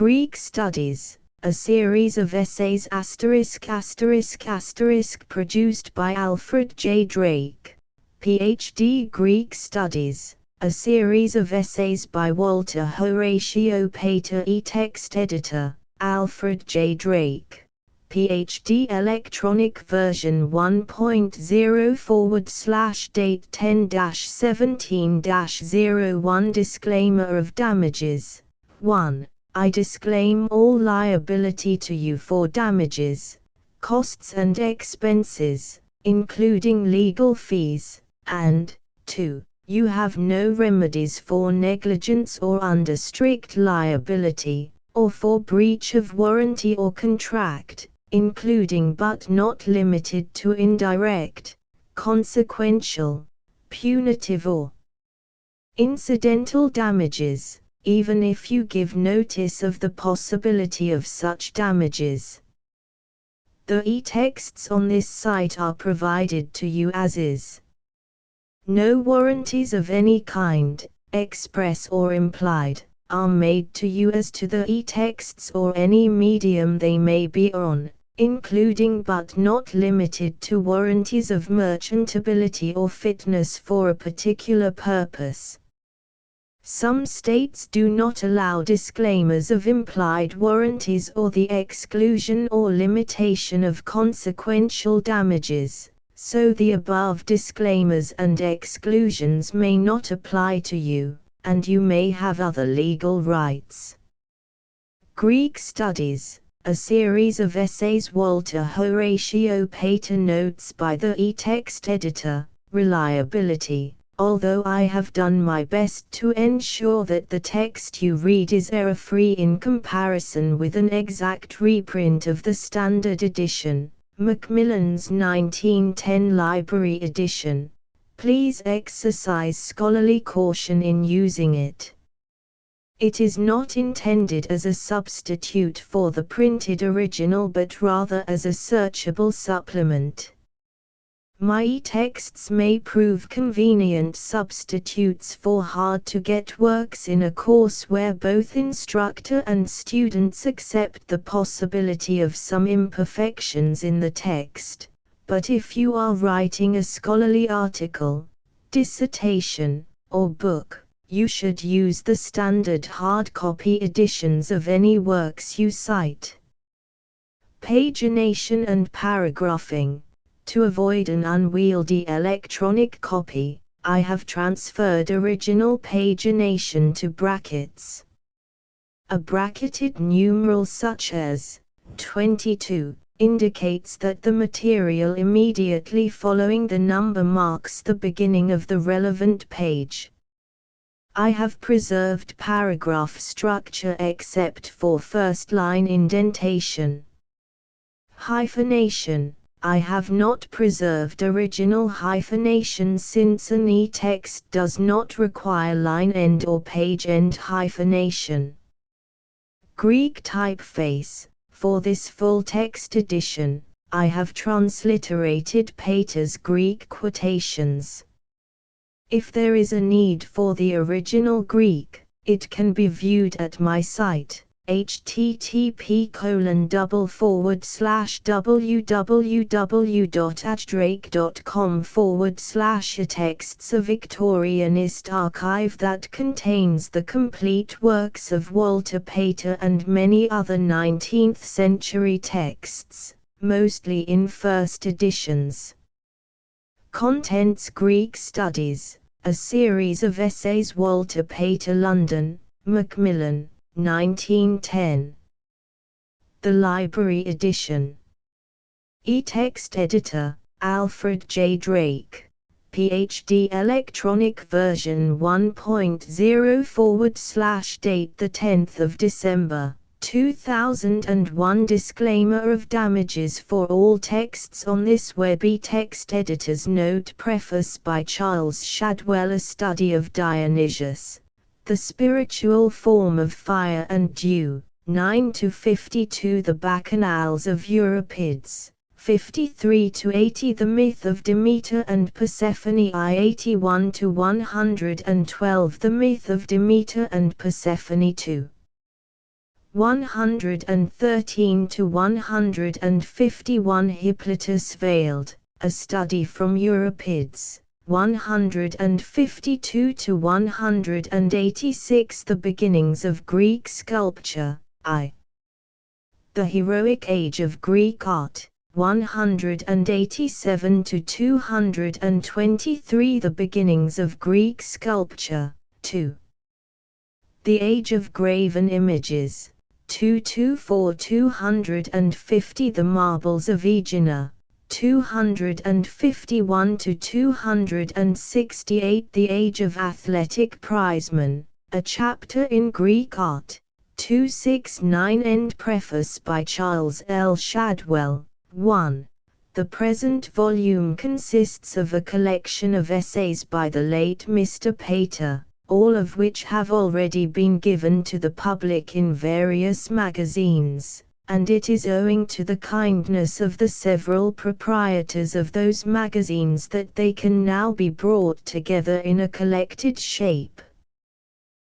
Greek Studies, a series of essays **** produced by Alfred J. Drake, Ph.D. Greek Studies, a series of essays by Walter Horatio Pater text editor, Alfred J. Drake, Ph.D. Electronic version 1.0 / date 10-17-01 Disclaimer of damages. 1. I disclaim all liability to you for damages, costs and expenses, including legal fees, and 2. You have no remedies for negligence or under strict liability, or for breach of warranty or contract, including but not limited to indirect, consequential, punitive or incidental damages, even if you give notice of the possibility of such damages. The e-texts on this site are provided to you as is. No warranties of any kind, express or implied, are made to you as to the e-texts or any medium they may be on, including but not limited to warranties of merchantability or fitness for a particular purpose. Some states do not allow disclaimers of implied warranties or the exclusion or limitation of consequential damages, so the above disclaimers and exclusions may not apply to you, and you may have other legal rights. Greek Studies, a series of essays Walter Horatio Pater notes by the e-text editor, reliability. Although I have done my best to ensure that the text you read is error-free in comparison with an exact reprint of the standard edition, Macmillan's 1910 Library edition, please exercise scholarly caution in using it. It is not intended as a substitute for the printed original but rather as a searchable supplement. My e-texts may prove convenient substitutes for hard-to-get works in a course where both instructor and students accept the possibility of some imperfections in the text, but if you are writing a scholarly article, dissertation, or book, you should use the standard hard-copy editions of any works you cite. Pagination and paragraphing. To avoid an unwieldy electronic copy, I have transferred original pagination to brackets. A bracketed numeral such as 22 indicates that the material immediately following the number marks the beginning of the relevant page. I have preserved paragraph structure except for first-line indentation. Hyphenation. I have not preserved original hyphenation since an e-text does not require line-end or page-end hyphenation. Greek typeface. For this full-text edition, I have transliterated Pater's Greek quotations. If there is a need for the original Greek, it can be viewed at my site. http://www.drake.com/texts a Victorianist archive that contains the complete works of Walter Pater and many other 19th century texts, mostly in first editions. Contents Greek Studies, a series of essays Walter Pater London, Macmillan, 1910. The Library Edition. E-text editor, Alfred J. Drake, Ph.D. Electronic version 1.0 / date 10 December, 2001 Disclaimer of damages for all texts on this web. E-text editor's note. Preface by Charles Shadwell. A study of Dionysius, the spiritual form of fire and dew, 9-52. The Bacchanals of Euripides, 53-80. The Myth of Demeter and Persephone, I 81-112. The Myth of Demeter and Persephone, 2. 113 to 151 Hippolytus Veiled, a study from Euripides, 152 to 186 The beginnings of Greek sculpture, I. The heroic age of Greek art, 187 to 223 The beginnings of Greek sculpture, 2. The age of graven images, 224–250 The marbles of Aegina, 251 to 268 The age of athletic prizemen, a chapter in Greek art, 269 End preface by Charles L. Shadwell, 1. The present volume consists of a collection of essays by the late Mr. Pater, all of which have already been given to the public in various magazines, and it is owing to the kindness of the several proprietors of those magazines that they can now be brought together in a collected shape.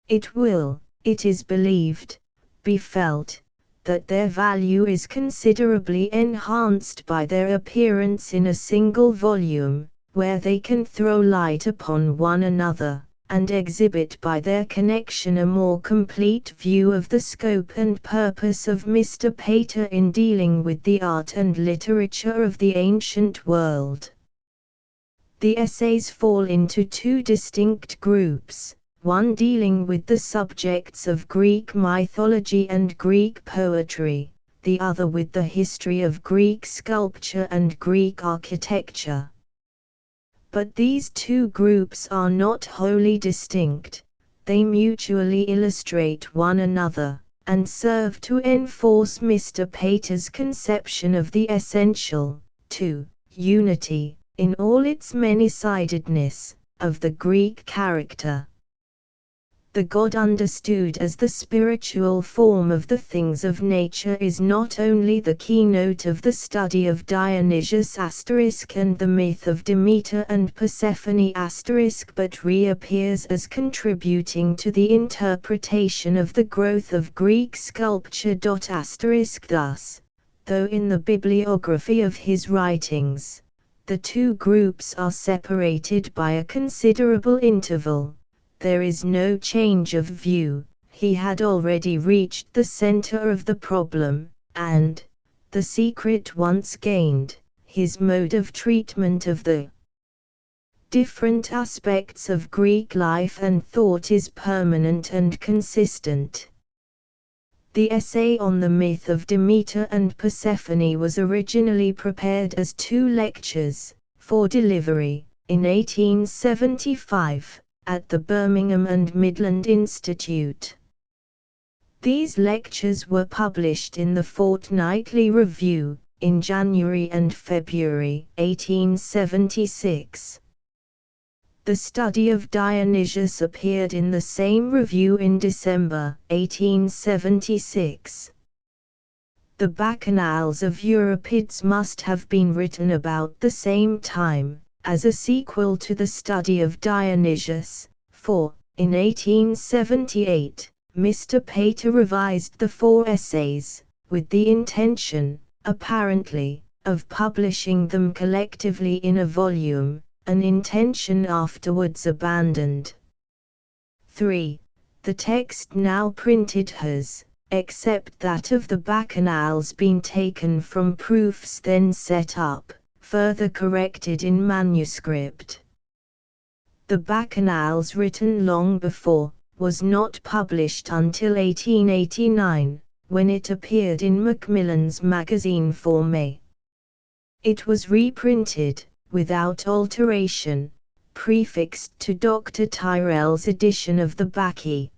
It will, it is believed, be felt, that their value is considerably enhanced by their appearance in a single volume, where they can throw light upon one another, and exhibit by their connection a more complete view of the scope and purpose of Mr. Pater in dealing with the art and literature of the ancient world. The essays fall into two distinct groups, one dealing with the subjects of Greek mythology and Greek poetry, the other with the history of Greek sculpture and Greek architecture. But these two groups are not wholly distinct, they mutually illustrate one another, and serve to enforce Mr. Pater's conception of the essential, unity, in all its many-sidedness, of the Greek character. The God understood as the spiritual form of the things of nature is not only the keynote of the study of Dionysius and the myth of Demeter and Persephone but reappears as contributing to the interpretation of the growth of Greek sculpture. Thus, though in the bibliography of his writings, the two groups are separated by a considerable interval, there is no change of view. He had already reached the center of the problem, and, the secret once gained, his mode of treatment of the different aspects of Greek life and thought is permanent and consistent. The essay on the myth of Demeter and Persephone was originally prepared as 2 lectures, for delivery, in 1875. At the Birmingham and Midland Institute. These lectures were published in the Fortnightly Review, in January and February 1876. The study of Dionysius appeared in the same review in December 1876. The Bacchanals of Euripides must have been written about the same time, as a sequel to the study of Dionysius, for, in 1878, Mr. Pater revised the 4 essays, with the intention, apparently, of publishing them collectively in a volume, an intention afterwards abandoned. 3. The text now printed has, except that of the Bacchanals, been taken from proofs then set up, further corrected in manuscript. The Bacchanals, written long before, was not published until 1889, when it appeared in Macmillan's Magazine for May. It was reprinted, without alteration, prefixed to Dr. Tyrrell's edition of the Bacchae.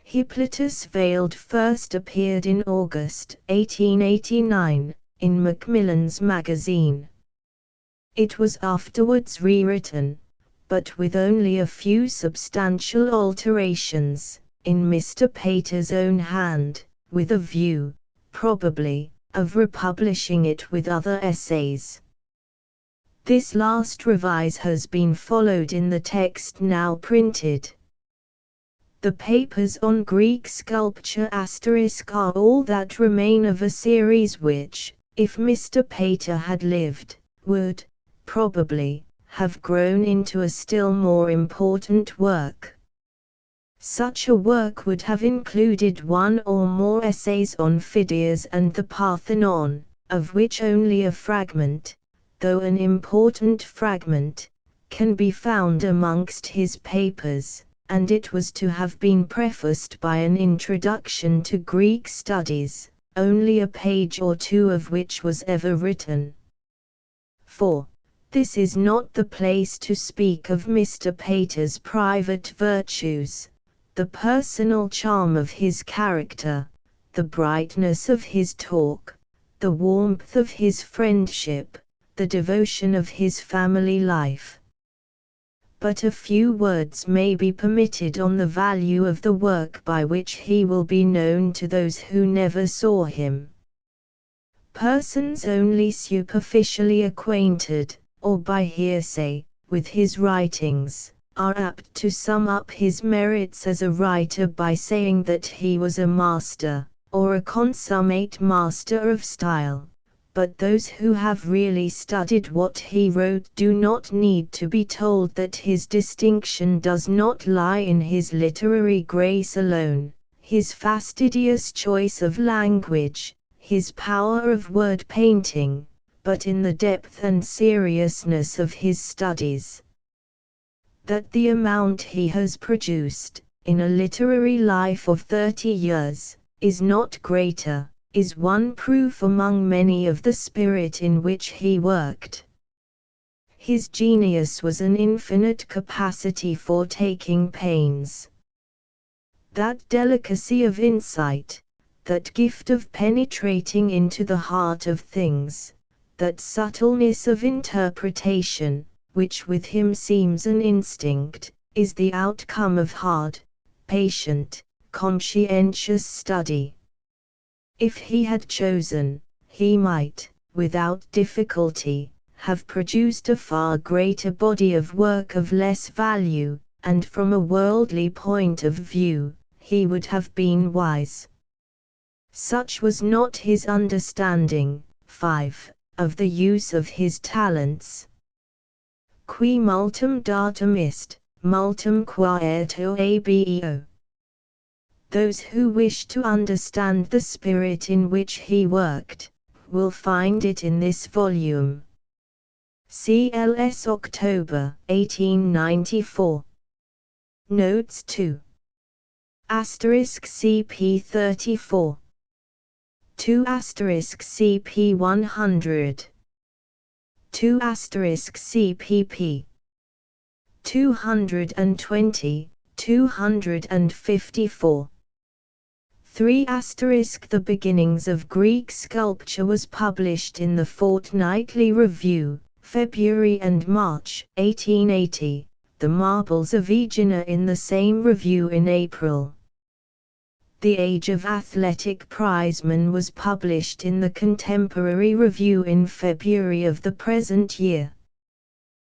Hippolytus Veiled first appeared in August 1889, in Macmillan's Magazine. It was afterwards rewritten, but with only a few substantial alterations, in Mr. Pater's own hand, with a view, probably, of republishing it with other essays. This last revise has been followed in the text now printed. The papers on Greek sculpture * are all that remain of a series which, if Mr. Pater had lived, would, probably, have grown into a still more important work. Such a work would have included one or more essays on Phidias and the Parthenon, of which only a fragment, though an important fragment, can be found amongst his papers, and it was to have been prefaced by an introduction to Greek studies, only a page or two of which was ever written. 4. This is not the place to speak of Mr. Pater's private virtues, the personal charm of his character, the brightness of his talk, the warmth of his friendship, the devotion of his family life. But a few words may be permitted on the value of the work by which he will be known to those who never saw him. Persons only superficially acquainted, or by hearsay, with his writings, are apt to sum up his merits as a writer by saying that he was a master, or a consummate master of style. But those who have really studied what he wrote do not need to be told that his distinction does not lie in his literary grace alone, his fastidious choice of language, his power of word painting, but in the depth and seriousness of his studies. That the amount he has produced, in a literary life of 30 years, is not greater, is one proof among many of the spirit in which he worked. His genius was an infinite capacity for taking pains. That delicacy of insight, that gift of penetrating into the heart of things, that subtleness of interpretation, which with him seems an instinct, is the outcome of hard, patient, conscientious study. If he had chosen, he might, without difficulty, have produced a far greater body of work of less value, and from a worldly point of view, he would have been wise. Such was not his understanding. 5. Of the use of his talents. Qui multum datum est, multum quaerto abeo. Those who wish to understand the spirit in which he worked, will find it in this volume. CLS October, 1894. Notes 2. *CP 34. 2 *CP 100. 2 *CPP 220, 254. 3 The Beginnings of Greek Sculpture was published in the Fortnightly Review, February and March, 1880, The Marbles of Aegina in the same review in April. The Age of Athletic Prizeman was published in the Contemporary Review in February of the present year.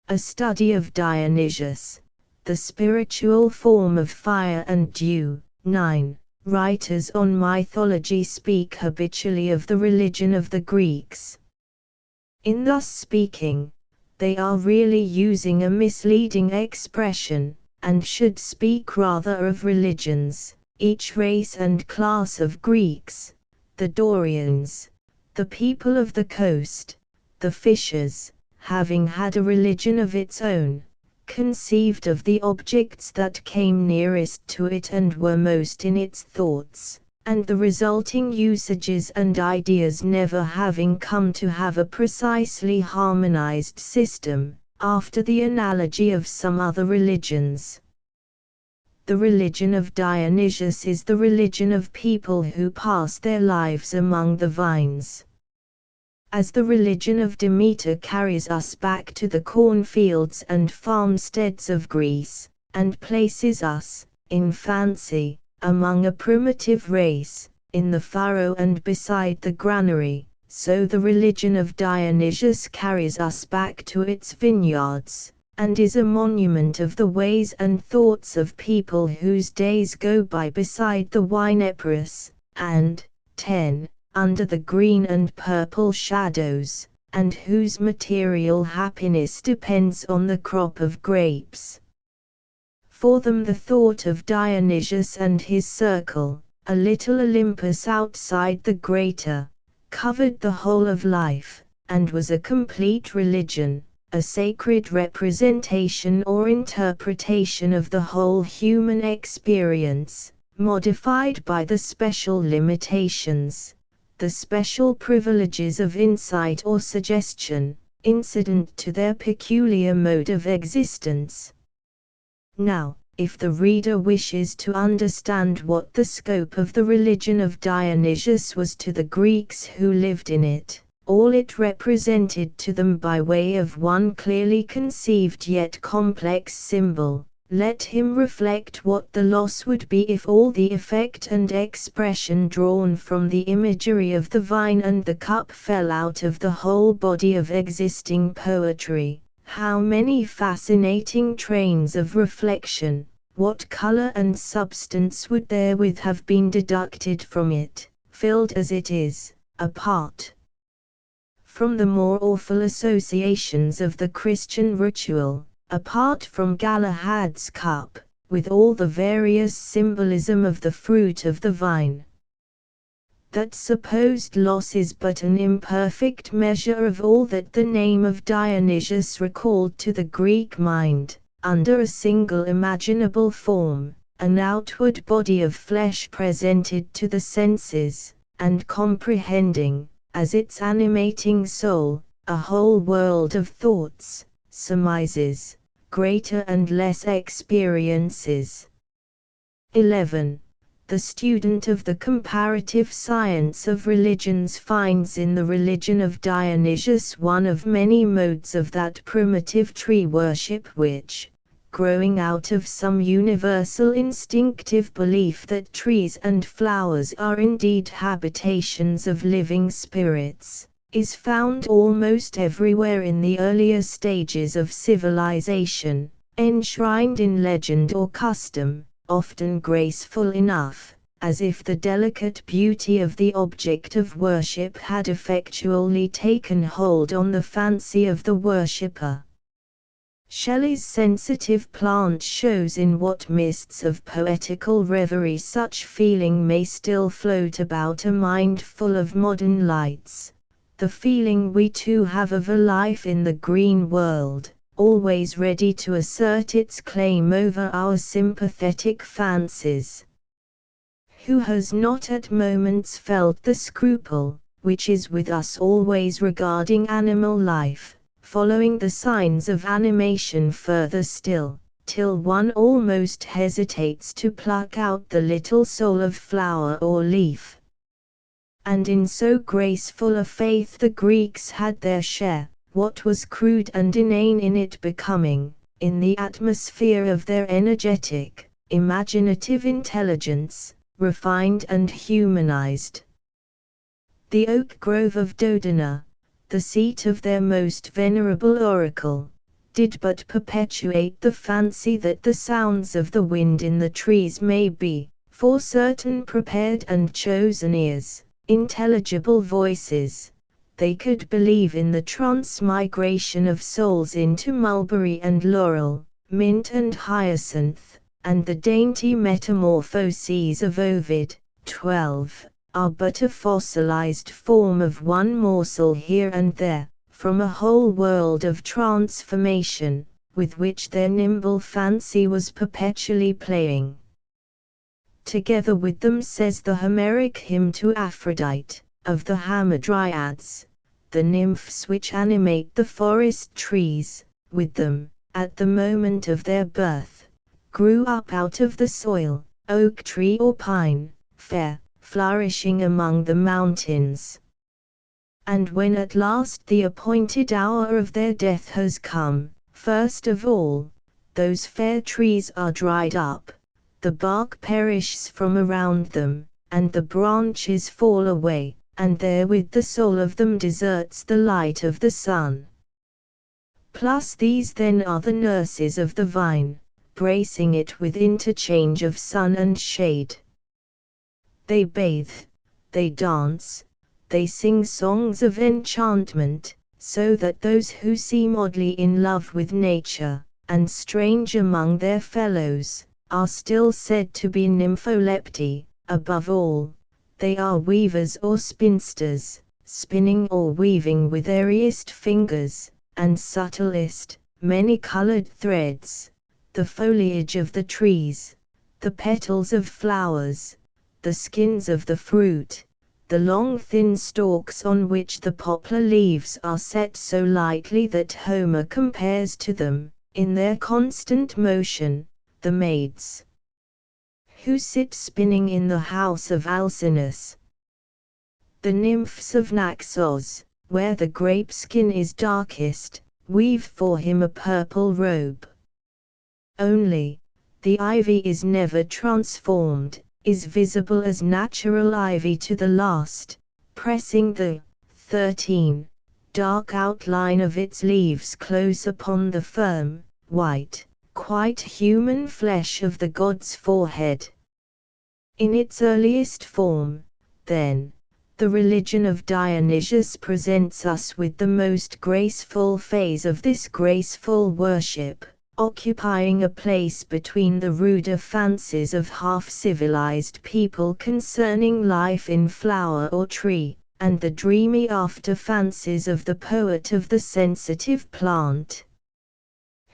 A Study of Dionysius, the Spiritual Form of Fire and Dew, 9. Writers on mythology speak habitually of the religion of the Greeks. In thus speaking, they are really using a misleading expression, and should speak rather of religions, each race and class of Greeks, the Dorians, the people of the coast, the fishers, having had a religion of its own, conceived of the objects that came nearest to it and were most in its thoughts, and the resulting usages and ideas never having come to have a precisely harmonized system, after the analogy of some other religions. The religion of Dionysius is the religion of people who pass their lives among the vines. As the religion of Demeter carries us back to the cornfields and farmsteads of Greece, and places us, in fancy, among a primitive race, in the furrow and beside the granary, so the religion of Dionysius carries us back to its vineyards, and is a monument of the ways and thoughts of people whose days go by beside the winepress, and 10. Under the green and purple shadows, and whose material happiness depends on the crop of grapes. For them the thought of Dionysius and his circle, a little Olympus outside the greater, covered the whole of life, and was a complete religion, a sacred representation or interpretation of the whole human experience, modified by the special limitations, the special privileges of insight or suggestion, incident to their peculiar mode of existence. Now, if the reader wishes to understand what the scope of the religion of Dionysius was to the Greeks who lived in it, all it represented to them by way of one clearly conceived yet complex symbol, let him reflect what the loss would be if all the effect and expression drawn from the imagery of the vine and the cup fell out of the whole body of existing poetry. How many fascinating trains of reflection, what color and substance would therewith have been deducted from it, filled as it is, apart from the more awful associations of the Christian ritual, apart from Galahad's cup, with all the various symbolism of the fruit of the vine. That supposed loss is but an imperfect measure of all that the name of Dionysius recalled to the Greek mind, under a single imaginable form, an outward body of flesh presented to the senses, and comprehending, as its animating soul, a whole world of thoughts, surmises, greater and less experiences. 11. The student of the comparative science of religions finds in the religion of Dionysius one of many modes of that primitive tree worship which, growing out of some universal instinctive belief that trees and flowers are indeed habitations of living spirits, is found almost everywhere in the earlier stages of civilization, enshrined in legend or custom, often graceful enough, as if the delicate beauty of the object of worship had effectually taken hold on the fancy of the worshipper. Shelley's sensitive plant shows in what mists of poetical reverie such feeling may still float about a mind full of modern lights, the feeling we too have of a life in the green world, always ready to assert its claim over our sympathetic fancies. Who has not at moments felt the scruple, which is with us always regarding animal life, following the signs of animation further still, till one almost hesitates to pluck out the little soul of flower or leaf? And in so graceful a faith the Greeks had their share, what was crude and inane in it becoming, in the atmosphere of their energetic, imaginative intelligence, refined and humanized. The oak grove of Dodona, the seat of their most venerable oracle, did but perpetuate the fancy that the sounds of the wind in the trees may be, for certain prepared and chosen ears, intelligible voices. They could believe in the transmigration of souls into mulberry and laurel, mint and hyacinth, and the dainty metamorphoses of Ovid, 12. Are but a fossilized form of one morsel here and there, from a whole world of transformation, with which their nimble fancy was perpetually playing. Together with them, says the Homeric hymn to Aphrodite, of the Hamadryads, the nymphs which animate the forest trees, with them, at the moment of their birth, grew up out of the soil, oak tree or pine, fair, flourishing among the mountains. And when at last the appointed hour of their death has come, first of all, those fair trees are dried up, the bark perishes from around them, and the branches fall away, and therewith the soul of them deserts the light of the sun. Plus these then are the nurses of the vine, bracing it with interchange of sun and shade. They bathe, they dance, they sing songs of enchantment, so that those who seem oddly in love with nature, and strange among their fellows, are still said to be nympholepti. Above all, they are weavers or spinsters, spinning or weaving with airiest fingers, and subtlest, many-colored threads, the foliage of the trees, the petals of flowers, the skins of the fruit, the long thin stalks on which the poplar leaves are set so lightly that Homer compares to them, in their constant motion, the maids who sit spinning in the house of Alcinous. The nymphs of Naxos, where the grape skin is darkest, weave for him a purple robe. Only, the ivy is never transformed, is visible as natural ivy to the last, pressing the 13 dark outline of its leaves close upon the firm, white, quite human flesh of the god's forehead. In its earliest form, then, the religion of Dionysius presents us with the most graceful phase of this graceful worship, occupying a place between the ruder fancies of half-civilized people concerning life in flower or tree, and the dreamy after-fancies of the poet of the sensitive plant.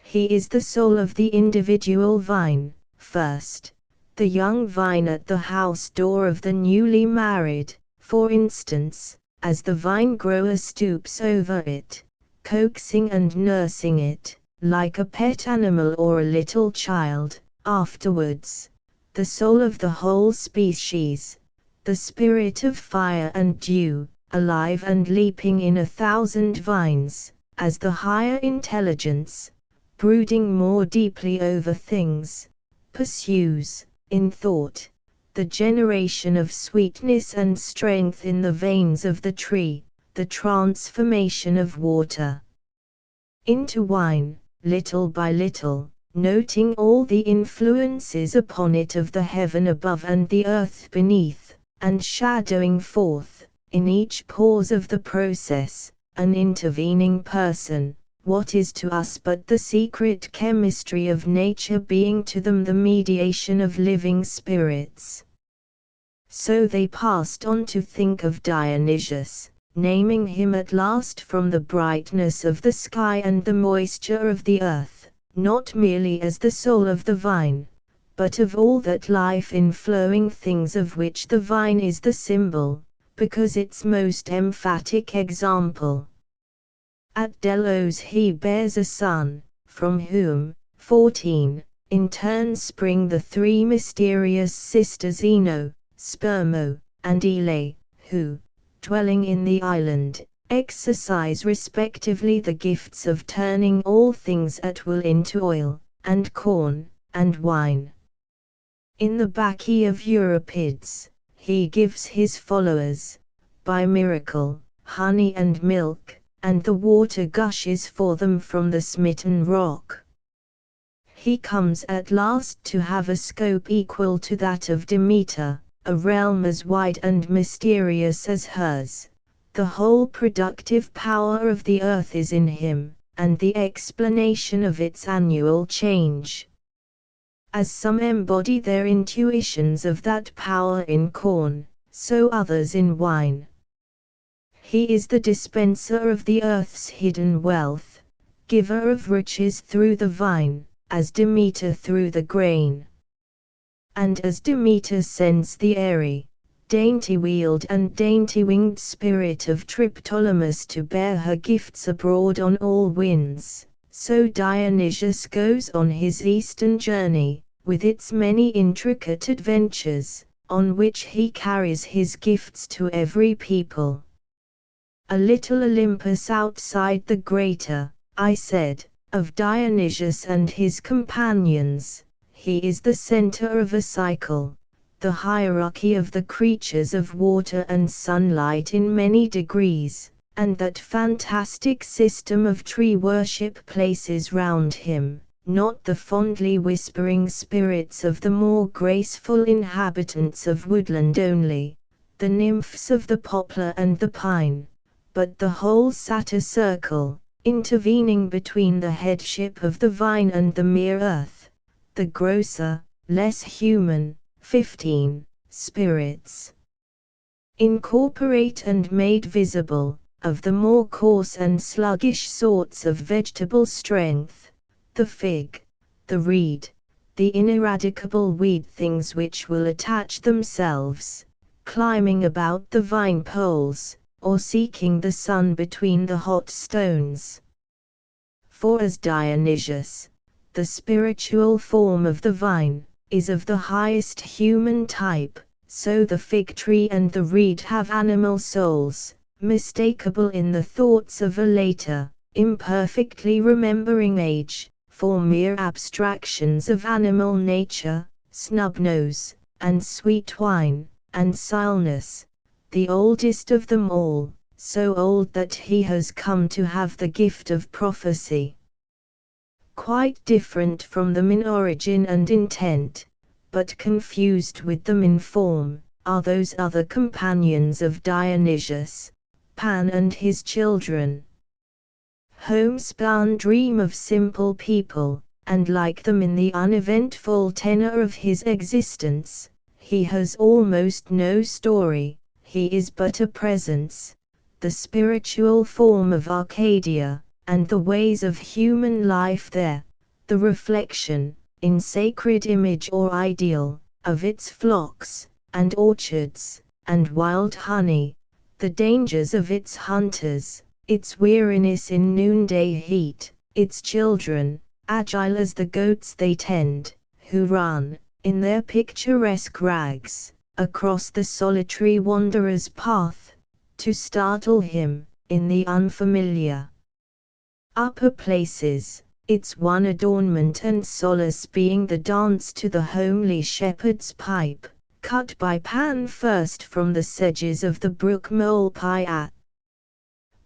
He is the soul of the individual vine, first, the young vine at the house door of the newly married, for instance, as the vine grower stoops over it, coaxing and nursing it, like a pet animal or a little child. Afterwards, the soul of the whole species, the spirit of fire and dew, alive and leaping in 1,000 vines, as the higher intelligence, brooding more deeply over things, pursues, in thought, the generation of sweetness and strength in the veins of the tree, the transformation of water into wine, little by little, noting all the influences upon it of the heaven above and the earth beneath, and shadowing forth, in each pause of the process, an intervening person, what is to us but the secret chemistry of nature, being to them the mediation of living spirits. So they passed on to think of Dionysius, naming him at last from the brightness of the sky and the moisture of the earth, not merely as the soul of the vine, but of all that life-inflowing things of which the vine is the symbol, because its most emphatic example. At Delos he bears a son, from whom, 14, in turn spring the three mysterious sisters Ino, Spermo, and Ele, who, dwelling in the island, exercise respectively the gifts of turning all things at will into oil, and corn, and wine. In the Bacchae of Euripides, he gives his followers, by miracle, honey and milk, and the water gushes for them from the smitten rock. He comes at last to have a scope equal to that of Demeter, a realm as wide and mysterious as hers. The whole productive power of the earth is in him, and the explanation of its annual change. As some embody their intuitions of that power in corn, so others in wine. He is the dispenser of the earth's hidden wealth, giver of riches through the vine, as Demeter through the grain. And as Demeter sends the airy, dainty-wheeled and dainty-winged spirit of Triptolemus to bear her gifts abroad on all winds, so Dionysius goes on his eastern journey, with its many intricate adventures, on which he carries his gifts to every people. A little Olympus outside the greater, I said, of Dionysius and his companions, he is the center of a cycle, the hierarchy of the creatures of water and sunlight in many degrees, and that fantastic system of tree worship places round him, not the fondly whispering spirits of the more graceful inhabitants of woodland only, the nymphs of the poplar and the pine, but the whole satyr circle, intervening between the headship of the vine and the mere earth, the grosser, less human, 15, spirits. Incorporate and made visible, of the more coarse and sluggish sorts of vegetable strength, the fig, the reed, the ineradicable weed things which will attach themselves, climbing about the vine poles, or seeking the sun between the hot stones. For as Dionysius, the spiritual form of the vine, is of the highest human type, so the fig tree and the reed have animal souls, mistakable in the thoughts of a later, imperfectly remembering age, for mere abstractions of animal nature, snub-nose, and sweet wine, and Silenus, the oldest of them all, so old that he has come to have the gift of prophecy. Quite different from them in origin and intent, but confused with them in form, are those other companions of Dionysius, Pan and his children. Homespun dream of simple people, and like them in the uneventful tenor of his existence, he has almost no story, he is but a presence, the spiritual form of Arcadia, and the ways of human life there, the reflection, in sacred image or ideal, of its flocks, and orchards, and wild honey, the dangers of its hunters, its weariness in noonday heat, its children, agile as the goats they tend, who run, in their picturesque rags, across the solitary wanderer's path, to startle him, in the unfamiliar. Upper places, its one adornment and solace being the dance to the homely shepherd's pipe, cut by Pan first from the sedges of the brook Molpai,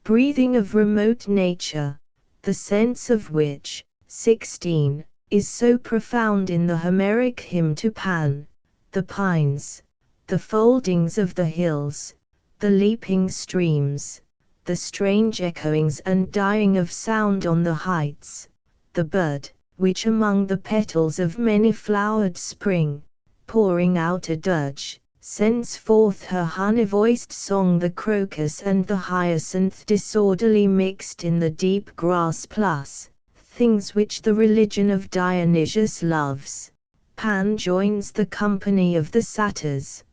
breathing of remote nature, the sense of which, 16, is so profound in the Homeric hymn to Pan, the pines, the foldings of the hills, the leaping streams, the strange echoings and dying of sound on the heights, the bird, which among the petals of many flowered spring, pouring out a dirge, sends forth her honey-voiced song, the crocus and the hyacinth disorderly mixed in the deep grass, plus things which the religion of Dionysius loves. Pan joins the company of the satyrs.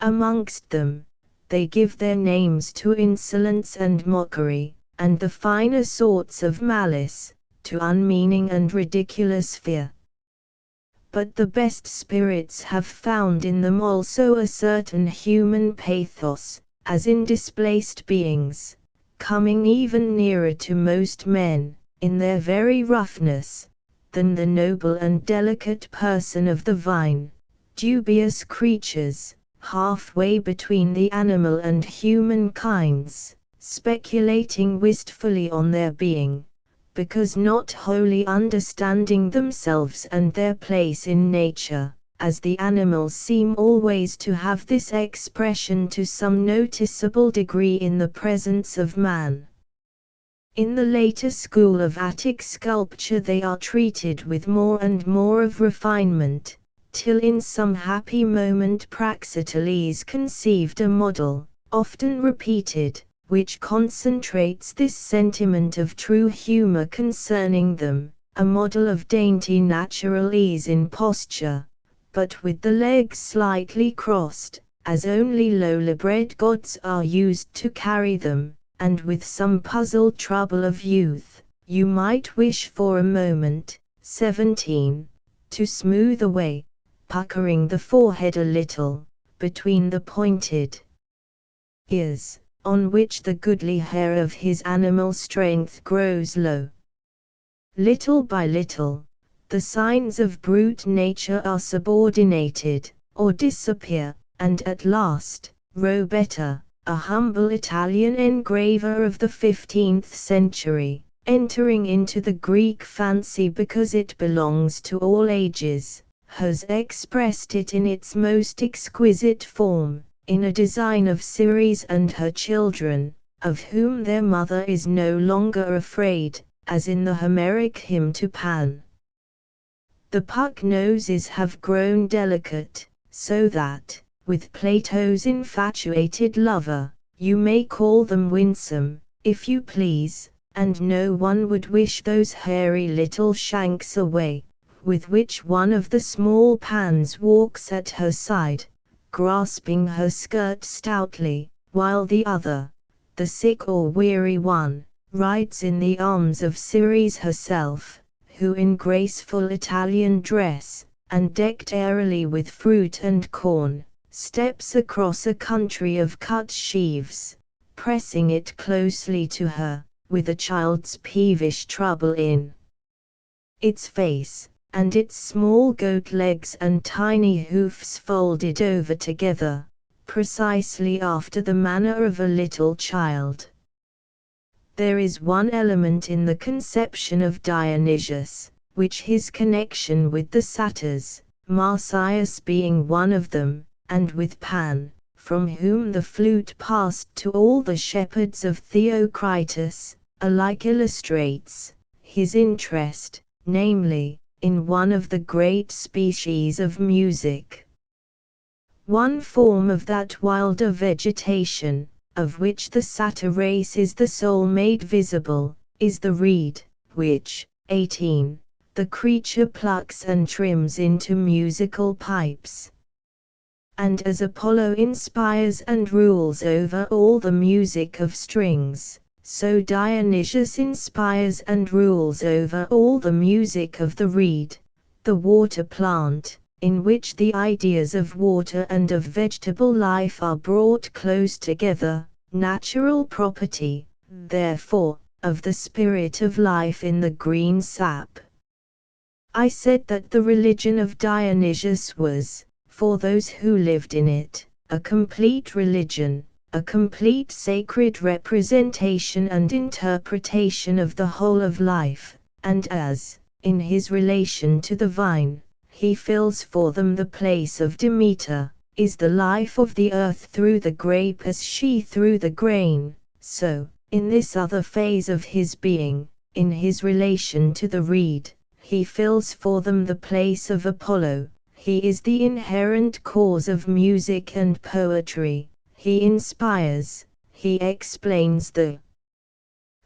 Amongst them, they give their names to insolence and mockery, and the finer sorts of malice, to unmeaning and ridiculous fear. But the best spirits have found in them also a certain human pathos, as in displaced beings, coming even nearer to most men, in their very roughness, than the noble and delicate person of the vine, dubious creatures, halfway between the animal and human kinds, speculating wistfully on their being, because not wholly understanding themselves and their place in nature, as the animals seem always to have this expression to some noticeable degree in the presence of man. In the later school of Attic sculpture they are treated with more and more of refinement, till in some happy moment Praxiteles conceived a model, often repeated, which concentrates this sentiment of true humor concerning them, a model of dainty natural ease in posture, but with the legs slightly crossed, as only lowly-bred gods are used to carry them, and with some puzzled trouble of youth, you might wish for a moment, 17, to smooth away, puckering the forehead a little, between the pointed ears, on which the goodly hair of his animal strength grows low. Little by little, the signs of brute nature are subordinated, or disappear, and at last, grow better, a humble Italian engraver of the 15th century, entering into the Greek fancy because it belongs to all ages, has expressed it in its most exquisite form, in a design of Ceres and her children, of whom their mother is no longer afraid, as in the Homeric hymn to Pan. The puck noses have grown delicate, so that, with Plato's infatuated lover, you may call them winsome, if you please, and no one would wish those hairy little shanks away, with which one of the small Pans walks at her side, grasping her skirt stoutly, while the other, the sick or weary one, rides in the arms of Ceres herself, who in graceful Italian dress, and decked airily with fruit and corn, steps across a country of cut sheaves, pressing it closely to her, with a child's peevish trouble in its face, and its small goat legs and tiny hoofs folded over together, precisely after the manner of a little child. There is one element in the conception of Dionysius, which his connection with the satyrs, Marsyas being one of them, and with Pan, from whom the flute passed to all the shepherds of Theocritus, alike illustrates his interest, namely, in one of the great species of music. One form of that wilder vegetation, of which the satyr race is the soul made visible, is the reed, which, 18, the creature plucks and trims into musical pipes. And as Apollo inspires and rules over all the music of strings, so Dionysius inspires and rules over all the music of the reed, the water plant, in which the ideas of water and of vegetable life are brought close together, natural property, therefore, of the spirit of life in the green sap. I said that the religion of Dionysius was, for those who lived in it, a complete religion, a complete sacred representation and interpretation of the whole of life, and as, in his relation to the vine, he fills for them the place of Demeter, is the life of the earth through the grape as she through the grain, so, in this other phase of his being, in his relation to the reed, he fills for them the place of Apollo. He is the inherent cause of music and poetry, he inspires, he explains the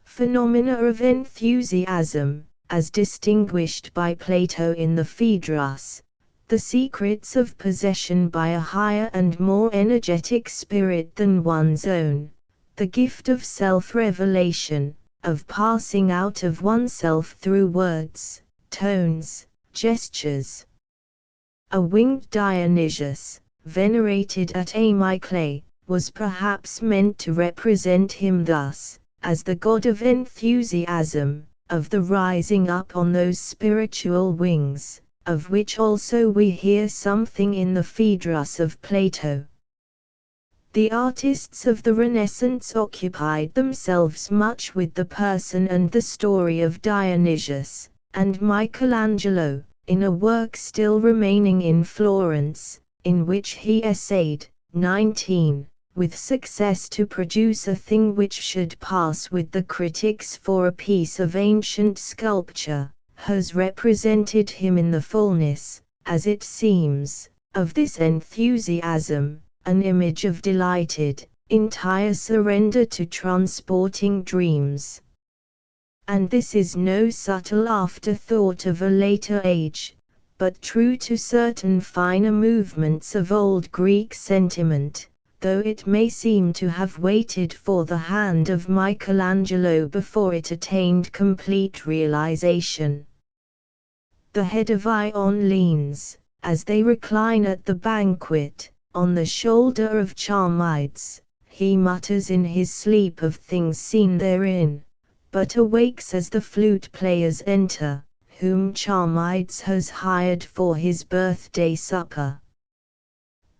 phenomena of enthusiasm, as distinguished by Plato in the Phaedrus, the secrets of possession by a higher and more energetic spirit than one's own, the gift of self-revelation, of passing out of oneself through words, tones, gestures. A winged Dionysius, venerated at Amyclae, was perhaps meant to represent him thus, as the god of enthusiasm, of the rising up on those spiritual wings, of which also we hear something in the Phaedrus of Plato. The artists of the Renaissance occupied themselves much with the person and the story of Dionysius, and Michelangelo, in a work still remaining in Florence, in which he essayed, 19, with success to produce a thing which should pass with the critics for a piece of ancient sculpture, has represented him in the fullness, as it seems, of this enthusiasm, an image of delighted, entire surrender to transporting dreams. And this is no subtle afterthought of a later age, but true to certain finer movements of old Greek sentiment, though it may seem to have waited for the hand of Michelangelo before it attained complete realization. The head of Ion leans, as they recline at the banquet, on the shoulder of Charmides. He mutters in his sleep of things seen therein, but awakes as the flute players enter, whom Charmides has hired for his birthday supper.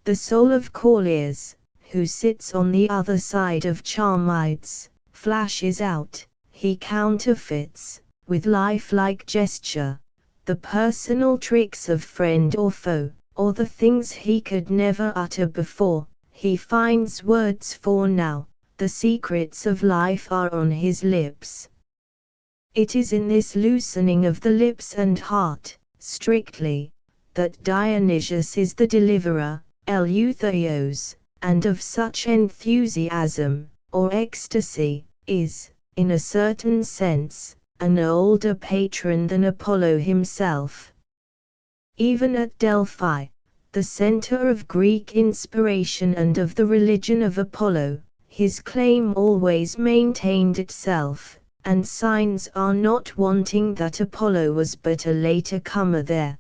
The soul of Callias, who sits on the other side of Charmides, flashes out, he counterfeits, with lifelike gesture, the personal tricks of friend or foe, or the things he could never utter before, he finds words for now, the secrets of life are on his lips. It is in this loosening of the lips and heart, strictly, that Dionysius is the deliverer, Eleutherios, and of such enthusiasm, or ecstasy, is, in a certain sense, an older patron than Apollo himself. Even at Delphi, the center of Greek inspiration and of the religion of Apollo, his claim always maintained itself, and signs are not wanting that Apollo was but a later comer there.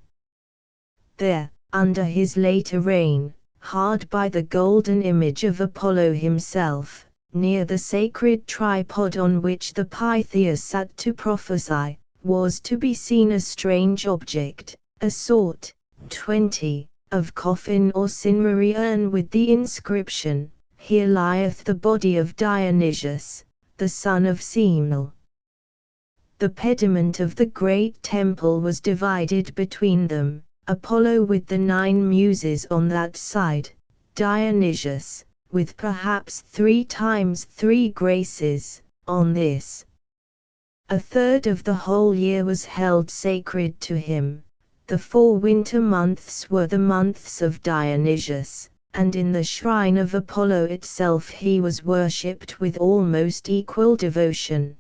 There, under his later reign, hard by the golden image of Apollo himself, near the sacred tripod on which the Pythia sat to prophesy, was to be seen a strange object, a sort, 20, of coffin or cinerary urn with the inscription, "Here lieth the body of Dionysius, the son of Semele." The pediment of the great temple was divided between them, Apollo with the 9 muses on that side, Dionysius, with perhaps 3 times 3 graces, on this. A third of the whole year was held sacred to him. The 4 winter months were the months of Dionysius, and in the shrine of Apollo itself he was worshipped with almost equal devotion.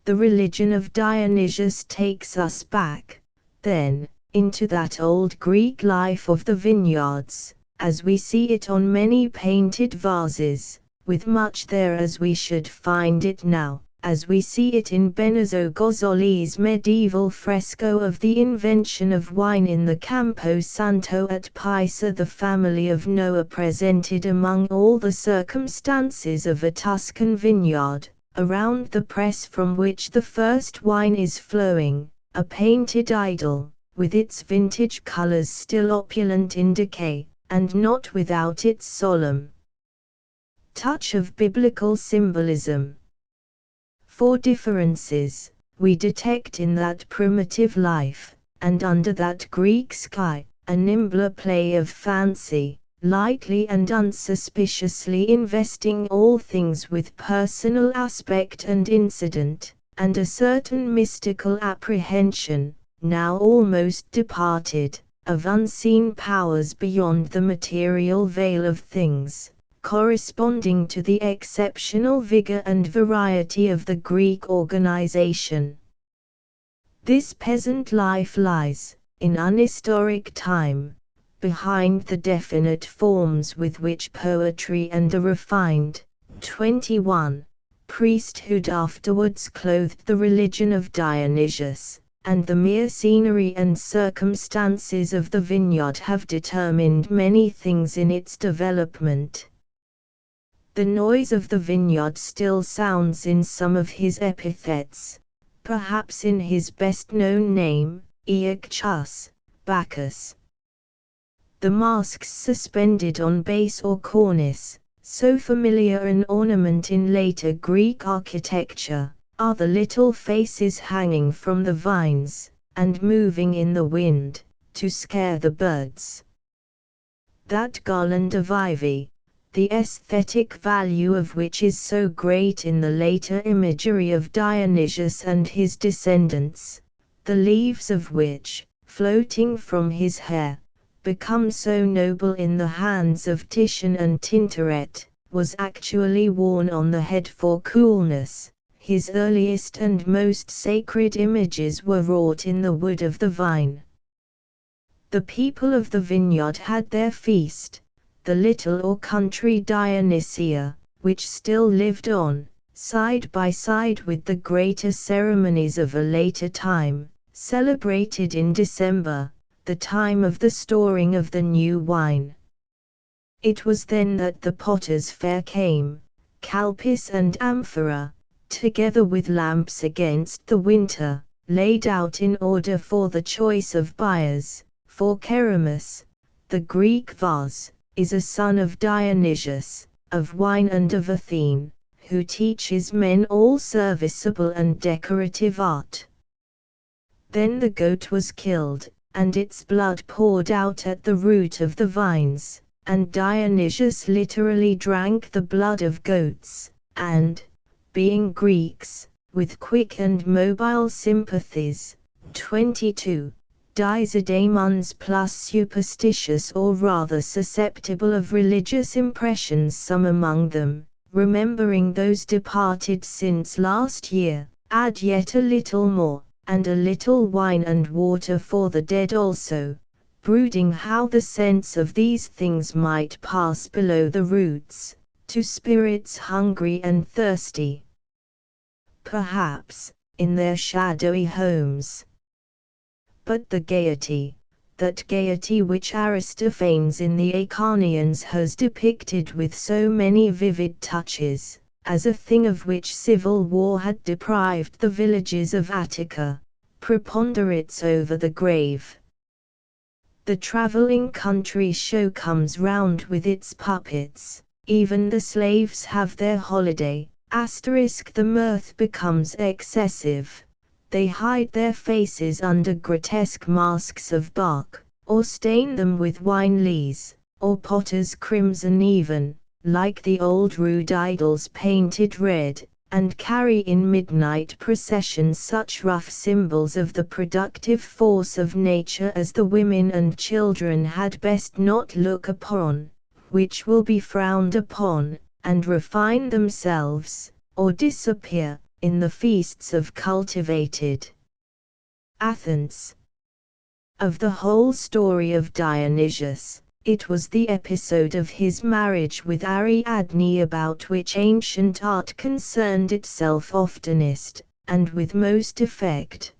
The religion of Dionysius takes us back, then, into that old Greek life of the vineyards, as we see it on many painted vases, with much there as we should find it now, as we see it in Benozzo Gozzoli's medieval fresco of the invention of wine in the Campo Santo at Pisa. The family of Noah presented among all the circumstances of a Tuscan vineyard, around the press from which the first wine is flowing, a painted idol, with its vintage colors still opulent in decay, and not without its solemn touch of biblical symbolism. 4 differences we detect in that primitive life, and under that Greek sky, a nimbler play of fancy, lightly and unsuspiciously investing all things with personal aspect and incident, and a certain mystical apprehension, now almost departed, of unseen powers beyond the material veil of things, corresponding to the exceptional vigor and variety of the Greek organization. This peasant life lies, in unhistoric time, behind the definite forms with which poetry and the refined, 21, priesthood afterwards clothed the religion of Dionysius, and the mere scenery and circumstances of the vineyard have determined many things in its development. The noise of the vineyard still sounds in some of his epithets, perhaps in his best-known name, Aeacchus, Bacchus. The masks suspended on base or cornice, so familiar an ornament in later Greek architecture, are the little faces hanging from the vines, and moving in the wind, to scare the birds. That garland of ivy, the aesthetic value of which is so great in the later imagery of Dionysius and his descendants, the leaves of which, floating from his hair, become so noble in the hands of Titian and Tintoret, was actually worn on the head for coolness. His earliest and most sacred images were wrought in the wood of the vine. The people of the vineyard had their feast, the little or country Dionysia, which still lived on, side by side with the greater ceremonies of a later time, celebrated in December, the time of the storing of the new wine. It was then that the potter's fair came, calpis and amphora, together with lamps against the winter, laid out in order for the choice of buyers, for Keramis, the Greek vase, is a son of Dionysius, of wine and of Athene, who teaches men all serviceable and decorative art. Then the goat was killed, and its blood poured out at the root of the vines, and Dionysius literally drank the blood of goats, and, being Greeks, with quick and mobile sympathies, 22. Diademus plus superstitious or rather susceptible of religious impressions, some among them, remembering those departed since last year, add yet a little more, and a little wine and water for the dead also, brooding how the sense of these things might pass below the roots, to spirits hungry and thirsty. Perhaps, in their shadowy homes. But the gaiety, that gaiety which Aristophanes in the Acharnians has depicted with so many vivid touches, as a thing of which civil war had deprived the villages of Attica, preponderates over the grave. The travelling country show comes round with its puppets, even the slaves have their holiday, the mirth becomes excessive, they hide their faces under grotesque masks of bark, or stain them with wine lees, or potter's crimson even, like the old rude idols painted red, and carry in midnight procession such rough symbols of the productive force of nature as the women and children had best not look upon, which will be frowned upon, and refine themselves, or disappear, in the feasts of cultivated Athens. Of the whole story of Dionysius, it was the episode of his marriage with Ariadne about which ancient art concerned itself oftenest, and with most effect.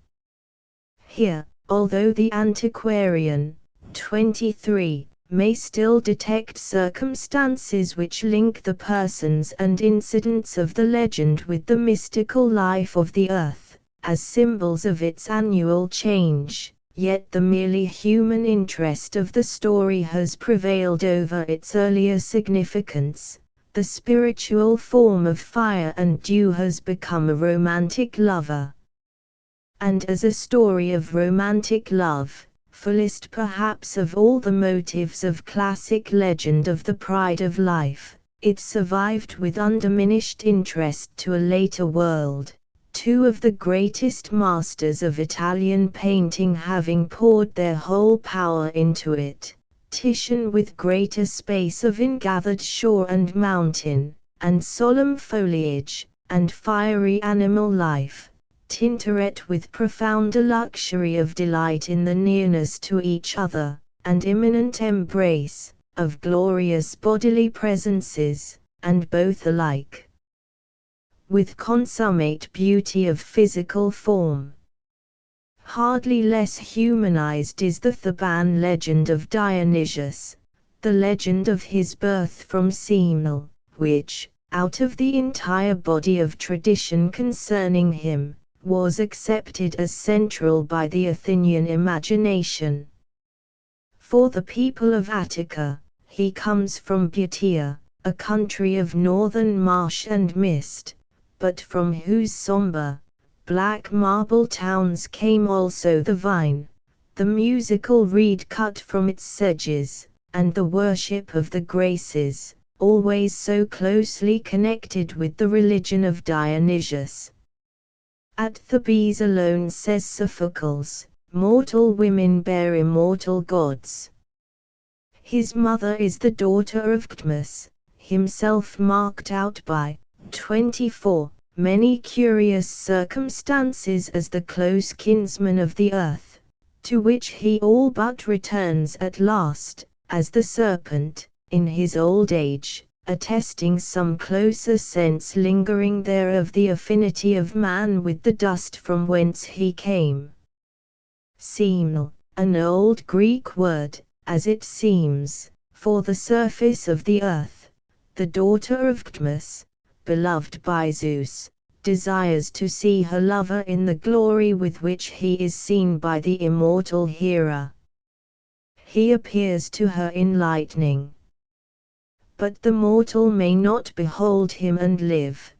Here, although the antiquarian, 23, may still detect circumstances which link the persons and incidents of the legend with the mystical life of the earth, as symbols of its annual change, yet the merely human interest of the story has prevailed over its earlier significance. The spiritual form of fire and dew has become a romantic lover. And as a story of romantic love, fullest perhaps of all the motives of classic legend of the pride of life, it survived with undiminished interest to a later world. Two of the greatest masters of Italian painting having poured their whole power into it, Titian with greater space of ingathered shore and mountain, and solemn foliage, and fiery animal life, Tintoret with profounder luxury of delight in the nearness to each other, and imminent embrace, of glorious bodily presences, and both alike with consummate beauty of physical form. Hardly less humanized is the Theban legend of Dionysius, the legend of his birth from Semele, which, out of the entire body of tradition concerning him, was accepted as central by the Athenian imagination. For the people of Attica, he comes from Bottiaea, a country of northern marsh and mist, but from whose somber, black marble towns came also the vine, the musical reed cut from its sedges, and the worship of the Graces, always so closely connected with the religion of Dionysius. At Thebes alone, says Sophocles, mortal women bear immortal gods. His mother is the daughter of Cadmus, himself marked out by 24. Many curious circumstances as the close kinsman of the earth, to which he all but returns at last, as the serpent, in his old age, attesting some closer sense lingering there of the affinity of man with the dust from whence he came. Semele, an old Greek word, as it seems, for the surface of the earth, the daughter of Cadmus, beloved by Zeus, desires to see her lover in the glory with which he is seen by the immortal Hera. He appears to her in lightning. but the mortal may not behold him and live.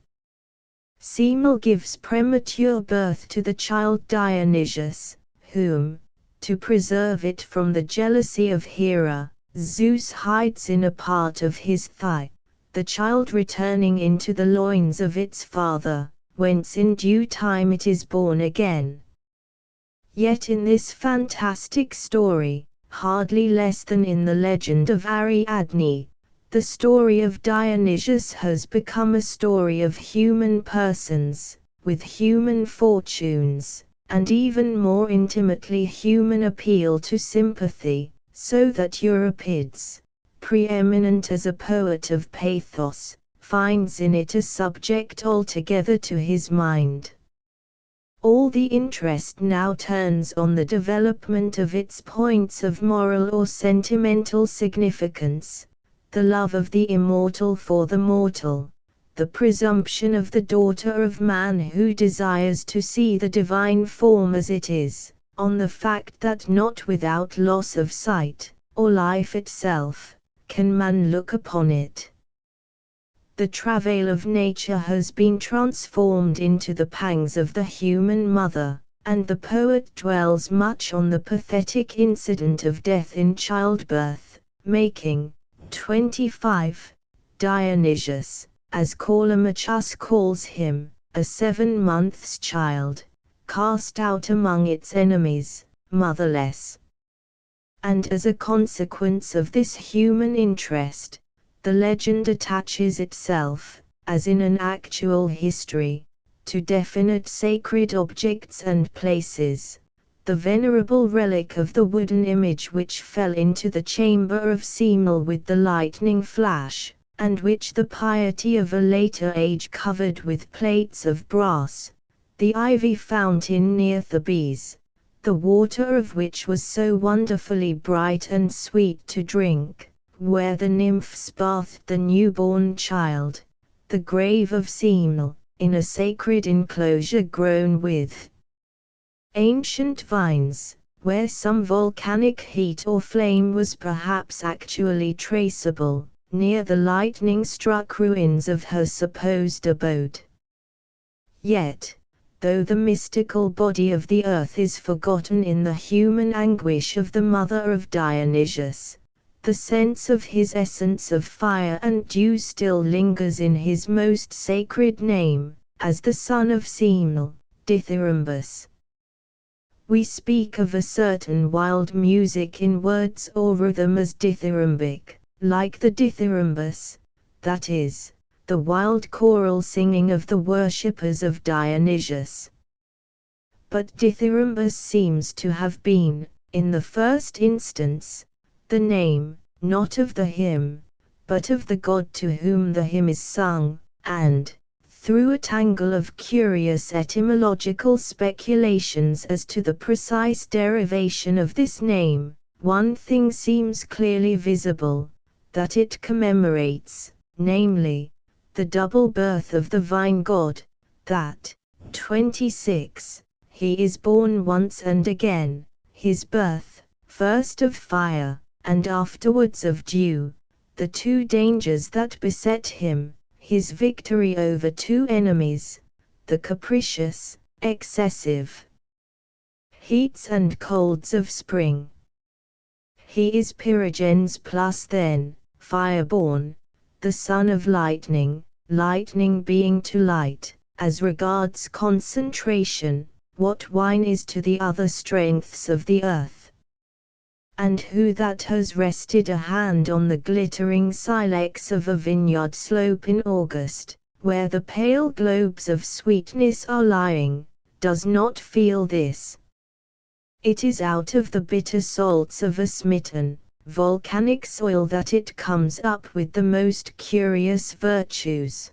Semele gives premature birth to the child Dionysius, whom, to preserve it from the jealousy of Hera, Zeus hides in a part of his thigh, the child returning into the loins of its father, whence in due time it is born again. Yet in this fantastic story, hardly less than in the legend of Ariadne, the story of Dionysius has become a story of human persons, with human fortunes, and even more intimately human appeal to sympathy, so that Euripides, preeminent as a poet of pathos, finds in it a subject altogether to his mind. All the interest now turns on the development of its points of moral or sentimental significance, the love of the immortal for the mortal, the presumption of the daughter of man who desires to see the divine form as it is, on the fact that not without loss of sight, or life itself, can man look upon it. The travail of nature has been transformed into the pangs of the human mother, and the poet dwells much on the pathetic incident of death in childbirth, making 25 Dionysius, as Callimachus calls him, a 7 months child, cast out among its enemies, motherless. And as a consequence of this human interest, the legend attaches itself, as in an actual history, to definite sacred objects and places. The venerable relic of the wooden image which fell into the chamber of Semele with the lightning flash, and which the piety of a later age covered with plates of brass, the ivy fountain near Thebes, the water of which was so wonderfully bright and sweet to drink, where the nymphs bathed the newborn child, the grave of Semele, in a sacred enclosure grown with ancient vines, where some volcanic heat or flame was perhaps actually traceable, near the lightning-struck ruins of her supposed abode. Yet, though the mystical body of the earth is forgotten in the human anguish of the mother of Dionysius, the sense of his essence of fire and dew still lingers in his most sacred name, as the son of Semele, Dithyrambic. We speak of a certain wild music in words or rhythm as dithyrambic, like the dithyrambus, that is, the wild choral singing of the worshippers of Dionysius. But Dithyrambic seems to have been, in the first instance, the name, not of the hymn, but of the god to whom the hymn is sung, and, through a tangle of curious etymological speculations as to the precise derivation of this name, one thing seems clearly visible, that it commemorates, namely, the double birth of the vine god, that, 26, he is born once and again, his birth, first of fire, and afterwards of dew, the two dangers that beset him, his victory over two enemies, the capricious, excessive heats and colds of spring. He is Pyrogens plus then, fire-born, the son of lightning, lightning being to light, as regards concentration, what wine is to the other strengths of the earth. And who that has rested a hand on the glittering silex of a vineyard slope in August, where the pale globes of sweetness are lying, does not feel this? It is out of the bitter salts of a smitten, volcanic soil that it comes up with the most curious virtues.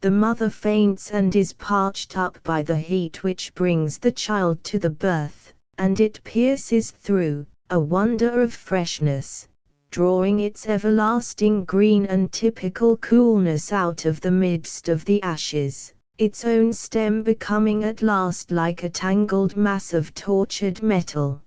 The mother faints and is parched up by the heat which brings the child to the birth, and it pierces through, a wonder of freshness, drawing its everlasting green and typical coolness out of the midst of the ashes, its own stem becoming at last like a tangled mass of tortured metal.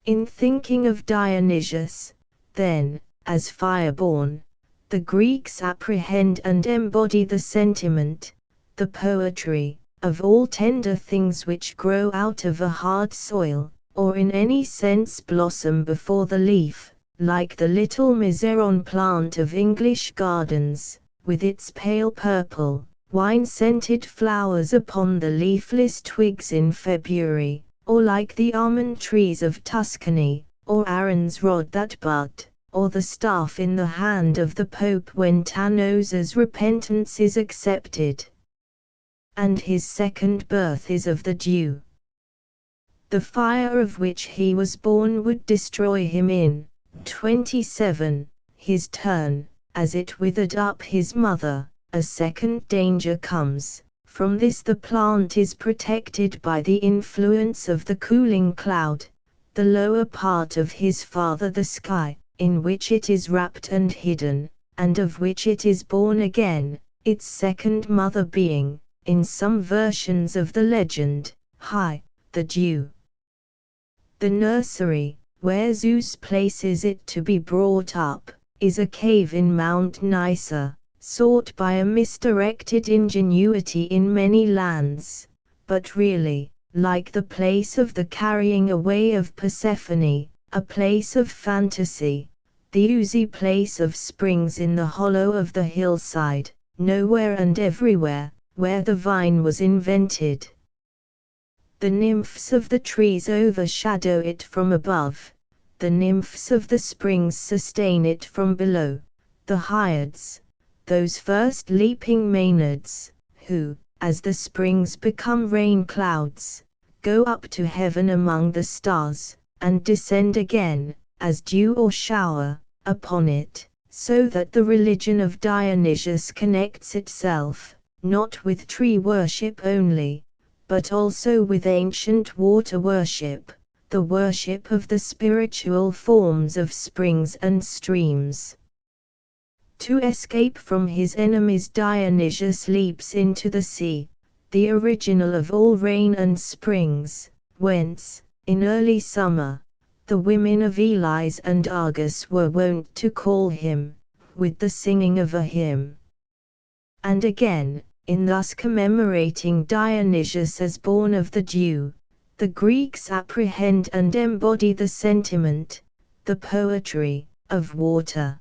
In thinking of Dionysius, then, as fire-born. The Greeks apprehend and embody the sentiment, the poetry, of all tender things which grow out of a hard soil, or in any sense blossom before the leaf, like the little Miseron plant of English gardens, with its pale purple, wine-scented flowers upon the leafless twigs in February, or like the almond trees of Tuscany, or Aaron's rod that bud, or the staff in the hand of the Pope when Tannhäuser's repentance is accepted, and his second birth is of the dew. The fire of which he was born would destroy him in 27, his turn, as it withered up his mother. A second danger comes. From this the plant is protected by the influence of the cooling cloud, the lower part of his father the sky, in which it is wrapped and hidden, and of which it is born again, its second mother being, in some versions of the legend, the dew. The nursery, where Zeus places it to be brought up, is a cave in Mount Nysa, sought by a misdirected ingenuity in many lands, but really, like the place of the carrying away of Persephone, a place of fantasy, the oozy place of springs in the hollow of the hillside, nowhere and everywhere, where the vine was invented. The nymphs of the trees overshadow it from above, the nymphs of the springs sustain it from below, the Hyads, those first leaping Maenads, who, as the springs become rain clouds, go up to heaven among the stars, and descend again, as dew or shower, upon it, so that the religion of Dionysius connects itself, not with tree worship only, but also with ancient water worship, the worship of the spiritual forms of springs and streams. To escape from his enemies, Dionysius leaps into the sea, the original of all rain and springs, whence, in early summer, the women of Elis and Argos were wont to call him, with the singing of a hymn. And again, in thus commemorating Dionysius as born of the dew, the Greeks apprehend and embody the sentiment, the poetry, of water.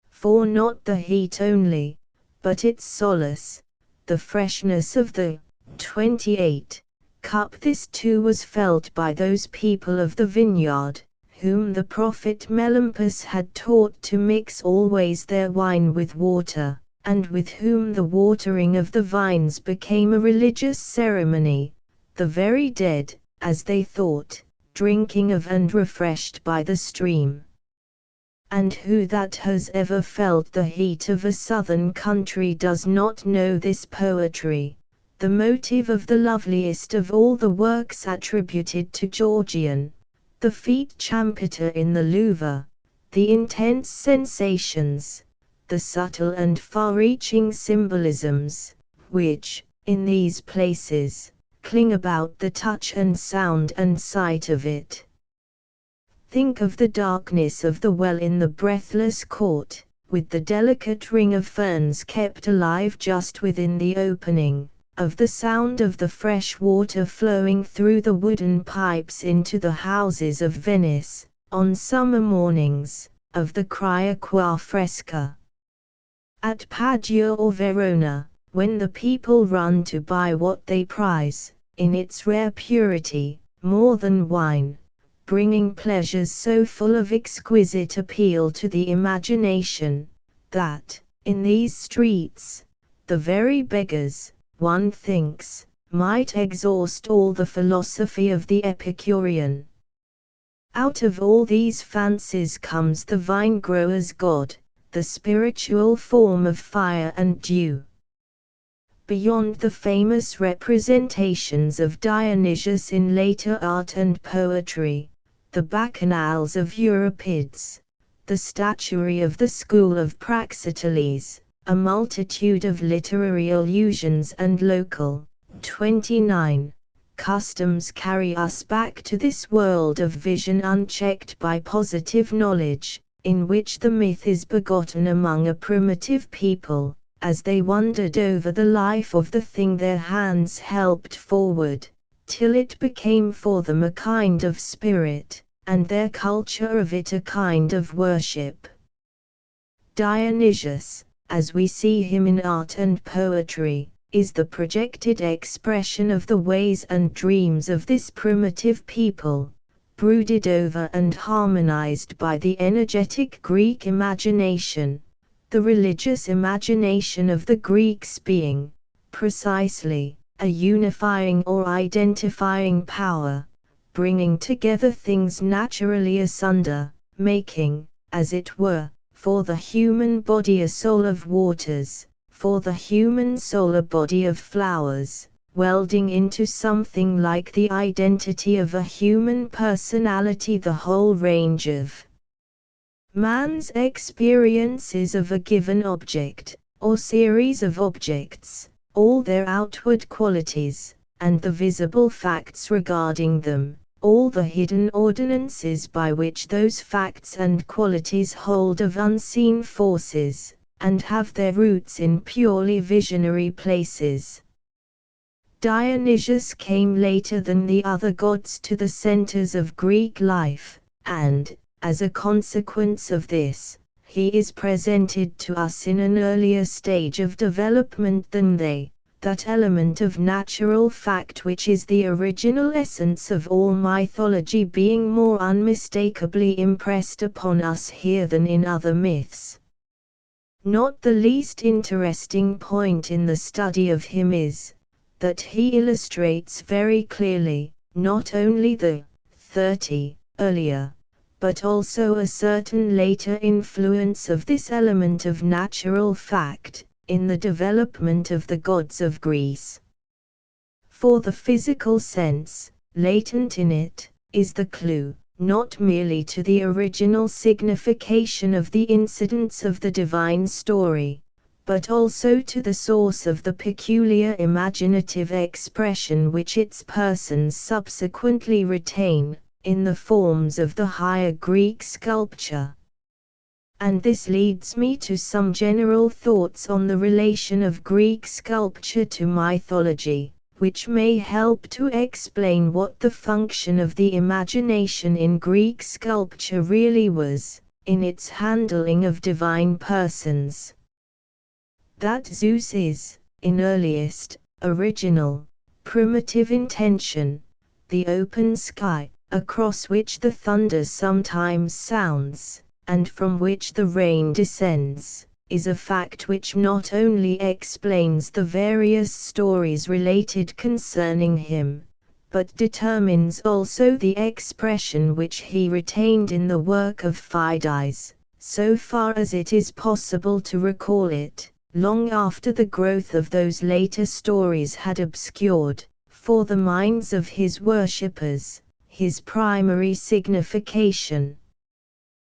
For not the heat only, but its solace, the freshness of the 28 cup. This too was felt by those people of the vineyard, whom the prophet Melampus had taught to mix always their wine with water, and with whom the watering of the vines became a religious ceremony, the very dead, as they thought, drinking of and refreshed by the stream. And who that has ever felt the heat of a southern country does not know this poetry, the motive of the loveliest of all the works attributed to Gorgian, the feet champeter in the Louvre, the intense sensations, the subtle and far-reaching symbolisms, which, in these places, cling about the touch and sound and sight of it. Think of the darkness of the well in the breathless court, with the delicate ring of ferns kept alive just within the opening, of the sound of the fresh water flowing through the wooden pipes into the houses of Venice, on summer mornings, of the cry acqua fresca at Padua or Verona, when the people run to buy what they prize, in its rare purity, more than wine, bringing pleasures so full of exquisite appeal to the imagination, that, in these streets, the very beggars, one thinks, might exhaust all the philosophy of the Epicurean. Out of all these fancies comes the vine-grower's god, the spiritual form of fire and dew. Beyond the famous representations of Dionysius in later art and poetry, the bacchanals of Euripides, the statuary of the school of Praxiteles, a multitude of literary allusions and local 29 customs carry us back to this world of vision unchecked by positive knowledge, in which the myth is begotten among a primitive people, as they wondered over the life of the thing their hands helped forward, till it became for them a kind of spirit, and their culture of it a kind of worship. Dionysius, as we see him in art and poetry, is the projected expression of the ways and dreams of this primitive people, brooded over and harmonized by the energetic Greek imagination, the religious imagination of the Greeks being, precisely, a unifying or identifying power, bringing together things naturally asunder, making, as it were, for the human body a soul of waters, for the human soul a body of flowers, welding into something like the identity of a human personality the whole range of man's experiences of a given object, or series of objects, all their outward qualities, and the visible facts regarding them, all the hidden ordinances by which those facts and qualities hold of unseen forces, and have their roots in purely visionary places. Dionysius came later than the other gods to the centers of Greek life, and, as a consequence of this, he is presented to us in an earlier stage of development than they, that element of natural fact which is the original essence of all mythology being more unmistakably impressed upon us here than in other myths. Not the least interesting point in the study of him is, that he illustrates very clearly, not only the 30 earlier, but also a certain later influence of this element of natural fact, in the development of the gods of Greece. For the physical sense, latent in it, is the clue, not merely to the original signification of the incidents of the divine story, but also to the source of the peculiar imaginative expression which its persons subsequently retain, in the forms of the higher Greek sculpture. And this leads me to some general thoughts on the relation of Greek sculpture to mythology, which may help to explain what the function of the imagination in Greek sculpture really was, in its handling of divine persons. That Zeus is, in earliest, original, primitive intention, the open sky, across which the thunder sometimes sounds, and from which the rain descends, is a fact which not only explains the various stories related concerning him, but determines also the expression which he retained in the work of Phidias, so far as it is possible to recall it, long after the growth of those later stories had obscured, for the minds of his worshippers, his primary signification.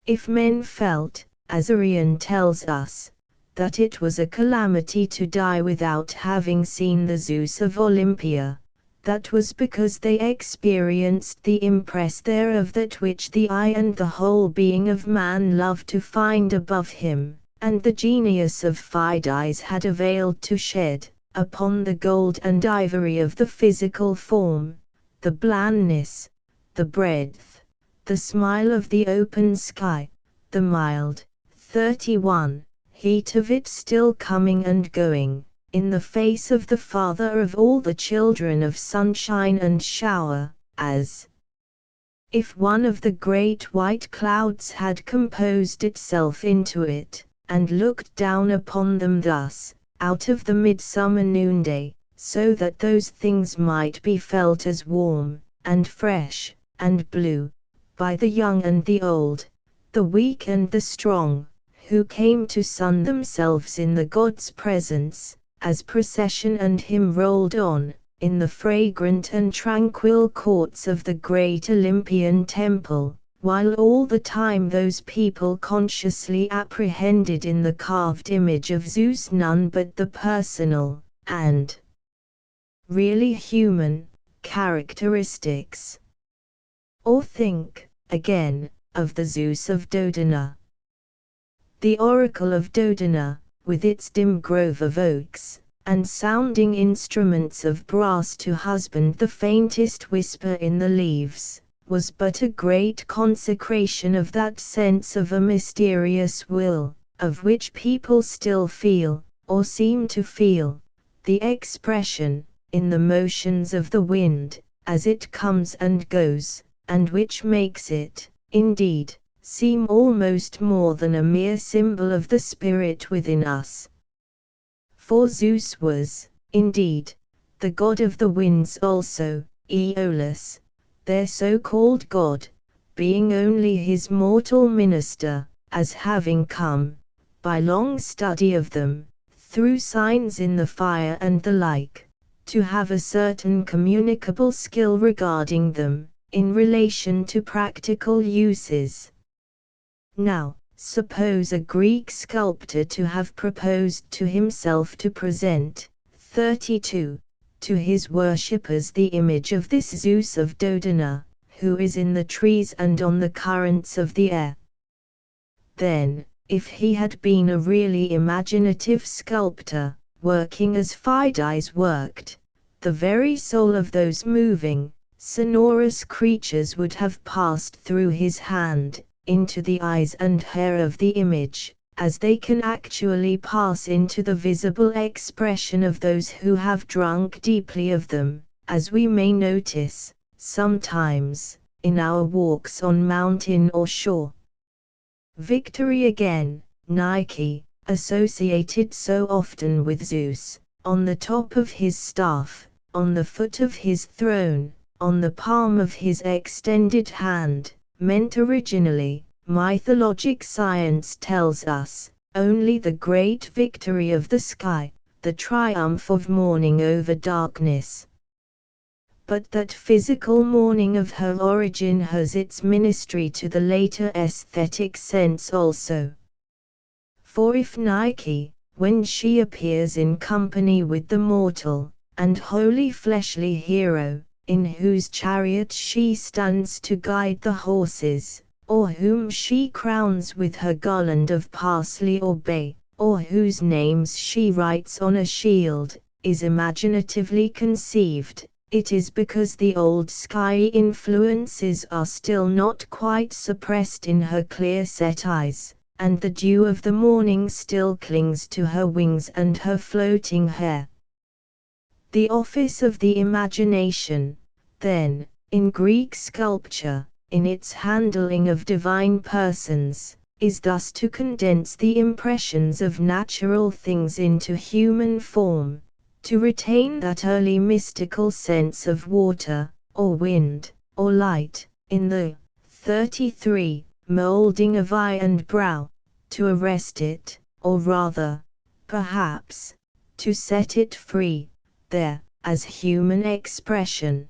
If men felt, as Arrian tells us, that it was a calamity to die without having seen the Zeus of Olympia, that was because they experienced the impress thereof that which the eye and the whole being of man loved to find above him, and the genius of Phidias had availed to shed, upon the gold and ivory of the physical form, the blandness, the breadth, the smile of the open sky, the mild, 31, heat of it still coming and going, in the face of the father of all the children of sunshine and shower, as if one of the great white clouds had composed itself into it, and looked down upon them thus, out of the midsummer noonday, so that those things might be felt as warm, and fresh, and blue, by the young and the old, the weak and the strong, who came to sun themselves in the God's presence, as procession and hymn rolled on, in the fragrant and tranquil courts of the great Olympian temple, while all the time those people consciously apprehended in the carved image of Zeus none but the personal, and really human, characteristics. Or think, again, of the Zeus of Dodona, The oracle of Dodona, with its dim grove of oaks, and sounding instruments of brass to husband the faintest whisper in the leaves, was but a great consecration of that sense of a mysterious will, of which people still feel, or seem to feel, the expression, in the motions of the wind, as it comes and goes, and which makes it, indeed, seem almost more than a mere symbol of the spirit within us. For Zeus was, indeed, the god of the winds also, Aeolus, their so-called god, being only his mortal minister, as having come, by long study of them, through signs in the fire and the like, to have a certain communicable skill regarding them, in relation to practical uses. Now, suppose a Greek sculptor to have proposed to himself to present, 32, to his worshippers the image of this Zeus of Dodona, who is in the trees and on the currents of the air. Then, if he had been a really imaginative sculptor, working as Phidias worked, the very soul of those moving, sonorous creatures would have passed through his hand, into the eyes and hair of the image, as they can actually pass into the visible expression of those who have drunk deeply of them, as we may notice, sometimes, in our walks on mountain or shore. Victory again, Nike, associated so often with Zeus, on the top of his staff, on the foot of his throne, on the palm of his extended hand, meant originally, mythologic science tells us, only the great victory of the sky, the triumph of morning over darkness. But that physical morning of her origin has its ministry to the later aesthetic sense also. For if Nike, when she appears in company with the mortal, and wholly fleshly hero, in whose chariot she stands to guide the horses, or whom she crowns with her garland of parsley or bay, or whose names she writes on a shield, is imaginatively conceived, it is because the old sky influences are still not quite suppressed in her clear-set eyes, and the dew of the morning still clings to her wings and her floating hair. The office of the imagination, then, in Greek sculpture, in its handling of divine persons, is thus to condense the impressions of natural things into human form, to retain that early mystical sense of water, or wind, or light, in the 33 molding of eye and brow, to arrest it, or rather, perhaps, to set it free, there, as human expression.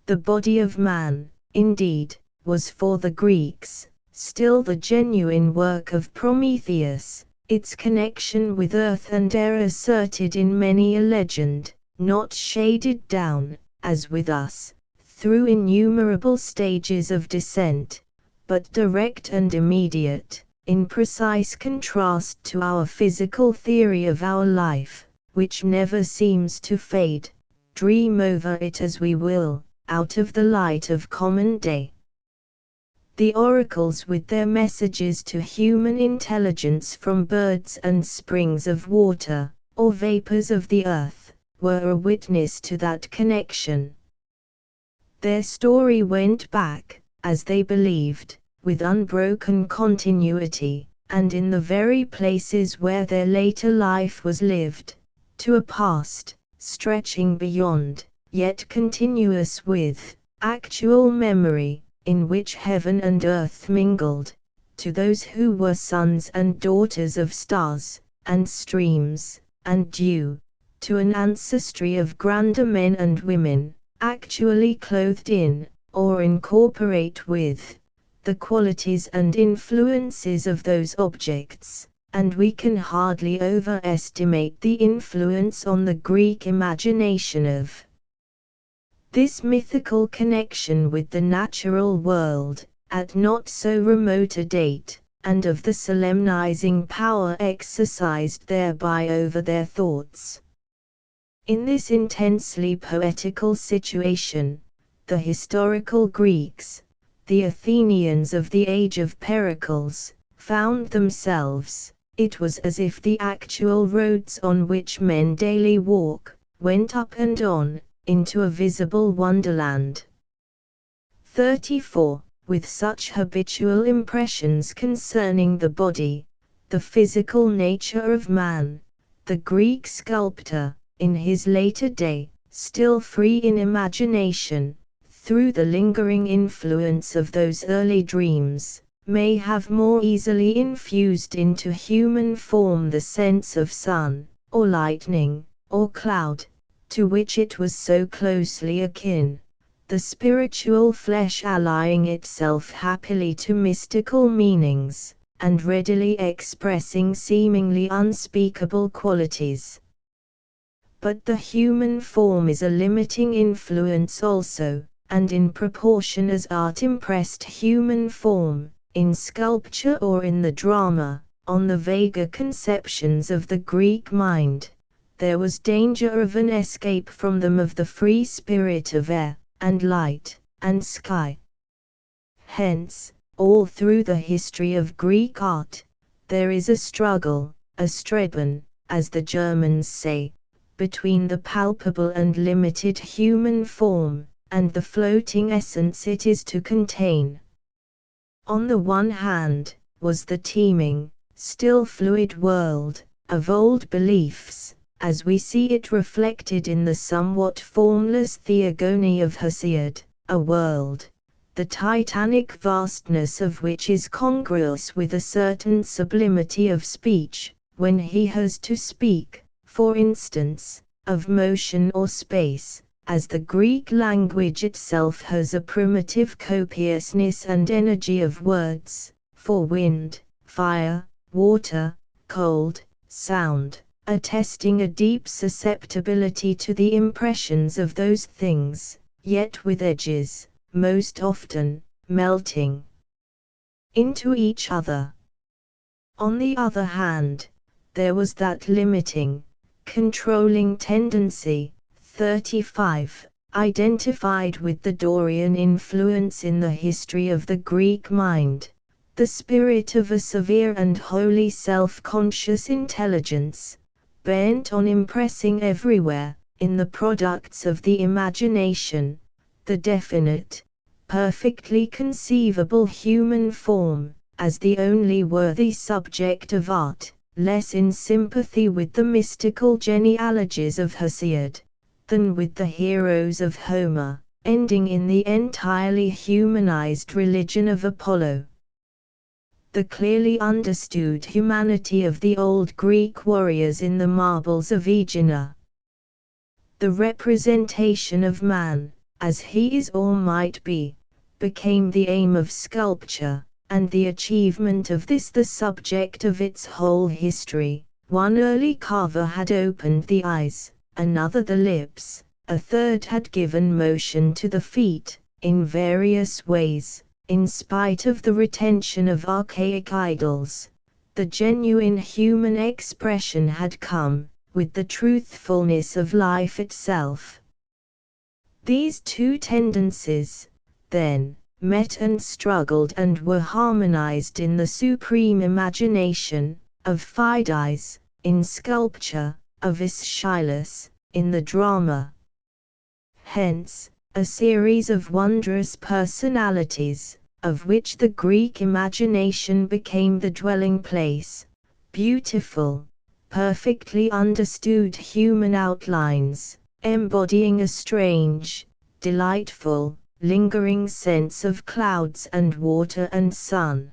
The body of man, indeed, was for the Greeks, still the genuine work of Prometheus, its connection with earth and air asserted in many a legend, not shaded down, as with us, through innumerable stages of descent, but direct and immediate, in precise contrast to our physical theory of our life, which never seems to fade, dream over it as we will, out of the light of common day. The oracles with their messages to human intelligence from birds and springs of water, or vapors of the earth, were a witness to that connection. Their story went back, as they believed, with unbroken continuity, and in the very places where their later life was lived, to a past, stretching beyond, yet continuous with, actual memory, in which heaven and earth mingled, to those who were sons and daughters of stars, and streams, and dew, to an ancestry of grander men and women, actually clothed in, or incorporate with, the qualities and influences of those objects, and we can hardly overestimate the influence on the Greek imagination of this mythical connection with the natural world, at not so remote a date, and of the solemnizing power exercised thereby over their thoughts. In this intensely poetical situation, the historical Greeks, the Athenians of the age of Pericles, found themselves. It was as if the actual roads on which men daily walk, went up and on, into a visible wonderland. 34. With such habitual impressions concerning the body, the physical nature of man, the Greek sculptor, in his later day, still free in imagination, through the lingering influence of those early dreams, may have more easily infused into human form the sense of sun, or lightning, or cloud, to which it was so closely akin, the spiritual flesh allying itself happily to mystical meanings, and readily expressing seemingly unspeakable qualities. But the human form is a limiting influence also, and in proportion as art impressed human form, in sculpture or in the drama, on the vaguer conceptions of the Greek mind, there was danger of an escape from them of the free spirit of air, and light, and sky. Hence, all through the history of Greek art, there is a struggle, a Streben, as the Germans say, between the palpable and limited human form, and the floating essence it is to contain. On the one hand, was the teeming, still fluid world, of old beliefs, as we see it reflected in the somewhat formless theogony of Hesiod, a world, the titanic vastness of which is congruous with a certain sublimity of speech, when he has to speak, for instance, of motion or space, as the Greek language itself has a primitive copiousness and energy of words, for wind, fire, water, cold, sound, attesting a deep susceptibility to the impressions of those things, yet with edges, most often, melting into each other. On the other hand, there was that limiting, controlling tendency, 35, identified with the Dorian influence in the history of the Greek mind, the spirit of a severe and wholly self-conscious intelligence, bent on impressing everywhere, in the products of the imagination, the definite, perfectly conceivable human form, as the only worthy subject of art, less in sympathy with the mystical genealogies of Hesiod, than with the heroes of Homer, ending in the entirely humanized religion of Apollo. The clearly understood humanity of the old Greek warriors in the marbles of Aegina. The representation of man, as he is or might be, became the aim of sculpture, and the achievement of this the subject of its whole history. One early carver had opened the eyes, another the lips, a third had given motion to the feet, in various ways, in spite of the retention of archaic idols. The genuine human expression had come, with the truthfulness of life itself. These two tendencies, then, met and struggled and were harmonized in the supreme imagination, of Phidias, in sculpture, of Aeschylus, in the drama. Hence, a series of wondrous personalities, of which the Greek imagination became the dwelling place, beautiful, perfectly understood human outlines, embodying a strange, delightful, lingering sense of clouds and water and sun.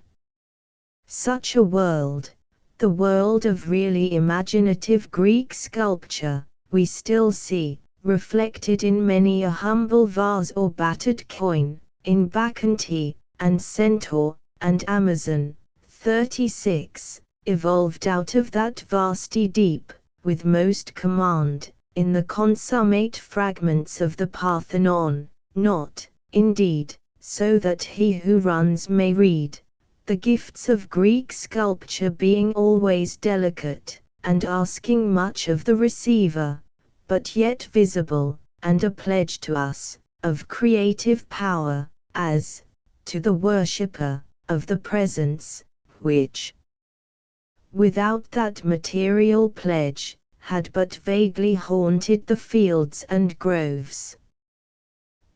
Such a world, the world of really imaginative Greek sculpture, we still see, reflected in many a humble vase or battered coin, in Bacchante, and Centaur, and Amazon. 36, evolved out of that vasty deep, with most command, in the consummate fragments of the Parthenon, not, indeed, so that he who runs may read, The gifts of Greek sculpture being always delicate, and asking much of the receiver, but yet visible, and a pledge to us, of creative power, as, to the worshipper, of the presence, which, without that material pledge, had but vaguely haunted the fields and groves.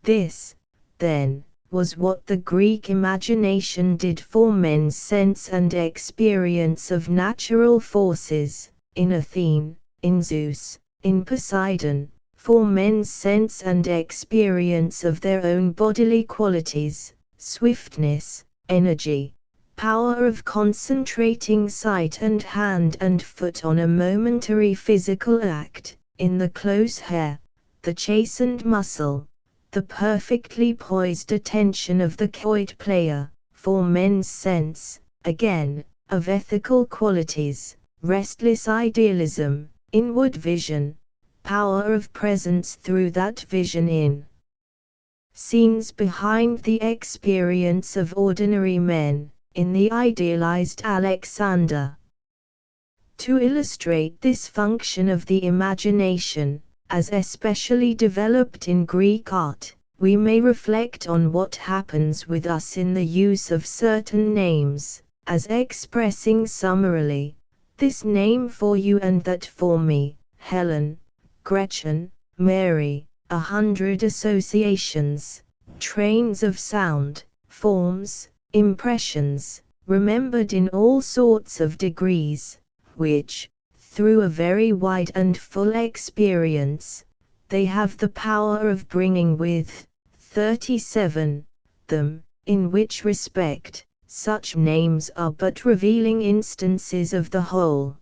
This, then, was what the Greek imagination did for men's sense and experience of natural forces, in Athene, in Zeus, in Poseidon, for men's sense and experience of their own bodily qualities, swiftness, energy, power of concentrating sight and hand and foot on a momentary physical act, in the close hair, the chastened muscle, the perfectly poised attention of the quoit player, for men's sense, again, of ethical qualities, restless idealism, inward vision, power of presence through that vision in scenes behind the experience of ordinary men, in the idealized Alexander. To illustrate this function of the imagination, as especially developed in Greek art, we may reflect on what happens with us in the use of certain names, as expressing summarily, this name for you and that for me, Helen, Gretchen, Mary, 100 associations, trains of sound, forms, impressions, remembered in all sorts of degrees, which, through a very wide and full experience, they have the power of bringing with 37 them, in which respect, such names are but revealing instances of the whole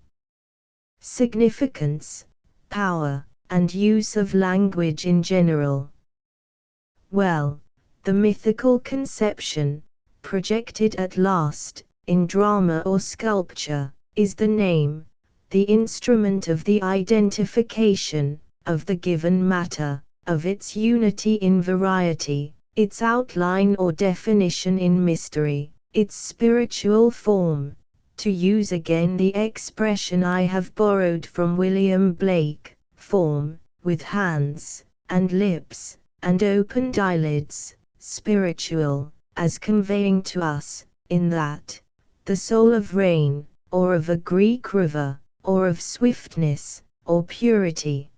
significance, power, and use of language in general. Well, the mythical conception, projected at last, in drama or sculpture, is the name, the instrument of the identification, of the given matter, of its unity in variety, its outline or definition in mystery, its spiritual form, to use again the expression I have borrowed from William Blake, form, with hands, and lips, and opened eyelids, spiritual, as conveying to us, in that, the soul of rain, or of a Greek river, or of swiftness, or purity.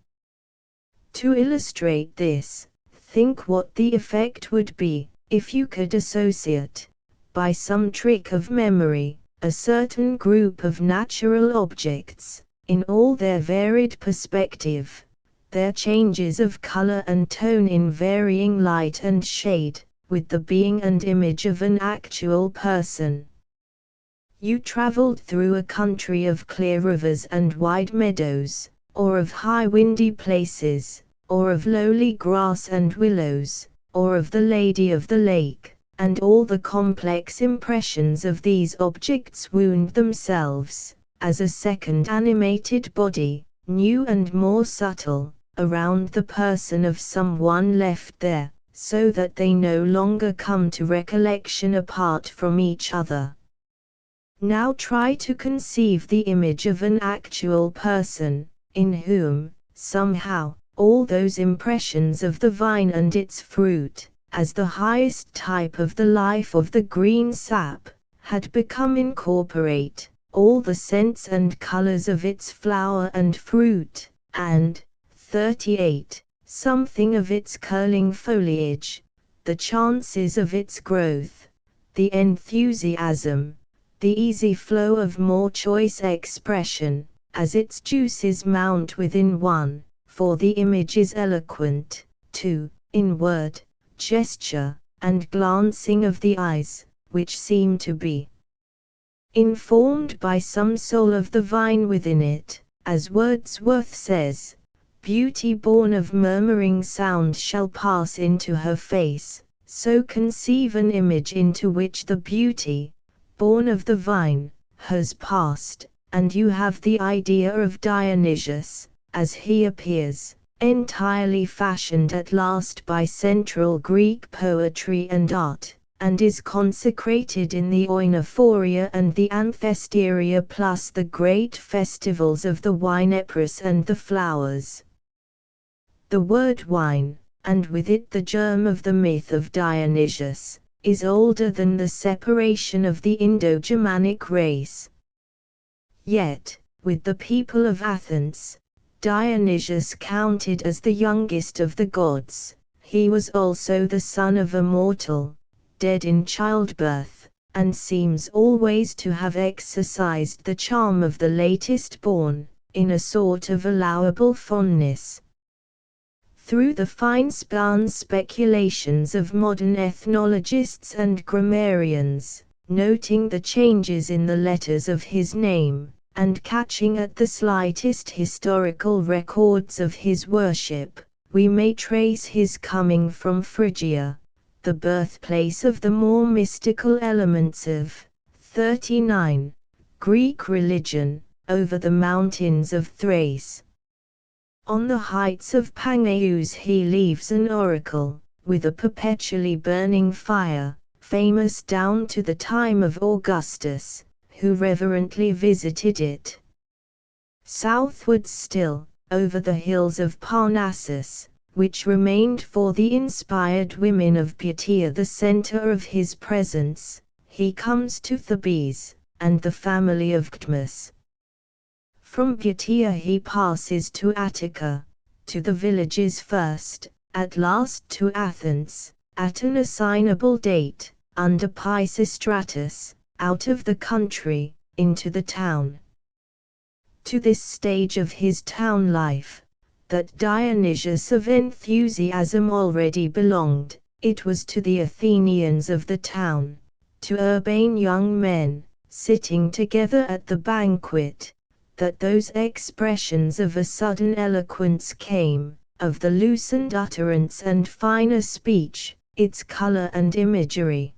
To illustrate this, think what the effect would be, if you could associate, by some trick of memory, a certain group of natural objects, in all their varied perspective, their changes of color and tone in varying light and shade, with the being and image of an actual person. You traveled through a country of clear rivers and wide meadows, or of high windy places, or of lowly grass and willows, or of the Lady of the Lake, and all the complex impressions of these objects wound themselves, as a second animated body, new and more subtle, around the person of some one left there, so that they no longer come to recollection apart from each other. Now try to conceive the image of an actual person, in whom, somehow, all those impressions of the vine and its fruit, as the highest type of the life of the green sap, had become incorporate, all the scents and colors of its flower and fruit, and, 38, something of its curling foliage, the chances of its growth, the enthusiasm, the easy flow of more choice expression, as its juices mount within one, for the image is eloquent, too, in word, gesture, and glancing of the eyes, which seem to be informed by some soul of the vine within it, as Wordsworth says, beauty born of murmuring sound shall pass into her face, so conceive an image into which the beauty, born of the vine, has passed, and you have the idea of Dionysius, as he appears, entirely fashioned at last by central Greek poetry and art, and is consecrated in the Oinophoria and the Anthesteria plus the great festivals of the Winepris and the flowers. The word wine, and with it the germ of the myth of Dionysius, is older than the separation of the Indo-Germanic race. Yet, with the people of Athens, Dionysius counted as the youngest of the gods. He was also the son of a mortal, dead in childbirth, and seems always to have exercised the charm of the latest born, in a sort of allowable fondness. Through the fine-spun speculations of modern ethnologists and grammarians, noting the changes in the letters of his name, and catching at the slightest historical records of his worship, we may trace his coming from Phrygia, the birthplace of the more mystical elements of 39. Greek religion, over the mountains of Thrace. On the heights of Pangaeus he leaves an oracle, with a perpetually burning fire, famous down to the time of Augustus, who reverently visited it. Southwards still, over the hills of Parnassus, which remained for the inspired women of Plataea the center of his presence, he comes to Thebes, and the family of Cadmus. From Plataea he passes to Attica, to the villages first, at last to Athens, at an assignable date, under Pisistratus, out of the country, into the town. To this stage of his town life, that Dionysius of enthusiasm already belonged, it was to the Athenians of the town, to urbane young men, sitting together at the banquet, that those expressions of a sudden eloquence came, of the loosened utterance and finer speech, its color and imagery.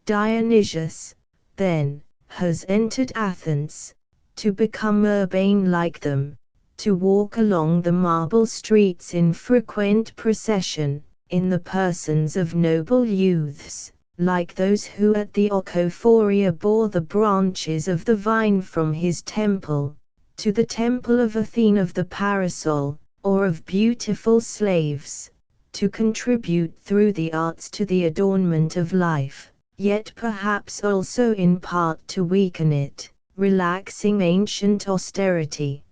Dionysius, then, has entered Athens, to become urbane like them, to walk along the marble streets in frequent procession, in the persons of noble youths, like those who at the Oinophoria bore the branches of the vine from his temple, to the temple of Athene of the parasol, or of beautiful slaves, to contribute through the arts to the adornment of life, yet perhaps also in part to weaken it, relaxing ancient austerity.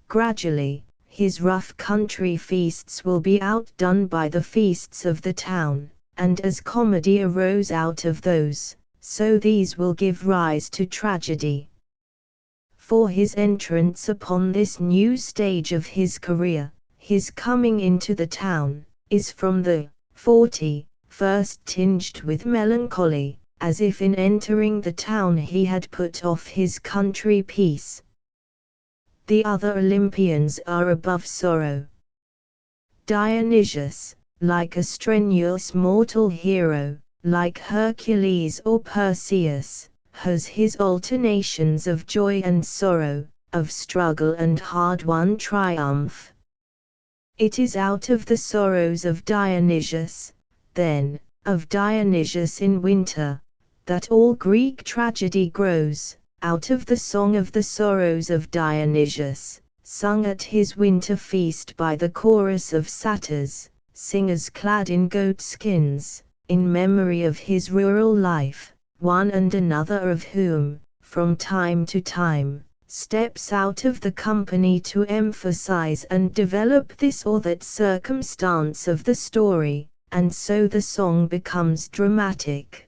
Gradually, his rough country feasts will be outdone by the feasts of the town, and as comedy arose out of those, so these will give rise to tragedy. For his entrance upon this new stage of his career, his coming into the town, is from the 41st tinged with melancholy, as if in entering the town he had put off his country peace. The other Olympians are above sorrow. Dionysius, like a strenuous mortal hero, like Hercules or Perseus, has his alternations of joy and sorrow, of struggle and hard-won triumph. It is out of the sorrows of Dionysius, then, of Dionysius in winter, that all Greek tragedy grows, out of the song of the sorrows of Dionysius, sung at his winter feast by the chorus of satyrs, singers clad in goat skins, in memory of his rural life, one and another of whom, from time to time, steps out of the company to emphasize and develop this or that circumstance of the story, and so the song becomes dramatic.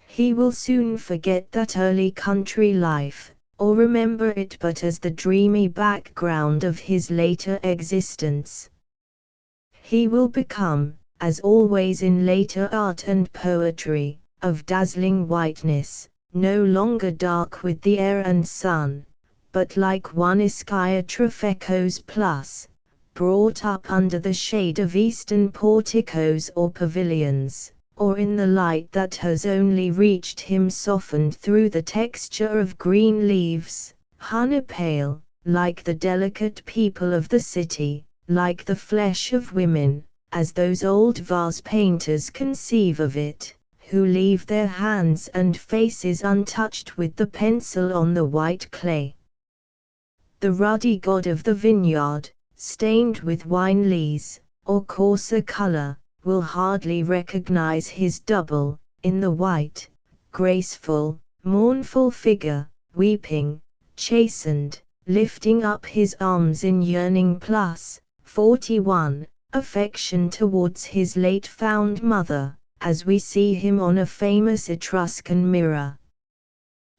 He will soon forget that early country life, or remember it but as the dreamy background of his later existence. He will become, as always in later art and poetry, of dazzling whiteness, no longer dark with the air and sun, but like one Ischiotrophekos plus, brought up under the shade of eastern porticos or pavilions, or in the light that has only reached him softened through the texture of green leaves, honey pale, like the delicate people of the city, like the flesh of women, as those old vase painters conceive of it, who leave their hands and faces untouched with the pencil on the white clay. The ruddy god of the vineyard, stained with wine lees, or coarser color, will hardly recognize his double, in the white, graceful, mournful figure, weeping, chastened, lifting up his arms in yearning. Plus, 41, affection towards his late found mother, as we see him on a famous Etruscan mirror.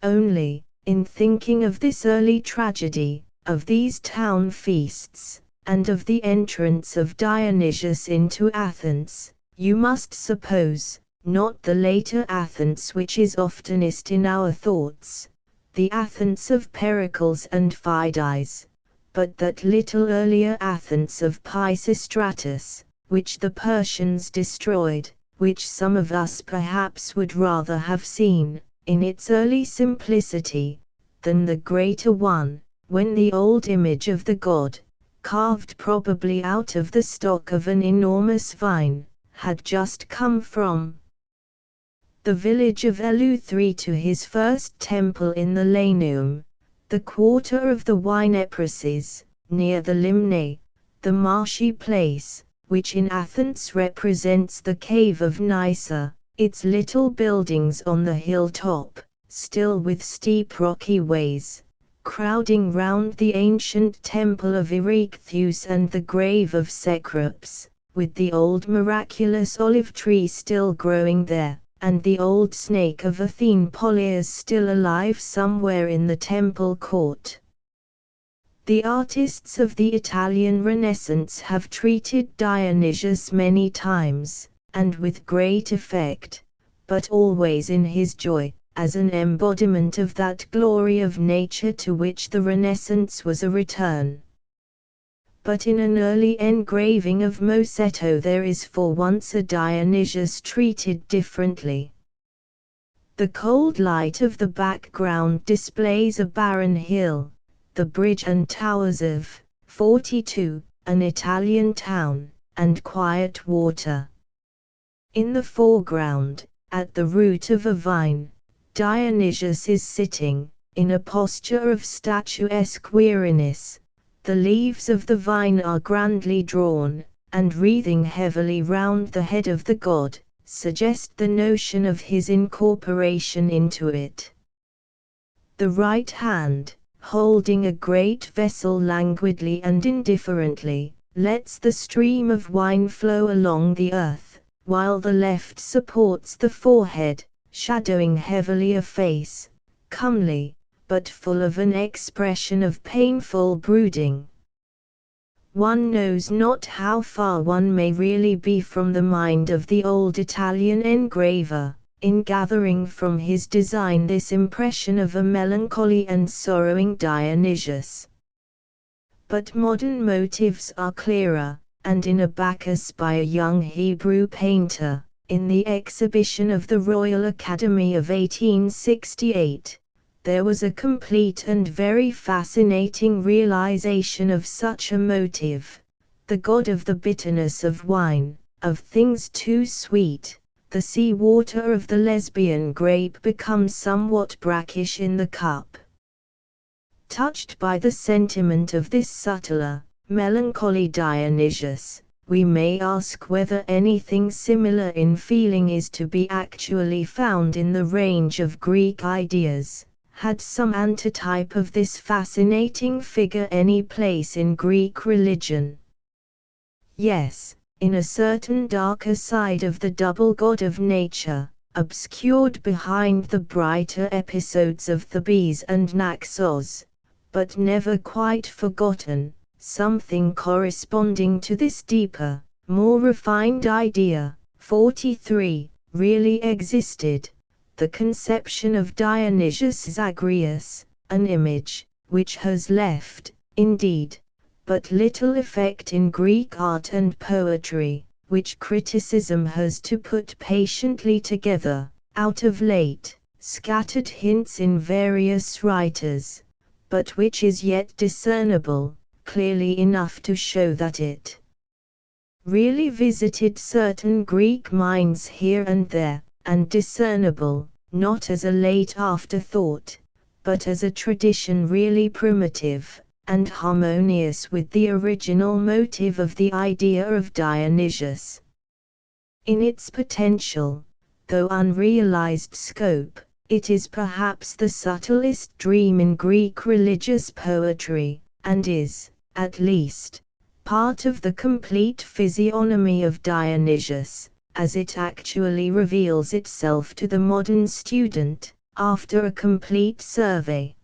Only, in thinking of this early tragedy, of these town feasts, and of the entrance of Dionysius into Athens, you must suppose, not the later Athens which is oftenest in our thoughts, the Athens of Pericles and Phidias, but that little earlier Athens of Pisistratus, which the Persians destroyed, which some of us perhaps would rather have seen, in its early simplicity, than the greater one, when the old image of the god, carved probably out of the stock of an enormous vine, had just come from the village of Eleutheri to his first temple in the Laineum, the quarter of the wine Eprises, near the Limnae, the marshy place, which in Athens represents the cave of Nysa, its little buildings on the hilltop, still with steep rocky ways, crowding round the ancient temple of Erechtheus and the grave of Cecrops, with the old miraculous olive tree still growing there, and the old snake of Athene Polyas still alive somewhere in the temple court. The artists of the Italian Renaissance have treated Dionysius many times, and with great effect, but always in his joy, as an embodiment of that glory of nature to which the Renaissance was a return. But in an early engraving of Mosetto there is for once a Dionysius treated differently. The cold light of the background displays a barren hill, the bridge and towers of 42, an Italian town, and quiet water. In the foreground, at the root of a vine, Dionysius is sitting, in a posture of statuesque weariness. The leaves of the vine are grandly drawn, and wreathing heavily round the head of the god, suggest the notion of his incorporation into it. The right hand, holding a great vessel languidly and indifferently, lets the stream of wine flow along the earth, while the left supports the forehead, shadowing heavily a face, comely, but full of an expression of painful brooding. One knows not how far one may really be from the mind of the old Italian engraver, in gathering from his design this impression of a melancholy and sorrowing Dionysius. But modern motives are clearer, and in a Bacchus by a young Hebrew painter, in the exhibition of the Royal Academy of 1868, there was a complete and very fascinating realization of such a motive. The god of the bitterness of wine, of things too sweet, the sea water of the lesbian grape becomes somewhat brackish in the cup. Touched by the sentiment of this subtler, melancholy Dionysius, we may ask whether anything similar in feeling is to be actually found in the range of Greek ideas. Had some antitype of this fascinating figure any place in Greek religion? Yes, in a certain darker side of the double god of nature, obscured behind the brighter episodes of Thebes and Naxos, but never quite forgotten. Something corresponding to this deeper, more refined idea, 43, really existed, the conception of Dionysius Zagreus, an image, which has left, indeed, but little effect in Greek art and poetry, which criticism has to put patiently together, out of late, scattered hints in various writers, but which is yet discernible, clearly enough to show that it really visited certain Greek minds here and there, and discernible, not as a late afterthought, but as a tradition really primitive, and harmonious with the original motive of the idea of Dionysius. In its potential, though unrealized scope, it is perhaps the subtlest dream in Greek religious poetry, and is, at least, part of the complete physiognomy of Dionysius, as it actually reveals itself to the modern student, after a complete survey.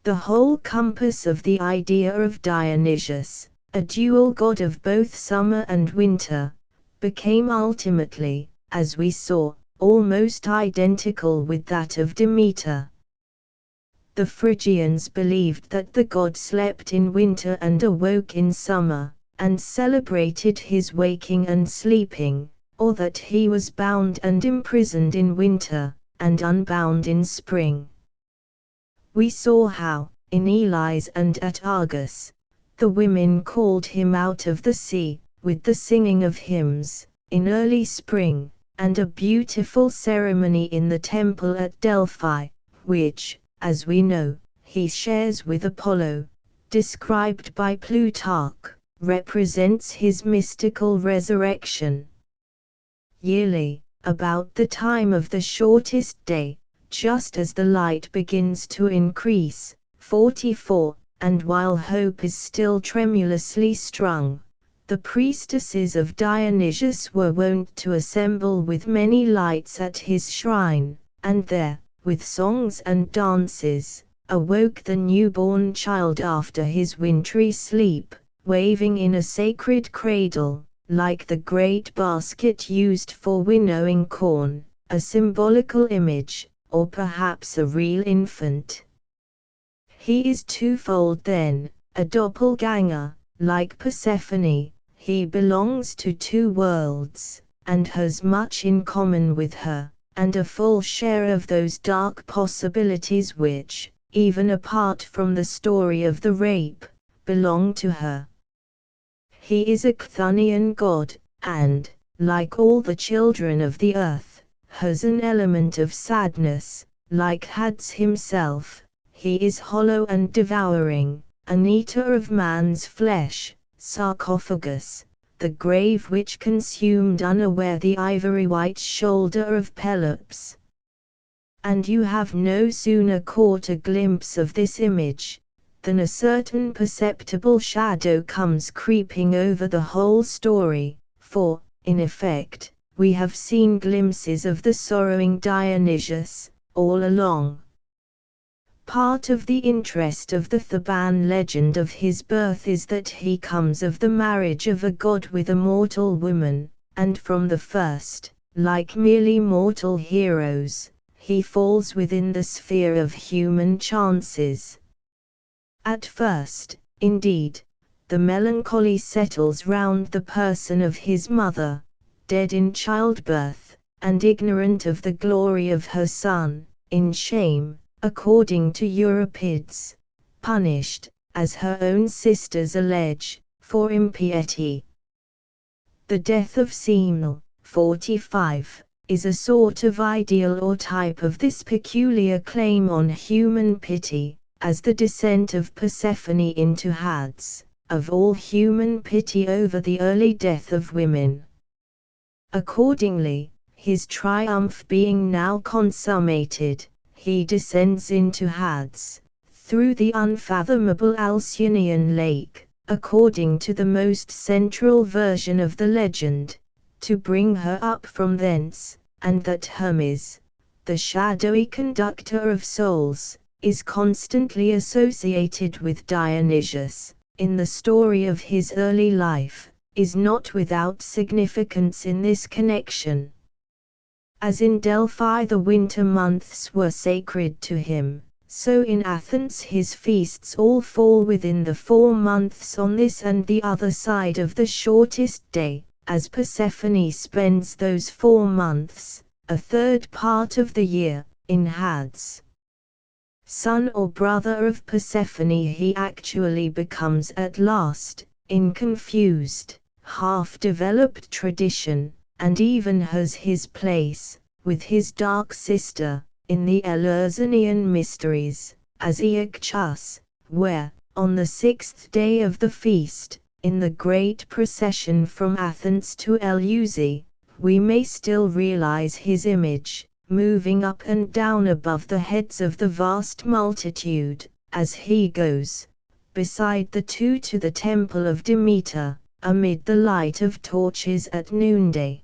The whole compass of the idea of Dionysius, a dual god of both summer and winter, became ultimately, as we saw, almost identical with that of Demeter. The Phrygians believed that the god slept in winter and awoke in summer, and celebrated his waking and sleeping, or that he was bound and imprisoned in winter, and unbound in spring. We saw how, in Elis and at Argos, the women called him out of the sea, with the singing of hymns, in early spring, and a beautiful ceremony in the temple at Delphi, which, as we know, he shares with Apollo, described by Plutarch, represents his mystical resurrection. Yearly, about the time of the shortest day, just as the light begins to increase, 44, and while hope is still tremulously strung, the priestesses of Dionysius were wont to assemble with many lights at his shrine, and there, with songs and dances, awoke the newborn child after his wintry sleep, waving in a sacred cradle, like the great basket used for winnowing corn, a symbolical image, or perhaps a real infant. He is twofold then, a doppelganger, like Persephone. He belongs to two worlds, and has much in common with her, and a full share of those dark possibilities which, even apart from the story of the rape, belong to her. He is a Chthonian god, and, like all the children of the earth, has an element of sadness. Like Hades himself, he is hollow and devouring, an eater of man's flesh, sarcophagus, the grave which consumed unaware the ivory-white shoulder of Pelops. And you have no sooner caught a glimpse of this image, than a certain perceptible shadow comes creeping over the whole story, for, in effect, we have seen glimpses of the sorrowing Dionysius, all along. Part of the interest of the Theban legend of his birth is that he comes of the marriage of a god with a mortal woman, and from the first, like merely mortal heroes, he falls within the sphere of human chances. At first, indeed, the melancholy settles round the person of his mother, dead in childbirth, and ignorant of the glory of her son, in shame, according to Euripides, punished, as her own sisters allege, for impiety. The death of Semele, 45, is a sort of ideal or type of this peculiar claim on human pity, as the descent of Persephone into Hades, of all human pity over the early death of women. Accordingly, his triumph being now consummated, he descends into Hades, through the unfathomable Alcyonian lake, according to the most central version of the legend, to bring her up from thence, and that Hermes, the shadowy conductor of souls, is constantly associated with Dionysius, in the story of his early life, is not without significance in this connection. As in Delphi the winter months were sacred to him, so in Athens his feasts all fall within the 4 months on this and the other side of the shortest day, as Persephone spends those 4 months, a third part of the year, in Hades. Son or brother of Persephone he actually becomes at last, in confused, half-developed tradition, and even has his place, with his dark sister, in the Eleusinian mysteries, as Iacchus, where, on the 6th day of the feast, in the great procession from Athens to Eleusis, we may still realize his image, moving up and down above the heads of the vast multitude, as he goes, beside the two to the temple of Demeter, amid the light of torches at noonday.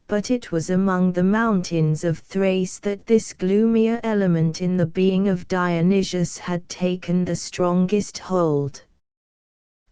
But it was among the mountains of Thrace that this gloomier element in the being of Dionysius had taken the strongest hold.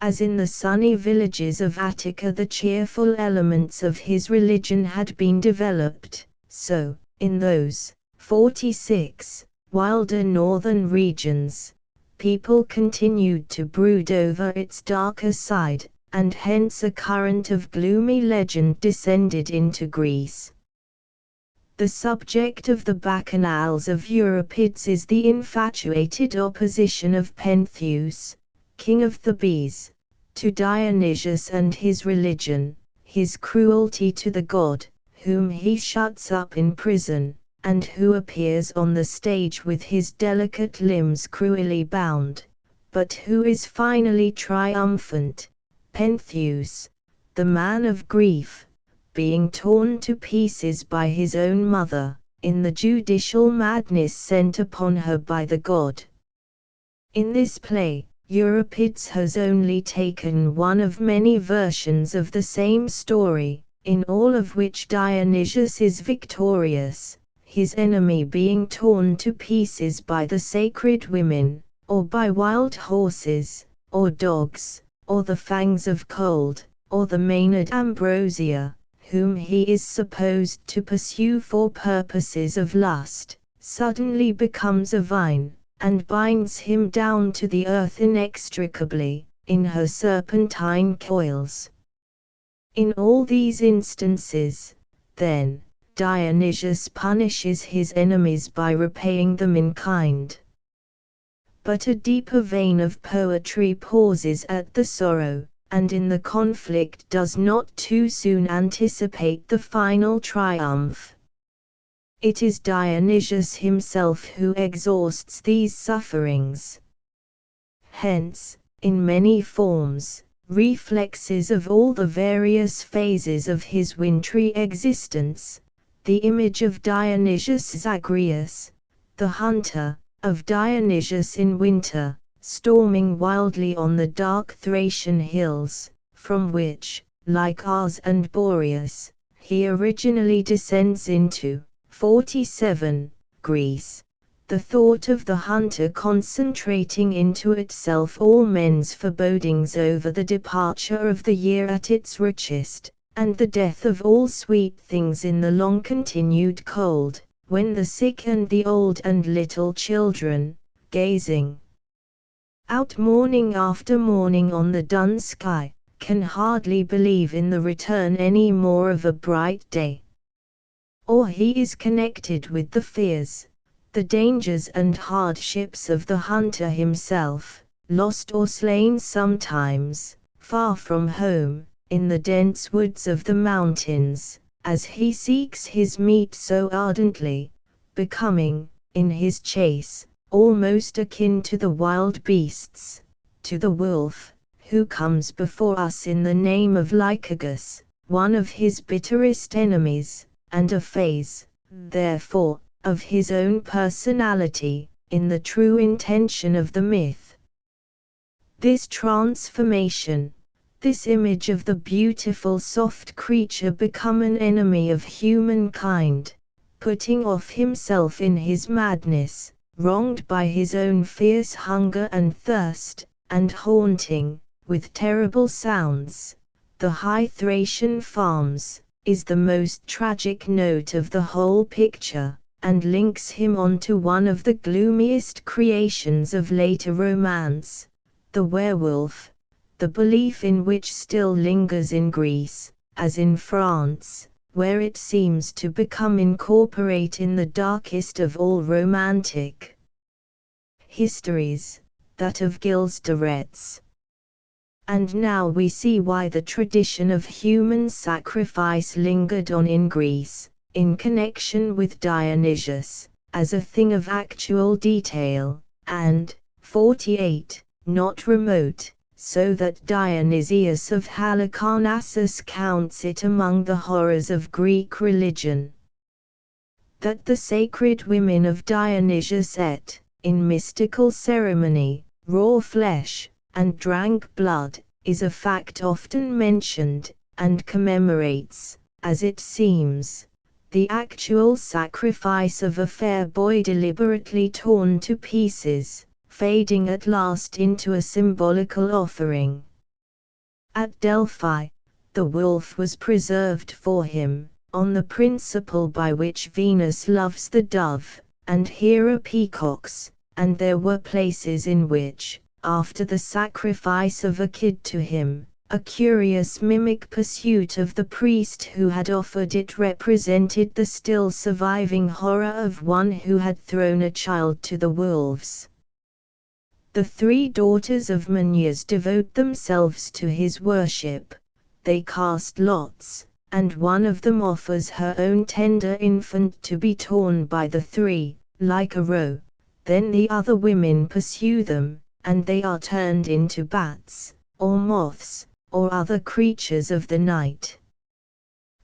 As in the sunny villages of Attica the cheerful elements of his religion had been developed, so, in those 46 wilder northern regions, people continued to brood over its darker side, and hence a current of gloomy legend descended into Greece. The subject of the Bacchanals of Euripides is the infatuated opposition of Pentheus, king of Thebes, to Dionysius and his religion, his cruelty to the god, whom he shuts up in prison, and who appears on the stage with his delicate limbs cruelly bound, but who is finally triumphant. Pentheus, the man of grief, being torn to pieces by his own mother, in the judicial madness sent upon her by the god. In this play, Euripides has only taken one of many versions of the same story, in all of which Dionysius is victorious, his enemy being torn to pieces by the sacred women, or by wild horses, or dogs, or the fangs of cold, or the Maenad Ambrosia, whom he is supposed to pursue for purposes of lust, suddenly becomes a vine, and binds him down to the earth inextricably, in her serpentine coils. In all these instances, then, Dionysius punishes his enemies by repaying them in kind. But a deeper vein of poetry pauses at the sorrow, and in the conflict does not too soon anticipate the final triumph. It is Dionysius himself who exhausts these sufferings. Hence, in many forms, reflexes of all the various phases of his wintry existence, the image of Dionysius Zagreus, the hunter, of Dionysius in winter, storming wildly on the dark Thracian hills, from which, like Ars and Boreas, he originally descends into 47 Greece. The thought of the hunter concentrating into itself all men's forebodings over the departure of the year at its richest, and the death of all sweet things in the long-continued cold, when the sick and the old and little children, gazing out morning after morning on the dun sky, can hardly believe in the return any more of a bright day. Or he is connected with the fears, the dangers and hardships of the hunter himself, lost or slain sometimes, far from home, in the dense woods of the mountains, as he seeks his meat so ardently, becoming, in his chase, almost akin to the wild beasts, to the wolf, who comes before us in the name of Lycurgus, one of his bitterest enemies, and a phase, therefore, of his own personality, in the true intention of the myth. This transformation, this image of the beautiful soft creature become an enemy of humankind, putting off himself in his madness, wronged by his own fierce hunger and thirst, and haunting, with terrible sounds, the high Thracian farms, is the most tragic note of the whole picture, and links him on to one of the gloomiest creations of later romance, the werewolf, the belief in which still lingers in Greece, as in France, where it seems to become incorporate in the darkest of all romantic histories, that of Gilles de Retz. And now we see why the tradition of human sacrifice lingered on in Greece, in connection with Dionysius, as a thing of actual detail, and, 48, not remote, so that Dionysius of Halicarnassus counts it among the horrors of Greek religion. That the sacred women of Dionysius ate, in mystical ceremony, raw flesh, and drank blood, is a fact often mentioned, and commemorates, as it seems, the actual sacrifice of a fair boy deliberately torn to pieces, fading at last into a symbolical offering. At Delphi, the wolf was preserved for him, on the principle by which Venus loves the dove, and Hera peacocks, and there were places in which, after the sacrifice of a kid to him, a curious mimic pursuit of the priest who had offered it represented the still surviving horror of one who had thrown a child to the wolves. The 3 daughters of Menelaus devote themselves to his worship. They cast lots, and one of them offers her own tender infant to be torn by the 3, like a roe. Then the other women pursue them, and they are turned into bats, or moths, or other creatures of the night.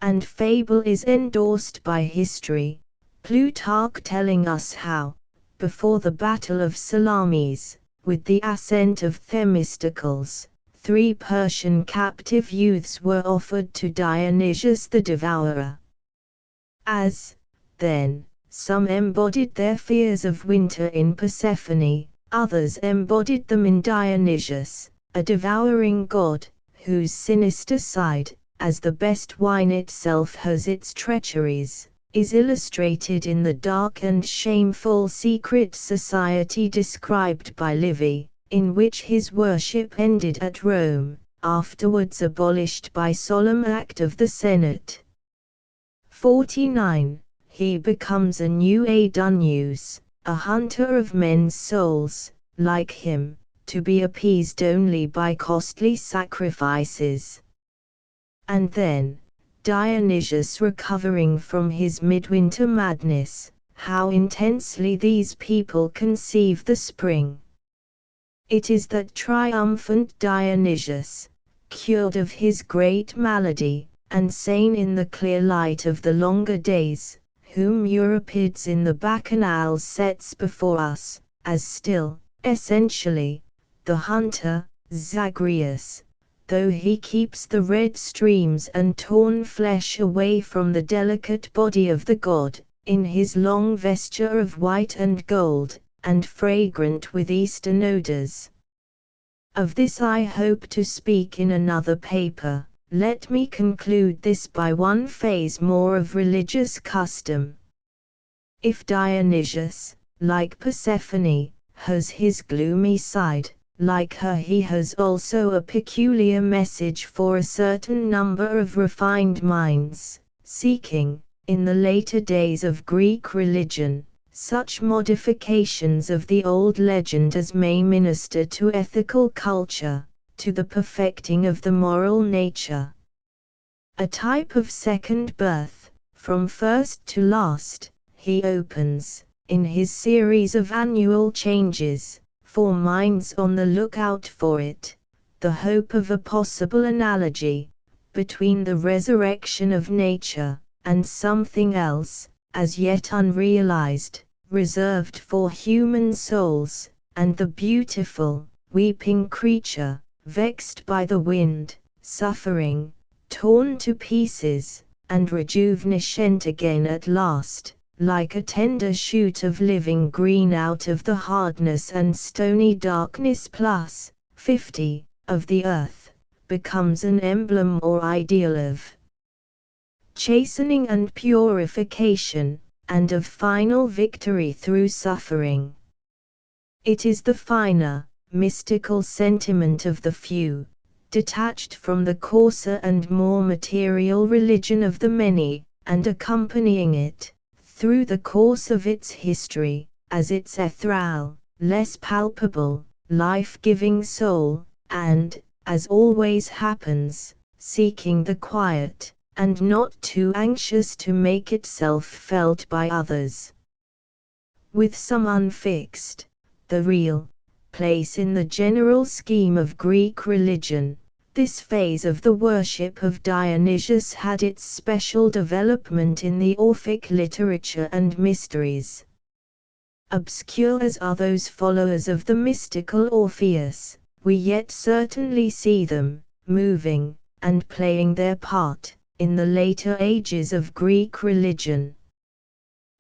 And fable is endorsed by history, Plutarch telling us how, before the battle of Salamis, with the assent of Themistocles, 3 Persian captive youths were offered to Dionysius the devourer. As, then, some embodied their fears of winter in Persephone, others embodied them in Dionysius, a devouring god, whose sinister side, as the best wine itself has its treacheries, is illustrated in the dark and shameful secret society described by Livy, in which his worship ended at Rome, afterwards abolished by solemn act of the Senate. 49. He becomes a new Adoneus, a hunter of men's souls, like him, to be appeased only by costly sacrifices. And then, Dionysius recovering from his midwinter madness, how intensely these people conceive the spring. It is that triumphant Dionysius, cured of his great malady, and sane in the clear light of the longer days, whom Euripides in the Bacchanals sets before us, as still, essentially, the hunter, Zagreus, though he keeps the red streams and torn flesh away from the delicate body of the god, in his long vesture of white and gold, and fragrant with Eastern odors. Of this I hope to speak in another paper. Let me conclude this by one phase more of religious custom. If Dionysius, like Persephone, has his gloomy side, like her he has also a peculiar message for a certain number of refined minds, seeking, in the later days of Greek religion, such modifications of the old legend as may minister to ethical culture, to the perfecting of the moral nature. A type of second birth, from first to last, he opens, in his series of annual changes, for minds on the lookout for it, the hope of a possible analogy, between the resurrection of nature, and something else, as yet unrealized, reserved for human souls, and the beautiful, weeping creature, vexed by the wind, suffering, torn to pieces, and rejuvenescent again at last, like a tender shoot of living green out of the hardness and stony darkness plus, 50, of the earth, becomes an emblem or ideal of chastening and purification, and of final victory through suffering. It is the finer, mystical sentiment of the few, detached from the coarser and more material religion of the many, and accompanying it, through the course of its history, as its ethereal, less palpable, life-giving soul, and, as always happens, seeking the quiet, and not too anxious to make itself felt by others. With some unfixed, the real, place in the general scheme of Greek religion, this phase of the worship of Dionysius had its special development in the Orphic literature and mysteries. Obscure as are those followers of the mystical Orpheus, we yet certainly see them, moving, and playing their part, in the later ages of Greek religion.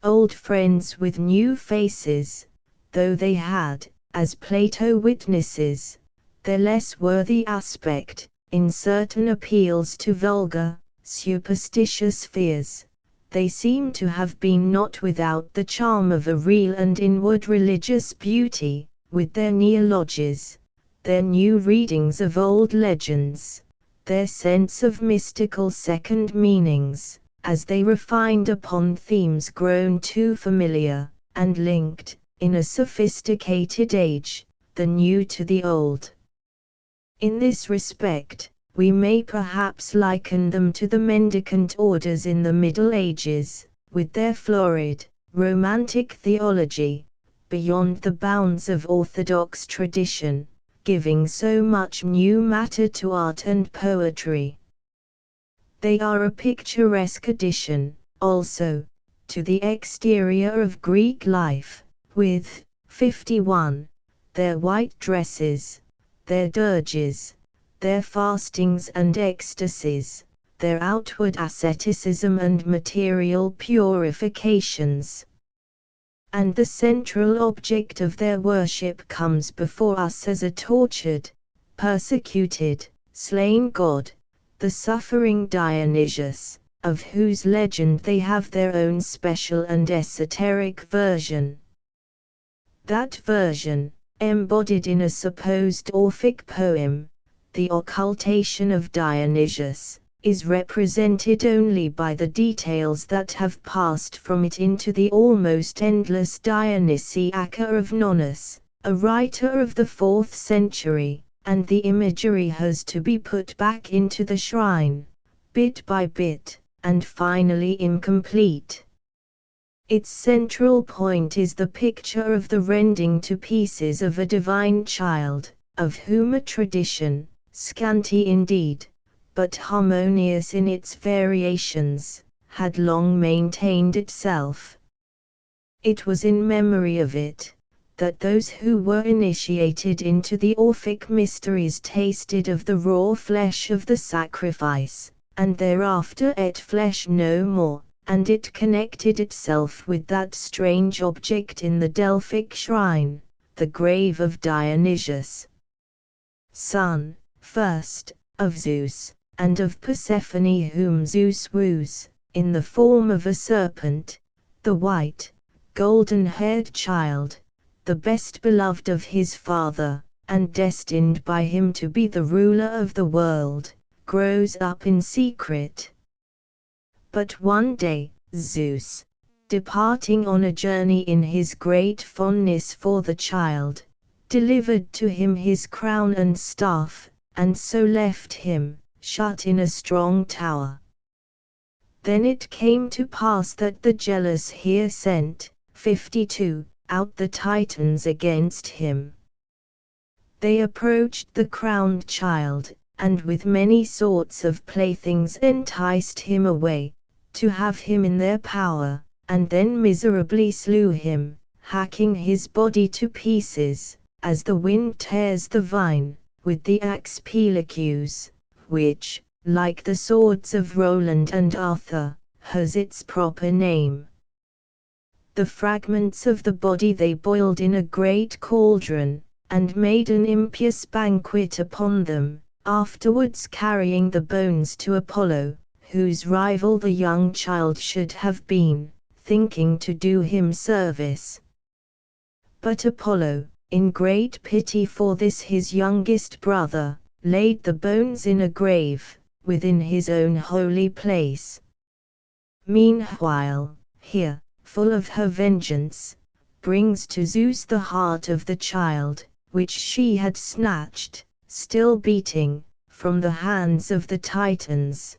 Old friends with new faces, though they had, as Plato witnesses, their less worthy aspect, in certain appeals to vulgar, superstitious fears, they seem to have been not without the charm of a real and inward religious beauty, with their neologies, their new readings of old legends, their sense of mystical second meanings, as they refined upon themes grown too familiar, and linked, in a sophisticated age, the new to the old. In this respect, we may perhaps liken them to the mendicant orders in the Middle Ages, with their florid, romantic theology, beyond the bounds of orthodox tradition, giving so much new matter to art and poetry. They are a picturesque addition, also, to the exterior of Greek life, with 51, their white dresses, their dirges, their fastings and ecstasies, their outward asceticism and material purifications. And the central object of their worship comes before us as a tortured, persecuted, slain god, the suffering Dionysius, of whose legend they have their own special and esoteric version. That version, embodied in a supposed Orphic poem, the occultation of Dionysius, is represented only by the details that have passed from it into the almost endless Dionysiaca of Nonnus, a writer of the 4th century, and the imagery has to be put back into the shrine, bit by bit, and finally incomplete. Its central point is the picture of the rending to pieces of a divine child, of whom a tradition, scanty indeed, but harmonious in its variations, had long maintained itself. It was in memory of it, that those who were initiated into the Orphic mysteries tasted of the raw flesh of the sacrifice, and thereafter ate flesh no more, and it connected itself with that strange object in the Delphic shrine, the grave of Dionysius, son, first, of Zeus, and of Persephone, whom Zeus woos, in the form of a serpent, the white, golden-haired child, the best beloved of his father, and destined by him to be the ruler of the world, grows up in secret. But one day, Zeus, departing on a journey in his great fondness for the child, delivered to him his crown and staff, and so left him, shut in a strong tower. Then it came to pass that the jealous Hera sent, 52, out the Titans against him. They approached the crowned child, and with many sorts of playthings enticed him away, to have him in their power, and then miserably slew him, hacking his body to pieces, as the wind tears the vine, with the axe Peleus, which, like the swords of Roland and Arthur, has its proper name. The fragments of the body they boiled in a great cauldron, and made an impious banquet upon them, afterwards carrying the bones to Apollo, whose rival the young child should have been, thinking to do him service. But Apollo, in great pity for this his youngest brother, laid the bones in a grave, within his own holy place. Meanwhile, Hera, full of her vengeance, brings to Zeus the heart of the child, which she had snatched, still beating, from the hands of the Titans.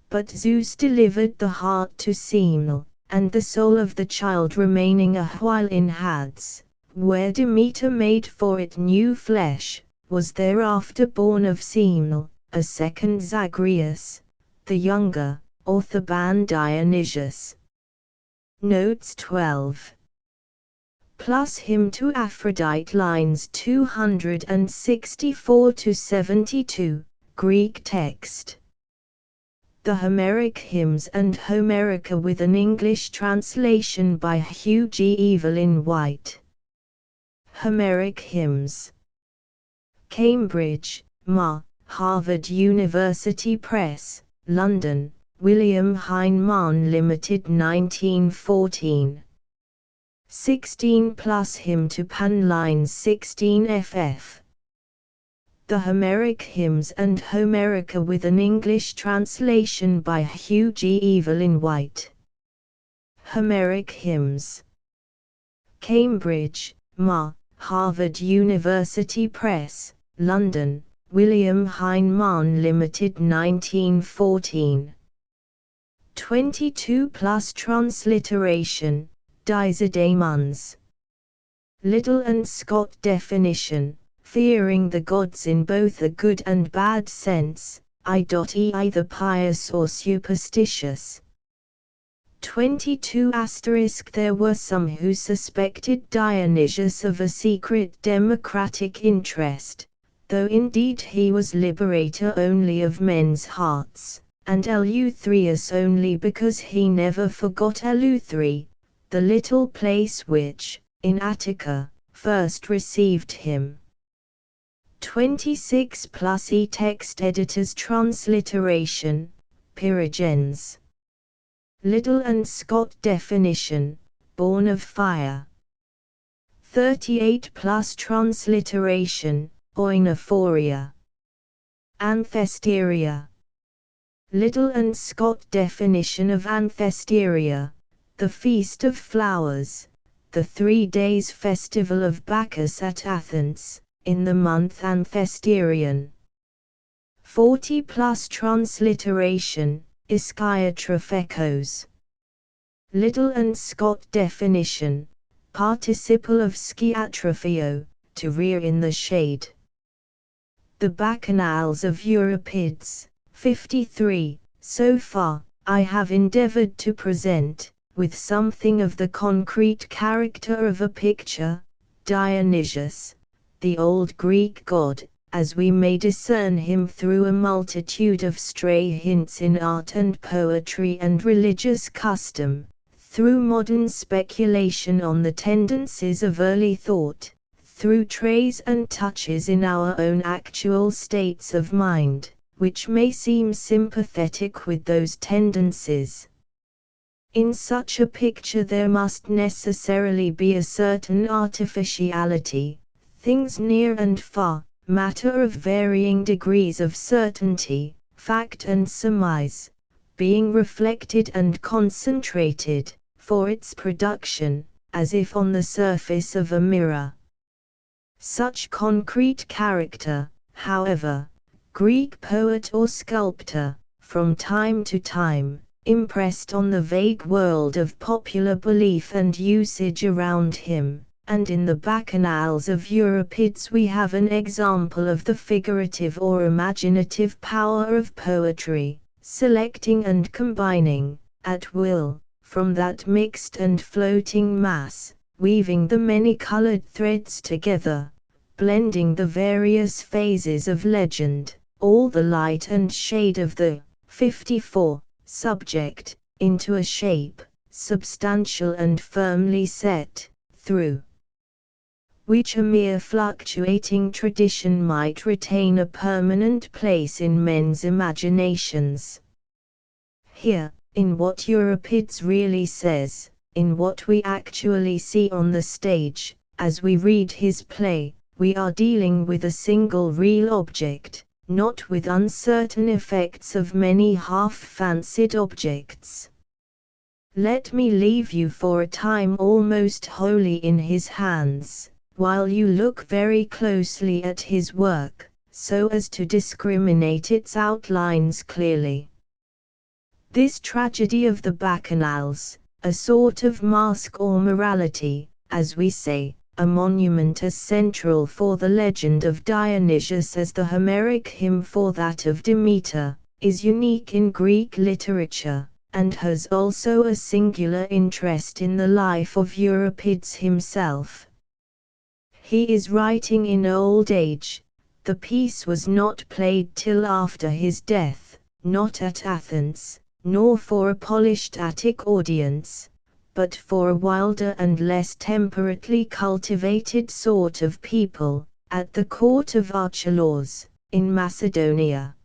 But Zeus delivered the heart to Semele, and the soul of the child remaining a while in Hades, where Demeter made for it new flesh, was thereafter born of Semele, a second Zagreus, the younger, or Theban Dionysius. Notes 12. Plus hymn to Aphrodite lines 264–72, Greek text. The Homeric Hymns and Homerica with an English translation by Hugh G. Evelyn White. Homeric Hymns. Cambridge, Ma. Harvard University Press, London, William Heinemann Limited 1914. 16 plus hymn to Pan lines 16 ff. The Homeric Hymns and Homerica with an English translation by Hugh G. Evelyn White. Homeric Hymns. Cambridge, Ma. Harvard University Press, London, William Heinemann Limited 1914. 22 plus transliteration, Diademus. Liddell and Scott definition, fearing the gods in both a good and bad sense, either pious or superstitious. 22 There were some who suspected Dionysius of a secret democratic interest, though indeed he was liberator only of men's hearts, and Eleutherius only because he never forgot Eleuthery, the little place which, in Attica, first received him. 26 plus e-text editors transliteration, Pyrogens. Liddell and Scott definition, born of fire. 38 plus transliteration, oinophoria. Anthesteria. Liddell and Scott definition of Anthesteria, the Feast of Flowers, the 3 days festival of Bacchus at Athens, in the month Anthesterion. 40 plus transliteration, Ischiotrophekos. Liddell and Scott definition, participle of skiatropheo, to rear in the shade. The Bacchanals of Euripides, 53, so far, I have endeavored to present, with something of the concrete character of a picture, Dionysius, the old Greek god, as we may discern him through a multitude of stray hints in art and poetry and religious custom, through modern speculation on the tendencies of early thought, through traces and touches in our own actual states of mind, which may seem sympathetic with those tendencies. In such a picture there must necessarily be a certain artificiality, things near and far, matter of varying degrees of certainty, fact and surmise, being reflected and concentrated, for its production, as if on the surface of a mirror. Such concrete character, however, Greek poet or sculptor, from time to time, impressed on the vague world of popular belief and usage around him, and in the Bacchanals of Euripides we have an example of the figurative or imaginative power of poetry, selecting and combining, at will, from that mixed and floating mass, weaving the many-colored threads together, blending the various phases of legend, all the light and shade of the 54 subject, into a shape, substantial and firmly set, through which a mere fluctuating tradition might retain a permanent place in men's imaginations. Here, in what Euripides really says, in what we actually see on the stage, as we read his play, we are dealing with a single real object, not with uncertain effects of many half-fancied objects. Let me leave you for a time almost wholly in his hands, while you look very closely at his work, so as to discriminate its outlines clearly. This tragedy of the Bacchanals, a sort of mask or morality, as we say, a monument as central for the legend of Dionysius as the Homeric hymn for that of Demeter, is unique in Greek literature, and has also a singular interest in the life of Euripides himself. He is writing in old age. The piece was not played till after his death, not at Athens, nor for a polished Attic audience, but for a wilder and less temperately cultivated sort of people, at the court of Archelaus, in Macedonia.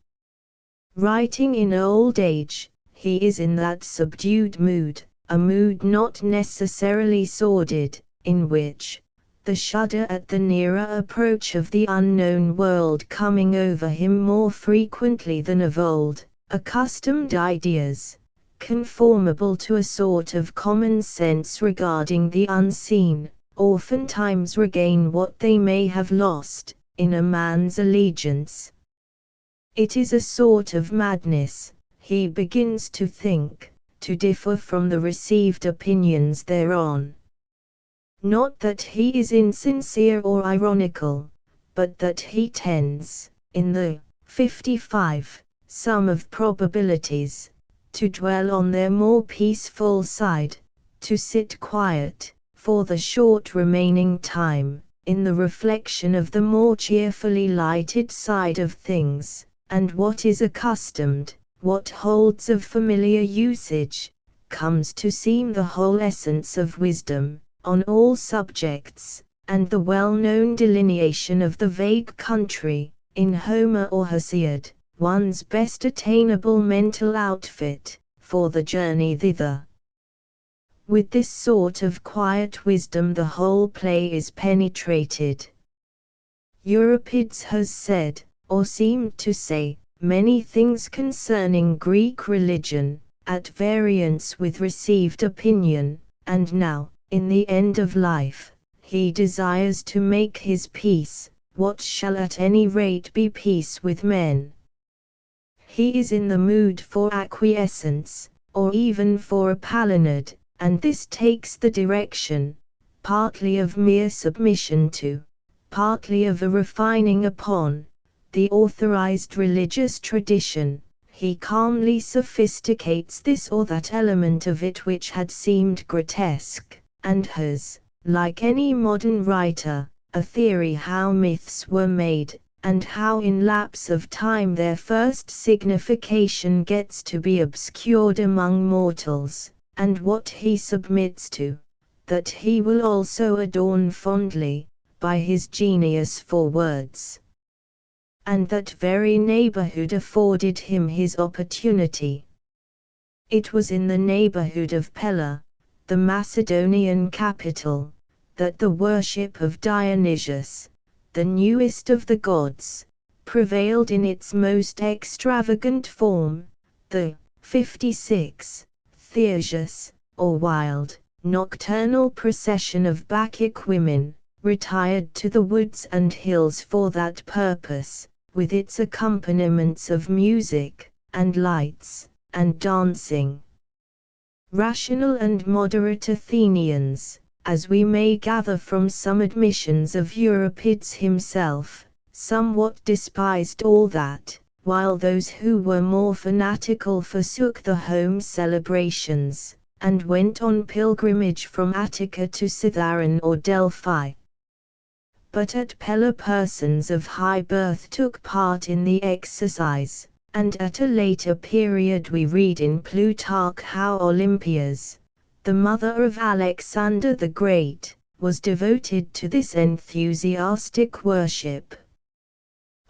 Writing in old age, he is in that subdued mood, a mood not necessarily sordid, in which, the shudder at the nearer approach of the unknown world coming over him more frequently than of old, accustomed ideas, conformable to a sort of common sense regarding the unseen, oftentimes regain what they may have lost, in a man's allegiance. It is a sort of madness, he begins to think, to differ from the received opinions thereon. Not that he is insincere or ironical, but that he tends, in the 55 sum of probabilities, to dwell on their more peaceful side, to sit quiet, for the short remaining time, in the reflection of the more cheerfully lighted side of things, and what is accustomed, what holds of familiar usage, comes to seem the whole essence of wisdom, on all subjects, and the well-known delineation of the vague country, in Homer or Hesiod, one's best attainable mental outfit, for the journey thither. With this sort of quiet wisdom the whole play is penetrated. Euripides has said, or seemed to say, many things concerning Greek religion, at variance with received opinion, and now, in the end of life, he desires to make his peace, what shall at any rate be peace with men. He is in the mood for acquiescence, or even for a palinode, and this takes the direction, partly of mere submission to, partly of a refining upon, the authorized religious tradition. He calmly sophisticates this or that element of it which had seemed grotesque, and has, like any modern writer, a theory how myths were made, and how in lapse of time their first signification gets to be obscured among mortals, and what he submits to, that he will also adorn fondly, by his genius for words. And that very neighborhood afforded him his opportunity. It was in the neighborhood of Pella, the Macedonian capital, that the worship of Dionysius, the newest of the gods, prevailed in its most extravagant form, the 56 Theurgias, or wild, nocturnal procession of Bacchic women, retired to the woods and hills for that purpose, with its accompaniments of music, and lights, and dancing. Rational and moderate Athenians, as we may gather from some admissions of Euripides himself, somewhat despised all that, while those who were more fanatical forsook the home celebrations, and went on pilgrimage from Attica to Cithaeron or Delphi. But at Pella persons of high birth took part in the exercise, and at a later period we read in Plutarch how Olympias, the mother of Alexander the Great, was devoted to this enthusiastic worship.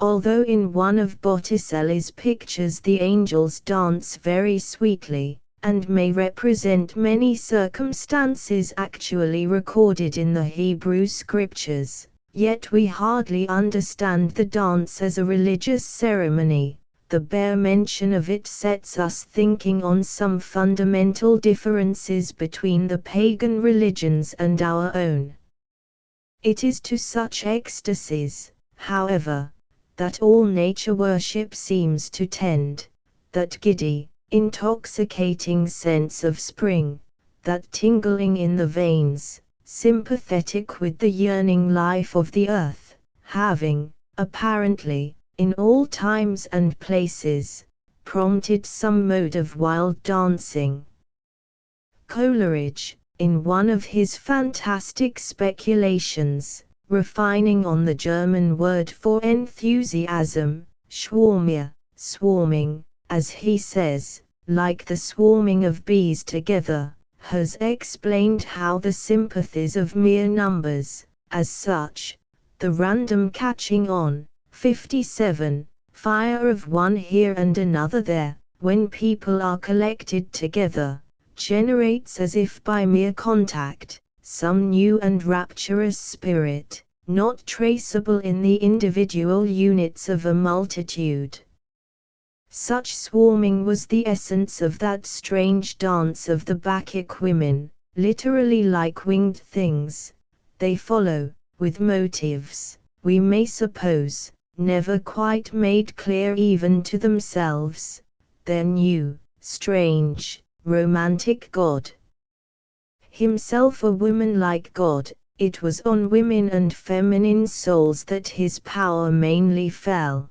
Although in one of Botticelli's pictures the angels dance very sweetly, and may represent many circumstances actually recorded in the Hebrew Scriptures, yet we hardly understand the dance as a religious ceremony. The bare mention of it sets us thinking on some fundamental differences between the pagan religions and our own. It is to such ecstasies, however, that all nature worship seems to tend, that giddy, intoxicating sense of spring, that tingling in the veins, sympathetic with the yearning life of the earth, having, apparently, in all times and places, prompted some mode of wild dancing. Coleridge, in one of his fantastic speculations, refining on the German word for enthusiasm, Schwärme, swarming, as he says, like the swarming of bees together, has explained how the sympathies of mere numbers, as such, the random catching on, 57, fire of one here and another there, when people are collected together, generates as if by mere contact, some new and rapturous spirit, not traceable in the individual units of a multitude. Such swarming was the essence of that strange dance of the Bacchic women, literally like winged things. They follow, with motives, we may suppose, never quite made clear even to themselves, their new, strange, romantic God. Himself a woman-like God, it was on women and feminine souls that his power mainly fell.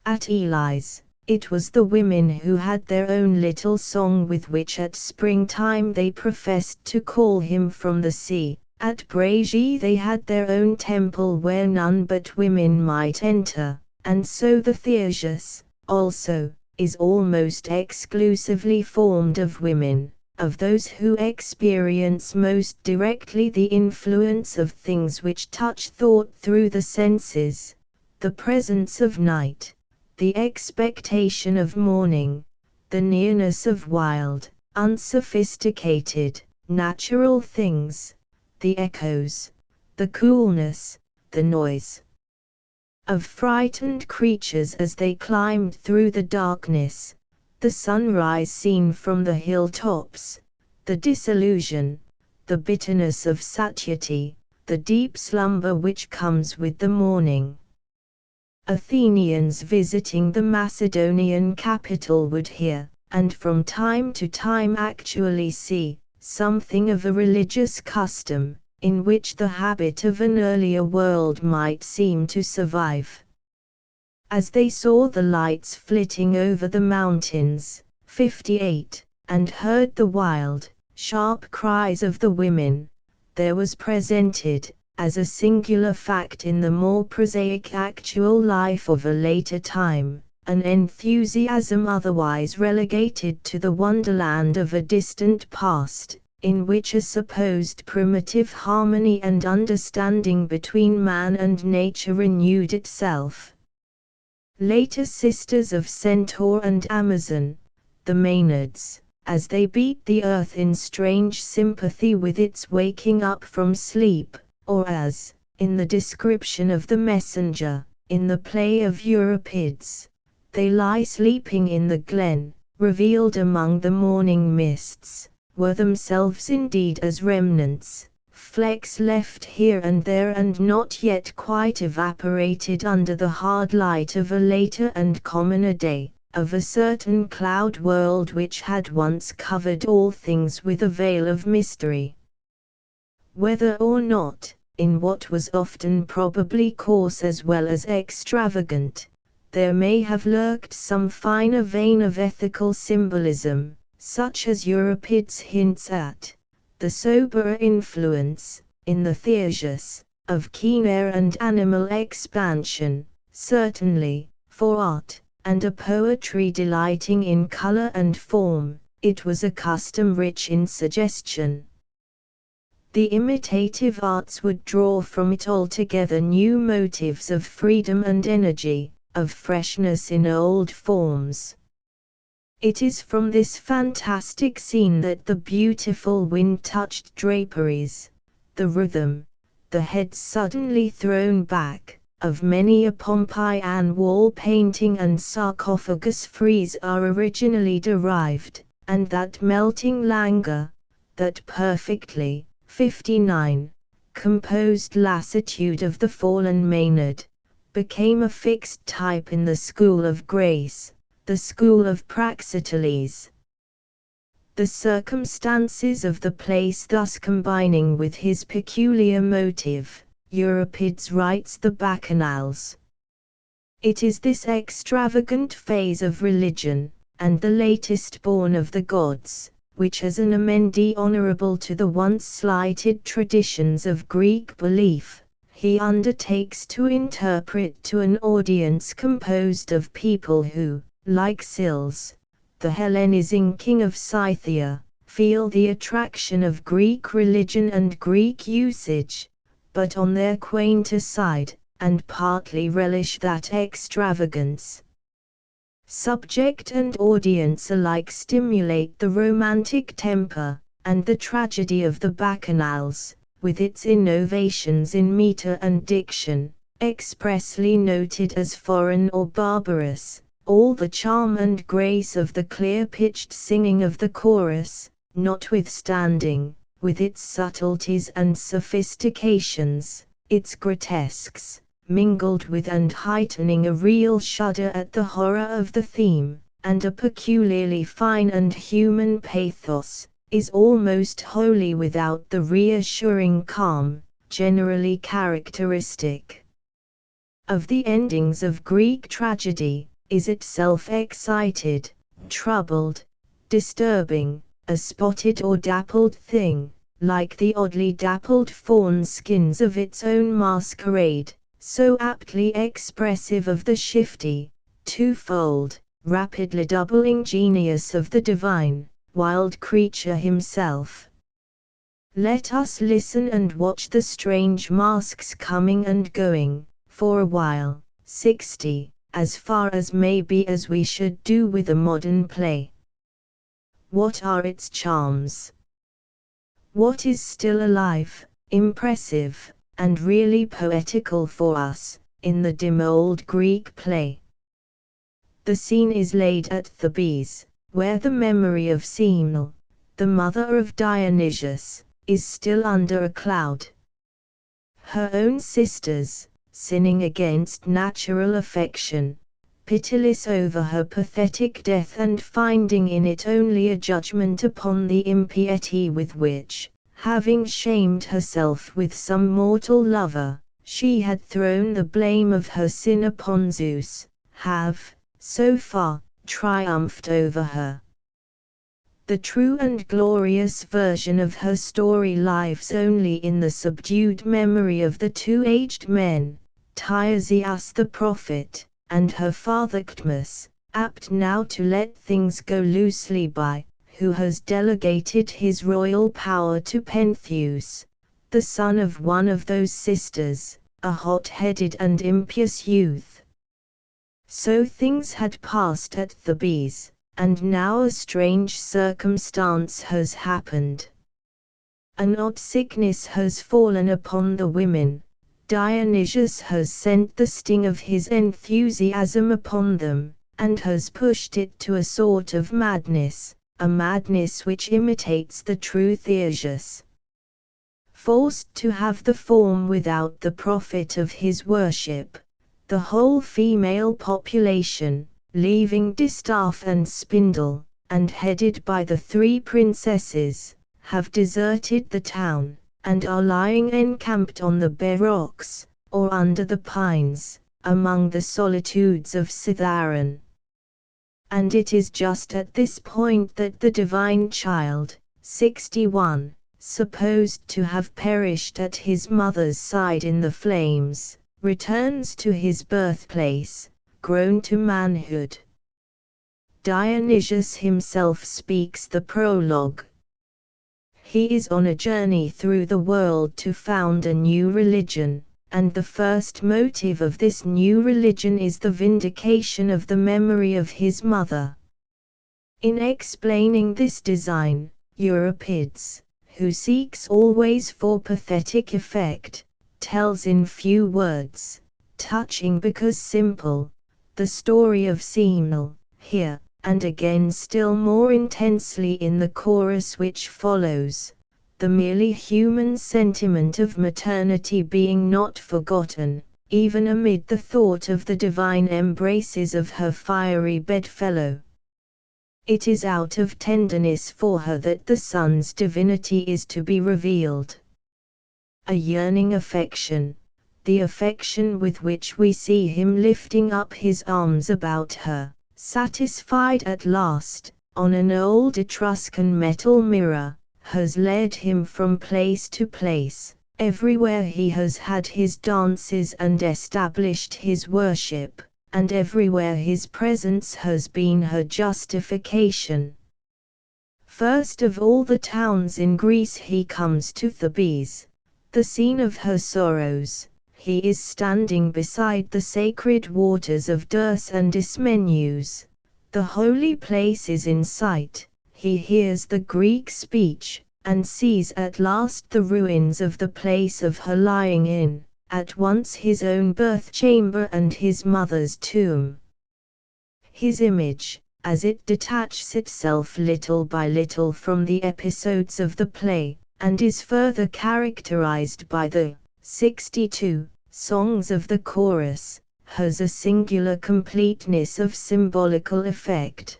At Ely's, it was the women who had their own little song with which at springtime they professed to call him from the sea. At Bragi they had their own temple where none but women might enter, and so the Theurgus, also, is almost exclusively formed of women, of those who experience most directly the influence of things which touch thought through the senses, the presence of night, the expectation of morning, the nearness of wild, unsophisticated, natural things, the echoes, the coolness, the noise of frightened creatures as they climbed through the darkness, the sunrise seen from the hilltops, the disillusion, the bitterness of satiety, the deep slumber which comes with the morning. Athenians visiting the Macedonian capital would hear, and from time to time actually see, something of a religious custom, in which the habit of an earlier world might seem to survive. As they saw the lights flitting over the mountains, 58, and heard the wild, sharp cries of the women, there was presented, as a singular fact in the more prosaic actual life of a later time, an enthusiasm otherwise relegated to the wonderland of a distant past, in which a supposed primitive harmony and understanding between man and nature renewed itself. Later sisters of Centaur and Amazon, the Maenads, as they beat the earth in strange sympathy with its waking up from sleep, or as, in the description of the messenger, in the play of Euripides, they lie sleeping in the glen, revealed among the morning mists, were themselves indeed as remnants, flecks left here and there and not yet quite evaporated under the hard light of a later and commoner day, of a certain cloud world which had once covered all things with a veil of mystery. Whether or not, in what was often probably coarse as well as extravagant, there may have lurked some finer vein of ethical symbolism, such as Euripides hints at, the soberer influence, in the Theurgus, of keen air and animal expansion, certainly, for art, and a poetry delighting in color and form, it was a custom rich in suggestion. The imitative arts would draw from it altogether new motives of freedom and energy, of freshness in old forms. It is from this fantastic scene that the beautiful wind-touched draperies, the rhythm, the heads suddenly thrown back, of many a Pompeian wall painting and sarcophagus frieze are originally derived, and that melting languor, that perfectly, 59, composed lassitude of the fallen Maynard, became a fixed type in the school of grace, the school of Praxiteles. The circumstances of the place thus combining with his peculiar motive, Euripides writes the Bacchanals. It is this extravagant phase of religion, and the latest born of the gods, which as an amendee honorable to the once slighted traditions of Greek belief, he undertakes to interpret to an audience composed of people who, like Scylla, the Hellenizing king of Scythia, feel the attraction of Greek religion and Greek usage, but on their quainter side, and partly relish that extravagance. Subject and audience alike stimulate the romantic temper, and the tragedy of the Bacchanals, with its innovations in meter and diction, expressly noted as foreign or barbarous, all the charm and grace of the clear-pitched singing of the chorus, notwithstanding, with its subtleties and sophistications, its grotesques, mingled with and heightening a real shudder at the horror of the theme, and a peculiarly fine and human pathos, is almost wholly without the reassuring calm, generally characteristic of the endings of Greek tragedy, is itself excited, troubled, disturbing, a spotted or dappled thing, like the oddly dappled fawn skins of its own masquerade, so aptly expressive of the shifty, twofold, rapidly doubling genius of the divine, wild creature himself. Let us listen and watch the strange masks coming and going, for a while, 60, as far as may be as we should do with a modern play. What are its charms? What is still alive, impressive, and really poetical for us, in the dim old Greek play? The scene is laid at Thebes, where the memory of Semele, the mother of Dionysius, is still under a cloud. Her own sisters, sinning against natural affection, pitiless over her pathetic death and finding in it only a judgment upon the impiety with which, having shamed herself with some mortal lover, she had thrown the blame of her sin upon Zeus, have, so far, triumphed over her. The true and glorious version of her story lives only in the subdued memory of the two aged men, Tiresias the prophet, and her father Cadmus, apt now to let things go loosely by, who has delegated his royal power to Pentheus, the son of one of those sisters, a hot-headed and impious youth. So things had passed at Thebes, and now a strange circumstance has happened. An odd sickness has fallen upon the women. Dionysius has sent the sting of his enthusiasm upon them, and has pushed it to a sort of madness, a madness which imitates the true Theurgus. Forced to have the form without the profit of his worship, the whole female population, leaving distaff and spindle, and headed by the three princesses, have deserted the town, and are lying encamped on the bare rocks, or under the pines, among the solitudes of Cithaeron. And it is just at this point that the divine child, 61, supposed to have perished at his mother's side in the flames, returns to his birthplace, grown to manhood. Dionysius himself speaks the prologue. He is on a journey through the world to found a new religion, and the first motive of this new religion is the vindication of the memory of his mother. In explaining this design, Euripides, who seeks always for pathetic effect, tells in few words, touching because simple, the story of Semele, here, and again still more intensely in the chorus which follows, the merely human sentiment of maternity being not forgotten, even amid the thought of the divine embraces of her fiery bedfellow. It is out of tenderness for her that the Son's divinity is to be revealed. A yearning affection, the affection with which we see him lifting up his arms about her, satisfied at last, on an old Etruscan metal mirror, has led him from place to place, everywhere he has had his dances and established his worship, and everywhere his presence has been her justification. First of all the towns in Greece he comes to Thebes, the scene of her sorrows. He is standing beside the sacred waters of Dirce and Ismenus. The holy place is in sight. He hears the Greek speech, and sees at last the ruins of the place of her lying in, at once his own birth chamber and his mother's tomb. His image, as it detaches itself little by little from the episodes of the play, and is further characterized by the 62 songs of the chorus, has a singular completeness of symbolical effect.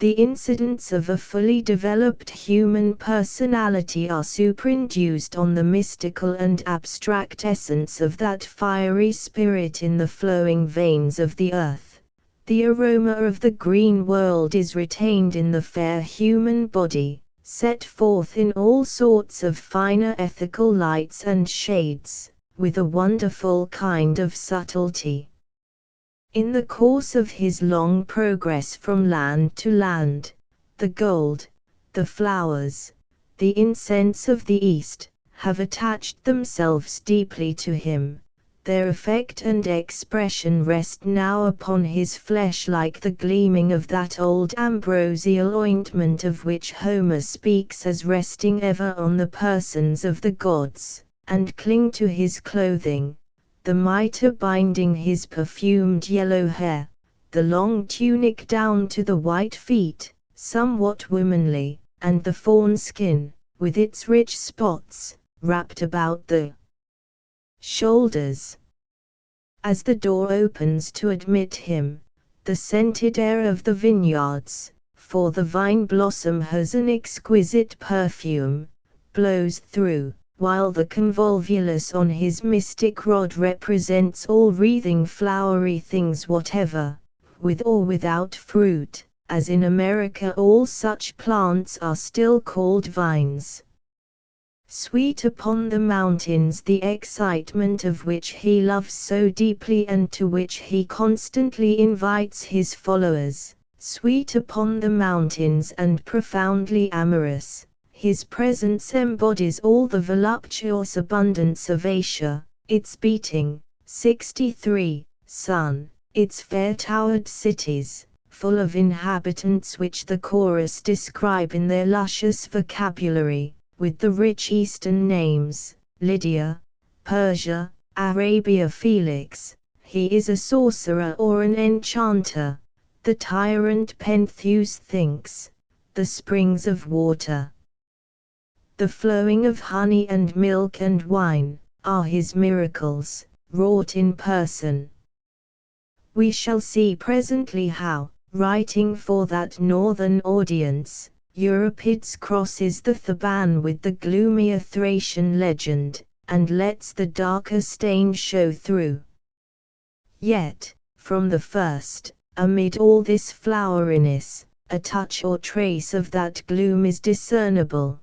The incidents of a fully developed human personality are superinduced on the mystical and abstract essence of that fiery spirit in the flowing veins of the earth. The aroma of the green world is retained in the fair human body, set forth in all sorts of finer ethical lights and shades, with a wonderful kind of subtlety. In the course of his long progress from land to land, the gold, the flowers, the incense of the East, have attached themselves deeply to him. Their effect and expression rest now upon his flesh like the gleaming of that old ambrosial ointment of which Homer speaks as resting ever on the persons of the gods, and cling to his clothing, the mitre binding his perfumed yellow hair, the long tunic down to the white feet, somewhat womanly, and the fawn skin, with its rich spots, wrapped about the shoulders. As the door opens to admit him, the scented air of the vineyards, for the vine blossom has an exquisite perfume, blows through, while the convolvulus on his mystic rod represents all wreathing flowery things whatever, with or without fruit, as in America all such plants are still called vines. Sweet upon the mountains the excitement of which he loves so deeply and to which he constantly invites his followers, sweet upon the mountains and profoundly amorous, his presence embodies all the voluptuous abundance of Asia, its beating, 63, sun, its fair-towered cities, full of inhabitants which the chorus describe in their luscious vocabulary, with the rich Eastern names, Lydia, Persia, Arabia Felix. He is a sorcerer or an enchanter, the tyrant Pentheus thinks, the springs of water, the flowing of honey and milk and wine, are his miracles, wrought in person. We shall see presently how, writing for that northern audience, Euripides crosses the Theban with the gloomier Thracian legend, and lets the darker stain show through. Yet, from the first, amid all this floweriness, a touch or trace of that gloom is discernible.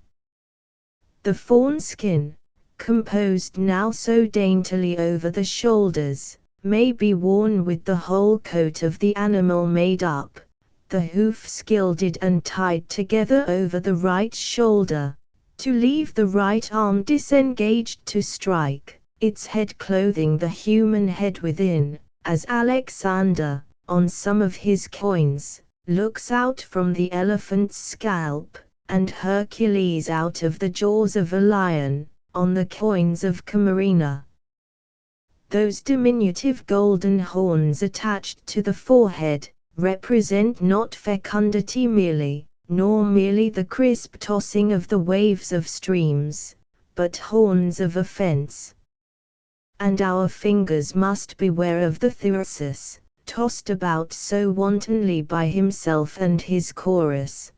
The fawn skin, composed now so daintily over the shoulders, may be worn with the whole coat of the animal made up, the hoofs gilded and tied together over the right shoulder, to leave the right arm disengaged to strike, its head clothing the human head within, as Alexander, on some of his coins, looks out from the elephant's scalp, and Hercules out of the jaws of a lion, on the coins of Camarina. Those diminutive golden horns attached to the forehead, represent not fecundity merely, nor merely the crisp tossing of the waves of streams, but horns of offense. And our fingers must beware of the thyrsus, tossed about so wantonly by himself and his chorus.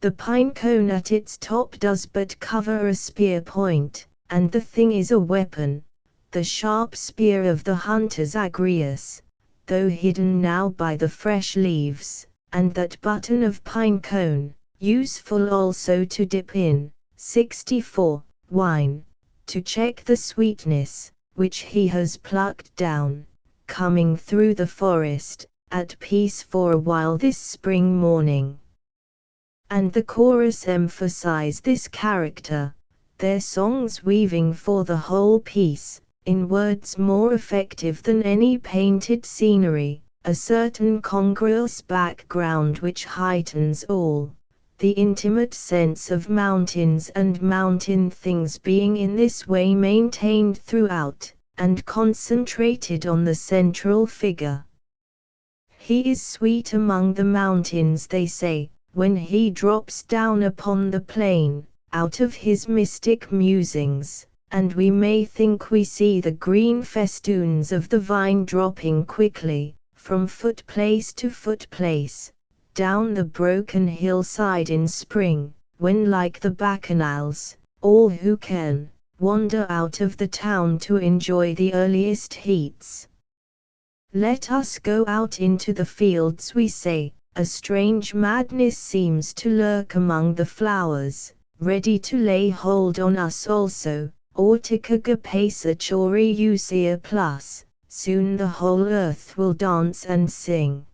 The pine cone at its top does but cover a spear point, and the thing is a weapon, the sharp spear of the hunter's Agrius, though hidden now by the fresh leaves, and that button of pine cone, useful also to dip in, 64, wine, to check the sweetness, which he has plucked down, coming through the forest, at peace for a while this spring morning. And the chorus emphasize this character, their songs weaving for the whole piece, in words more effective than any painted scenery, a certain congruous background which heightens all, the intimate sense of mountains and mountain things being in this way maintained throughout, and concentrated on the central figure. He is sweet among the mountains, they say, when he drops down upon the plain, out of his mystic musings, and we may think we see the green festoons of the vine dropping quickly, from footplace to footplace, down the broken hillside in spring, when like the bacchanals, all who can, wander out of the town to enjoy the earliest heats. Let us go out into the fields, we say, a strange madness seems to lurk among the flowers, ready to lay hold on us also, Ortica gapesa choriusia plus, soon the whole earth will dance and sing.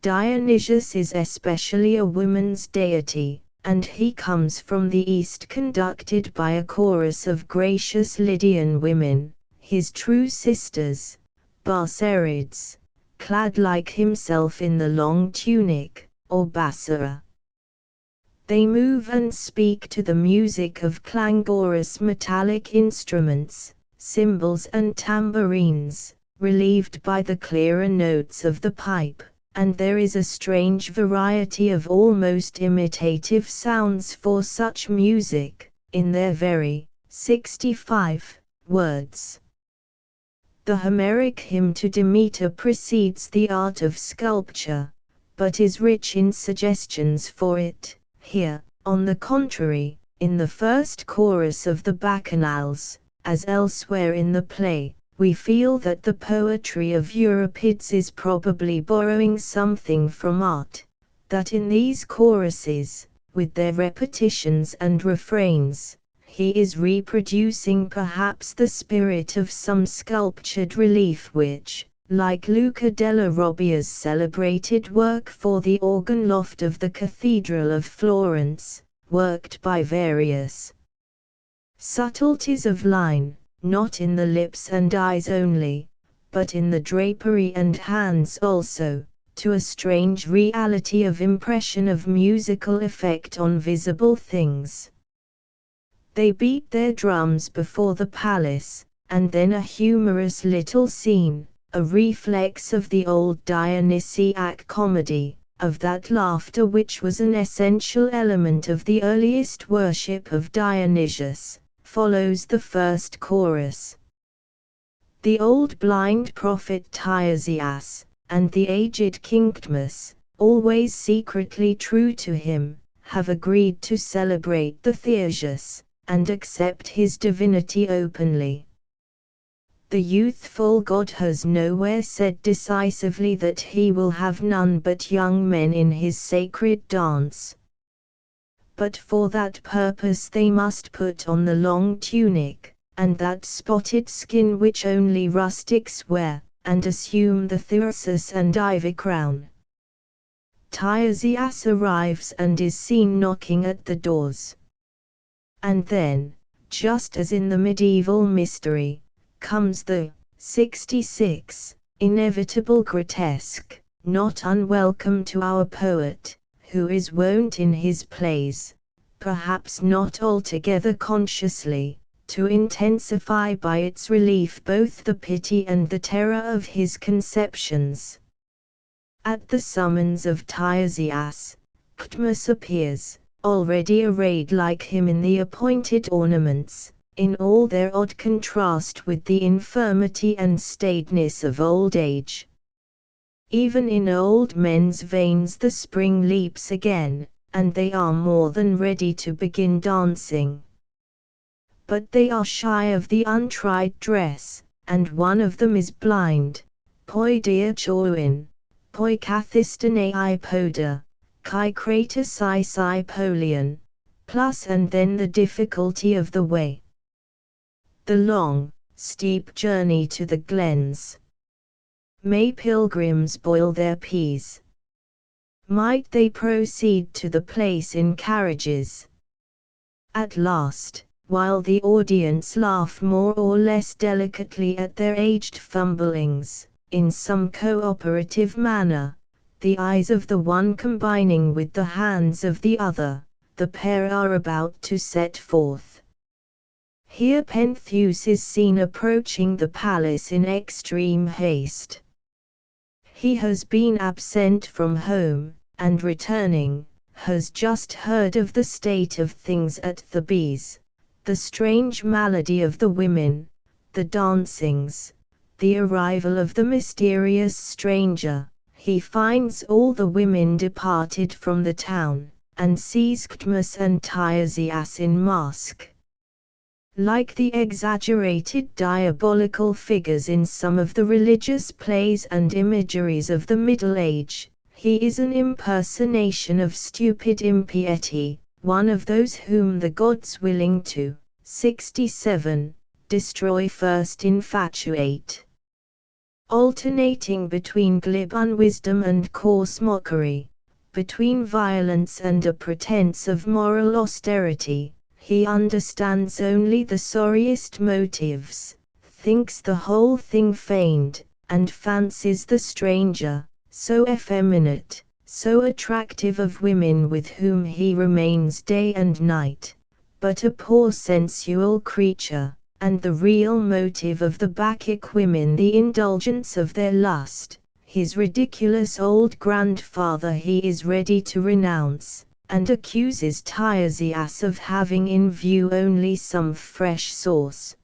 Dionysius is especially a woman's deity, and he comes from the east conducted by a chorus of gracious Lydian women, his true sisters, Bassarides, clad like himself in the long tunic, or bassara. They move and speak to the music of clangorous metallic instruments, cymbals and tambourines, relieved by the clearer notes of the pipe, and there is a strange variety of almost imitative sounds for such music, in their very 65 words. The Homeric hymn to Demeter precedes the art of sculpture, but is rich in suggestions for it. Here, on the contrary, in the first chorus of the Bacchanals, as elsewhere in the play, we feel that the poetry of Euripides is probably borrowing something from art, that in these choruses, with their repetitions and refrains, he is reproducing perhaps the spirit of some sculptured relief which, like Luca della Robbia's celebrated work for the organ loft of the Cathedral of Florence, worked by various subtleties of line, not in the lips and eyes only, but in the drapery and hands also, to a strange reality of impression of musical effect on visible things. They beat their drums before the palace, and then a humorous little scene, a reflex of the old Dionysiac comedy, of that laughter which was an essential element of the earliest worship of Dionysius, follows the first chorus. The old blind prophet Tiresias, and the aged Kynctmus, always secretly true to him, have agreed to celebrate the Theseus, and accept his divinity openly. The youthful god has nowhere said decisively that he will have none but young men in his sacred dance. But for that purpose they must put on the long tunic, and that spotted skin which only rustics wear, and assume the thyrsus and ivy crown. Tiresias arrives and is seen knocking at the doors. And then, just as in the medieval mystery, comes the 66 inevitable grotesque, not unwelcome to our poet, who is wont in his plays, perhaps not altogether consciously, to intensify by its relief both the pity and the terror of his conceptions. At the summons of Tiresias, Cadmus appears, already arrayed like him in the appointed ornaments, in all their odd contrast with the infirmity and staidness of old age. Even in old men's veins the spring leaps again, and they are more than ready to begin dancing. But they are shy of the untried dress, and one of them is blind. Poi diachoin, poi kathistanei poda, kai kratos I polion, plus and then the difficulty of the way. The long, steep journey to the glens. May pilgrims boil their peas? Might they proceed to the place in carriages? At last, while the audience laugh more or less delicately at their aged fumblings, in some cooperative manner, the eyes of the one combining with the hands of the other, the pair are about to set forth. Here Pentheus is seen approaching the palace in extreme haste. He has been absent from home, and returning, has just heard of the state of things at Thebes, the strange malady of the women, the dancings, the arrival of the mysterious stranger. He finds all the women departed from the town, and sees Cadmus and Tiresias in mask. Like the exaggerated diabolical figures in some of the religious plays and imageries of the Middle Age, he is an impersonation of stupid impiety, one of those whom the gods willing to, 67, destroy first infatuate. Alternating between glib unwisdom and coarse mockery, between violence and a pretense of moral austerity, he understands only the sorriest motives, thinks the whole thing feigned, and fancies the stranger, so effeminate, so attractive of women with whom he remains day and night, but a poor sensual creature, and the real motive of the Bacchic women the indulgence of their lust. His ridiculous old grandfather he is ready to renounce, and accuses Tiresias of having in view only some fresh source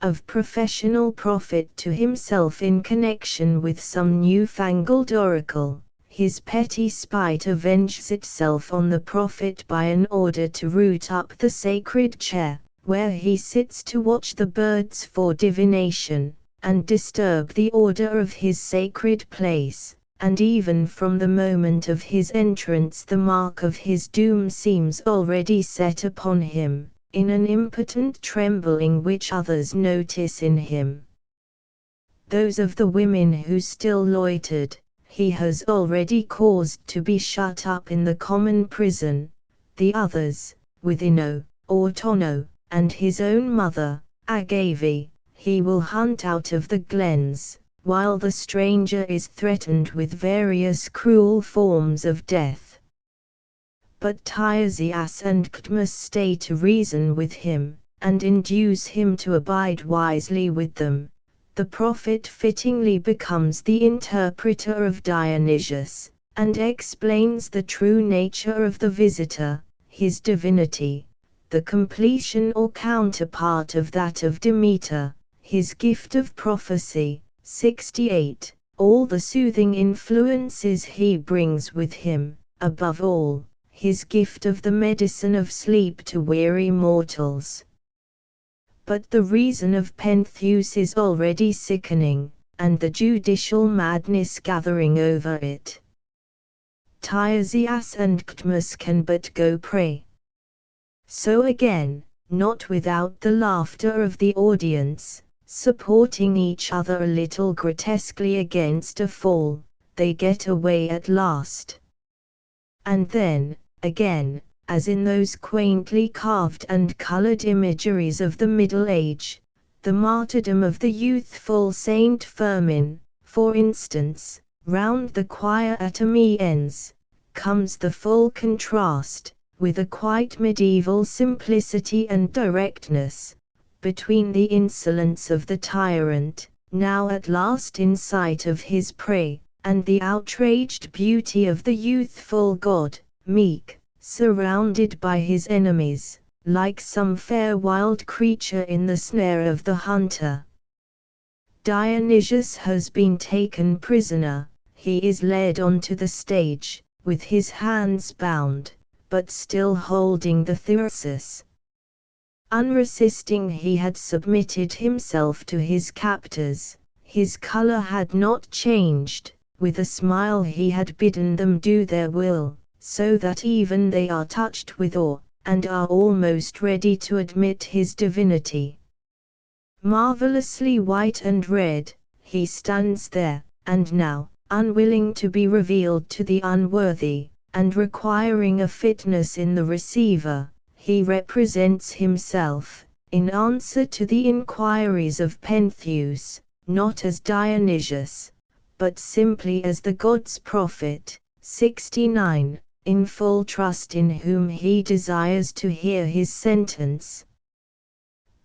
of professional profit to himself in connection with some new-fangled oracle. His petty spite avenges itself on the prophet by an order to root up the sacred chair, where he sits to watch the birds for divination, and disturb the order of his sacred place. And even from the moment of his entrance the mark of his doom seems already set upon him, in an impotent trembling which others notice in him. Those of the women who still loitered, he has already caused to be shut up in the common prison. The others, with Ino, Ortono, and his own mother, Agave, he will hunt out of the glens, while the stranger is threatened with various cruel forms of death. But Tiresias and Cadmus stay to reason with him, and induce him to abide wisely with them. The prophet fittingly becomes the interpreter of Dionysius, and explains the true nature of the visitor, his divinity, the completion or counterpart of that of Demeter, his gift of prophecy, 68, all the soothing influences he brings with him, above all, his gift of the medicine of sleep to weary mortals. But the reason of Pentheus is already sickening, and the judicial madness gathering over it. Tiresias and Cadmus can but go pray. So again, not without the laughter of the audience, supporting each other a little grotesquely against a fall, they get away at last. And then, again, as in those quaintly carved and colored imageries of the Middle Age, the martyrdom of the youthful Saint Firmin, for instance, round the choir at Amiens, comes the full contrast, with a quite medieval simplicity and directness, between the insolence of the tyrant, now at last in sight of his prey, and the outraged beauty of the youthful god, meek, surrounded by his enemies, like some fair wild creature in the snare of the hunter. Dionysius has been taken prisoner. He is led onto the stage, with his hands bound, but still holding the thyrsus. Unresisting, he had submitted himself to his captors. His color had not changed. With a smile he had bidden them do their will, so that even they are touched with awe, and are almost ready to admit his divinity. Marvelously white and red, he stands there, and now, unwilling to be revealed to the unworthy, and requiring a fitness in the receiver, he represents himself, in answer to the inquiries of Pentheus, not as Dionysius, but simply as the god's prophet. 69, in full trust in whom he desires to hear his sentence.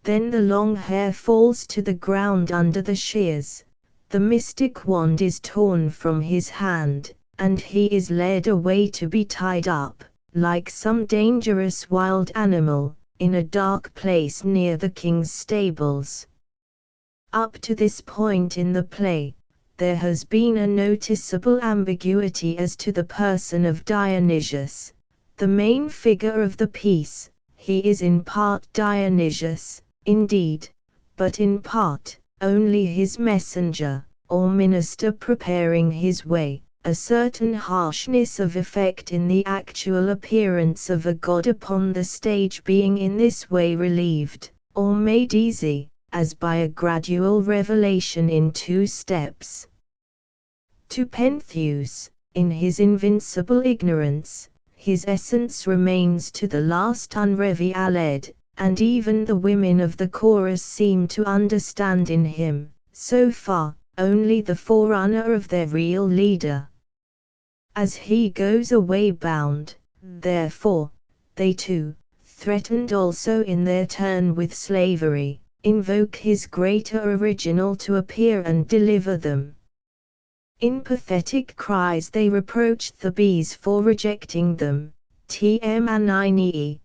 Then the long hair falls to the ground under the shears, the mystic wand is torn from his hand, and he is led away to be tied up, like some dangerous wild animal, in a dark place near the king's stables. Up to this point in the play, there has been a noticeable ambiguity as to the person of Dionysius, the main figure of the piece. He is in part Dionysius, indeed, but in part only his messenger, or minister preparing his way, a certain harshness of effect in the actual appearance of a god upon the stage being in this way relieved, or made easy, as by a gradual revelation in 2 steps. To Pentheus, in his invincible ignorance, his essence remains to the last unrevealed, and even the women of the chorus seem to understand in him, so far, only the forerunner of their real leader. As he goes away bound, therefore, they too, threatened also in their turn with slavery, invoke his greater original to appear and deliver them. In pathetic cries they reproach Thebes for rejecting them, tm aninii,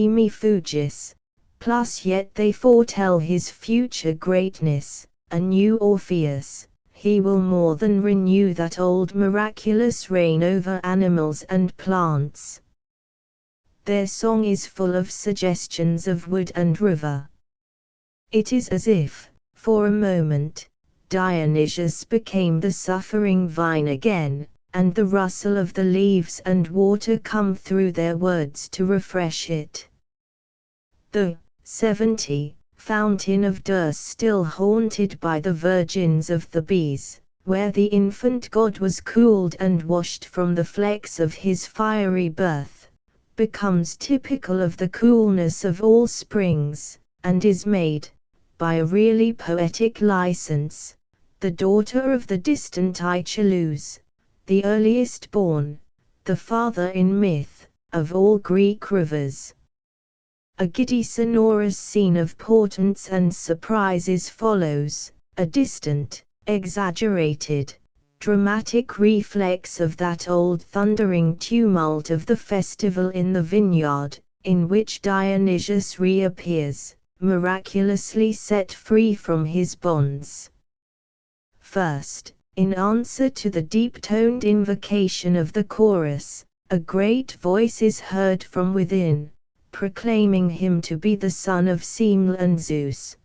me fugis, plus yet they foretell his future greatness, a new Orpheus. He will more than renew that old miraculous reign over animals and plants. Their song is full of suggestions of wood and river. It is as if, for a moment, Dionysius became the suffering vine again, and the rustle of the leaves and water come through their words to refresh it. The 70 fountain of Dis still haunted by the virgins of Thebes, where the infant god was cooled and washed from the flecks of his fiery birth, becomes typical of the coolness of all springs, and is made, by a really poetic license, the daughter of the distant Ichilus, the earliest born, the father in myth, of all Greek rivers. A giddy sonorous scene of portents and surprises follows, a distant, exaggerated, dramatic reflex of that old thundering tumult of the festival in the vineyard, in which Dionysius reappears, miraculously set free from his bonds. First, in answer to the deep-toned invocation of the chorus, a great voice is heard from within, proclaiming him to be the son of Semele and Zeus.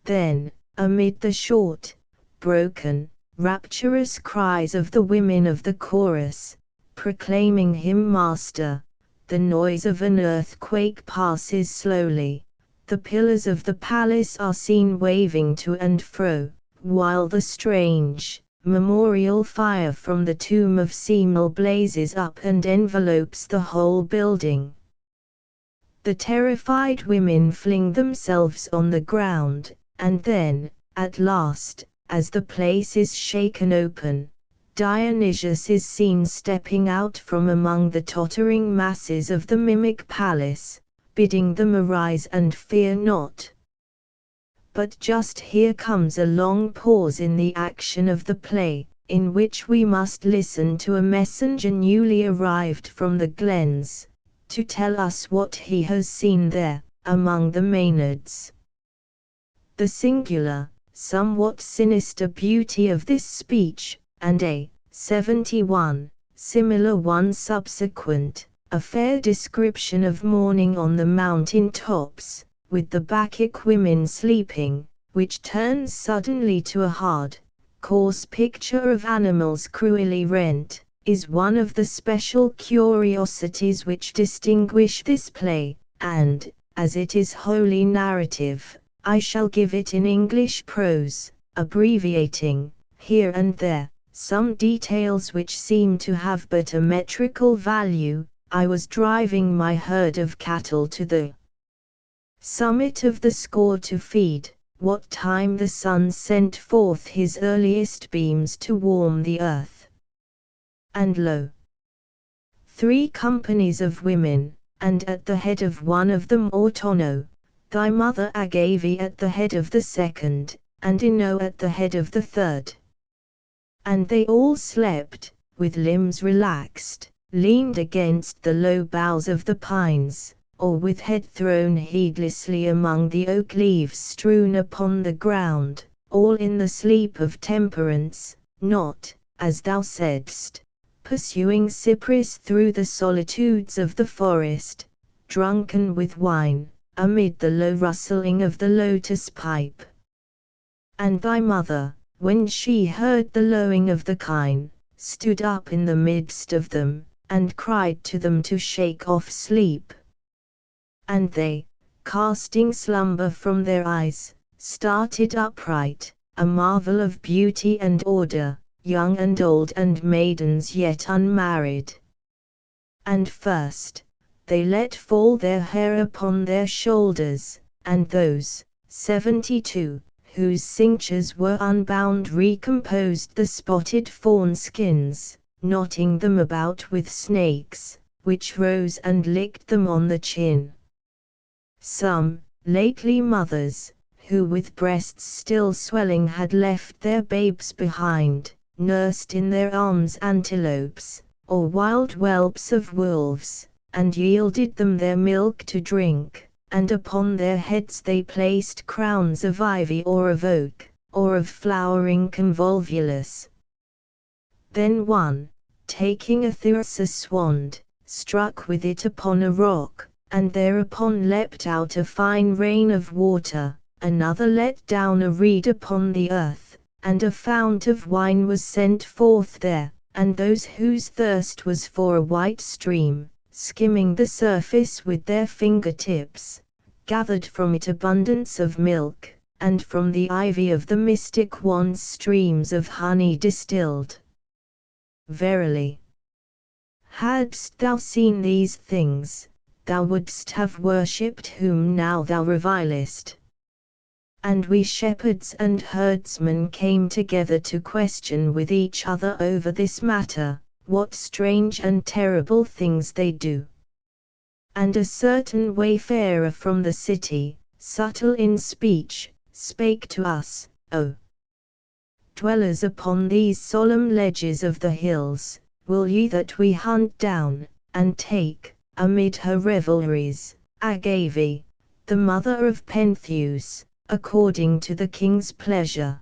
Then, amid the short, broken, rapturous cries of the women of the chorus, proclaiming him master, the noise of an earthquake passes slowly. The pillars of the palace are seen waving to and fro, while the strange, memorial fire from the tomb of Semele blazes up and envelopes the whole building. The terrified women fling themselves on the ground, and then, at last, as the place is shaken open, Dionysius is seen stepping out from among the tottering masses of the mimic palace, bidding them arise and fear not. But just here comes a long pause in the action of the play, in which we must listen to a messenger newly arrived from the glens, to tell us what he has seen there, among the Maenards. The singular, somewhat sinister beauty of this speech, and a 71 similar one subsequent, a fair description of morning on the mountain tops, with the Bacchic women sleeping, which turns suddenly to a hard, coarse picture of animals cruelly rent, is one of the special curiosities which distinguish this play, and, as it is wholly narrative, I shall give it in English prose, abbreviating, here and there, some details which seem to have but a metrical value. I was driving my herd of cattle to the summit of the scaur to feed, what time the sun sent forth his earliest beams to warm the earth. And lo! 3 companies of women, and at the head of one of them Autonno, thy mother Agave at the head of the second, and Ino at the head of the third. And they all slept, with limbs relaxed, leaned against the low boughs of the pines, or with head thrown heedlessly among the oak leaves strewn upon the ground, all in the sleep of temperance, not, as thou saidst, pursuing Cypris through the solitudes of the forest, drunken with wine, amid the low rustling of the lotus pipe. And thy mother, when she heard the lowing of the kine, stood up in the midst of them, and cried to them to shake off sleep. And they, casting slumber from their eyes, started upright, a marvel of beauty and order, young and old and maidens yet unmarried. And first, they let fall their hair upon their shoulders, and those 72, whose cinctures were unbound, recomposed the spotted fawn skins, knotting them about with snakes, which rose and licked them on the chin. Some, lately mothers, who with breasts still swelling had left their babes behind, nursed in their arms antelopes, or wild whelps of wolves, and yielded them their milk to drink, and upon their heads they placed crowns of ivy or of oak, or of flowering convolvulus. Then one, taking a thyrsus wand, struck with it upon a rock, and thereupon leapt out a fine rain of water. Another let down a reed upon the earth, and a fount of wine was sent forth there, and those whose thirst was for a white stream, skimming the surface with their fingertips, gathered from it abundance of milk, and from the ivy of the mystic wands streams of honey distilled. Verily, hadst thou seen these things, thou wouldst have worshipped whom now thou revilest. And we shepherds and herdsmen came together to question with each other over this matter, what strange and terrible things they do. And a certain wayfarer from the city, subtle in speech, spake to us, O dwellers upon these solemn ledges of the hills, will ye that we hunt down, and take, amid her revelries, Agave, the mother of Pentheus, according to the king's pleasure?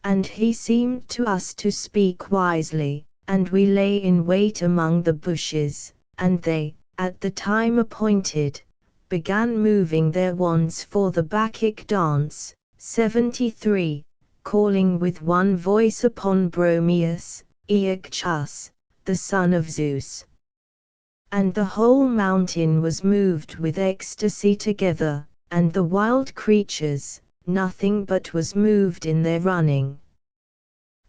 And he seemed to us to speak wisely, and we lay in wait among the bushes, and they, at the time appointed, began moving their wands for the Bacchic dance. 73, calling with one voice upon Bromius, Aeacchus, the son of Zeus. And the whole mountain was moved with ecstasy together, and the wild creatures, nothing but was moved in their running.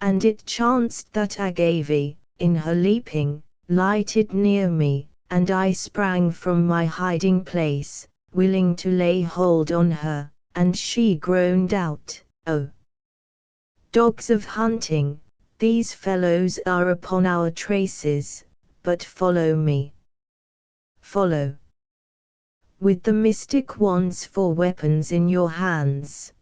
And it chanced that Agave, in her leaping, lighted near me, and I sprang from my hiding place, willing to lay hold on her, and she groaned out, O dogs of hunting, these fellows are upon our traces, but follow me. Follow. With the mystic wands for weapons in your hands.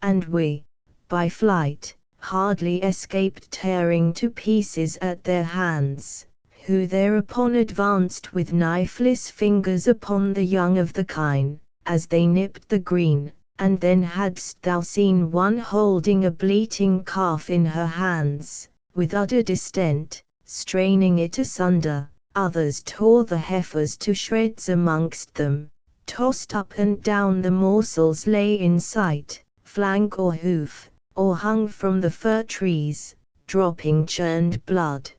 And we, by flight, hardly escaped tearing to pieces at their hands, who thereupon advanced with knifeless fingers upon the young of the kine, as they nipped the green. And then hadst thou seen one holding a bleating calf in her hands, with utter distent, straining it asunder. Others tore the heifers to shreds amongst them, tossed up and down the morsels lay in sight, flank or hoof, or hung from the fir trees, dropping churned blood.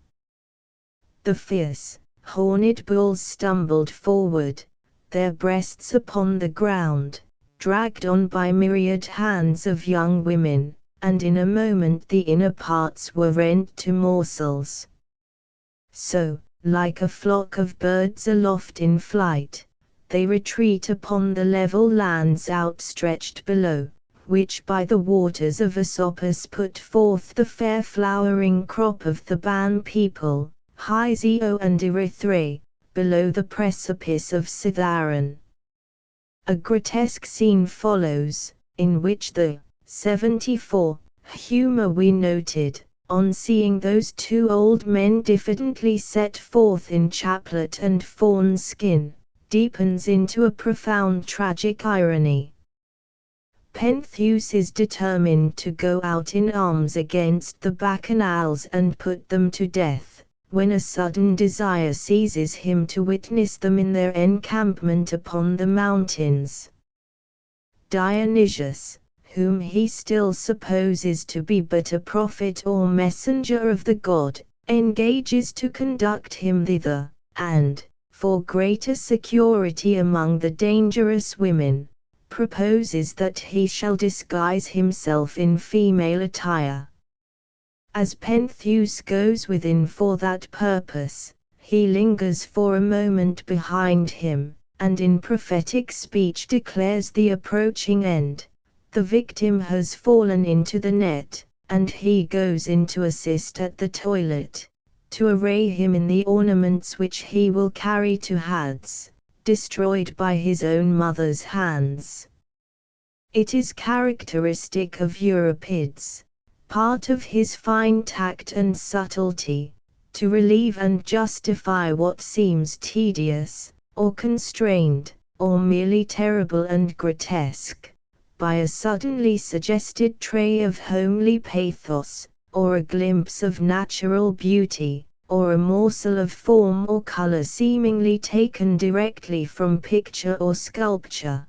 The fierce, horned bulls stumbled forward, their breasts upon the ground, dragged on by myriad hands of young women, and in a moment the inner parts were rent to morsels. So, like a flock of birds aloft in flight, they retreat upon the level lands outstretched below, which by the waters of Asopus put forth the fair flowering crop of the Ban people, Hyzeo and Erythrae, below the precipice of Citharon. A grotesque scene follows, in which the 74 humor we noted, on seeing those two old men diffidently set forth in chaplet and fawn skin, deepens into a profound tragic irony. Pentheus is determined to go out in arms against the Bacchanals and put them to death, when a sudden desire seizes him to witness them in their encampment upon the mountains. Dionysius, whom he still supposes to be but a prophet or messenger of the god, engages to conduct him thither, and, for greater security among the dangerous women, proposes that he shall disguise himself in female attire. As Pentheus goes within for that purpose, he lingers for a moment behind him, and in prophetic speech declares the approaching end. The victim has fallen into the net, and he goes in to assist at the toilet, to array him in the ornaments which he will carry to Hades, destroyed by his own mother's hands. It is characteristic of Euripides, part of his fine tact and subtlety, to relieve and justify what seems tedious, or constrained, or merely terrible and grotesque, by a suddenly suggested trait of homely pathos, or a glimpse of natural beauty, or a morsel of form or color seemingly taken directly from picture or sculpture.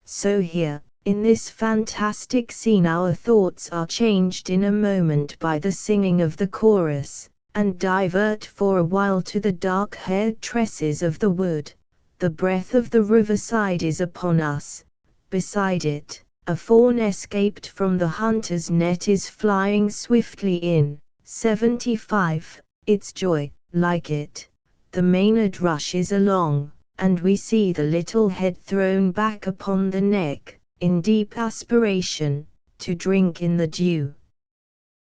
So here, in this fantastic scene, our thoughts are changed in a moment by the singing of the chorus, and divert for a while to the dark-haired tresses of the wood. The breath of the riverside is upon us. Beside it, a fawn escaped from the hunter's net is flying swiftly in. 75. Its joy, like it, the Maenad rushes along, and we see the little head thrown back upon the neck, in deep aspiration, to drink in the dew.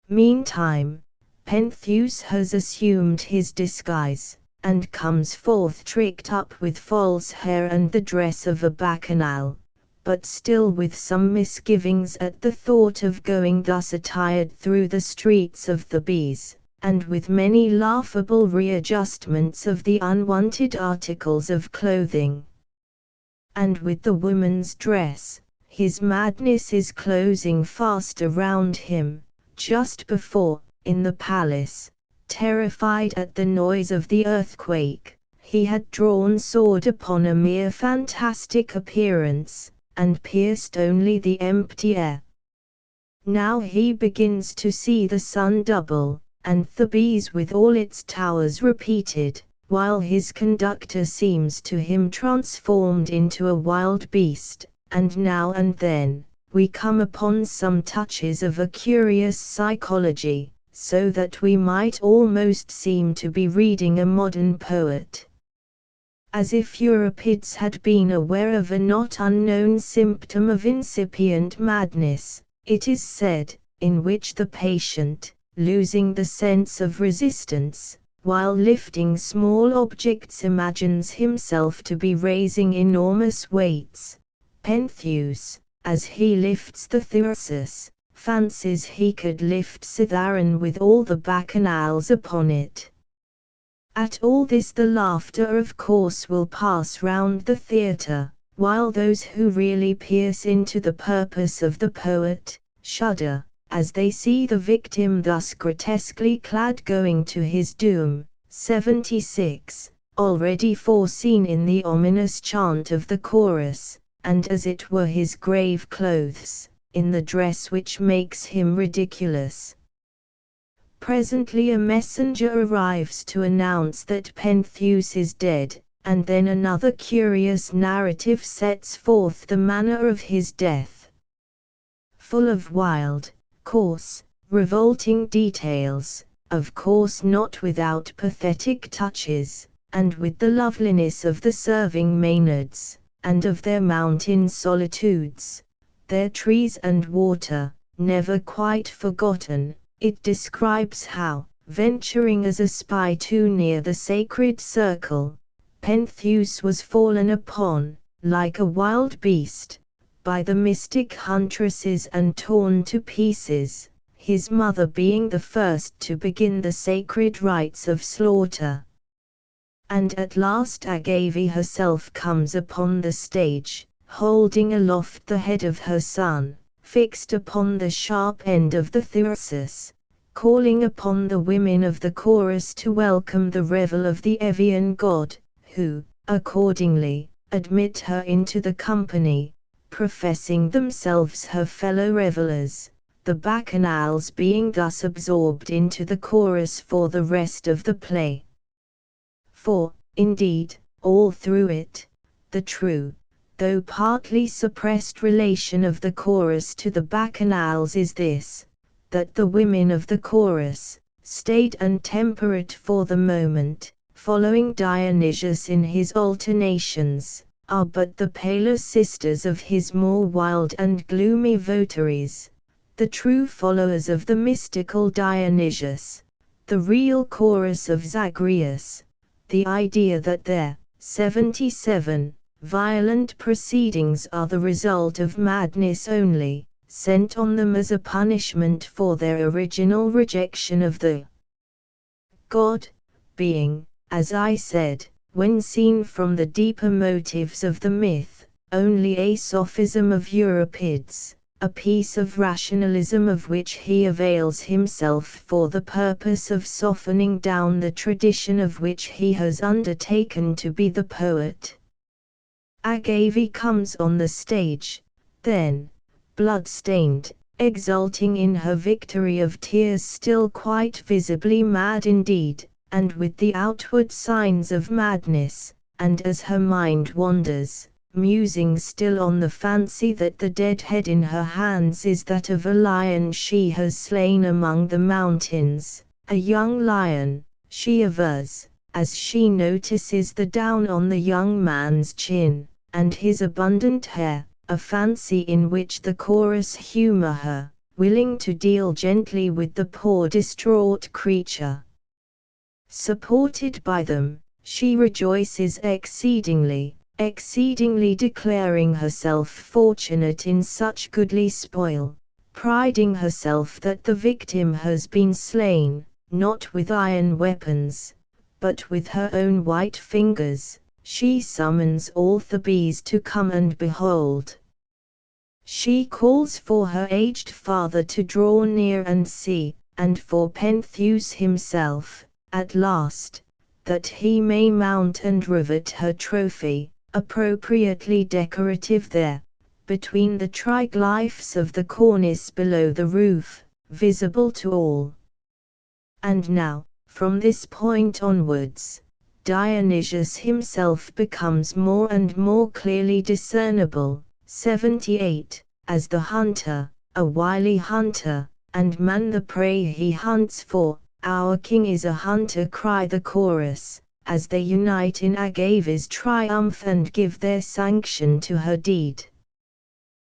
Meantime, Pentheus has assumed his disguise, and comes forth tricked up with false hair and the dress of a bacchanal, but still with some misgivings at the thought of going thus attired through the streets of Thebes, and with many laughable readjustments of the unwanted articles of clothing. And with the woman's dress, his madness is closing fast around him, just before, in the palace, terrified at the noise of the earthquake, he had drawn sword upon a mere fantastic appearance, and pierced only the empty air. Now he begins to see the sun double, and Thebes with all its towers repeated, while his conductor seems to him transformed into a wild beast, and now and then, we come upon some touches of a curious psychology, so that we might almost seem to be reading a modern poet. As if Euripides had been aware of a not unknown symptom of incipient madness, it is said, in which the patient, losing the sense of resistance, while lifting small objects imagines himself to be raising enormous weights. Pentheus, as he lifts the thyrsus, fancies he could lift Cithaeron with all the bacchanals upon it. At all this the laughter of course will pass round the theatre, while those who really pierce into the purpose of the poet, shudder, as they see the victim thus grotesquely clad going to his doom. 76, already foreseen in the ominous chant of the chorus, and as it were his grave clothes, in the dress which makes him ridiculous. Presently a messenger arrives to announce that Pentheus is dead, and then another curious narrative sets forth the manner of his death. Full of wild, coarse, revolting details, of course not without pathetic touches, and with the loveliness of the serving Maenads, and of their mountain solitudes, their trees and water, never quite forgotten. It describes how, venturing as a spy too near the sacred circle, Pentheus was fallen upon, like a wild beast, by the mystic huntresses and torn to pieces, his mother being the first to begin the sacred rites of slaughter. And at last Agave herself comes upon the stage, holding aloft the head of her son, fixed upon the sharp end of the thyrsus, calling upon the women of the chorus to welcome the revel of the Evian god, who, accordingly, admit her into the company, professing themselves her fellow revelers, the bacchanals being thus absorbed into the chorus for the rest of the play. For, indeed, all through it, the true, though partly suppressed relation of the chorus to the bacchanals is this, that the women of the chorus, staid and temperate for the moment, following Dionysius in his alternations, are but the paler sisters of his more wild and gloomy votaries, the true followers of the mystical Dionysius, the real chorus of Zagreus, the idea that their 77 violent proceedings are the result of madness only, sent on them as a punishment for their original rejection of the God, being, as I said, when seen from the deeper motives of the myth, only a sophism of Euripides, a piece of rationalism of which he avails himself for the purpose of softening down the tradition of which he has undertaken to be the poet. Agave comes on the stage, then, blood-stained, exulting in her victory of tears, still quite visibly mad indeed, and with the outward signs of madness, and as her mind wanders, musing still on the fancy that the dead head in her hands is that of a lion she has slain among the mountains, a young lion, she avers, as she notices the down on the young man's chin, and his abundant hair, a fancy in which the chorus humor her, willing to deal gently with the poor distraught creature. Supported by them, she rejoices exceedingly, declaring herself fortunate in such goodly spoil, priding herself that the victim has been slain, not with iron weapons, but with her own white fingers. She summons all Thebes to come and behold. She calls for her aged father to draw near and see, and for Pentheus himself, at last, that he may mount and rivet her trophy, appropriately decorative there, between the triglyphs of the cornice below the roof, visible to all. And now, from this point onwards, Dionysius himself becomes more and more clearly discernible, 78, as the hunter, a wily hunter, and man the prey he hunts for. Our king is a hunter, cry the chorus, as they unite in Agave's triumph and give their sanction to her deed.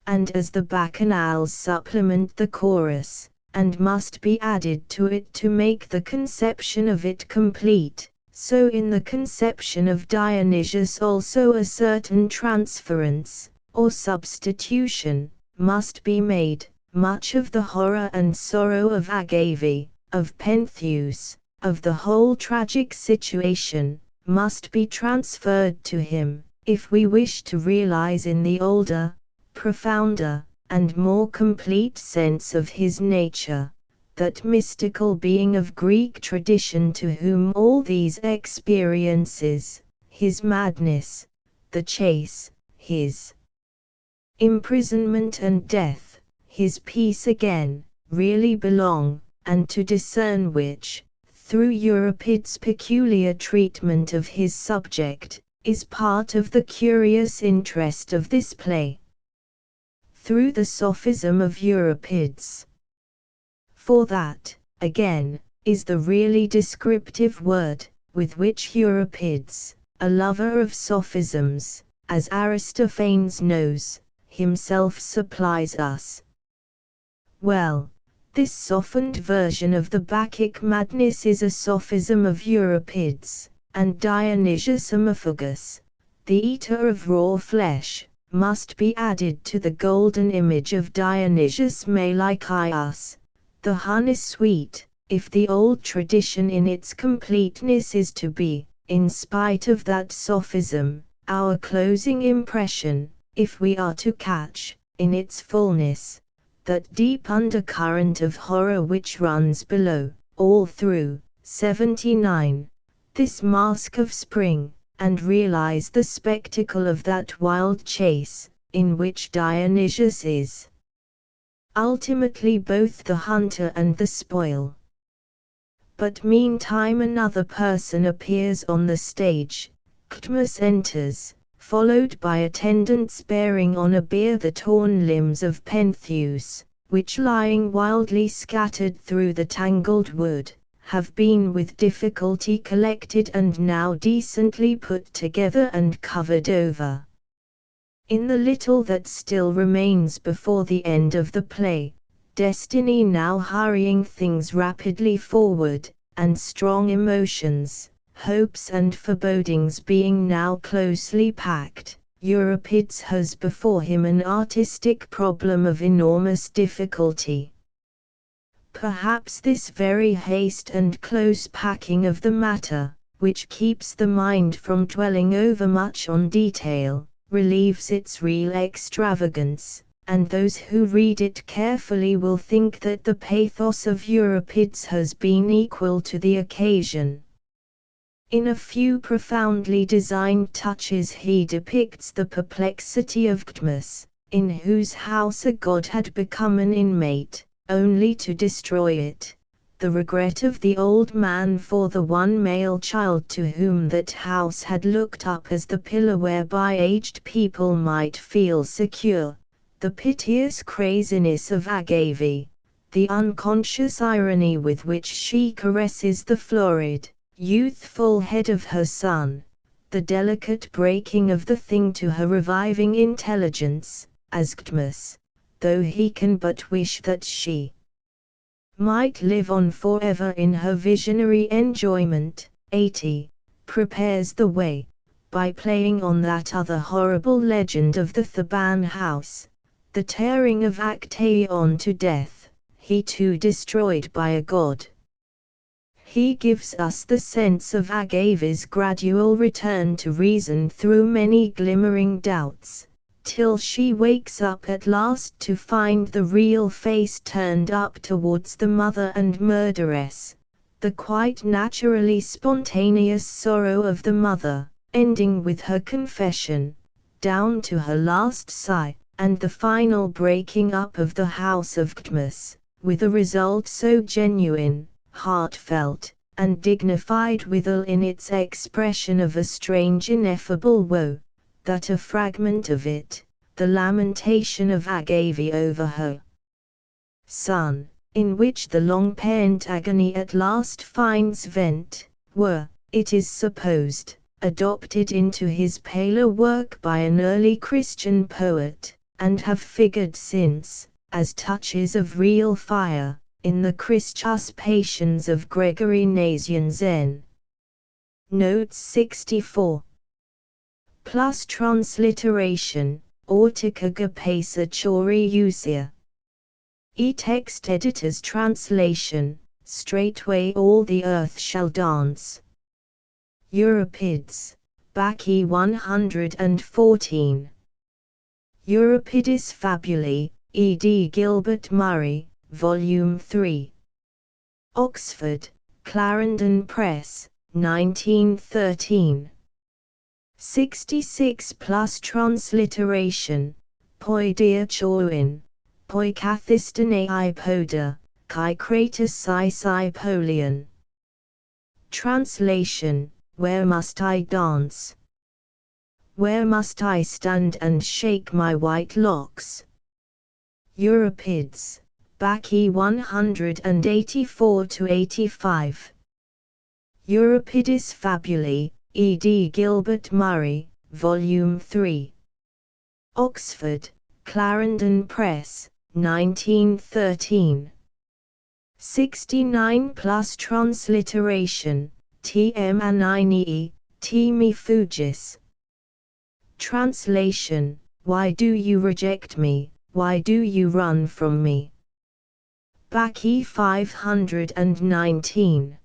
And as the bacchanals supplement the chorus, and must be added to it to make the conception of it complete, so in the conception of Dionysius also a certain transference, or substitution, must be made, much of the horror and sorrow of Agave, of Pentheus, of the whole tragic situation, must be transferred to him, if we wish to realize in the older, profounder, and more complete sense of his nature, that mystical being of Greek tradition to whom all these experiences, his madness, the chase, his imprisonment and death, his peace again, really belong, and to discern which, through Euripides' peculiar treatment of his subject, is part of the curious interest of this play. Through the sophism of Euripides. For that, again, is the really descriptive word, with which Euripides, a lover of sophisms, as Aristophanes knows, himself supplies us. Well, this softened version of the Bacchic madness is a sophism of Euripides, and Dionysius Amorphagus, the eater of raw flesh, must be added to the golden image of Dionysius Melaikios. The hun is sweet, if the old tradition in its completeness is to be, in spite of that sophism, our closing impression, if we are to catch, in its fullness, that deep undercurrent of horror which runs below, all through, 79, this masque of spring, and realize the spectacle of that wild chase, in which Dionysius is ultimately both the hunter and the spoil. But meantime another person appears on the stage. Cadmus enters, followed by attendants bearing on a bier the torn limbs of Pentheus, which lying wildly scattered through the tangled wood, have been with difficulty collected and now decently put together and covered over. In the little that still remains before the end of the play, destiny now hurrying things rapidly forward, and strong emotions, hopes and forebodings being now closely packed, Euripides has before him an artistic problem of enormous difficulty. Perhaps this very haste and close packing of the matter, which keeps the mind from dwelling overmuch on detail, relieves its real extravagance, and those who read it carefully will think that the pathos of Euripides has been equal to the occasion. In a few profoundly designed touches he depicts the perplexity of Cadmus, in whose house a god had become an inmate, only to destroy it, the regret of the old man for the one male child to whom that house had looked up as the pillar whereby aged people might feel secure, the piteous craziness of Agave, the unconscious irony with which she caresses the florid, youthful head of her son, the delicate breaking of the thing to her reviving intelligence, as Cadmus, though he can but wish that she might live on forever in her visionary enjoyment, 80, prepares the way, by playing on that other horrible legend of the Theban house, the tearing of Actaeon to death, he too destroyed by a god. He gives us the sense of Agave's gradual return to reason through many glimmering doubts, till she wakes up at last to find the real face turned up towards the mother and murderess, the quite naturally spontaneous sorrow of the mother, ending with her confession, down to her last sigh, and the final breaking up of the house of Cadmus, with a result so genuine, heartfelt, and dignified withal in its expression of a strange ineffable woe, that a fragment of it, the lamentation of Agave over her son, in which the long-pent agony at last finds vent, were, it is supposed, adopted into his paler work by an early Christian poet, and have figured since, as touches of real fire, in the Christus Patiens of Gregory Nazianzen. Notes 64. Plus transliteration, Ortica Gapesa Chori Usia. E-text editor's translation, straightway all the earth shall dance. Euripides, Bacchae 114. Euripides Fabulae, E.D. Gilbert Murray, Volume 3. Oxford, Clarendon Press, 1913. 66 plus transliteration, poi diachoin, poi kathistonei poda, kai kratos sai polion. Translation, where must I dance? Where must I stand and shake my white locks? Euripides, Bacchae 184-85. Euripides Fabulae, E.D. Gilbert Murray, Volume 3. Oxford, Clarendon Press, 1913. 69 plus transliteration, T.M. Aninii, T. me fugis. Translation, why do you reject me, why do you run from me? Bacchae 519.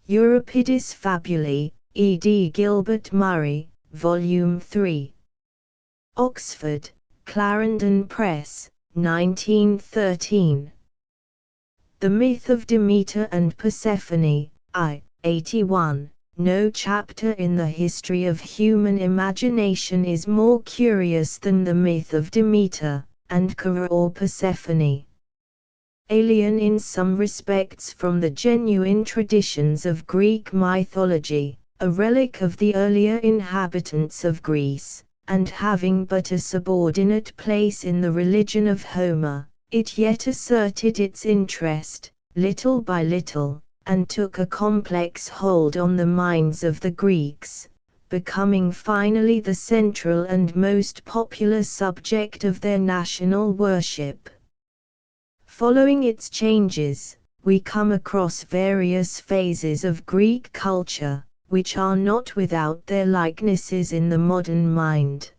Euripides Fabulae, E.D. Gilbert Murray, Volume 3. Oxford, Clarendon Press, 1913. The Myth of Demeter and Persephone, I. 81. No chapter in the history of human imagination is more curious than the myth of Demeter, and Chara or Persephone. Alien in some respects from the genuine traditions of Greek mythology, a relic of the earlier inhabitants of Greece, and having but a subordinate place in the religion of Homer, it yet asserted its interest, little by little, and took a complex hold on the minds of the Greeks, becoming finally the central and most popular subject of their national worship. Following its changes, we come across various phases of Greek culture, which are not without their likenesses in the modern mind.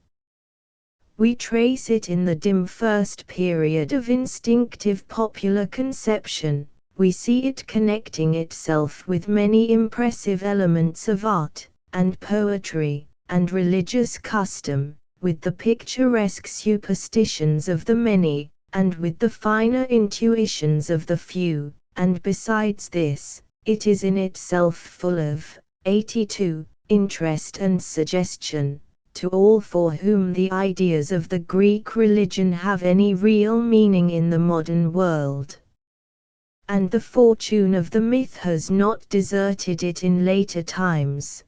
We trace it in the dim first period of instinctive popular conception. We see it connecting itself with many impressive elements of art, and poetry, and religious custom, with the picturesque superstitions of the many, and with the finer intuitions of the few, and besides this, it is in itself full of 82 interest and suggestion, to all for whom the ideas of the Greek religion have any real meaning in the modern world. And the fortune of the myth has not deserted it in later times.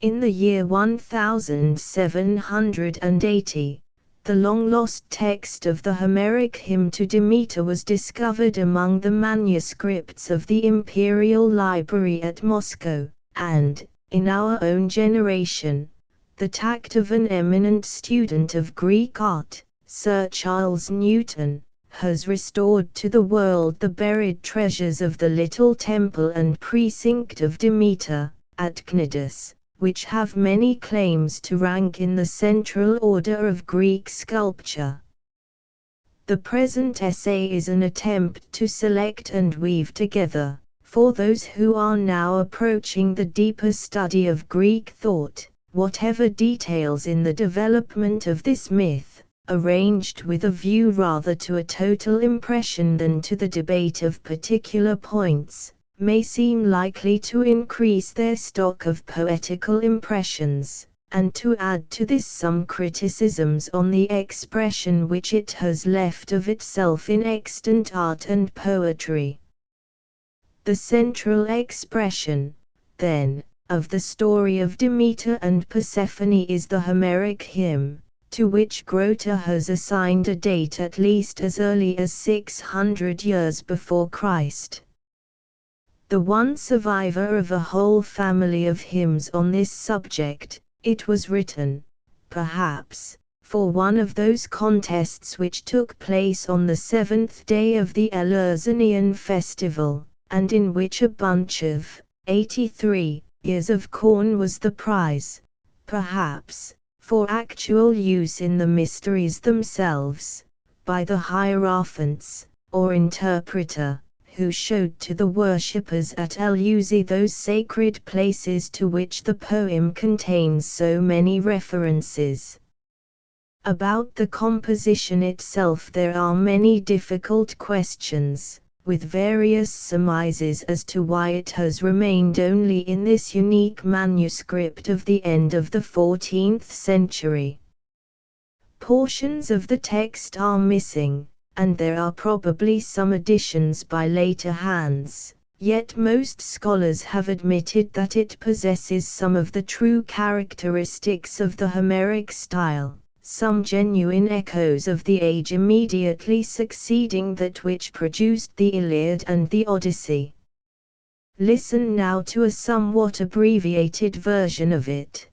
In the year 1780, the long-lost text of the Homeric hymn to Demeter was discovered among the manuscripts of the Imperial Library at Moscow, and, in our own generation, the tact of an eminent student of Greek art, Sir Charles Newton, has restored to the world the buried treasures of the little temple and precinct of Demeter, at Cnidus, which have many claims to rank in the central order of Greek sculpture. The present essay is an attempt to select and weave together, for those who are now approaching the deeper study of Greek thought, whatever details in the development of this myth, arranged with a view rather to a total impression than to the debate of particular points, may seem likely to increase their stock of poetical impressions, and to add to this some criticisms on the expression which it has left of itself in extant art and poetry. The central expression, then, of the story of Demeter and Persephone is the Homeric hymn, to which Grote has assigned a date at least as early as 600 years before Christ. The one survivor of a whole family of hymns on this subject, it was written, perhaps, for one of those contests which took place on the 7th day of the Eleusinian festival, and in which a bunch of 83 ears of corn was the prize, perhaps, for actual use in the mysteries themselves, by the Hierophants, or interpreter, who showed to the worshippers at Eleusis those sacred places to which the poem contains so many references. About the composition itself there are many difficult questions, with various surmises as to why it has remained only in this unique manuscript of the end of the 14th century. Portions of the text are missing, and there are probably some additions by later hands, yet most scholars have admitted that it possesses some of the true characteristics of the Homeric style, some genuine echoes of the age immediately succeeding that which produced the Iliad and the Odyssey. Listen now to a somewhat abbreviated version of it.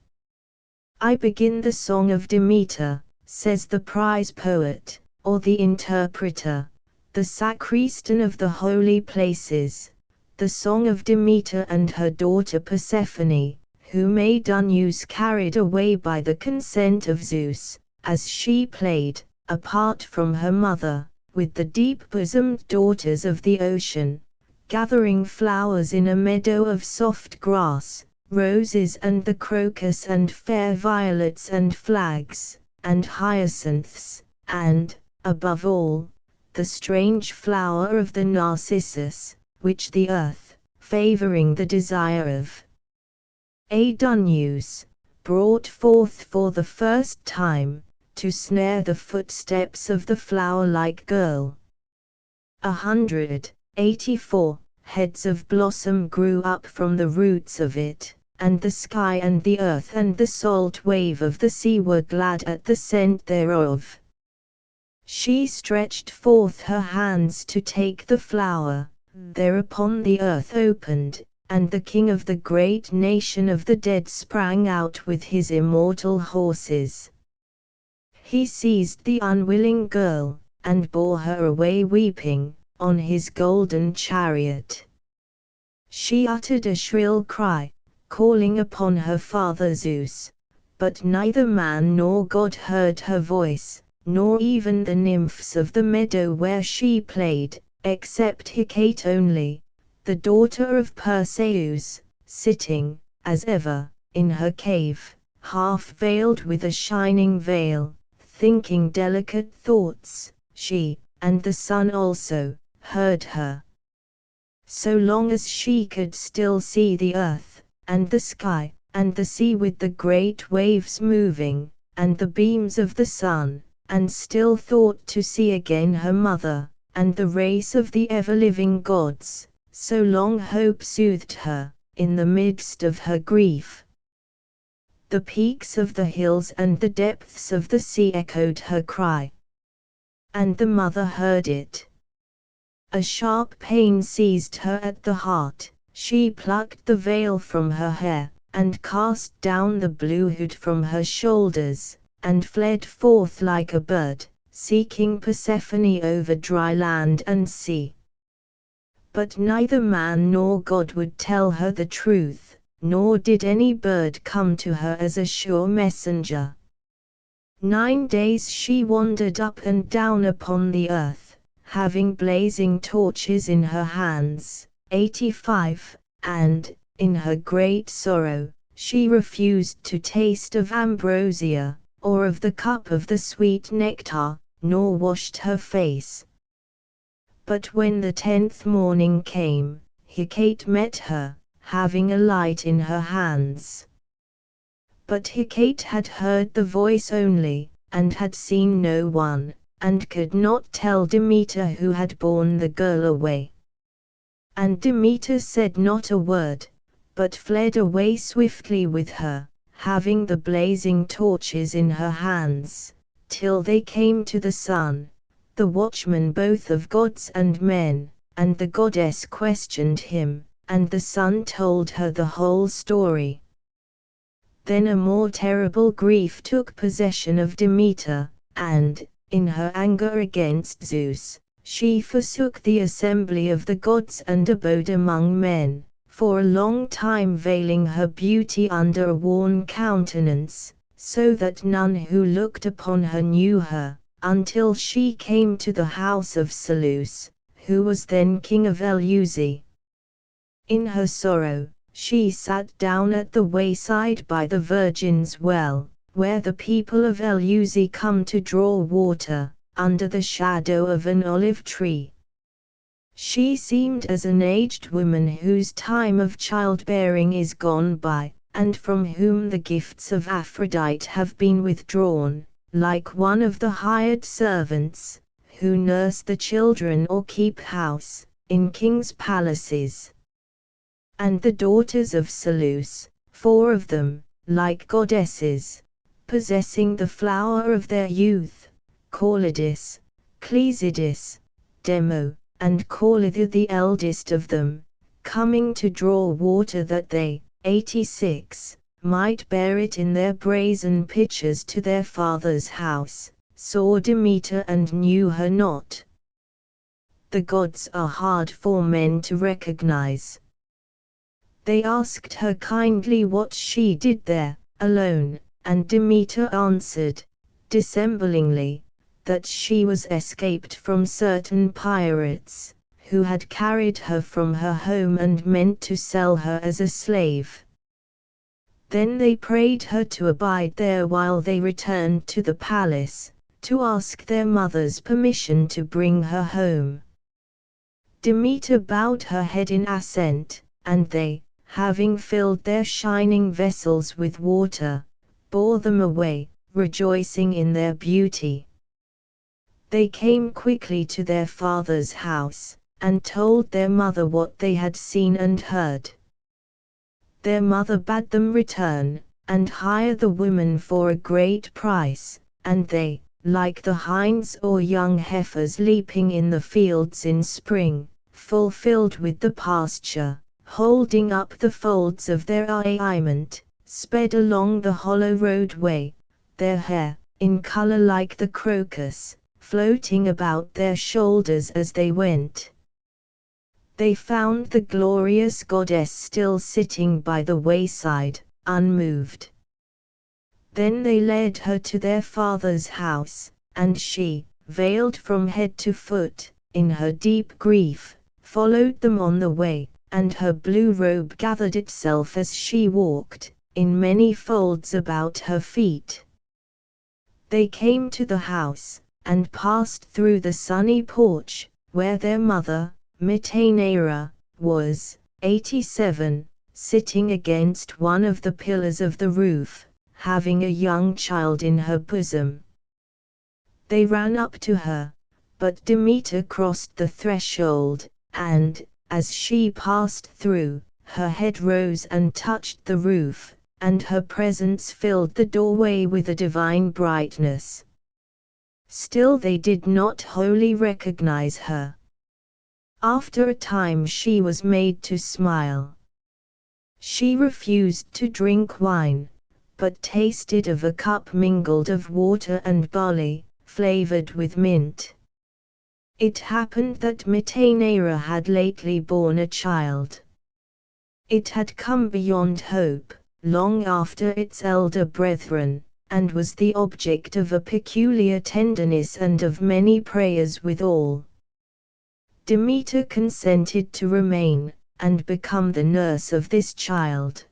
"I begin the song of Demeter," says the prize poet, or the interpreter, the sacristan of the holy places, "the song of Demeter and her daughter Persephone, whom Danaus carried away by the consent of Zeus, as she played, apart from her mother, with the deep-bosomed daughters of the ocean, gathering flowers in a meadow of soft grass, roses and the crocus and fair violets and flags, and hyacinths, and, above all, the strange flower of the narcissus, which the earth, favoring the desire of Danaus, brought forth for the first time, to snare the footsteps of the flower-like girl. 184 heads of blossom grew up from the roots of it, and the sky and the earth and the salt wave of the sea were glad at the scent thereof. She stretched forth her hands to take the flower, thereupon the earth opened, and the king of the great nation of the dead sprang out with his immortal horses. He seized the unwilling girl, and bore her away weeping, on his golden chariot. She uttered a shrill cry, calling upon her father Zeus, but neither man nor god heard her voice, nor even the nymphs of the meadow where she played, except Hecate only, the daughter of Perseus, sitting, as ever, in her cave, half veiled with a shining veil, thinking delicate thoughts. She, and the sun also, heard her. So long as she could still see the earth, and the sky, and the sea with the great waves moving, and the beams of the sun, and still thought to see again her mother, and the race of the ever-living gods, so long hope soothed her, in the midst of her grief. The peaks of the hills and the depths of the sea echoed her cry. And the mother heard it. A sharp pain seized her at the heart, she plucked the veil from her hair, and cast down the blue hood from her shoulders, and fled forth like a bird, seeking Persephone over dry land and sea. But neither man nor god would tell her the truth, nor did any bird come to her as a sure messenger. 9 days she wandered up and down upon the earth, having blazing torches in her hands. 85, and, in her great sorrow, she refused to taste of ambrosia, or of the cup of the sweet nectar, nor washed her face. But when the 10th morning came, Hecate met her, having a light in her hands. But Hecate had heard the voice only, and had seen no one, and could not tell Demeter who had borne the girl away. And Demeter said not a word, but fled away swiftly with her, having the blazing torches in her hands, till they came to the sun, the watchman both of gods and men, and the goddess questioned him, and the sun told her the whole story. Then a more terrible grief took possession of Demeter, and, in her anger against Zeus, she forsook the assembly of the gods and abode among men, for a long time veiling her beauty under a worn countenance, so that none who looked upon her knew her, until she came to the house of Seleucus, who was then king of Eleusis. In her sorrow, she sat down at the wayside by the Virgin's well, where the people of Eleusis come to draw water, under the shadow of an olive tree. She seemed as an aged woman whose time of childbearing is gone by, and from whom the gifts of Aphrodite have been withdrawn, like one of the hired servants, who nurse the children or keep house, in kings' palaces. And the daughters of Seleucus, 4 of them, like goddesses, possessing the flower of their youth, Calidus, Clesidis, Demo, and Caulitha the eldest of them, coming to draw water that they, 86, might bear it in their brazen pitchers to their father's house, saw Demeter and knew her not. The gods are hard for men to recognize. They asked her kindly what she did there, alone, and Demeter answered, dissemblingly, that she was escaped from certain pirates, who had carried her from her home and meant to sell her as a slave. Then they prayed her to abide there while they returned to the palace, to ask their mother's permission to bring her home. Demeter bowed her head in assent, and they, having filled their shining vessels with water, bore them away, rejoicing in their beauty. They came quickly to their father's house, and told their mother what they had seen and heard. Their mother bade them return, and hire the women for a great price, and they, like the hinds or young heifers leaping in the fields in spring, fulfilled with the pasture, holding up the folds of their raiment, sped along the hollow roadway, their hair, in color like the crocus, floating about their shoulders as they went. They found the glorious goddess still sitting by the wayside, unmoved. Then they led her to their father's house, and she, veiled from head to foot, in her deep grief, followed them on the way, and her blue robe gathered itself as she walked, in many folds about her feet. They came to the house, and passed through the sunny porch, where their mother, Metaneira, was, 87, sitting against one of the pillars of the roof, having a young child in her bosom. They ran up to her, but Demeter crossed the threshold, and, as she passed through, her head rose and touched the roof, and her presence filled the doorway with a divine brightness. Still they did not wholly recognize her. After a time she was made to smile. She refused to drink wine, but tasted of a cup mingled of water and barley, flavored with mint. It happened that Metaneira had lately borne a child. It had come beyond hope, long after its elder brethren, and was the object of a peculiar tenderness and of many prayers withal. Demeter consented to remain, and become the nurse of this child.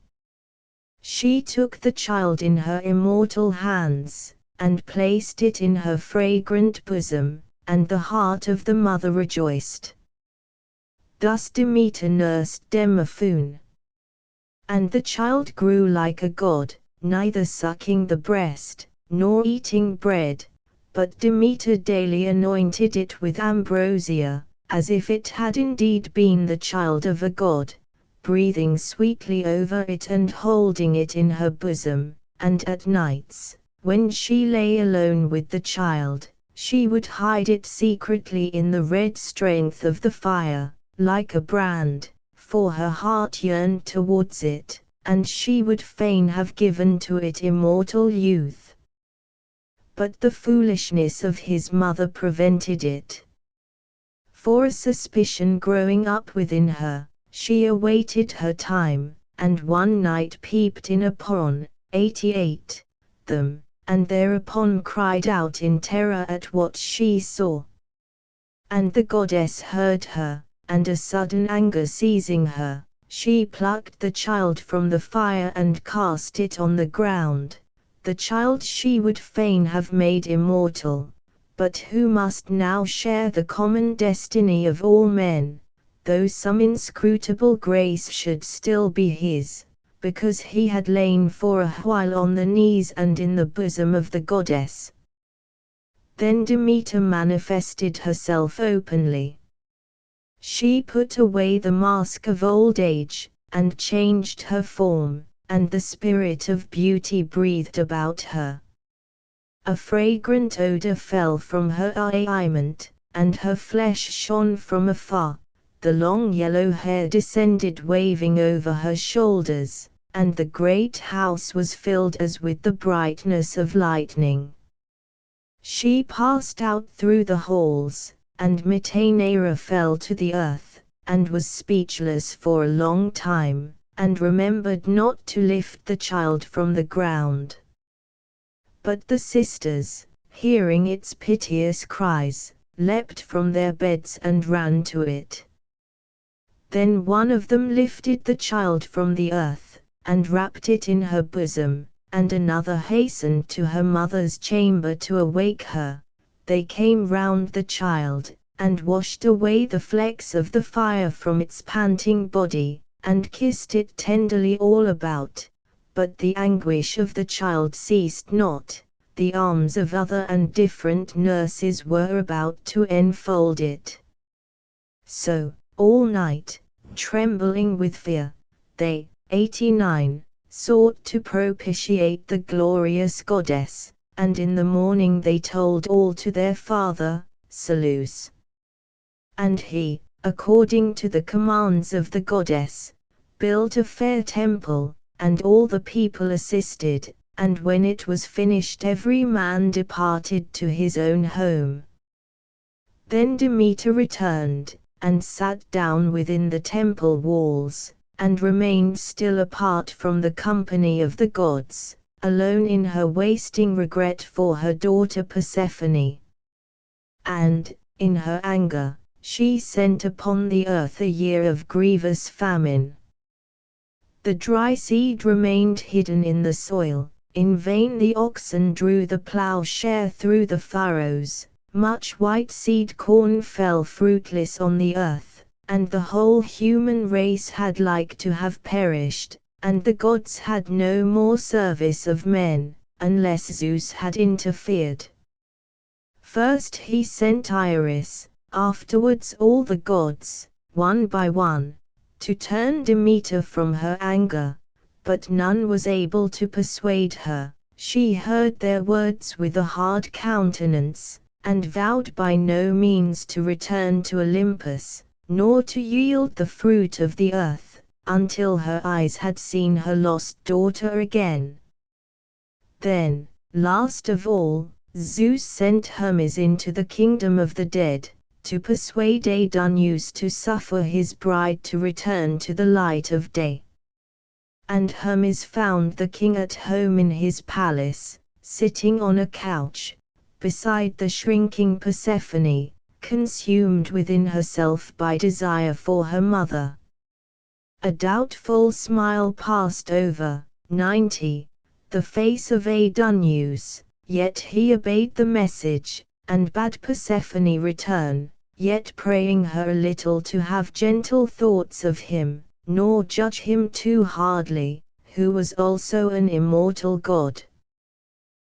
She took the child in her immortal hands, and placed it in her fragrant bosom, and the heart of the mother rejoiced. Thus Demeter nursed Demophoon. And the child grew like a god, neither sucking the breast, nor eating bread, but Demeter daily anointed it with ambrosia, as if it had indeed been the child of a god, breathing sweetly over it and holding it in her bosom, and at nights, when she lay alone with the child, she would hide it secretly in the red strength of the fire, like a brand, for her heart yearned towards it, and she would fain have given to it immortal youth. But the foolishness of his mother prevented it. For a suspicion growing up within her, she awaited her time, and one night peeped in upon, 88, them, and thereupon cried out in terror at what she saw. And the goddess heard her, and a sudden anger seizing her, she plucked the child from the fire and cast it on the ground, the child she would fain have made immortal, but who must now share the common destiny of all men, though some inscrutable grace should still be his, because he had lain for a while on the knees and in the bosom of the goddess. Then Demeter manifested herself openly. She put away the mask of old age, and changed her form, and the spirit of beauty breathed about her. A fragrant odor fell from her raiment, and her flesh shone from afar, the long yellow hair descended waving over her shoulders, and the great house was filled as with the brightness of lightning. She passed out through the halls, and Metaneira fell to the earth, and was speechless for a long time, and remembered not to lift the child from the ground. But the sisters, hearing its piteous cries, leapt from their beds and ran to it. Then one of them lifted the child from the earth, and wrapped it in her bosom, and another hastened to her mother's chamber to awake her. They came round the child, and washed away the flecks of the fire from its panting body, and kissed it tenderly all about. But the anguish of the child ceased not, the arms of other and different nurses were about to enfold it. So, all night, trembling with fear, they, 89, sought to propitiate the glorious goddess, and in the morning they told all to their father, Seleucus. And he, according to the commands of the goddess, built a fair temple, and all the people assisted, and when it was finished every man departed to his own home. Then Demeter returned, and sat down within the temple walls, and remained still apart from the company of the gods, alone in her wasting regret for her daughter Persephone. And, in her anger, she sent upon the earth a year of grievous famine. The dry seed remained hidden in the soil, in vain the oxen drew the plowshare through the furrows, much white seed corn fell fruitless on the earth, and the whole human race had like to have perished, and the gods had no more service of men, unless Zeus had interfered. First he sent Iris, afterwards all the gods, one by one, to turn Demeter from her anger, but none was able to persuade her. She heard their words with a hard countenance, and vowed by no means to return to Olympus, nor to yield the fruit of the earth, until her eyes had seen her lost daughter again. Then, last of all, Zeus sent Hermes into the kingdom of the dead, to persuade Aidoneus to suffer his bride to return to the light of day. And Hermes found the king at home in his palace, sitting on a couch, beside the shrinking Persephone, consumed within herself by desire for her mother. A doubtful smile passed over, 90, the face of Aidoneus, yet he obeyed the message, and bade Persephone return, yet praying her a little to have gentle thoughts of him, nor judge him too hardly, who was also an immortal god.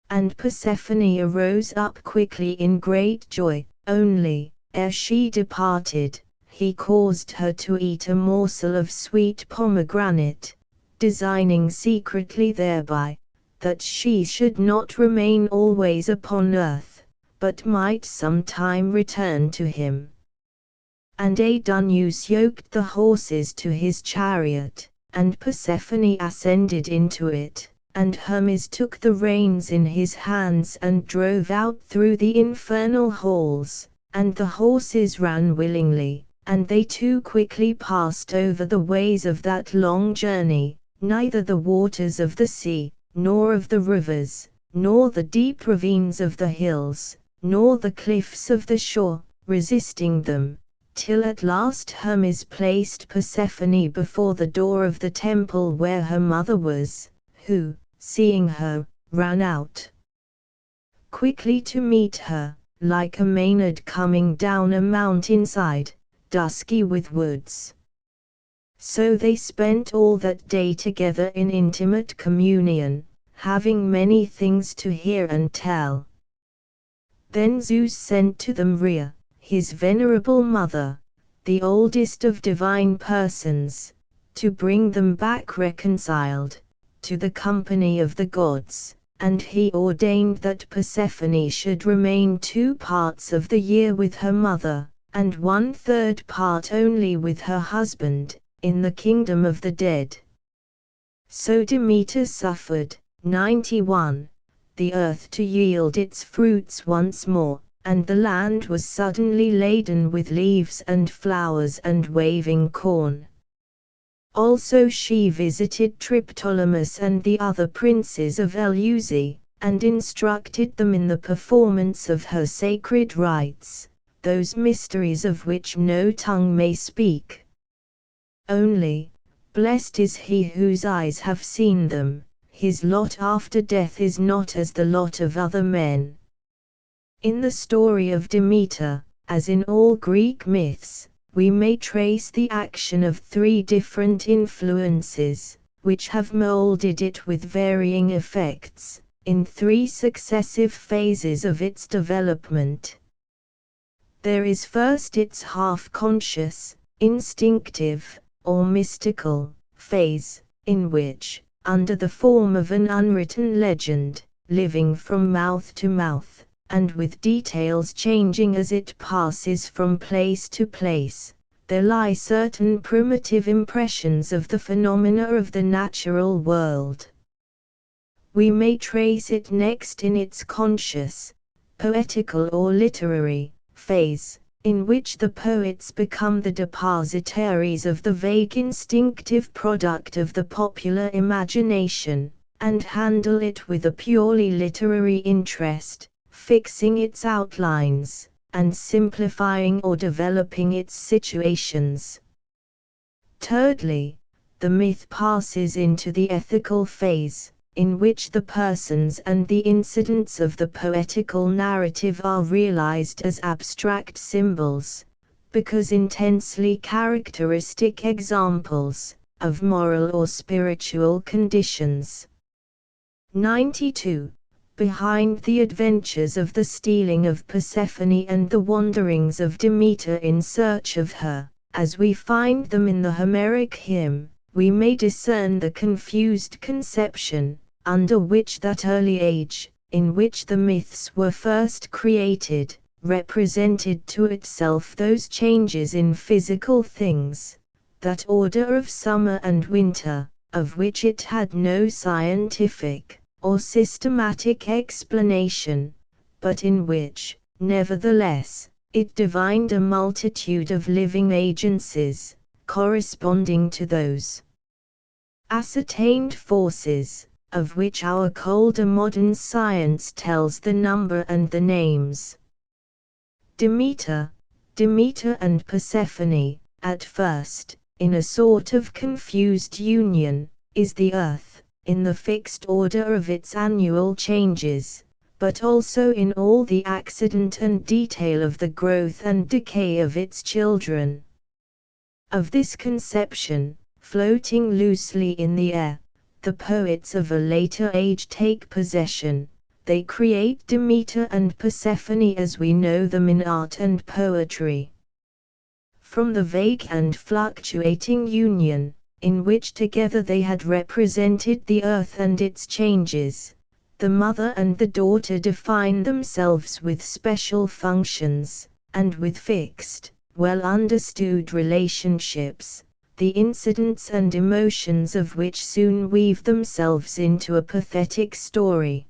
And Persephone arose up quickly in great joy, only, ere she departed, he caused her to eat a morsel of sweet pomegranate, designing secretly thereby, that she should not remain always upon earth, but might some time return to him. And Aidoneus yoked the horses to his chariot, and Persephone ascended into it, and Hermes took the reins in his hands and drove out through the infernal halls, and the horses ran willingly, and they too quickly passed over the ways of that long journey, neither the waters of the sea, nor of the rivers, nor the deep ravines of the hills, nor the cliffs of the shore, resisting them, till at last Hermes placed Persephone before the door of the temple where her mother was, who, seeing her, ran out quickly to meet her, like a Maenad coming down a mountainside, dusky with woods. So they spent all that day together in intimate communion, having many things to hear and tell. Then Zeus sent to them Rhea, his venerable mother, the oldest of divine persons, to bring them back reconciled, to the company of the gods, and he ordained that Persephone should remain 2 parts of the year with her mother, and 1/3 part only with her husband, in the kingdom of the dead. So Demeter suffered, 91, the earth to yield its fruits once more, and the land was suddenly laden with leaves and flowers and waving corn. Also she visited Triptolemus and the other princes of Eleusis, and instructed them in the performance of her sacred rites, those mysteries of which no tongue may speak. Only, blessed is he whose eyes have seen them, his lot after death is not as the lot of other men. In the story of Demeter, as in all Greek myths, we may trace the action of 3 different influences, which have molded it with varying effects, in 3 successive phases of its development. There is first its half-conscious, instinctive, or mystical, phase, in which, under the form of an unwritten legend, living from mouth to mouth, and with details changing as it passes from place to place, there lie certain primitive impressions of the phenomena of the natural world. We may trace it next in its conscious, poetical or literary, phase, in which the poets become the depositaries of the vague instinctive product of the popular imagination, and handle it with a purely literary interest, fixing its outlines, and simplifying or developing its situations. Thirdly, the myth passes into the ethical phase, in which the persons and the incidents of the poetical narrative are realized as abstract symbols, because intensely characteristic examples, of moral or spiritual conditions. 92. Behind the adventures of the stealing of Persephone and the wanderings of Demeter in search of her, as we find them in the Homeric hymn, we may discern the confused conception, under which that early age, in which the myths were first created, represented to itself those changes in physical things, that order of summer and winter, of which it had no scientific or systematic explanation, but in which, nevertheless, it divined a multitude of living agencies, corresponding to those ascertained forces, of which our colder modern science tells the number and the names. Demeter and Persephone, at first, in a sort of confused union, is the earth, in the fixed order of its annual changes, but also in all the accident and detail of the growth and decay of its children. Of this conception, floating loosely in the air, the poets of a later age take possession. They create Demeter and Persephone as we know them in art and poetry. From the vague and fluctuating union, in which together they had represented the earth and its changes, the mother and the daughter define themselves with special functions, and with fixed, well understood relationships, the incidents and emotions of which soon weave themselves into a pathetic story.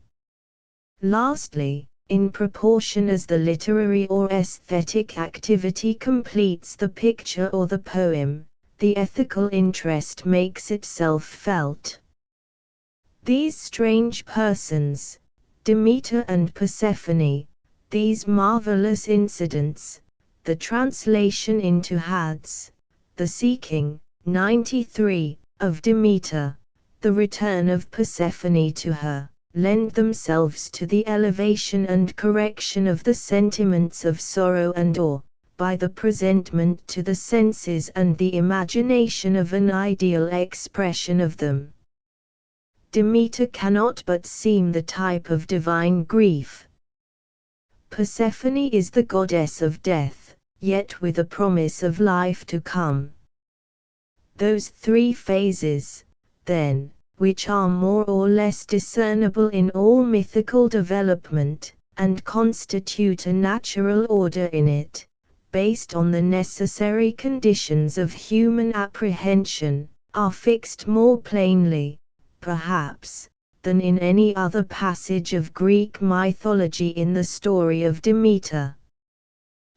Lastly, in proportion as the literary or aesthetic activity completes the picture or the poem, the ethical interest makes itself felt. These strange persons, Demeter and Persephone, these marvelous incidents, the translation into Hades, the seeking, 93, of Demeter, the return of Persephone to her, lend themselves to the elevation and correction of the sentiments of sorrow and awe, by the presentment to the senses and the imagination of an ideal expression of them. Demeter cannot but seem the type of divine grief. Persephone is the goddess of death, yet with a promise of life to come. Those three phases, then, which are more or less discernible in all mythical development, and constitute a natural order in it, based on the necessary conditions of human apprehension, are fixed more plainly, perhaps, than in any other passage of Greek mythology in the story of Demeter.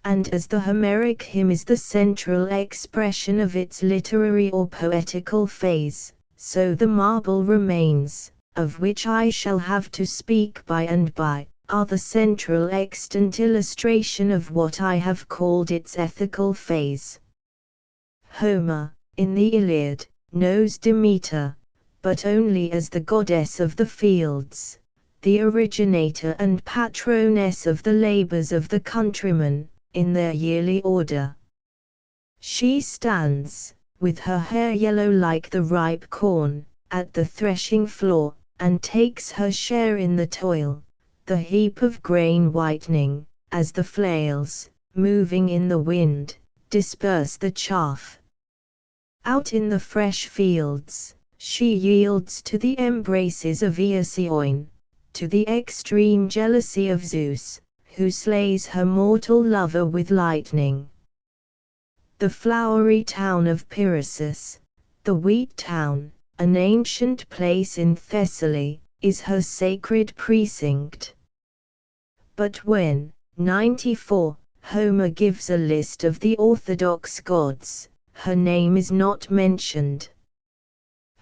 And as the Homeric hymn is the central expression of its literary or poetical phase, so the marble remains, of which I shall have to speak by and by, are the central extant illustration of what I have called its ethical phase. Homer, in the Iliad, knows Demeter, but only as the goddess of the fields, the originator and patroness of the labors of the countrymen, in their yearly order. She stands, with her hair yellow like the ripe corn, at the threshing floor, and takes her share in the toil, the heap of grain whitening, as the flails, moving in the wind, disperse the chaff. Out in the fresh fields, she yields to the embraces of Iasion, to the extreme jealousy of Zeus, who slays her mortal lover with lightning. The flowery town of Pyrrhasus, the wheat town, an ancient place in Thessaly, is her sacred precinct. But when, 94, Homer gives a list of the orthodox gods, her name is not mentioned.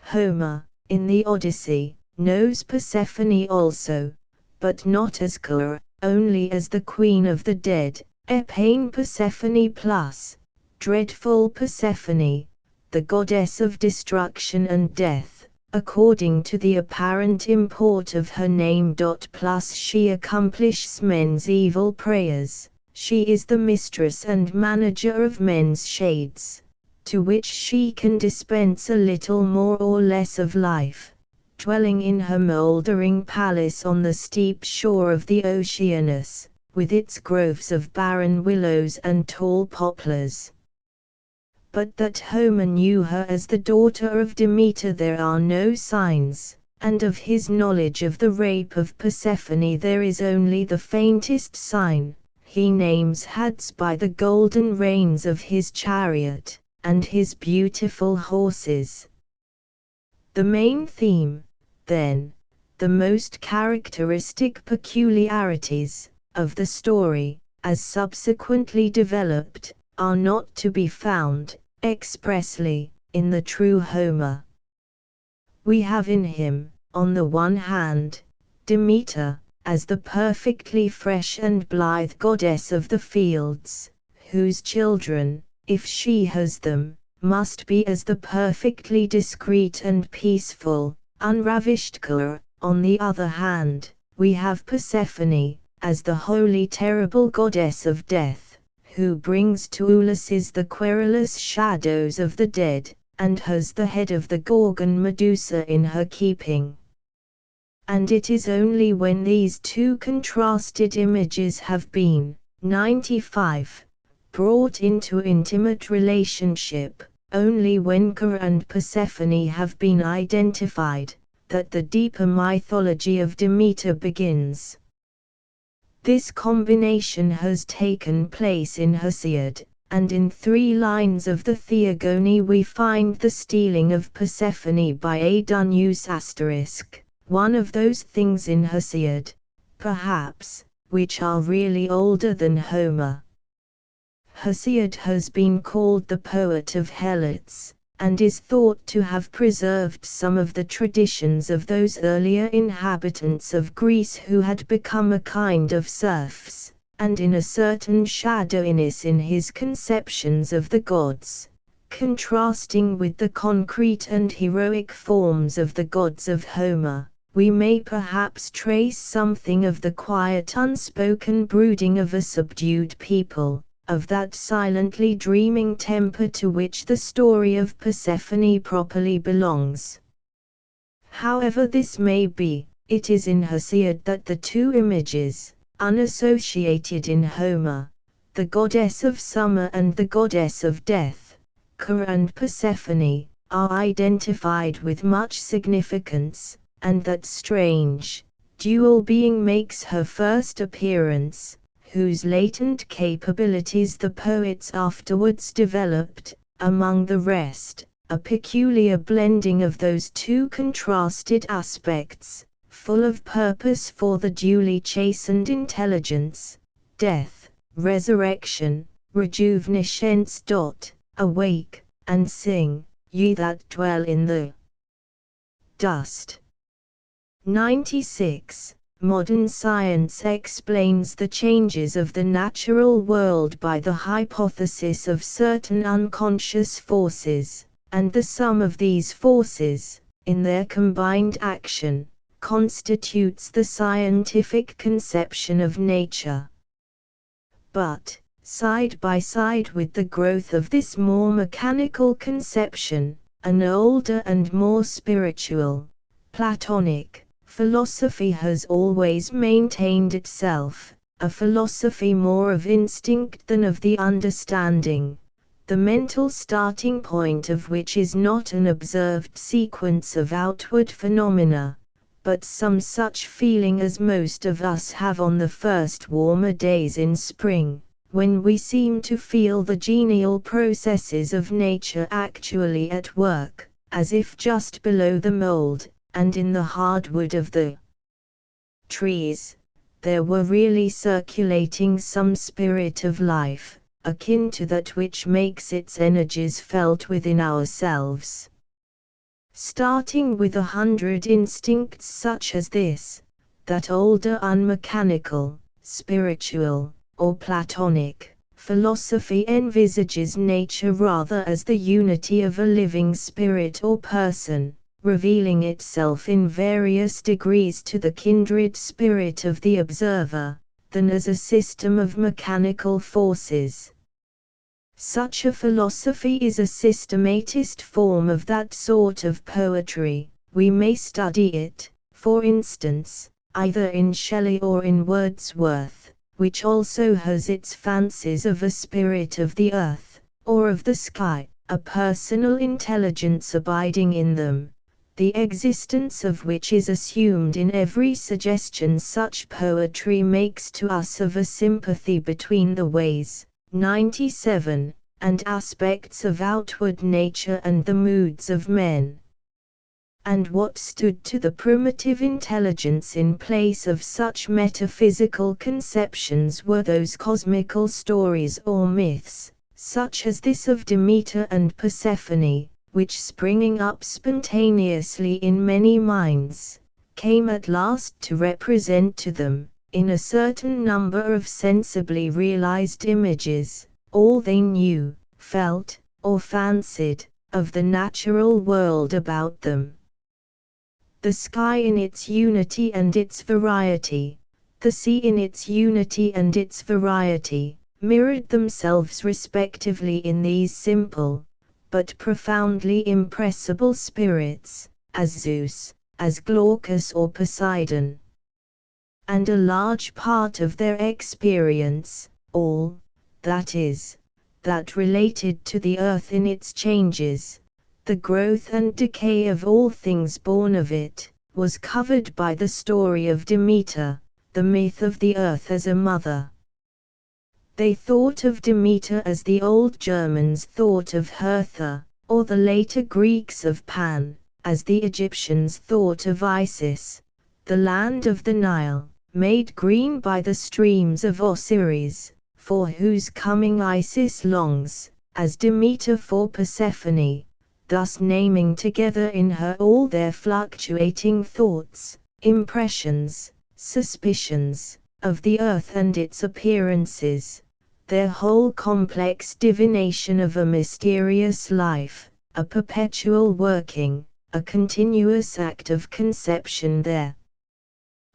Homer, in the Odyssey, knows Persephone also, but not as Kura, only as the queen of the dead, Epine Persephone plus, dreadful Persephone, the goddess of destruction and death, according to the apparent import of her name. Plus she accomplishes men's evil prayers, she is the mistress and manager of men's shades, to which she can dispense a little more or less of life, dwelling in her mouldering palace on the steep shore of the Oceanus, with its groves of barren willows and tall poplars. But that Homer knew her as the daughter of Demeter there are no signs, and of his knowledge of the rape of Persephone there is only the faintest sign. He names Hades by the golden reins of his chariot, and his beautiful horses. The main theme, then, the most characteristic peculiarities, of the story, as subsequently developed, are not to be found, expressly, in the true Homer. We have in him, on the one hand, Demeter, as the perfectly fresh and blithe goddess of the fields, whose children, if she has them, must be as the perfectly discreet and peaceful, unravished Kura. On the other hand, we have Persephone, as the holy terrible goddess of death, who brings to Ulysses the querulous shadows of the dead, and has the head of the Gorgon Medusa in her keeping. And it is only when these two contrasted images have been, 95, brought into intimate relationship, only when Kura and Persephone have been identified, that the deeper mythology of Demeter begins. This combination has taken place in Hesiod, and in 3 lines of the Theogony we find the stealing of Persephone by Aidoneus *, one of those things in Hesiod, perhaps, which are really older than Homer. Hesiod has been called the poet of Helots, and is thought to have preserved some of the traditions of those earlier inhabitants of Greece who had become a kind of serfs, and in a certain shadowiness in his conceptions of the gods, contrasting with the concrete and heroic forms of the gods of Homer, we may perhaps trace something of the quiet unspoken brooding of a subdued people, of that silently dreaming temper to which the story of Persephone properly belongs. However this may be, it is in Hesiod that the two images, unassociated in Homer, the goddess of summer and the goddess of death, Ker and Persephone, are identified with much significance, and that strange, dual being makes her first appearance, whose latent capabilities the poets afterwards developed, among the rest, a peculiar blending of those two contrasted aspects, full of purpose for the duly chastened intelligence, death, resurrection, rejuvenescence. Awake, and sing, ye that dwell in the dust. 96. Modern science explains the changes of the natural world by the hypothesis of certain unconscious forces, and the sum of these forces, in their combined action, constitutes the scientific conception of nature. But, side by side with the growth of this more mechanical conception, an older and more spiritual, Platonic, philosophy has always maintained itself, a philosophy more of instinct than of the understanding, the mental starting point of which is not an observed sequence of outward phenomena, but some such feeling as most of us have on the first warmer days in spring, when we seem to feel the genial processes of nature actually at work, as if just below the mold, and in the hardwood of the trees, there were really circulating some spirit of life, akin to that which makes its energies felt within ourselves. Starting with 100 instincts such as this, that older unmechanical, spiritual, or Platonic, philosophy envisages nature rather as the unity of a living spirit or person, revealing itself in various degrees to the kindred spirit of the observer, than as a system of mechanical forces. Such a philosophy is a systematist form of that sort of poetry. We may study it, for instance, either in Shelley or in Wordsworth, which also has its fancies of a spirit of the earth, or of the sky, a personal intelligence abiding in them, the existence of which is assumed in every suggestion such poetry makes to us of a sympathy between the ways, 97, and aspects of outward nature and the moods of men. And what stood to the primitive intelligence in place of such metaphysical conceptions were those cosmical stories or myths, such as this of Demeter and Persephone, which springing up spontaneously in many minds, came at last to represent to them, in a certain number of sensibly realized images, all they knew, felt, or fancied, of the natural world about them. The sky in its unity and its variety, the sea in its unity and its variety, mirrored themselves respectively in these simple, but profoundly impressible spirits, as Zeus, as Glaucus or Poseidon. And a large part of their experience, all, that is, that related to the earth in its changes, the growth and decay of all things born of it, was covered by the story of Demeter, the myth of the earth as a mother. They thought of Demeter as the old Germans thought of Hertha, or the later Greeks of Pan, as the Egyptians thought of Isis, the land of the Nile, made green by the streams of Osiris, for whose coming Isis longs, as Demeter for Persephone, thus naming together in her all their fluctuating thoughts, impressions, suspicions, of the earth and its appearances, their whole complex divination of a mysterious life, a perpetual working, a continuous act of conception there.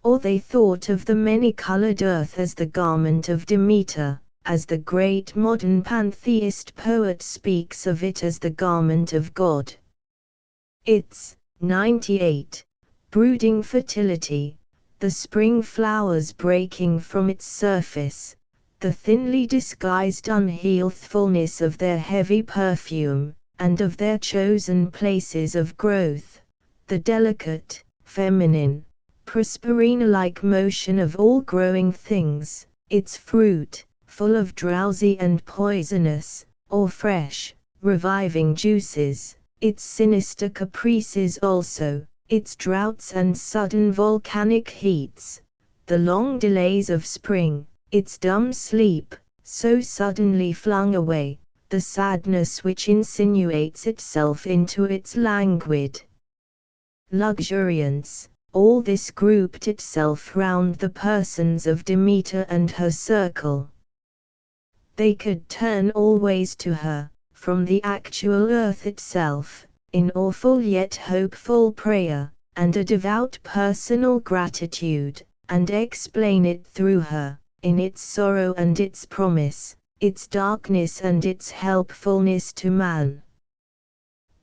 Or they thought of the many-colored earth as the garment of Demeter, as the great modern pantheist poet speaks of it as the garment of God. Its 98 brooding fertility, the spring flowers breaking from its surface, the thinly disguised unhealthfulness of their heavy perfume, and of their chosen places of growth, the delicate, feminine, Proserpina-like motion of all growing things, its fruit, full of drowsy and poisonous, or fresh, reviving juices, its sinister caprices also, its droughts and sudden volcanic heats, the long delays of spring, its dumb sleep, so suddenly flung away, the sadness which insinuates itself into its languid luxuriance. All this grouped itself round the persons of Demeter and her circle. They could turn always to her, from the actual earth itself, in awful yet hopeful prayer, and a devout personal gratitude, and explain it through her, in its sorrow and its promise, its darkness and its helpfulness to man.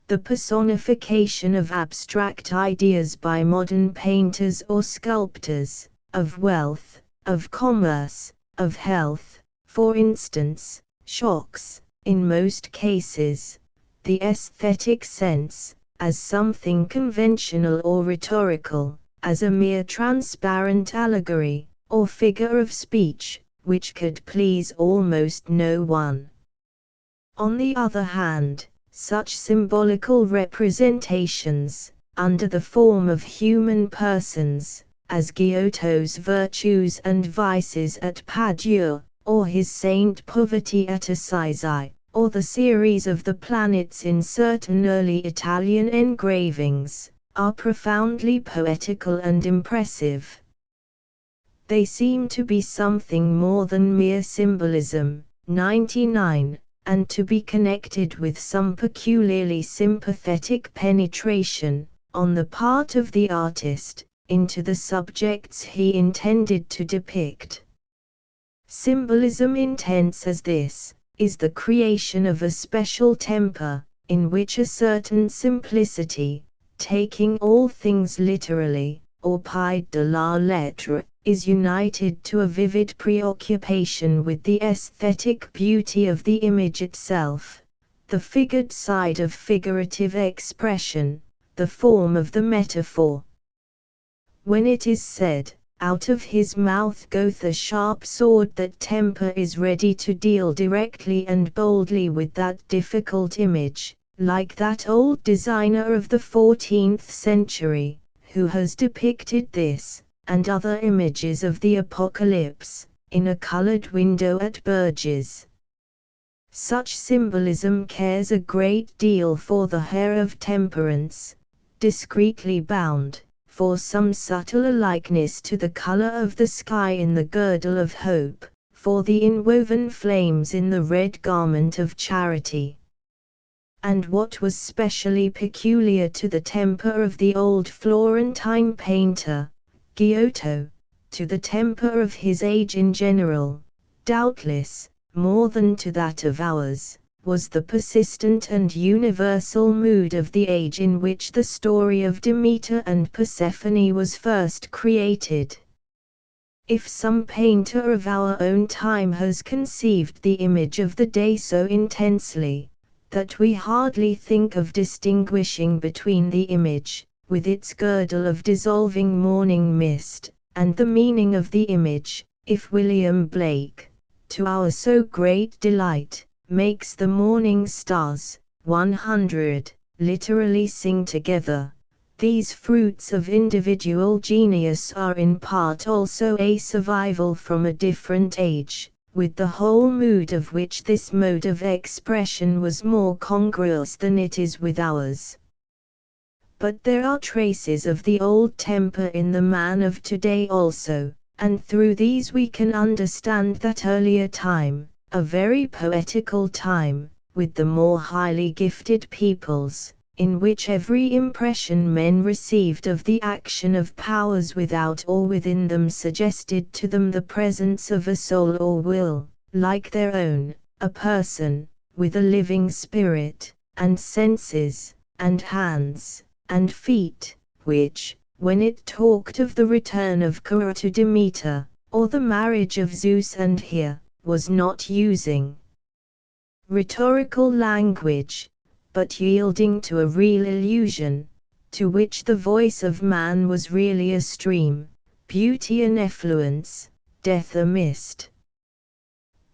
The personification of abstract ideas by modern painters or sculptors, of wealth, of commerce, of health, for instance, shocks, in most cases, the aesthetic sense, as something conventional or rhetorical, as a mere transparent allegory, or figure of speech, which could please almost no one. On the other hand, such symbolical representations, under the form of human persons, as Giotto's Virtues and Vices at Padua, or his Saint Poverty at Assisi, or the series of the planets in certain early Italian engravings, are profoundly poetical and impressive. They seem to be something more than mere symbolism. 99. And to be connected with some peculiarly sympathetic penetration, on the part of the artist, into the subjects he intended to depict. Symbolism intense as this, is the creation of a special temper, in which a certain simplicity, taking all things literally, or pied de la lettre, is united to a vivid preoccupation with the aesthetic beauty of the image itself, the figured side of figurative expression, the form of the metaphor. When it is said, "Out of his mouth goeth a sharp sword," that temper is ready to deal directly and boldly with that difficult image, like that old designer of the 14th century, who has depicted this, and other images of the Apocalypse, in a colored window at Bourges. Such symbolism cares a great deal for the hair of temperance, discreetly bound, for some subtler likeness to the color of the sky in the girdle of hope, for the inwoven flames in the red garment of charity. And what was specially peculiar to the temper of the old Florentine painter, Giotto, to the temper of his age in general, doubtless, more than to that of ours, was the persistent and universal mood of the age in which the story of Demeter and Persephone was first created. If some painter of our own time has conceived the image of the day so intensely, that we hardly think of distinguishing between the image, with its girdle of dissolving morning mist, and the meaning of the image, if William Blake, to our so great delight, makes the morning stars, 100, literally sing together, these fruits of individual genius are in part also a survival from a different age, with the whole mood of which this mode of expression was more congruous than it is with ours. But there are traces of the old temper in the man of today also, and through these we can understand that earlier time, a very poetical time, with the more highly gifted peoples, in which every impression men received of the action of powers without or within them suggested to them the presence of a soul or will, like their own, a person, with a living spirit, and senses, and hands, and feet, which, when it talked of the return of Chora to Demeter, or the marriage of Zeus and Hera, was not using rhetorical language, but yielding to a real illusion, to which the voice of man was really a stream, beauty an effluence, death a mist.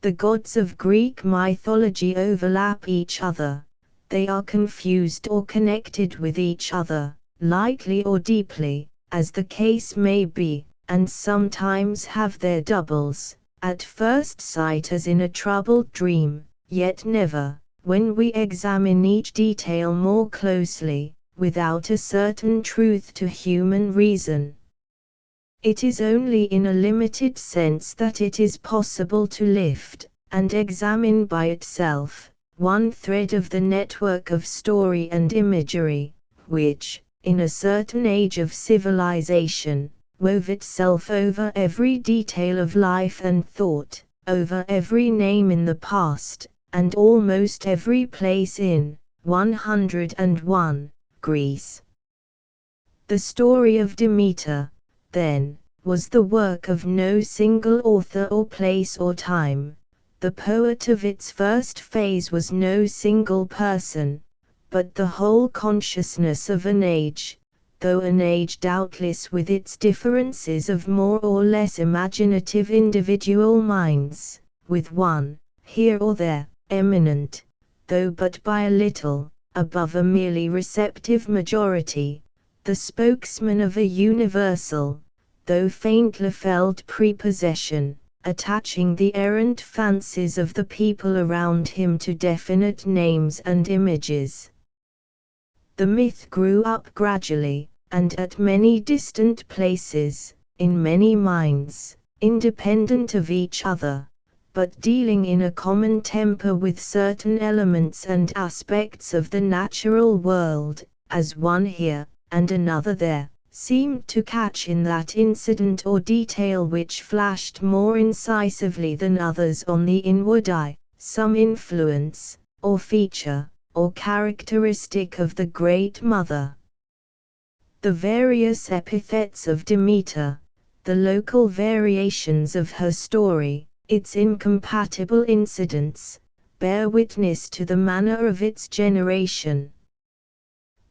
The gods of Greek mythology overlap each other, they are confused or connected with each other, lightly or deeply, as the case may be, and sometimes have their doubles, at first sight as in a troubled dream, yet never, when we examine each detail more closely, without a certain truth to human reason. It is only in a limited sense that it is possible to lift, and examine by itself, one thread of the network of story and imagery, which, in a certain age of civilization, wove itself over every detail of life and thought, over every name in the past, and almost every place in 101 Greece. The story of Demeter, then, was the work of no single author or place or time. The poet of its first phase was no single person, but the whole consciousness of an age, though an age doubtless with its differences of more or less imaginative individual minds, with one, here or there, eminent, though but by a little, above a merely receptive majority, the spokesman of a universal, though faintly felt prepossession, attaching the errant fancies of the people around him to definite names and images. The myth grew up gradually, and at many distant places, in many minds, independent of each other, but dealing in a common temper with certain elements and aspects of the natural world, as one here, and another there, seemed to catch in that incident or detail which flashed more incisively than others on the inward eye, some influence, or feature, or characteristic of the Great Mother. The various epithets of Demeter, the local variations of her story, its incompatible incidents, bear witness to the manner of its generation.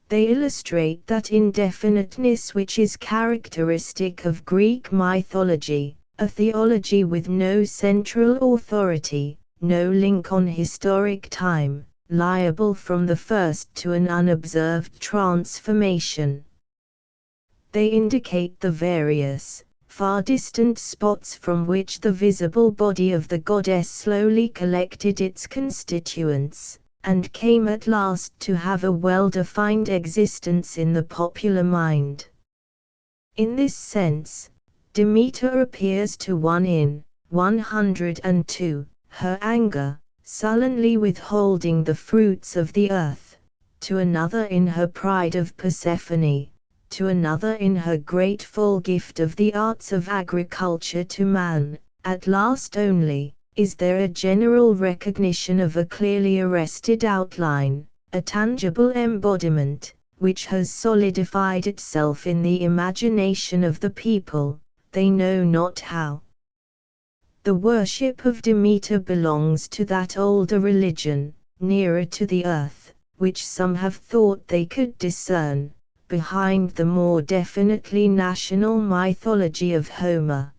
They illustrate that indefiniteness which is characteristic of Greek mythology, a theology with no central authority, no link on historic time, liable from the first to an unobserved transformation. They indicate the various, far distant spots from which the visible body of the goddess slowly collected its constituents, and came at last to have a well-defined existence in the popular mind. In this sense, Demeter appears to one in 102, her anger, sullenly withholding the fruits of the earth, to another in her pride of Persephone, to another in her grateful gift of the arts of agriculture to man. At last only, is there a general recognition of a clearly arrested outline, a tangible embodiment, which has solidified itself in the imagination of the people, they know not how. The worship of Demeter belongs to that older religion, nearer to the earth, which some have thought they could discern behind the more definitely national mythology of Homer.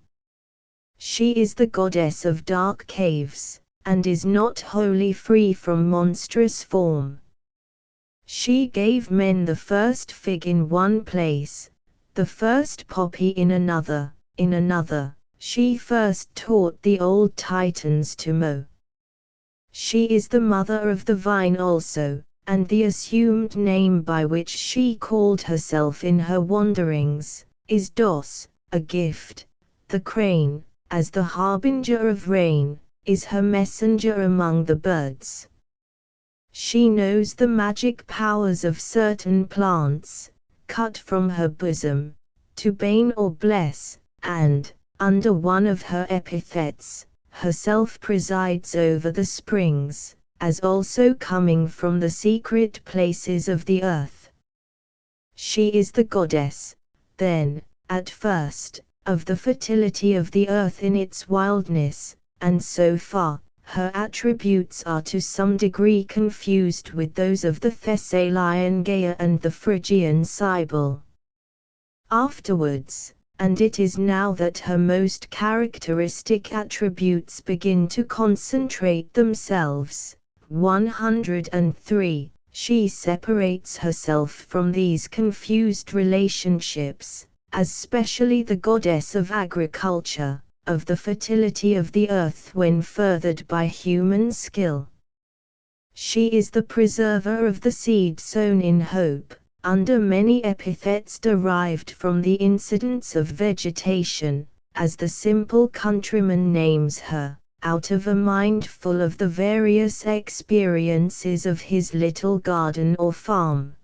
She is the goddess of dark caves, and is not wholly free from monstrous form. She gave men the first fig in one place, the first poppy in another, She first taught the old Titans to mow. She is the mother of the vine also, and the assumed name by which she called herself in her wanderings is Dos, a gift. The crane, as the harbinger of rain, is her messenger among the birds. She knows the magic powers of certain plants, cut from her bosom, to bane or bless, and, under one of her epithets, herself presides over the springs, as also coming from the secret places of the earth. She is the goddess, then, at first, of the fertility of the earth in its wildness, and so far, her attributes are to some degree confused with those of the Thessalian Gaia and the Phrygian Cybele. Afterwards, and it is now that her most characteristic attributes begin to concentrate themselves. 103. She separates herself from these confused relationships, as specially the goddess of agriculture, of the fertility of the earth when furthered by human skill. She is the preserver of the seed sown in hope, under many epithets derived from the incidents of vegetation, as the simple countryman names her, out of a mind full of the various experiences of his little garden or farm.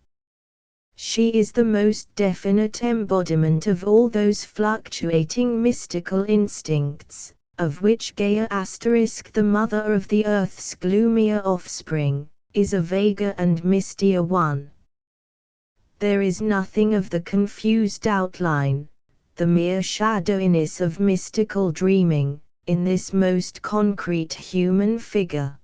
She is the most definite embodiment of all those fluctuating mystical instincts, of which Gaia *, the mother of the earth's gloomier offspring, is a vaguer and mistier one. There is nothing of the confused outline, the mere shadowiness of mystical dreaming, in this most concrete human figure.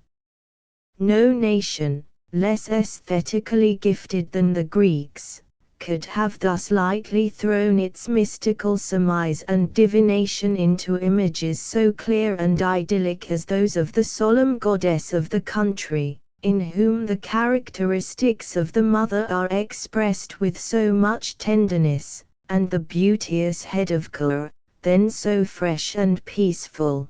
No nation, less aesthetically gifted than the Greeks, could have thus lightly thrown its mystical surmise and divination into images so clear and idyllic as those of the solemn goddess of the country, in whom the characteristics of the mother are expressed with so much tenderness, and the beauteous head of Kura, then so fresh and peaceful.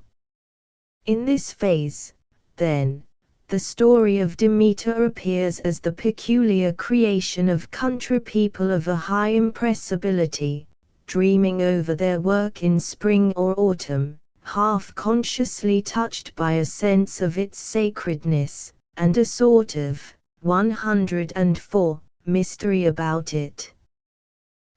In this phase, then, the story of Demeter appears as the peculiar creation of country people of a high impressibility, dreaming over their work in spring or autumn, half consciously touched by a sense of its sacredness, and a sort of 104 mystery about it.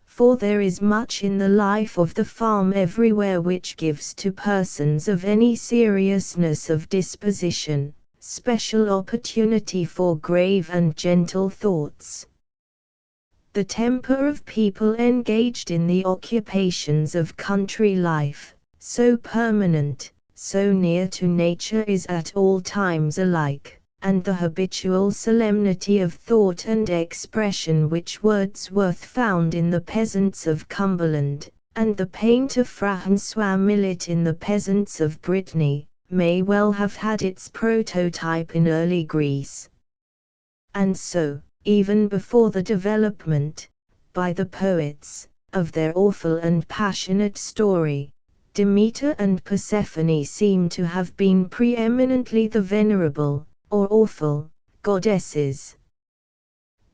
For there is much in the life of the farm everywhere which gives to persons of any seriousness of disposition special opportunity for grave and gentle thoughts. The temper of people engaged in the occupations of country life, so permanent, so near to nature, is at all times alike, and the habitual solemnity of thought and expression which Wordsworth found in the peasants of Cumberland, and the painter François Millet in the peasants of Brittany, may well have had its prototype in early Greece. And so, even before the development, by the poets, of their awful and passionate story, Demeter and Persephone seem to have been preeminently the venerable, or awful, goddesses.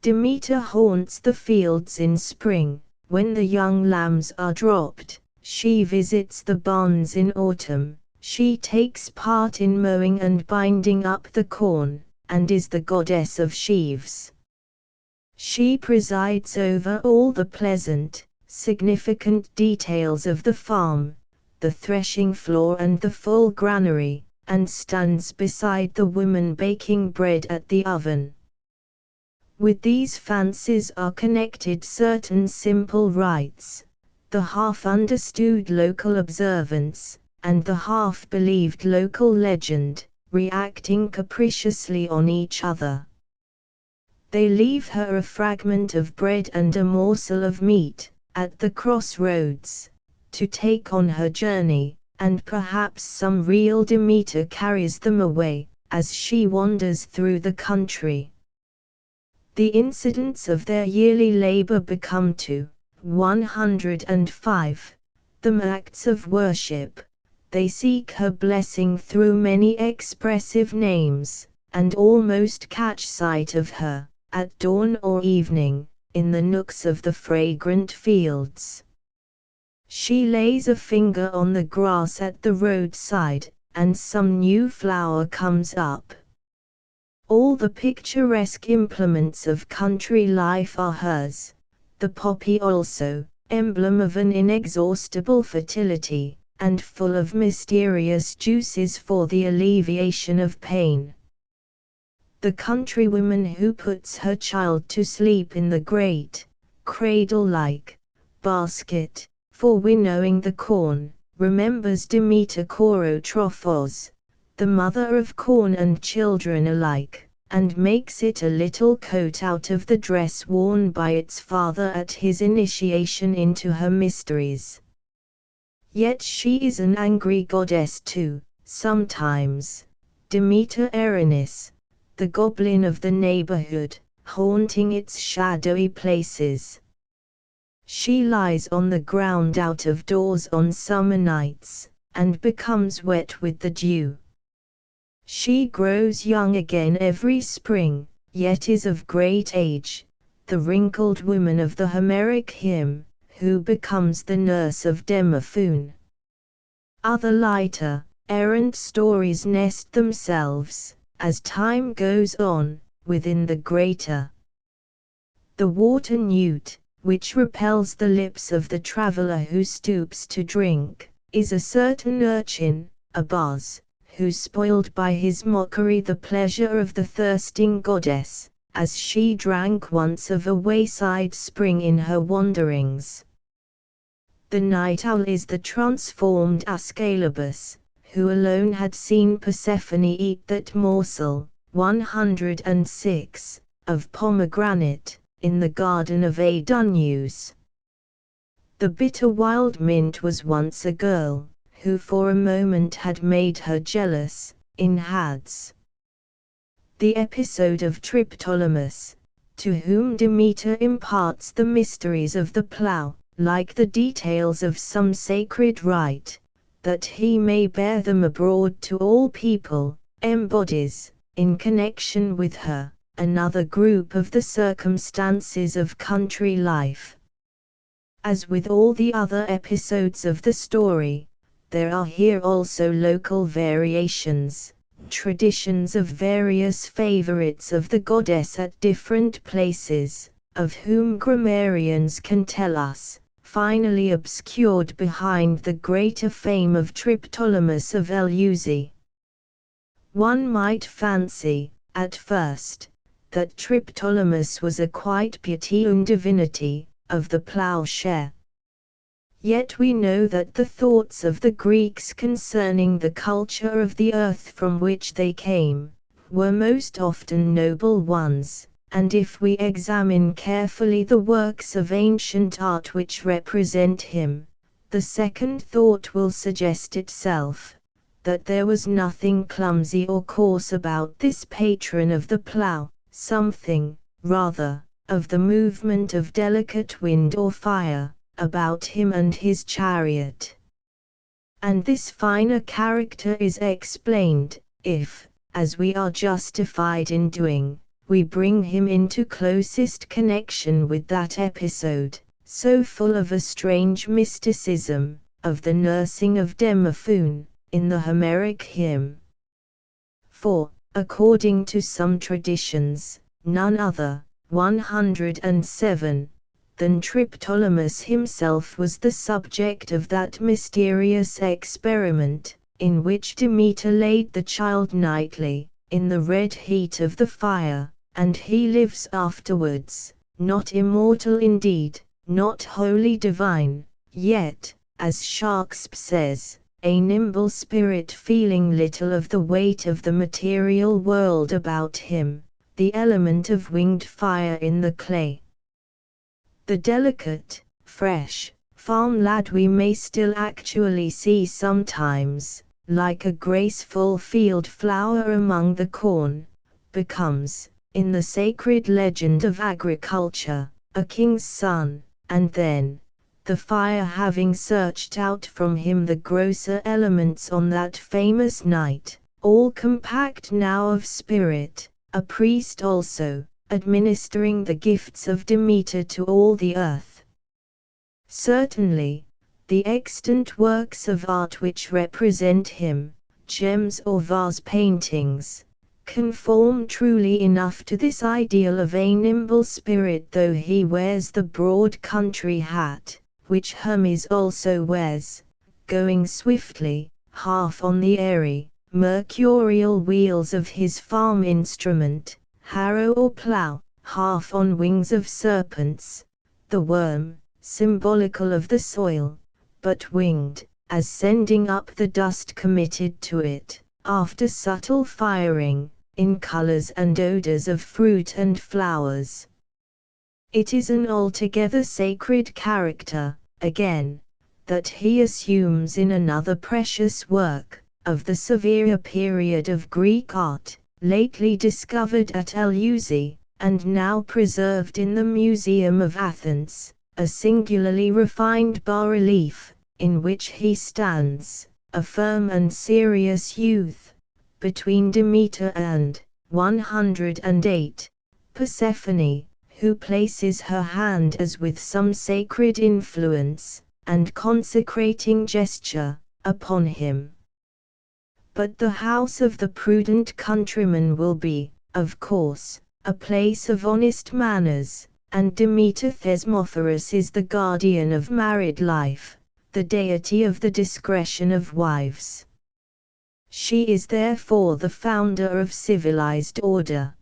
Demeter haunts the fields in spring, when the young lambs are dropped. She visits the barns in autumn. She takes part in mowing and binding up the corn, and is the goddess of sheaves. She presides over all the pleasant, significant details of the farm, the threshing floor and the full granary, and stands beside the woman baking bread at the oven. With these fancies are connected certain simple rites, the half-understood local observance, and the half-believed local legend, reacting capriciously on each other. They leave her a fragment of bread and a morsel of meat, at the crossroads, to take on her journey, and perhaps some real Demeter carries them away, as she wanders through the country. The incidents of their yearly labor become to 105 them acts of worship. They seek her blessing through many expressive names, and almost catch sight of her, at dawn or evening, in the nooks of the fragrant fields. She lays a finger on the grass at the roadside, and some new flower comes up. All the picturesque implements of country life are hers, the poppy also, emblem of an inexhaustible fertility, and full of mysterious juices for the alleviation of pain. The countrywoman who puts her child to sleep in the great, cradle-like, basket, for winnowing the corn, remembers Demeter Korotrophos, the mother of corn and children alike, and makes it a little coat out of the dress worn by its father at his initiation into her mysteries. Yet she is an angry goddess too, sometimes, Demeter Erinis, the goblin of the neighborhood, haunting its shadowy places. She lies on the ground out of doors on summer nights, and becomes wet with the dew. She grows young again every spring, yet is of great age, the wrinkled woman of the Homeric hymn, who becomes the nurse of Demophoon. Other lighter, errant stories nest themselves, as time goes on, within the greater. The water newt, which repels the lips of the traveler who stoops to drink, is a certain urchin, a buzz, who spoiled by his mockery the pleasure of the thirsting goddess, as she drank once of a wayside spring in her wanderings. The night owl is the transformed Ascalabus, who alone had seen Persephone eat that morsel, 106, of pomegranate, in the garden of Aidoneus. The bitter wild mint was once a girl, who for a moment had made her jealous, in Hades. The episode of Triptolemus, to whom Demeter imparts the mysteries of the plough, like the details of some sacred rite, that he may bear them abroad to all people, embodies, in connection with her, another group of the circumstances of country life. As with all the other episodes of the story, there are here also local variations, traditions of various favorites of the goddess at different places, of whom grammarians can tell us, finally obscured behind the greater fame of Triptolemus of Eleusis. One might fancy, at first, that Triptolemus was a quite Pythian divinity, of the ploughshare. Yet we know that the thoughts of the Greeks concerning the culture of the earth from which they came, were most often noble ones, and if we examine carefully the works of ancient art which represent him, the second thought will suggest itself, that there was nothing clumsy or coarse about this patron of the plough, something, rather, of the movement of delicate wind or fire, about him and his chariot. And this finer character is explained, if, as we are justified in doing, we bring him into closest connection with that episode, so full of a strange mysticism, of the nursing of Demophoon, in the Homeric hymn. For, according to some traditions, none other, 107, than Triptolemus himself was the subject of that mysterious experiment, in which Demeter laid the child nightly, in the red heat of the fire, and he lives afterwards, not immortal indeed, not wholly divine, yet, as Shakespeare says, a nimble spirit feeling little of the weight of the material world about him, the element of winged fire in the clay. The delicate, fresh, farm lad we may still actually see sometimes, like a graceful field flower among the corn, becomes, in the sacred legend of agriculture, a king's son, and then, the fire having searched out from him the grosser elements on that famous night, all compact now of spirit, a priest also, administering the gifts of Demeter to all the earth. Certainly, the extant works of art which represent him, gems or vase paintings, conform truly enough to this ideal of a nimble spirit, though he wears the broad country hat, which Hermes also wears, going swiftly, half on the airy, mercurial wheels of his farm instrument, harrow or plough, half on wings of serpents, the worm, symbolical of the soil, but winged, as sending up the dust committed to it, after subtle firing, in colors and odors of fruit and flowers. It is an altogether sacred character, again, that he assumes in another precious work, of the severe period of Greek art, lately discovered at Eleusis, and now preserved in the Museum of Athens, a singularly refined bas-relief, in which he stands, a firm and serious youth, between Demeter and 108, Persephone, who places her hand as with some sacred influence, and consecrating gesture, upon him. But the house of the prudent countryman will be, of course, a place of honest manners, and Demeter Thesmophorus is the guardian of married life, the deity of the discretion of wives. She is therefore the founder of civilized order.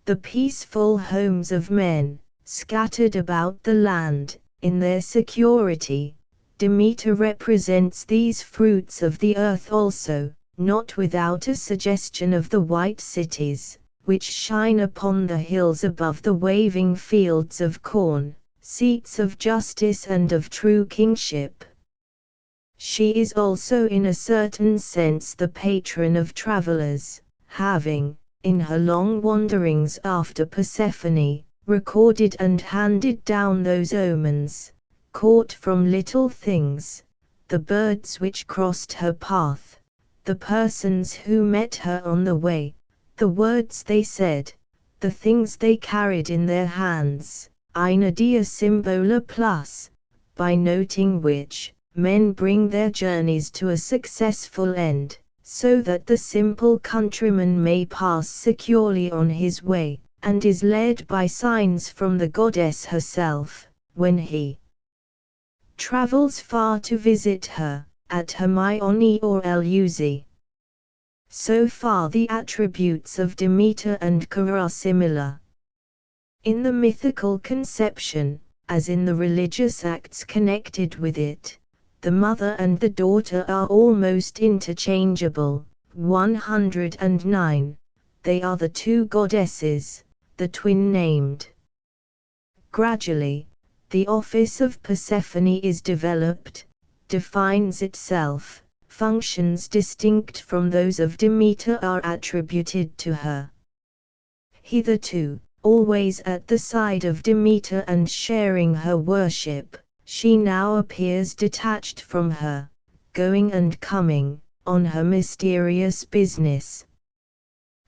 The peaceful homes of men, scattered about the land, in their security, Demeter represents these fruits of the earth also, not without a suggestion of the white cities, which shine upon the hills above the waving fields of corn, seats of justice and of true kingship. She is also in a certain sense the patron of travelers, having, in her long wanderings after Persephone, recorded and handed down those omens, caught from little things, the birds which crossed her path, the persons who met her on the way, the words they said, the things they carried in their hands, Aenedia Symbola plus, by noting which, men bring their journeys to a successful end, so that the simple countryman may pass securely on his way, and is led by signs from the goddess herself, when he travels far to visit her, at Hermione or Eleusis. So far the attributes of Demeter and Care are similar. In the mythical conception, as in the religious acts connected with it, the mother and the daughter are almost interchangeable. 109. They are the two goddesses, the twin named. Gradually, the office of Persephone is developed, defines itself, functions distinct from those of Demeter are attributed to her. Hitherto, always at the side of Demeter and sharing her worship, she now appears detached from her, going and coming, on her mysterious business.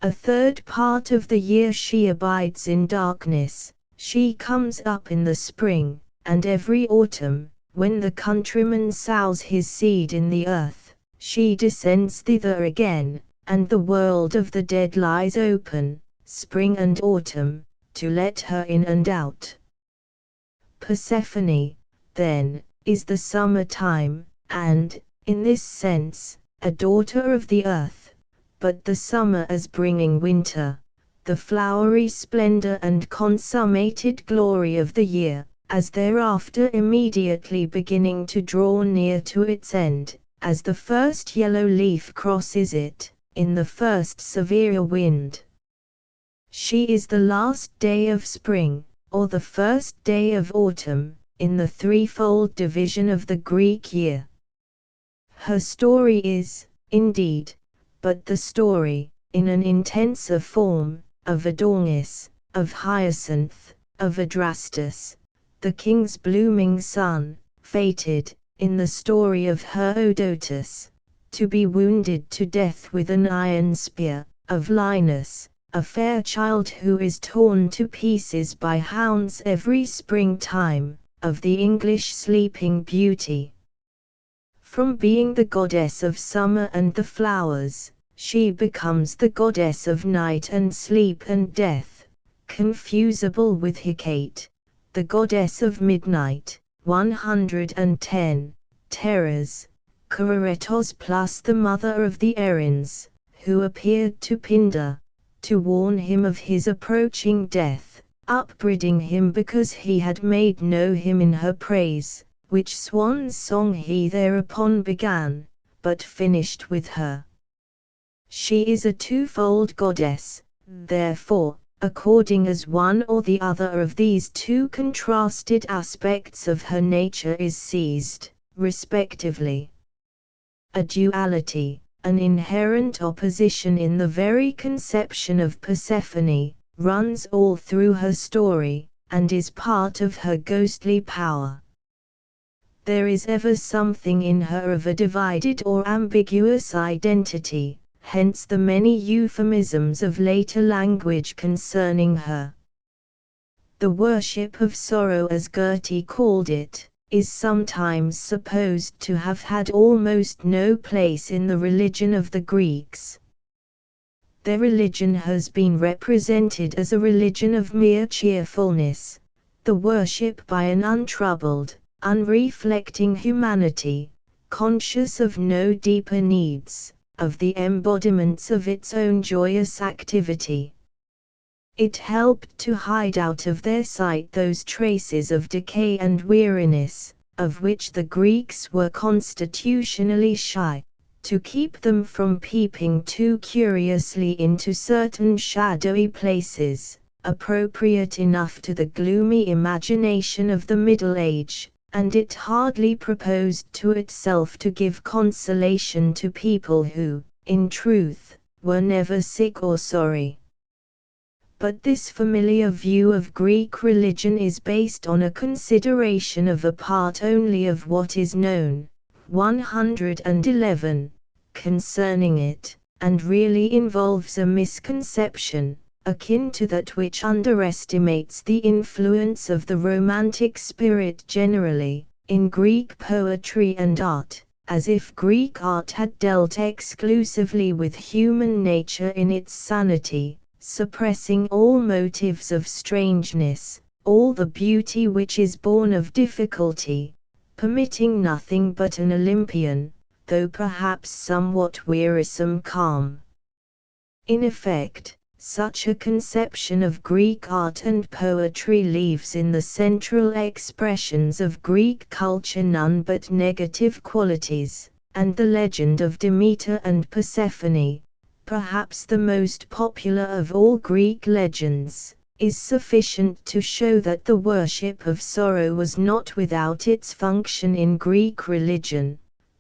A third part of the year she abides in darkness, she comes up in the spring, and every autumn, when the countryman sows his seed in the earth, she descends thither again, and the world of the dead lies open, spring and autumn, to let her in and out. Persephone, then, is the summer time, and, in this sense, a daughter of the earth, but the summer as bringing winter, the flowery splendor and consummated glory of the year, as thereafter immediately beginning to draw near to its end, as the first yellow leaf crosses it, in the first severe wind. She is the last day of spring, or the first day of autumn, in the threefold division of the Greek year. Her story is, indeed, but the story, in an intenser form, of Adonis, of Hyacinth, of Adrastus, the king's blooming son, fated, in the story of Herodotus, to be wounded to death with an iron spear, of Linus, a fair child who is torn to pieces by hounds every springtime, of the English Sleeping Beauty. From being the goddess of summer and the flowers, she becomes the goddess of night and sleep and death, confusable with Hecate, the goddess of midnight. 110 terrors, Kuretos plus the mother of the Erins, who appeared to Pindar, to warn him of his approaching death, upbraiding him because he had made no hymn in her praise, which swan's song he thereupon began, but finished with her. She is a twofold goddess, therefore, according as one or the other of these two contrasted aspects of her nature is seized, respectively. A duality, an inherent opposition in the very conception of Persephone, runs all through her story, and is part of her ghostly power. There is ever something in her of a divided or ambiguous identity, hence the many euphemisms of later language concerning her. The worship of sorrow, as Goethe called it, is sometimes supposed to have had almost no place in the religion of the Greeks. Their religion has been represented as a religion of mere cheerfulness, the worship by an untroubled, unreflecting humanity, conscious of no deeper needs, of the embodiments of its own joyous activity. It helped to hide out of their sight those traces of decay and weariness, of which the Greeks were constitutionally shy, to keep them from peeping too curiously into certain shadowy places, appropriate enough to the gloomy imagination of the Middle Age, and it hardly proposed to itself to give consolation to people who, in truth, were never sick or sorry. But this familiar view of Greek religion is based on a consideration of a part only of what is known, 111, concerning it, and really involves a misconception, akin to that which underestimates the influence of the Romantic spirit generally, in Greek poetry and art, as if Greek art had dealt exclusively with human nature in its sanity, suppressing all motives of strangeness, all the beauty which is born of difficulty, permitting nothing but an Olympian, though perhaps somewhat wearisome calm. In effect, such a conception of Greek art and poetry leaves in the central expressions of Greek culture none but negative qualities, and the legend of Demeter and Persephone, perhaps the most popular of all Greek legends, is sufficient to show that the worship of sorrow was not without its function in Greek religion.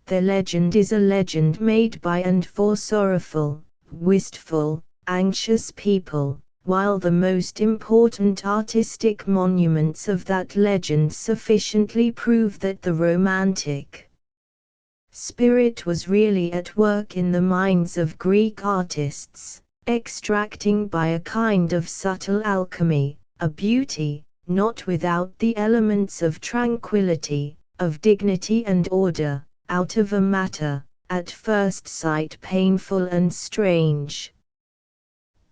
The legend is a legend made by and for sorrowful, wistful, anxious people, while the most important artistic monuments of that legend sufficiently prove that the Romantic spirit was really at work in the minds of Greek artists, extracting by a kind of subtle alchemy, a beauty, not without the elements of tranquility, of dignity and order, out of a matter, at first sight painful and strange.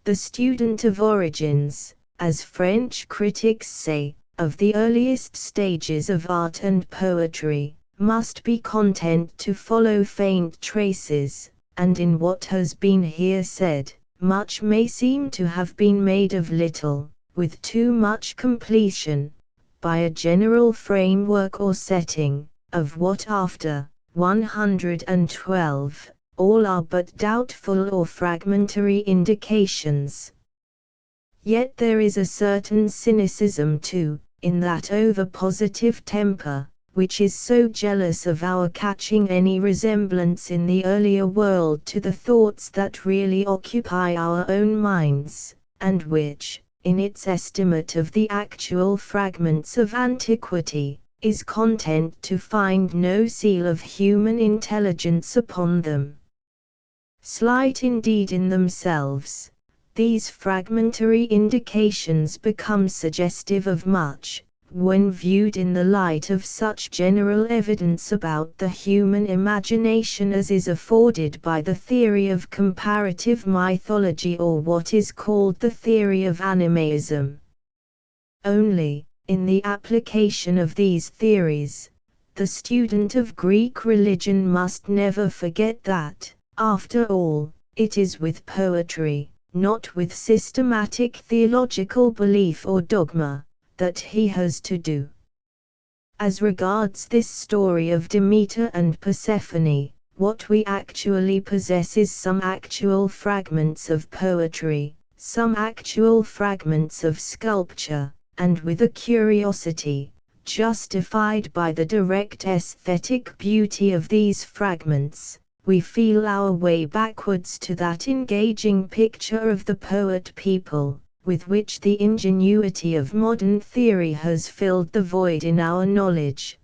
The student of origins, as French critics say, of the earliest stages of art and poetry, must be content to follow faint traces, and in what has been here said, much may seem to have been made of little, with too much completion, by a general framework or setting, of what after 112, all are but doubtful or fragmentary indications. Yet there is a certain cynicism too, in that over-positive temper, which is so jealous of our catching any resemblance in the earlier world to the thoughts that really occupy our own minds, and which, in its estimate of the actual fragments of antiquity, is content to find no seal of human intelligence upon them. Slight indeed in themselves, these fragmentary indications become suggestive of much, when viewed in the light of such general evidence about the human imagination as is afforded by the theory of comparative mythology, or what is called the theory of animism. Only, in the application of these theories, the student of Greek religion must never forget that, after all, it is with poetry, not with systematic theological belief or dogma, that he has to do. As regards this story of Demeter and Persephone, what we actually possess is some actual fragments of poetry, some actual fragments of sculpture, and with a curiosity, justified by the direct aesthetic beauty of these fragments, we feel our way backwards to that engaging picture of the poet people, with which the ingenuity of modern theory has filled the void in our knowledge.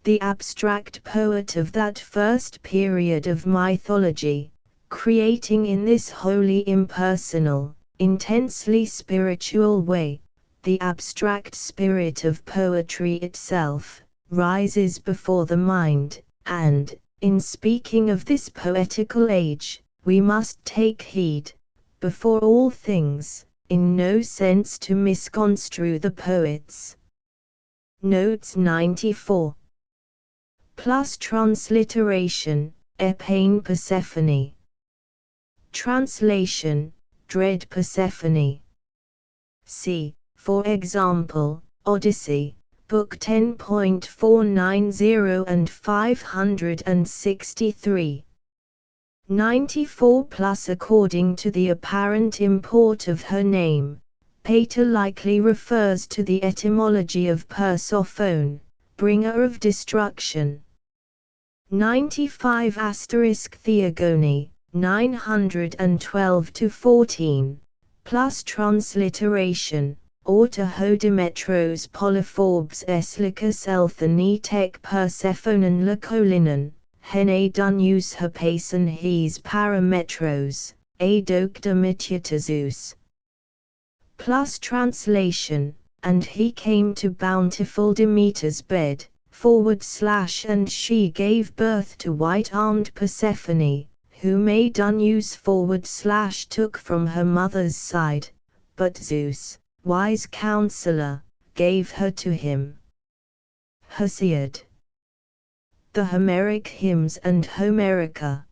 The abstract poet of that first period of mythology, creating in this wholly impersonal, intensely spiritual way, the abstract spirit of poetry itself, rises before the mind, and, in speaking of this poetical age, we must take heed, before all things, in no sense to misconstrue the poets. Notes 94. Plus transliteration, Epaine Persephone. Translation, Dread Persephone. See, for example, Odyssey, Book 10.490 and 563. 94 plus. According to the apparent import of her name, Pater likely refers to the etymology of Persephone, bringer of destruction. 95 Theogony, 912-14, plus transliteration, Orta Hodemetros Polyphorbes Eslicus Elthani Tech Persephonen Lacolinan, Hene Dunus Herpason Hes Parametros, Adokta Mitiatazus. Plus translation, and he came to bountiful Demeter's bed, / and she gave birth to white-armed Persephone, whom Adunus / took from her mother's side, but Zeus, wise counselor, gave her to him. Hesiod. The Homeric Hymns and Homerica.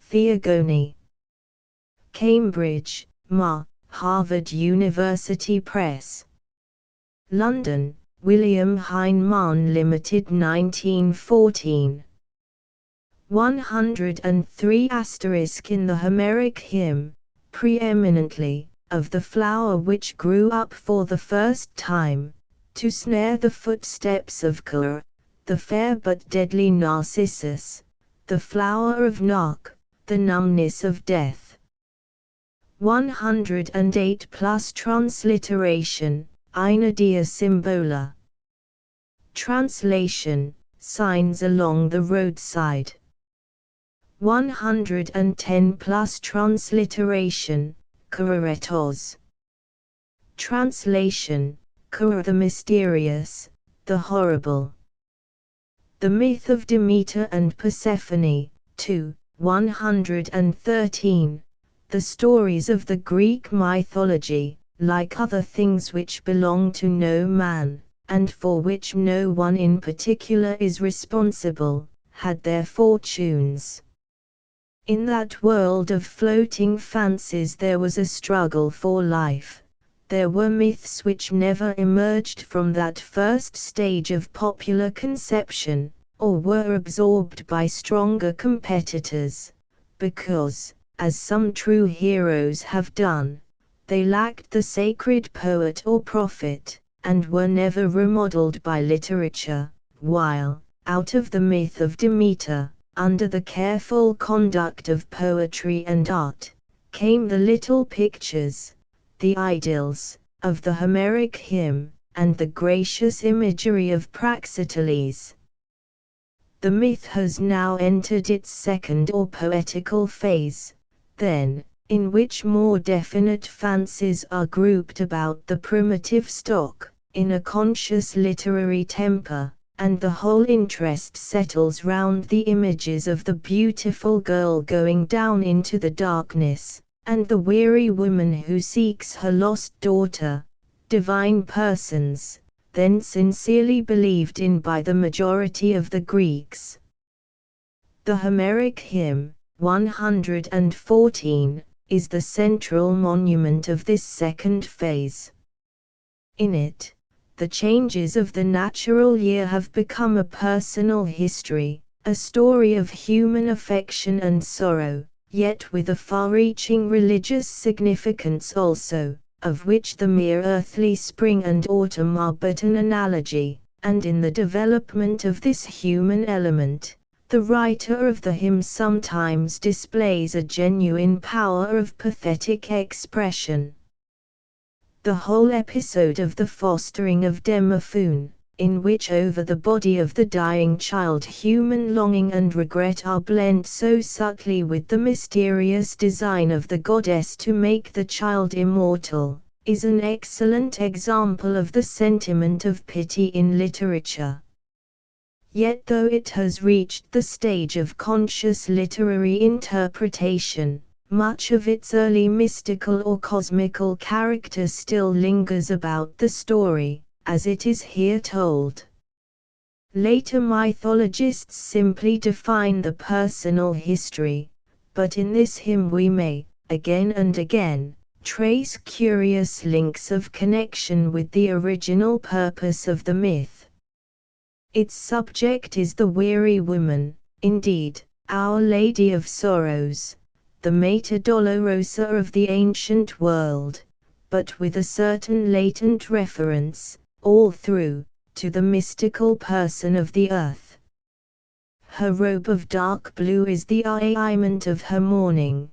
Theogony. Cambridge, Ma, Harvard University Press. London, William Heinemann Limited 1914. 103 In the Homeric hymn, preeminently, of the flower which grew up for the first time, to snare the footsteps of Ker, the fair but deadly Narcissus, the flower of Noc, the numbness of death. 108 plus transliteration, Aenedia Symbola. Translation, signs along the roadside. 110 plus transliteration, Keraretos. Translation, Kera the mysterious, the horrible. The Myth of Demeter and Persephone, 2, 113. The stories of the Greek mythology, like other things which belong to no man, and for which no one in particular is responsible, had their fortunes. In that world of floating fancies there was a struggle for life. There were myths which never emerged from that first stage of popular conception, or were absorbed by stronger competitors, because, as some true heroes have done, they lacked the sacred poet or prophet, and were never remodeled by literature, while, out of the myth of Demeter, under the careful conduct of poetry and art, came the little pictures, the idyls of the Homeric hymn, and the gracious imagery of Praxiteles. The myth has now entered its second or poetical phase, then, in which more definite fancies are grouped about the primitive stock, in a conscious literary temper, and the whole interest settles round the images of the beautiful girl going down into the darkness, and the weary woman who seeks her lost daughter, divine persons, then sincerely believed in by the majority of the Greeks. The Homeric hymn, 114, is the central monument of this second phase. In it, the changes of the natural year have become a personal history, a story of human affection and sorrow, yet with a far-reaching religious significance also, of which the mere earthly spring and autumn are but an analogy, and in the development of this human element, the writer of the hymn sometimes displays a genuine power of pathetic expression. The whole episode of the fostering of Demophoon, in which over the body of the dying child human longing and regret are blent so subtly with the mysterious design of the goddess to make the child immortal, is an excellent example of the sentiment of pity in literature. Yet though it has reached the stage of conscious literary interpretation, much of its early mystical or cosmical character still lingers about the story, as it is here told. Later mythologists simply define the personal history, but in this hymn we may, again and again, trace curious links of connection with the original purpose of the myth. Its subject is the weary woman, indeed, Our Lady of Sorrows, the Mater Dolorosa of the ancient world, but with a certain latent reference, all through, to the mystical person of the earth. Her robe of dark blue is the ornament of her mourning,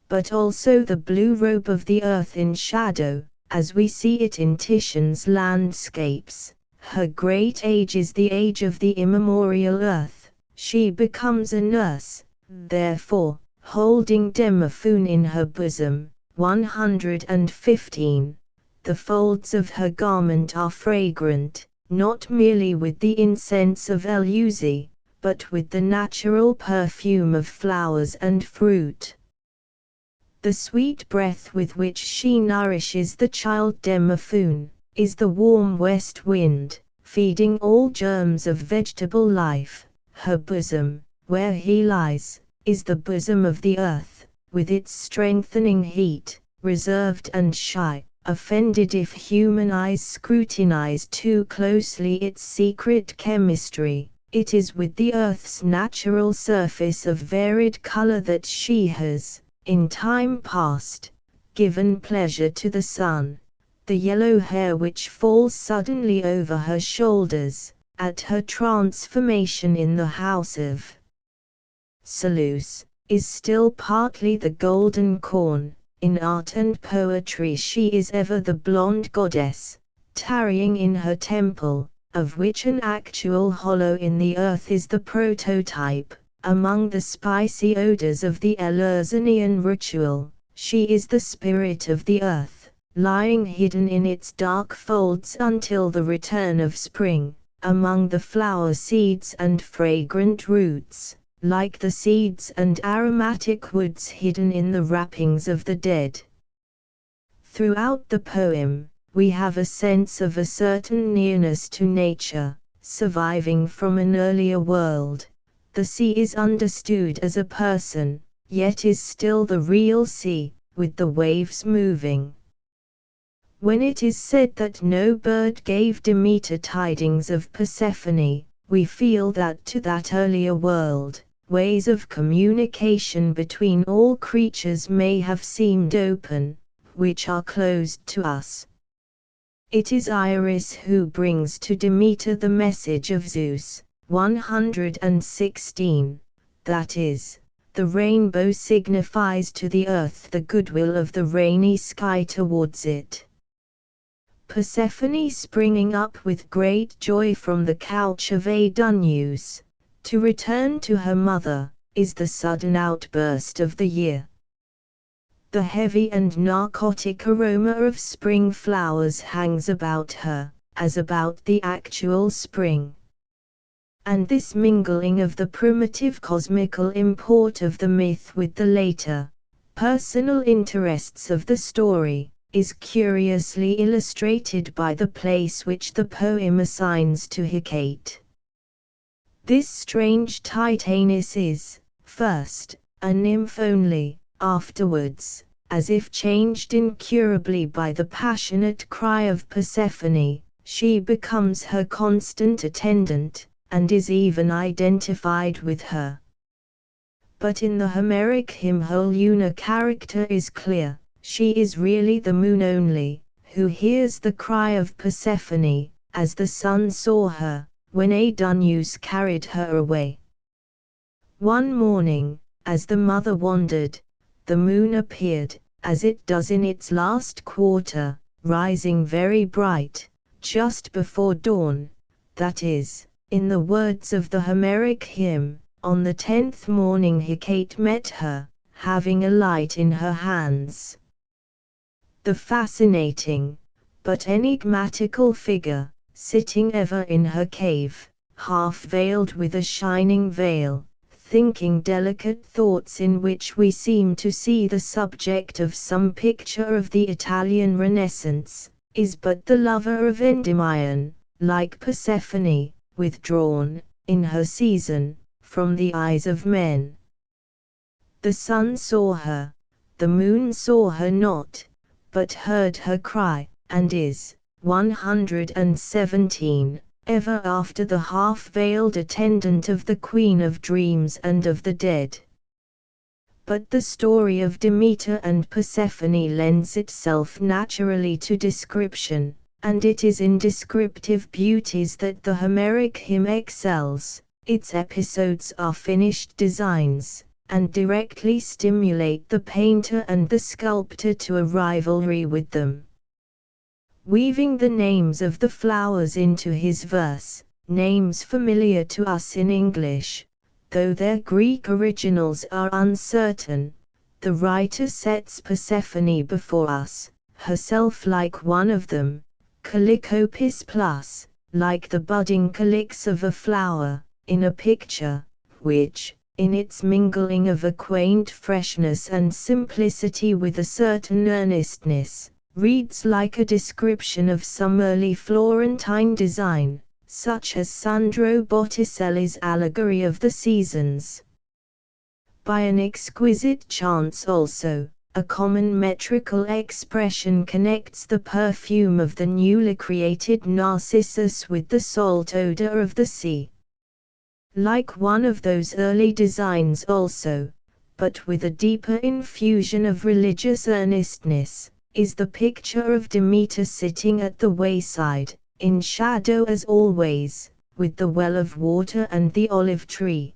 but also the blue robe of the earth in shadow, as we see it in Titian's landscapes. Her great age is the age of the immemorial earth. She becomes a nurse, therefore, holding Demophoon in her bosom. 115. The folds of her garment are fragrant, not merely with the incense of Eleusis, but with the natural perfume of flowers and fruit. The sweet breath with which she nourishes the child Demophoon is the warm west wind, feeding all germs of vegetable life. Her bosom, where he lies, is the bosom of the earth, with its strengthening heat, reserved and shy, offended if human eyes scrutinize too closely its secret chemistry. It is with the earth's natural surface of varied color that she has, in time past, given pleasure to the sun. The yellow hair which falls suddenly over her shoulders, at her transformation in the house of Seleucus, is still partly the golden corn. In art and poetry she is ever the blonde goddess, tarrying in her temple, of which an actual hollow in the earth is the prototype. Among the spicy odors of the Eleusinian ritual, she is the spirit of the earth, lying hidden in its dark folds until the return of spring, among the flower seeds and fragrant roots, like the seeds and aromatic woods hidden in the wrappings of the dead. Throughout the poem, we have a sense of a certain nearness to nature, surviving from an earlier world. The sea is understood as a person, yet is still the real sea, with the waves moving. When it is said that no bird gave Demeter tidings of Persephone, we feel that to that earlier world, ways of communication between all creatures may have seemed open, which are closed to us. It is Iris who brings to Demeter the message of Zeus, 116, that is, The rainbow signifies to the earth the goodwill of the rainy sky towards it. Persephone springing up with great joy from the couch of Adonis, to return to her mother, is the sudden outburst of the year. The heavy and narcotic aroma of spring flowers hangs about her, as about the actual spring. And this mingling of the primitive cosmical import of the myth with the later, personal interests of the story, is curiously illustrated by the place which the poem assigns to Hecate. This strange Titaness is, first, a nymph only, afterwards, as if changed incurably by the passionate cry of Persephone, she becomes her constant attendant, and is even identified with her. But in the Homeric hymn her lunar character is clear, she is really the moon only, who hears the cry of Persephone, as the sun saw her, when Adonis carried her away. One morning, as the mother wandered, the moon appeared, as it does in its last quarter, rising very bright, just before dawn, that is, in the words of the Homeric hymn, on the 10th morning Hecate met her, having a light in her hands. The fascinating, but enigmatical figure, sitting ever in her cave, half veiled with a shining veil, thinking delicate thoughts in which we seem to see the subject of some picture of the Italian Renaissance, is but the lover of Endymion, like Persephone, withdrawn, in her season, from the eyes of men. The sun saw her, the moon saw her not, but heard her cry, and is, 117, ever after the half-veiled attendant of the Queen of Dreams and of the dead. But the story of Demeter and Persephone lends itself naturally to description, and it is in descriptive beauties that the Homeric hymn excels. Its episodes are finished designs, and directly stimulate the painter and the sculptor to a rivalry with them. Weaving the names of the flowers into his verse, names familiar to us in English, though their Greek originals are uncertain, the writer sets Persephone before us, herself like one of them, Calycopis plus, like the budding calyx of a flower, in a picture, which, in its mingling of a quaint freshness and simplicity with a certain earnestness, reads like a description of some early Florentine design, such as Sandro Botticelli's Allegory of the Seasons. By an exquisite chance also, a common metrical expression connects the perfume of the newly created Narcissus with the salt odor of the sea. Like one of those early designs also, but with a deeper infusion of religious earnestness, is the picture of Demeter sitting at the wayside, in shadow as always, with the well of water and the olive tree.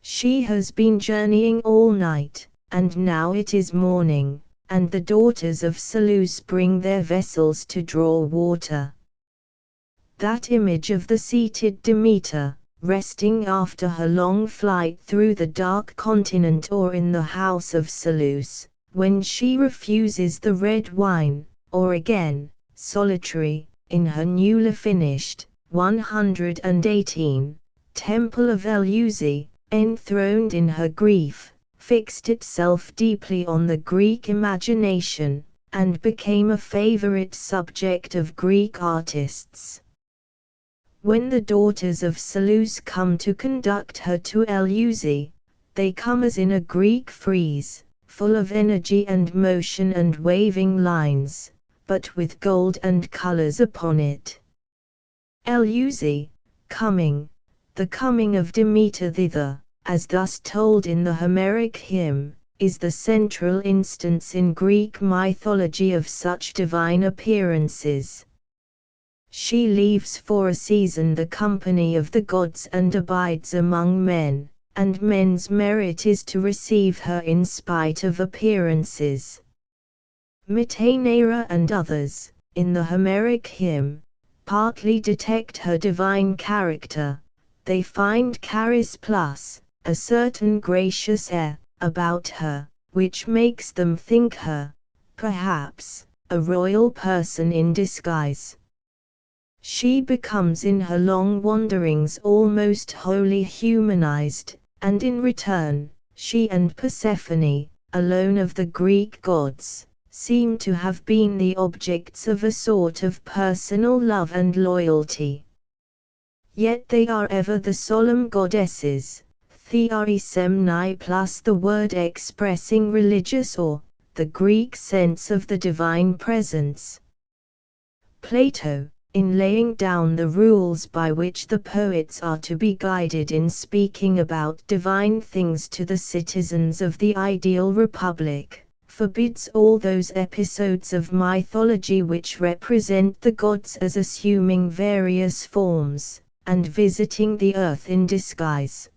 She has been journeying all night, and now it is morning, and the daughters of Seleucus bring their vessels to draw water. That image of the seated Demeter, resting after her long flight through the dark continent or in the house of Seleucus, when she refuses the red wine, or again, solitary, in her newly finished, 118, temple of Eleusis, enthroned in her grief, fixed itself deeply on the Greek imagination, and became a favorite subject of Greek artists. When the daughters of Seleucus come to conduct her to Eleusis, they come as in a Greek frieze, full of energy and motion and waving lines, but with gold and colors upon it. Eleusis, coming, the coming of Demeter thither, as thus told in the Homeric hymn, is the central instance in Greek mythology of such divine appearances. She leaves for a season the company of the gods and abides among men, and men's merit is to receive her in spite of appearances. Metaneira and others, in the Homeric hymn, partly detect her divine character. They find charis plus, a certain gracious air, about her, which makes them think her, perhaps, a royal person in disguise. She becomes in her long wanderings almost wholly humanized, and in return, she and Persephone, alone of the Greek gods, seem to have been the objects of a sort of personal love and loyalty. Yet they are ever the solemn goddesses, Thearissemni plus the word expressing religious or, the Greek sense of the divine presence. Plato, in laying down the rules by which the poets are to be guided in speaking about divine things to the citizens of the ideal republic, forbids all those episodes of mythology which represent the gods as assuming various forms, and visiting the earth in disguise.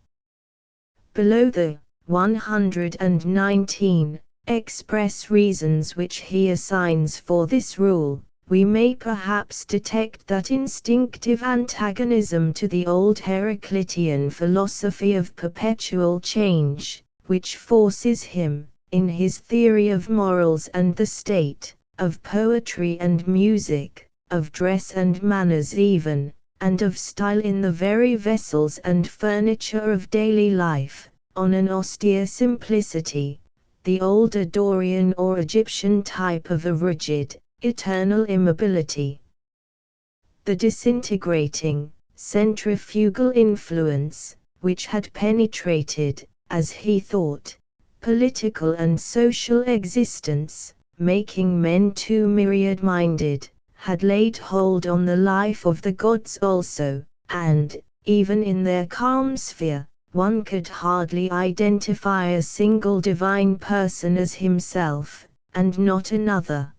Below the 119 express reasons which he assigns for this rule, we may perhaps detect that instinctive antagonism to the old Heraclitean philosophy of perpetual change, which forces him, in his theory of morals and the state, of poetry and music, of dress and manners even, and of style in the very vessels and furniture of daily life, on an austere simplicity, the older Dorian or Egyptian type of a rigid, eternal immobility. The disintegrating, centrifugal influence, which had penetrated, as he thought, political and social existence, making men too myriad-minded, had laid hold on the life of the gods also, and, even in their calm sphere, one could hardly identify a single divine person as himself, and not another.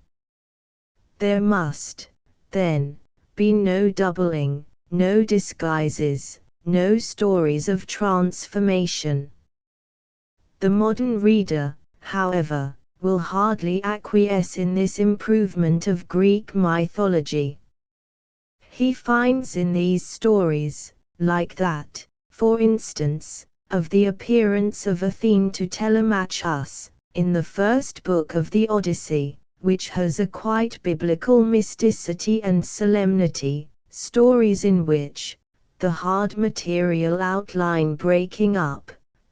There must, then, be no doubling, no disguises, no stories of transformation. The modern reader, however, will hardly acquiesce in this improvement of Greek mythology. He finds in these stories, like that, for instance, of the appearance of Athene to Telemachus, in the first book of the Odyssey, which has a quite biblical mysticity and solemnity, stories in which, the hard material outline breaking up,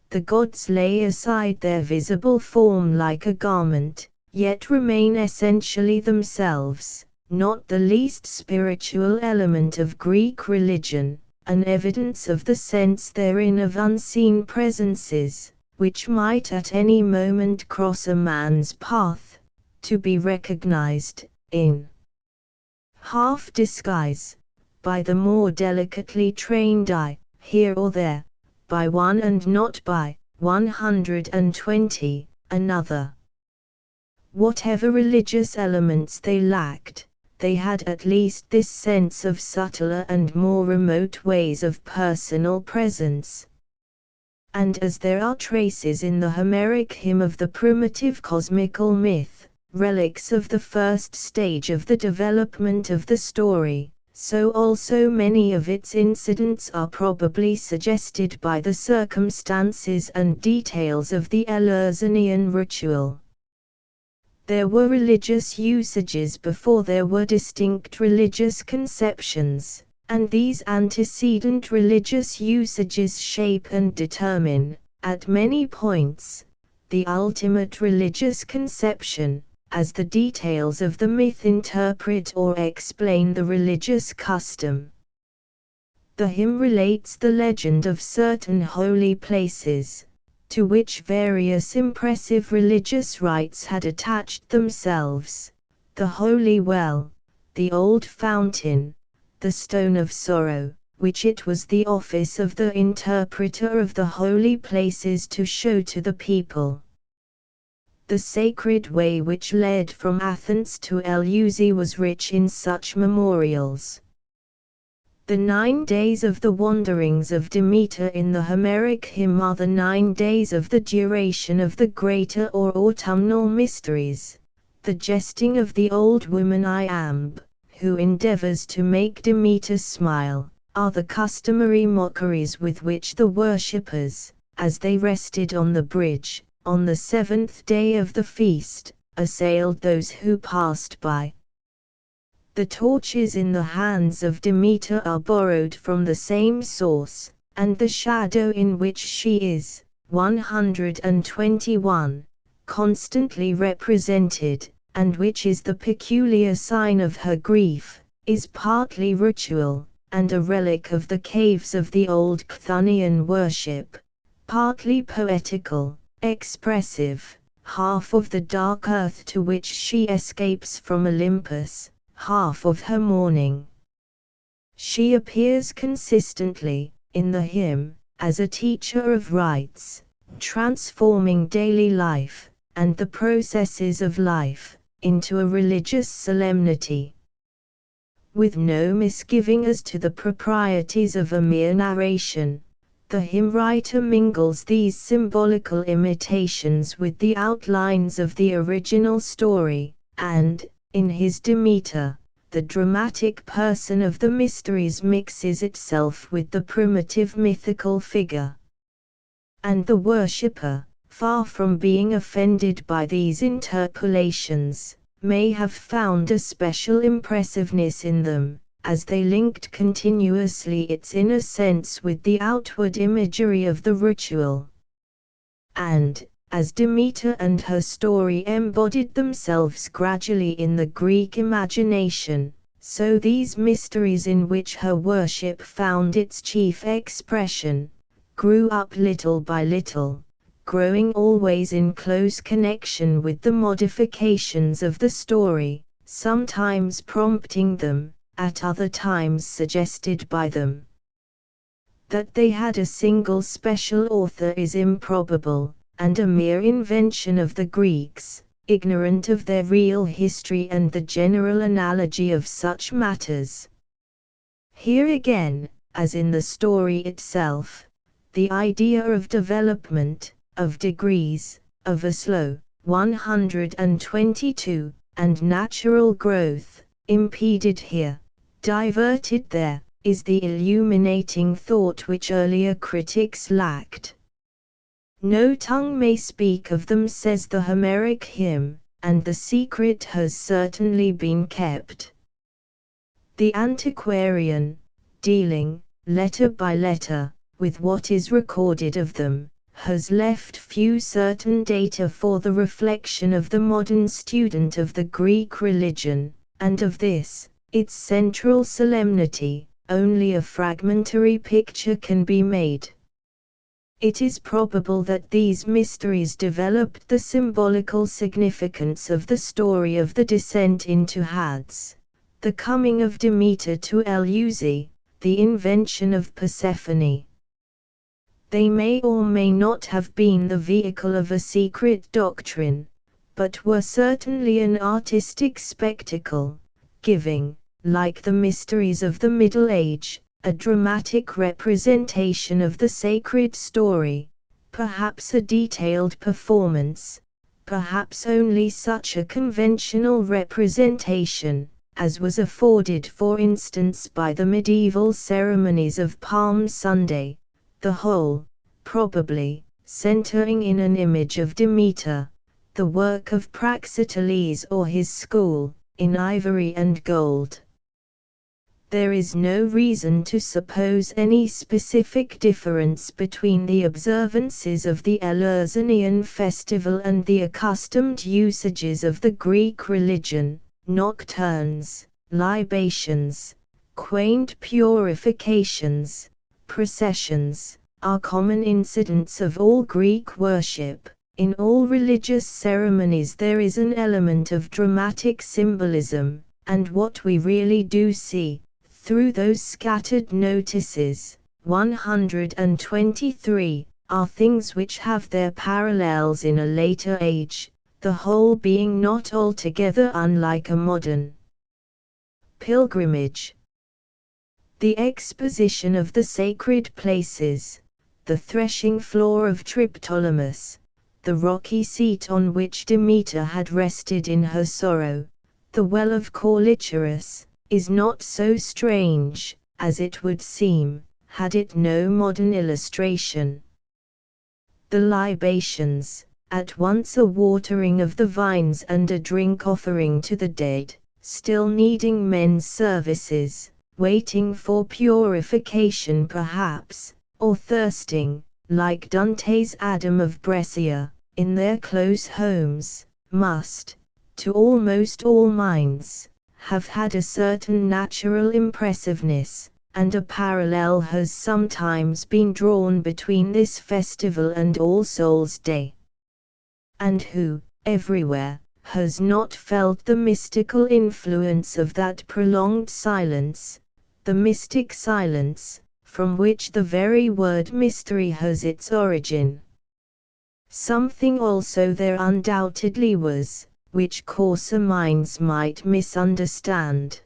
the gods lay aside their visible form like a garment, yet remain essentially themselves, not the least spiritual element of Greek religion, an evidence of the sense therein of unseen presences, which might at any moment cross a man's path, to be recognized, in half disguise, by the more delicately trained eye, here or there, by one and not by 120 another. Whatever religious elements they lacked, they had at least this sense of subtler and more remote ways of personal presence. And as there are traces in the Homeric hymn of the primitive cosmical myth, relics of the first stage of the development of the story, so also many of its incidents are probably suggested by the circumstances and details of the Eleusinian ritual. There were religious usages before there were distinct religious conceptions, and these antecedent religious usages shape and determine, at many points, the ultimate religious conception, as the details of the myth interpret or explain the religious custom. The hymn relates the legend of certain holy places, to which various impressive religious rites had attached themselves: the holy well, the old fountain, the stone of sorrow, which it was the office of the interpreter of the holy places to show to the people. The sacred way which led from Athens to Eleusis was rich in such memorials. The 9 days of the wanderings of Demeter in the Homeric hymn are the 9 days of the duration of the greater or autumnal mysteries, the jesting of the old woman Iambe, who endeavors to make Demeter smile, are the customary mockeries with which the worshippers, as they rested on the bridge, on the 7th day of the feast, assailed those who passed by. The torches in the hands of Demeter are borrowed from the same source, and the shadow in which she is, 121, constantly represented, and which is the peculiar sign of her grief, is partly ritual, and a relic of the caves of the old Chthonian worship, partly poetical, expressive, half of the dark earth to which she escapes from Olympus, half of her mourning. She appears consistently, in the hymn, as a teacher of rites, transforming daily life, and the processes of life, into a religious solemnity. With no misgiving as to the proprieties of a mere narration, the hymn writer mingles these symbolical imitations with the outlines of the original story, and, in his Demeter, the dramatic person of the mysteries mixes itself with the primitive mythical figure. And the worshipper, far from being offended by these interpolations, may have found a special impressiveness in them, as they linked continuously its inner sense with the outward imagery of the ritual. And, as Demeter and her story embodied themselves gradually in the Greek imagination, so these mysteries in which her worship found its chief expression, grew up little by little, growing always in close connection with the modifications of the story, sometimes prompting them, at other times suggested by them. That they had a single special author is improbable, and a mere invention of the Greeks, ignorant of their real history and the general analogy of such matters. Here again, as in the story itself, the idea of development, of degrees, of a slow, 122, and natural growth, impeded here, diverted there, is the illuminating thought which earlier critics lacked. No tongue may speak of them, says the Homeric hymn, and the secret has certainly been kept. The antiquarian, dealing, letter by letter, with what is recorded of them, has left few certain data for the reflection of the modern student of the Greek religion, and of this, its central solemnity, only a fragmentary picture can be made. It is probable that these mysteries developed the symbolical significance of the story of the descent into Hades, the coming of Demeter to Eleusis, the invention of Persephone. They may or may not have been the vehicle of a secret doctrine, but were certainly an artistic spectacle, giving, like the mysteries of the Middle Age, a dramatic representation of the sacred story, perhaps a detailed performance, perhaps only such a conventional representation, as was afforded for instance by the medieval ceremonies of Palm Sunday, the whole, probably, centering in an image of Demeter, the work of Praxiteles or his school, in ivory and gold. There is no reason to suppose any specific difference between the observances of the Eleusinian festival and the accustomed usages of the Greek religion, nocturnes, libations, quaint purifications, processions, are common incidents of all Greek worship. In all religious ceremonies there is an element of dramatic symbolism, and what we really do see, through those scattered notices, 123, are things which have their parallels in a later age, the whole being not altogether unlike a modern pilgrimage. The exposition of the sacred places, the threshing floor of Triptolemus, the rocky seat on which Demeter had rested in her sorrow, the well of Corlicherus, is not so strange, as it would seem, had it no modern illustration. The libations, at once a watering of the vines and a drink offering to the dead, still needing men's services, waiting for purification perhaps, or thirsting, like Dante's Adam of Brescia, in their close homes, must, to almost all minds, have had a certain natural impressiveness, and a parallel has sometimes been drawn between this festival and All Souls' Day. And who, everywhere, has not felt the mystical influence of that prolonged silence, the mystic silence, from which the very word mystery has its origin? Something also there undoubtedly was, which coarser minds might misunderstand.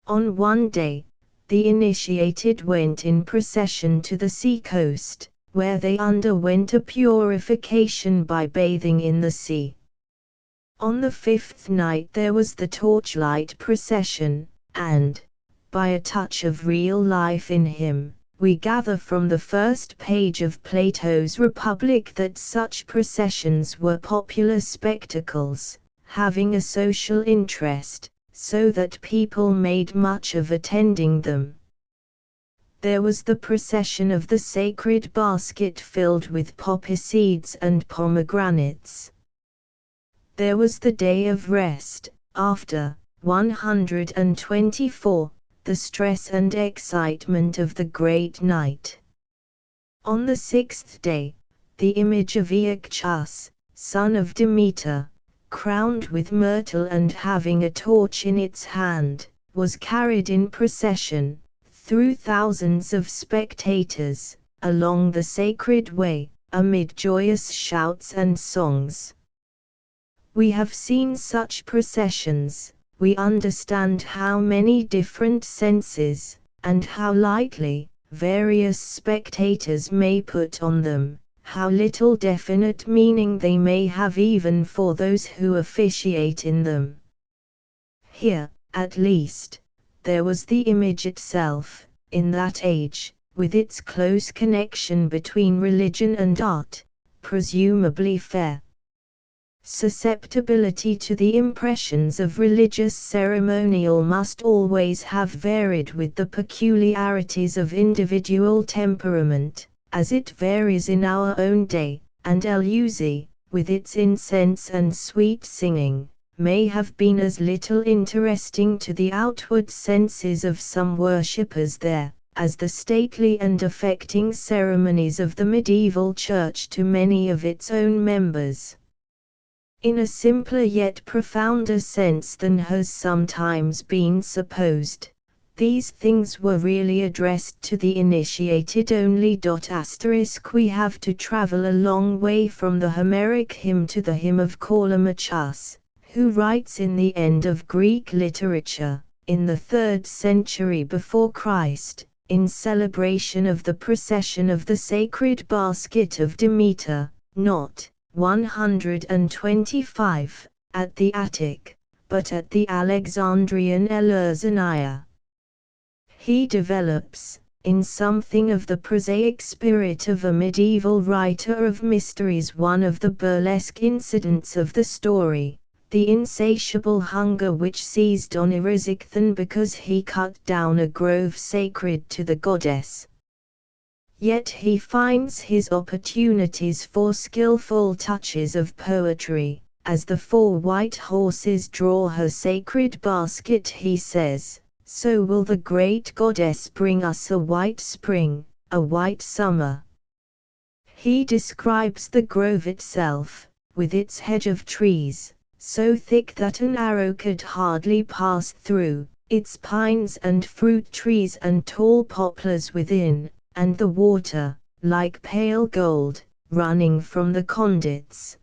On one day, the initiated went in procession to the sea-coast, where they underwent a purification by bathing in the sea. On the fifth night there was the torchlight procession, and, by a touch of real life in him, we gather from the first page of Plato's Republic that such processions were popular spectacles, having a social interest, so that people made much of attending them. There was the procession of the sacred basket filled with poppy seeds and pomegranates. There was the day of rest, after 124, the stress and excitement of the great night. On the sixth day, the image of Aeacus, son of Demeter, crowned with myrtle and having a torch in its hand, was carried in procession, through thousands of spectators, along the sacred way, amid joyous shouts and songs. We have seen such processions, we understand how many different senses, and how lightly, various spectators may put on them, how little definite meaning they may have even for those who officiate in them. Here, at least, there was the image itself, in that age, with its close connection between religion and art, presumably fair. Susceptibility to the impressions of religious ceremonial must always have varied with the peculiarities of individual temperament, as it varies in our own day, and Eleusis, with its incense and sweet singing, may have been as little interesting to the outward senses of some worshippers there, as the stately and affecting ceremonies of the medieval church to many of its own members. In a simpler yet profounder sense than has sometimes been supposed, these things were really addressed to the initiated only. We have to travel a long way from the Homeric hymn to the hymn of Callimachus, who writes in the end of Greek literature, in the 3rd century before Christ, in celebration of the procession of the sacred basket of Demeter, not 125, at the Attic, but at the Alexandrian Eleusiniya. He develops, in something of the prosaic spirit of a medieval writer of mysteries, one of the burlesque incidents of the story, the insatiable hunger which seized on Erysichthon because he cut down a grove sacred to the goddess. Yet he finds his opportunities for skillful touches of poetry. As the 4 white horses draw her sacred basket, he says, "So will the great goddess bring us a white spring, a white summer." He describes the grove itself, with its hedge of trees, so thick that an arrow could hardly pass through, its pines and fruit trees and tall poplars within, and the water, like pale gold, running from the conduits.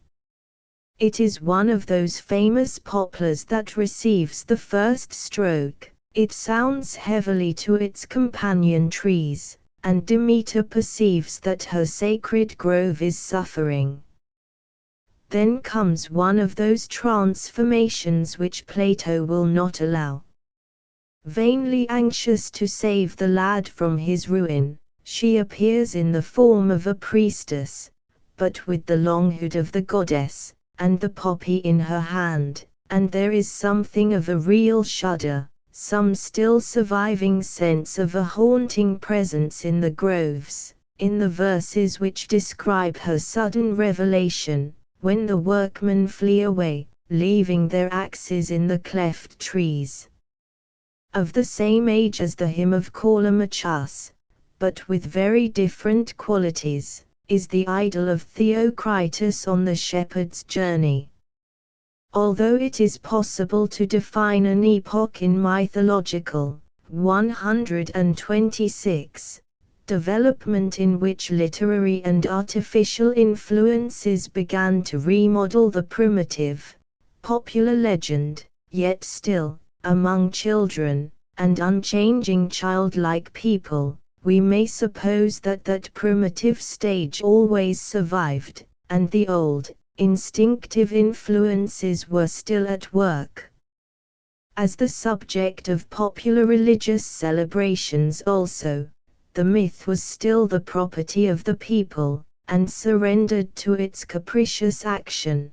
It is one of those famous poplars that receives the first stroke, It sounds heavily to its companion trees, and Demeter perceives that her sacred grove is suffering. Then comes one of those transformations which Plato will not allow. Vainly anxious to save the lad from his ruin, she appears in the form of a priestess, but with the long hood of the goddess, and the poppy in her hand, and there is something of a real shudder, some still surviving sense of a haunting presence in the groves, in the verses which describe her sudden revelation, when the workmen flee away, leaving their axes in the cleft trees. Of the same age as the hymn of Callimachus, but with very different qualities, is the idyll of Theocritus on the shepherd's journey. Although it is possible to define an epoch in mythological 126 development in which literary and artificial influences began to remodel the primitive, popular legend, yet still, among children, and unchanging childlike people, we may suppose that that primitive stage always survived, and the old, instinctive influences were still at work. As the subject of popular religious celebrations also, the myth was still the property of the people, and surrendered to its capricious action.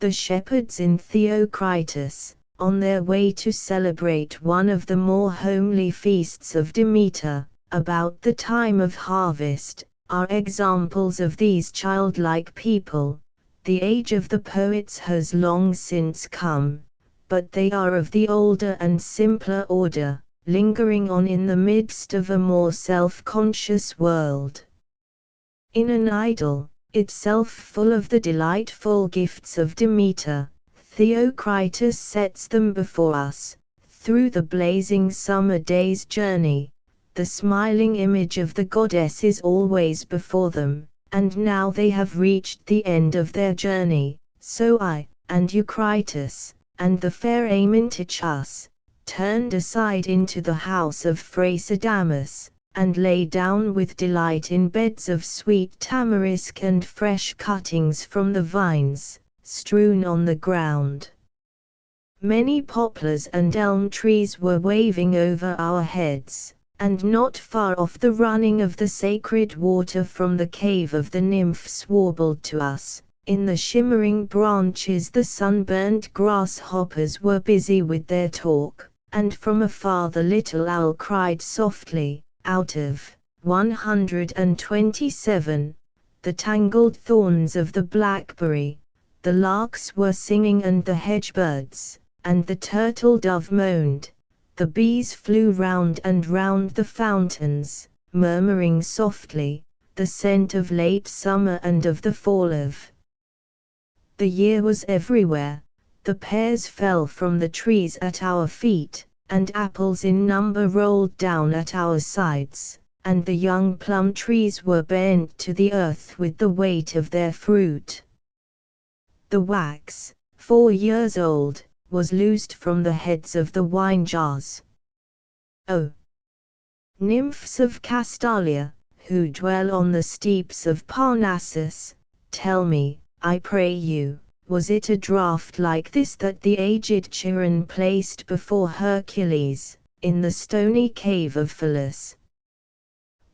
The shepherds in Theocritus, on their way to celebrate one of the more homely feasts of Demeter, about the time of harvest, are examples of these childlike people. The age of the poets has long since come, but they are of the older and simpler order, lingering on in the midst of a more self-conscious world. In an idyll, itself full of the delightful gifts of Demeter, Theocritus sets them before us, through the blazing summer day's journey. The smiling image of the goddess is always before them, and now they have reached the end of their journey, so I, and Eucritus, and the fair Amyntichus, turned aside into the house of Phrasidamus, and lay down with delight in beds of sweet tamarisk and fresh cuttings from the vines, strewn on the ground. Many poplars and elm trees were waving over our heads, and not far off the running of the sacred water from the cave of the nymphs warbled to us. In the shimmering branches the sunburnt grasshoppers were busy with their talk, and from afar the little owl cried softly, out of 127, the tangled thorns of the blackberry. The larks were singing and the hedge-birds, and the turtle-dove moaned. The bees flew round and round the fountains, murmuring softly, the scent of late summer and of the fall of. The year was everywhere. The pears fell from the trees at our feet, and apples in number rolled down at our sides, and the young plum trees were bent to the earth with the weight of their fruit. The wax, 4 years old, was loosed from the heads of the wine jars. O nymphs of Castalia, who dwell on the steeps of Parnassus, tell me, I pray you, was it a draught like this that the aged Chiron placed before Hercules, in the stony cave of Phyllis?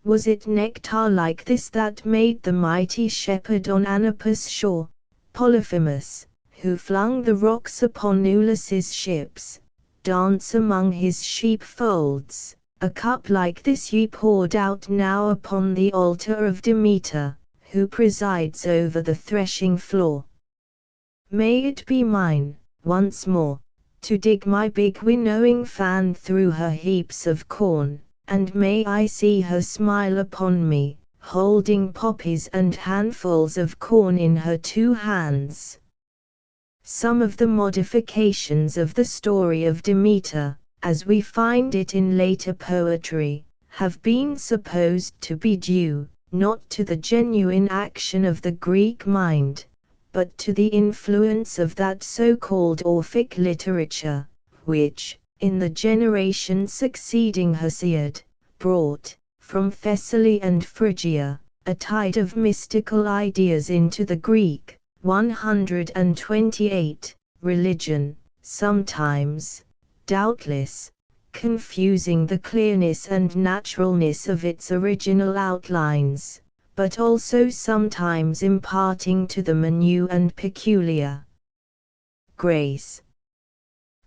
Was it nectar like this that made the mighty shepherd on Anapus' shore, Polyphemus, who flung the rocks upon Ulysses' ships, dance among his sheepfolds? A cup like this ye poured out now upon the altar of Demeter, who presides over the threshing floor. May it be mine, once more, to dig my big winnowing fan through her heaps of corn, and may I see her smile upon me, holding poppies and handfuls of corn in her 2 hands. Some of the modifications of the story of Demeter, as we find it in later poetry, have been supposed to be due, not to the genuine action of the Greek mind, but to the influence of that so-called Orphic literature, which, in the generation succeeding Hesiod, brought, from Thessaly and Phrygia, a tide of mystical ideas into the Greek, 128, religion, sometimes, doubtless, confusing the clearness and naturalness of its original outlines, but also sometimes imparting to them a new and peculiar grace.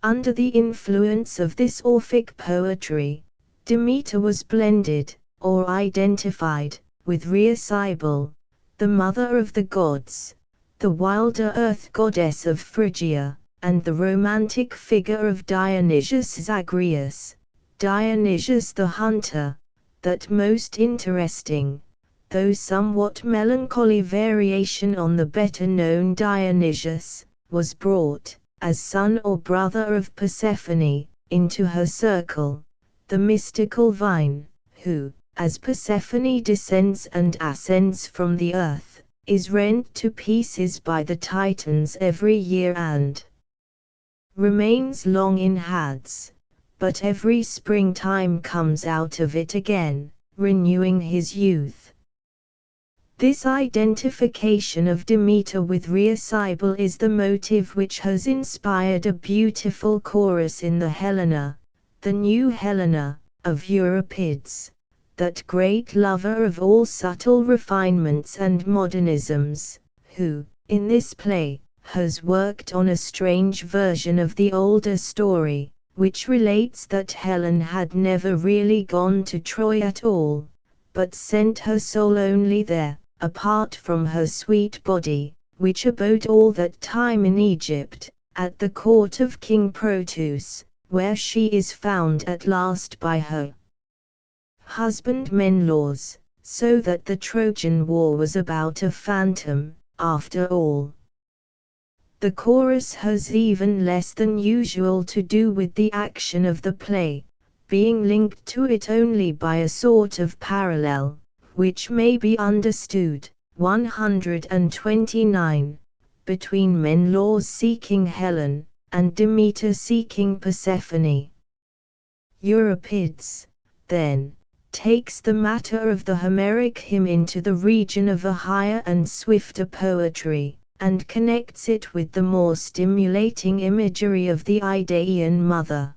Under the influence of this Orphic poetry, Demeter was blended, or identified, with Rhea Cybele, the mother of the gods, the wilder earth goddess of Phrygia, and the romantic figure of Dionysius Zagreus, Dionysius the hunter, that most interesting, though somewhat melancholy variation on the better-known Dionysius, was brought, as son or brother of Persephone, into her circle, the mystical vine, who, as Persephone descends and ascends from the earth, is rent to pieces by the Titans every year and remains long in Hades, but every springtime comes out of it again, renewing his youth. This identification of Demeter with Rhea Cybele is the motive which has inspired a beautiful chorus in the Helena, the new Helena, of Euripides, that great lover of all subtle refinements and modernisms, who, in this play, has worked on a strange version of the older story, which relates that Helen had never really gone to Troy at all, but sent her soul only there, apart from her sweet body, which abode all that time in Egypt, at the court of King Proteus, where she is found at last by her husband Menelaus, so that the Trojan War was about a phantom, after all. The chorus has even less than usual to do with the action of the play, being linked to it only by a sort of parallel, which may be understood, 129, between Menelaus seeking Helen, and Demeter seeking Persephone. Euripides, then, takes the matter of the Homeric hymn into the region of a higher and swifter poetry, and connects it with the more stimulating imagery of the Idaean mother.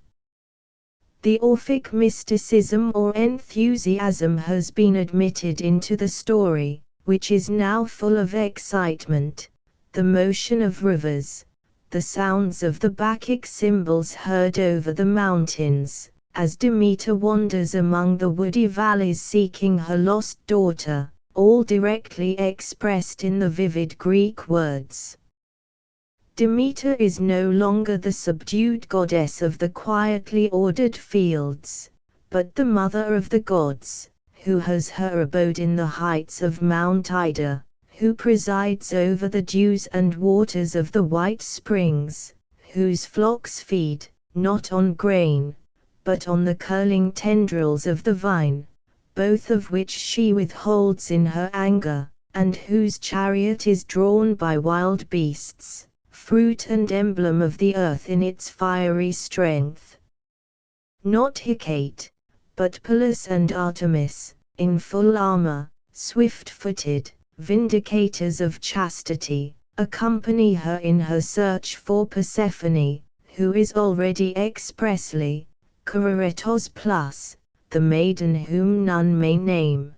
The Orphic mysticism or enthusiasm has been admitted into the story, which is now full of excitement, the motion of rivers, the sounds of the Bacchic cymbals heard over the mountains, as Demeter wanders among the woody valleys seeking her lost daughter, all directly expressed in the vivid Greek words. Demeter is no longer the subdued goddess of the quietly ordered fields, but the mother of the gods, who has her abode in the heights of Mount Ida, who presides over the dews and waters of the white springs, whose flocks feed, not on grain, but on the curling tendrils of the vine, both of which she withholds in her anger, and whose chariot is drawn by wild beasts, fruit and emblem of the earth in its fiery strength. Not Hecate, but Pallas and Artemis, in full armor, swift-footed, vindicators of chastity, accompany her in her search for Persephone, who is already expressly, Chareretos plus, the maiden whom none may name.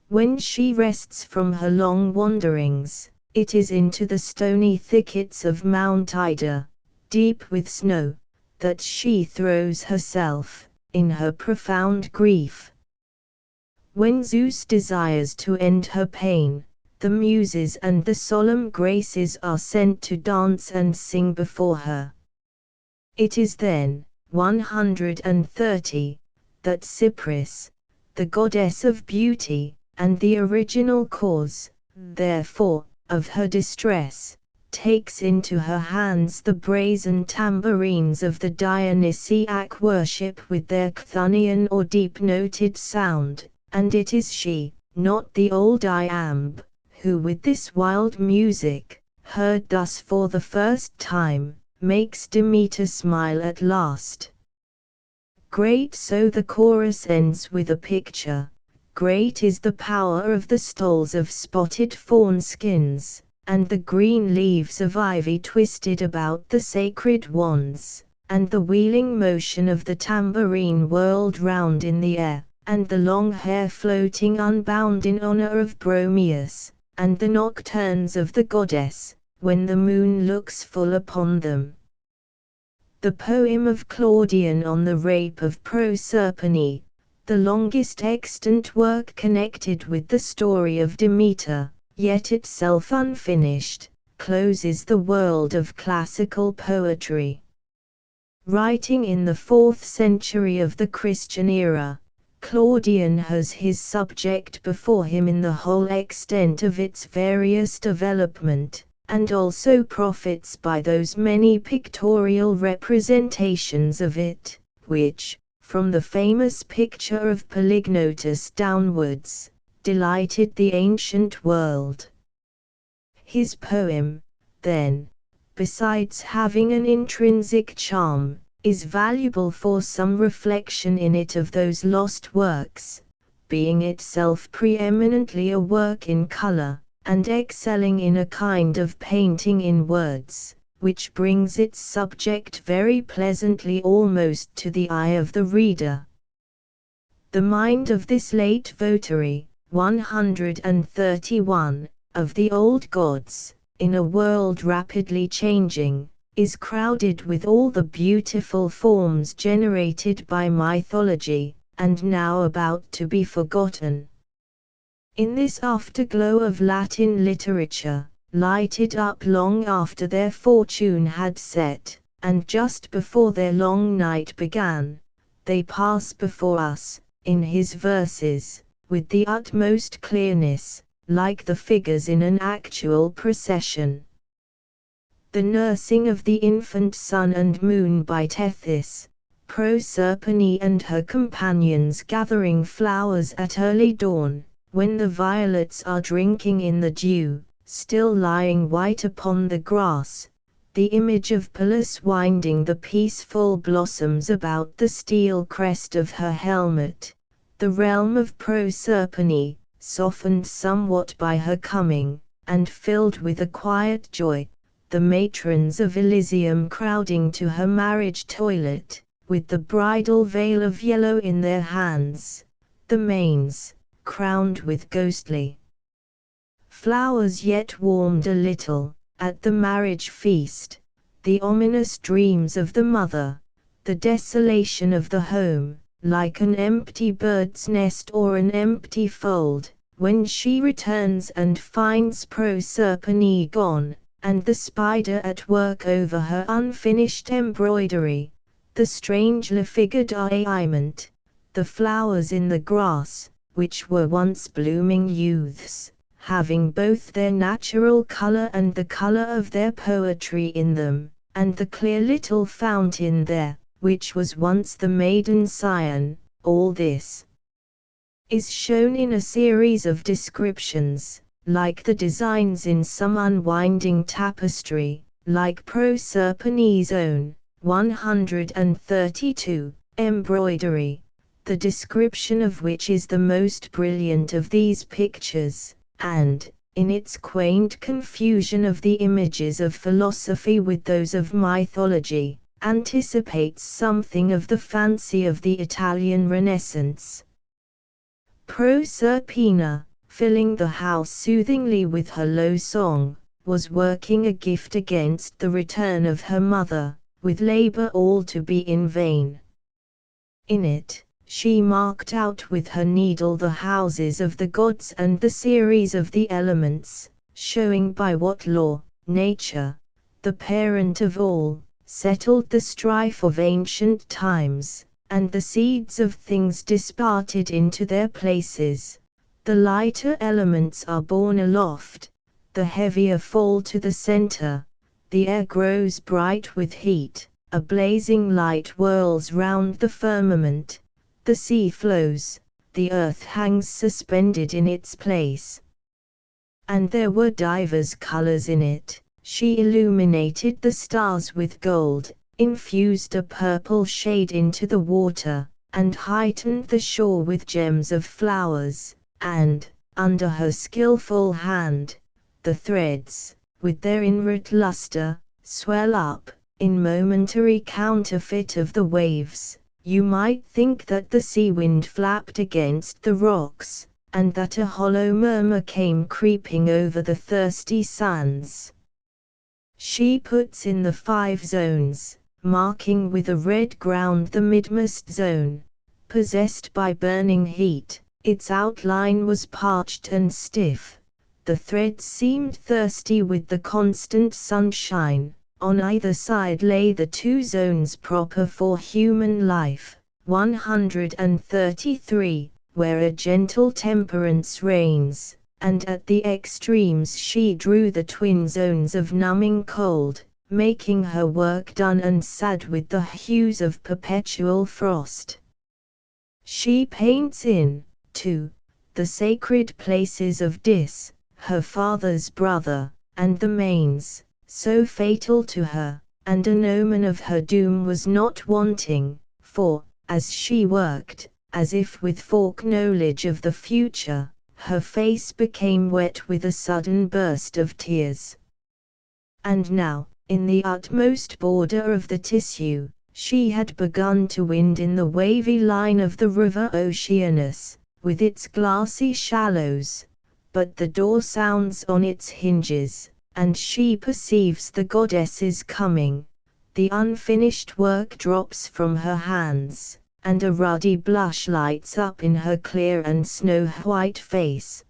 When she rests from her long wanderings, it is into the stony thickets of Mount Ida, deep with snow, that she throws herself, in her profound grief. When Zeus desires to end her pain, the Muses and the solemn Graces are sent to dance and sing before her. It is then, 130, that Cypris, the goddess of beauty, and the original cause, therefore, of her distress, takes into her hands the brazen tambourines of the Dionysiac worship with their chthonian or deep-noted sound, and it is she, not the old iamb, who with this wild music, heard thus for the first time, makes Demeter smile at last. Great, so the chorus ends with a picture. Great is the power of the stoles of spotted fawn skins, and the green leaves of ivy twisted about the sacred wands, and the wheeling motion of the tambourine whirled round in the air, and the long hair floating unbound in honor of Bromius, and the nocturnes of the goddess, when the moon looks full upon them. The poem of Claudian on the rape of Proserpine, the longest extant work connected with the story of Demeter, yet itself unfinished, closes the world of classical poetry. Writing in the 4th century of the Christian era, Claudian has his subject before him in the whole extent of its various development, and also profits by those many pictorial representations of it, which, from the famous picture of Polygnotus downwards, delighted the ancient world. His poem, then, besides having an intrinsic charm, is valuable for some reflection in it of those lost works, being itself preeminently a work in color, and excelling in a kind of painting in words, which brings its subject very pleasantly almost to the eye of the reader. The mind of this late votary, 131, of the old gods, in a world rapidly changing, is crowded with all the beautiful forms generated by mythology, and now about to be forgotten. In this afterglow of Latin literature, lighted up long after their fortune had set, and just before their long night began, they pass before us, in his verses, with the utmost clearness, like the figures in an actual procession. The nursing of the infant sun and moon by Tethys, Proserpine and her companions gathering flowers at early dawn, when the violets are drinking in the dew, still lying white upon the grass, the image of Pallas winding the peaceful blossoms about the steel crest of her helmet, the realm of Proserpine, softened somewhat by her coming, and filled with a quiet joy, the matrons of Elysium crowding to her marriage toilet, with the bridal veil of yellow in their hands, the manes, crowned with ghostly flowers yet warmed a little, at the marriage feast, the ominous dreams of the mother, the desolation of the home, like an empty bird's nest or an empty fold, when she returns and finds Proserpine gone, and the spider at work over her unfinished embroidery, the strangely figured ornament, the flowers in the grass, which were once blooming youths, having both their natural color and the color of their poetry in them, and the clear little fountain there, which was once the maiden Sion. All this is shown in a series of descriptions, like the designs in some unwinding tapestry, like Proserpine's own, 132, embroidery, the description of which is the most brilliant of these pictures, and, in its quaint confusion of the images of philosophy with those of mythology, anticipates something of the fancy of the Italian Renaissance. Proserpina, filling the house soothingly with her low song, was working a gift against the return of her mother, with labor all to be in vain. In it, she marked out with her needle the houses of the gods and the series of the elements, showing by what law, nature, the parent of all, settled the strife of ancient times, and the seeds of things disparted into their places. The lighter elements are borne aloft, the heavier fall to the center, the air grows bright with heat, a blazing light whirls round the firmament, the sea flows, the earth hangs suspended in its place. And there were divers colors in it, She illuminated the stars with gold, infused a purple shade into the water, and heightened the shore with gems of flowers, and, under her skillful hand, the threads, with their inward luster, swell up, in momentary counterfeit of the waves. You might think that the sea wind flapped against the rocks, and that a hollow murmur came creeping over the thirsty sands. She puts in the 5 zones, marking with a red ground the midmost zone, possessed by burning heat. Its outline was parched and stiff. The threads seemed thirsty with the constant sunshine. On either side lay the 2 zones proper for human life. 133, where a gentle temperance reigns, and at the extremes she drew the twin zones of numbing cold, making her work dun and sad with the hues of perpetual frost. She paints in, too, the sacred places of Dis, her father's brother, and the mains, so fatal to her, and an omen of her doom was not wanting, for, as she worked, as if with foreknowledge of the future, her face became wet with a sudden burst of tears. And now, in the utmost border of the tissue, she had begun to wind in the wavy line of the river Oceanus, with its glassy shallows, but the door sounds on its hinges, and she perceives the goddess's coming. The unfinished work drops from her hands, and a ruddy blush lights up in her clear and snow-white face.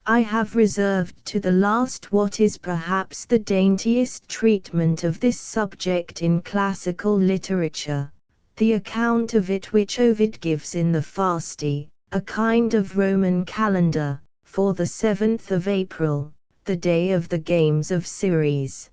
I have reserved to the last what is perhaps the daintiest treatment of this subject in classical literature, the account of it which Ovid gives in the Fasti, a kind of Roman calendar, for the 7th of April, the day of the games of Ceres.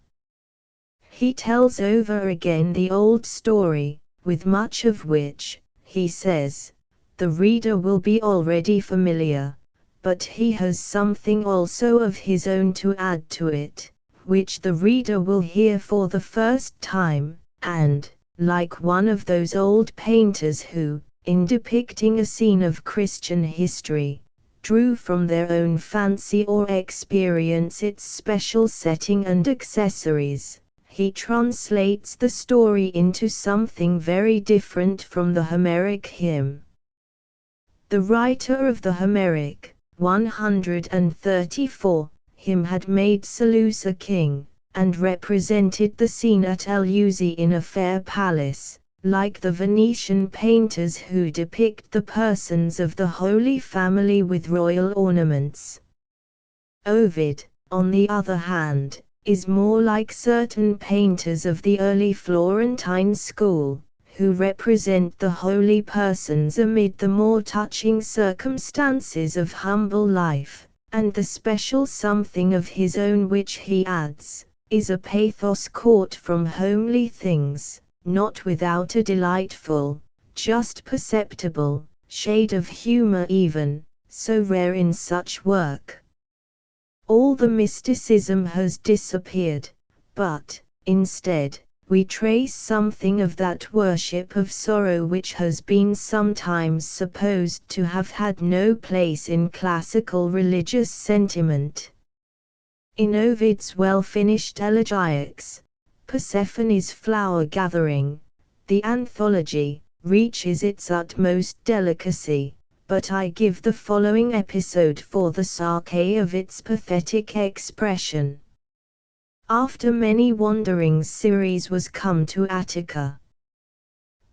He tells over again the old story, with much of which, he says, the reader will be already familiar, but he has something also of his own to add to it, which the reader will hear for the first time, and, like one of those old painters who, in depicting a scene of Christian history, drew from their own fancy or experience its special setting and accessories, he translates the story into something very different from the Homeric hymn. The writer of the Homeric, 134, hymn had made Seleucus a king, and represented the scene at Eleusis in a fair palace, like the Venetian painters who depict the persons of the Holy Family with royal ornaments. Ovid, on the other hand, is more like certain painters of the early Florentine school, who represent the holy persons amid the more touching circumstances of humble life, and the special something of his own which he adds, is a pathos caught from homely things, not without a delightful, just perceptible, shade of humor even, so rare in such work. All the mysticism has disappeared, but, instead, we trace something of that worship of sorrow which has been sometimes supposed to have had no place in classical religious sentiment. In Ovid's well-finished elegiacs, Persephone's flower gathering, the anthology, reaches its utmost delicacy, but I give the following episode for the Psyche of its pathetic expression. After many wanderings Ceres was come to Attica.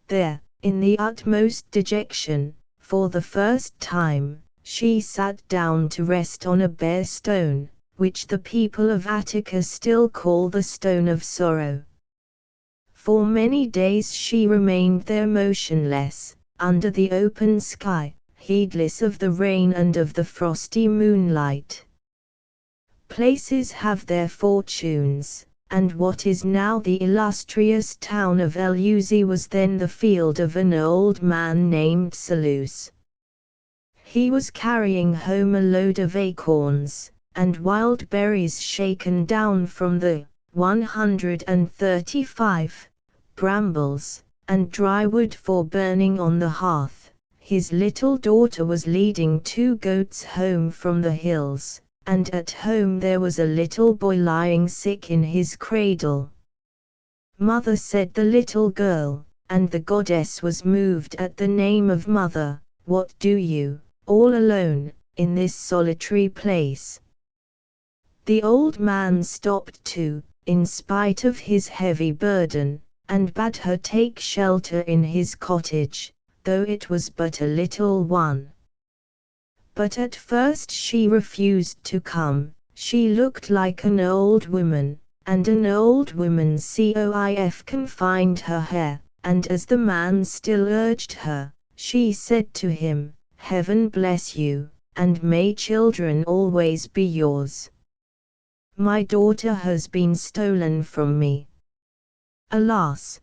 There, in the utmost dejection, for the first time, she sat down to rest on a bare stone, which the people of Attica still call the Stone of Sorrow. For many days she remained there motionless, under the open sky, heedless of the rain and of the frosty moonlight. Places have their fortunes, and what is now the illustrious town of Eleusis was then the field of an old man named Seleucus. He was carrying home a load of acorns, and wild berries shaken down from the 135 brambles, and dry wood for burning on the hearth. His little daughter was leading 2 goats home from the hills, and at home there was a little boy lying sick in his cradle. "Mother," said the little girl, and the goddess was moved at the name of mother, "what do you, all alone, in this solitary place?" The old man stopped too, in spite of his heavy burden, and bade her take shelter in his cottage, though it was but a little one. But at first she refused to come. She looked like an old woman, and an old woman's coif confined her hair, and as the man still urged her, she said to him, "Heaven bless you, and may children always be yours. My daughter has been stolen from me. Alas!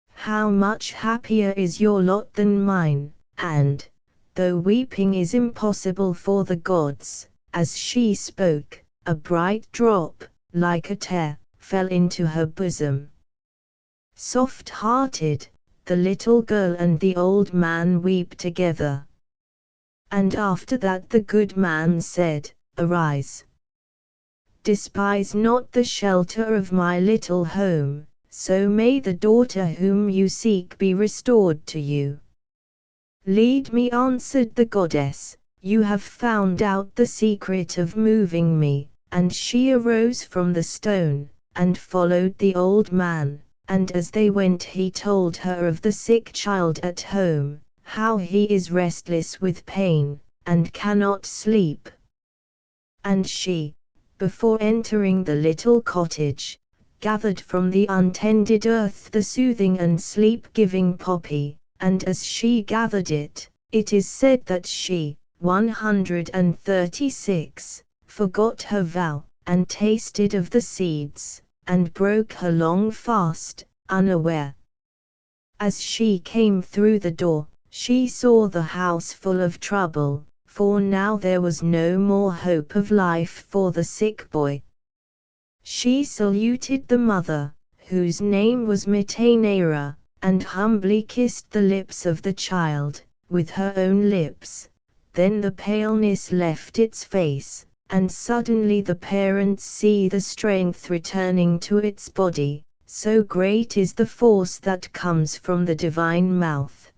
How much happier is your lot than mine," and, though weeping is impossible for the gods, as she spoke, a bright drop, like a tear, fell into her bosom. Soft-hearted, the little girl and the old man weep together. And after that the good man said, "Arise. Despise not the shelter of my little home, so may the daughter whom you seek be restored to you." "Lead me," answered the goddess, "you have found out the secret of moving me," and she arose from the stone, and followed the old man, and as they went he told her of the sick child at home, how he is restless with pain, and cannot sleep. And she, before entering the little cottage, gathered from the untended earth the soothing and sleep-giving poppy, and as she gathered it, it is said that she, 136, forgot her vow, and tasted of the seeds, and broke her long fast, unaware. As she came through the door, she saw the house full of trouble, for now there was no more hope of life for the sick boy. She saluted the mother, whose name was Metaneira, and humbly kissed the lips of the child, with her own lips. Then the paleness left its face, and suddenly the parents see the strength returning to its body, so great is the force that comes from the divine mouth.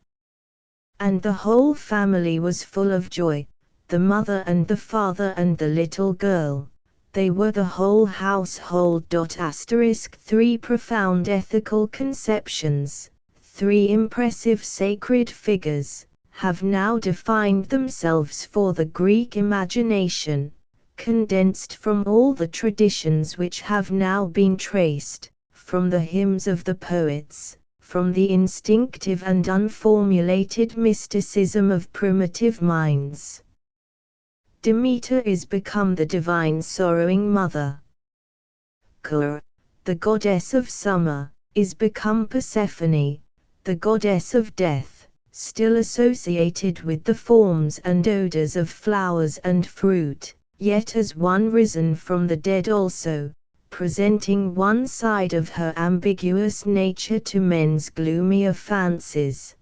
And the whole family was full of joy, the mother and the father and the little girl. They were the whole household. 3 profound ethical conceptions, 3 impressive sacred figures, have now defined themselves for the Greek imagination, condensed from all the traditions which have now been traced, from the hymns of the poets, from the instinctive and unformulated mysticism of primitive minds. Demeter is become the divine sorrowing mother. Kura, the goddess of summer, is become Persephone, the goddess of death, still associated with the forms and odors of flowers and fruit, yet as one risen from the dead also, presenting one side of her ambiguous nature to men's gloomier fancies.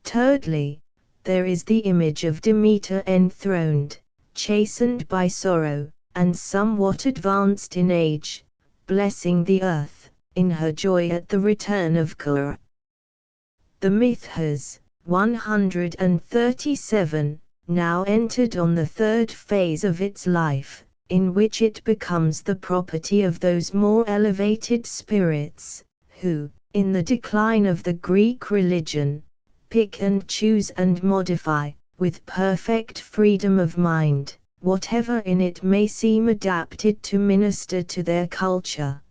Thirdly, there is the image of Demeter enthroned, chastened by sorrow, and somewhat advanced in age, blessing the earth, in her joy at the return of Kura. The myth has, 137, now entered on the 3rd phase of its life, in which it becomes the property of those more elevated spirits, who, in the decline of the Greek religion, pick and choose and modify, with perfect freedom of mind, whatever in it may seem adapted to minister to their culture.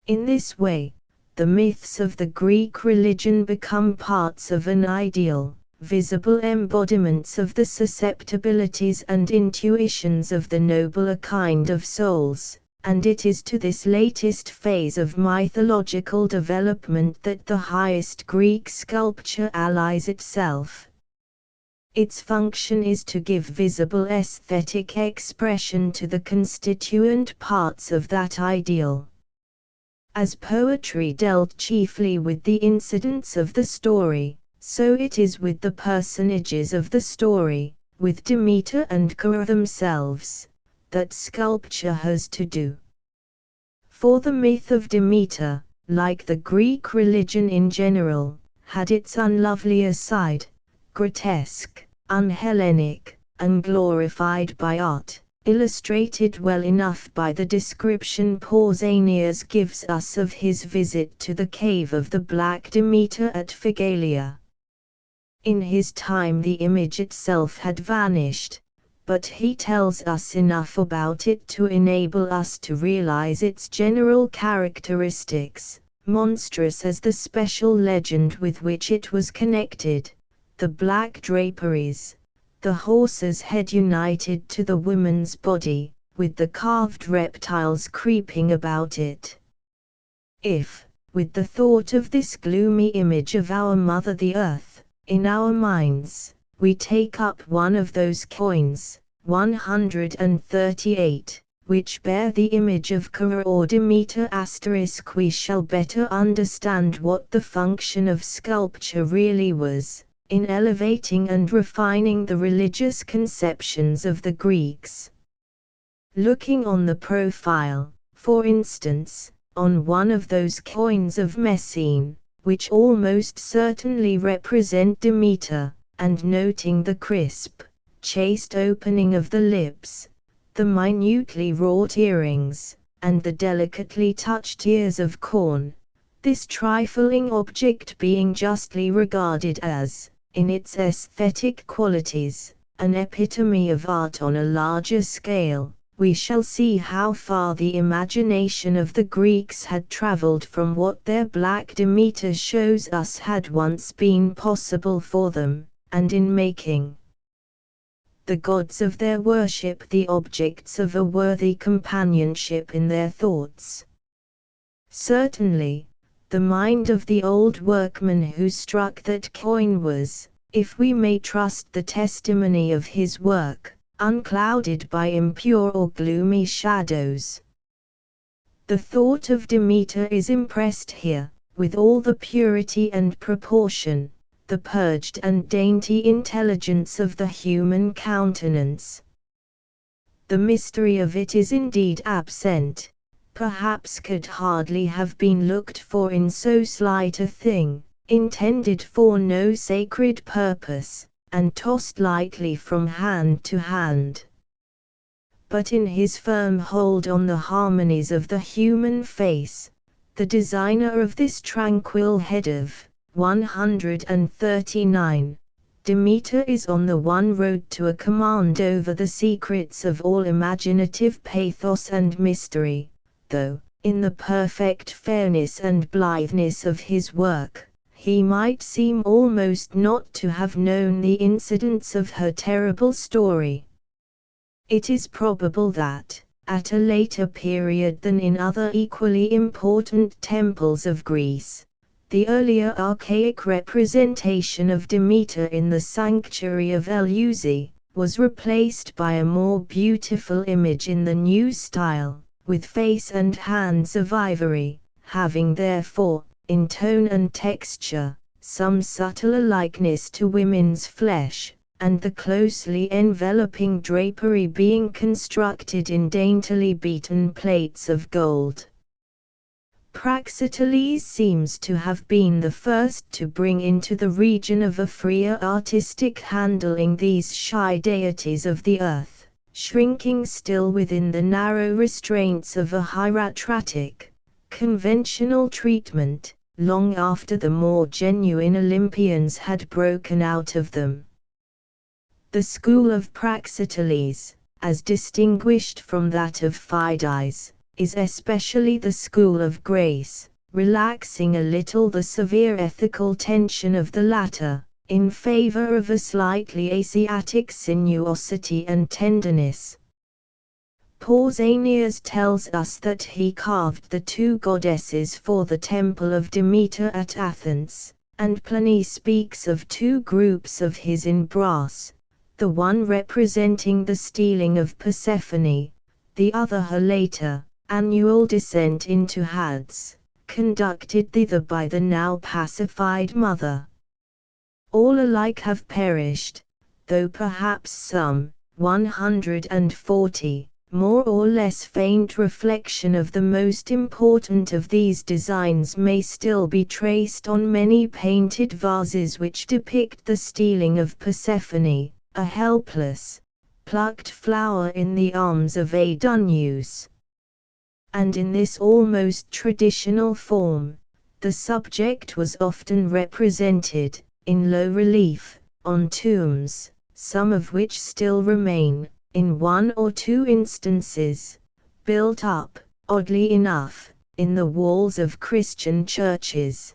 In this way, the myths of the Greek religion become parts of an ideal, visible embodiments of the susceptibilities and intuitions of the nobler kind of souls, and it is to this latest phase of mythological development that the highest Greek sculpture allies itself. Its function is to give visible aesthetic expression to the constituent parts of that ideal. As poetry dealt chiefly with the incidents of the story, so it is with the personages of the story, with Demeter and Chara themselves, that sculpture has to do. For the myth of Demeter, like the Greek religion in general, had its unlovelier side, grotesque, un-Hellenic, unglorified by art, illustrated well enough by the description Pausanias gives us of his visit to the cave of the Black Demeter at Phegalia. In his time the image itself had vanished, but he tells us enough about it to enable us to realize its general characteristics, monstrous as the special legend with which it was connected, the black draperies, the horse's head united to the woman's body, with the carved reptiles creeping about it. If, with the thought of this gloomy image of our mother the earth, in our minds, we take up one of those coins, 138, which bear the image of Chara or Demeter *, we shall better understand what the function of sculpture really was, in elevating and refining the religious conceptions of the Greeks. Looking on the profile, for instance, on one of those coins of Messene, which almost certainly represent Demeter, and noting the crisp, chaste opening of the lips, the minutely wrought earrings, and the delicately touched ears of corn, this trifling object being justly regarded as, in its aesthetic qualities, an epitome of art on a larger scale, we shall see how far the imagination of the Greeks had traveled from what their Black Demeter shows us had once been possible for them, and in making the gods of their worship the objects of a worthy companionship in their thoughts. Certainly, the mind of the old workman who struck that coin was, if we may trust the testimony of his work, unclouded by impure or gloomy shadows. The thought of Demeter is impressed here, with all the purity and proportion, the purged and dainty intelligence of the human countenance. The mystery of it is indeed absent, perhaps could hardly have been looked for in so slight a thing, intended for no sacred purpose, and tossed lightly from hand to hand. But in his firm hold on the harmonies of the human face, the designer of this tranquil head of 139, Demeter is on the one road to a command over the secrets of all imaginative pathos and mystery, though, in the perfect fairness and blitheness of his work, he might seem almost not to have known the incidents of her terrible story. It is probable that, at a later period than in other equally important temples of Greece, the earlier archaic representation of Demeter in the sanctuary of Eleusis was replaced by a more beautiful image in the new style, with face and hands of ivory, having therefore, in tone and texture, some subtler likeness to women's flesh, and the closely enveloping drapery being constructed in daintily beaten plates of gold. Praxiteles seems to have been the first to bring into the region of a freer artistic handling these shy deities of the earth, shrinking still within the narrow restraints of a hieratic, conventional treatment, long after the more genuine Olympians had broken out of them. The school of Praxiteles, as distinguished from that of Phidias, is especially the school of grace, relaxing a little the severe ethical tension of the latter, in favor of a slightly Asiatic sinuosity and tenderness. Pausanias tells us that he carved the two goddesses for the temple of Demeter at Athens, and Pliny speaks of two groups of his in brass, the one representing the stealing of Persephone, the other her later, annual descent into Hades, conducted thither by the now pacified mother. All alike have perished, though perhaps some, 140, more or less faint reflection of the most important of these designs may still be traced on many painted vases which depict the stealing of Persephone, a helpless, plucked flower in the arms of Danaus. And in this almost traditional form, the subject was often represented, in low relief, on tombs, some of which still remain, in one or two instances, built up, oddly enough, in the walls of Christian churches.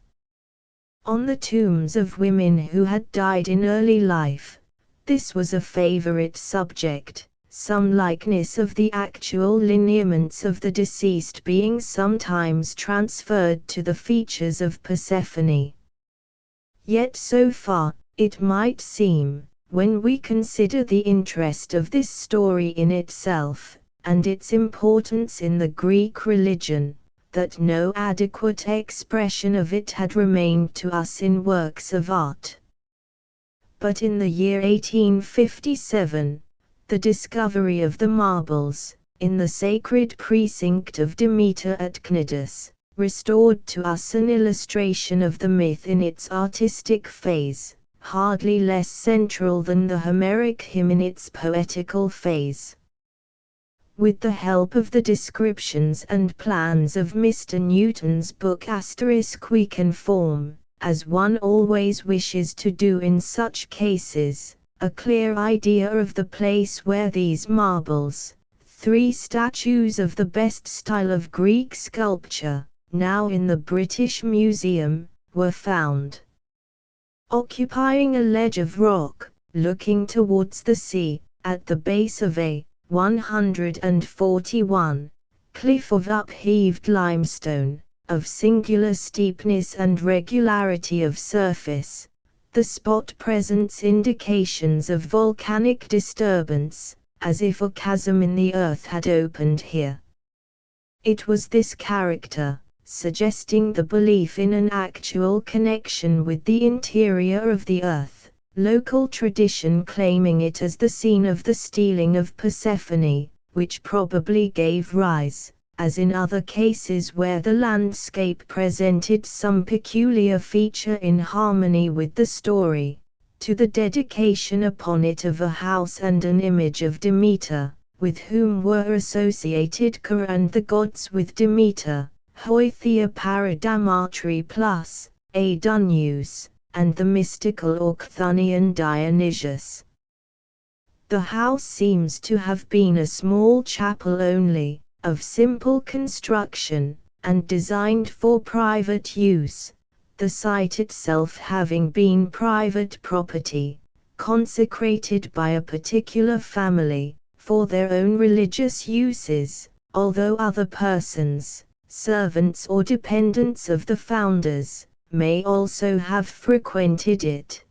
On the tombs of women who had died in early life, this was a favorite subject, some likeness of the actual lineaments of the deceased being sometimes transferred to the features of Persephone. Yet so far, it might seem, when we consider the interest of this story in itself, and its importance in the Greek religion, that no adequate expression of it had remained to us in works of art. But in the year 1857, the discovery of the marbles, in the sacred precinct of Demeter at Cnidus, restored to us an illustration of the myth in its artistic phase, hardly less central than the Homeric hymn in its poetical phase. With the help of the descriptions and plans of Mr. Newton's book *, we can form, as one always wishes to do in such cases, a clear idea of the place where these marbles, 3 statues of the best style of Greek sculpture, now in the British Museum, were found. Occupying a ledge of rock, looking towards the sea, at the base of a 141 cliff of upheaved limestone, of singular steepness and regularity of surface, the spot presents indications of volcanic disturbance, as if a chasm in the earth had opened here. It was this character, suggesting the belief in an actual connection with the interior of the earth, local tradition claiming it as the scene of the stealing of Persephone, which probably gave rise, as in other cases where the landscape presented some peculiar feature in harmony with the story, to the dedication upon it of a house and an image of Demeter, with whom were associated Ker and the gods with Demeter, Hoithia Paradamatri plus, Danaus, and the mystical Orchthonian Dionysius. The house seems to have been a small chapel only, of simple construction, and designed for private use, the site itself having been private property, consecrated by a particular family, for their own religious uses, although other persons, servants or dependents of the founders, may also have frequented it.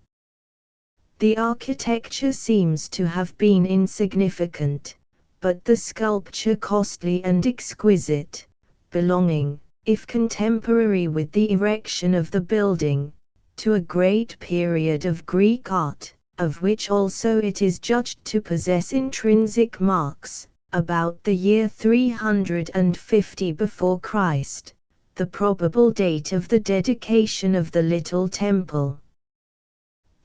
The architecture seems to have been insignificant, but the sculpture costly and exquisite, belonging, if contemporary with the erection of the building, to a great period of Greek art, of which also it is judged to possess intrinsic marks, about the year 350 before Christ, the probable date of the dedication of the little temple.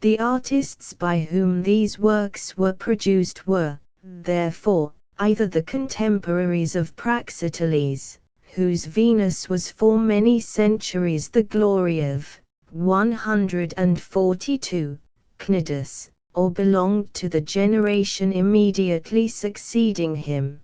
The artists by whom these works were produced were, therefore, either the contemporaries of Praxiteles, whose Venus was for many centuries the glory of 142 Cnidus, or belonged to the generation immediately succeeding him.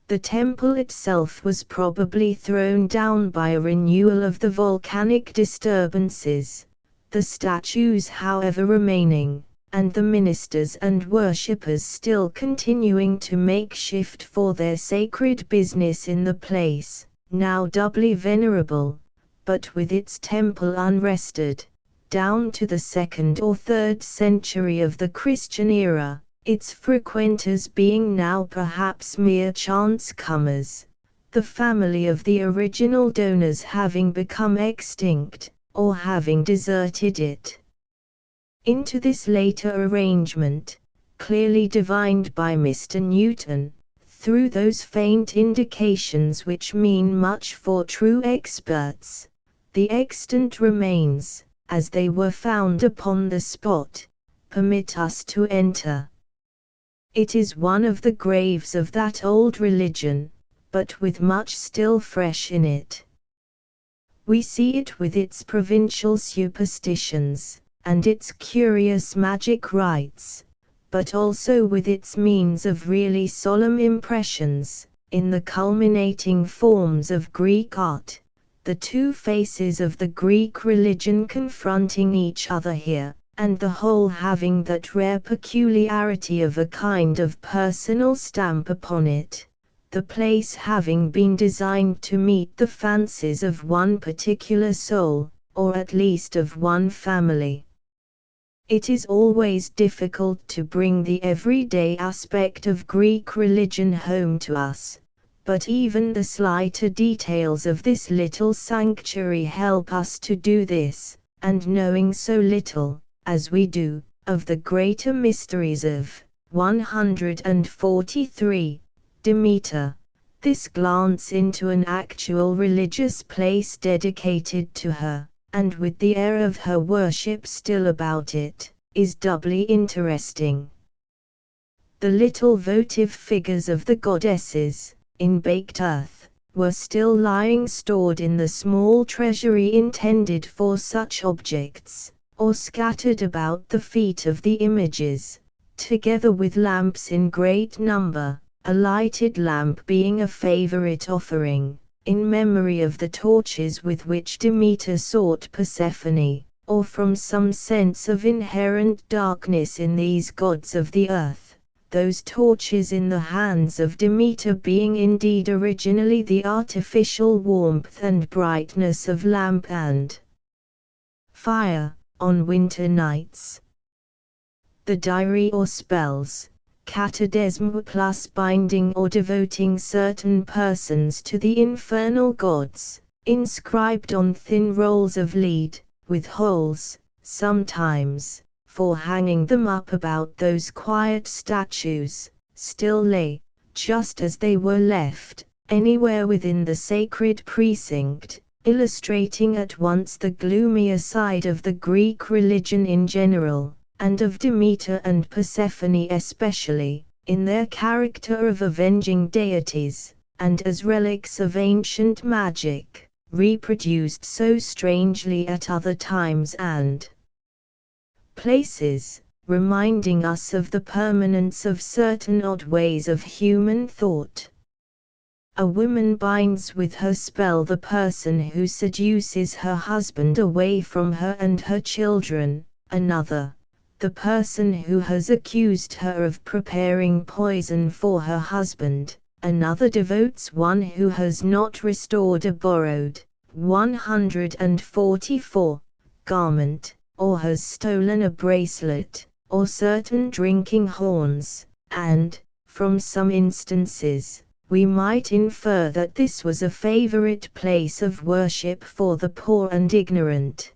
The temple itself was probably thrown down by a renewal of the volcanic disturbances, the statues however remaining, and the ministers and worshippers still continuing to make shift for their sacred business in the place, now doubly venerable, but with its temple unrested, down to the 2nd or 3rd century of the Christian era, its frequenters being now perhaps mere chance-comers, the family of the original donors having become extinct, or having deserted it. Into this later arrangement, clearly divined by Mr. Newton, through those faint indications which mean much for true experts, the extant remains, as they were found upon the spot, permit us to enter. It is one of the graves of that old religion, but with much still fresh in it. We see it with its provincial superstitions, and its curious magic rites, but also with its means of really solemn impressions, in the culminating forms of Greek art, the two faces of the Greek religion confronting each other here, and the whole having that rare peculiarity of a kind of personal stamp upon it, the place having been designed to meet the fancies of one particular soul, or at least of one family. It is always difficult to bring the everyday aspect of Greek religion home to us, but even the slighter details of this little sanctuary help us to do this, and knowing so little, as we do, of the greater mysteries of 143, Demeter, this glance into an actual religious place dedicated to her, and with the air of her worship still about it, is doubly interesting. The little votive figures of the goddesses, in baked earth, were still lying stored in the small treasury intended for such objects, or scattered about the feet of the images, together with lamps in great number, a lighted lamp being a favorite offering, in memory of the torches with which Demeter sought Persephone, or from some sense of inherent darkness in these gods of the earth, those torches in the hands of Demeter being indeed originally the artificial warmth and brightness of lamp and fire, on winter nights. The diary or spells, catadesm plus binding or devoting certain persons to the infernal gods, inscribed on thin rolls of lead, with holes, sometimes, for hanging them up about those quiet statues, still lay, just as they were left, anywhere within the sacred precinct, illustrating at once the gloomier side of the Greek religion in general, and of Demeter and Persephone especially, in their character of avenging deities, and as relics of ancient magic, reproduced so strangely at other times and places, reminding us of the permanence of certain odd ways of human thought. A woman binds with her spell the person who seduces her husband away from her and her children, another, the person who has accused her of preparing poison for her husband, another devotes one who has not restored a borrowed 144 garment, or has stolen a bracelet, or certain drinking horns, and, from some instances, we might infer that this was a favorite place of worship for the poor and ignorant.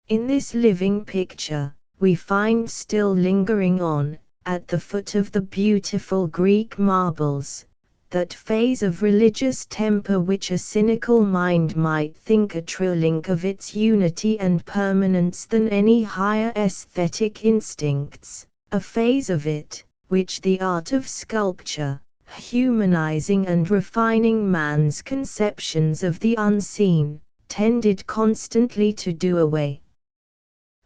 In this living picture, we find still lingering on, at the foot of the beautiful Greek marbles, that phase of religious temper which a cynical mind might think a truer link of its unity and permanence than any higher aesthetic instincts, a phase of it, which the art of sculpture, humanizing and refining man's conceptions of the unseen, tended constantly to do away.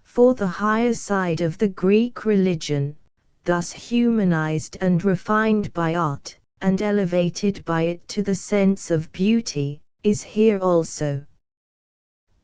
For the higher side of the Greek religion, thus humanized and refined by art, and elevated by it to the sense of beauty, is here also.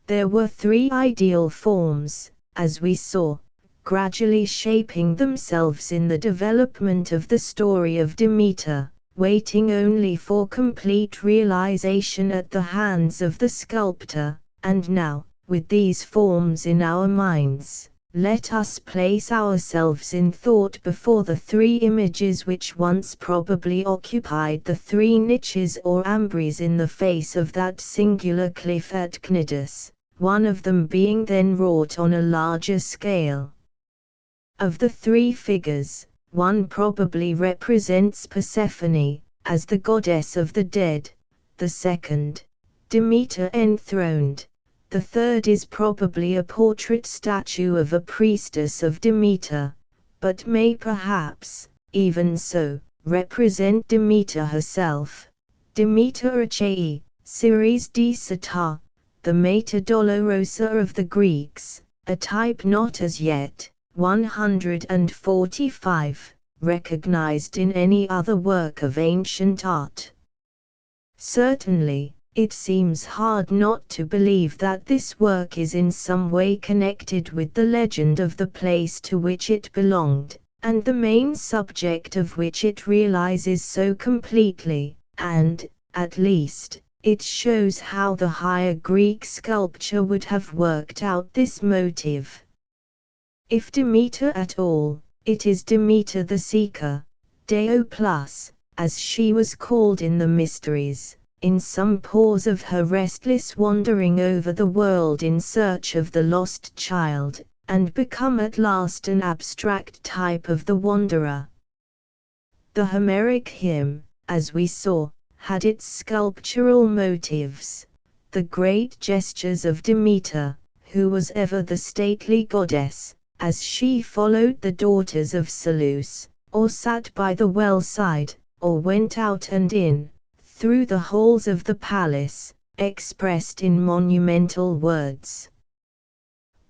There were three ideal forms, as we saw, gradually shaping themselves in the development of the story of Demeter, waiting only for complete realization at the hands of the sculptor. And now, with these forms in our minds, let us place ourselves in thought before the three images which once probably occupied the three niches or ambries in the face of that singular cliff at Cnidus, one of them being then wrought on a larger scale. Of the three figures, one probably represents Persephone, as the goddess of the dead, the second, Demeter enthroned, the third is probably a portrait statue of a priestess of Demeter, but may perhaps, even so, represent Demeter herself, Demeter Achaea, Ceres de Sata, the Mater Dolorosa of the Greeks, a type not as yet, 145, recognized in any other work of ancient art. Certainly, it seems hard not to believe that this work is in some way connected with the legend of the place to which it belonged, and the main subject of which it realizes so completely, and, at least, it shows how the higher Greek sculpture would have worked out this motive. If Demeter at all, it is Demeter the Seeker, Deo Plus, as she was called in the Mysteries, in some pause of her restless wandering over the world in search of the lost child, and become at last an abstract type of the wanderer. The Homeric hymn, as we saw, had its sculptural motives, the great gestures of Demeter, who was ever the stately goddess, as she followed the daughters of Seleucus, or sat by the well side, or went out and in, through the halls of the palace, expressed in monumental words.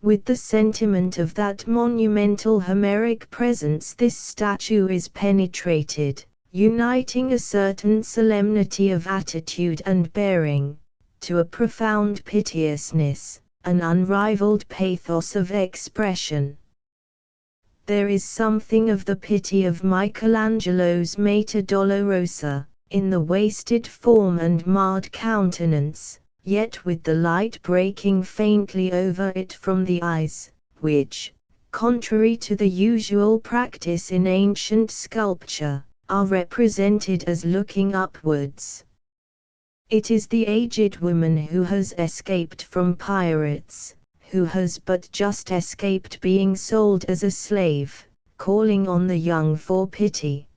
With the sentiment of that monumental Homeric presence this statue is penetrated, uniting a certain solemnity of attitude and bearing, to a profound piteousness, an unrivaled pathos of expression. There is something of the pity of Michelangelo's Mater Dolorosa, in the wasted form and marred countenance, yet with the light breaking faintly over it from the eyes, which, contrary to the usual practice in ancient sculpture, are represented as looking upwards. It is the aged woman who has escaped from pirates, who has but just escaped being sold as a slave, calling on the young for pity.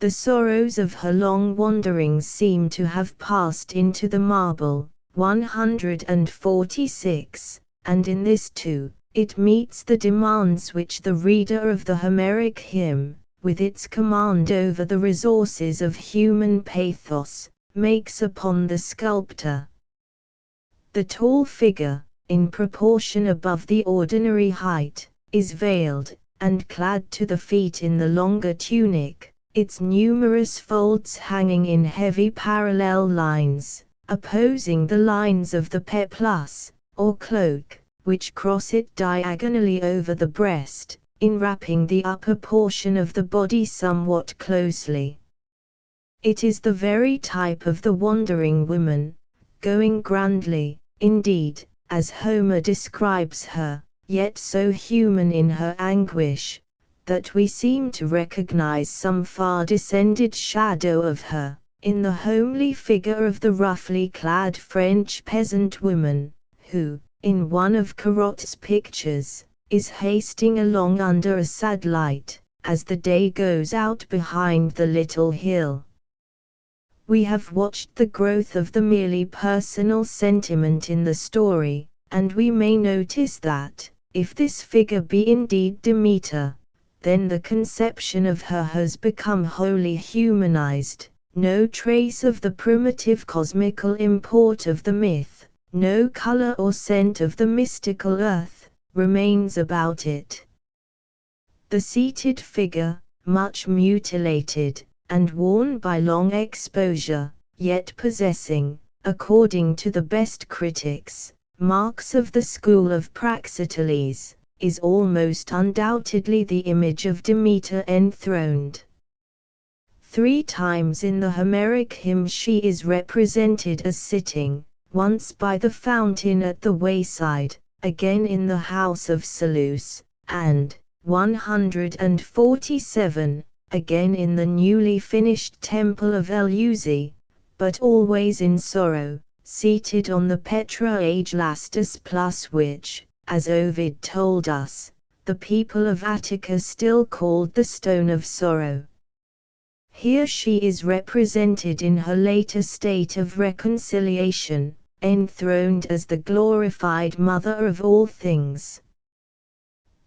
The sorrows of her long wanderings seem to have passed into the marble, 146, and in this too, it meets the demands which the reader of the Homeric hymn, with its command over the resources of human pathos, makes upon the sculptor. The tall figure, in proportion above the ordinary height, is veiled, and clad to the feet in the longer tunic, its numerous folds hanging in heavy parallel lines, opposing the lines of the peplus, or cloak, which cross it diagonally over the breast, enwrapping the upper portion of the body somewhat closely. It is the very type of the wandering woman, going grandly, indeed, as Homer describes her, yet so human in her anguish, that we seem to recognize some far descended shadow of her, in the homely figure of the roughly clad French peasant woman, who, in one of Corot's pictures, is hasting along under a sad light, as the day goes out behind the little hill. We have watched the growth of the merely personal sentiment in the story, and we may notice that, if this figure be indeed Demeter, then the conception of her has become wholly humanized, no trace of the primitive cosmical import of the myth, no color or scent of the mystical earth, remains about it. The seated figure, much mutilated, and worn by long exposure, yet possessing, according to the best critics, marks of the school of Praxiteles, is almost undoubtedly the image of Demeter enthroned. 3 times in the Homeric hymn she is represented as sitting, once by the fountain at the wayside, again in the house of Seleucus, and 147, again in the newly finished temple of Eleusis, but always in sorrow, seated on the Petra Aegilastus plus which, as Ovid told us, the people of Attica still called the Stone of Sorrow. Here she is represented in her later state of reconciliation, enthroned as the glorified Mother of all things.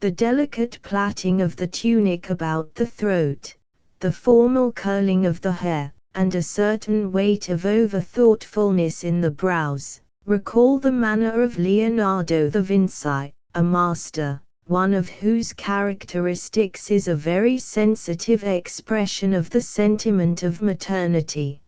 The delicate plaiting of the tunic about the throat, the formal curling of the hair, and a certain weight of over-thoughtfulness in the brows, recall the manner of Leonardo da Vinci, a master, one of whose characteristics is a very sensitive expression of the sentiment of maternity.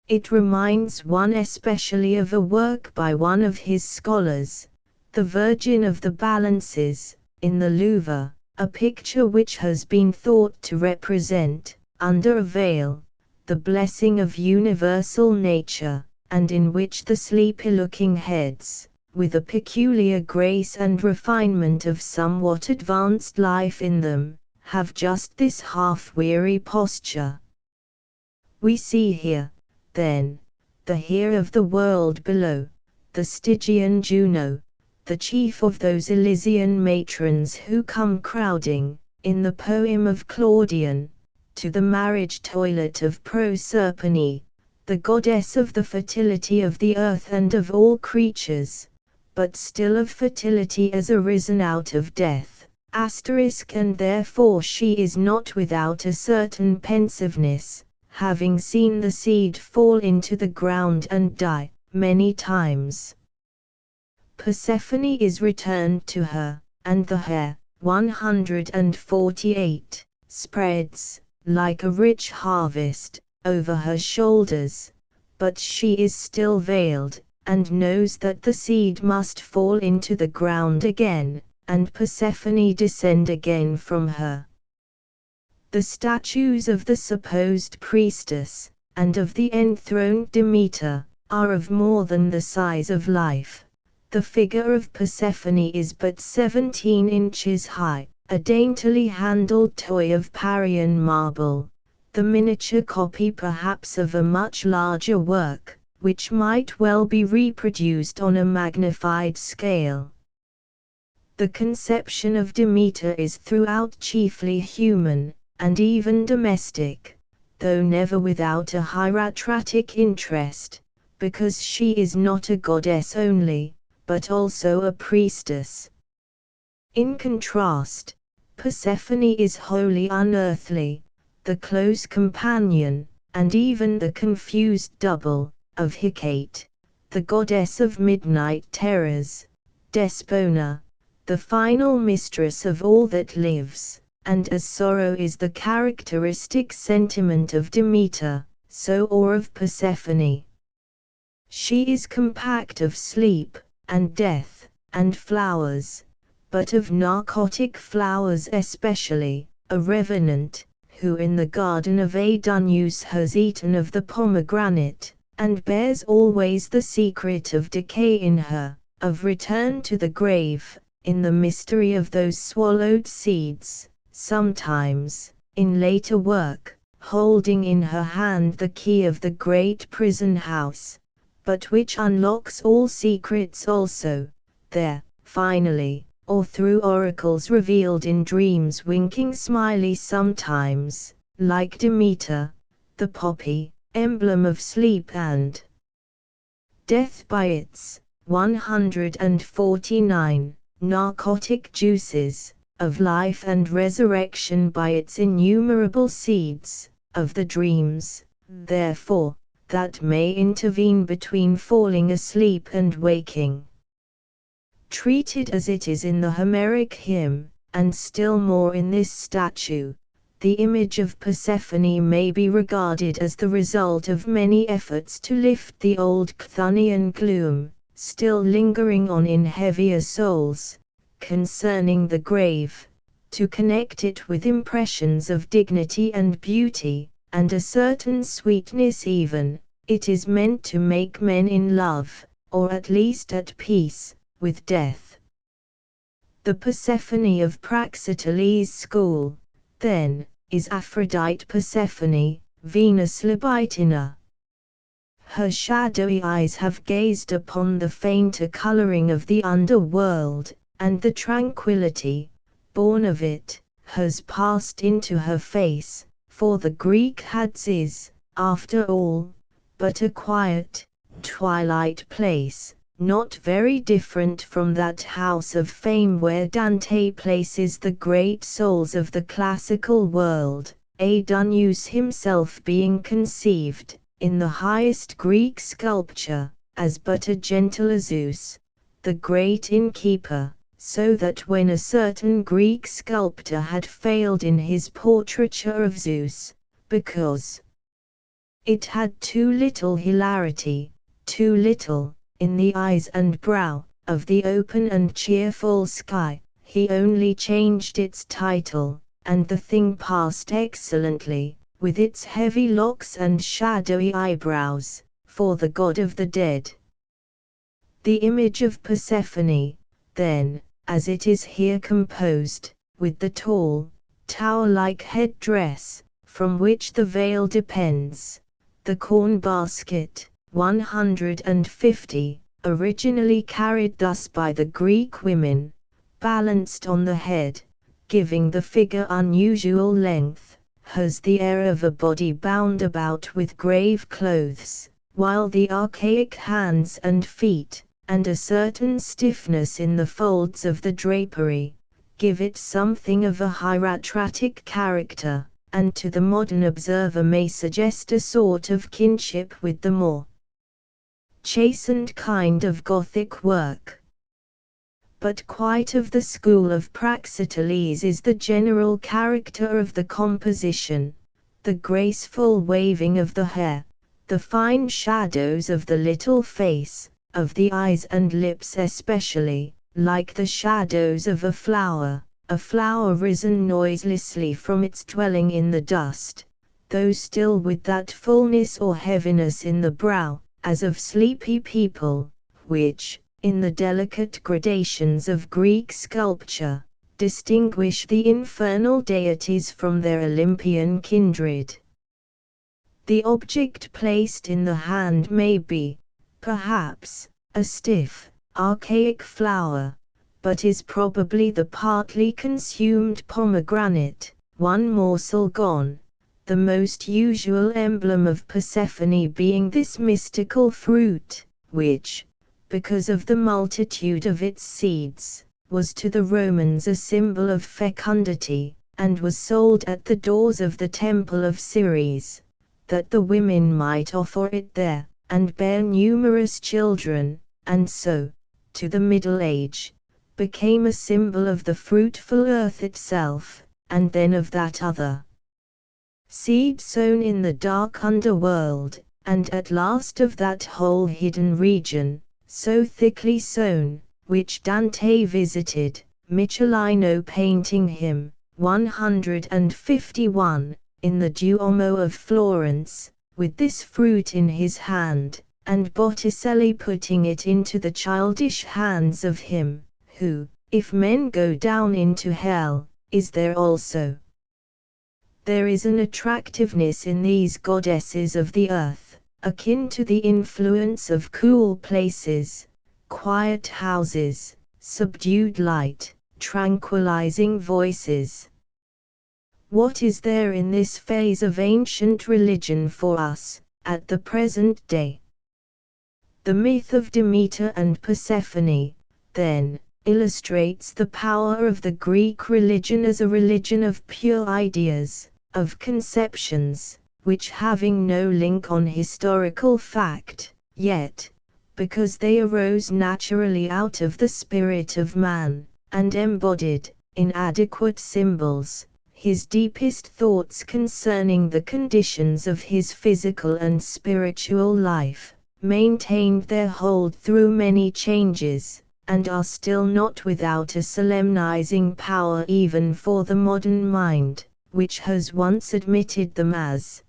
It reminds one especially of a work by one of his scholars, the Virgin of the Balances, in the Louvre, a picture which has been thought to represent, under a veil, the blessing of universal nature, and in which the sleepy-looking heads, with a peculiar grace and refinement of somewhat advanced life in them, have just this half-weary posture. We see here, then, the Here of the world below, the Stygian Juno, the chief of those Elysian matrons who come crowding, in the poem of Claudian, to the marriage toilet of Proserpine, the goddess of the fertility of the earth and of all creatures, but still of fertility as arisen out of death, and therefore she is not without a certain pensiveness, having seen the seed fall into the ground and die, many times. Persephone is returned to her, and the hair, 148, spreads, like a rich harvest, over her shoulders, but she is still veiled, and knows that the seed must fall into the ground again, and Persephone descend again from her. The statues of the supposed priestess, and of the enthroned Demeter, are of more than the size of life. The figure of Persephone is but 17 inches high, a daintily handled toy of Parian marble, the miniature copy perhaps of a much larger work, which might well be reproduced on a magnified scale. The conception of Demeter is throughout chiefly human, and even domestic, though never without a hieratic interest, because she is not a goddess only, but also a priestess. In contrast, Persephone is wholly unearthly, the close companion, and even the confused double, of Hecate, the goddess of midnight terrors, Despona, the final mistress of all that lives, and as sorrow is the characteristic sentiment of Demeter, so or of Persephone. She is compact of sleep, and death, and flowers, but of narcotic flowers especially, a revenant, who in the garden of Aidoneus has eaten of the pomegranate, and bears always the secret of decay in her, of return to the grave, in the mystery of those swallowed seeds, sometimes, in later work, holding in her hand the key of the great prison house, but which unlocks all secrets also, there, finally, or through oracles revealed in dreams winking smiley sometimes, like Demeter, the poppy, emblem of sleep and death by its 149 narcotic juices, of life and resurrection by its innumerable seeds, of the dreams, therefore, that may intervene between falling asleep and waking. Treated as it is in the Homeric hymn, and still more in this statue, the image of Persephone may be regarded as the result of many efforts to lift the old Chthonian gloom, still lingering on in heavier souls, concerning the grave, to connect it with impressions of dignity and beauty, and a certain sweetness even. It is meant to make men in love, or at least at peace, with death. The Persephone of Praxiteles' school, then, is Aphrodite Persephone, Venus Libitina. Her shadowy eyes have gazed upon the fainter coloring of the underworld, and the tranquility, born of it, has passed into her face, for the Greek Hades is, after all, but a quiet, twilight place, not very different from that house of fame where Dante places the great souls of the classical world, Aidoneus himself being conceived, in the highest Greek sculpture, as but a gentler Zeus, the great innkeeper, so that when a certain Greek sculptor had failed in his portraiture of Zeus, because it had too little hilarity, too little, in the eyes and brow, of the open and cheerful sky, he only changed its title, and the thing passed excellently, with its heavy locks and shadowy eyebrows, for the god of the dead. The image of Persephone, then, as it is here composed, with the tall, tower-like head-dress, from which the veil depends, the corn basket, 150, originally carried thus by the Greek women, balanced on the head, giving the figure unusual length, has the air of a body bound about with grave clothes, while the archaic hands and feet, and a certain stiffness in the folds of the drapery, give it something of a hieratic character, and to the modern observer may suggest a sort of kinship with the more chastened kind of Gothic work. But quite of the school of Praxiteles is the general character of the composition, the graceful waving of the hair, the fine shadows of the little face, of the eyes and lips especially, like the shadows of a flower risen noiselessly from its dwelling in the dust, though still with that fullness or heaviness in the brow, as of sleepy people, which, in the delicate gradations of Greek sculpture, distinguish the infernal deities from their Olympian kindred. The object placed in the hand may be, perhaps, a stiff, archaic flower, but is probably the partly consumed pomegranate, one morsel gone, the most usual emblem of Persephone being this mystical fruit, which, because of the multitude of its seeds, was to the Romans a symbol of fecundity, and was sold at the doors of the temple of Ceres, that the women might offer it there, and bear numerous children, and so, to the Middle Age, became a symbol of the fruitful earth itself, and then of that other seed sown in the dark underworld, and at last of that whole hidden region, so thickly sown, which Dante visited, Michelino painting him, 151, in the Duomo of Florence, with this fruit in his hand, and Botticelli putting it into the childish hands of him, who, if men go down into hell, is there also. There is an attractiveness in these goddesses of the earth, akin to the influence of cool places, quiet houses, subdued light, tranquilizing voices. What is there in this phase of ancient religion for us, at the present day? The myth of Demeter and Persephone, then, illustrates the power of the Greek religion as a religion of pure ideas, of conceptions, which having no link on historical fact, yet, because they arose naturally out of the spirit of man, and embodied, in adequate symbols, his deepest thoughts concerning the conditions of his physical and spiritual life, maintained their hold through many changes, and are still not without a solemnizing power even for the modern mind, which has once admitted them as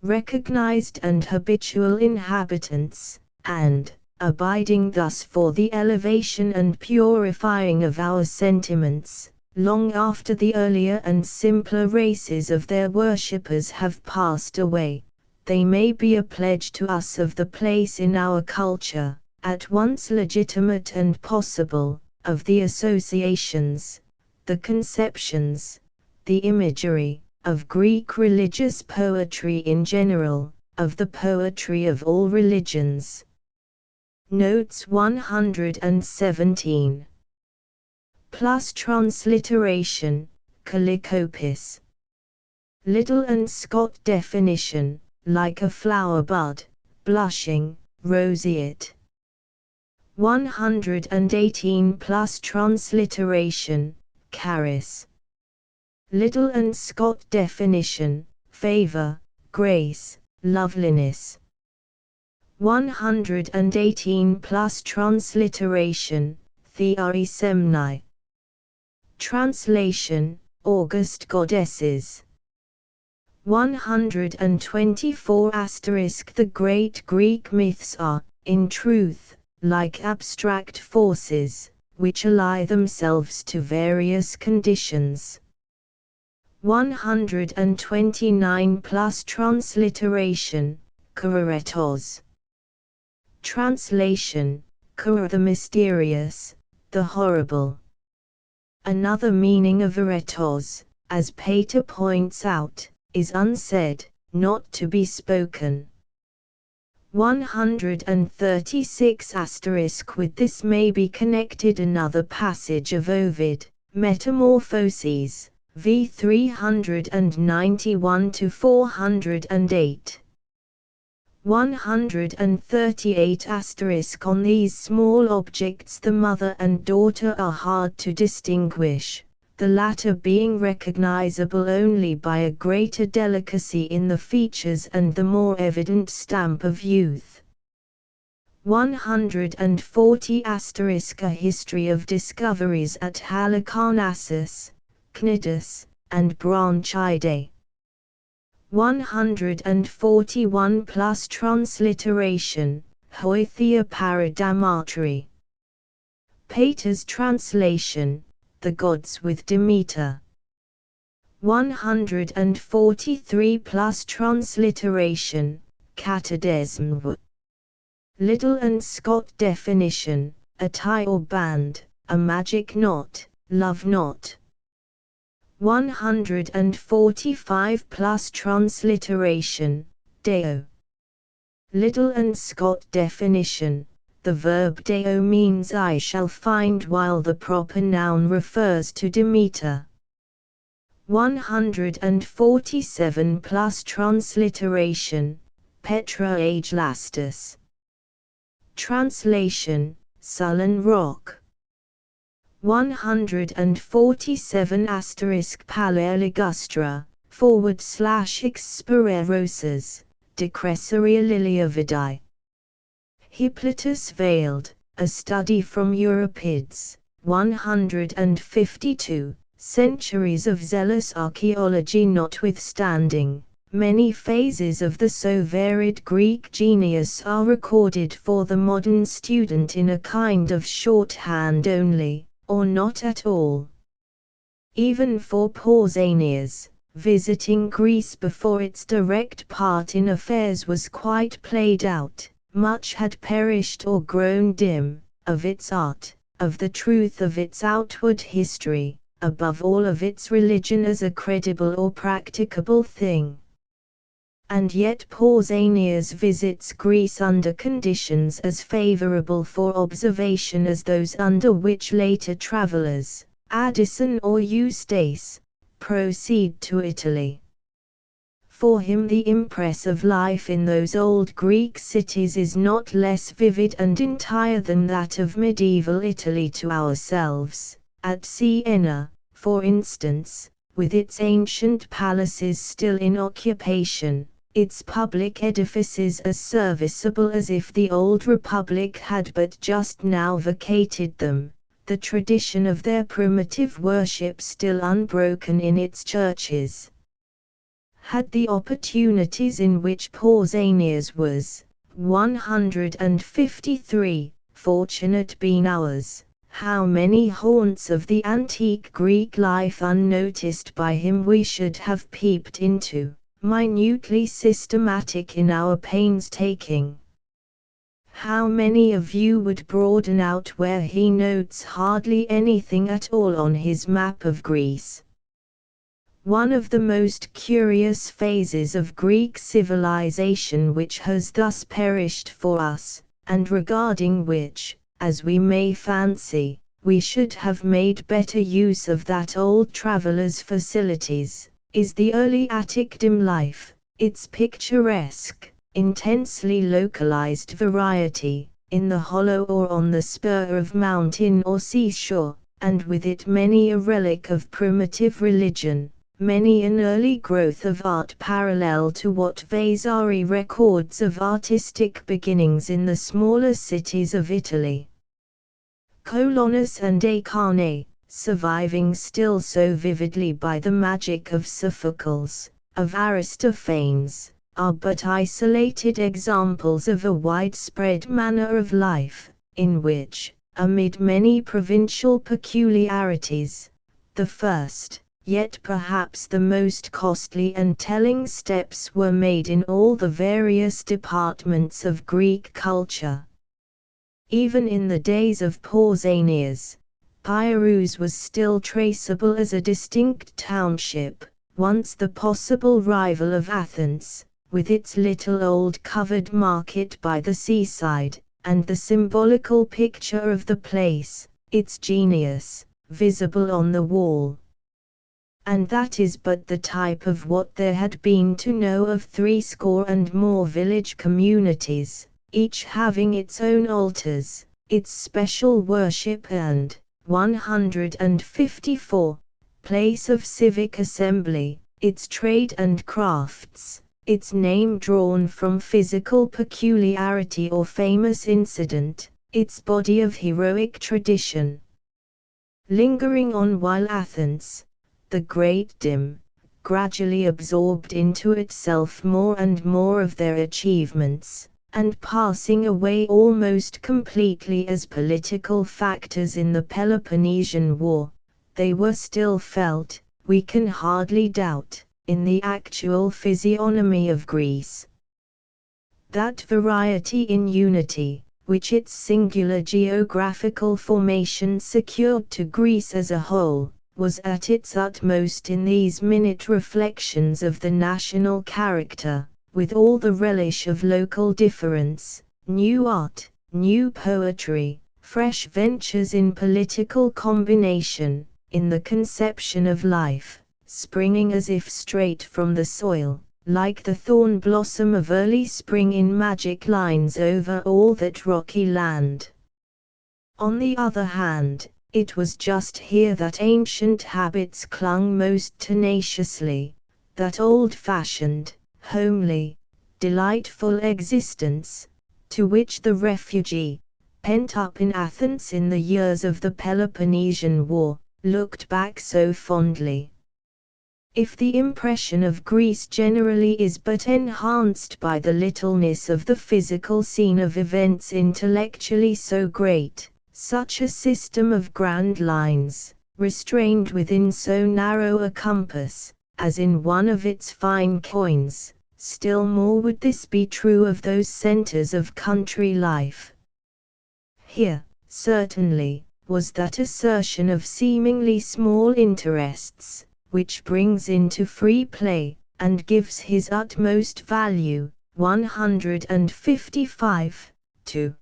recognized and habitual inhabitants, and, abiding thus for the elevation and purifying of our sentiments, long after the earlier and simpler races of their worshippers have passed away, they may be a pledge to us of the place in our culture, at once legitimate and possible, of the associations, the conceptions, the imagery, of Greek religious poetry in general, of the poetry of all religions. Notes 117. Plus transliteration, Calicopis. Liddell and Scott definition, like a flower bud, blushing, roseate. 118 plus transliteration, charis. Liddell and Scott definition, favor, grace, loveliness. 118 plus transliteration, Thearisemni. Translation, August goddesses. 124 The great Greek myths are, in truth, like abstract forces, which ally themselves to various conditions. 129 plus transliteration, Kouretos. Translation, Kour the mysterious, the horrible. Another meaning of eretos, as Pater points out, is unsaid, not to be spoken. 136 With this may be connected another passage of Ovid, Metamorphoses, v 391-408. 138 On these small objects the mother and daughter are hard to distinguish, the latter being recognizable only by a greater delicacy in the features and the more evident stamp of youth. 140 A history of discoveries at Halicarnassus, Cnidus, and Branchidae. 141 plus transliteration, Hoithia Paradamatri. Pater's translation, the gods with Demeter. 143 plus transliteration, Catadesm. Liddell and Scott definition, a tie or band, a magic knot, love knot. 145 plus transliteration, Deo. Liddell and Scott definition, the verb Deo means I shall find while the proper noun refers to Demeter. 147 plus transliteration, Petra Agelastus. Translation, sullen rock. 147 Paleoligustra, /Expererosas, Decresseria Liliovidae. Hippolytus Veiled, a study from Euripides, 152, centuries of zealous archaeology notwithstanding, many phases of the so varied Greek genius are recorded for the modern student in a kind of shorthand only, or not at all. Even for Pausanias, visiting Greece before its direct part in affairs was quite played out, much had perished or grown dim, of its art, of the truth of its outward history, above all of its religion as a credible or practicable thing. And yet Pausanias visits Greece under conditions as favorable for observation as those under which later travelers, Addison or Eustace, proceed to Italy. For him the impress of life in those old Greek cities is not less vivid and entire than that of medieval Italy to ourselves. At Siena, for instance, with its ancient palaces still in occupation, its public edifices as serviceable as if the old republic had but just now vacated them, the tradition of their primitive worship still unbroken in its churches. had the opportunities in which Pausanias was, 153, fortunate been ours. How many haunts of the antique Greek life unnoticed by him we should have peeped into, minutely systematic in our painstaking. How many of you would broaden out where he notes hardly anything at all on his map of Greece? One of the most curious phases of Greek civilization which has thus perished for us, and regarding which, as we may fancy, we should have made better use of that old traveller's facilities, is the early Attic dim life, its picturesque, intensely localized variety, in the hollow or on the spur of mountain or seashore, and with it many a relic of primitive religion, many an early growth of art parallel to what Vasari records of artistic beginnings in the smaller cities of Italy. Colonus and Acharnae, surviving still so vividly by the magic of Sophocles, of Aristophanes, are but isolated examples of a widespread manner of life, in which, amid many provincial peculiarities, the first, yet perhaps the most costly and telling steps were made in all the various departments of Greek culture. Even in the days of Pausanias, Pyrrhus was still traceable as a distinct township, once the possible rival of Athens, with its little old covered market by the seaside, and the symbolical picture of the place, its genius, visible on the wall. And that is but the type of what there had been to know of 80 and more village communities, each having its own altars, its special worship and, 154, place of civic assembly, its trade and crafts, its name drawn from physical peculiarity or famous incident, its body of heroic tradition. Lingering on while Athens, the great dim, gradually absorbed into itself more and more of their achievements, and passing away almost completely as political factors in the Peloponnesian War, they were still felt, we can hardly doubt, in the actual physiognomy of Greece. That variety in unity, which its singular geographical formation secured to Greece as a whole, was at its utmost in these minute reflections of the national character, with all the relish of local difference, new art, new poetry, fresh ventures in political combination, in the conception of life, springing as if straight from the soil, like the thorn blossom of early spring in magic lines over all that rocky land. On the other hand, it was just here that ancient habits clung most tenaciously, that old-fashioned, homely, delightful existence, to which the refugee, pent up in Athens in the years of the Peloponnesian War, looked back so fondly. If the impression of Greece generally is but enhanced by the littleness of the physical scene of events intellectually so great, such a system of grand lines, restrained within so narrow a compass, as in one of its fine coins, still more would this be true of those centers of country life. Here, certainly, was that assertion of seemingly small interests, which brings into free play, and gives his utmost value, 155, to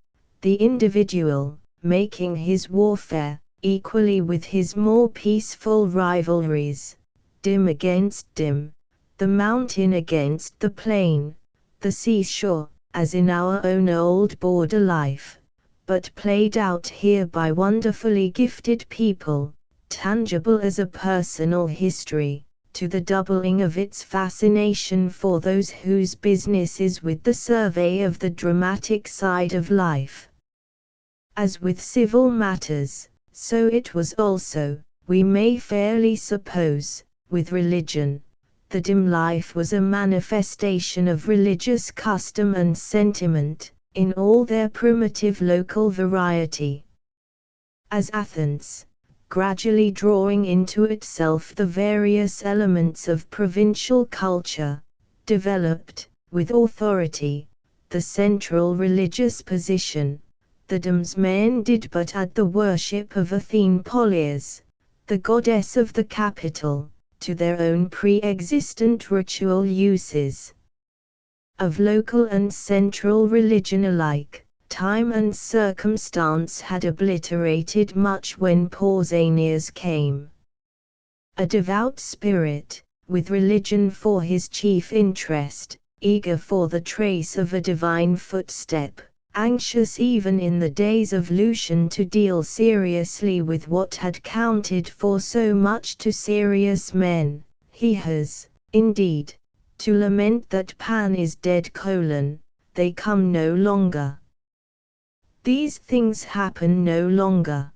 the individual, making his warfare, equally with his more peaceful rivalries, dim against dim, the mountain against the plain, the seashore, as in our own old border life, but played out here by wonderfully gifted people, tangible as a personal history, to the doubling of its fascination for those whose business is with the survey of the dramatic side of life. As with civil matters, so it was also, we may fairly suppose, with religion. the dim life was a manifestation of religious custom and sentiment, in all their primitive local variety. As Athens, gradually drawing into itself the various elements of provincial culture, developed, with authority, the central religious position, the Dams men did but add the worship of Athene Polias, the goddess of the capital, to their own pre-existent ritual uses. Of local and central religion alike, time and circumstance had obliterated much when Pausanias came. A devout spirit, with religion for his chief interest, eager for the trace of a divine footstep, anxious even in the days of Lucian to deal seriously with what had counted for so much to serious men, he has, indeed, to lament that Pan is dead: they come no longer. These things happen no longer.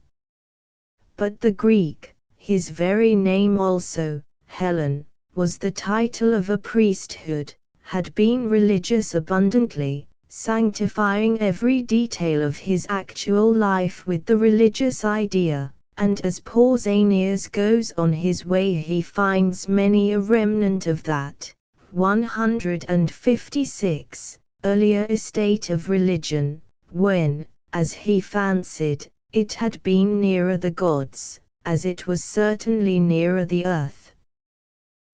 But the Greek, his very name also, Hellen, was the title of a priesthood, had been religious abundantly, sanctifying every detail of his actual life with the religious idea, and as Pausanias goes on his way he finds many a remnant of that 156 earlier estate of religion, when, as he fancied, it had been nearer the gods, as it was certainly nearer the earth.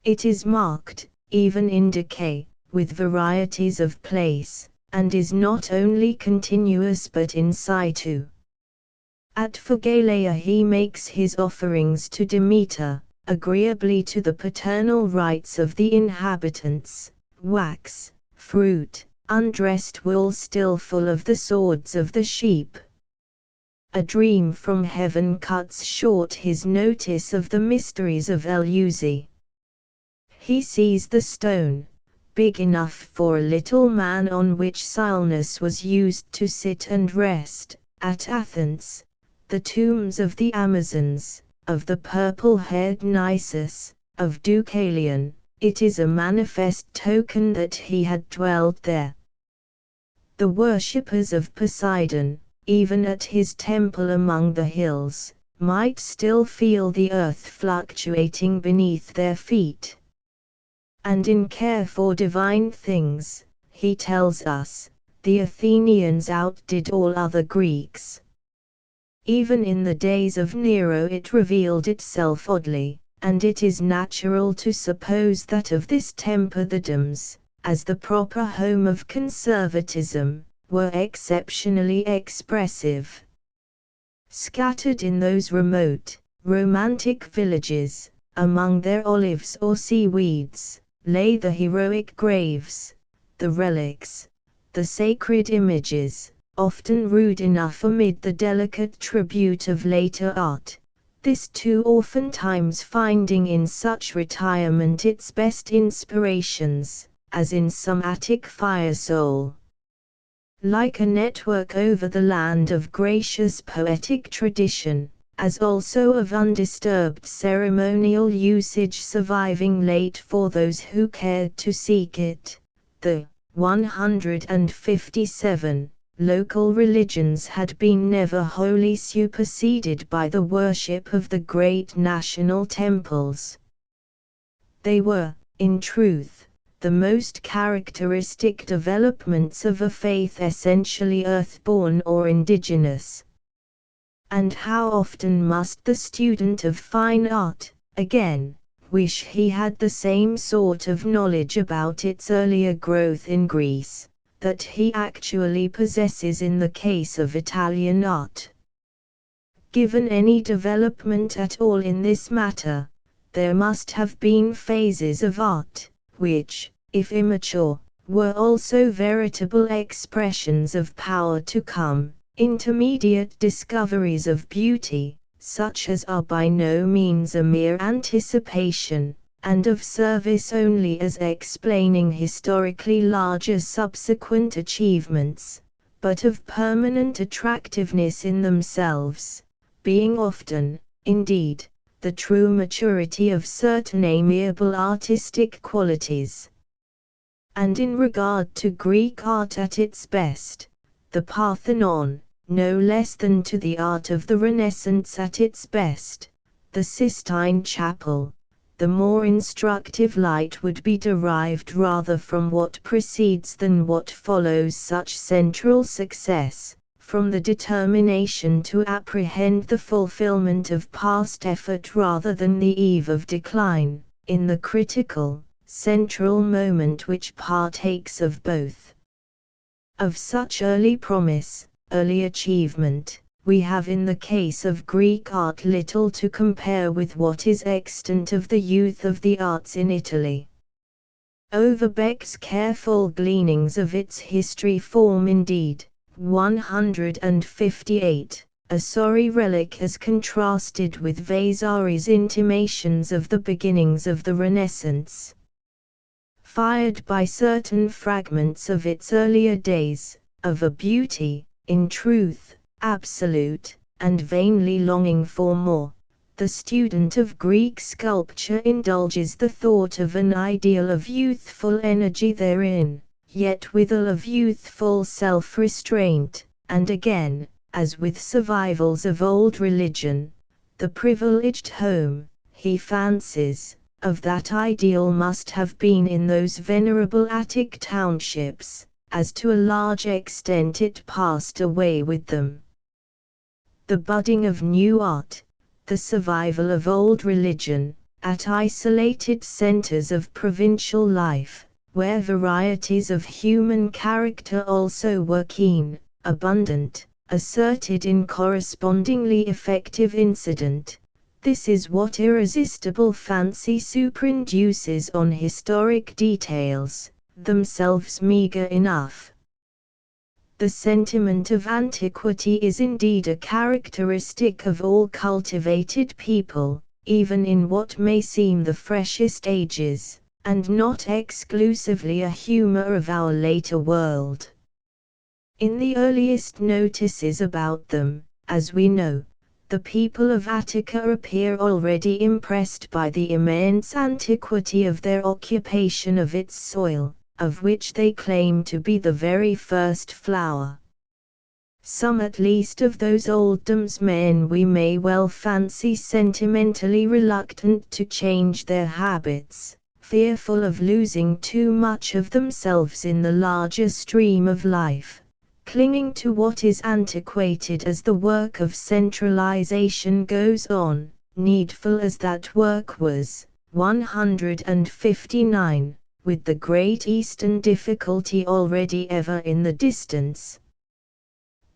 It is marked, even in decay, with varieties of place, and is not only continuous but in situ. At Phogaleia he makes his offerings to Demeter, agreeably to the paternal rites of the inhabitants, wax, fruit, undressed wool still full of the swords of the sheep. A dream from heaven cuts short his notice of the mysteries of Eleusis. He sees the stone, big enough for a little man, on which Silenus was used to sit and rest, at Athens, the tombs of the Amazons, of the purple-haired Nisus, of Deucalion. It is a manifest token that he had dwelt there. The worshippers of Poseidon, even at his temple among the hills, might still feel the earth fluctuating beneath their feet. And in care for divine things, he tells us, the Athenians outdid all other Greeks. Even in the days of Nero it revealed itself oddly, and it is natural to suppose that of this temper the Dams, as the proper home of conservatism, were exceptionally expressive. Scattered in those remote, romantic villages, among their olives or seaweeds, lay the heroic graves, the relics, the sacred images, often rude enough amid the delicate tribute of later art, this too oftentimes finding in such retirement its best inspirations, as in some Attic fire-soul. Like a network over the land of gracious poetic tradition, as also of undisturbed ceremonial usage surviving late for those who cared to seek it, the 157 local religions had been never wholly superseded by the worship of the great national temples. They were, in truth, the most characteristic developments of a faith essentially earthborn or indigenous. And how often must the student of fine art, again, wish he had the same sort of knowledge about its earlier growth in Greece that he actually possesses in the case of Italian art. Given any development at all in this matter, there must have been phases of art, which, if immature, were also veritable expressions of power to come, intermediate discoveries of beauty, such as are by no means a mere anticipation, and of service only as explaining historically larger subsequent achievements, but of permanent attractiveness in themselves, being often, indeed, the true maturity of certain amiable artistic qualities. And in regard to Greek art at its best, the Parthenon, no less than to the art of the Renaissance at its best, the Sistine Chapel, the more instructive light would be derived rather from what precedes than what follows such central success, from the determination to apprehend the fulfillment of past effort rather than the eve of decline, in the critical, central moment which partakes of both. Of such early promise, early achievement, we have in the case of Greek art little to compare with what is extant of the youth of the arts in Italy. Overbeck's careful gleanings of its history form indeed, 158, a sorry relic as contrasted with Vasari's intimations of the beginnings of the Renaissance. Fired by certain fragments of its earlier days, of a beauty, in truth, absolute, and vainly longing for more, the student of Greek sculpture indulges the thought of an ideal of youthful energy therein, yet withal of youthful self-restraint, and again, as with survivals of old religion, the privileged home, he fancies, of that ideal must have been in those venerable Attic townships, as to a large extent it passed away with them. The budding of new art, the survival of old religion, at isolated centers of provincial life, where varieties of human character also were keen, abundant, asserted in correspondingly effective incident. This is what irresistible fancy superinduces on historic details, themselves meager enough. The sentiment of antiquity is indeed a characteristic of all cultivated people, even in what may seem the freshest ages, and not exclusively a humor of our later world. In the earliest notices about them, as we know, the people of Attica appear already impressed by the immense antiquity of their occupation of its soil, of which they claim to be the very first flower. Some at least of those old men we may well fancy sentimentally reluctant to change their habits, fearful of losing too much of themselves in the larger stream of life, clinging to what is antiquated as the work of centralization goes on, needful as that work was. 159, with the great Eastern difficulty already ever in the distance.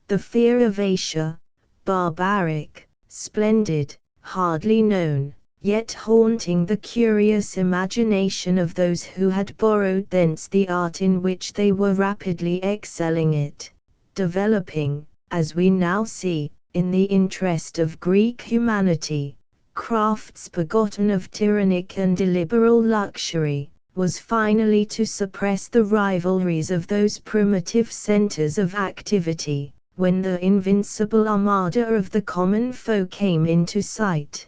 The fear of Asia, barbaric, splendid, hardly known, yet haunting the curious imagination of those who had borrowed thence the art in which they were rapidly excelling it, developing, as we now see, in the interest of Greek humanity, crafts begotten of tyrannic and illiberal luxury, was finally to suppress the rivalries of those primitive centers of activity, when the invincible armada of the common foe came into sight.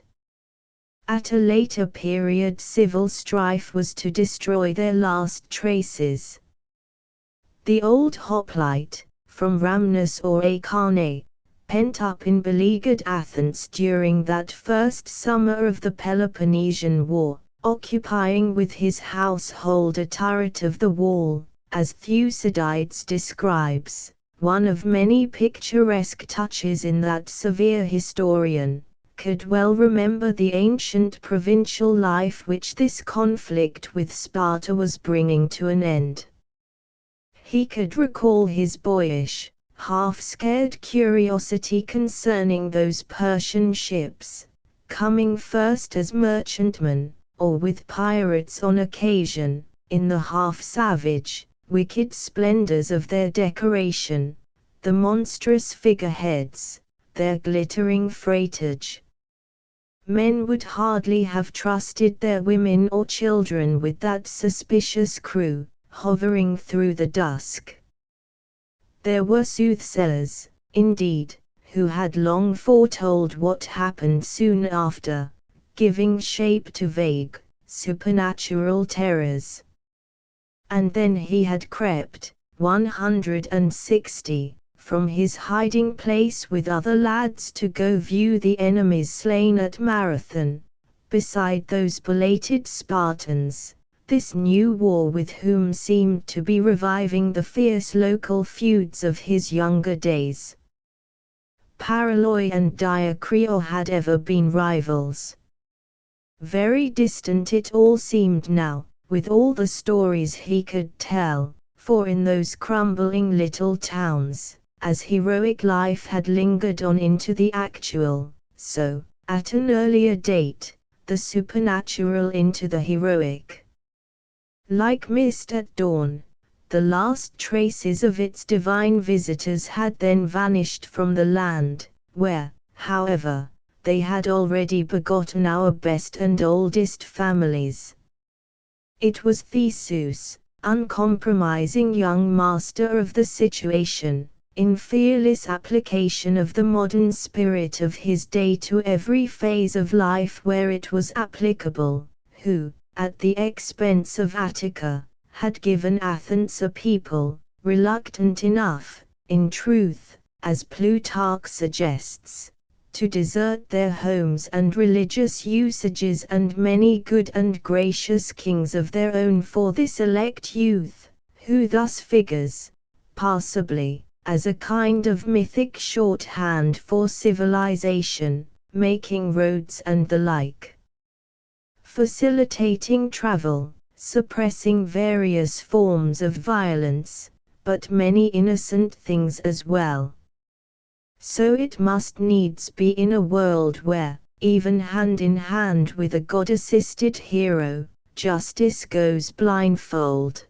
At a later period civil strife was to destroy their last traces. The old hoplite, from Rhamnus or Acharnae, pent up in beleaguered Athens during that first summer of the Peloponnesian War, occupying with his household a turret of the wall, as Thucydides describes, one of many picturesque touches in that severe historian, could well remember the ancient provincial life which this conflict with Sparta was bringing to an end. He could recall his boyish, half-scared curiosity concerning those Persian ships, coming first as merchantmen, or with pirates on occasion, in the half-savage, wicked splendors of their decoration, the monstrous figureheads, their glittering freightage. Men would hardly have trusted their women or children with that suspicious crew, hovering through the dusk. There were soothsayers, indeed, who had long foretold what happened soon after, giving shape to vague, supernatural terrors. And then he had crept, 160, from his hiding place with other lads to go view the enemies slain at Marathon, beside those belated Spartans. This new war with whom seemed to be reviving the fierce local feuds of his younger days. Paraloi and Diocreo had ever been rivals. Very distant it all seemed now, with all the stories he could tell, for in those crumbling little towns, as heroic life had lingered on into the actual, so, at an earlier date, the supernatural into the heroic. Like mist at dawn, the last traces of its divine visitors had then vanished from the land, where, however, they had already begotten our best and oldest families. It was Theseus, uncompromising young master of the situation, in fearless application of the modern spirit of his day to every phase of life where it was applicable, who, at the expense of Attica, had given Athens a people, reluctant enough, in truth, as Plutarch suggests, to desert their homes and religious usages and many good and gracious kings of their own for this elect youth, who thus figures, passably, as a kind of mythic shorthand for civilization, making roads and the like, facilitating travel, suppressing various forms of violence, but many innocent things as well. So it must needs be in a world where, even hand in hand with a God-assisted hero, justice goes blindfold.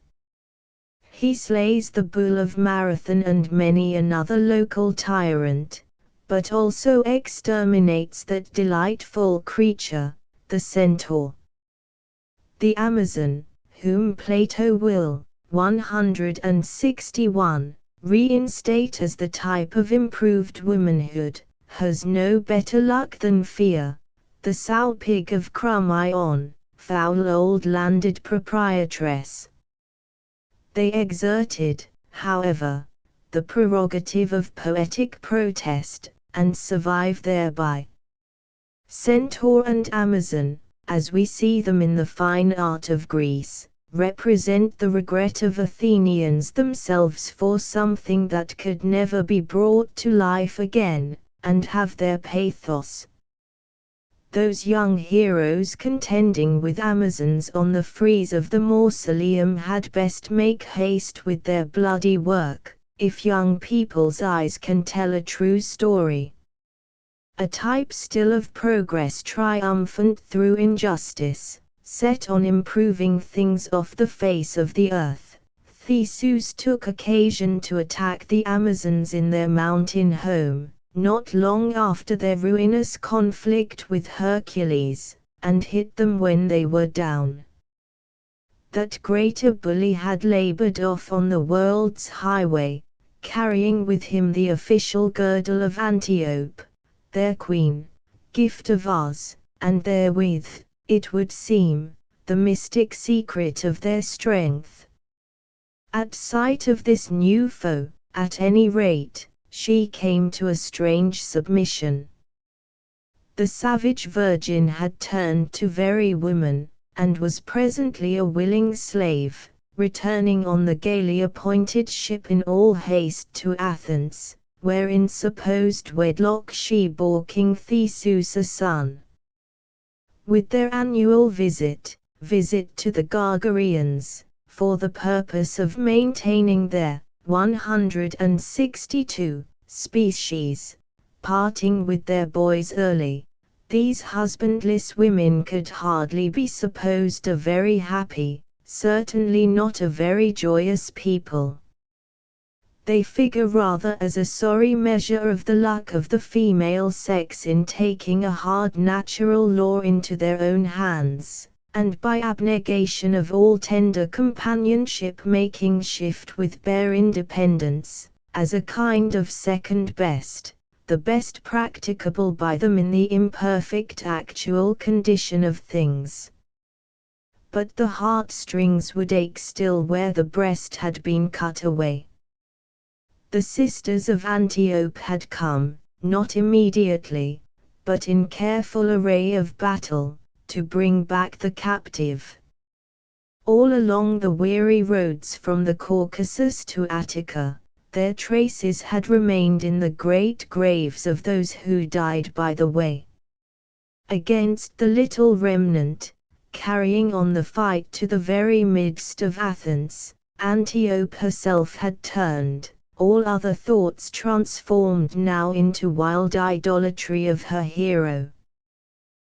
He slays the bull of Marathon and many another local tyrant, but also exterminates that delightful creature, the centaur. The Amazon, whom Plato will, 161, reinstate as the type of improved womanhood, has no better luck than fear, the sow pig of Crumaion, foul old landed proprietress. They exerted, however, the prerogative of poetic protest, and survive thereby. Centaur and Amazon, as we see them in the fine art of Greece, represent the regret of Athenians themselves for something that could never be brought to life again, and have their pathos. Those young heroes contending with Amazons on the frieze of the mausoleum had best make haste with their bloody work, if young people's eyes can tell a true story. A type still of progress triumphant through injustice, set on improving things off the face of the earth, Theseus took occasion to attack the Amazons in their mountain home, not long after their ruinous conflict with Hercules, and hit them when they were down. That greater bully had labored off on the world's highway, carrying with him the official girdle of Antiope, their queen, gift of Oz, and therewith, it would seem, the mystic secret of their strength. At sight of this new foe, at any rate, she came to a strange submission. The savage virgin had turned to very woman, and was presently a willing slave, returning on the gaily appointed ship in all haste to Athens, where in supposed wedlock she bore King Theseus a son. With their annual visit to the Gargareans, for the purpose of maintaining their 162 species, parting with their boys early, these husbandless women could hardly be supposed a very happy, certainly not a very joyous people. They figure rather as a sorry measure of the luck of the female sex in taking a hard natural law into their own hands, and by abnegation of all tender companionship making shift with bare independence, as a kind of second best, the best practicable by them in the imperfect actual condition of things. But the heartstrings would ache still where the breast had been cut away. The sisters of Antiope had come, not immediately, but in careful array of battle, to bring back the captive. All along the weary roads from the Caucasus to Attica, their traces had remained in the great graves of those who died by the way. Against the little remnant, carrying on the fight to the very midst of Athens, Antiope herself had turned, all other thoughts transformed now into wild idolatry of her hero.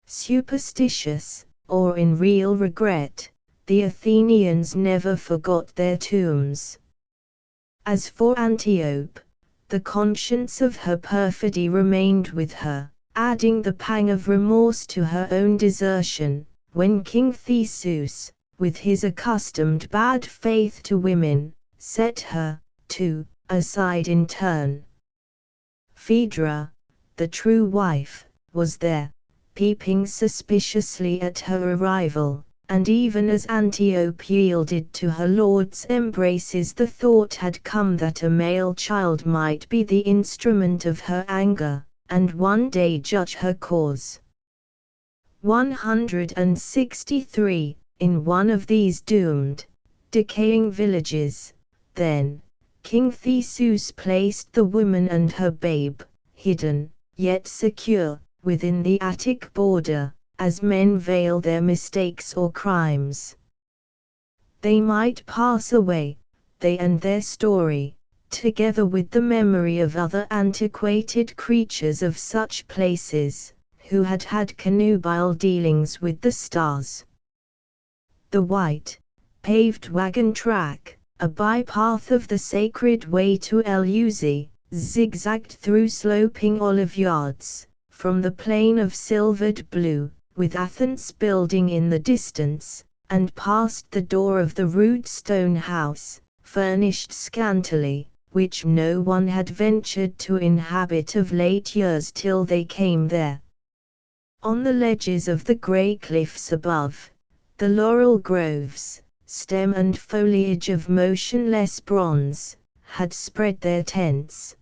Superstitious, or in real regret, the Athenians never forgot their tombs. As for Antiope, the conscience of her perfidy remained with her, adding the pang of remorse to her own desertion, when King Theseus, with his accustomed bad faith to women, set her, too, aside in turn. Phaedra, the true wife, was there, peeping suspiciously at her arrival, and even as Antiope yielded to her lord's embraces, the thought had come that a male child might be the instrument of her anger, and one day judge her cause. 163. In one of these doomed, decaying villages, then, King Theseus placed the woman and her babe, hidden, yet secure, within the Attic border, as men veil their mistakes or crimes. They might pass away, they and their story, together with the memory of other antiquated creatures of such places, who had had connubial dealings with the stars. The white, paved wagon track, a bypath of the sacred way to Eleusis, zigzagged through sloping olive yards, from the plain of silvered blue, with Athens building in the distance, and past the door of the rude stone house, furnished scantily, which no one had ventured to inhabit of late years till they came there. On the ledges of the grey cliffs above, the laurel groves, stem and foliage of motionless bronze, had spread their tents.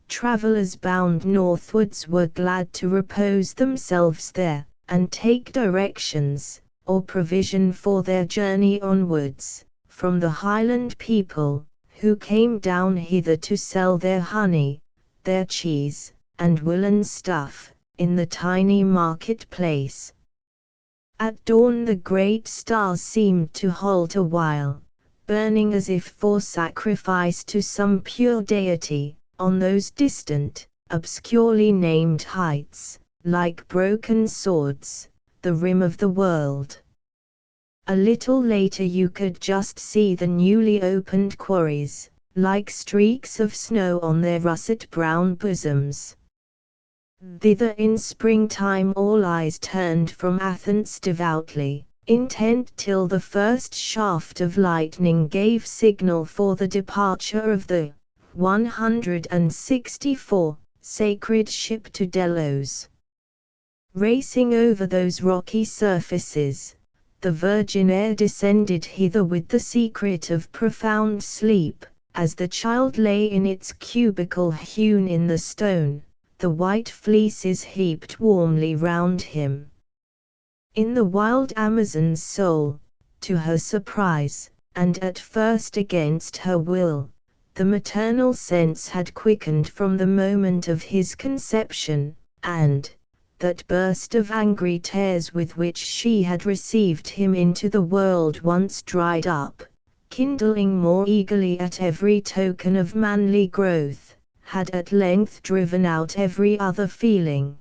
Travelers bound northwards were glad to repose themselves there, and take directions, or provision for their journey onwards, from the highland people, who came down hither to sell their honey, their cheese, and woolen stuff, in the tiny market-place. At dawn the great stars seemed to halt a while, burning as if for sacrifice to some pure deity, on those distant, obscurely named heights, like broken swords, the rim of the world. A little later you could just see the newly opened quarries, like streaks of snow on their russet-brown bosoms. Thither in springtime all eyes turned from Athens devoutly, intent till the first shaft of lightning gave signal for the departure of the 164 sacred ship to Delos. Racing over those rocky surfaces, the virgin air descended hither with the secret of profound sleep, as the child lay in its cubicle hewn in the stone, the white fleeces heaped warmly round him. In the wild Amazon's soul, to her surprise, and at first against her will, the maternal sense had quickened from the moment of his conception, and that burst of angry tears with which she had received him into the world once dried up, kindling more eagerly at every token of manly growth, had at length driven out every other feeling.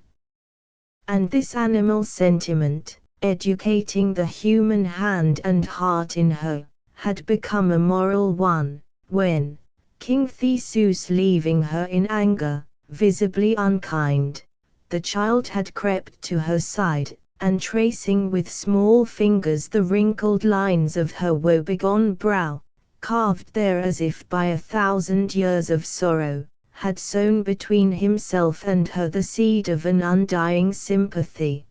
And this animal sentiment, educating the human hand and heart in her, had become a moral one, when, King Theseus leaving her in anger, visibly unkind, the child had crept to her side, and tracing with small fingers the wrinkled lines of her woebegone brow, carved there as if by 1,000 years of sorrow, had sown between himself and her the seed of an undying sympathy.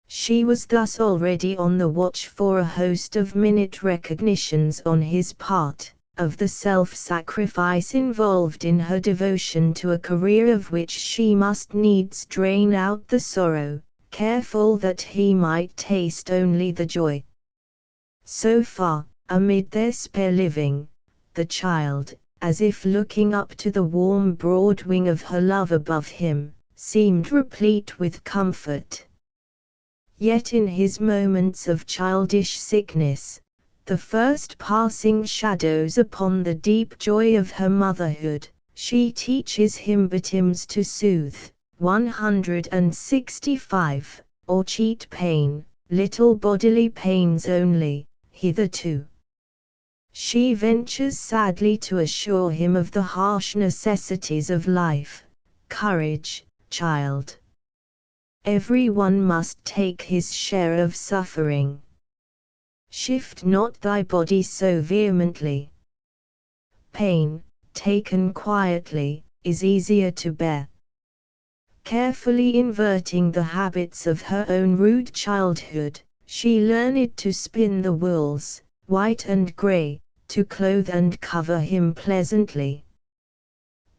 She was thus already on the watch for a host of minute recognitions on his part, of the self-sacrifice involved in her devotion to a career of which she must needs drain out the sorrow, careful that he might taste only the joy. So far, amid their spare living, the child, as if looking up to the warm broad wing of her love above him, seemed replete with comfort. Yet in his moments of childish sickness, the first passing shadows upon the deep joy of her motherhood, she teaches him betimes to soothe, 165, or cheat pain, little bodily pains only, hitherto. She ventures sadly to assure him of the harsh necessities of life. Courage, child. Every one must take his share of suffering. Shift not thy body so vehemently. Pain, taken quietly, is easier to bear. Carefully inverting the habits of her own rude childhood, she learned to spin the wools, white and grey, to clothe and cover him pleasantly.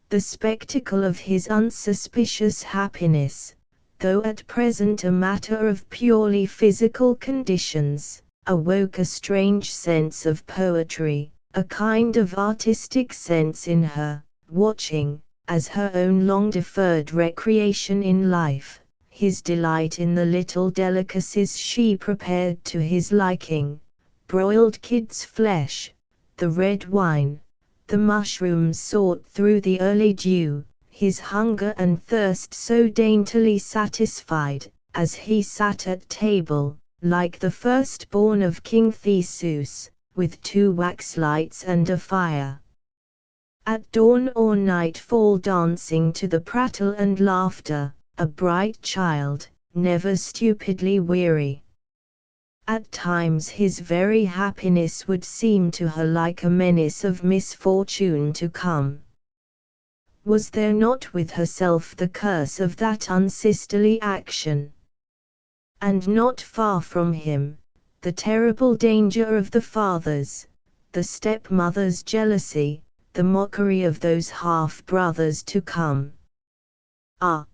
The spectacle of his unsuspicious happiness, though at present a matter of purely physical conditions, awoke a strange sense of poetry, a kind of artistic sense in her, watching, as her own long-deferred recreation in life, his delight in the little delicacies she prepared to his liking, broiled kid's flesh, the red wine, the mushrooms sought through the early dew, his hunger and thirst so daintily satisfied, as he sat at table, like the firstborn of King Theseus, with 2 waxlights and a fire. At dawn or nightfall dancing to the prattle and laughter, a bright child, never stupidly weary. At times his very happiness would seem to her like a menace of misfortune to come. Was there not with herself the curse of that unsisterly action? And not far from him, the terrible danger of the father's, the stepmother's jealousy, the mockery of those half-brothers to come. Ah!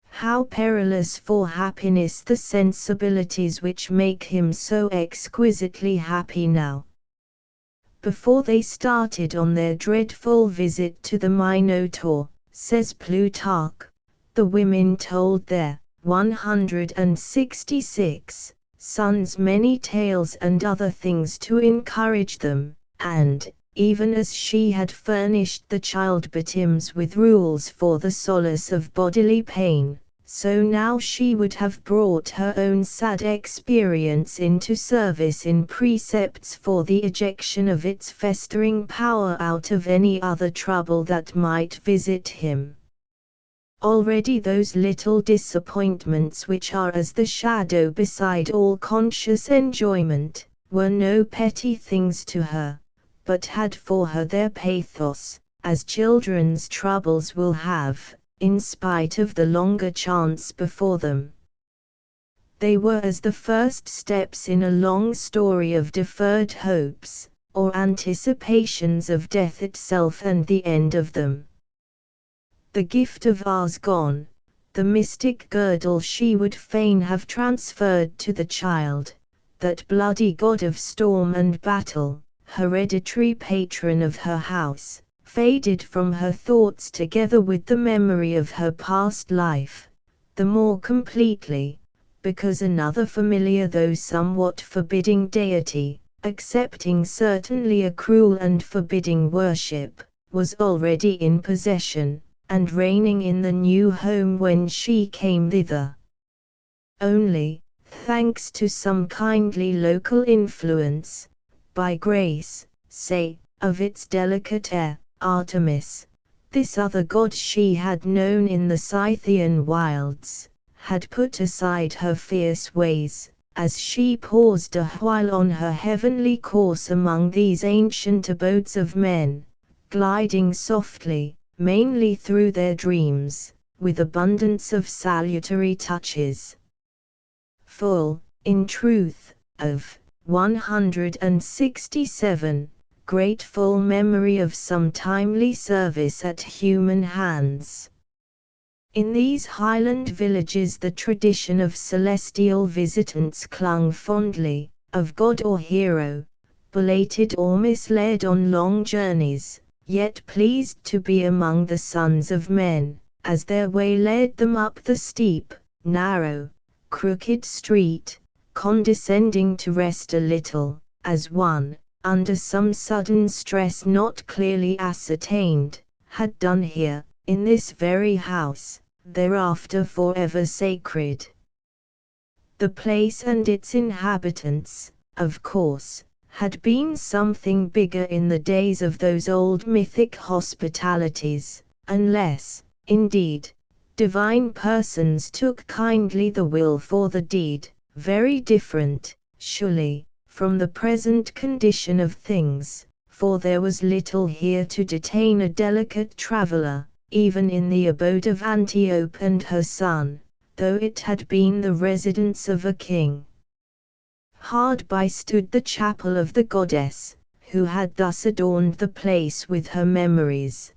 How perilous for happiness the sensibilities which make him so exquisitely happy now. Before they started on their dreadful visit to the Minotaur, says Plutarch, the women told their 166 sons many tales and other things to encourage them, and, even as she had furnished the child betimes with rules for the solace of bodily pain, so now she would have brought her own sad experience into service in precepts for the ejection of its festering power out of any other trouble that might visit him. Already those little disappointments which are as the shadow beside all conscious enjoyment, were no petty things to her, but had for her their pathos, as children's troubles will have, in spite of the longer chance before them. They were as the first steps in a long story of deferred hopes, or anticipations of death itself and the end of them. The gift of ours gone, the mystic girdle she would fain have transferred to the child, that bloody god of storm and battle, hereditary patron of her house, faded from her thoughts together with the memory of her past life, the more completely, because another familiar though somewhat forbidding deity, accepting certainly a cruel and forbidding worship, was already in possession, and reigning in the new home when she came thither. Only, thanks to some kindly local influence, by grace, say, of its delicate air, Artemis, this other god she had known in the Scythian wilds, had put aside her fierce ways, as she paused a while on her heavenly course among these ancient abodes of men, gliding softly, mainly through their dreams, with abundance of salutary touches. Full, in truth, of 167, grateful memory of some timely service at human hands. In these highland villages the tradition of celestial visitants clung fondly, of god or hero, belated or misled on long journeys, yet pleased to be among the sons of men, as their way led them up the steep, narrow, crooked street, condescending to rest a little, as one, under some sudden stress not clearly ascertained, had done here, in this very house, thereafter forever sacred. The place and its inhabitants, of course, had been something bigger in the days of those old mythic hospitalities, unless, indeed, divine persons took kindly the will for the deed, very different, surely, from the present condition of things, for there was little here to detain a delicate traveller, even in the abode of Antiope and her son, though it had been the residence of a king. Hard by stood the chapel of the goddess, who had thus adorned the place with her memories.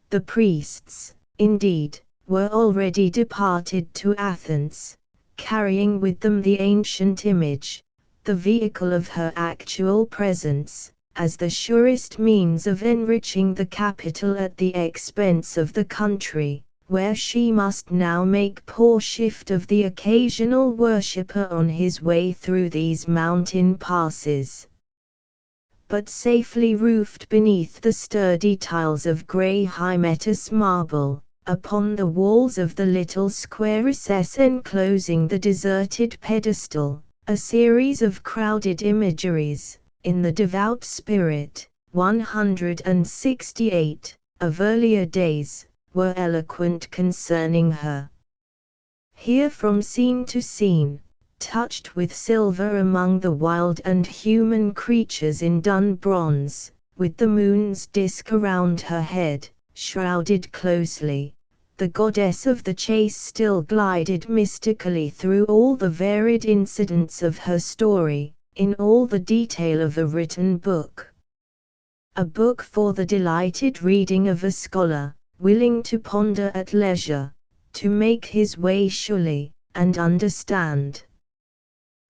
The priests, indeed, were already departed to Athens, carrying with them the ancient image, the vehicle of her actual presence, as the surest means of enriching the capital at the expense of the country, where she must now make poor shift of the occasional worshipper on his way through these mountain passes. But safely roofed beneath the sturdy tiles of grey Hymettus marble, upon the walls of the little square recess enclosing the deserted pedestal, a series of crowded imageries, in the devout spirit, 168, of earlier days, were eloquent concerning her. Here from scene to scene, touched with silver among the wild and human creatures in dun bronze, with the moon's disk around her head, shrouded closely, the goddess of the chase still glided mystically through all the varied incidents of her story, in all the detail of a written book. A book for the delighted reading of a scholar, willing to ponder at leisure, to make his way surely, and understand.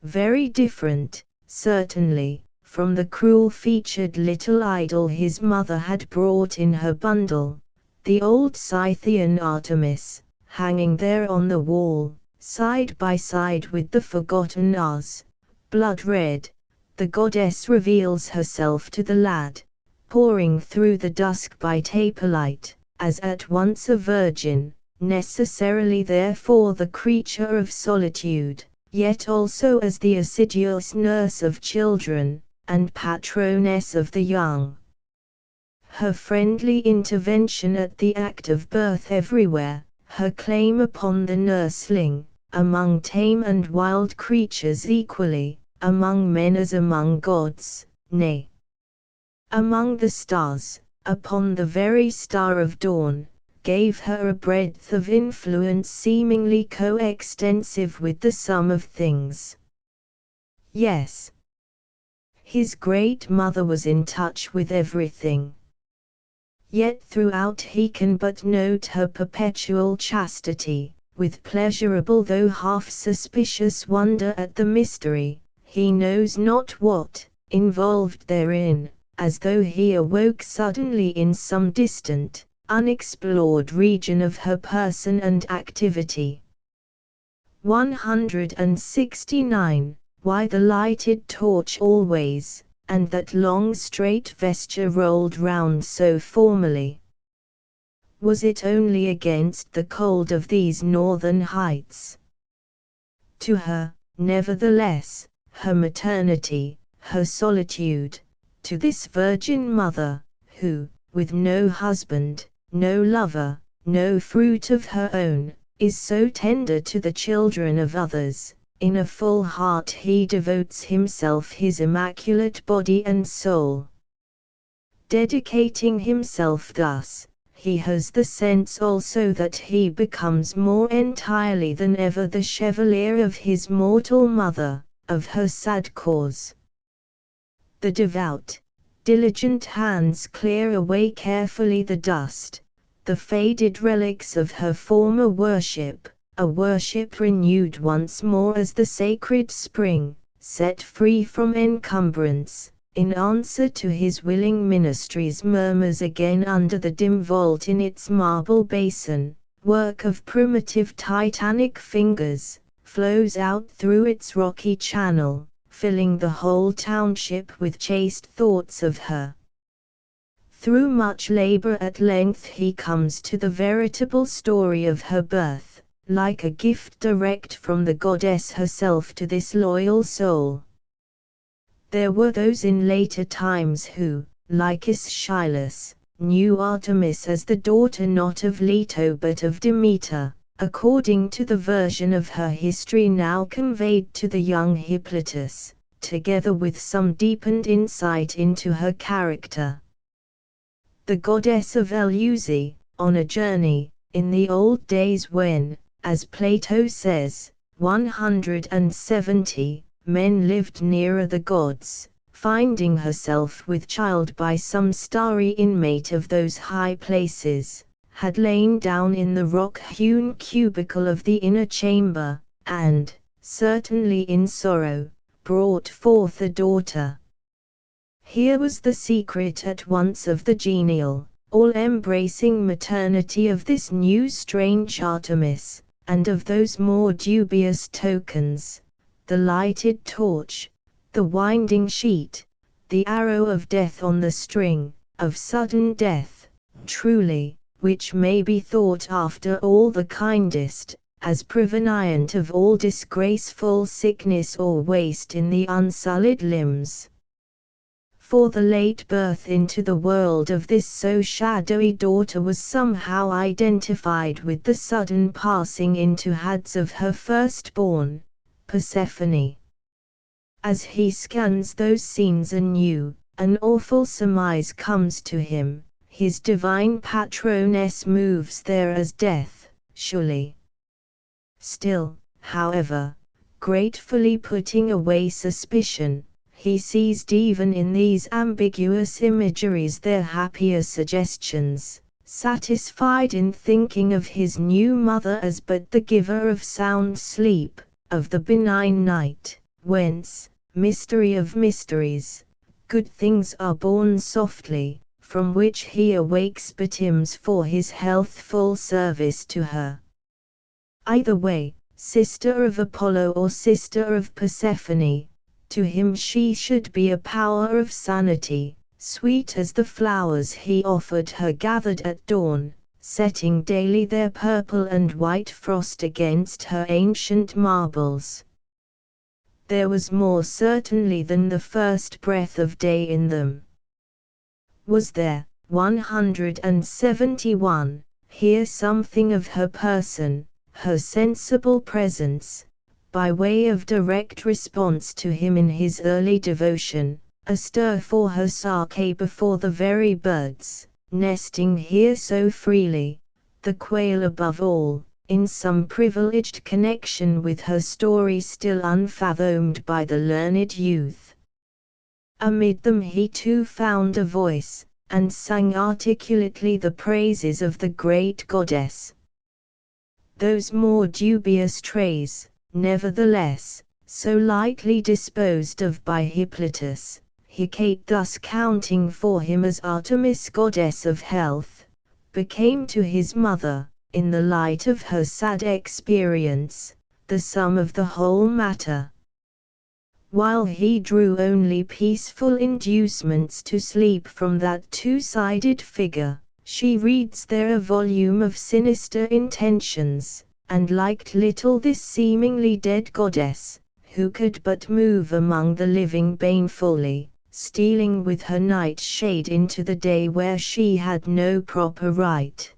Very different, certainly, from the cruel-featured little idol his mother had brought in her bundle, the old Scythian Artemis, hanging there on the wall, side by side with the forgotten Ars. Blood red, the goddess reveals herself to the lad, pouring through the dusk by taperlight, as at once a virgin, necessarily therefore the creature of solitude, yet also as the assiduous nurse of children, and patroness of the young. Her friendly intervention at the act of birth everywhere, her claim upon the nursling, among tame and wild creatures equally, among men as among gods, nay, among the stars, upon the very star of dawn, gave her a breadth of influence seemingly co-extensive with the sum of things. Yes, his great mother was in touch with everything. Yet throughout he can but note her perpetual chastity, with pleasurable though half-suspicious wonder at the mystery, he knows not what, involved therein, as though he awoke suddenly in some distant, unexplored region of her person and activity. 169. Why the lighted torch always, and that long straight vesture rolled round so formally? Was it only against the cold of these northern heights? To her, nevertheless, her maternity, her solitude, to this virgin mother, who, with no husband, no lover, no fruit of her own, is so tender to the children of others, in a full heart he devotes himself, his immaculate body and soul. Dedicating himself thus, he has the sense also that he becomes more entirely than ever the chevalier of his mortal mother, of her sad cause. The devout, diligent hands clear away carefully the dust, the faded relics of her former worship, a worship renewed once more as the sacred spring, set free from encumbrance, in answer to his willing ministries, murmurs again under the dim vault in its marble basin, work of primitive titanic fingers, flows out through its rocky channel, filling the whole township with chaste thoughts of her. Through much labor at length he comes to the veritable story of her birth, like a gift direct from the goddess herself to this loyal soul. There were those in later times who, like Aeschylus, knew Artemis as the daughter not of Leto but of Demeter, according to the version of her history now conveyed to the young Hippolytus, together with some deepened insight into her character. The goddess of Eleusis, on a journey, in the old days when, as Plato says, 170 men lived nearer the gods, finding herself with child by some starry inmate of those high places, had lain down in the rock-hewn cubicle of the inner chamber, and, certainly in sorrow, brought forth a daughter. Here was the secret at once of the genial, all-embracing maternity of this new strange Artemis, and of those more dubious tokens, the lighted torch, the winding sheet, the arrow of death on the string, of sudden death, truly, which may be thought after all the kindest, as prevenient of all disgraceful sickness or waste in the unsullied limbs. For the late birth into the world of this so shadowy daughter was somehow identified with the sudden passing into Hades of her firstborn, Persephone. As he scans those scenes anew, an awful surmise comes to him, his divine patroness moves there as death, surely. Still, however, gratefully putting away suspicion, he seized even in these ambiguous imageries their happier suggestions, satisfied in thinking of his new mother as but the giver of sound sleep, of the benign night, whence, mystery of mysteries, good things are born softly, from which he awakes betimes for his healthful service to her. Either way, sister of Apollo or sister of Persephone, to him she should be a power of sanity, sweet as the flowers he offered her gathered at dawn, setting daily their purple and white frost against her ancient marbles. There was more certainly than the first breath of day in them. Was there, 171, here something of her person, her sensible presence, by way of direct response to him in his early devotion, a stir for her Sake before the very birds, nesting here so freely, the quail above all, in some privileged connection with her story still unfathomed by the learned youth. Amid them he too found a voice, and sang articulately the praises of the great goddess. Those more dubious traits, nevertheless, so lightly disposed of by Hippolytus, Hecate thus counting for him as Artemis goddess of health, became to his mother, in the light of her sad experience, the sum of the whole matter. While he drew only peaceful inducements to sleep from that two-sided figure, she reads there a volume of sinister intentions, and liked little this seemingly dead goddess, who could but move among the living banefully, stealing with her night-shade into the day where she had no proper right.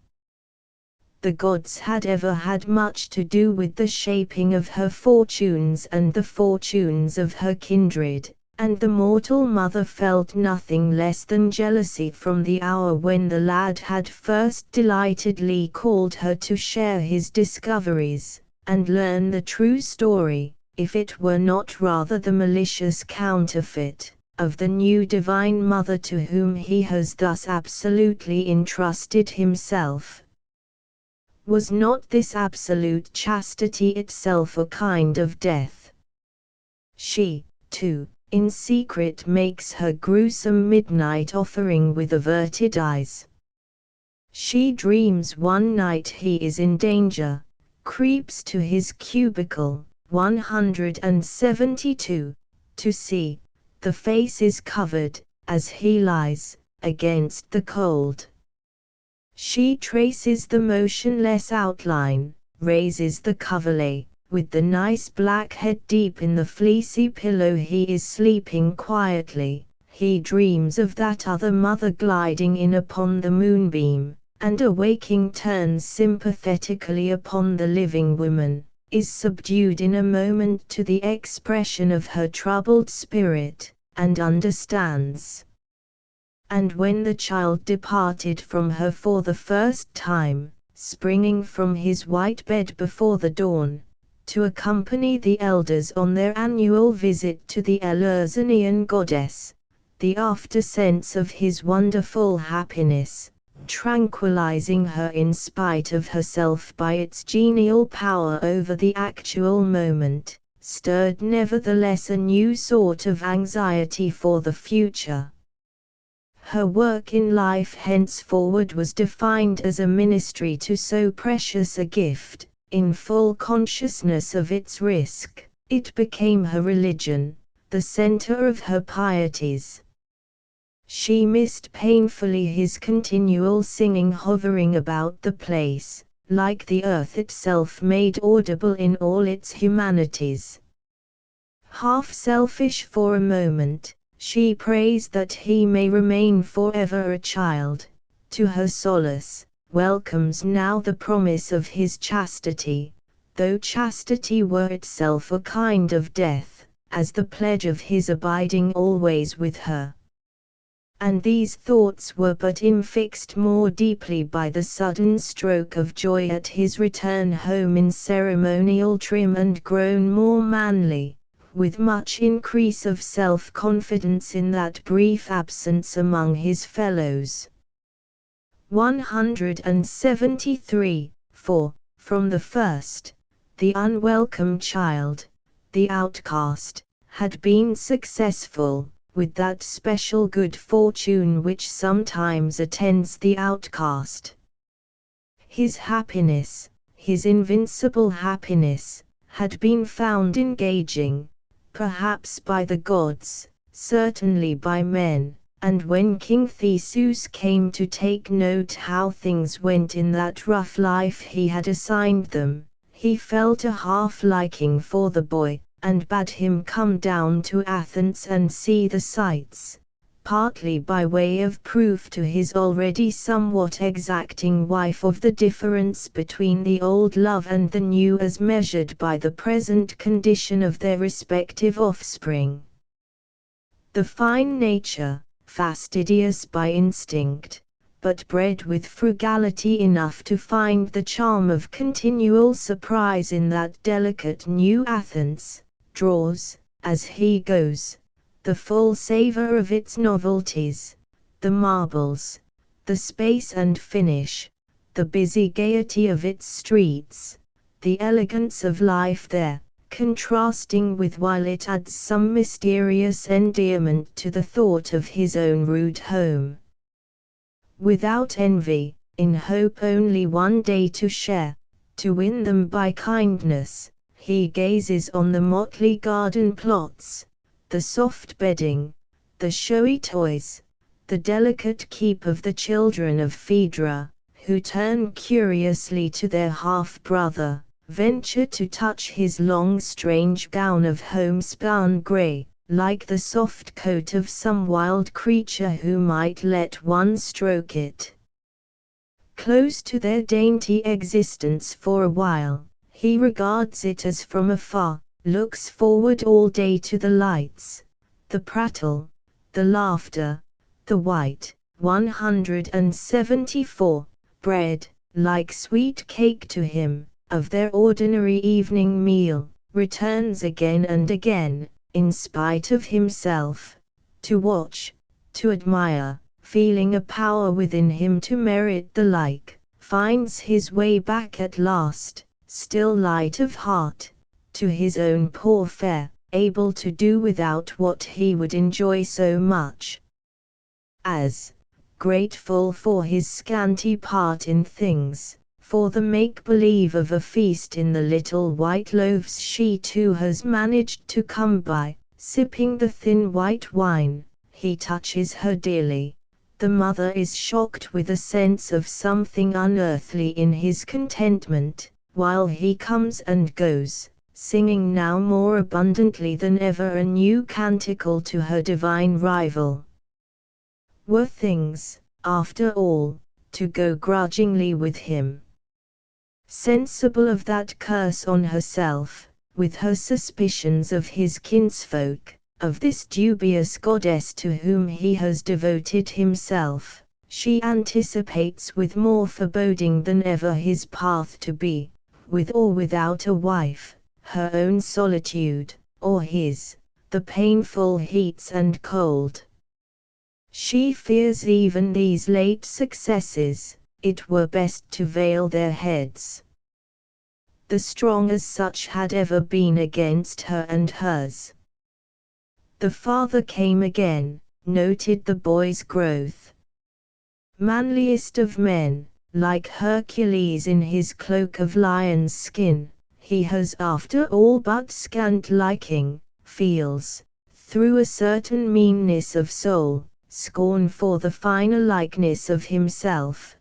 The gods had ever had much to do with the shaping of her fortunes and the fortunes of her kindred, And the mortal mother felt nothing less than jealousy from the hour when the lad had first delightedly called her to share his discoveries, and learn the true story, if it were not rather the malicious counterfeit, of the new Divine Mother to whom he has thus absolutely entrusted himself. Was not this absolute chastity itself a kind of death? She, too, in secret makes her gruesome midnight offering with averted eyes. She dreams one night he is in danger, creeps to his cubicle, 172, to see, the face is covered, as he lies, against the cold. She traces the motionless outline, raises the coverlet, with the nice black head deep in the fleecy pillow. He is sleeping quietly, he dreams of that other mother gliding in upon the moonbeam, and awaking turns sympathetically upon the living woman, is subdued in a moment to the expression of her troubled spirit, and understands. And when the child departed from her for the first time, springing from his white bed before the dawn, to accompany the elders on their annual visit to the Eleusinian goddess, the after-sense of his wonderful happiness, tranquilizing her in spite of herself by its genial power over the actual moment, stirred nevertheless a new sort of anxiety for the future. Her work in life henceforward was defined as a ministry to so precious a gift. In full consciousness of its risk, it became her religion, the center of her pieties. She missed painfully his continual singing hovering about the place, like the earth itself made audible in all its humanities. Half selfish for a moment, she prays that he may remain forever a child, to her solace. Welcomes now the promise of his chastity, though chastity were itself a kind of death, as the pledge of his abiding always with her. And these thoughts were but infixed more deeply by the sudden stroke of joy at his return home in ceremonial trim, and grown more manly, with much increase of self-confidence in that brief absence among his fellows. 173, for, from the first, the unwelcome child, the outcast, had been successful, with that special good fortune which sometimes attends the outcast. His happiness, his invincible happiness, had been found engaging, perhaps by the gods, certainly by men. And when King Theseus came to take note how things went in that rough life he had assigned them, he felt a half-liking for the boy, and bade him come down to Athens and see the sights, partly by way of proof to his already somewhat exacting wife of the difference between the old love and the new as measured by the present condition of their respective offspring. The fine nature, fastidious by instinct, but bred with frugality enough to find the charm of continual surprise in that delicate new Athens, draws, as he goes, the full savor of its novelties, the marbles, the space and finish, the busy gaiety of its streets, the elegance of life there, contrasting with while it adds some mysterious endearment to the thought of his own rude home. Without envy, in hope only one day to share, to win them by kindness, he gazes on the motley garden plots, the soft bedding, the showy toys, the delicate keep of the children of Phaedra, who turn curiously to their half-brother, venture to touch his long strange gown of homespun grey, like the soft coat of some wild creature who might let one stroke it. Close to their dainty existence for a while, he regards it as from afar, looks forward all day to the lights, the prattle, the laughter, the white, 174, bread, like sweet cake to him, of their ordinary evening meal, returns again and again, in spite of himself, to watch, to admire, feeling a power within him to merit the like, finds his way back at last, still light of heart, to his own poor fare, able to do without what he would enjoy so much as, grateful for his scanty part in things, for the make-believe of a feast in the little white loaves she too has managed to come by, sipping the thin white wine. He touches her dearly. The mother is shocked with a sense of something unearthly in his contentment, while he comes and goes, singing now more abundantly than ever a new canticle to her divine rival. Were things, after all, to go grudgingly with him? Sensible of that curse on herself, with her suspicions of his kinsfolk, of this dubious goddess to whom he has devoted himself, she anticipates with more foreboding than ever his path to be, with or without a wife, her own solitude, or his, the painful heats and cold. She fears even these late successes, it were best to veil their heads. The strong as such had ever been against her and hers. The father came again, noted the boy's growth. Manliest of men, like Hercules in his cloak of lion's skin, he has after all but scant liking, feels, through a certain meanness of soul, scorn for the finer likeness of himself.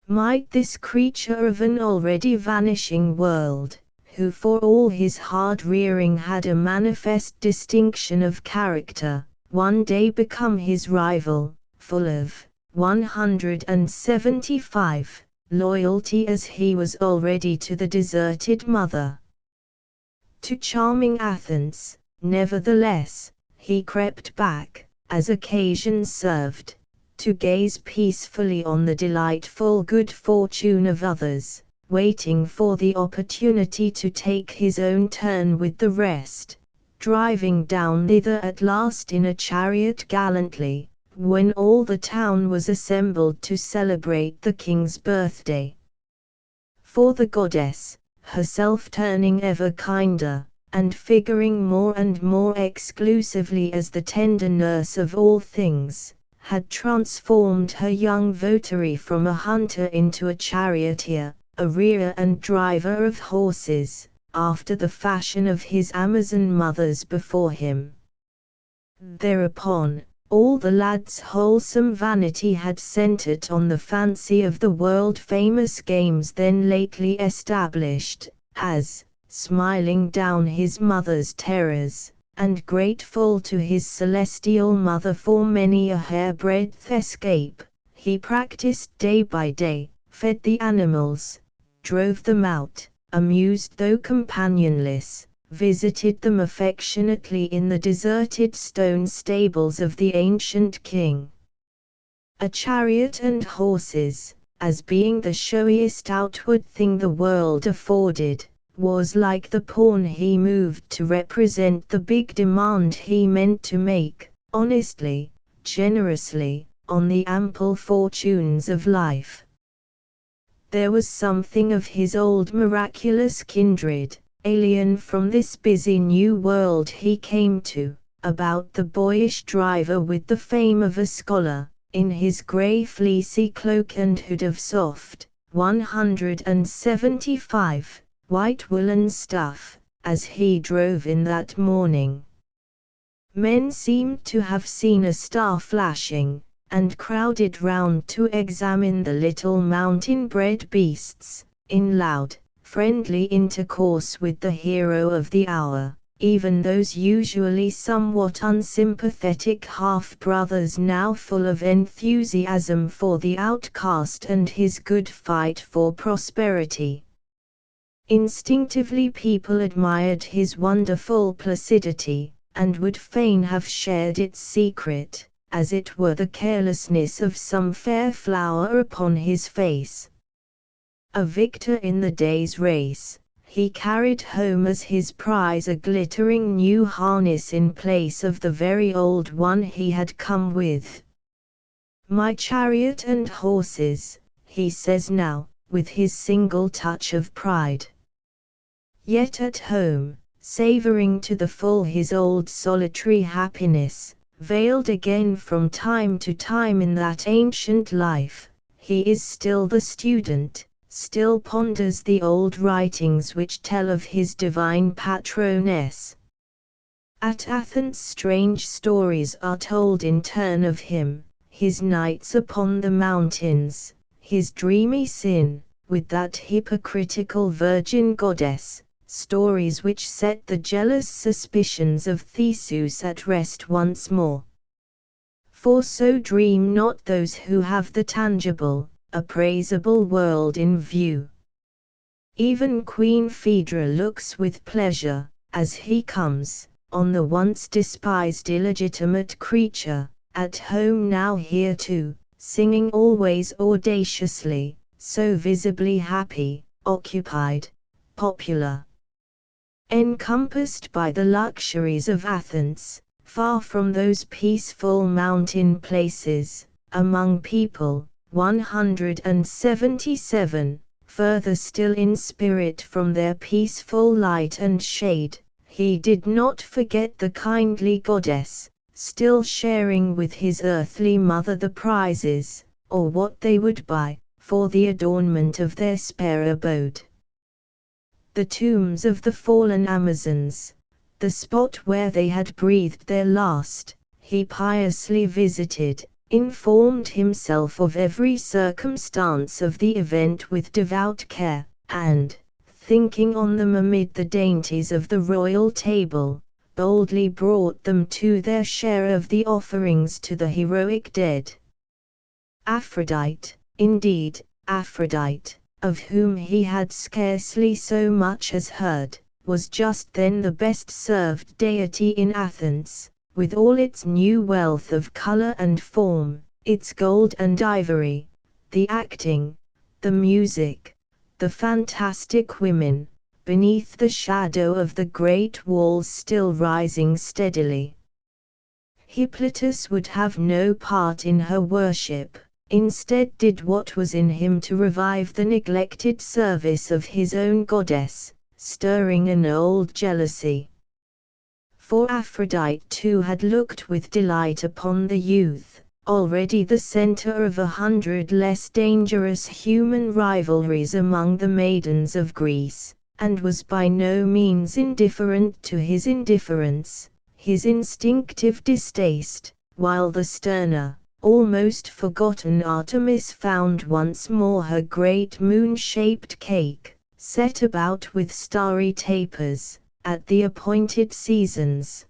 Might this creature of an already vanishing world, who for all his hard rearing had a manifest distinction of character, one day become his rival, full of 175 loyalty as he was already to the deserted mother? To charming Athens, nevertheless, he crept back, as occasion served, to gaze peacefully on the delightful good fortune of others, waiting for the opportunity to take his own turn with the rest, driving down thither at last in a chariot gallantly, when all the town was assembled to celebrate the king's birthday. For the goddess, herself turning ever kinder, and figuring more and more exclusively as the tender nurse of all things, had transformed her young votary from a hunter into a charioteer, a rearer and driver of horses, after the fashion of his Amazon mothers before him. Thereupon, all the lad's wholesome vanity had centered on the fancy of the world-famous games then lately established, as, smiling down his mother's terrors, and grateful to his celestial mother for many a hair-breadth escape, he practiced day by day, fed the animals, drove them out, amused though companionless, visited them affectionately in the deserted stone stables of the ancient king. A chariot and horses, as being the showiest outward thing the world afforded, was like the pawn he moved to represent the big demand he meant to make, honestly, generously, on the ample fortunes of life. There was something of his old miraculous kindred, alien from this busy new world he came to, about the boyish driver with the fame of a scholar, in his grey fleecy cloak and hood of soft, 175, white woolen stuff, as he drove in that morning. Men seemed to have seen a star flashing, and crowded round to examine the little mountain-bred beasts, in loud, friendly intercourse with the hero of the hour, even those usually somewhat unsympathetic half-brothers now full of enthusiasm for the outcast and his good fight for prosperity. Instinctively people admired his wonderful placidity, and would fain have shared its secret, as it were the carelessness of some fair flower upon his face. A victor in the day's race, he carried home as his prize a glittering new harness in place of the very old one he had come with. "My chariot and horses," he says now, with his single touch of pride. Yet at home, savoring to the full his old solitary happiness, veiled again from time to time in that ancient life, he is still the student, still ponders the old writings which tell of his divine patroness. At Athens strange stories are told in turn of him, his nights upon the mountains, his dreamy sin, with that hypocritical virgin goddess, stories which set the jealous suspicions of Theseus at rest once more. For so dream not those who have the tangible, appraisable world in view. Even Queen Phaedra looks with pleasure, as he comes, on the once despised illegitimate creature, at home now here too, singing always audaciously, so visibly happy, occupied, popular. Encompassed by the luxuries of Athens, far from those peaceful mountain places, among people, 177, further still in spirit from their peaceful light and shade, he did not forget the kindly goddess, still sharing with his earthly mother the prizes, or what they would buy, for the adornment of their spare abode. The tombs of the fallen Amazons, the spot where they had breathed their last, he piously visited, informed himself of every circumstance of the event with devout care, and, thinking on them amid the dainties of the royal table, boldly brought them to their share of the offerings to the heroic dead. Aphrodite, indeed, Aphrodite, of whom he had scarcely so much as heard, was just then the best-served deity in Athens, with all its new wealth of color and form, its gold and ivory, the acting, the music, the fantastic women, beneath the shadow of the great walls still rising steadily. Hippolytus would have no part in her worship, instead did what was in him to revive the neglected service of his own goddess, stirring an old jealousy. For Aphrodite too had looked with delight upon the youth, already the center of 100 less dangerous human rivalries among the maidens of Greece, and was by no means indifferent to his indifference, his instinctive distaste, while the sterner, almost forgotten Artemis found once more her great moon-shaped cake, set about with starry tapers, at the appointed seasons.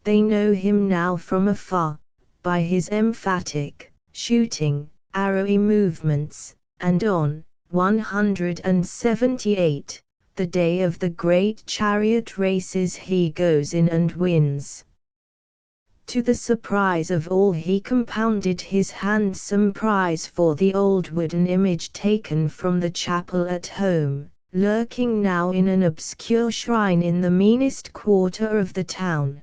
They know him now from afar, by his emphatic, shooting, arrowy movements, and on 178, the day of the great chariot races he goes in and wins. To the surprise of all he compounded his handsome prize for the old wooden image taken from the chapel at home, lurking now in an obscure shrine in the meanest quarter of the town.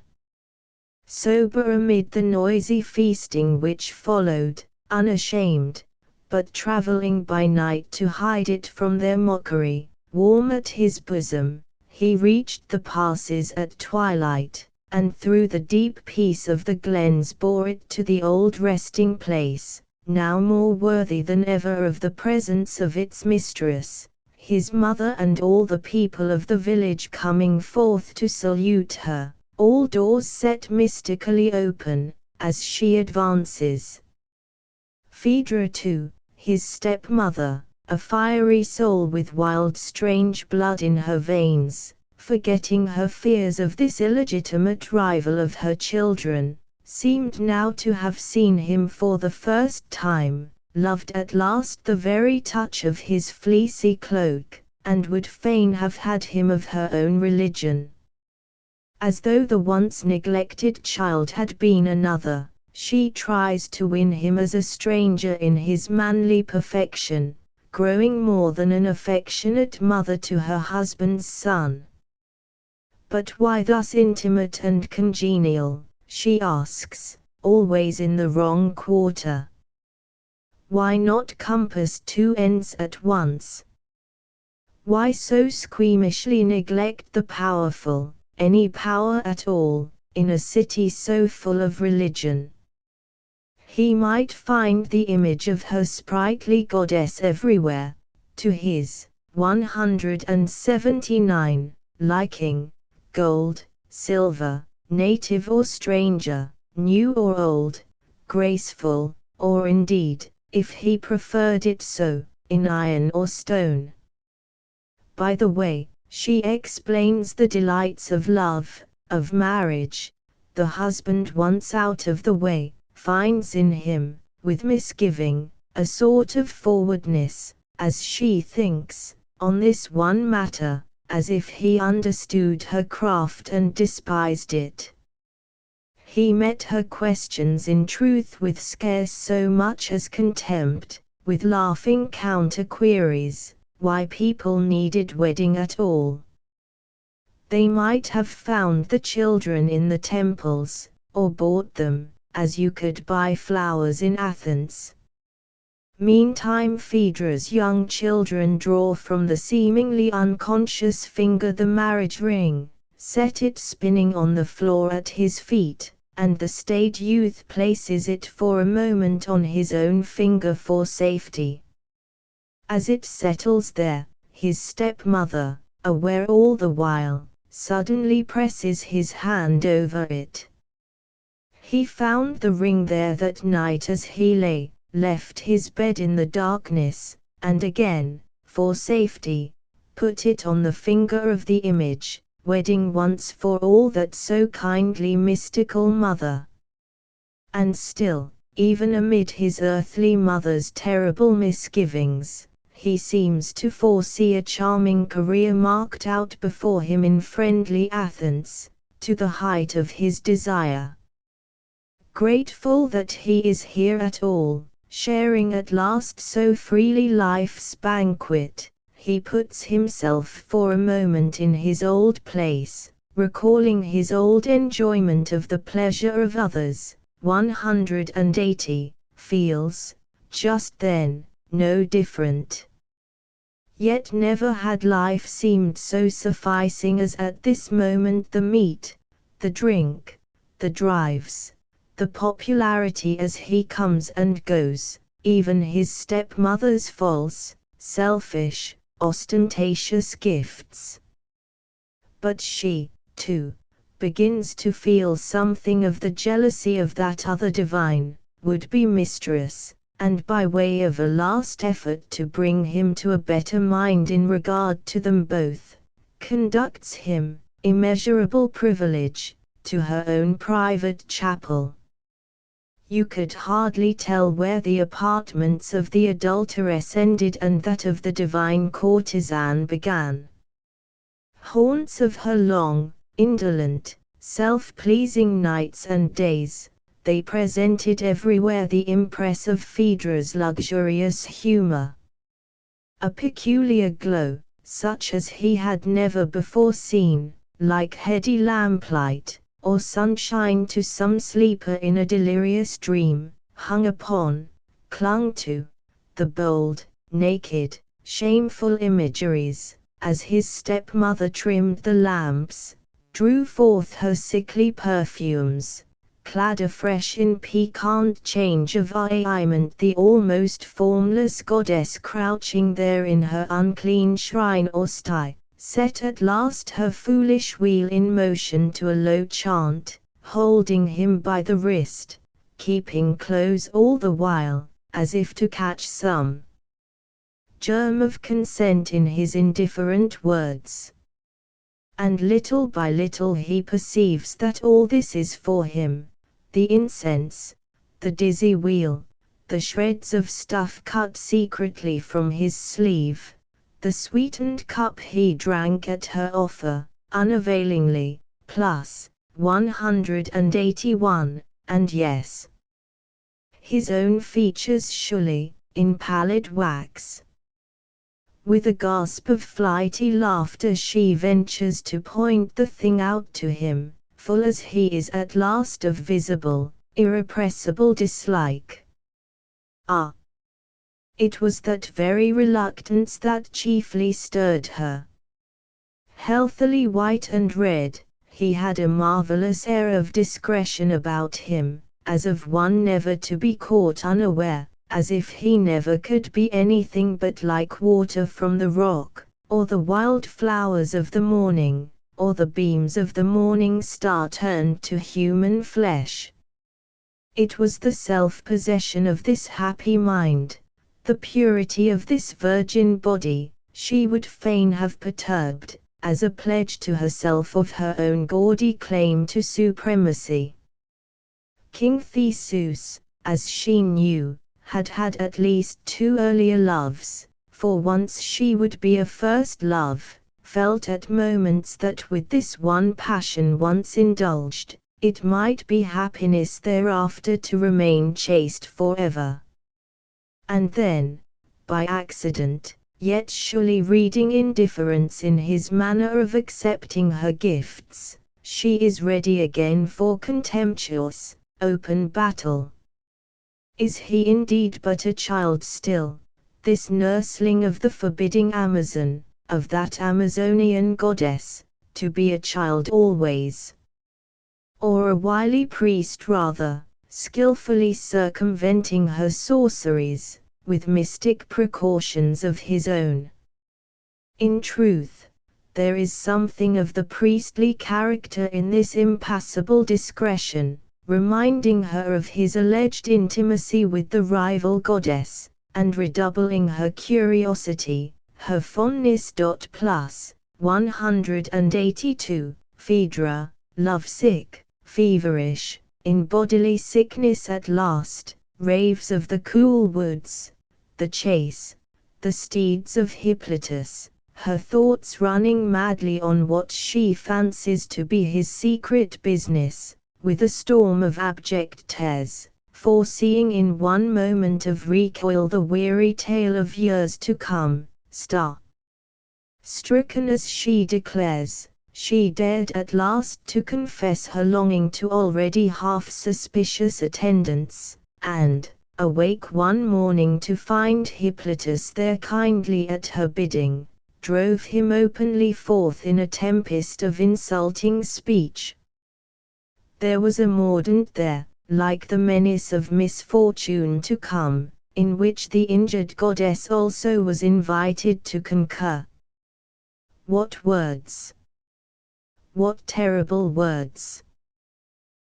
Sober amid the noisy feasting which followed, unashamed, but traveling by night to hide it from their mockery, warm at his bosom, he reached the passes at twilight, and through the deep peace of the glens bore it to the old resting place, now more worthy than ever of the presence of its mistress, his mother and all the people of the village coming forth to salute her, all doors set mystically open, as she advances. Phaedra too, his stepmother, a fiery soul with wild strange blood in her veins, forgetting her fears of this illegitimate rival of her children, seemed now to have seen him for the first time, loved at last the very touch of his fleecy cloak, and would fain have had him of her own religion. As though the once neglected child had been another, she tries to win him as a stranger in his manly perfection, growing more than an affectionate mother to her husband's son. But why thus intimate and congenial, she asks, always in the wrong quarter? Why not compass two ends at once? Why so squeamishly neglect the powerful, any power at all, in a city so full of religion? He might find the image of her sprightly goddess everywhere, to his 179 liking, gold, silver, native or stranger, new or old, graceful, or indeed, if he preferred it so, in iron or stone. By the way, she explains the delights of love, of marriage. The husband once out of the way, finds in him, with misgiving, a sort of forwardness, as she thinks, on this one matter, as if he understood her craft and despised it. He met her questions in truth with scarce so much as contempt, with laughing counter-queries, why people needed wedding at all. They might have found the children in the temples, or bought them, as you could buy flowers in Athens. Meantime Phaedra's young children draw from the seemingly unconscious finger the marriage ring, set it spinning on the floor at his feet, and the staid youth places it for a moment on his own finger for safety. As it settles there, his stepmother, aware all the while, suddenly presses his hand over it. He found the ring there that night as he lay, left his bed in the darkness, and again, for safety, put it on the finger of the image, wedding once for all that so kindly mystical mother. And still, even amid his earthly mother's terrible misgivings, he seems to foresee a charming career marked out before him in friendly Athens, to the height of his desire. Grateful that he is here at all, sharing at last so freely life's banquet, he puts himself for a moment in his old place, recalling his old enjoyment of the pleasure of others. 180, feels, just then, no different. Yet never had life seemed so sufficing as at this moment. The meat, the drink, the drives, the popularity as he comes and goes, even his stepmother's false, selfish, ostentatious gifts. But she, too, begins to feel something of the jealousy of that other divine, would-be mistress, and by way of a last effort to bring him to a better mind in regard to them both, conducts him, immeasurable privilege, to her own private chapel. You could hardly tell where the apartments of the adulteress ended and that of the divine courtesan began. Haunts of her long, indolent, self-pleasing nights and days, they presented everywhere the impress of Phaedra's luxurious humor. A peculiar glow, such as he had never before seen, like heady lamplight, or sunshine to some sleeper in a delirious dream, hung upon, clung to, the bold, naked, shameful imageries, as his stepmother trimmed the lamps, drew forth her sickly perfumes, clad afresh in piquant change of raiment the almost formless goddess crouching there in her unclean shrine or sty, set at last her foolish wheel in motion to a low chant, holding him by the wrist, keeping close all the while, as if to catch some germ of consent in his indifferent words. And little by little he perceives that all this is for him, the incense, the dizzy wheel, the shreds of stuff cut secretly from his sleeve, the sweetened cup he drank at her offer, unavailingly, plus 181, and yes, his own features surely, in pallid wax. With a gasp of flighty laughter she ventures to point the thing out to him, full as he is at last of visible, irrepressible dislike. Ah! It was that very reluctance that chiefly stirred her. Healthily white and red, he had a marvelous air of discretion about him, as of one never to be caught unaware, as if he never could be anything but like water from the rock, or the wild flowers of the morning, or the beams of the morning star turned to human flesh. It was the self-possession of this happy mind, the purity of this virgin body, she would fain have perturbed, as a pledge to herself of her own gaudy claim to supremacy. King Theseus, as she knew, had had at least 2 earlier loves, for once she would be a first love, felt at moments that with this one passion once indulged, it might be happiness thereafter to remain chaste forever. And then, by accident, yet surely reading indifference in his manner of accepting her gifts, she is ready again for contemptuous, open battle. Is he indeed but a child still, this nursling of the forbidding Amazon, of that Amazonian goddess, to be a child always? Or a wily priest rather, skillfully circumventing her sorceries, with mystic precautions of his own? In truth, there is something of the priestly character in this impassible discretion, reminding her of his alleged intimacy with the rival goddess, and redoubling her curiosity, her fondness. Plus 182, Phaedra, lovesick, feverish, in bodily sickness at last, raves of the cool woods, the chase, the steeds of Hippolytus, her thoughts running madly on what she fancies to be his secret business, with a storm of abject tears, foreseeing in one moment of recoil the weary tale of years to come. Stricken as she declares, she dared at last to confess her longing to already half-suspicious attendants, and, awake one morning to find Hippolytus there kindly at her bidding, drove him openly forth in a tempest of insulting speech. There was a mordant there, like the menace of misfortune to come, in which the injured goddess also was invited to concur. What words! What terrible words!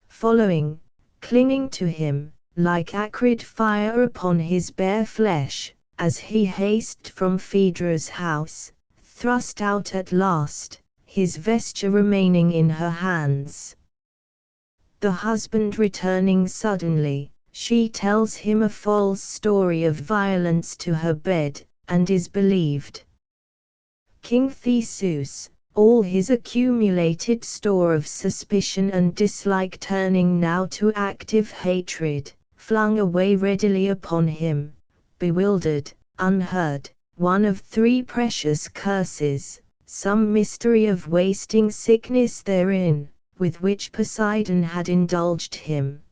Following, clinging to him, like acrid fire upon his bare flesh, as he hasted from Phaedra's house, thrust out at last, his vesture remaining in her hands. The husband returning suddenly, she tells him a false story of violence to her bed, and is believed. King Theseus, all his accumulated store of suspicion and dislike turning now to active hatred, flung away readily upon him, bewildered, unheard, one of 3 precious curses, some mystery of wasting sickness therein, with which Poseidon had indulged him.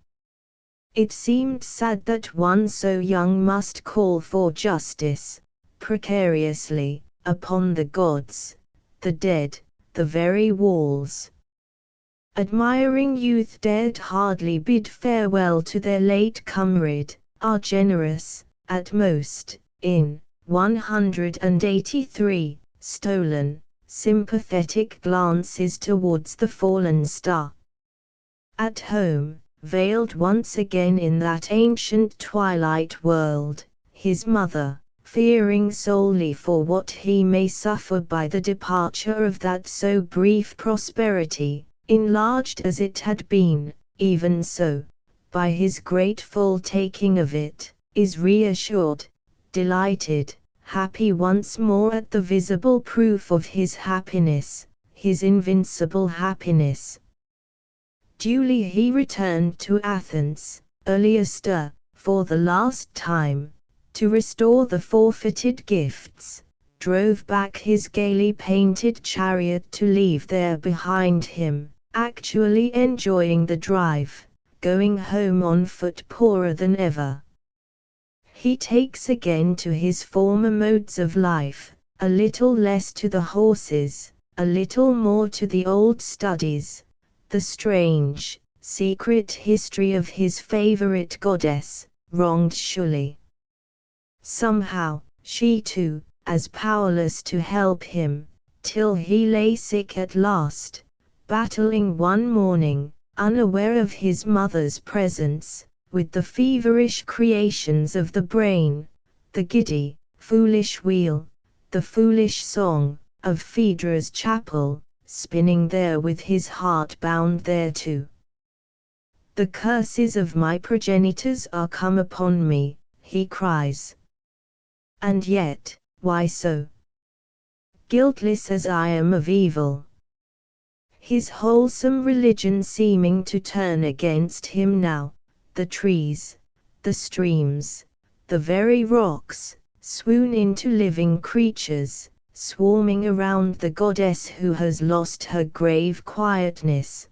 It seemed sad that one so young must call for justice, precariously, upon the gods, the dead, the very walls. Admiring youth dared hardly bid farewell to their late comrade, are generous, at most, in 183, stolen, sympathetic glances towards the fallen star. At home, veiled once again in that ancient twilight world, his mother, fearing solely for what he may suffer by the departure of that so brief prosperity, enlarged as it had been, even so, by his grateful taking of it, is reassured, delighted, happy once more at the visible proof of his happiness, his invincible happiness, Duly he returned to Athens, early astir, for the last time, to restore the forfeited gifts, drove back his gaily painted chariot to leave there behind him, actually enjoying the drive, going home on foot poorer than ever. He takes again to his former modes of life, a little less to the horses, a little more to the old studies, the strange, secret history of his favorite goddess, wronged surely. Somehow, she too, as powerless to help him, till he lay sick at last, battling one morning, unaware of his mother's presence, with the feverish creations of the brain, the giddy, foolish wheel, the foolish song, of Phaedra's chapel, spinning there with his heart bound thereto. The curses of my progenitors are come upon me, he cries. And yet, why so? Guiltless as I am of evil. His wholesome religion seeming to turn against him now, the trees, the streams, the very rocks, swoon into living creatures, swarming around the goddess who has lost her grave quietness.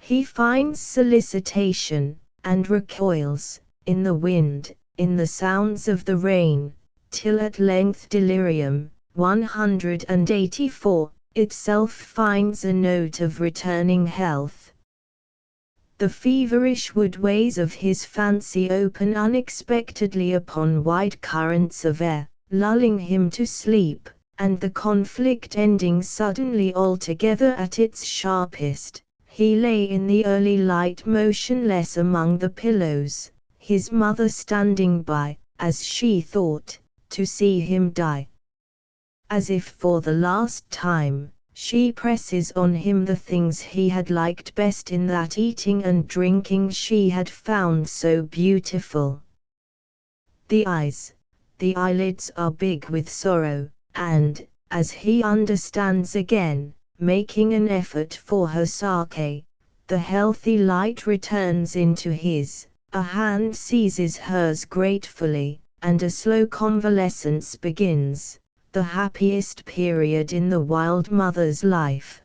He finds solicitation, and recoils, in the wind, in the sounds of the rain, till at length delirium, 184, itself finds a note of returning health. The feverish woodways of his fancy open unexpectedly upon wide currents of air, lulling him to sleep, and the conflict ending suddenly altogether at its sharpest, he lay in the early light motionless among the pillows, his mother standing by, as she thought, to see him die. As if for the last time, she presses on him the things he had liked best in that eating and drinking she had found so beautiful. The eyes, the eyelids are big with sorrow, and, as he understands again, making an effort for her Sake, the healthy light returns into his, a hand seizes hers gratefully, and a slow convalescence begins, the happiest period in the wild mother's life.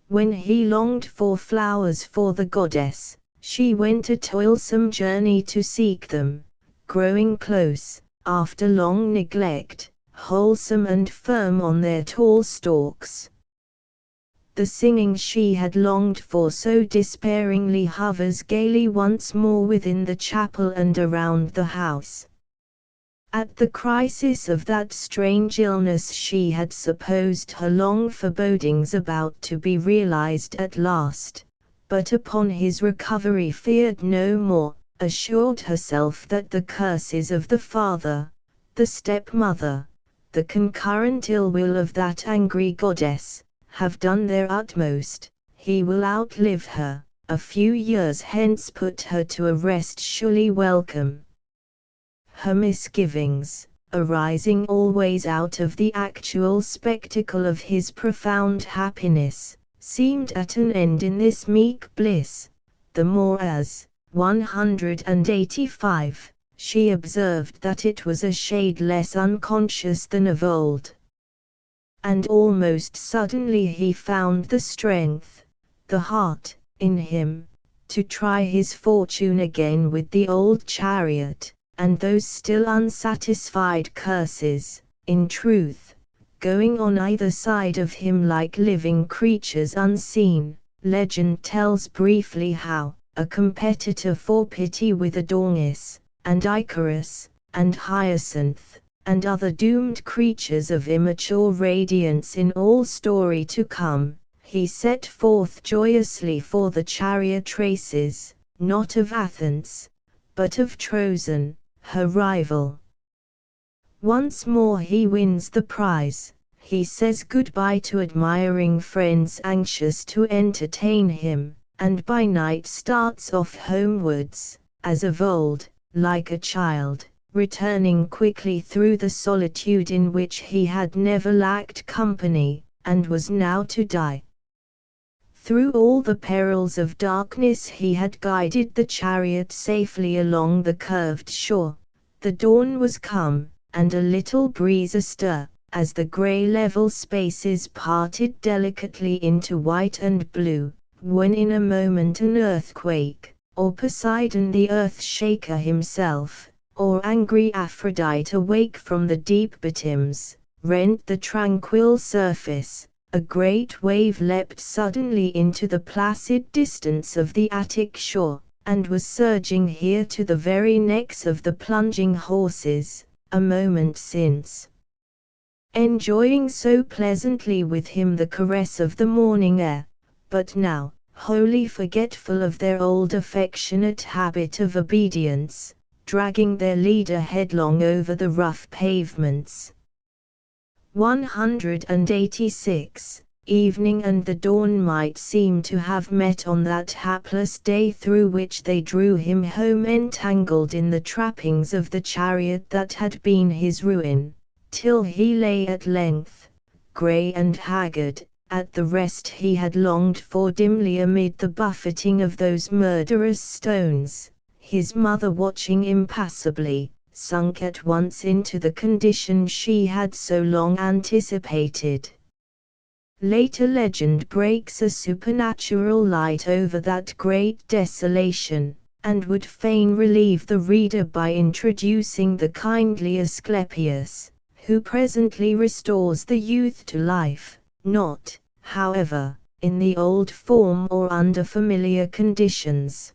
When he longed for flowers for the goddess, she went a toilsome journey to seek them, growing close, after long neglect, wholesome and firm on their tall stalks. The singing she had longed for so despairingly hovers gaily once more within the chapel and around the house. At the crisis of that strange illness she had supposed her long forebodings about to be realized at last, but upon his recovery feared no more, assured herself that the curses of the father, the stepmother, the concurrent ill will of that angry goddess, have done their utmost. He will outlive her, a few years hence put her to a rest surely welcome. Her misgivings, arising always out of the actual spectacle of his profound happiness, seemed at an end in this meek bliss, the more as, 185, she observed that it was a shade less unconscious than of old. And almost suddenly he found the strength, the heart, in him, to try his fortune again with the old chariot, and those still unsatisfied curses, in truth, going on either side of him like living creatures unseen. Legend tells briefly how, a competitor for pity with Adonis, and Icarus, and Hyacinth, and other doomed creatures of immature radiance in all story to come, he set forth joyously for the chariot races, not of Athens, but of Trozen, her rival. Once more he wins the prize, he says goodbye to admiring friends anxious to entertain him, and by night starts off homewards, as of old, like a child, returning quickly through the solitude in which he had never lacked company, and was now to die. Through all the perils of darkness he had guided the chariot safely along the curved shore. The dawn was come, and a little breeze astir, as the grey level spaces parted delicately into white and blue, when in a moment an earthquake, or Poseidon the earth-shaker himself, or angry Aphrodite awake from the deep bottoms, rent the tranquil surface. A great wave leapt suddenly into the placid distance of the Attic shore, and was surging here to the very necks of the plunging horses, a moment since, enjoying so pleasantly with him the caress of the morning air, but now, wholly forgetful of their old affectionate habit of obedience, dragging their leader headlong over the rough pavements. 186. Evening and the dawn might seem to have met on that hapless day through which they drew him home entangled in the trappings of the chariot that had been his ruin, till he lay at length, grey and haggard, at the rest he had longed for dimly amid the buffeting of those murderous stones, his mother watching impassibly, sunk at once into the condition she had so long anticipated. Later legend breaks a supernatural light over that great desolation, and would fain relieve the reader by introducing the kindly Asclepius, who presently restores the youth to life, not, however, in the old form or under familiar conditions.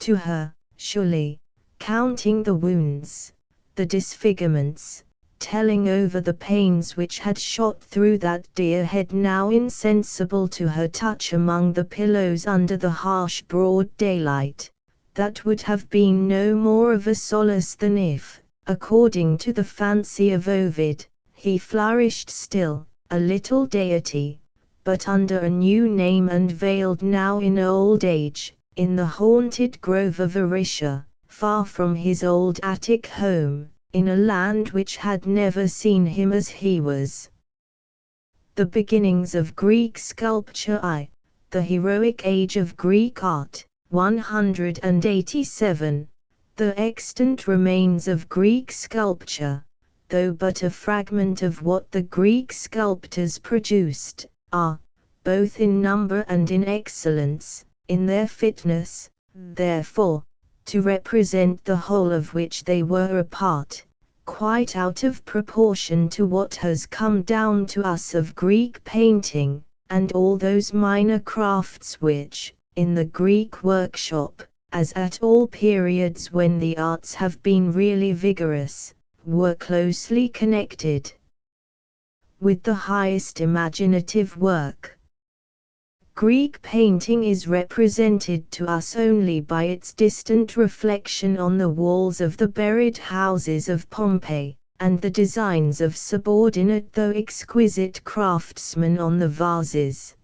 To her, surely, counting the wounds, the disfigurements, telling over the pains which had shot through that dear head now insensible to her touch among the pillows under the harsh broad daylight, that would have been no more of a solace than if, according to the fancy of Ovid, he flourished still, a little deity, but under a new name and veiled now in old age, in the haunted grove of Erycia, far from his old Attic home, in a land which had never seen him as he was. The beginnings of Greek sculpture I. The heroic age of Greek art, 187. The extant remains of Greek sculpture, though but a fragment of what the Greek sculptors produced, are, both in number and in excellence, in their fitness, therefore, to represent the whole of which they were a part, quite out of proportion to what has come down to us of Greek painting, and all those minor crafts which, in the Greek workshop, as at all periods when the arts have been really vigorous, were closely connected with the highest imaginative work. Greek painting is represented to us only by its distant reflection on the walls of the buried houses of Pompeii, and the designs of subordinate though exquisite craftsmen on the vases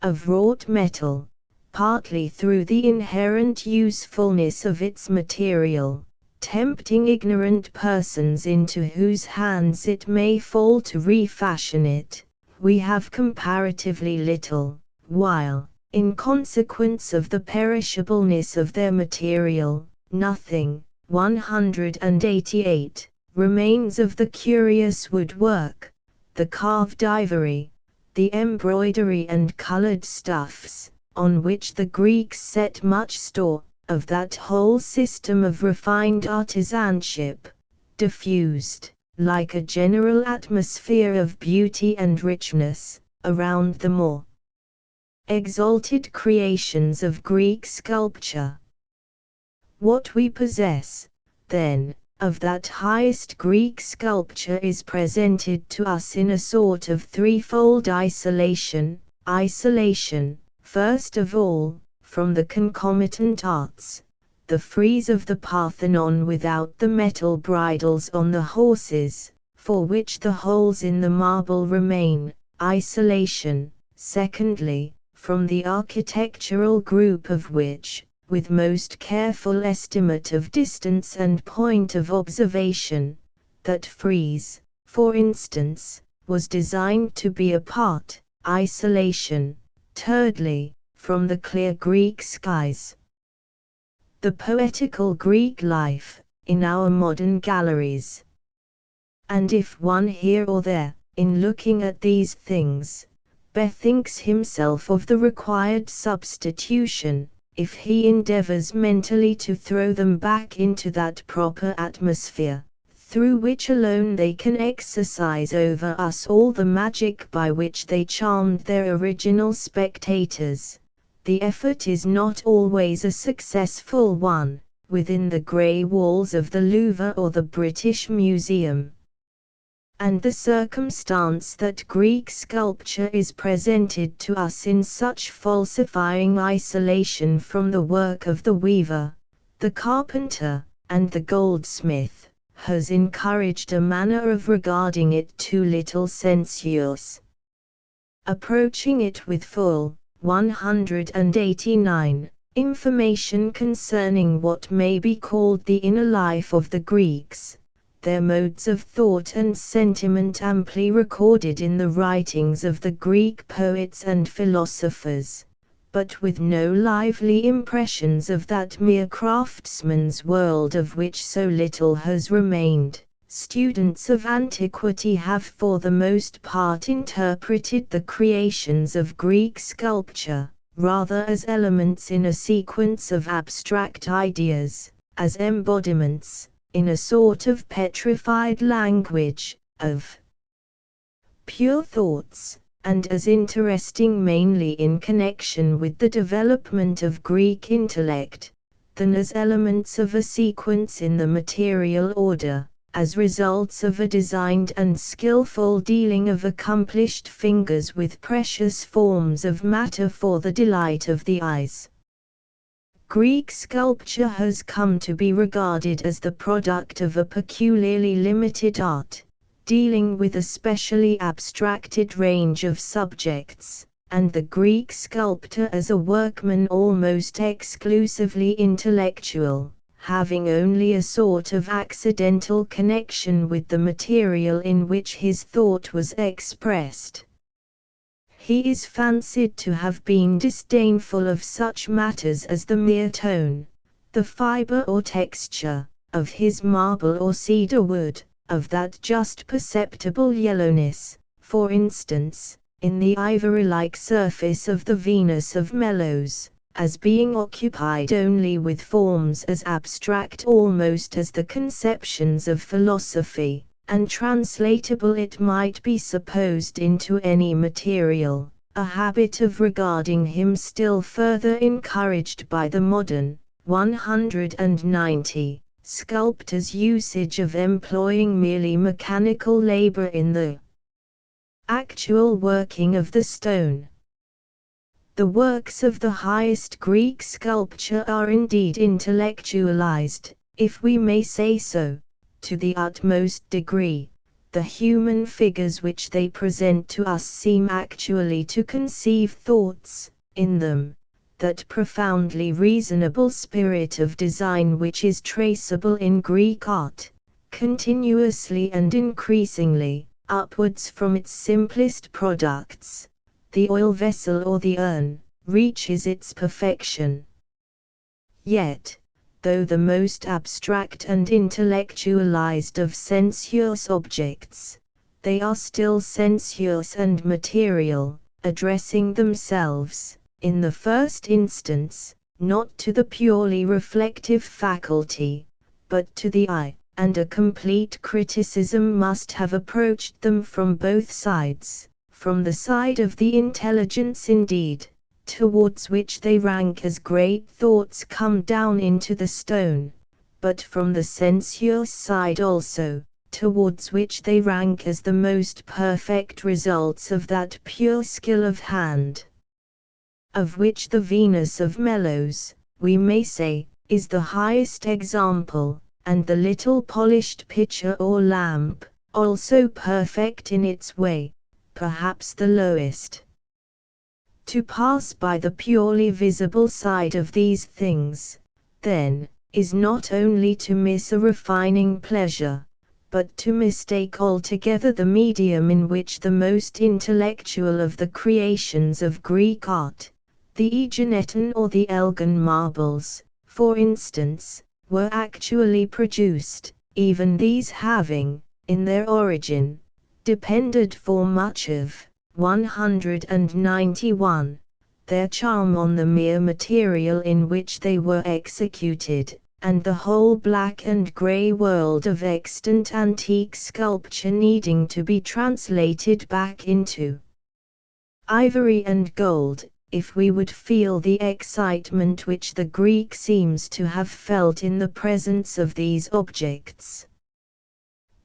of wrought metal, partly through the inherent usefulness of its material, tempting ignorant persons into whose hands it may fall to refashion it. We have comparatively little, while, in consequence of the perishableness of their material, nothing, 188, remains of the curious woodwork, the carved ivory, the embroidery and colored stuffs, on which the Greeks set much store, of that whole system of refined artisanship, diffused, like a general atmosphere of beauty and richness, around the more exalted creations of Greek sculpture. What we possess, then, of that highest Greek sculpture is presented to us in a sort of threefold isolation, first of all, from the concomitant arts, the frieze of the Parthenon without the metal bridles on the horses, for which the holes in the marble remain, isolation, secondly, from the architectural group of which, with most careful estimate of distance and point of observation, that frieze, for instance, was designed to be a part, isolation, Thirdly, from the clear Greek skies. The poetical Greek life, in our modern galleries. And if one here or there, in looking at these things, bethinks himself of the required substitution, if he endeavors mentally to throw them back into that proper atmosphere, through which alone they can exercise over us all the magic by which they charmed their original spectators, the effort is not always a successful one, within the grey walls of the Louvre or the British Museum. And the circumstance that Greek sculpture is presented to us in such falsifying isolation from the work of the weaver, the carpenter, and the goldsmith, has encouraged a manner of regarding it too little sensuous. Approaching it with full, 189, information concerning what may be called the inner life of the Greeks, their modes of thought and sentiment amply recorded in the writings of the Greek poets and philosophers, but with no lively impressions of that mere craftsman's world of which so little has remained. Students of antiquity have for the most part interpreted the creations of Greek sculpture, rather as elements in a sequence of abstract ideas, as embodiments, in a sort of petrified language, of pure thoughts, and as interesting mainly in connection with the development of Greek intellect, than as elements of a sequence in the material order, as results of a designed and skillful dealing of accomplished fingers with precious forms of matter for the delight of the eyes. Greek sculpture has come to be regarded as the product of a peculiarly limited art, dealing with a specially abstracted range of subjects, and the Greek sculptor as a workman almost exclusively intellectual, having only a sort of accidental connection with the material in which his thought was expressed. He is fancied to have been disdainful of such matters as the mere tone, the fibre or texture, of his marble or cedar wood, of that just perceptible yellowness, for instance, in the ivory-like surface of the Venus of Melos, as being occupied only with forms as abstract almost as the conceptions of philosophy, and translatable it might be supposed into any material, a habit of regarding him still further encouraged by the modern, 190, sculptor's usage of employing merely mechanical labor in the actual working of the stone. The works of the highest Greek sculpture are indeed intellectualized, if we may say so, to the utmost degree. The human figures which they present to us seem actually to conceive thoughts, in them, that profoundly reasonable spirit of design which is traceable in Greek art, continuously and increasingly, upwards from its simplest products. The oil vessel or the urn, reaches its perfection. Yet, though the most abstract and intellectualized of sensuous objects, they are still sensuous and material, addressing themselves, in the first instance, not to the purely reflective faculty, but to the eye, and a complete criticism must have approached them from both sides. From the side of the intelligence indeed, towards which they rank as great thoughts come down into the stone, but from the sensuous side also, towards which they rank as the most perfect results of that pure skill of hand, of which the Venus of Melos, we may say, is the highest example, and the little polished pitcher or lamp, also perfect in its way, perhaps the lowest. To pass by the purely visible side of these things, then, is not only to miss a refining pleasure, but to mistake altogether the medium in which the most intellectual of the creations of Greek art, the Aeginetan or the Elgin marbles, for instance, were actually produced, even these having, in their origin, depended for much of 191, their charm on the mere material in which they were executed, and the whole black and grey world of extant antique sculpture needing to be translated back into ivory and gold, if we would feel the excitement which the Greek seems to have felt in the presence of these objects.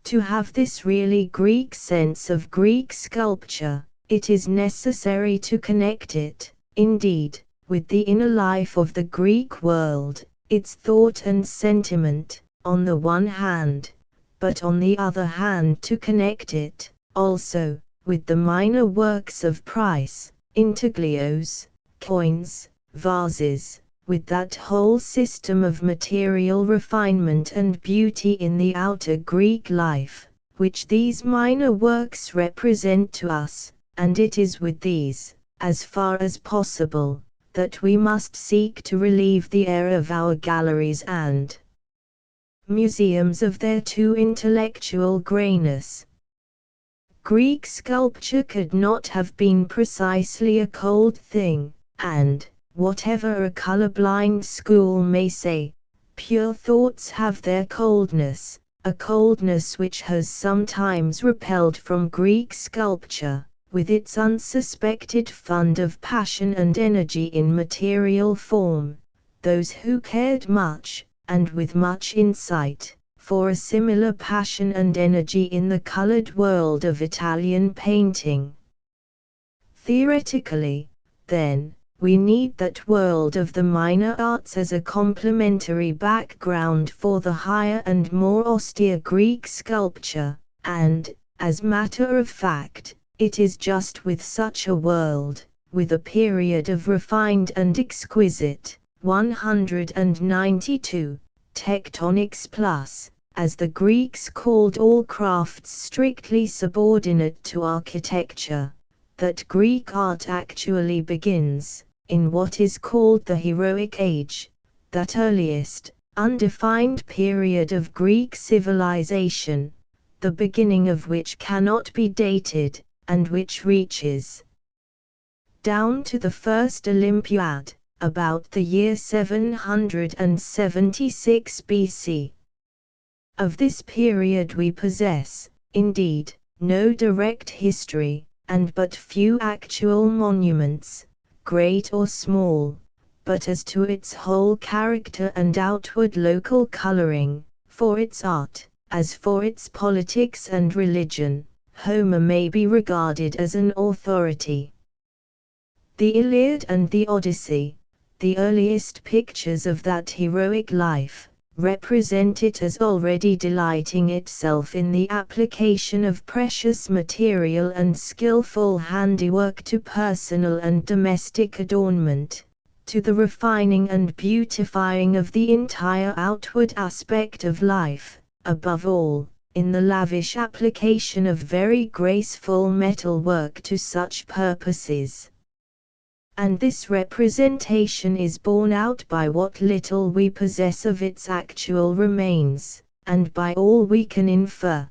To have this really Greek sense of Greek sculpture, it is necessary to connect it, indeed, with the inner life of the Greek world, its thought and sentiment, on the one hand, but on the other hand to connect it, also, with the minor works of price, intaglios, coins, vases, with that whole system of material refinement and beauty in the outer Greek life, which these minor works represent to us, and it is with these, as far as possible, that we must seek to relieve the air of our galleries and museums of their too intellectual greyness. Greek sculpture could not have been precisely a cold thing, and, whatever a color-blind school may say, pure thoughts have their coldness, a coldness which has sometimes repelled from Greek sculpture, with its unsuspected fund of passion and energy in material form, those who cared much, and with much insight, for a similar passion and energy in the colored world of Italian painting. Theoretically, then, we need that world of the minor arts as a complementary background for the higher and more austere Greek sculpture, and, as matter of fact, it is just with such a world, with a period of refined and exquisite, 192, tectonics plus, as the Greeks called all crafts strictly subordinate to architecture, that Greek art actually begins, in what is called the heroic age, that earliest, undefined period of Greek civilization, the beginning of which cannot be dated, and which reaches down to the first Olympiad, about the year 776 BC. Of this period we possess, indeed, no direct history, and but few actual monuments, great or small, but as to its whole character and outward local coloring, for its art, as for its politics and religion, Homer may be regarded as an authority. The Iliad and the Odyssey, the earliest pictures of that heroic life, represent it as already delighting itself in the application of precious material and skillful handiwork to personal and domestic adornment, to the refining and beautifying of the entire outward aspect of life, above all, in the lavish application of very graceful metal work to such purposes. And this representation is borne out by what little we possess of its actual remains, and by all we can infer.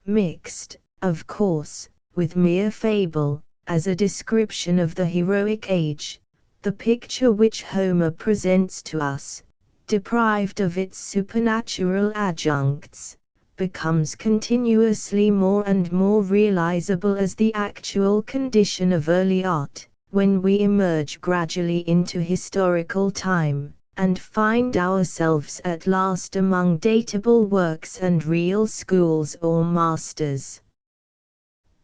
Mixed, of course, with mere fable, as a description of the heroic age, the picture which Homer presents to us, deprived of its supernatural adjuncts, becomes continuously more and more realizable as the actual condition of early art, when we emerge gradually into historical time, and find ourselves at last among datable works and real schools or masters.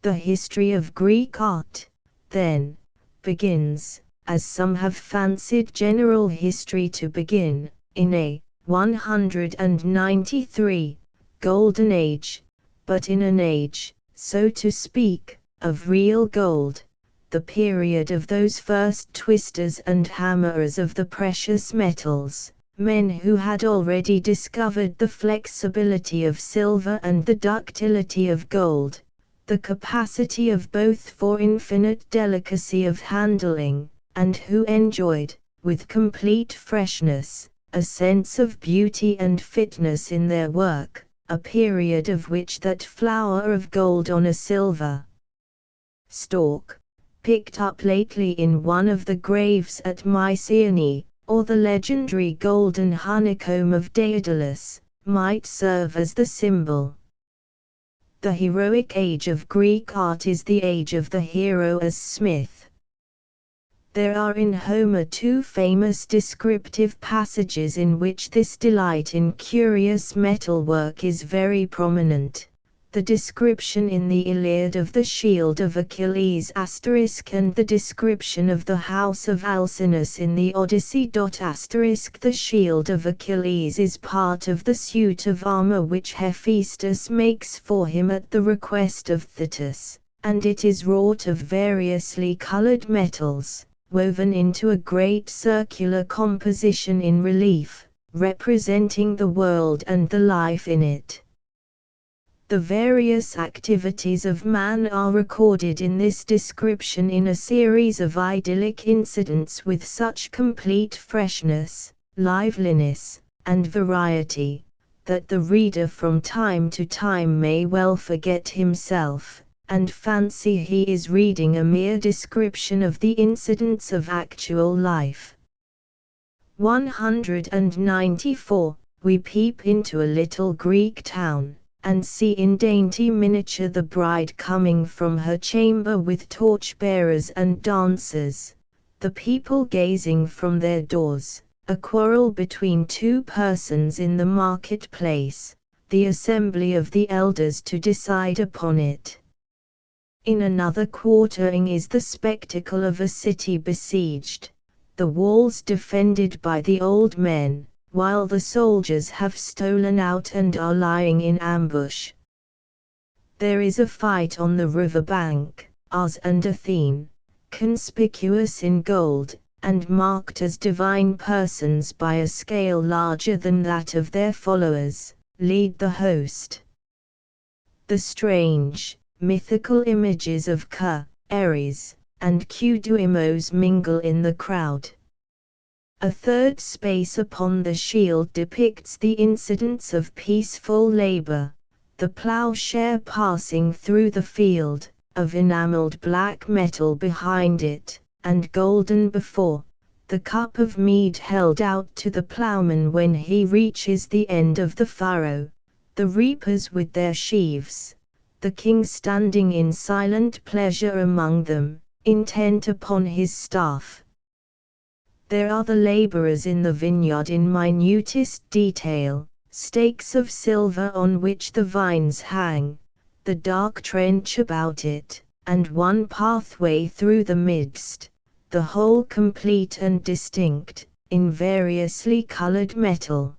The history of Greek art, then, begins, as some have fancied general history to begin, in a 193 golden age, but in an age, so to speak, of real gold, the period of those first twisters and hammerers of the precious metals, men who had already discovered the flexibility of silver and the ductility of gold, the capacity of both for infinite delicacy of handling, and who enjoyed, with complete freshness, a sense of beauty and fitness in their work, a period of which that flower of gold on a silver stalk, picked up lately in one of the graves at Mycenae, or the legendary golden honeycomb of Daedalus, might serve as the symbol. The heroic age of Greek art is the age of the hero as smith. There are in Homer two famous descriptive passages in which this delight in curious metalwork is very prominent. The description in the Iliad of the shield of Achilles*, and the description of the house of Alcinous in the Odyssey. The shield of Achilles is part of the suit of armor which Hephaestus makes for him at the request of Thetis, and it is wrought of variously colored metals, woven into a great circular composition in relief, representing the world and the life in it. The various activities of man are recorded in this description in a series of idyllic incidents with such complete freshness, liveliness, and variety, that the reader from time to time may well forget himself, and fancy he is reading a mere description of the incidents of actual life. 194. We peep into a little Greek town, and see in dainty miniature the bride coming from her chamber with torch-bearers and dancers, the people gazing from their doors, a quarrel between two persons in the market-place, the assembly of the elders to decide upon it. In another quartering is the spectacle of a city besieged, the walls defended by the old men, while the soldiers have stolen out and are lying in ambush. There is a fight on the river bank, Ars and Athene, conspicuous in gold, and marked as divine persons by a scale larger than that of their followers, lead the host. The strange, mythical images of Ka, Ares, and Kuduimos mingle in the crowd. A third space upon the shield depicts the incidents of peaceful labor, the plowshare passing through the field, of enameled black metal behind it, and golden before, the cup of mead held out to the plowman when he reaches the end of the furrow, the reapers with their sheaves, the king standing in silent pleasure among them, intent upon his staff. There are the laborers in the vineyard in minutest detail, stakes of silver on which the vines hang, the dark trench about it, and one pathway through the midst, the whole complete and distinct, in variously colored metal.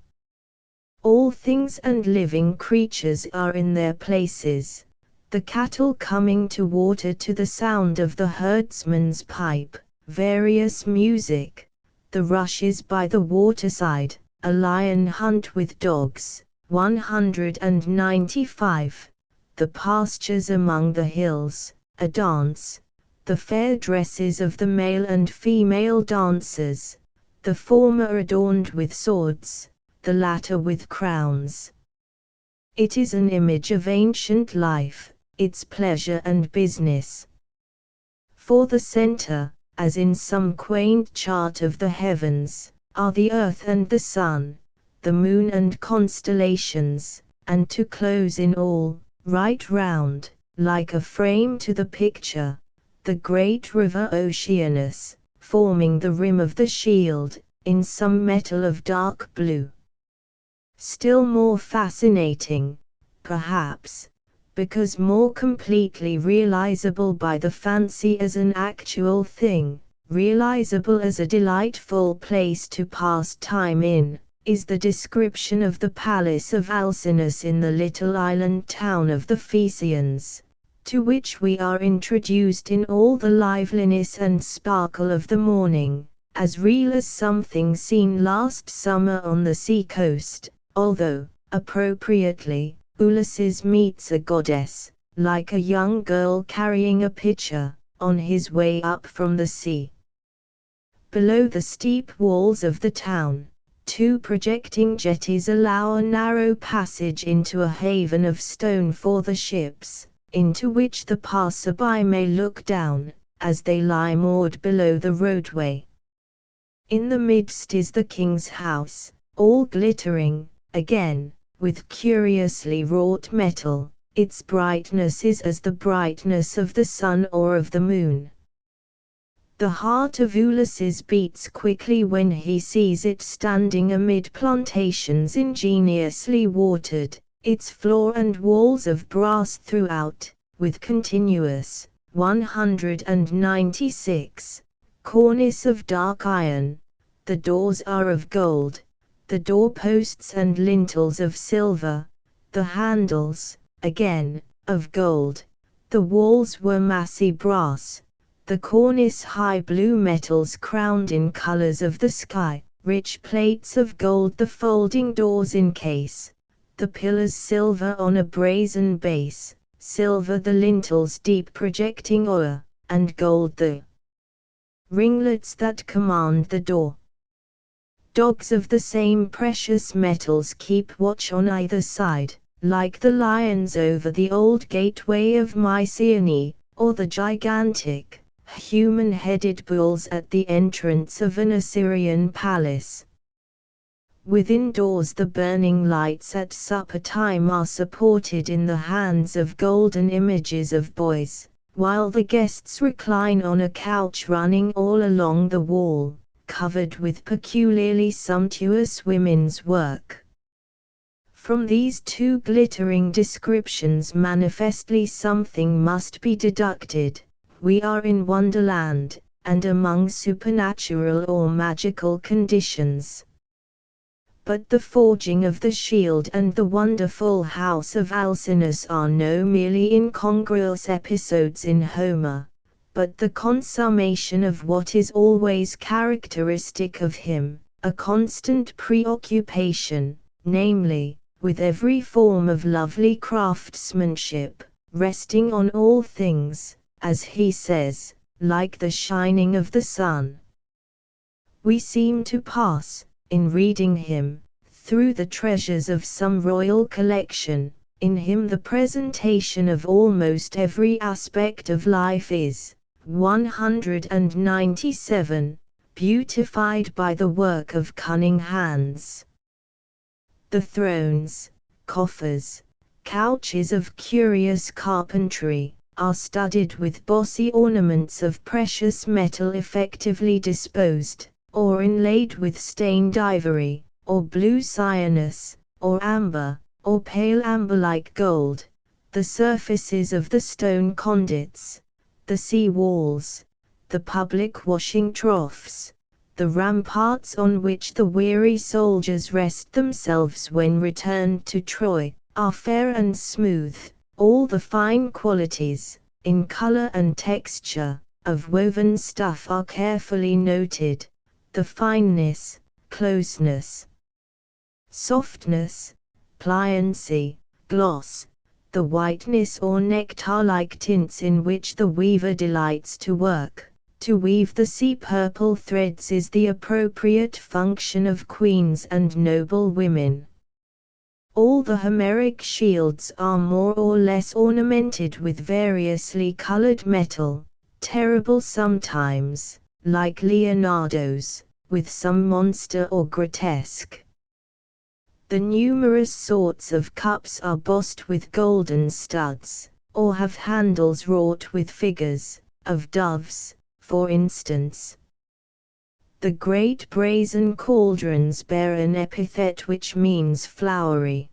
All things and living creatures are in their places, the cattle coming to water to the sound of the herdsman's pipe, various music, the rushes by the waterside, a lion hunt with dogs. 195. The pastures among the hills, a dance, the fair dresses of the male and female dancers, the former adorned with swords, the latter with crowns. It is an image of ancient life, its pleasure and business. For the center, as in some quaint chart of the heavens, are the earth and the sun, the moon and constellations, and to close in all, right round, like a frame to the picture, the great river Oceanus, forming the rim of the shield, in some metal of dark blue. Still more fascinating, perhaps, because more completely realizable by the fancy as an actual thing, realizable as a delightful place to pass time in, is the description of the palace of Alcinous in the little island town of the Phaeacians, to which we are introduced in all the liveliness and sparkle of the morning, as real as something seen last summer on the sea coast, although, appropriately, Ulysses meets a goddess, like a young girl carrying a pitcher, on his way up from the sea. Below the steep walls of the town, two projecting jetties allow a narrow passage into a haven of stone for the ships, into which the passerby may look down, as they lie moored below the roadway. In the midst is the king's house, all glittering, again, with curiously wrought metal. Its brightness is as the brightness of the sun or of the moon. The heart of Ulysses beats quickly when he sees it standing amid plantations ingeniously watered, its floor and walls of brass throughout, with continuous, 196, cornice of dark iron. The doors are of gold, the doorposts and lintels of silver, the handles, again, of gold. The walls were massy brass, the cornice high blue metals crowned in colors of the sky, rich plates of gold the folding doors encase, the pillars silver on a brazen base, silver the lintels deep projecting o'er, and gold the ringlets that command the door. Dogs of the same precious metals keep watch on either side, like the lions over the old gateway of Mycenae, or the gigantic, human-headed bulls at the entrance of an Assyrian palace. Within doors the burning lights at supper time are supported in the hands of golden images of boys, while the guests recline on a couch running all along the wall, covered with peculiarly sumptuous women's work. From these two glittering descriptions manifestly something must be deducted. We are in Wonderland, and among supernatural or magical conditions. But the forging of the shield and the wonderful house of Alcinous are no merely incongruous episodes in Homer, but the consummation of what is always characteristic of him, a constant preoccupation, namely, with every form of lovely craftsmanship, resting on all things, as he says, like the shining of the sun. We seem to pass, in reading him, through the treasures of some royal collection. In him the presentation of almost every aspect of life is, 197, beautified by the work of cunning hands. The thrones, coffers, couches of curious carpentry, are studded with bossy ornaments of precious metal effectively disposed, or inlaid with stained ivory, or blue cyanus, or amber, or pale amber like gold. The surfaces of the stone conduits, the sea walls, the public washing troughs, the ramparts on which the weary soldiers rest themselves when returned to Troy, are fair and smooth. All the fine qualities, in color and texture, of woven stuff are carefully noted. The fineness, closeness, softness, pliancy, gloss, the whiteness or nectar-like tints in which the weaver delights to work. To weave the sea-purple threads is the appropriate function of queens and noble women. All the Homeric shields are more or less ornamented with variously colored metal, terrible sometimes, like Leonardo's, with some monster or grotesque. The numerous sorts of cups are bossed with golden studs, or have handles wrought with figures, of doves, for instance. The great brazen cauldrons bear an epithet which means flowery.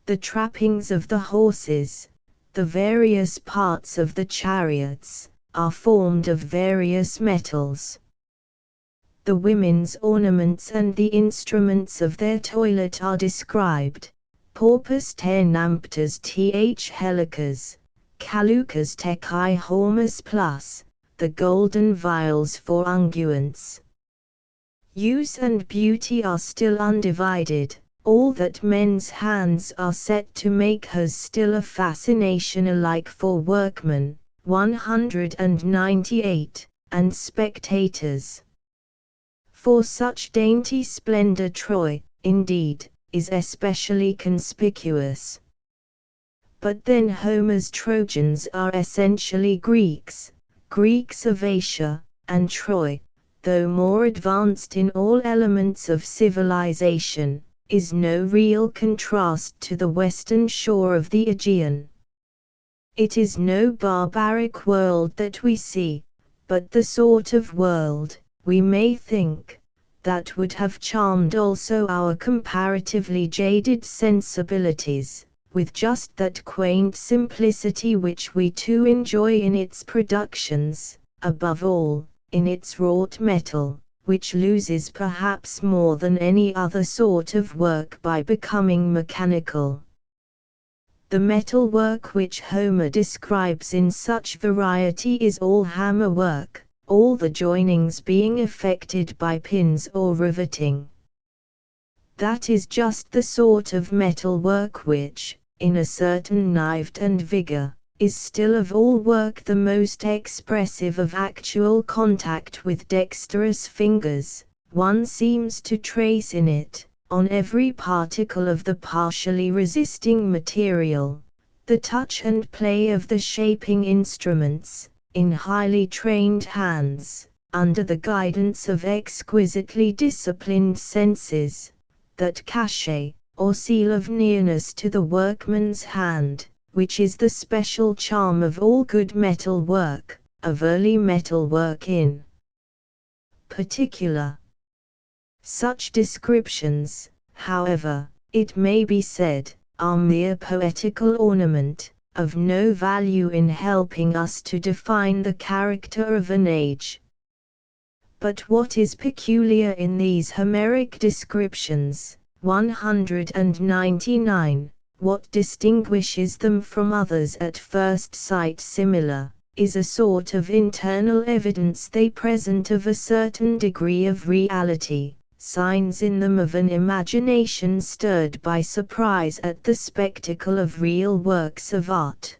The trappings of the horses, the various parts of the chariots, are formed of various metals. The women's ornaments and the instruments of their toilet are described. Porpus te namptas th helicas, calucas teci hormus plus, the golden vials for unguents, Use and beauty are still undivided, all that men's hands are set to make has still a fascination alike for workmen, 198, and spectators. For such dainty splendor Troy, indeed, is especially conspicuous. But then Homer's Trojans are essentially Greeks, Greeks of Asia, and Troy, though more advanced in all elements of civilization, is no real contrast to the western shore of the Aegean. It is no barbaric world that we see, but the sort of world, we may think, that would have charmed also our comparatively jaded sensibilities, with just that quaint simplicity which we too enjoy in its productions, above all, in its wrought metal, which loses perhaps more than any other sort of work by becoming mechanical. The metal work which Homer describes in such variety is all hammer work, all the joinings being effected by pins or riveting. That is just the sort of metal work which, in a certain knife and vigor, is still of all work the most expressive of actual contact with dexterous fingers. One seems to trace in it, on every particle of the partially resisting material, the touch and play of the shaping instruments, in highly trained hands, under the guidance of exquisitely disciplined senses, that cachet, or seal of nearness to the workman's hand, which is the special charm of all good metal work, of early metal work in particular. Such descriptions, however, it may be said, are mere poetical ornament, of no value in helping us to define the character of an age. But what is peculiar in these Homeric descriptions, 199, what distinguishes them from others at first sight similar, is a sort of internal evidence they present of a certain degree of reality, signs in them of an imagination stirred by surprise at the spectacle of real works of art.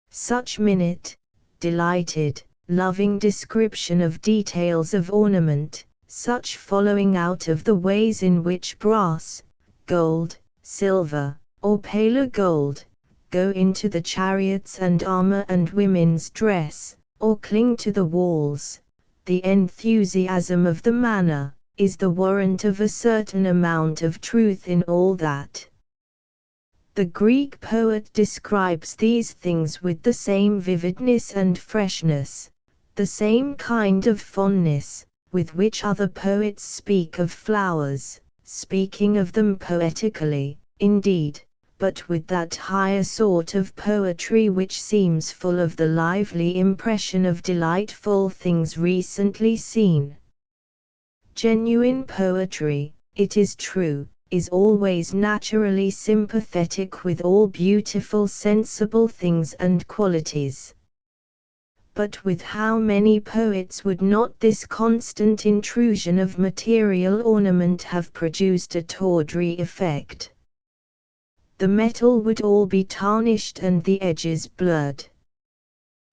Such minute, delighted, loving description of details of ornament, such following out of the ways in which brass, gold, silver, or paler gold, go into the chariots and armor and women's dress, or cling to the walls, the enthusiasm of the manner, is the warrant of a certain amount of truth in all that. The Greek poet describes these things with the same vividness and freshness, the same kind of fondness, with which other poets speak of flowers, speaking of them poetically, indeed, but with that higher sort of poetry which seems full of the lively impression of delightful things recently seen. Genuine poetry, it is true, is always naturally sympathetic with all beautiful sensible things and qualities. But with how many poets would not this constant intrusion of material ornament have produced a tawdry effect? The metal would all be tarnished and the edges blurred.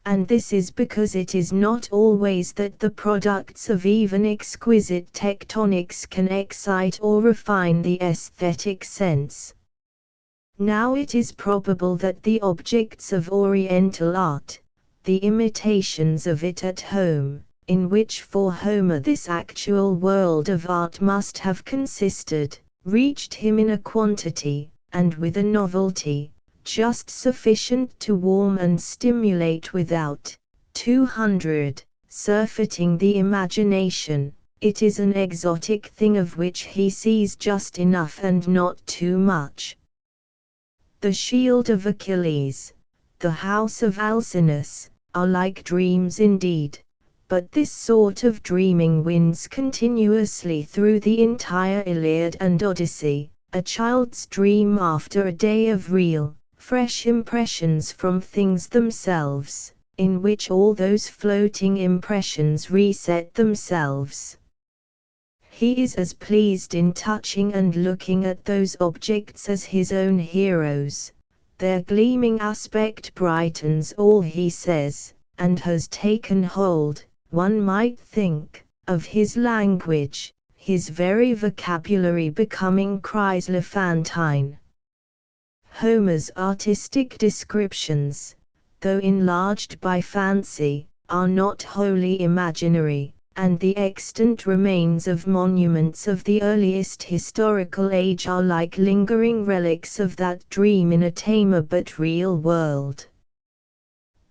And this is because it is not always that the products of even exquisite tectonics can excite or refine the aesthetic sense. Now it is probable that the objects of Oriental art, the imitations of it at home, in which for Homer this actual world of art must have consisted, reached him in a quantity, and with a novelty, just sufficient to warm and stimulate without, 200, surfeiting the imagination. It is an exotic thing of which he sees just enough and not too much. The shield of Achilles, the house of Alcinous, are like dreams indeed, but this sort of dreaming wins continuously through the entire Iliad and Odyssey, a child's dream after a day of real, fresh impressions from things themselves, in which all those floating impressions reset themselves. He is as pleased in touching and looking at those objects as his own heroes. Their gleaming aspect brightens all he says, and has taken hold, one might think, of his language, his very vocabulary becoming chryselephantine. Homer's artistic descriptions, though enlarged by fancy, are not wholly imaginary, and the extant remains of monuments of the earliest historical age are like lingering relics of that dream in a tamer but real world.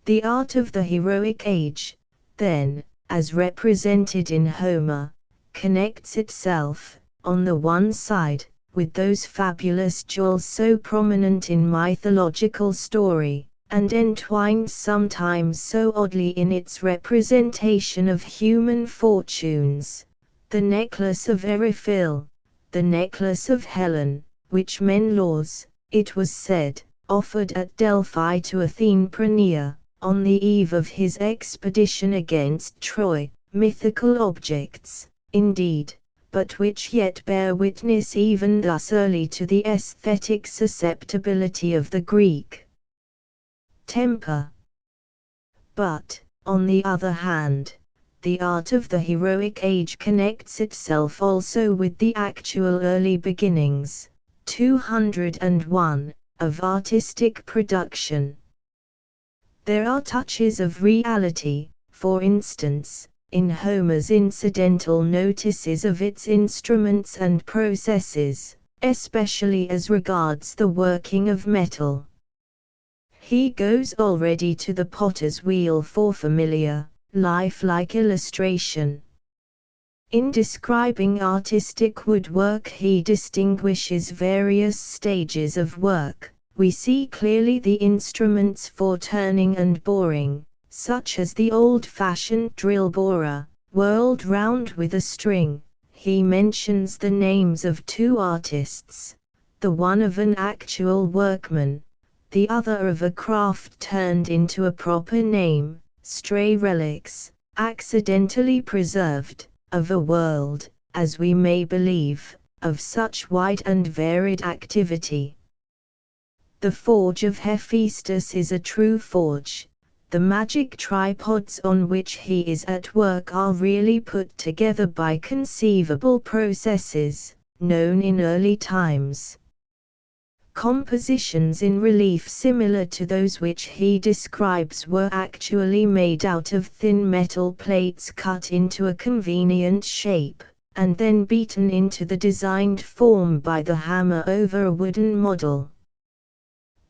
The art of the heroic age, then, as represented in Homer, connects itself, on the one side, with those fabulous jewels so prominent in mythological story, and entwined sometimes so oddly in its representation of human fortunes, the necklace of Eriphyle, the necklace of Helen, which Menelaus, it was said, offered at Delphi to Athene Pranea, on the eve of his expedition against Troy, mythical objects, indeed, but which yet bear witness even thus early to the aesthetic susceptibility of the Greek temper. But, on the other hand, the art of the heroic age connects itself also with the actual early beginnings, 201, of artistic production. There are touches of reality, for instance, in Homer's incidental notices of its instruments and processes, especially as regards the working of metal. He goes already to the potter's wheel for familiar, lifelike illustration. In describing artistic woodwork he distinguishes various stages of work. We see clearly the instruments for turning and boring, such as the old-fashioned drill borer, whirled round with a string. He mentions the names of two artists, the one of an actual workman, the other of a craft turned into a proper name, stray relics, accidentally preserved, of a world, as we may believe, of such wide and varied activity. The forge of Hephaestus is a true forge. The magic tripods on which he is at work are really put together by conceivable processes, known in early times. Compositions in relief similar to those which he describes were actually made out of thin metal plates cut into a convenient shape, and then beaten into the designed form by the hammer over a wooden model.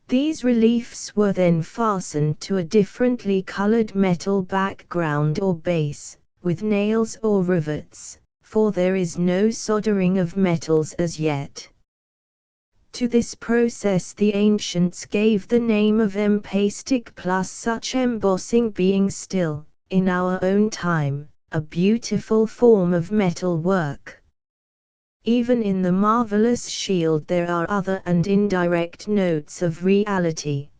These reliefs were then fastened to a differently colored metal background or base, with nails or rivets, for there is no soldering of metals as yet. To this process the ancients gave the name of empastic, plus such embossing being still, in our own time, a beautiful form of metal work. Even in the marvelous shield there are other and indirect notes of reality.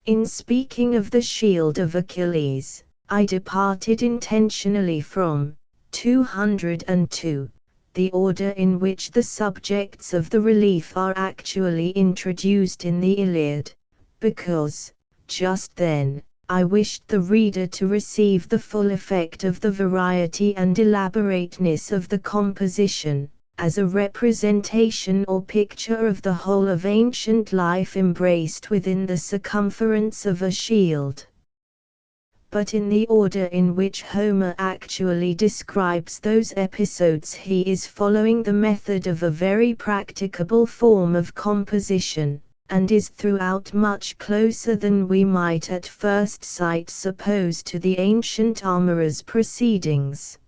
In speaking of the shield of Achilles, I departed intentionally from 202, the order in which the subjects of the relief are actually introduced in the Iliad, because, just then, I wished the reader to receive the full effect of the variety and elaborateness of the composition, as a representation or picture of the whole of ancient life embraced within the circumference of a shield. But in the order in which Homer actually describes those episodes he is following the method of a very practicable form of composition, and is throughout much closer than we might at first sight suppose to the ancient armorer's proceedings.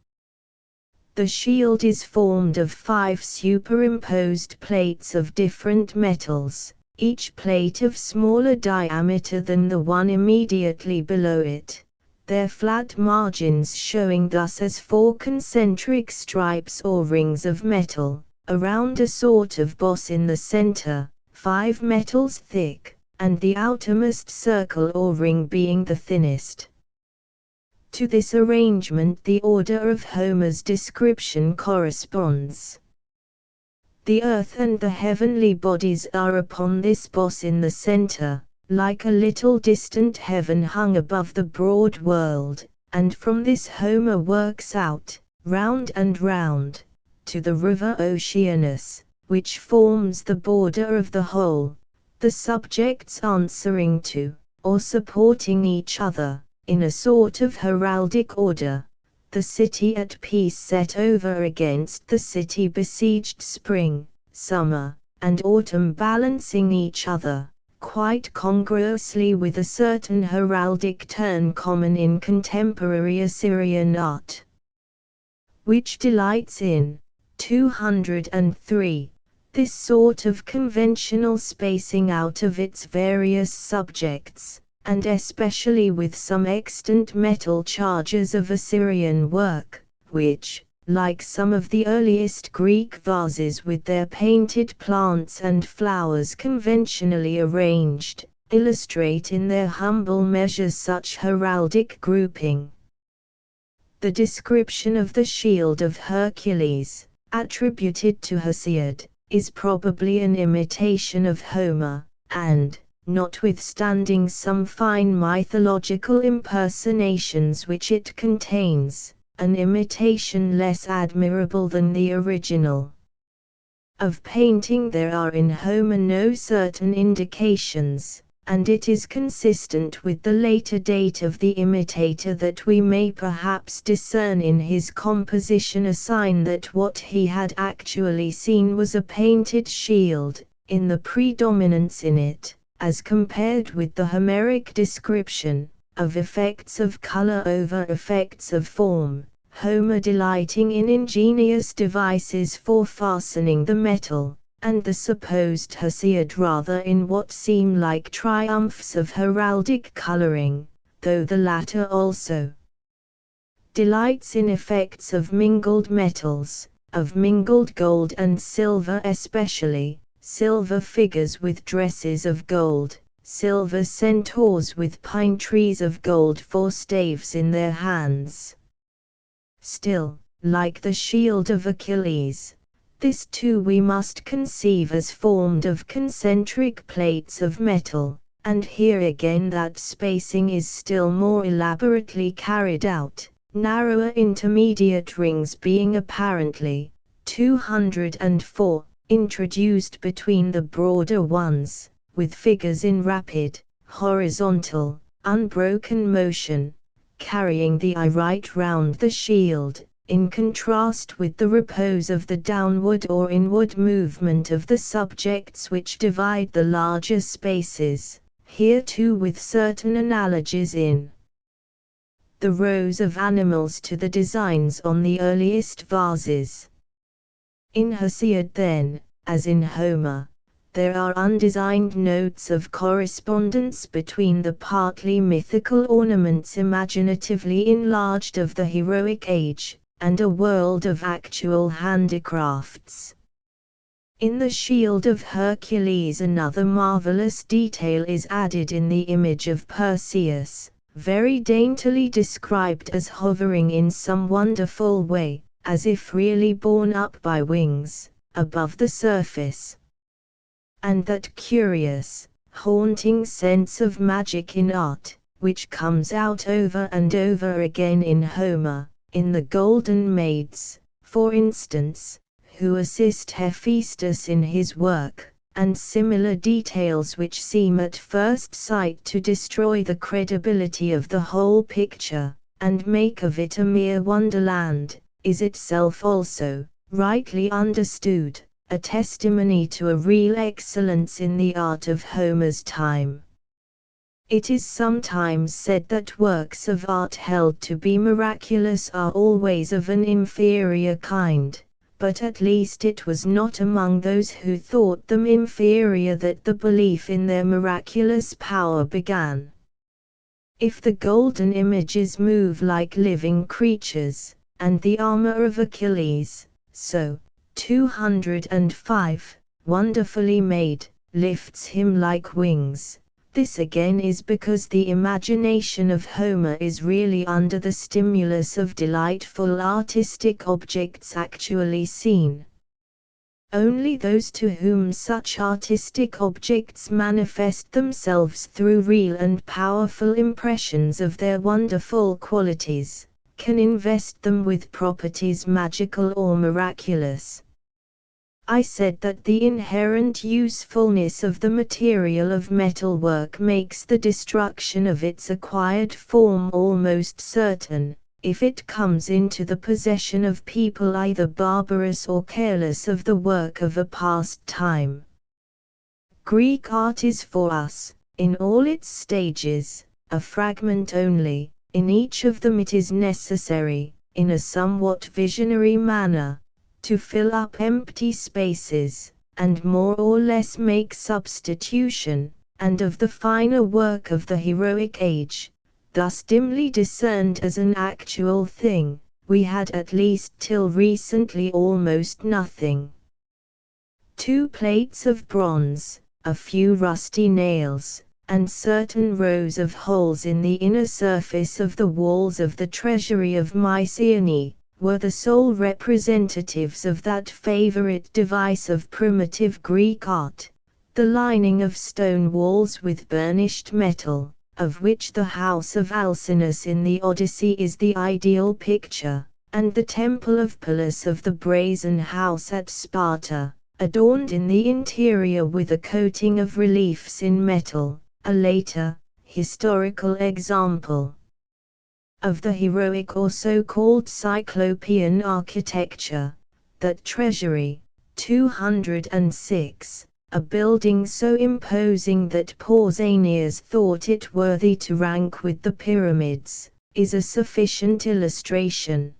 The shield is formed of 5 superimposed plates of different metals, each plate of smaller diameter than the one immediately below it, their flat margins showing thus as 4 concentric stripes or rings of metal, around a sort of boss in the center, 5 metals thick, and the outermost circle or ring being the thinnest. To this arrangement the order of Homer's description corresponds. The earth and the heavenly bodies are upon this boss in the center, like a little distant heaven hung above the broad world, and from this Homer works out, round and round, to the river Oceanus, which forms the border of the whole, the subjects answering to, or supporting each other, in a sort of heraldic order, the city at peace set over against the city besieged, spring, summer, and autumn balancing each other, quite congruously with a certain heraldic turn common in contemporary Assyrian art, which delights in 203. This sort of conventional spacing out of its various subjects, and especially with some extant metal charges of Assyrian work, which, like some of the earliest Greek vases with their painted plants and flowers conventionally arranged, illustrate in their humble measure such heraldic grouping. The description of the shield of Hercules, attributed to Hesiod, is probably an imitation of Homer, and, notwithstanding some fine mythological impersonations which it contains, an imitation less admirable than the original. Of painting there are in Homer no certain indications, and it is consistent with the later date of the imitator that we may perhaps discern in his composition a sign that what he had actually seen was a painted shield, in the predominance in it, as compared with the Homeric description, of effects of color over effects of form, Homer delighting in ingenious devices for fastening the metal, and the supposed Hesiod rather in what seem like triumphs of heraldic coloring, though the latter also delights in effects of mingled metals, of mingled gold and silver especially, silver figures with dresses of gold, silver centaurs with pine trees of gold for staves in their hands. Still, like the shield of Achilles, this too we must conceive as formed of concentric plates of metal, and here again that spacing is still more elaborately carried out, narrower intermediate rings being apparently 204, introduced between the broader ones, with figures in rapid, horizontal, unbroken motion, carrying the eye right round the shield, in contrast with the repose of the downward or inward movement of the subjects which divide the larger spaces, here too with certain analogies in the rows of animals to the designs on the earliest vases. In Hesiod then, as in Homer, there are undesigned notes of correspondence between the partly mythical ornaments imaginatively enlarged of the heroic age, and a world of actual handicrafts. In the shield of Hercules another marvelous detail is added in the image of Perseus, very daintily described as hovering in some wonderful way, as if really borne up by wings, above the surface. And that curious, haunting sense of magic in art, which comes out over and over again in Homer, in the Golden Maids, for instance, who assist Hephaestus in his work, and similar details which seem at first sight to destroy the credibility of the whole picture, and make of it a mere wonderland, is itself also, rightly understood, a testimony to a real excellence in the art of Homer's time. It is sometimes said that works of art held to be miraculous are always of an inferior kind, but at least it was not among those who thought them inferior that the belief in their miraculous power began. If the golden images move like living creatures, and the armor of Achilles, so, 205, wonderfully made, lifts him like wings, This again is because the imagination of Homer is really under the stimulus of delightful artistic objects actually seen. Only those to whom such artistic objects manifest themselves through real and powerful impressions of their wonderful qualities, can invest them with properties magical or miraculous. I said that the inherent usefulness of the material of metalwork makes the destruction of its acquired form almost certain, if it comes into the possession of people either barbarous or careless of the work of a past time. Greek art is for us, in all its stages, a fragment only. In each of them it is necessary, in a somewhat visionary manner, to fill up empty spaces, and more or less make substitution, and of the finer work of the heroic age, thus dimly discerned as an actual thing, we had at least till recently almost nothing. 2 plates of bronze, a few rusty nails, and certain rows of holes in the inner surface of the walls of the treasury of Mycenae, were the sole representatives of that favorite device of primitive Greek art, the lining of stone walls with burnished metal, of which the house of Alcinous in the Odyssey is the ideal picture, and the temple of Pallas of the brazen house at Sparta, adorned in the interior with a coating of reliefs in metal, a later, historical example of the heroic or so-called Cyclopean architecture. That treasury, 206, a building so imposing that Pausanias thought it worthy to rank with the pyramids, is a sufficient illustration.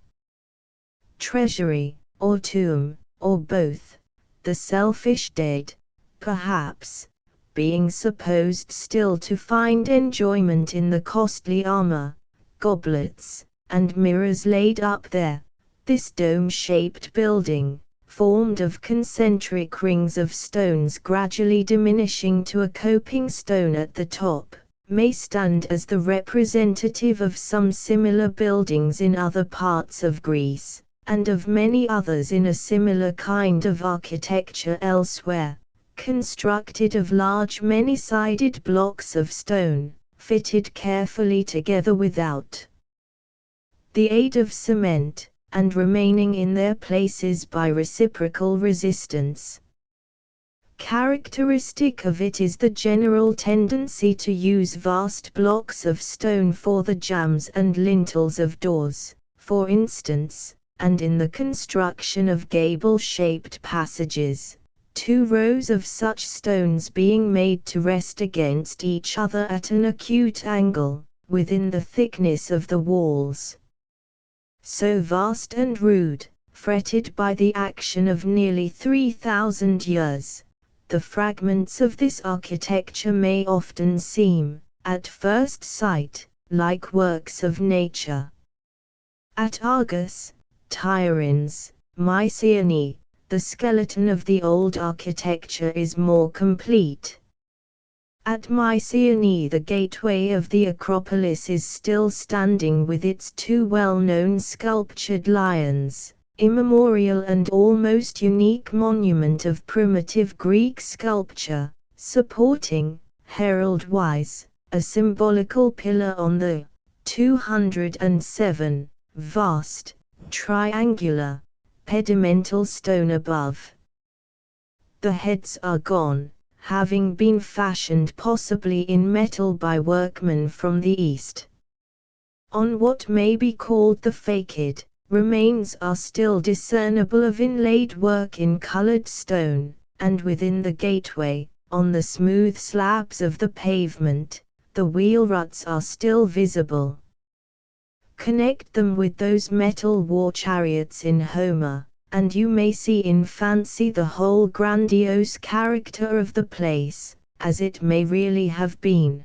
Treasury, or tomb, or both, the selfish dead, perhaps, being supposed still to find enjoyment in the costly armor, goblets, and mirrors laid up there, this dome-shaped building, formed of concentric rings of stones gradually diminishing to a coping stone at the top, may stand as the representative of some similar buildings in other parts of Greece, and of many others in a similar kind of architecture elsewhere, constructed of large many-sided blocks of stone, fitted carefully together without the aid of cement, and remaining in their places by reciprocal resistance. Characteristic of it is the general tendency to use vast blocks of stone for the jambs and lintels of doors, for instance, and in the construction of gable-shaped passages, 2 rows of such stones being made to rest against each other at an acute angle, within the thickness of the walls. So vast and rude, fretted by the action of nearly 3,000 years, the fragments of this architecture may often seem, at first sight, like works of nature. At Argos, Tiryns, Mycenae, the skeleton of the old architecture is more complete. At Mycenae the gateway of the Acropolis is still standing with its 2 well-known sculptured lions, immemorial and almost unique monument of primitive Greek sculpture, supporting, herald-wise, a symbolical pillar on the 207, vast, triangular, pedimental stone above. The heads are gone, having been fashioned possibly in metal by workmen from the East. On what may be called the facade, remains are still discernible of inlaid work in colored stone, and within the gateway, on the smooth slabs of the pavement, the wheel ruts are still visible. Connect them with those metal war chariots in Homer, and you may see in fancy the whole grandiose character of the place, as it may really have been.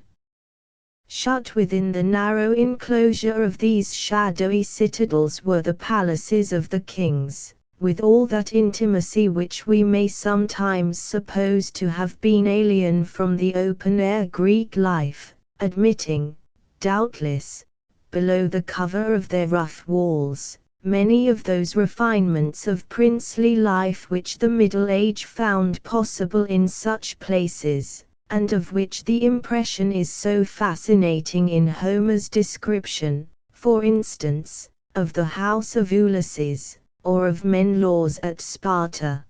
Shut within the narrow enclosure of these shadowy citadels were the palaces of the kings, with all that intimacy which we may sometimes suppose to have been alien from the open-air Greek life, admitting, doubtless, below the cover of their rough walls, many of those refinements of princely life which the Middle Age found possible in such places, and of which the impression is so fascinating in Homer's description, for instance, of the house of Ulysses, or of Menelaus at Sparta.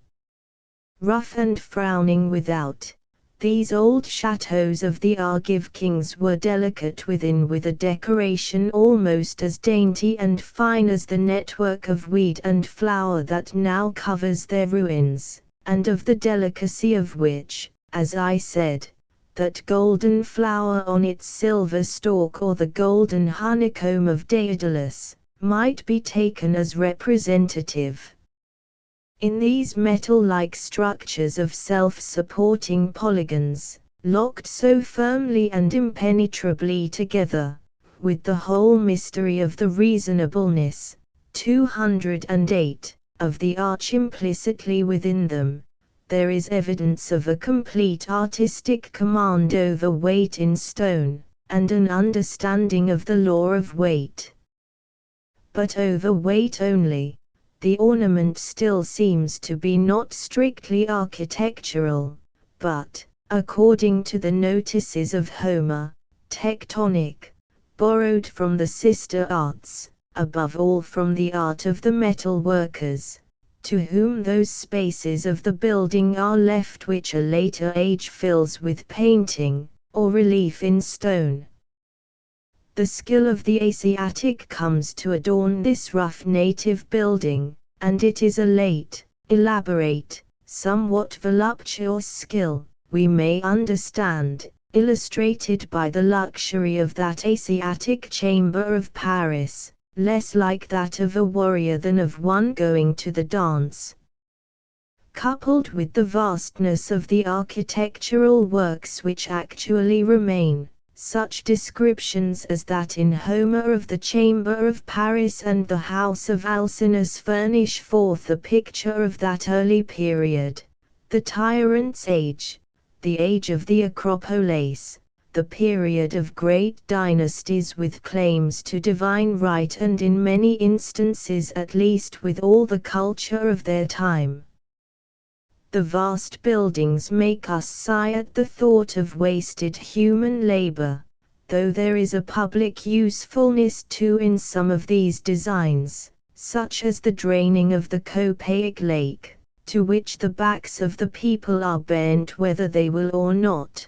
Rough and frowning without, these old chateaux of the Argive kings were delicate within, with a decoration almost as dainty and fine as the network of weed and flower that now covers their ruins, and of the delicacy of which, as I said, that golden flower on its silver stalk or the golden honeycomb of Daedalus, might be taken as representative. In these metal-like structures of self-supporting polygons, locked so firmly and impenetrably together, with the whole mystery of the reasonableness, 208, of the arch implicitly within them, there is evidence of a complete artistic command over weight in stone, and an understanding of the law of weight. But over weight only, the ornament still seems to be not strictly architectural, but, according to the notices of Homer, tectonic, borrowed from the sister arts, above all from the art of the metal workers, to whom those spaces of the building are left which a later age fills with painting, or relief in stone. The skill of the Asiatic comes to adorn this rough native building, and it is a late, elaborate, somewhat voluptuous skill, we may understand, illustrated by the luxury of that Asiatic chamber of Paris, less like that of a warrior than of one going to the dance. Coupled with the vastness of the architectural works which actually remain, such descriptions as that in Homer of the Chamber of Paris and the House of Alcinous furnish forth a picture of that early period, the tyrant's age, the age of the Acropolis, the period of great dynasties with claims to divine right and in many instances at least with all the culture of their time. The vast buildings make us sigh at the thought of wasted human labor, though there is a public usefulness too in some of these designs, such as the draining of the Copaic lake, to which the backs of the people are bent whether they will or not.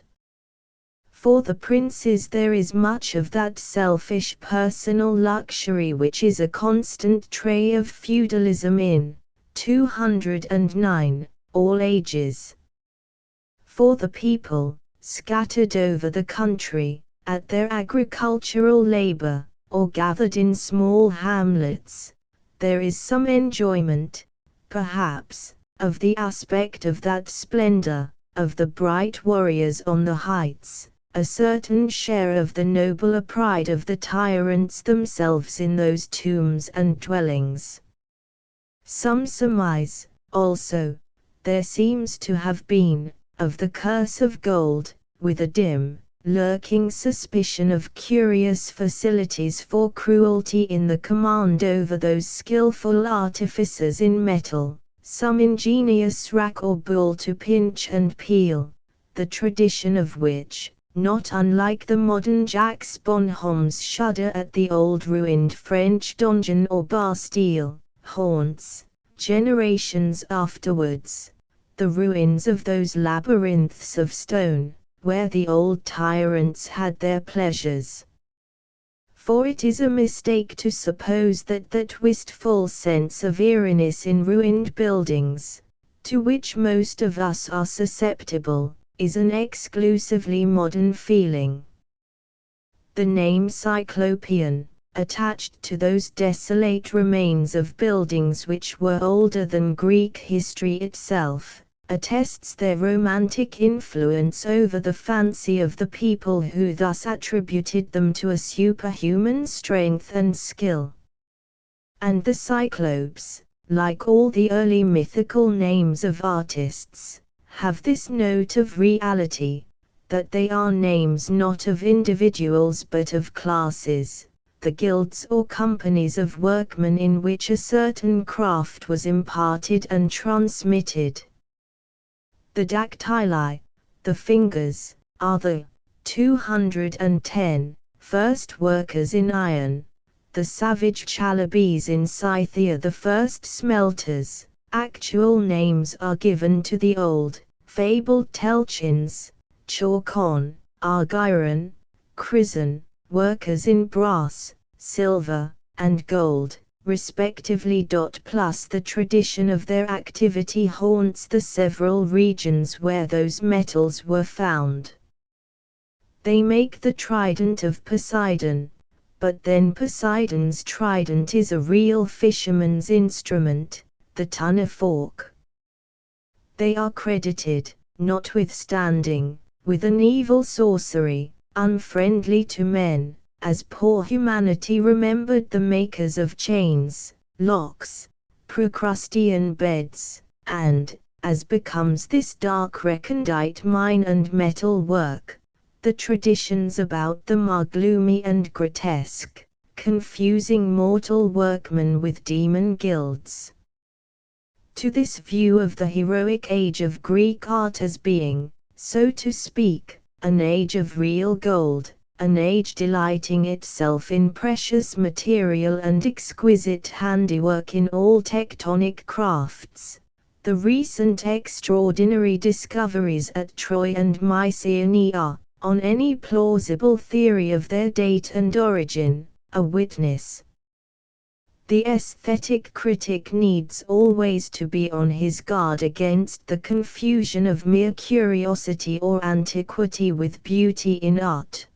For the princes there is much of that selfish personal luxury which is a constant trait of feudalism in 209. All ages. For the people, scattered over the country, at their agricultural labor, or gathered in small hamlets, there is some enjoyment, perhaps, of the aspect of that splendor, of the bright warriors on the heights, a certain share of the nobler pride of the tyrants themselves in those tombs and dwellings. Some surmise, also, there seems to have been, of the curse of gold, with a dim, lurking suspicion of curious facilities for cruelty in the command over those skillful artificers in metal, some ingenious rack or bull to pinch and peel, the tradition of which, not unlike the modern Jacques Bonhomme's shudder at the old ruined French donjon or Bastille, haunts, generations afterwards, the ruins of those labyrinths of stone, where the old tyrants had their pleasures. For it is a mistake to suppose that that wistful sense of eeriness in ruined buildings, to which most of us are susceptible, is an exclusively modern feeling. The name Cyclopean, attached to those desolate remains of buildings which were older than Greek history itself, attests their romantic influence over the fancy of the people who thus attributed them to a superhuman strength and skill. And the Cyclopes, like all the early mythical names of artists, have this note of reality, that they are names not of individuals but of classes, the guilds or companies of workmen in which a certain craft was imparted and transmitted. The dactyli, the fingers, are the 210 first workers in iron, the savage Chalybes in Scythia the first smelters. Actual names are given to the old, fabled Telchins, Chaukon, Argyron, Chryson, workers in brass, silver, and gold, respectively. Plus the tradition of their activity haunts the several regions where those metals were found. They make the trident of Poseidon, but then Poseidon's trident is a real fisherman's instrument, the tunna fork. They are credited, notwithstanding, with an evil sorcery, unfriendly to men, as poor humanity remembered the makers of chains, locks, Procrustean beds, and, as becomes this dark recondite mine and metal work, the traditions about them are gloomy and grotesque, confusing mortal workmen with demon guilds. To this view of the heroic age of Greek art as being, so to speak, an age of real gold, an age delighting itself in precious material and exquisite handiwork in all tectonic crafts, the recent extraordinary discoveries at Troy and Mycenae are, on any plausible theory of their date and origin, a witness. The aesthetic critic needs always to be on his guard against the confusion of mere curiosity or antiquity with beauty in art.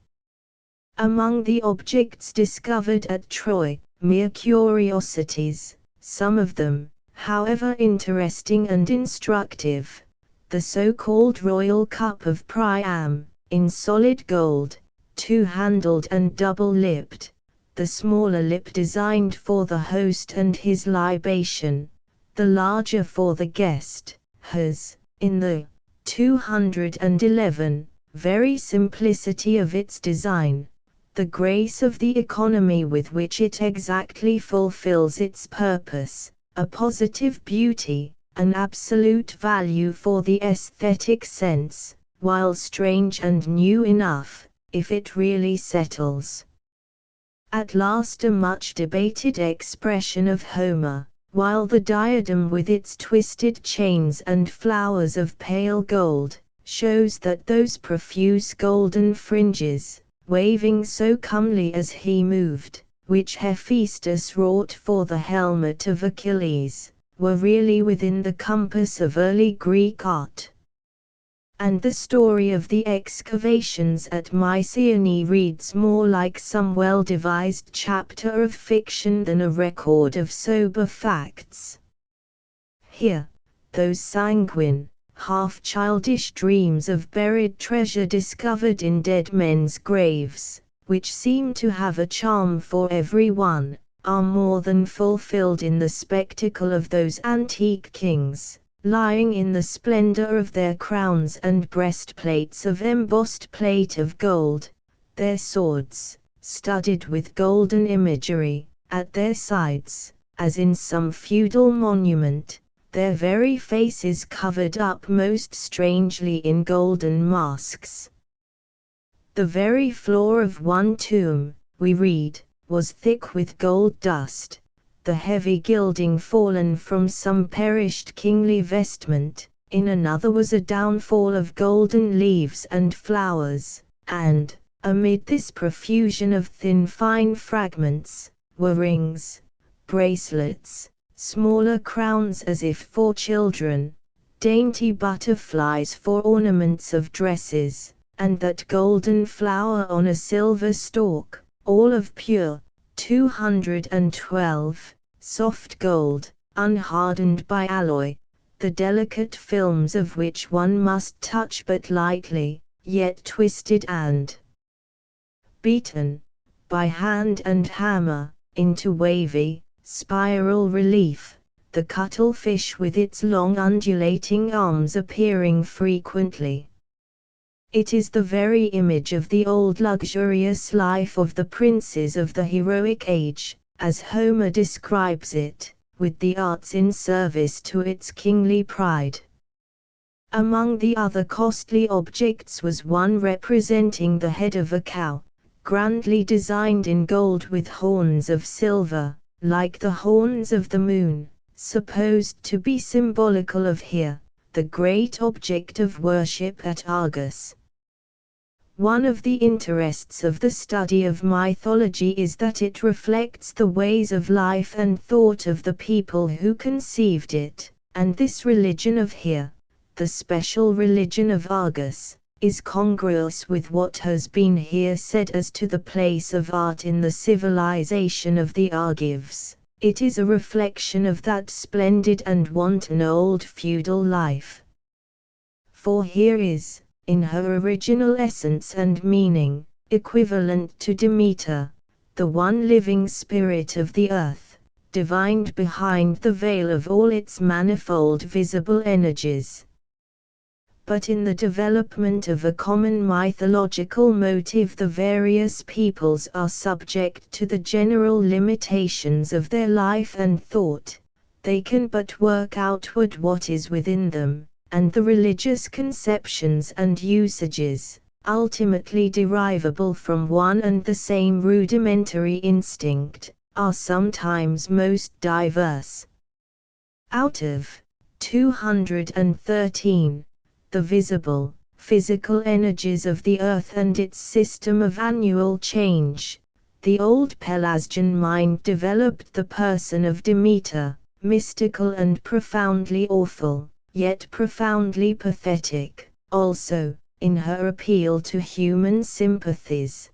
Among the objects discovered at Troy, mere curiosities, some of them, however interesting and instructive, the so-called royal cup of Priam, in solid gold, two-handled and double-lipped, the smaller lip designed for the host and his libation, the larger for the guest, has, in the 211, very simplicity of its design, the grace of the economy with which it exactly fulfills its purpose, a positive beauty, an absolute value for the aesthetic sense, while strange and new enough, if it really settles. At last a much debated expression of Homer, while the diadem with its twisted chains and flowers of pale gold, shows that those profuse golden fringes, waving so comely as he moved, which Hephaestus wrought for the helmet of Achilles, were really within the compass of early Greek art. And the story of the excavations at Mycenae reads more like some well-devised chapter of fiction than a record of sober facts. Here, those sanguine, half-childish dreams of buried treasure discovered in dead men's graves, which seem to have a charm for everyone, are more than fulfilled in the spectacle of those antique kings, lying in the splendor of their crowns and breastplates of embossed plate of gold, their swords, studded with golden imagery, at their sides, as in some feudal monument, their very faces covered up most strangely in golden masks. The very floor of one tomb, we read, was thick with gold dust, the heavy gilding fallen from some perished kingly vestment, in another was a downfall of golden leaves and flowers, and, amid this profusion of thin fine fragments, were rings, bracelets, smaller crowns as if for children, dainty butterflies for ornaments of dresses, and that golden flower on a silver stalk, all of pure, 212, soft gold, unhardened by alloy, the delicate films of which one must touch but lightly, yet twisted and beaten, by hand and hammer, into wavy, spiral relief, the cuttlefish with its long undulating arms appearing frequently. It is the very image of the old luxurious life of the princes of the heroic age, as Homer describes it, with the arts in service to its kingly pride. Among the other costly objects was one representing the head of a cow, grandly designed in gold with horns of silver, like the horns of the moon, supposed to be symbolical of Hera, the great object of worship at Argos. One of the interests of the study of mythology is that it reflects the ways of life and thought of the people who conceived it, and this religion of Hera, the special religion of Argos, is congruous with what has been here said as to the place of art in the civilization of the Argives. It is a reflection of that splendid and wanton old feudal life. For here is, in her original essence and meaning, equivalent to Demeter, the one living spirit of the earth, divined behind the veil of all its manifold visible energies. But in the development of a common mythological motive, the various peoples are subject to the general limitations of their life and thought. They can but work outward what is within them, and the religious conceptions and usages, ultimately derivable from one and the same rudimentary instinct, are sometimes most diverse. Out of 213, the visible, physical energies of the earth and its system of annual change, the old Pelasgian mind developed the person of Demeter, mystical and profoundly awful, yet profoundly pathetic, also, in her appeal to human sympathies.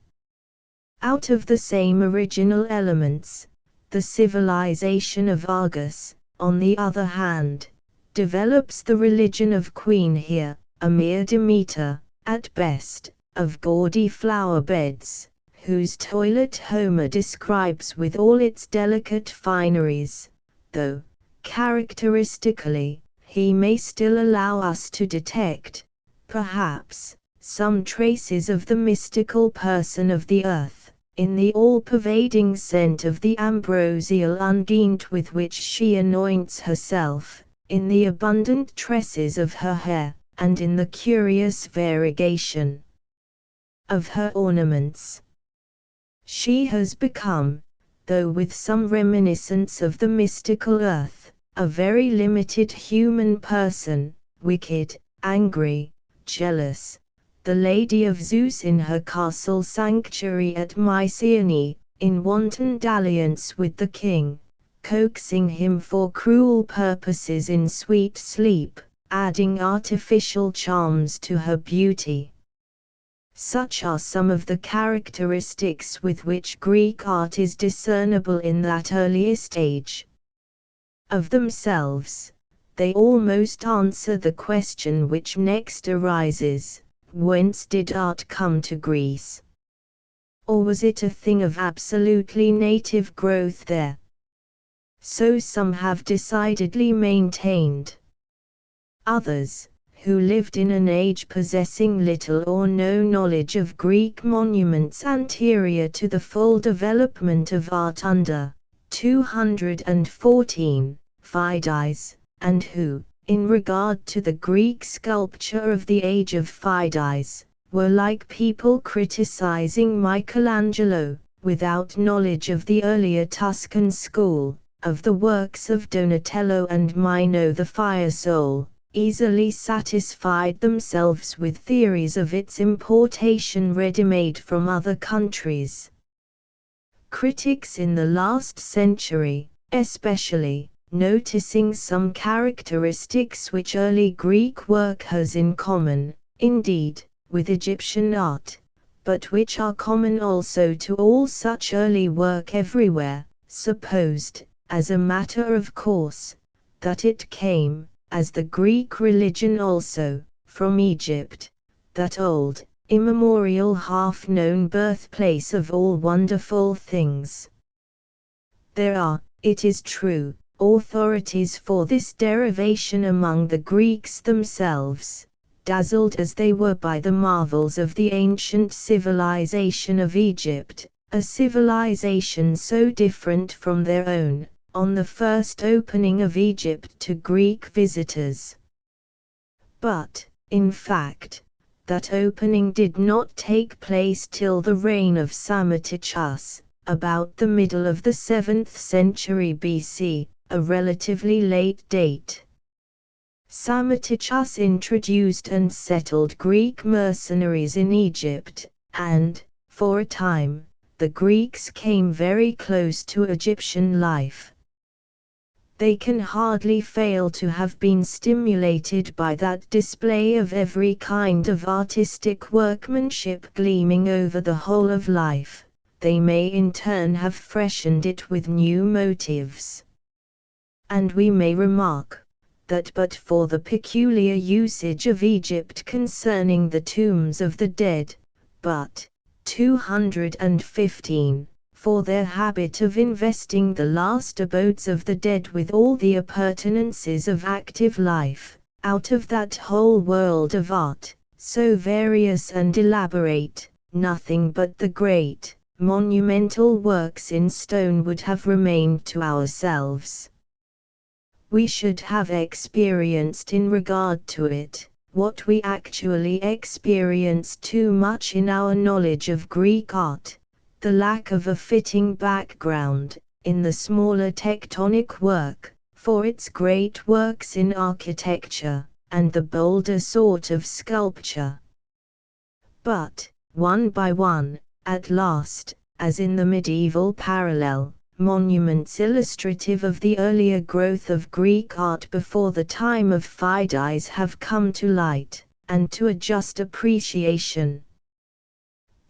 Out of the same original elements, the civilization of Argos, on the other hand, develops the religion of Queen Hera, a mere Demeter, at best, of gaudy flower beds, whose toilet Homer describes with all its delicate fineries, though, characteristically, he may still allow us to detect, perhaps, some traces of the mystical person of the earth, in the all-pervading scent of the ambrosial unguent with which she anoints herself, in the abundant tresses of her hair, and in the curious variegation of her ornaments. She has become, though with some reminiscence of the mystical earth, a very limited human person, wicked, angry, jealous, the lady of Zeus in her castle sanctuary at Mycenae, in wanton dalliance with the king, coaxing him for cruel purposes in sweet sleep, adding artificial charms to her beauty. Such are some of the characteristics with which Greek art is discernible in that earliest age. Of themselves, they almost answer the question which next arises: whence did art come to Greece? Or was it a thing of absolutely native growth there? So some have decidedly maintained. Others, who lived in an age possessing little or no knowledge of Greek monuments anterior to the full development of art under 214 Phidias, and who, in regard to the Greek sculpture of the age of Phidias, were like people criticizing Michelangelo, without knowledge of the earlier Tuscan school, of the works of Donatello and Mino the Fire Soul, easily satisfied themselves with theories of its importation ready-made from other countries. Critics in the last century, especially, noticing some characteristics which early Greek work has in common, indeed, with Egyptian art, but which are common also to all such early work everywhere, supposed, as a matter of course, that it came, as the Greek religion also, from Egypt, that old, immemorial half-known birthplace of all wonderful things. There are, it is true, authorities for this derivation among the Greeks themselves, dazzled as they were by the marvels of the ancient civilization of Egypt, a civilization so different from their own, on the first opening of Egypt to Greek visitors. But, in fact, that opening did not take place till the reign of Psammetichus, about the middle of the 7th century BC, a relatively late date. Psammetichus introduced and settled Greek mercenaries in Egypt, and, for a time, the Greeks came very close to Egyptian life. They can hardly fail to have been stimulated by that display of every kind of artistic workmanship gleaming over the whole of life. They may in turn have freshened it with new motives. And we may remark, that but for the peculiar usage of Egypt concerning the tombs of the dead, but 215, for their habit of investing the last abodes of the dead with all the appurtenances of active life, out of that whole world of art, so various and elaborate, nothing but the great, monumental works in stone would have remained to ourselves. We should have experienced in regard to it, what we actually experienced too much in our knowledge of Greek art, the lack of a fitting background, in the smaller tectonic work, for its great works in architecture, and the bolder sort of sculpture. But, one by one, at last, as in the medieval parallel, monuments illustrative of the earlier growth of Greek art before the time of Phidias have come to light, and to a just appreciation.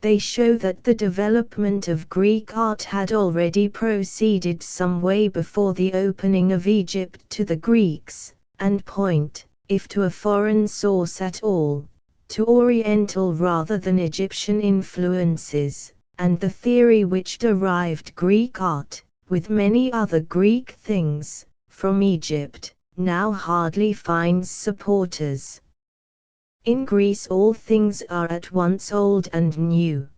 They show that the development of Greek art had already proceeded some way before the opening of Egypt to the Greeks, and point, if to a foreign source at all, to Oriental rather than Egyptian influences, and the theory which derived Greek art, with many other Greek things, from Egypt, now hardly finds supporters. In Greece all things are at once old and new.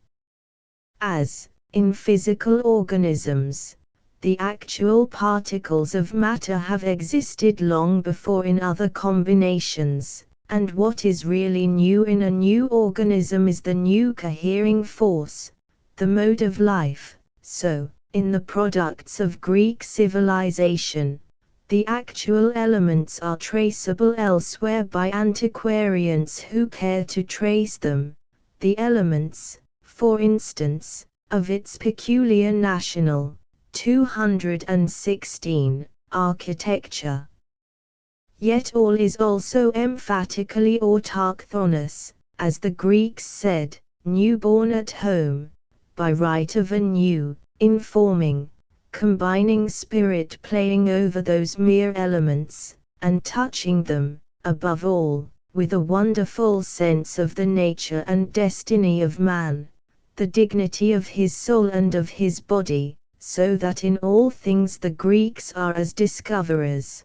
As, in physical organisms, the actual particles of matter have existed long before in other combinations, and what is really new in a new organism is the new cohering force, the mode of life, so, in the products of Greek civilization, the actual elements are traceable elsewhere by antiquarians who care to trace them, the elements, for instance, of its peculiar national, 216, architecture. Yet all is also emphatically autochthonous, as the Greeks said, newborn at home, by right of a new, informing, combining spirit playing over those mere elements, and touching them, above all, with a wonderful sense of the nature and destiny of man, the dignity of his soul and of his body, so that in all things the Greeks are as discoverers.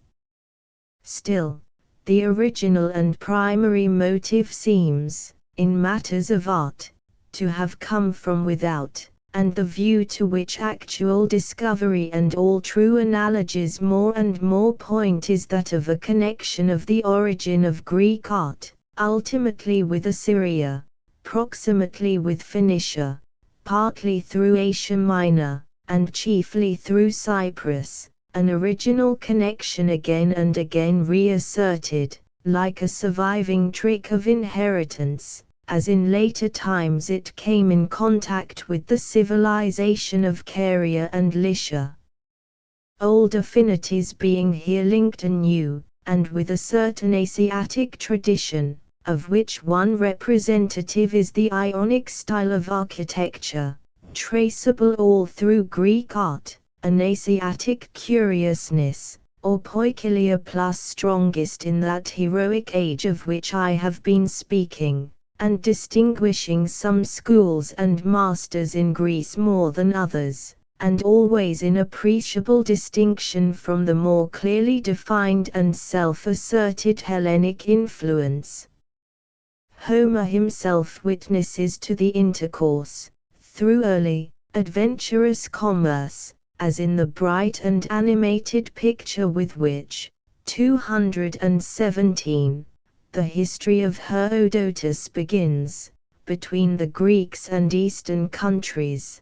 Still, the original and primary motive seems, in matters of art, to have come from without, and the view to which actual discovery and all true analogies more and more point is that of a connection of the origin of Greek art, ultimately with Assyria, proximately with Phoenicia, partly through Asia Minor, and chiefly through Cyprus, an original connection again and again reasserted, like a surviving trick of inheritance, as in later times it came in contact with the civilization of Caria and Lycia. Old affinities being here linked anew, and with a certain Asiatic tradition, of which one representative is the Ionic style of architecture, traceable all through Greek art, an Asiatic curiousness, or poikilia plus strongest in that heroic age of which I have been speaking, and distinguishing some schools and masters in Greece more than others, and always in appreciable distinction from the more clearly defined and self-asserted Hellenic influence. Homer himself witnesses to the intercourse, through early, adventurous commerce, as in the bright and animated picture with which, 217, the history of Herodotus begins, between the Greeks and Eastern countries.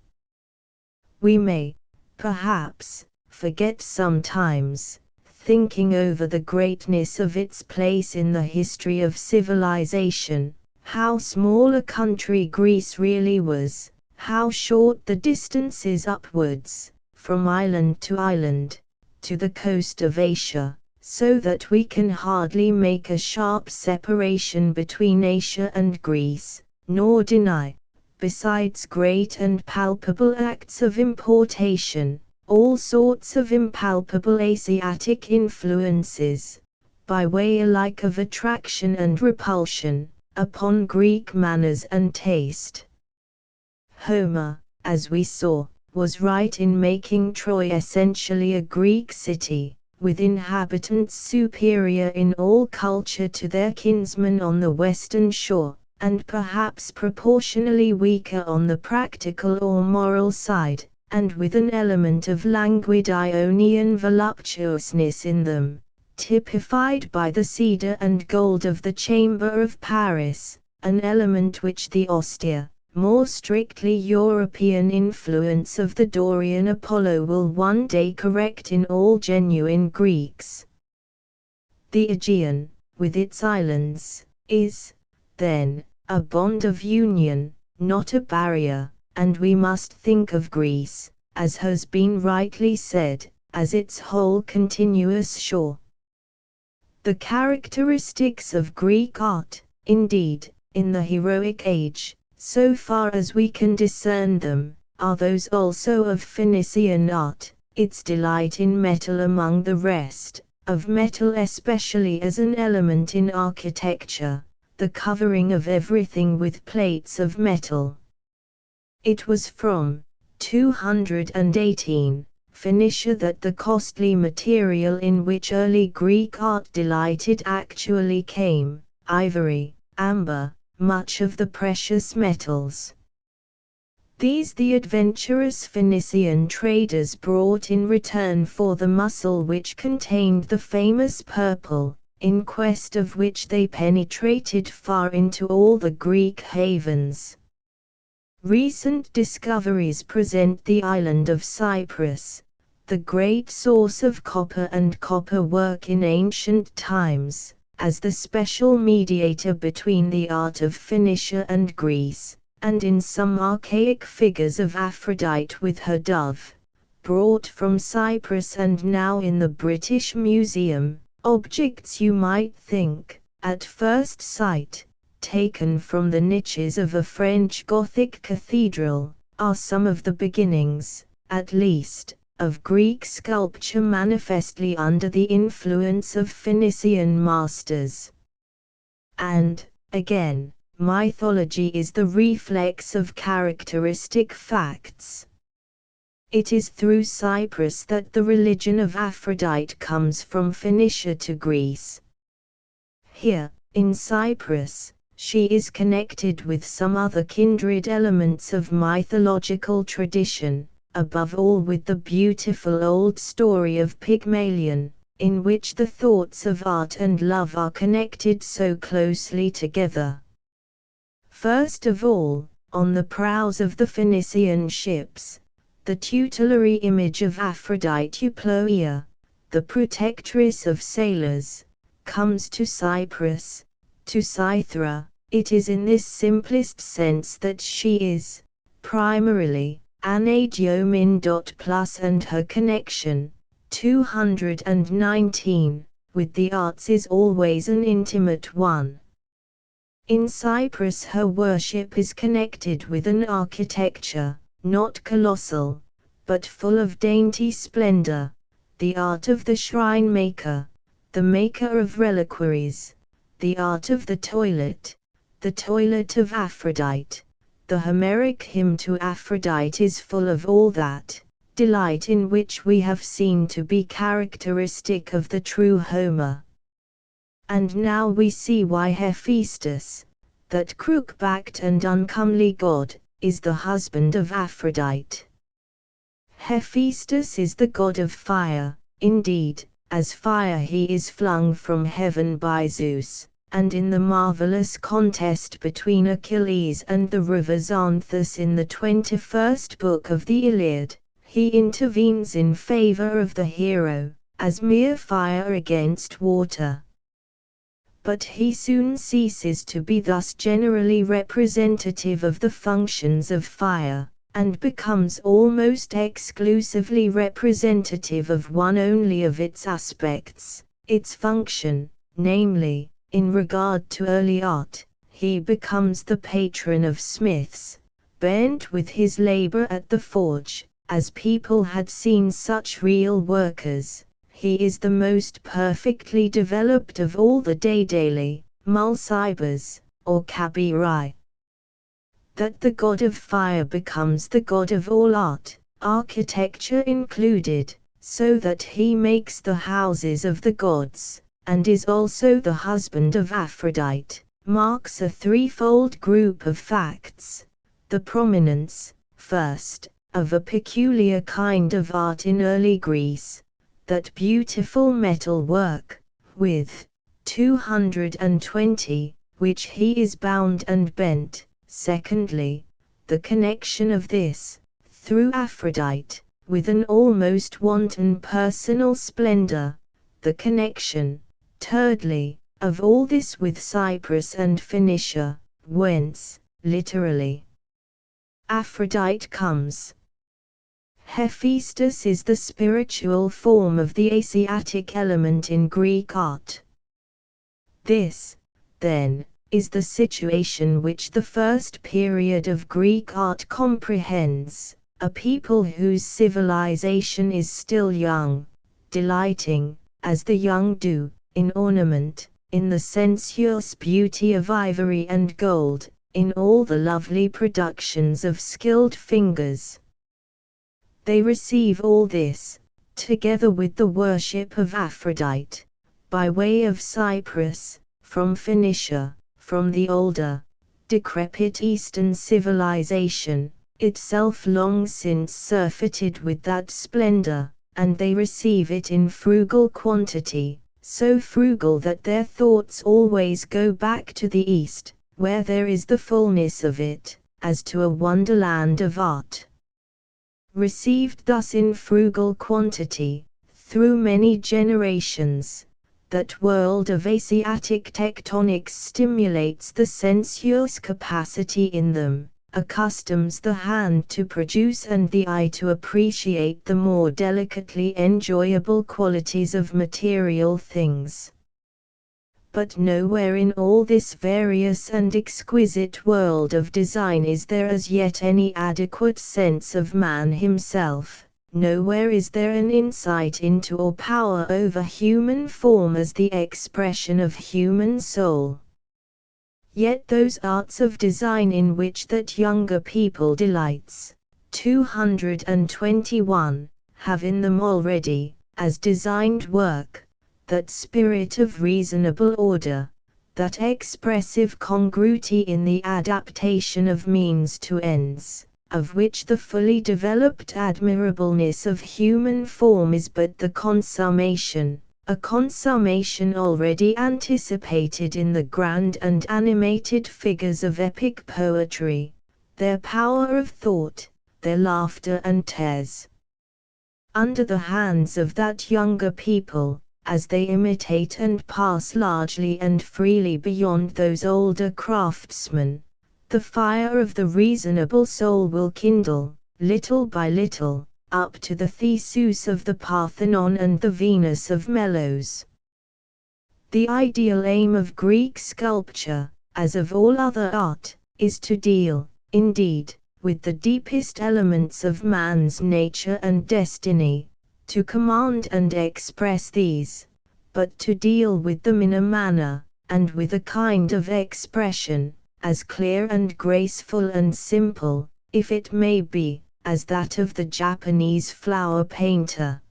We may, perhaps, forget sometimes, thinking over the greatness of its place in the history of civilization, how small a country Greece really was, how short the distances upwards, from island to island, to the coast of Asia, so that we can hardly make a sharp separation between Asia and Greece, nor deny, besides great and palpable acts of importation, all sorts of impalpable Asiatic influences, by way alike of attraction and repulsion, upon Greek manners and taste. Homer, as we saw, was right in making Troy essentially a Greek city, with inhabitants superior in all culture to their kinsmen on the western shore, and perhaps proportionally weaker on the practical or moral side, and with an element of languid Ionian voluptuousness in them, typified by the cedar and gold of the Chamber of Paris, an element which the austere, more strictly European influence of the Dorian Apollo will one day correct in all genuine Greeks. The Aegean, with its islands, is, then, a bond of union, not a barrier, and we must think of Greece, as has been rightly said, as its whole continuous shore. The characteristics of Greek art, indeed, in the heroic age, so far as we can discern them, are those also of Phoenician art, its delight in metal among the rest, of metal especially as an element in architecture, the covering of everything with plates of metal. It was from 218 Phoenicia that the costly material in which early Greek art delighted actually came, ivory, amber, much of the precious metals. These the adventurous Phoenician traders brought in return for the mussel which contained the famous purple, in quest of which they penetrated far into all the Greek havens. Recent discoveries present the island of Cyprus, the great source of copper and copper work in ancient times, as the special mediator between the art of Phoenicia and Greece, and in some archaic figures of Aphrodite with her dove, brought from Cyprus and now in the British Museum, objects you might think, at first sight, taken from the niches of a French Gothic cathedral, are some of the beginnings, at least, of Greek sculpture manifestly under the influence of Phoenician masters. And, again, mythology is the reflex of characteristic facts. It is through Cyprus that the religion of Aphrodite comes from Phoenicia to Greece. Here, in Cyprus, she is connected with some other kindred elements of mythological tradition, above all with the beautiful old story of Pygmalion, in which the thoughts of art and love are connected so closely together. First of all, on the prows of the Phoenician ships, the tutelary image of Aphrodite Euploea, the protectress of sailors, comes to Cyprus, to Cythera. It is in this simplest sense that she is, primarily, an Aegeomin. Plus and her connection, 219, with the arts is always an intimate one. In Cyprus her worship is connected with an architecture, not colossal, but full of dainty splendor, the art of the shrine maker, the maker of reliquaries, the art of the toilet of Aphrodite. The Homeric hymn to Aphrodite is full of all that, delight in which we have seen to be characteristic of the true Homer. And now we see why Hephaestus, that crook-backed and uncomely god, is the husband of Aphrodite. Hephaestus is the god of fire, indeed, as fire he is flung from heaven by Zeus, and in the marvelous contest between Achilles and the river Xanthus in the 21st book of the Iliad, he intervenes in favor of the hero, as mere fire against water. But he soon ceases to be thus generally representative of the functions of fire, and becomes almost exclusively representative of one only of its aspects, its function, namely, in regard to early art, he becomes the patron of smiths, bent with his labor at the forge, as people had seen such real workers. He is the most perfectly developed of all the Daedali, Mulcibers, or Cabiri. That the god of fire becomes the god of all art, architecture included, so that he makes the houses of the gods, and is also the husband of Aphrodite, marks a threefold group of facts: the prominence, first, of a peculiar kind of art in early Greece, that beautiful metal work, with 220, which he is bound and bent; secondly, the connection of this, through Aphrodite, with an almost wanton personal splendor; the connection, thirdly, of all this with Cyprus and Phoenicia, whence, literally, Aphrodite comes. Hephaestus is the spiritual form of the Asiatic element in Greek art. This, then, is the situation which the first period of Greek art comprehends: a people whose civilization is still young, delighting, as the young do, in ornament, in the sensuous beauty of ivory and gold, in all the lovely productions of skilled fingers. They receive all this, together with the worship of Aphrodite, by way of Cyprus, from Phoenicia, from the older, decrepit Eastern civilization, itself long since surfeited with that splendor, and they receive it in frugal quantity, so frugal that their thoughts always go back to the East, where there is the fullness of it, as to a wonderland of art. Received thus in frugal quantity, through many generations, that world of Asiatic tectonics stimulates the sensuous capacity in them, accustoms the hand to produce and the eye to appreciate the more delicately enjoyable qualities of material things. But nowhere in all this various and exquisite world of design is there as yet any adequate sense of man himself, nowhere is there an insight into or power over human form as the expression of human soul. Yet those arts of design in which that younger people delights, 221, have in them already, as designed work, that spirit of reasonable order, that expressive congruity in the adaptation of means to ends, of which the fully developed admirableness of human form is but the consummation, a consummation already anticipated in the grand and animated figures of epic poetry, their power of thought, their laughter and tears. Under the hands of that younger people, as they imitate and pass largely and freely beyond those older craftsmen, the fire of the reasonable soul will kindle, little by little, up to the Theseus of the Parthenon and the Venus of Melos. The ideal aim of Greek sculpture, as of all other art, is to deal, indeed, with the deepest elements of man's nature and destiny, to command and express these, but to deal with them in a manner, and with a kind of expression, as clear and graceful and simple, if it may be, as that of the Japanese flower painter.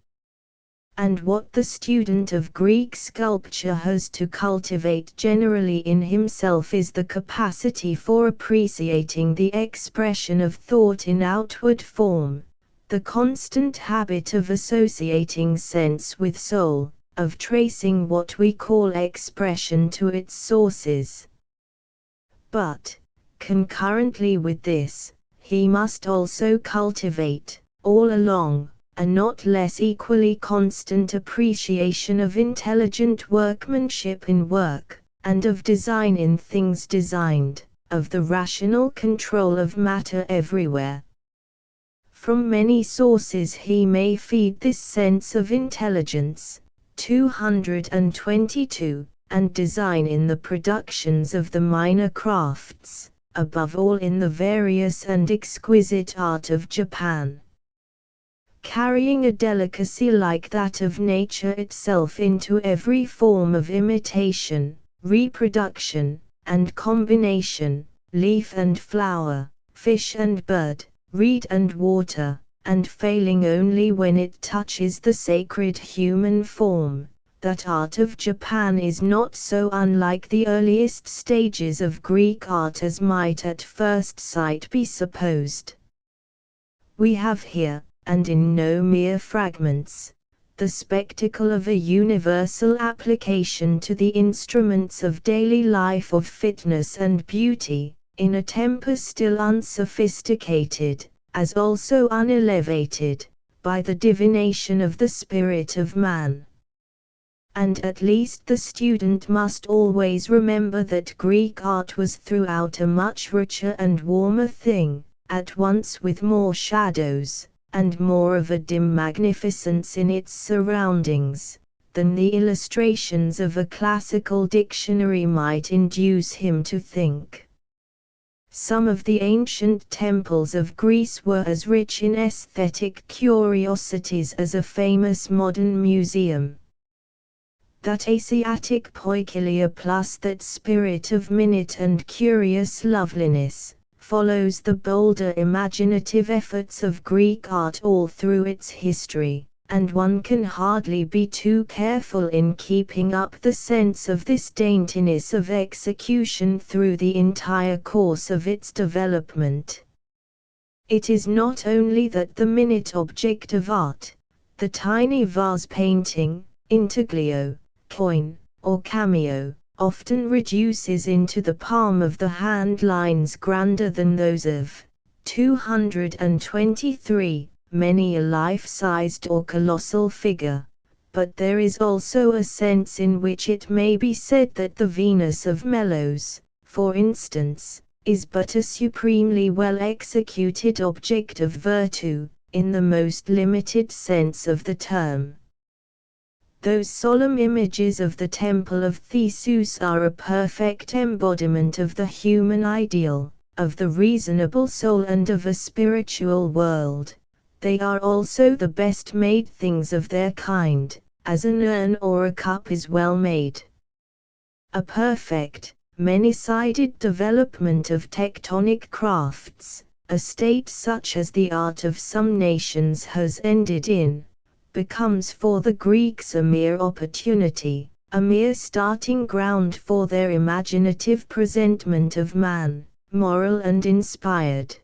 And what the student of Greek sculpture has to cultivate generally in himself is the capacity for appreciating the expression of thought in outward form, the constant habit of associating sense with soul, of tracing what we call expression to its sources. But, concurrently with this, he must also cultivate, all along, a not less equally constant appreciation of intelligent workmanship in work, and of design in things designed, of the rational control of matter everywhere. From many sources he may feed this sense of intelligence, 222, and design in the productions of the minor crafts, above all in the various and exquisite art of Japan. Carrying a delicacy like that of nature itself into every form of imitation, reproduction, and combination, leaf and flower, fish and bird, reed and water, and failing only when it touches the sacred human form, that art of Japan is not so unlike the earliest stages of Greek art as might at first sight be supposed. We have here, and in no mere fragments, the spectacle of a universal application to the instruments of daily life of fitness and beauty, in a temper still unsophisticated, as also unelevated, by the divination of the spirit of man. And at least the student must always remember that Greek art was throughout a much richer and warmer thing, at once with more shadows, and more of a dim magnificence in its surroundings, than the illustrations of a classical dictionary might induce him to think. Some of the ancient temples of Greece were as rich in aesthetic curiosities as a famous modern museum. That Asiatic poikilia plus that spirit of minute and curious loveliness, follows the bolder imaginative efforts of Greek art all through its history, and one can hardly be too careful in keeping up the sense of this daintiness of execution through the entire course of its development. It is not only that the minute object of art, the tiny vase painting, intaglio, coin, or cameo, often reduces into the palm of the hand lines grander than those of 223, many a life-sized or colossal figure, but there is also a sense in which it may be said that the Venus of Melos, for instance, is but a supremely well executed object of virtue, in the most limited sense of the term. Those solemn images of the temple of Theseus are a perfect embodiment of the human ideal, of the reasonable soul and of a spiritual world. They are also the best made things of their kind, as an urn or a cup is well made. A perfect, many-sided development of tectonic crafts, a state such as the art of some nations has ended in, becomes for the Greeks a mere opportunity, a mere starting ground for their imaginative presentment of man, moral and inspired.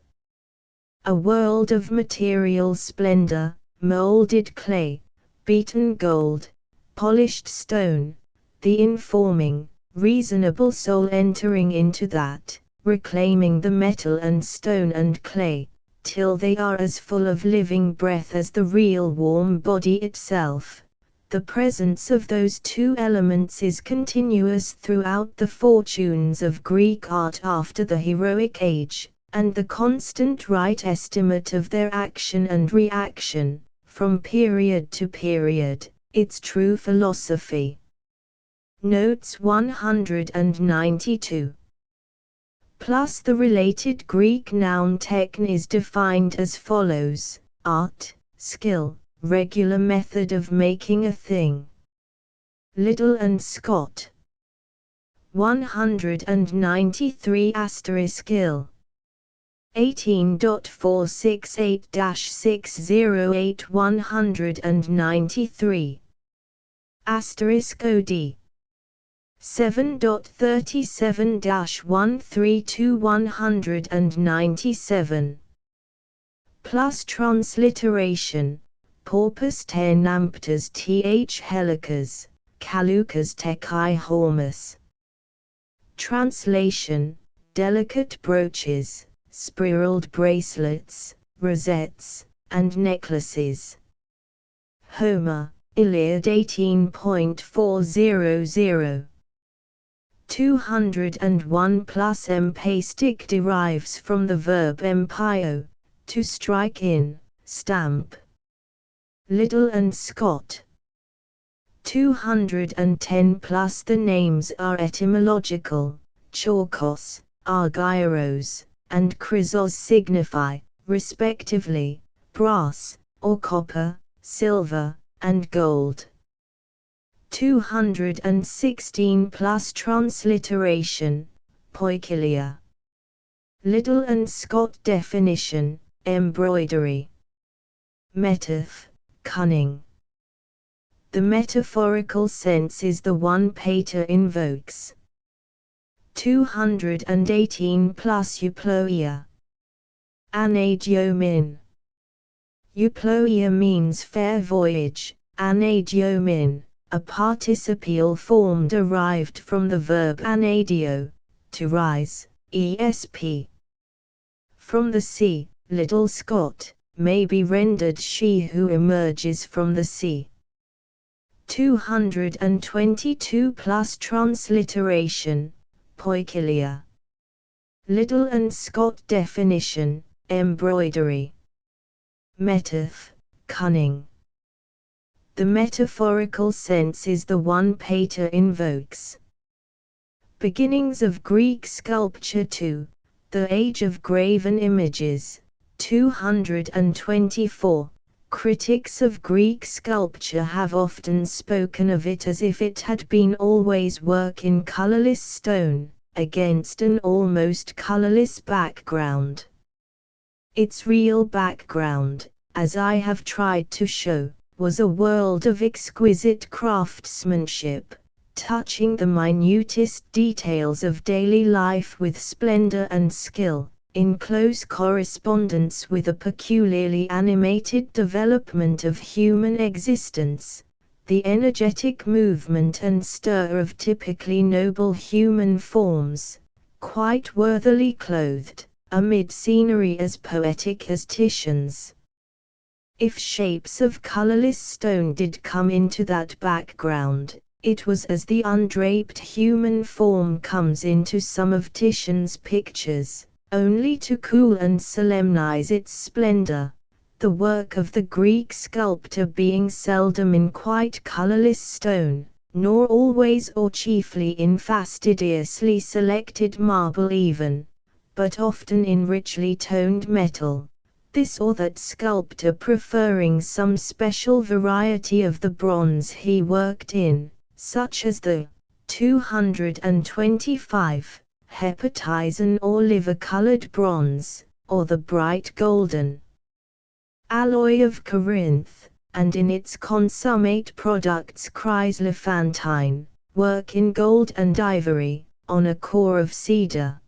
A world of material splendor, molded clay, beaten gold, polished stone, the informing, reasonable soul entering into that, reclaiming the metal and stone and clay, till they are as full of living breath as the real warm body itself. The presence of those two elements is continuous throughout the fortunes of Greek art after the heroic age, and the constant right estimate of their action and reaction, from period to period, its true philosophy. Notes 192. Plus the related Greek noun techne is defined as follows: art, skill, regular method of making a thing. Liddell and Scott. 193 *. Skill. 18.468-608-193 asterisk OD 7.37-132-197 plus transliteration Porpus te namptas th helicas, calucas teci hormus. Translation delicate brooches, spiraled bracelets, rosettes, and necklaces. Homer, Iliad 18.400. 201 plus empastic derives from the verb empio, to strike in, stamp. Liddell and Scott. 210 plus the names are etymological, Chorkos, Argyros, and Chrysos signify, respectively, brass, or copper, silver, and gold. 216 plus transliteration, poikilia. Liddell and Scott definition, embroidery. Metaph, cunning. The metaphorical sense is the one Pater invokes. 218 plus euploia. Anagiomin. Euploia means fair voyage, anagiomin, a participial form derived from the verb anadio, to rise, esp. From the sea, Liddell Scott, may be rendered she who emerges from the sea. 222 plus transliteration, poikilia. Liddell and Scott definition, embroidery. Metaph, cunning. The metaphorical sense is the one Pater invokes. Beginnings of Greek sculpture 2, the age of graven images, 224. Critics of Greek sculpture have often spoken of it as if it had been always work in colorless stone, against an almost colorless background. Its real background, as I have tried to show, was a world of exquisite craftsmanship, touching the minutest details of daily life with splendor and skill, in close correspondence with a peculiarly animated development of human existence, the energetic movement and stir of typically noble human forms, quite worthily clothed, amid scenery as poetic as Titian's. If shapes of colorless stone did come into that background, it was as the undraped human form comes into some of Titian's pictures, only to cool and solemnize its splendor, the work of the Greek sculptor being seldom in quite colorless stone, nor always or chiefly in fastidiously selected marble even, but often in richly toned metal, this or that sculptor preferring some special variety of the bronze he worked in, such as the 225 hepatizan or liver-colored bronze, or the bright golden alloy of Corinth, and in its consummate products chryselephantine, work in gold and ivory, on a core of cedar.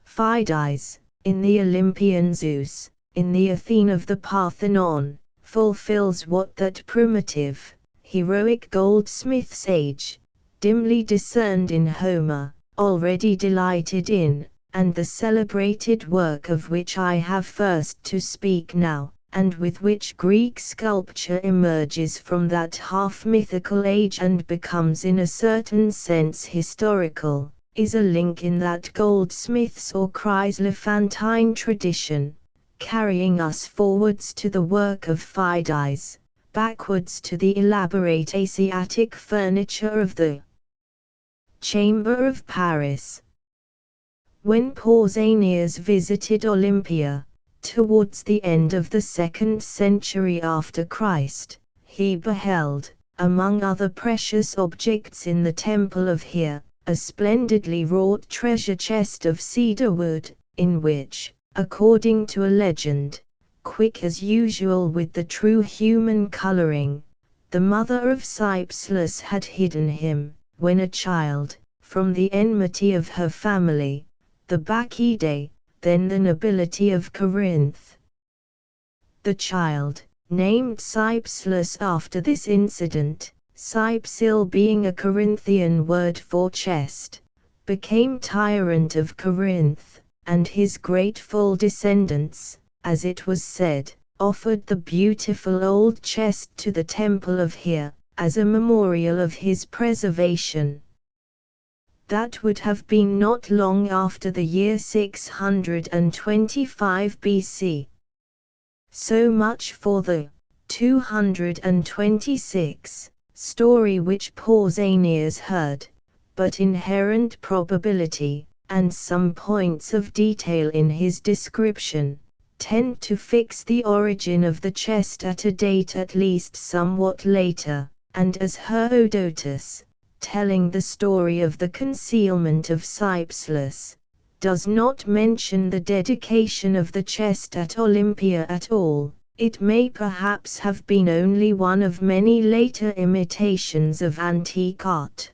Phidias, in the Olympian Zeus, in the Athene of the Parthenon, fulfills what that primitive, heroic goldsmith sage, dimly discerned in Homer, already delighted in, and the celebrated work of which I have first to speak now, and with which Greek sculpture emerges from that half-mythical age and becomes in a certain sense historical, is a link in that goldsmith's or chryselephantine tradition, carrying us forwards to the work of Phidias, backwards to the elaborate Asiatic furniture of the Chamber of Paris. When Pausanias visited Olympia, towards the end of the 2nd century after Christ, he beheld, among other precious objects in the temple of Hera, a splendidly wrought treasure chest of cedar wood, in which, according to a legend, quick as usual with the true human coloring, the mother of Cypselus had hidden him, when a child, from the enmity of her family, the Bacchidae, then the nobility of Corinth. The child, named Cypselus after this incident, Cypsil being a Corinthian word for chest, became tyrant of Corinth, and his grateful descendants, as it was said, offered the beautiful old chest to the temple of Hera, as a memorial of his preservation. That would have been not long after the year 625 BC. So much for the 226 story which Pausanias heard, but inherent probability, and some points of detail in his description, tend to fix the origin of the chest at a date at least somewhat later, and as Herodotus, telling the story of the concealment of Cypselus, does not mention the dedication of the chest at Olympia at all, it may perhaps have been only one of many later imitations of antique art.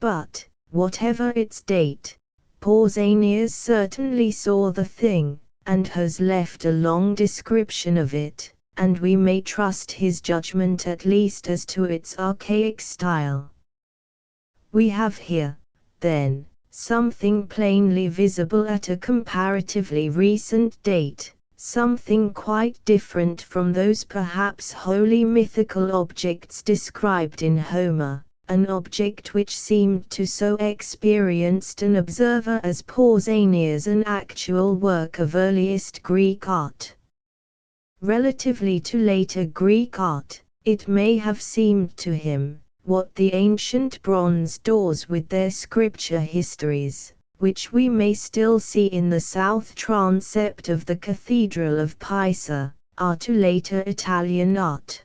But, whatever its date, Pausanias certainly saw the thing, and has left a long description of it, and we may trust his judgment at least as to its archaic style. We have here, then, something plainly visible at a comparatively recent date, something quite different from those perhaps wholly mythical objects described in Homer, an object which seemed to so experienced an observer as Pausanias an actual work of earliest Greek art. Relatively to later Greek art, it may have seemed to him, what the ancient bronze doors with their scripture histories, which we may still see in the south transept of the Cathedral of Pisa, are to later Italian art.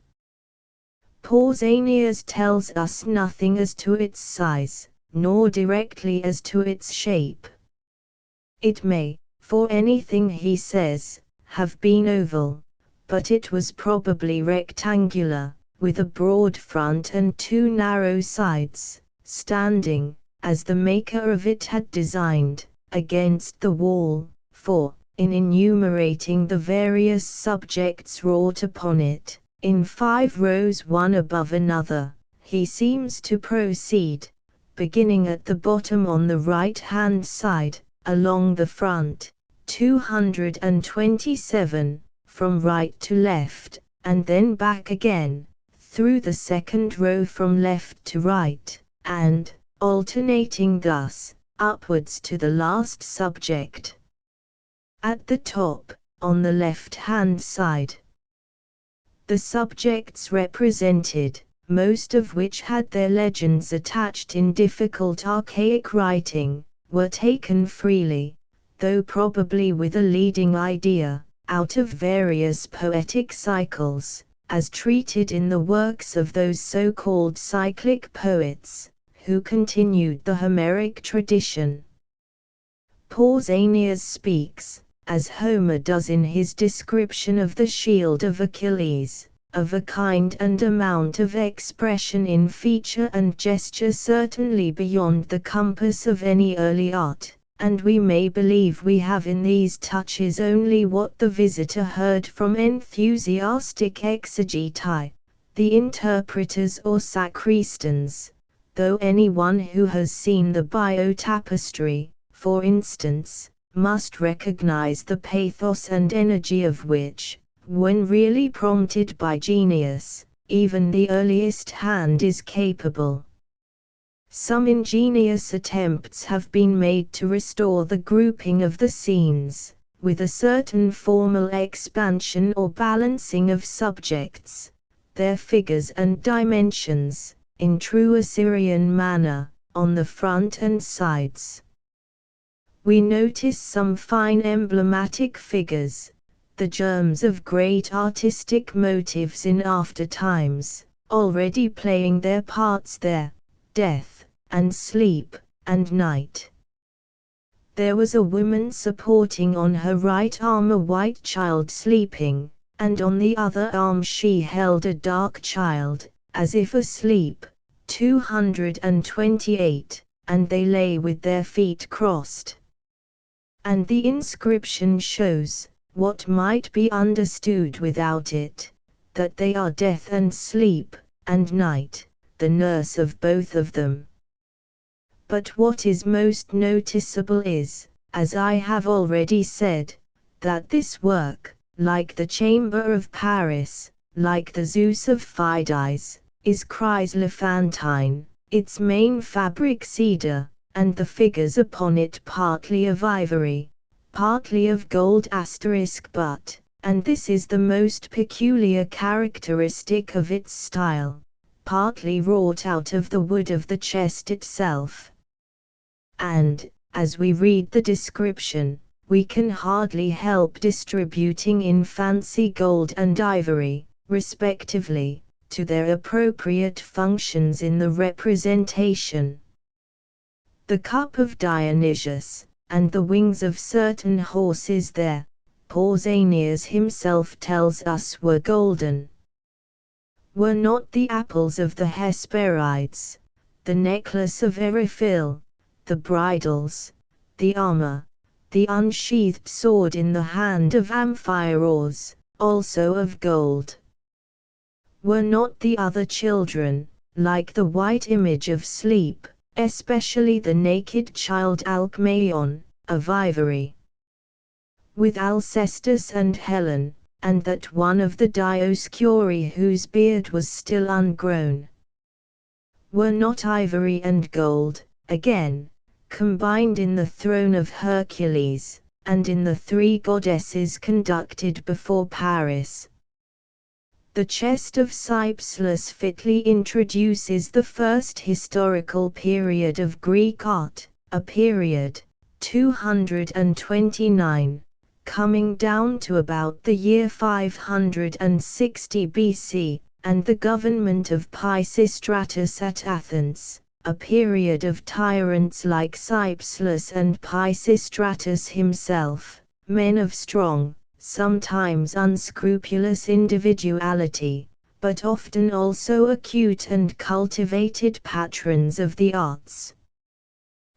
Pausanias tells us nothing as to its size, nor directly as to its shape. It may, for anything he says, have been oval, but it was probably rectangular, with a broad front and two narrow sides, standing, as the maker of it had designed, against the wall, for, in enumerating the various subjects wrought upon it, in 5 rows one above another, he seems to proceed, beginning at the bottom on the right-hand side, along the front, 227, from right to left, and then back again, through the second row from left to right, and, alternating thus, upwards to the last subject. At the top, on the left-hand side, the subjects represented, most of which had their legends attached in difficult archaic writing, were taken freely, though probably with a leading idea, out of various poetic cycles, as treated in the works of those so-called cyclic poets, who continued the Homeric tradition. Pausanias speaks, as Homer does in his description of the shield of Achilles, of a kind and amount of expression in feature and gesture certainly beyond the compass of any early art, and we may believe we have in these touches only what the visitor heard from enthusiastic exegeti, the interpreters or sacristans, though anyone who has seen the Bio tapestry, for instance, must recognize the pathos and energy of which, when really prompted by genius, even the earliest hand is capable. Some ingenious attempts have been made to restore the grouping of the scenes, with a certain formal expansion or balancing of subjects, their figures and dimensions, in true Assyrian manner, on the front and sides. We notice some fine emblematic figures, the germs of great artistic motives in after times, already playing their parts there, death, and sleep, and night. There was a woman supporting on her right arm a white child sleeping, and on the other arm she held a dark child, as if asleep. 228, and they lay with their feet crossed. And the inscription shows, what might be understood without it, that they are death and sleep, and night, the nurse of both of them. But what is most noticeable is, as I have already said, that this work, like the Chamber of Paris, like the Zeus of Phidias, is chryselephantine, its main fabric cedar, and the figures upon it partly of ivory, partly of gold but, and this is the most peculiar characteristic of its style, partly wrought out of the wood of the chest itself. And, as we read the description, we can hardly help distributing in fancy gold and ivory, respectively, to their appropriate functions in the representation. The cup of Dionysius, and the wings of certain horses there, Pausanias himself tells us were golden. Were not the apples of the Hesperides, the necklace of Eriphyle, the bridles, the armor, the unsheathed sword in the hand of Amphiaraus, also of gold? Were not the other children, like the white image of sleep, especially the naked child Alcmaeon, of ivory? With Alcestis and Helen, and that one of the Dioscuri whose beard was still ungrown. Were not ivory and gold, again, combined in the throne of Hercules, and in the three goddesses conducted before Paris? The chest of Cypselus fitly introduces the first historical period of Greek art, a period, 229, coming down to about the year 560 BC, and the government of Pisistratus at Athens, a period of tyrants like Cypselus and Pisistratus himself, men of strong, sometimes unscrupulous individuality, but often also acute and cultivated patrons of the arts.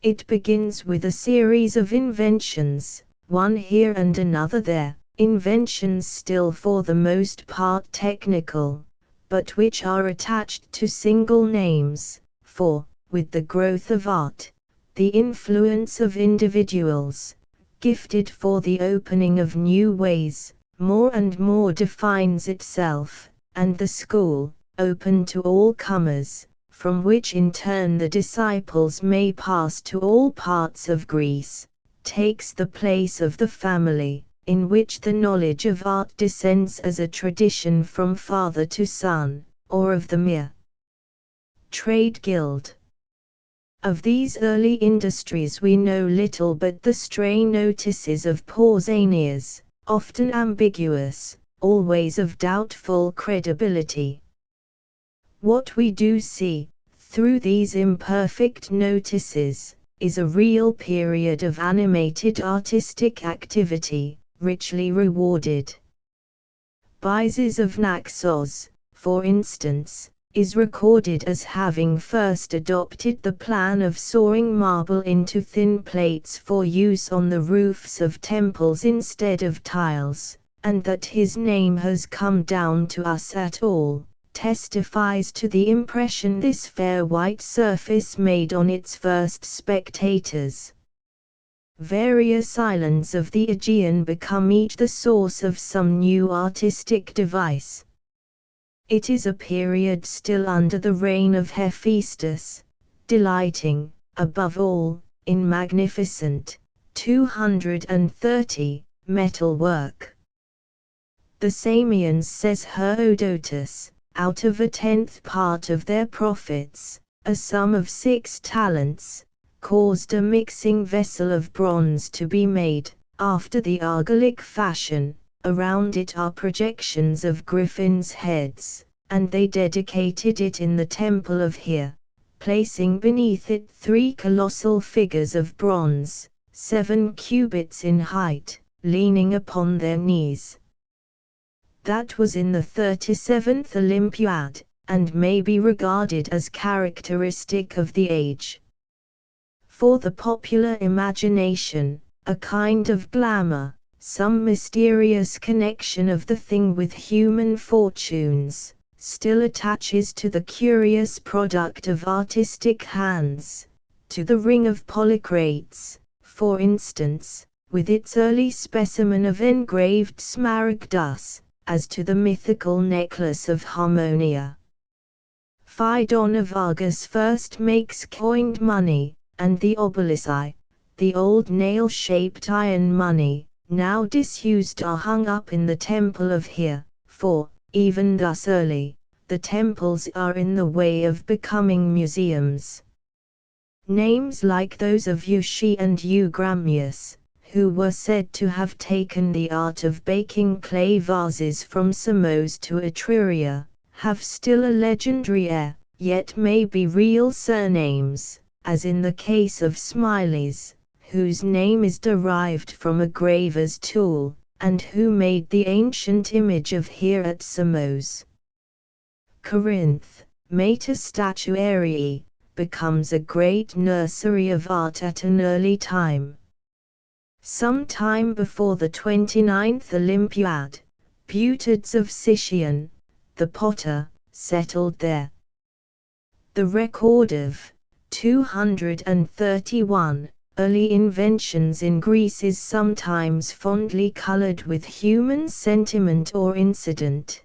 It begins with a series of inventions, one here and another there, inventions still for the most part technical, but which are attached to single names, for, with the growth of art, the influence of individuals, gifted for the opening of new ways, more and more defines itself, and the school, open to all comers, from which in turn the disciples may pass to all parts of Greece, takes the place of the family, in which the knowledge of art descends as a tradition from father to son, or of the mere trade guild. Of these early industries we know little but the stray notices of Pausanias, often ambiguous, always of doubtful credibility. What we do see, through these imperfect notices, is a real period of animated artistic activity, richly rewarded. Byzes of Naxos, for instance, is recorded as having first adopted the plan of sawing marble into thin plates for use on the roofs of temples instead of tiles, and that his name has come down to us at all, testifies to the impression this fair white surface made on its first spectators. Various islands of the Aegean become each the source of some new artistic device. It is a period still under the reign of Hephaestus, delighting, above all, in magnificent, 230, metal work. The Samians, says Herodotus, out of a 10th part of their profits, a sum of 6 talents, caused a mixing vessel of bronze to be made, after the Argolic fashion. Around it are projections of griffins' heads, and they dedicated it in the temple of Here, placing beneath it 3 colossal figures of bronze, 7 cubits in height, leaning upon their knees. That was in the 37th Olympiad, and may be regarded as characteristic of the age. For the popular imagination, a kind of glamour, some mysterious connection of the thing with human fortunes, still attaches to the curious product of artistic hands, to the ring of Polycrates, for instance, with its early specimen of engraved smaragdus, as to the mythical necklace of Harmonia. Phidon of Argos first makes coined money, and the obelici, the old nail-shaped iron money, now disused, are hung up in the temple of Here, for, even thus early, the temples are in the way of becoming museums. Names like those of Eushee and Eugramius, who were said to have taken the art of baking clay vases from Samos to Etruria, have still a legendary air, yet may be real surnames, as in the case of Smiles, whose name is derived from a graver's tool, and who made the ancient image of Here at Samos. Corinth, Mater Statuarii, becomes a great nursery of art at an early time. Some time before the 29th Olympiad, Butids of Sicyon, the potter, settled there. The record of 231 early inventions in Greece is sometimes fondly colored with human sentiment or incident.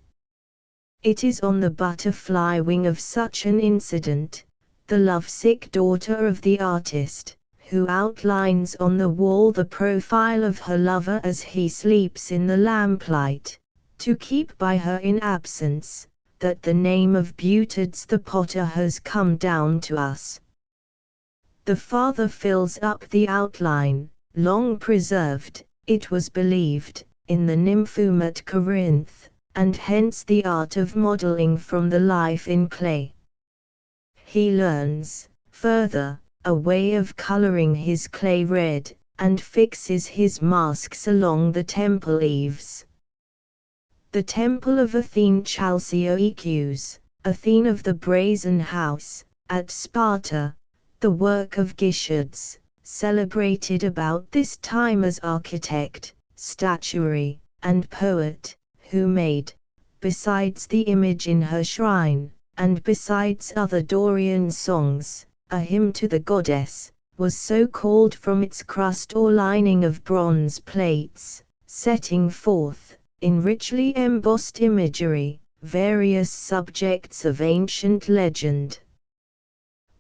It is on the butterfly wing of such an incident, the lovesick daughter of the artist, who outlines on the wall the profile of her lover as he sleeps in the lamplight, to keep by her in absence, that the name of Butids the potter has come down to us. The father fills up the outline, long preserved, it was believed, in the Nymphum at Corinth, and hence the art of modeling from the life in clay. He learns, further, a way of coloring his clay red, and fixes his masks along the temple eaves. The temple of Athene Chalcioecus, Athene of the Brazen House, at Sparta, the work of Gitids, celebrated about this time as architect, statuary, and poet, who made, besides the image in her shrine, and besides other Dorian songs, a hymn to the goddess, was so called from its crust or lining of bronze plates, setting forth, in richly embossed imagery, various subjects of ancient legend.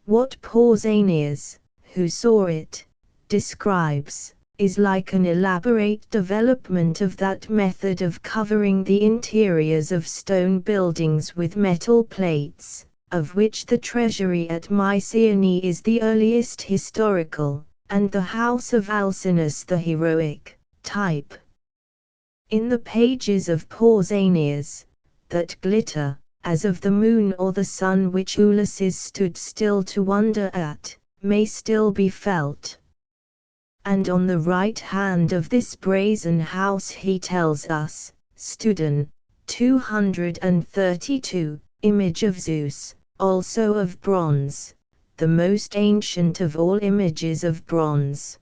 What Pausanias, who saw it, describes, is like an elaborate development of that method of covering the interiors of stone buildings with metal plates, of which the treasury at Mycenae is the earliest historical, and the house of Alcinous the heroic, type. In the pages of Pausanias, that glitter, as of the moon or the sun which Ulysses stood still to wonder at, may still be felt. And on the right hand of this brazen house he tells us, stood 232, image of Zeus, also of bronze, the most ancient of all images of bronze.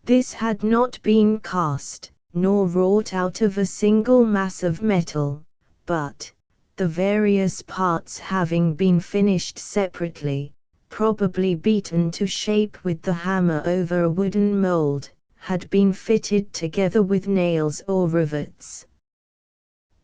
This had not been cast, nor wrought out of a single mass of metal, but, the various parts having been finished separately, probably beaten to shape with the hammer over a wooden mold, had been fitted together with nails or rivets.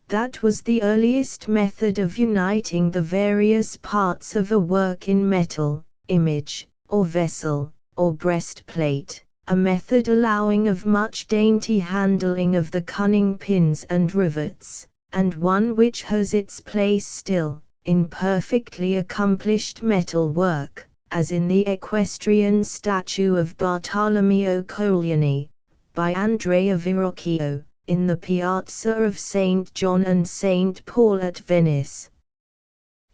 That was the earliest method of uniting the various parts of a work in metal, image, or vessel, or breastplate, a method allowing of much dainty handling of the cunning pins and rivets, and one which has its place still, in perfectly accomplished metal work, as in the equestrian statue of Bartolomeo Colleoni, by Andrea Verrocchio, in the Piazza of St. John and St. Paul at Venice.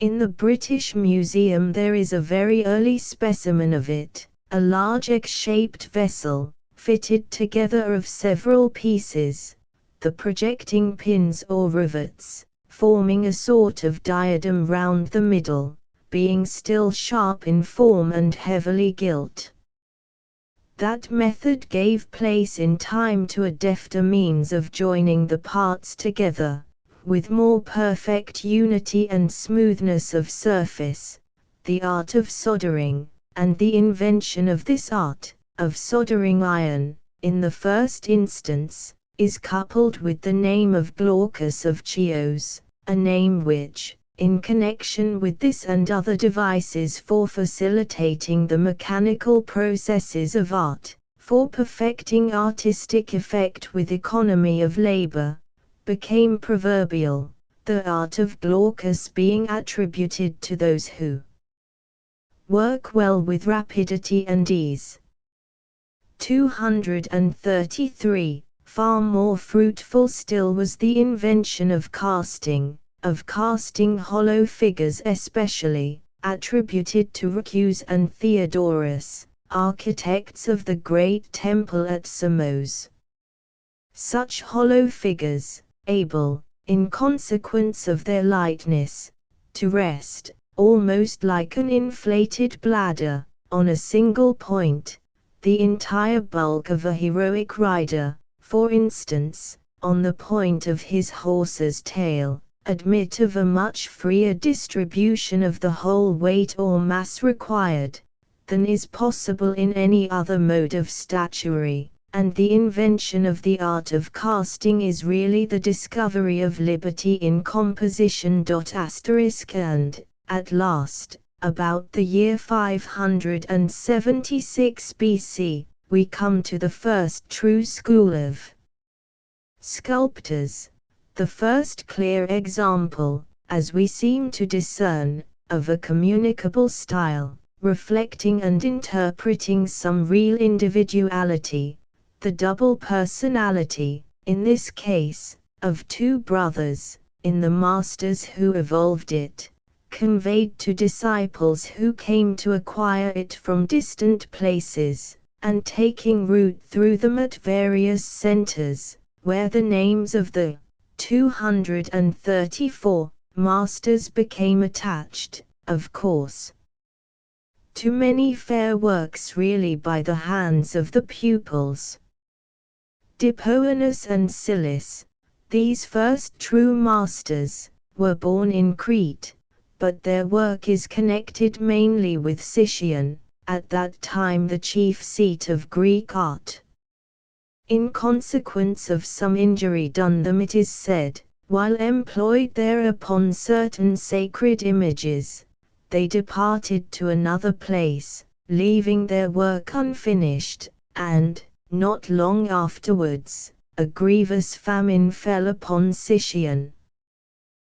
In the British Museum there is a very early specimen of it, a large egg-shaped vessel, fitted together of several pieces, the projecting pins or rivets, forming a sort of diadem round the middle, being still sharp in form and heavily gilt. That method gave place in time to a defter means of joining the parts together, with more perfect unity and smoothness of surface, the art of soldering, and the invention of this art, of soldering iron, in the first instance, is coupled with the name of Glaucus of Chios, a name which, in connection with this and other devices for facilitating the mechanical processes of art, for perfecting artistic effect with economy of labor, became proverbial, the art of Glaucus being attributed to those who work well with rapidity and ease. 233. Far more fruitful still was the invention of casting hollow figures, especially attributed to Racuse and Theodorus, architects of the great temple at Samos. Such hollow figures, able, in consequence of their lightness, to rest, almost like an inflated bladder, on a single point, the entire bulk of a heroic rider, for instance, on the point of his horse's tail, admit of a much freer distribution of the whole weight or mass required, than is possible in any other mode of statuary, and the invention of the art of casting is really the discovery of liberty in composition. And, at last, about the year 576 BC, we come to the first true school of sculptors, the first clear example, as we seem to discern, of a communicable style, reflecting and interpreting some real individuality, the double personality, in this case, of two brothers, in the masters who evolved it, conveyed to disciples who came to acquire it from distant places, and taking root through them at various centers, where the names of the 234 masters became attached, of course, to many fair works really by the hands of the pupils. Dippoenus and Silis, these first true masters, were born in Crete, but their work is connected mainly with Sicyon, at that time the chief seat of Greek art. In consequence of some injury done them, it is said, while employed there upon certain sacred images, they departed to another place, leaving their work unfinished, and, not long afterwards, a grievous famine fell upon Sicyon.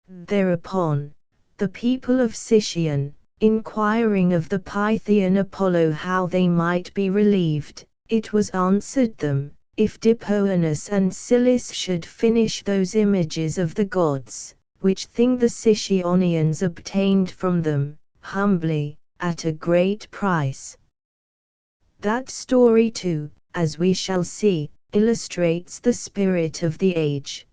Thereupon, the people of Sicyon, inquiring of the Pythian Apollo how they might be relieved, it was answered them, if Dippoenus and Silis should finish those images of the gods, which thing the Sicyonians obtained from them, humbly, at a great price. That story too, as we shall see, illustrates the spirit of the age.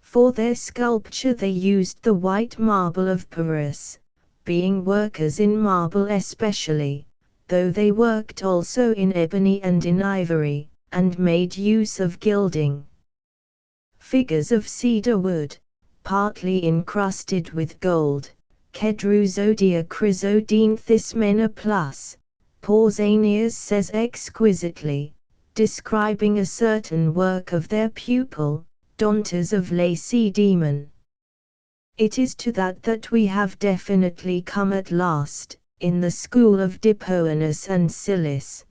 For their sculpture they used the white marble of Paris, being workers in marble especially, though they worked also in ebony and in ivory, and made use of gilding. Figures of cedar wood, partly encrusted with gold, Kedrusodia chrysodinthes mena plus, Pausanias says exquisitely, describing a certain work of their pupil, Dontas of Lacedaemon. It is to that we have definitely come at last, in the school of Dippoenus and Silis.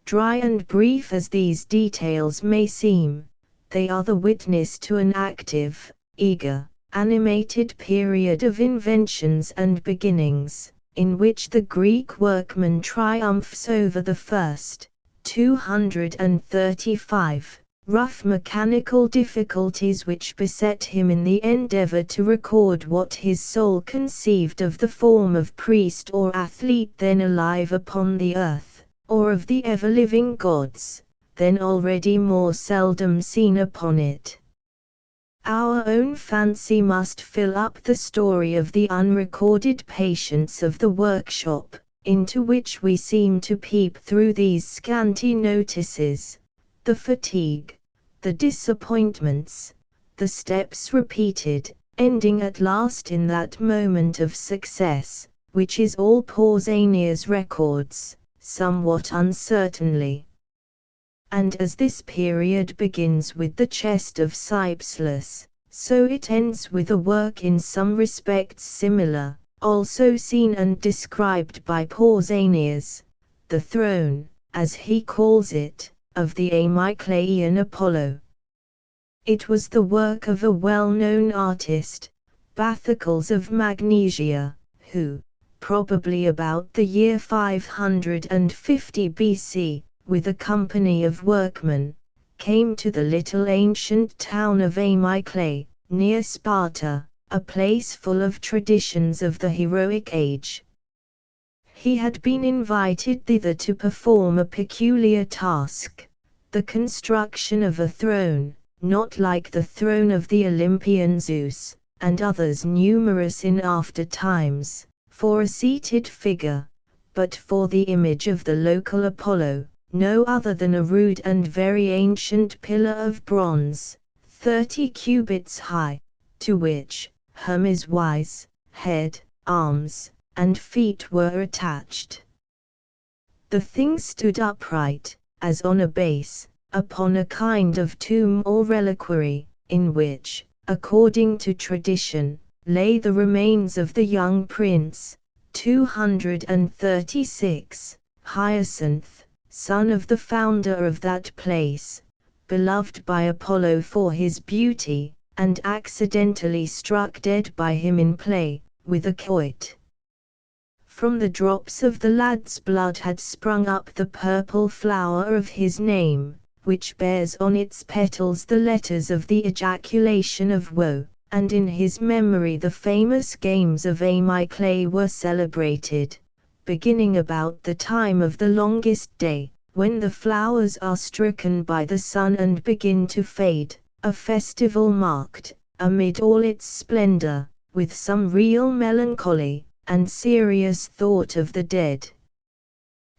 Dry and brief as these details may seem, they are the witness to an active, eager, animated period of inventions and beginnings, in which the Greek workman triumphs over the first 235 rough mechanical difficulties which beset him in the endeavor to record what his soul conceived of the form of priest or athlete then alive upon the earth, or of the ever-living gods, then already more seldom seen upon it. Our own fancy must fill up the story of the unrecorded patience of the workshop, into which we seem to peep through these scanty notices, the fatigue, the disappointments, the steps repeated, ending at last in that moment of success, which is all Pausanias records, somewhat uncertainly. And as this period begins with the chest of Cypselus, so it ends with a work in some respects similar, also seen and described by Pausanias, the throne, as he calls it, of the Amyclaean Apollo. It was the work of a well-known artist, Bathocles of Magnesia, who, probably about the year 550 BC, with a company of workmen, came to the little ancient town of Amyclae, near Sparta, a place full of traditions of the heroic age. He had been invited thither to perform a peculiar task, the construction of a throne, not like the throne of the Olympian Zeus, and others numerous in after times, for a seated figure, but for the image of the local Apollo, no other than a rude and very ancient pillar of bronze, 30 cubits high, to which Hermes' wise head, arms, and feet were attached. The thing stood upright, as on a base, upon a kind of tomb or reliquary, in which, according to tradition, lay the remains of the young prince, 236, Hyacinth, son of the founder of that place, beloved by Apollo for his beauty, and accidentally struck dead by him in play, with a quoit. From the drops of the lad's blood had sprung up the purple flower of his name, which bears on its petals the letters of the ejaculation of woe, and in his memory the famous games of Amyclae were celebrated, beginning about the time of the longest day, when the flowers are stricken by the sun and begin to fade, a festival marked, amid all its splendor, with some real melancholy and serious thought of the dead.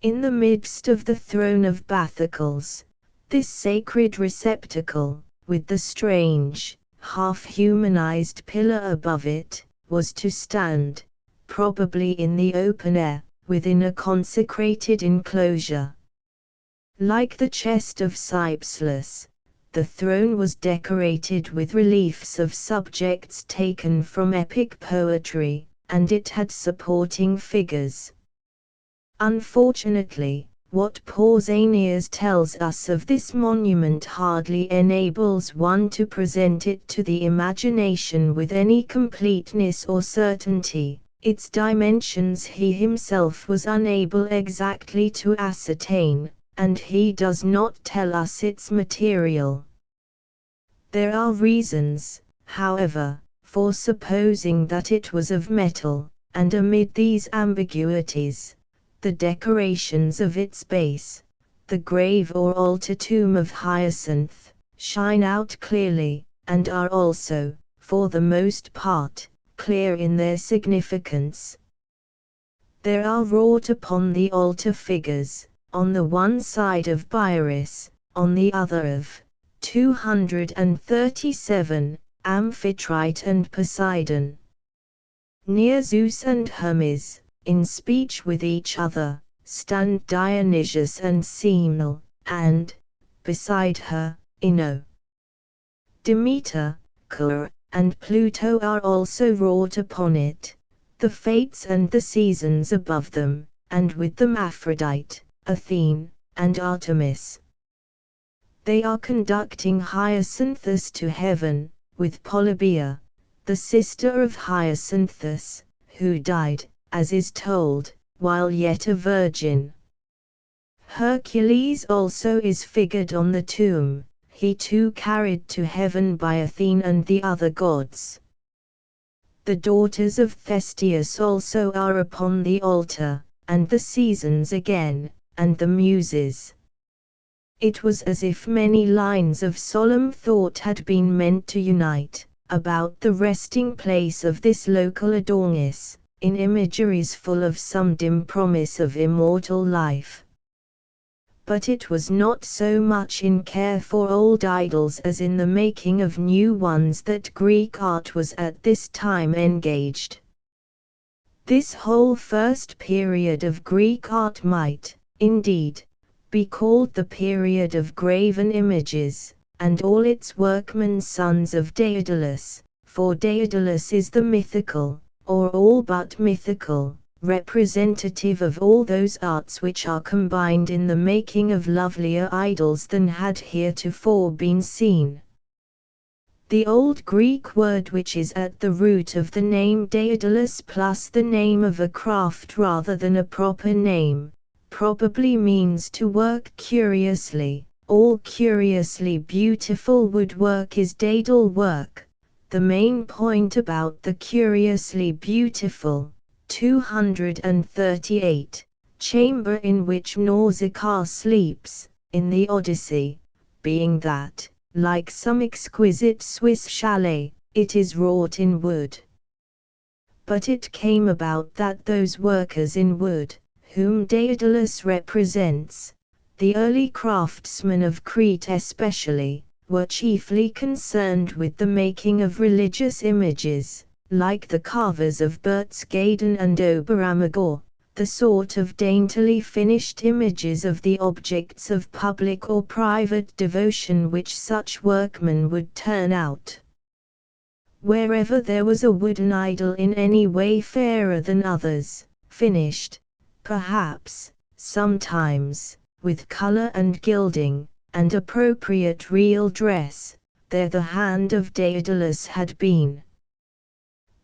In the midst of the throne of Bathocles, this sacred receptacle, with the strange, half-humanized pillar above it, was to stand, probably in the open air, within a consecrated enclosure. Like the chest of Cypselus, the throne was decorated with reliefs of subjects taken from epic poetry, and it had supporting figures. Unfortunately, what Pausanias tells us of this monument hardly enables one to present it to the imagination with any completeness or certainty. Its dimensions he himself was unable exactly to ascertain, and he does not tell us its material. There are reasons, however, for supposing that it was of metal, and amid these ambiguities, the decorations of its base, the grave or altar tomb of Hyacinth, shine out clearly, and are also, for the most part, clear in their significance. There are wrought upon the altar figures, on the one side of Byaris, on the other of 237, Amphitrite and Poseidon. Near Zeus and Hermes, in speech with each other, stand Dionysius and Semele, and, beside her, Ino. Demeter, Cur, and Pluto are also wrought upon it, the Fates and the Seasons above them, and with them Aphrodite, Athene, and Artemis. They are conducting Hyacinthus to heaven, with Polybia, the sister of Hyacinthus, who died, as is told, while yet a virgin. Hercules also is figured on the tomb. he too carried to heaven by Athene and the other gods. The daughters of Thestius also are upon the altar, and the seasons again, and the muses. It was as if many lines of solemn thought had been meant to unite, about the resting place of this local Adonis, in imageries full of some dim promise of immortal life. But it was not so much in care for old idols as in the making of new ones that Greek art was at this time engaged. This whole first period of Greek art might, indeed, be called the period of graven images, and all its workmen sons of Daedalus, for Daedalus is the mythical, or all but mythical, representative of all those arts which are combined in the making of lovelier idols than had heretofore been seen. The old Greek word which is at the root of the name Daedalus plus the name of a craft rather than a proper name, probably means to work curiously. All curiously beautiful woodwork is daedal work. The main point about the curiously beautiful 238 chamber in which Nausicaa sleeps, in the Odyssey, being that, like some exquisite Swiss chalet, it is wrought in wood. But it came about that those workers in wood, whom Daedalus represents, the early craftsmen of Crete especially, were chiefly concerned with the making of religious images, like the carvers of Berchtesgaden and Oberammergau, the sort of daintily finished images of the objects of public or private devotion which such workmen would turn out. Wherever there was a wooden idol in any way fairer than others, finished, perhaps, sometimes, with color and gilding, and appropriate real dress, there the hand of Daedalus had been.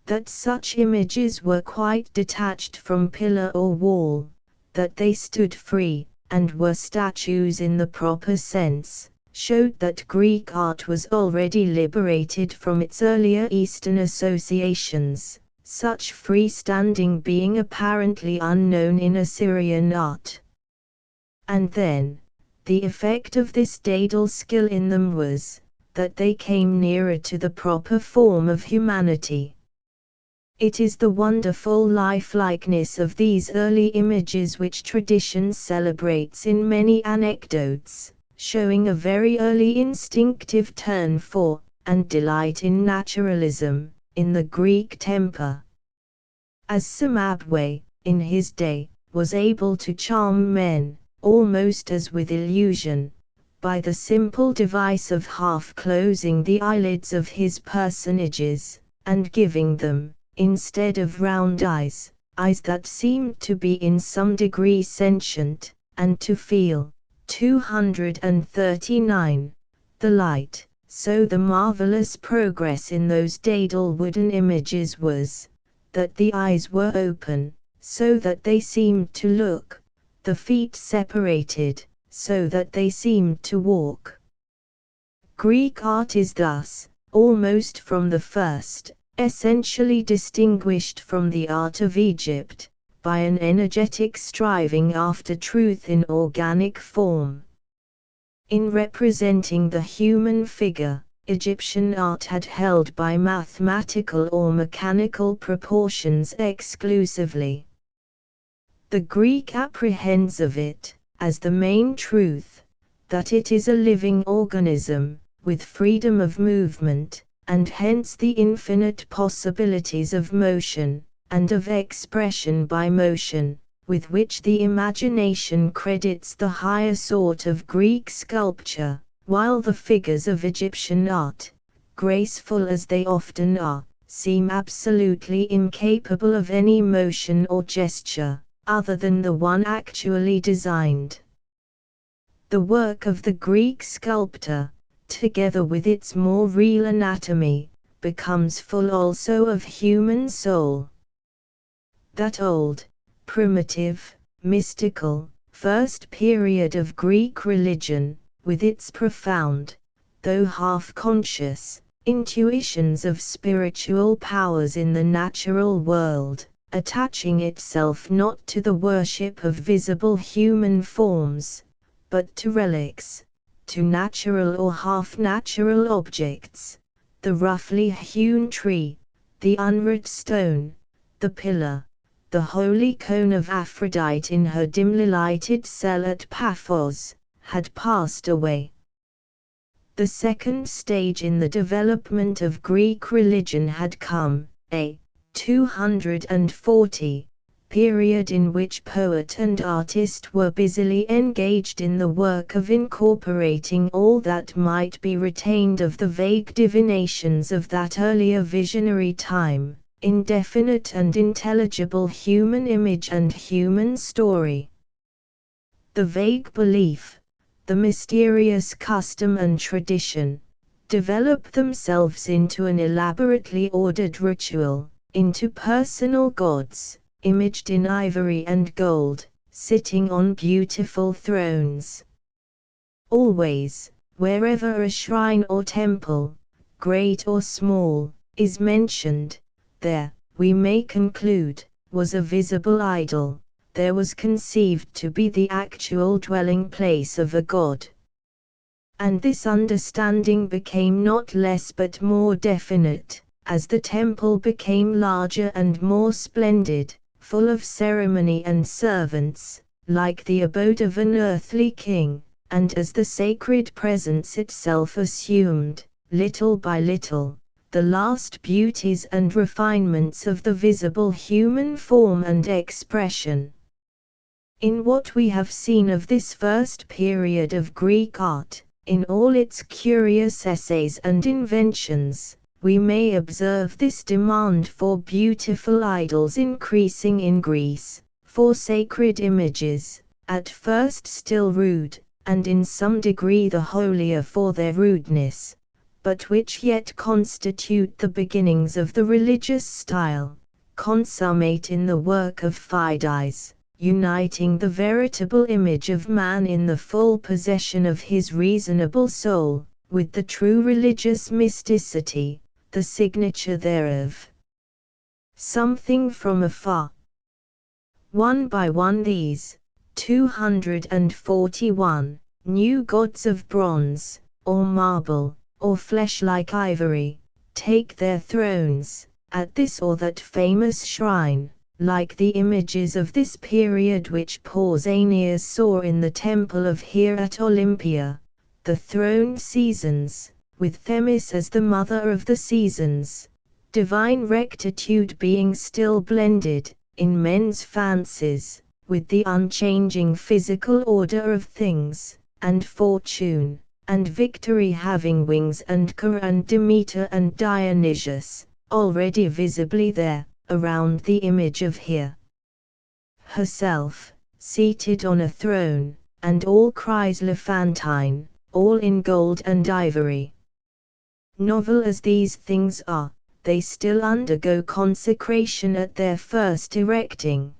That such images were quite detached from pillar or wall, that they stood free, and were statues in the proper sense, showed that Greek art was already liberated from its earlier Eastern associations, such freestanding being apparently unknown in Assyrian art. And then, the effect of this daedal skill in them was, that they came nearer to the proper form of humanity. It is the wonderful lifelikeness of these early images which tradition celebrates in many anecdotes, showing a very early instinctive turn for, and delight in naturalism, in the Greek temper. As Cimabue, in his day, was able to charm men, almost as with illusion, by the simple device of half-closing the eyelids of his personages, and giving them, instead of round eyes, eyes that seemed to be in some degree sentient, and to feel. 239. The light. So the marvelous progress in those daedal wooden images was, that the eyes were open, so that they seemed to look, the feet separated, so that they seemed to walk. Greek art is thus, almost from the first, essentially distinguished from the art of Egypt, by an energetic striving after truth in organic form. In representing the human figure, Egyptian art had held by mathematical or mechanical proportions exclusively. The Greek apprehends of it, as the main truth, that it is a living organism, with freedom of movement, and hence the infinite possibilities of motion, and of expression by motion, with which the imagination credits the higher sort of Greek sculpture, while the figures of Egyptian art, graceful as they often are, seem absolutely incapable of any motion or gesture, other than the one actually designed. The work of the Greek sculptor, together with its more real anatomy, becomes full also of human soul. That old, primitive, mystical, first period of Greek religion, with its profound, though half-conscious, intuitions of spiritual powers in the natural world, attaching itself not to the worship of visible human forms, but to relics, to natural or half-natural objects, the roughly hewn tree, the unwrought stone, the pillar, the holy cone of Aphrodite in her dimly lighted cell at Paphos, had passed away. The second stage in the development of Greek religion had come, a 240 period in which poet and artist were busily engaged in the work of incorporating all that might be retained of the vague divinations of that earlier visionary time, in definite and intelligible human image and human story. The vague belief, the mysterious custom and tradition, develop themselves into an elaborately ordered ritual, into personal gods, imaged in ivory and gold, sitting on beautiful thrones. Always, wherever a shrine or temple, great or small, is mentioned, there, we may conclude, was a visible idol, there was conceived to be the actual dwelling place of a god. And this understanding became not less but more definite, as the temple became larger and more splendid, full of ceremony and servants, like the abode of an earthly king, and as the sacred presence itself assumed, little by little, the last beauties and refinements of the visible human form and expression. In what we have seen of this first period of Greek art, in all its curious essays and inventions, we may observe this demand for beautiful idols increasing in Greece, for sacred images, at first still rude, and in some degree the holier for their rudeness, but which yet constitute the beginnings of the religious style, consummate in the work of Phidias, uniting the veritable image of man in the full possession of his reasonable soul, with the true religious mysticity, the signature thereof. Something from afar. One by one these, 241, new gods of bronze, or marble, or flesh-like ivory, take their thrones, at this or that famous shrine, like the images of this period which Pausanias saw in the temple of Hera at Olympia, the throned seasons, with Themis as the mother of the seasons, divine rectitude being still blended, in men's fancies, with the unchanging physical order of things, and fortune, and victory having wings, and Car and Demeter and Dionysius, already visibly there, around the image of Hera herself, seated on a throne, and all chrysolephantine, all in gold and ivory. Novel as these things are, they still undergo consecration at their first erecting.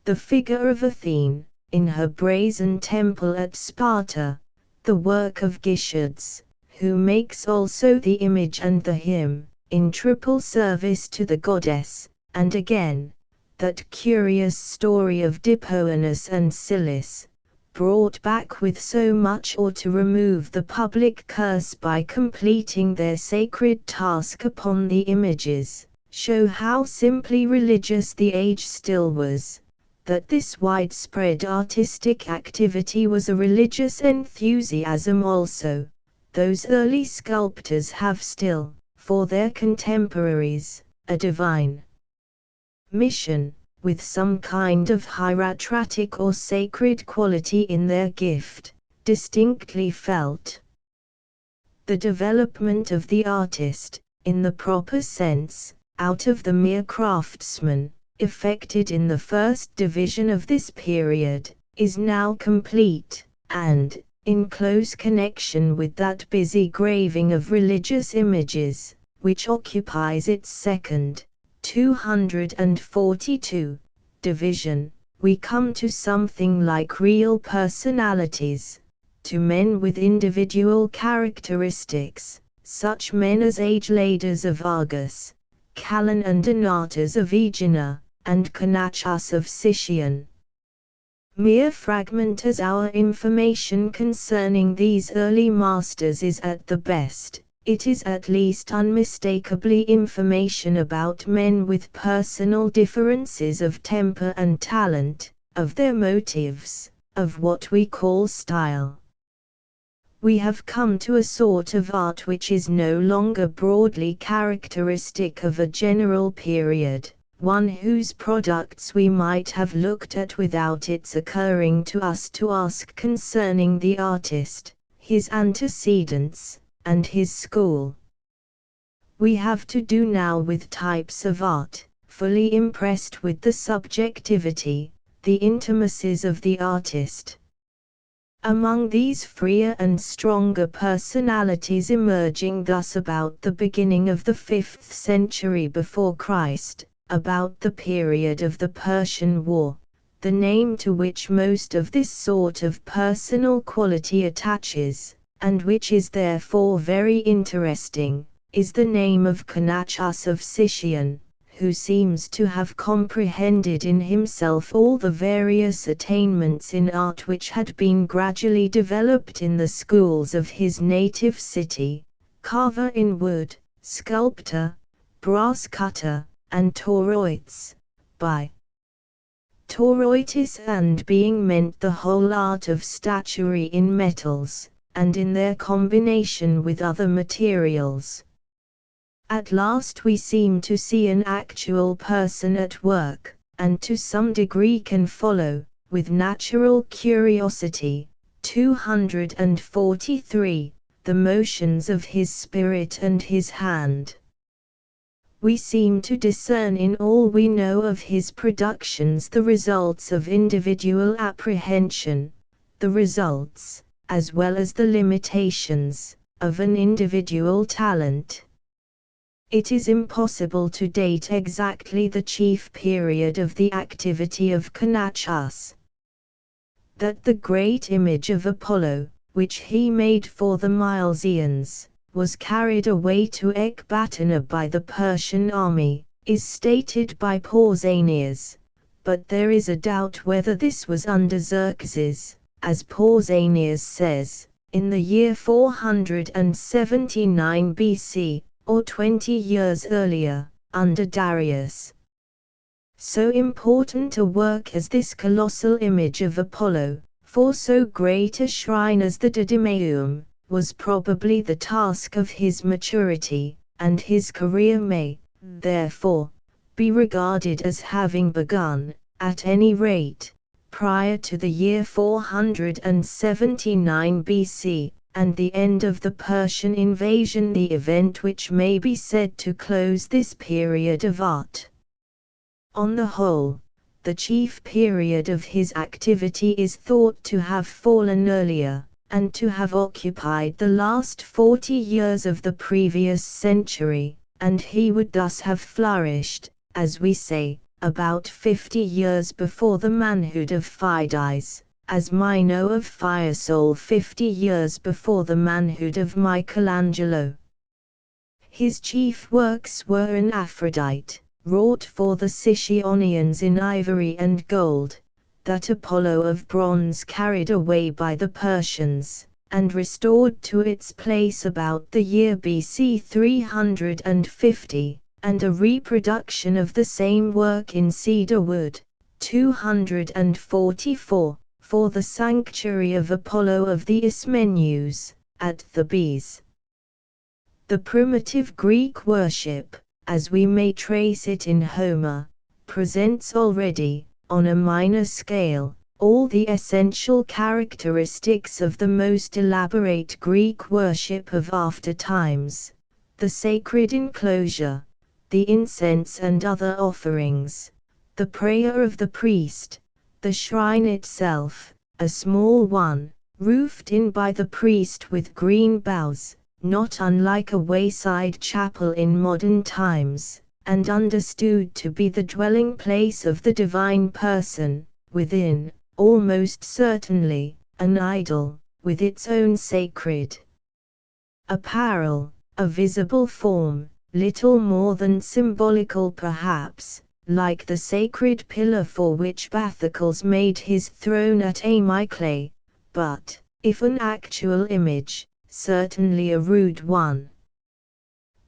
The figure of Athene, in her brazen temple at Sparta, the work of Gitiads, who makes also the image and the hymn, in triple service to the goddess, and again, that curious story of Dippoenus and Silis, brought back with so much awe to remove the public curse by completing their sacred task upon the images, show how simply religious the age still was, that this widespread artistic activity was a religious enthusiasm also. Those early sculptors have still, for their contemporaries, a divine mission, with some kind of hieratic or sacred quality in their gift, distinctly felt. The development of the artist, in the proper sense, out of the mere craftsman, effected in the first division of this period, is now complete, and, in close connection with that busy graving of religious images, which occupies its second, 242, division, we come to something like real personalities, to men with individual characteristics, such men as Ageladas of Argos, Calon and Donatus of Aegina, and Canachus of Sicyon. Mere fragment as our information concerning these early masters is at the best, it is at least unmistakably information about men with personal differences of temper and talent, of their motives, of what we call style. We have come to a sort of art which is no longer broadly characteristic of a general period, one whose products we might have looked at without its occurring to us to ask concerning the artist, his antecedents, and his school. We have to do now with types of art, fully impressed with the subjectivity, the intimacies of the artist. Among these freer and stronger personalities emerging thus about the beginning of the 5th century before Christ, about the period of the Persian War, the name to which most of this sort of personal quality attaches, and which is therefore very interesting, is the name of Canachus of Sicyon, who seems to have comprehended in himself all the various attainments in art which had been gradually developed in the schools of his native city, carver in wood, sculptor, brass cutter, and tauroites, by tauroitis and being meant the whole art of statuary in metals, and in their combination with other materials. At last we seem to see an actual person at work, and to some degree can follow, with natural curiosity, 243, the motions of his spirit and his hand. We seem to discern in all we know of his productions the results of individual apprehension, the results, as well as the limitations, of an individual talent. It is impossible to date exactly the chief period of the activity of Canachus. That the great image of Apollo, which he made for the Milesians, was carried away to Ecbatana by the Persian army, is stated by Pausanias, but there is a doubt whether this was under Xerxes, as Pausanias says, in the year 479 BC, or 20 years earlier, under Darius. So important a work as this colossal image of Apollo, for so great a shrine as the Didymaeum, was probably the task of his maturity, and his career may, therefore, be regarded as having begun, at any rate, prior to the year 479 BC, and the end of the Persian invasion, the event which may be said to close this period of art. On the whole, the chief period of his activity is thought to have fallen earlier, and to have occupied the last 40 years of the previous century, and he would thus have flourished, as we say, about 50 years before the manhood of Phidias, as Mino of Fiesole 50 years before the manhood of Michelangelo. His chief works were an Aphrodite, wrought for the Sicyonians in ivory and gold, that Apollo of bronze carried away by the Persians, and restored to its place about the year BC 350, and a reproduction of the same work in cedar wood, 244, for the sanctuary of Apollo of the Ismenus, at Thebes. The primitive Greek worship, as we may trace it in Homer, presents already, on a minor scale, all the essential characteristics of the most elaborate Greek worship of after times: the sacred enclosure, the incense and other offerings, the prayer of the priest, the shrine itself, a small one, roofed in by the priest with green boughs, not unlike a wayside chapel in modern times, and understood to be the dwelling place of the divine person, within, almost certainly, an idol, with its own sacred apparel, a visible form, little more than symbolical perhaps, like the sacred pillar for which Bathycles made his throne at Amyclae, but, if an actual image, certainly a rude one.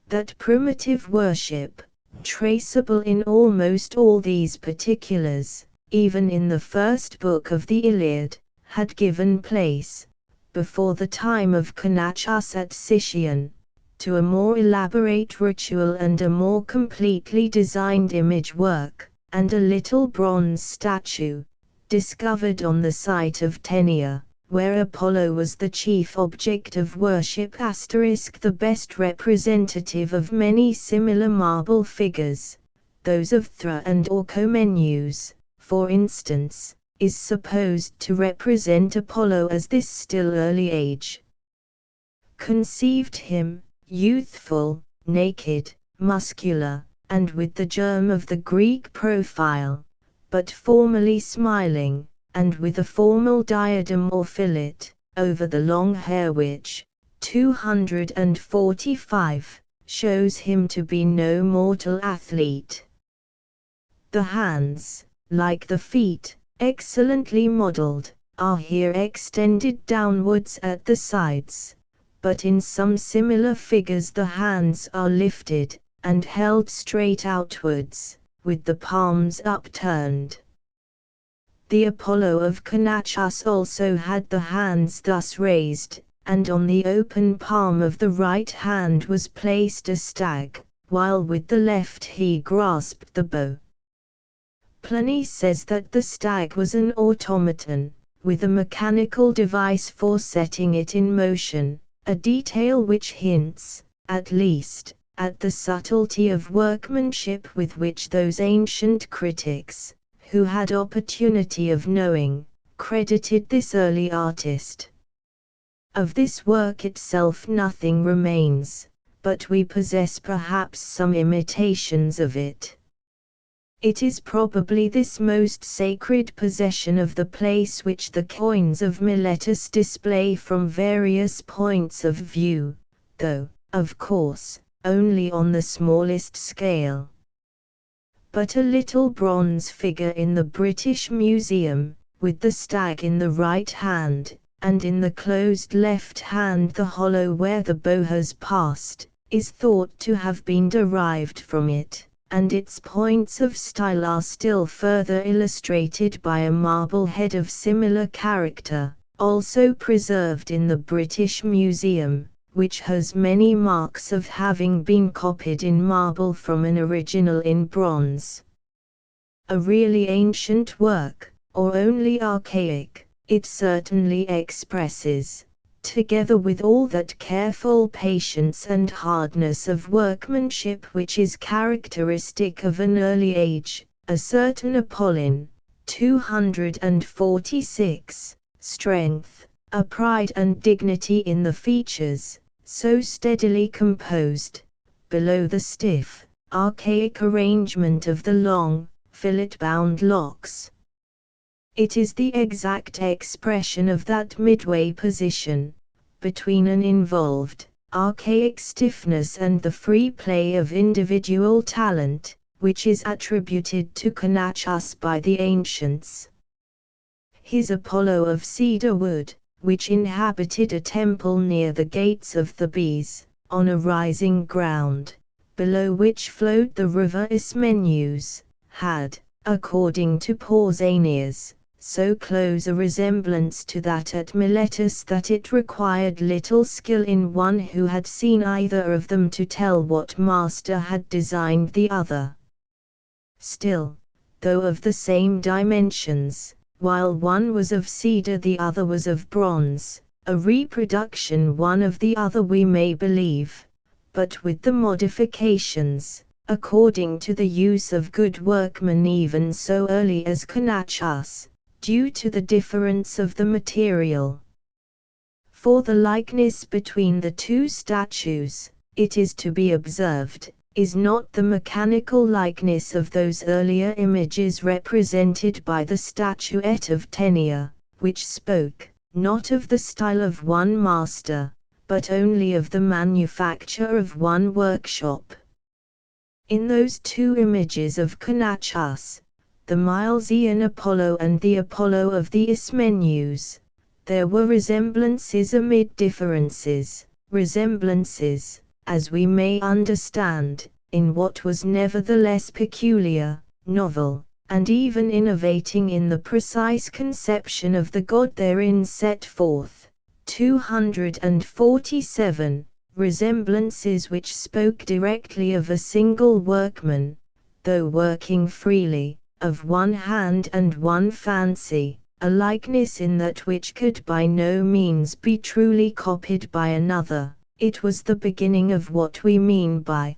That primitive worship, traceable in almost all these particulars, even in the first book of the Iliad, had given place, before the time of Canachus at Sicyon, to a more elaborate ritual and a more completely designed image work, and a little bronze statue, discovered on the site of Tenea, where Apollo was the chief object of worship *, the best representative of many similar marble figures, those of Thra and Orchomenus, for instance, is supposed to represent Apollo as this still early age conceived him, youthful, naked, muscular, and with the germ of the Greek profile, but formally smiling, and with a formal diadem or fillet, over the long hair which, 245, shows him to be no mortal athlete. The hands, like the feet, excellently modeled, are here extended downwards at the sides, but in some similar figures the hands are lifted, and held straight outwards, with the palms upturned. The Apollo of Canachus also had the hands thus raised, and on the open palm of the right hand was placed a stag, while with the left he grasped the bow. Pliny says that the stag was an automaton, with a mechanical device for setting it in motion, a detail which hints, at least, at the subtlety of workmanship with which those ancient critics, who had opportunity of knowing, credited this early artist. Of this work itself nothing remains, but we possess perhaps some imitations of it. It is probably this most sacred possession of the place which the coins of Miletus display from various points of view, though, of course, only on the smallest scale. But a little bronze figure in the British Museum, with the stag in the right hand, and in the closed left hand the hollow where the bow has passed, is thought to have been derived from it, and its points of style are still further illustrated by a marble head of similar character, also preserved in the British Museum, which has many marks of having been copied in marble from an original in bronze. A really ancient work, or only archaic, it certainly expresses, together with all that careful patience and hardness of workmanship which is characteristic of an early age, a certain Apollon, 246, strength, a pride and dignity in the features, so steadily composed, below the stiff, archaic arrangement of the long, fillet-bound locks. It is the exact expression of that midway position, between an involved, archaic stiffness and the free play of individual talent, which is attributed to Canachus by the ancients. His Apollo of cedar wood, which inhabited a temple near the gates of Thebes, on a rising ground, below which flowed the river Ismenus, had, according to Pausanias, so close a resemblance to that at Miletus that it required little skill in one who had seen either of them to tell what master had designed the other. Still, though of the same dimensions, while one was of cedar the other was of bronze, a reproduction one of the other we may believe, but with the modifications, according to the use of good workmen even so early as Canachus, due to the difference of the material. For the likeness between the two statues, it is to be observed, is not the mechanical likeness of those earlier images represented by the statuette of Tenea, which spoke, not of the style of one master, but only of the manufacture of one workshop. In those two images of Conachus, the Milesian Apollo and the Apollo of the Ismenus, there were resemblances amid differences, resemblances, as we may understand, in what was nevertheless peculiar, novel, and even innovating in the precise conception of the God therein set forth. 247. Resemblances which spoke directly of a single workman, though working freely, of one hand and one fancy, a likeness in that which could by no means be truly copied by another. It was the beginning of what we mean by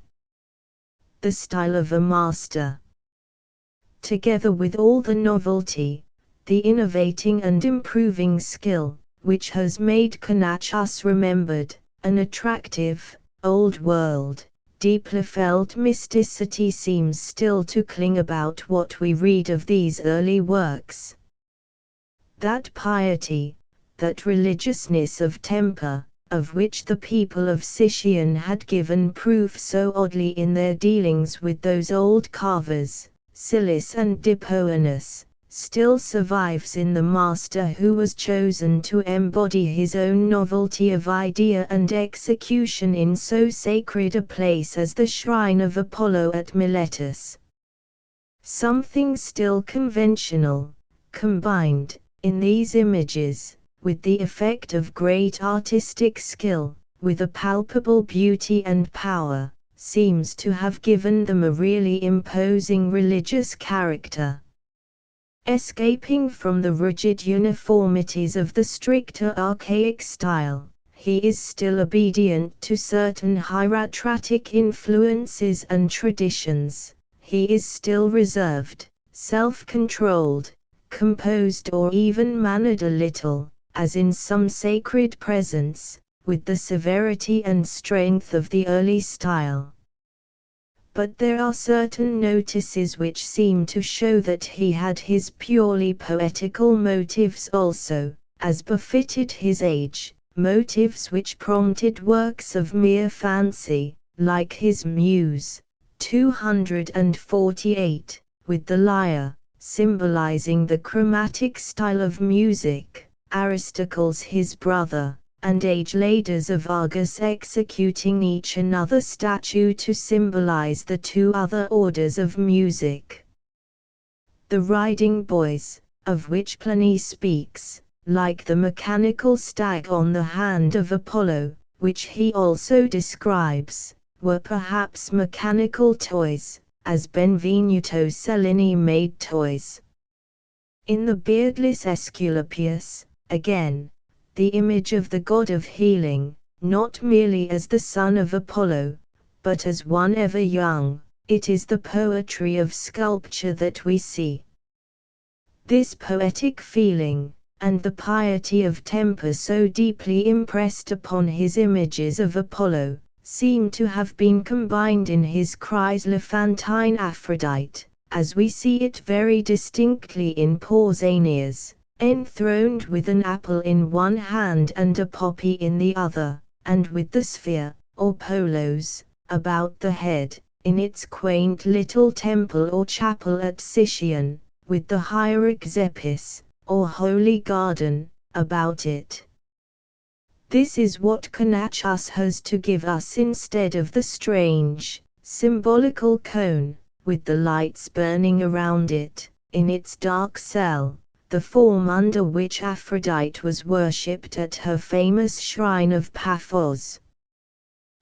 the style of a master. Together with all the novelty, the innovating and improving skill, which has made Conachus remembered, an attractive, old-world, deeply felt mysticity seems still to cling about what we read of these early works. That piety, that religiousness of temper, of which the people of Sicyon had given proof so oddly in their dealings with those old carvers, Silis and Dipoenus, still survives in the master who was chosen to embody his own novelty of idea and execution in so sacred a place as the shrine of Apollo at Miletus. Something still conventional, combined, in these images, with the effect of great artistic skill, with a palpable beauty and power, seems to have given them a really imposing religious character. Escaping from the rigid uniformities of the stricter archaic style, he is still obedient to certain hieratic influences and traditions. He is still reserved, self-controlled, composed or even mannered a little, as in some sacred presence, with the severity and strength of the early style. But there are certain notices which seem to show that he had his purely poetical motives also, as befitted his age, motives which prompted works of mere fancy, like his Muse, 248, with the lyre, symbolizing the chromatic style of music, Aristocles his brother, and Ageladas of Argos executing each another statue to symbolize the two other orders of music. The riding boys, of which Pliny speaks, like the mechanical stag on the hand of Apollo, which he also describes, were perhaps mechanical toys, as Benvenuto Cellini made toys. In the beardless Aesculapius, again, the image of the god of healing, not merely as the son of Apollo, but as one ever young, it is the poetry of sculpture that we see. This poetic feeling, and the piety of temper so deeply impressed upon his images of Apollo, seem to have been combined in his Chrysolephantine Aphrodite, as we see it very distinctly in Pausanias, enthroned with an apple in one hand and a poppy in the other, and with the sphere, or polos, about the head, in its quaint little temple or chapel at Sicyon, with the hierogzepis, or holy garden, about it. This is what Conachus has to give us instead of the strange, symbolical cone, with the lights burning around it, in its dark cell, the form under which Aphrodite was worshipped at her famous shrine of Paphos.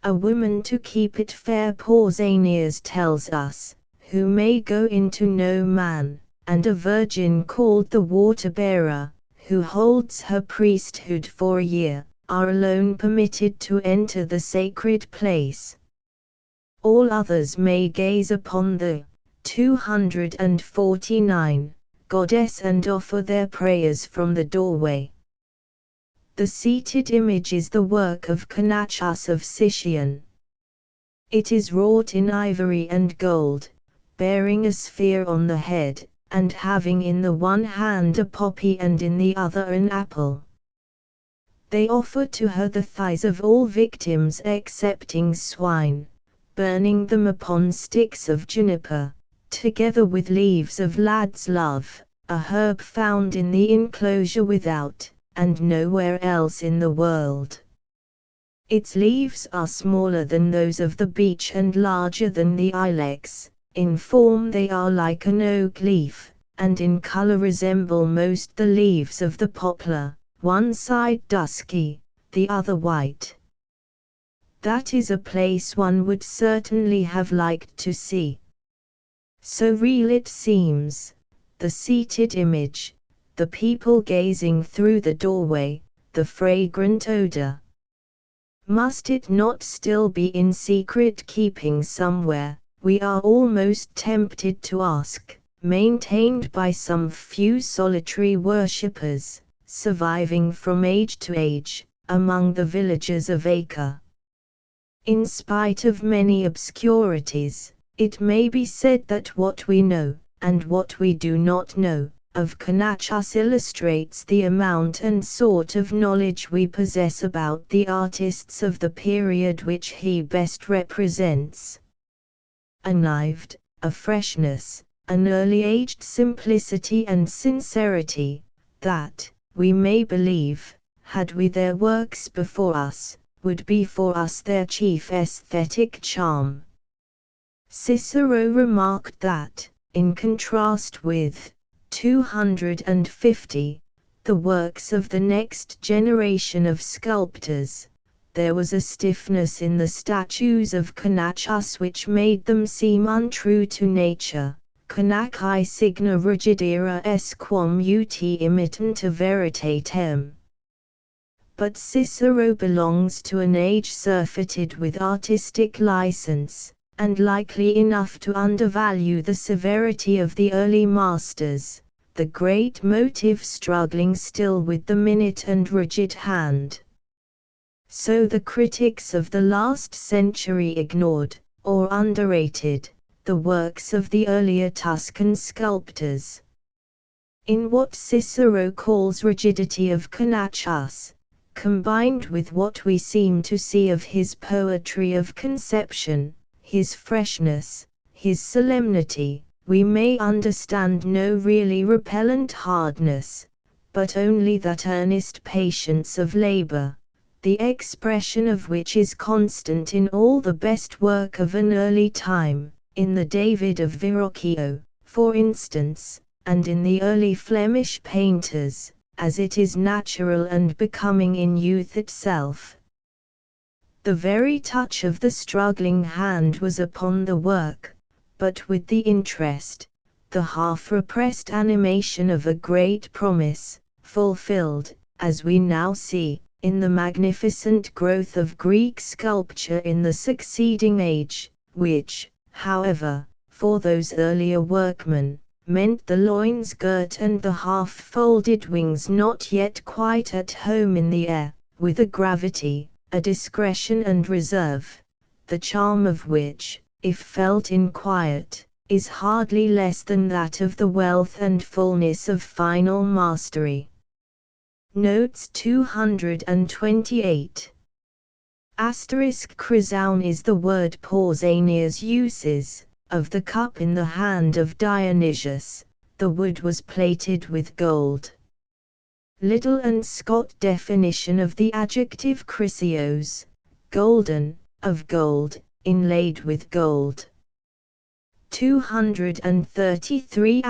A woman to keep it fair, Pausanias tells us, who may go into no man, and a virgin called the water-bearer, who holds her priesthood for a year, are alone permitted to enter the sacred place. All others may gaze upon the 249 goddess and offer their prayers from the doorway. The seated image is the work of Conachus of Sicyon. It is wrought in ivory and gold, bearing a sphere on the head, and having in the one hand a poppy and in the other an apple. They offer to her the thighs of all victims excepting swine, burning them upon sticks of juniper, together with leaves of lad's love, a herb found in the enclosure without, and nowhere else in the world. Its leaves are smaller than those of the beech and larger than the ilex. In form they are like an oak leaf, and in color resemble most the leaves of the poplar, one side dusky, the other white. That is a place one would certainly have liked to see. So real it seems, the seated image, the people gazing through the doorway, the fragrant odor. Must it not still be in secret keeping somewhere, we are almost tempted to ask, maintained by some few solitary worshippers, surviving from age to age, among the villagers of Acre? In spite of many obscurities, it may be said that what we know, and what we do not know, of Conachus illustrates the amount and sort of knowledge we possess about the artists of the period which he best represents. A knived, a freshness, an early-aged simplicity and sincerity, that, we may believe, had we their works before us, would be for us their chief aesthetic charm. Cicero remarked that, in contrast with 250, the works of the next generation of sculptors, there was a stiffness in the statues of Conachus which made them seem untrue to nature. Conaci signa rigidera est quam ut imitant veritatem. But Cicero belongs to an age surfeited with artistic license, and likely enough to undervalue the severity of the early masters, the great motive struggling still with the minute and rigid hand. So the critics of the last century ignored, or underrated, the works of the earlier Tuscan sculptors. In what Cicero calls rigidity of Conachus, combined with what we seem to see of his poetry of conception, his freshness, his solemnity, we may understand no really repellent hardness, but only that earnest patience of labor, the expression of which is constant in all the best work of an early time, in the David of Verrocchio, for instance, and in the early Flemish painters, as it is natural and becoming in youth itself. The very touch of the struggling hand was upon the work, but with the interest, the half-repressed animation of a great promise, fulfilled, as we now see, in the magnificent growth of Greek sculpture in the succeeding age, which, however, for those earlier workmen, meant the loins girt and the half-folded wings not yet quite at home in the air, with a gravity, a discretion and reserve, the charm of which, if felt in quiet, is hardly less than that of the wealth and fullness of final mastery. Notes 228. Chrysaon is the word Pausanias uses, of the cup in the hand of Dionysius, the wood was plated with gold. Liddell and Scott definition of the adjective chrysios, golden, of gold, inlaid with gold. 233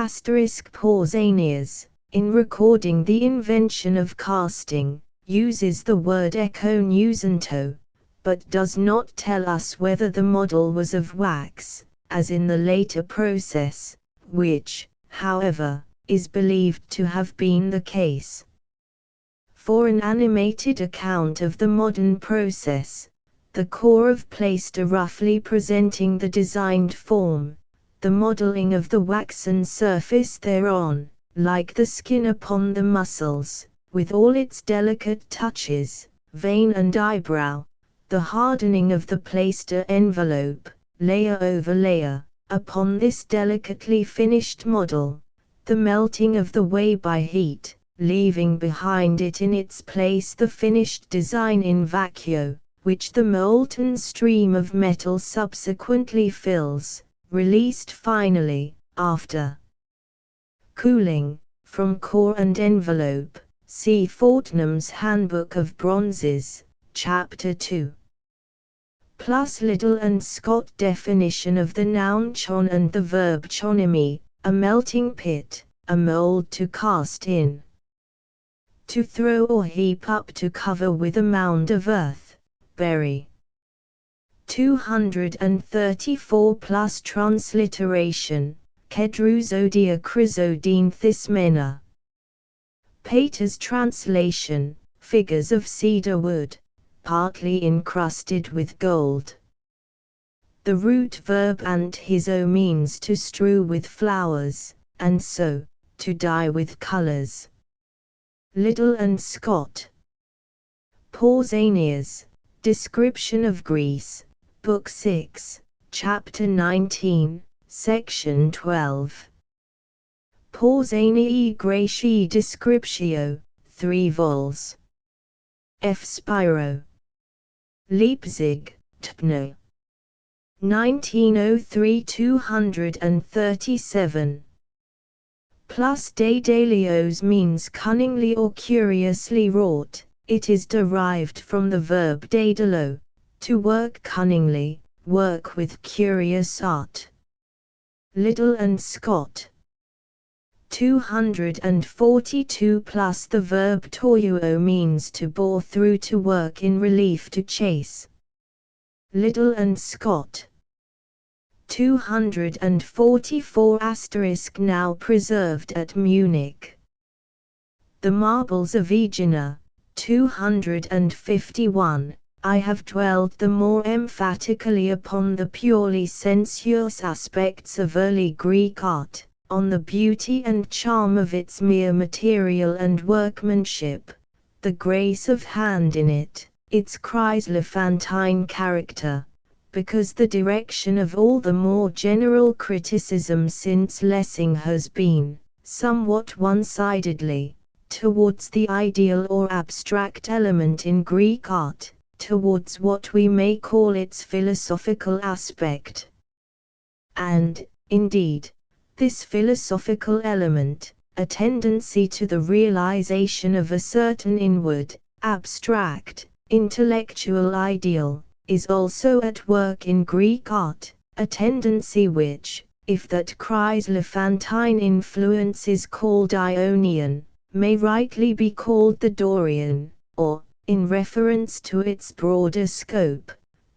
Pausanias, in recording the invention of casting, uses the word ekonusanto, but does not tell us whether the model was of wax, as in the later process, which, however, is believed to have been the case. For an animated account of the modern process, the core of plaster roughly presenting the designed form, the modeling of the waxen surface thereon, like the skin upon the muscles, with all its delicate touches, vein and eyebrow, the hardening of the plaster envelope, layer over layer, upon this delicately finished model, the melting of the whey by heat, leaving behind it in its place the finished design in vacuo, which the molten stream of metal subsequently fills, released finally, after cooling, from core and envelope. See Fortnum's Handbook of Bronzes, Chapter 2. Plus Liddell and Scott definition of the noun chon and the verb chonimi, a melting pit, a mold to cast in. To throw or heap up, to cover with a mound of earth, bury. 234 plus transliteration, Kedruzodia chrysodine thismena. Pater's translation, figures of cedar wood, partly encrusted with gold. The root verb anthizo means to strew with flowers, and so, to dye with colors. Liddell and Scott. Pausanias, Description of Greece, Book 6, Chapter 19, Section 12. Pausaniae Graeciae Descriptio, 3 vols. F. Spiro. Leipzig, Tpno. 1903 237. Plus Daedalios means cunningly or curiously wrought. It is derived from the verb daedalo, to work cunningly, work with curious art. Liddell and Scott. 242 plus the verb toruo means to bore through, to work in relief, to chase. Liddell and Scott. 244 * now preserved at Munich. The Marbles of Aegina, 251. I have dwelled the more emphatically upon the purely sensuous aspects of early Greek art, on the beauty and charm of its mere material and workmanship, the grace of hand in it, its chryselephantine character, because the direction of all the more general criticism since Lessing has been, somewhat one-sidedly, towards the ideal or abstract element in Greek art, towards what we may call its philosophical aspect. And, indeed, this philosophical element, a tendency to the realization of a certain inward, abstract, intellectual ideal, is also at work in Greek art, a tendency which, if that chryselephantine influence is called Ionian, may rightly be called the Dorian, or, in reference to its broader scope,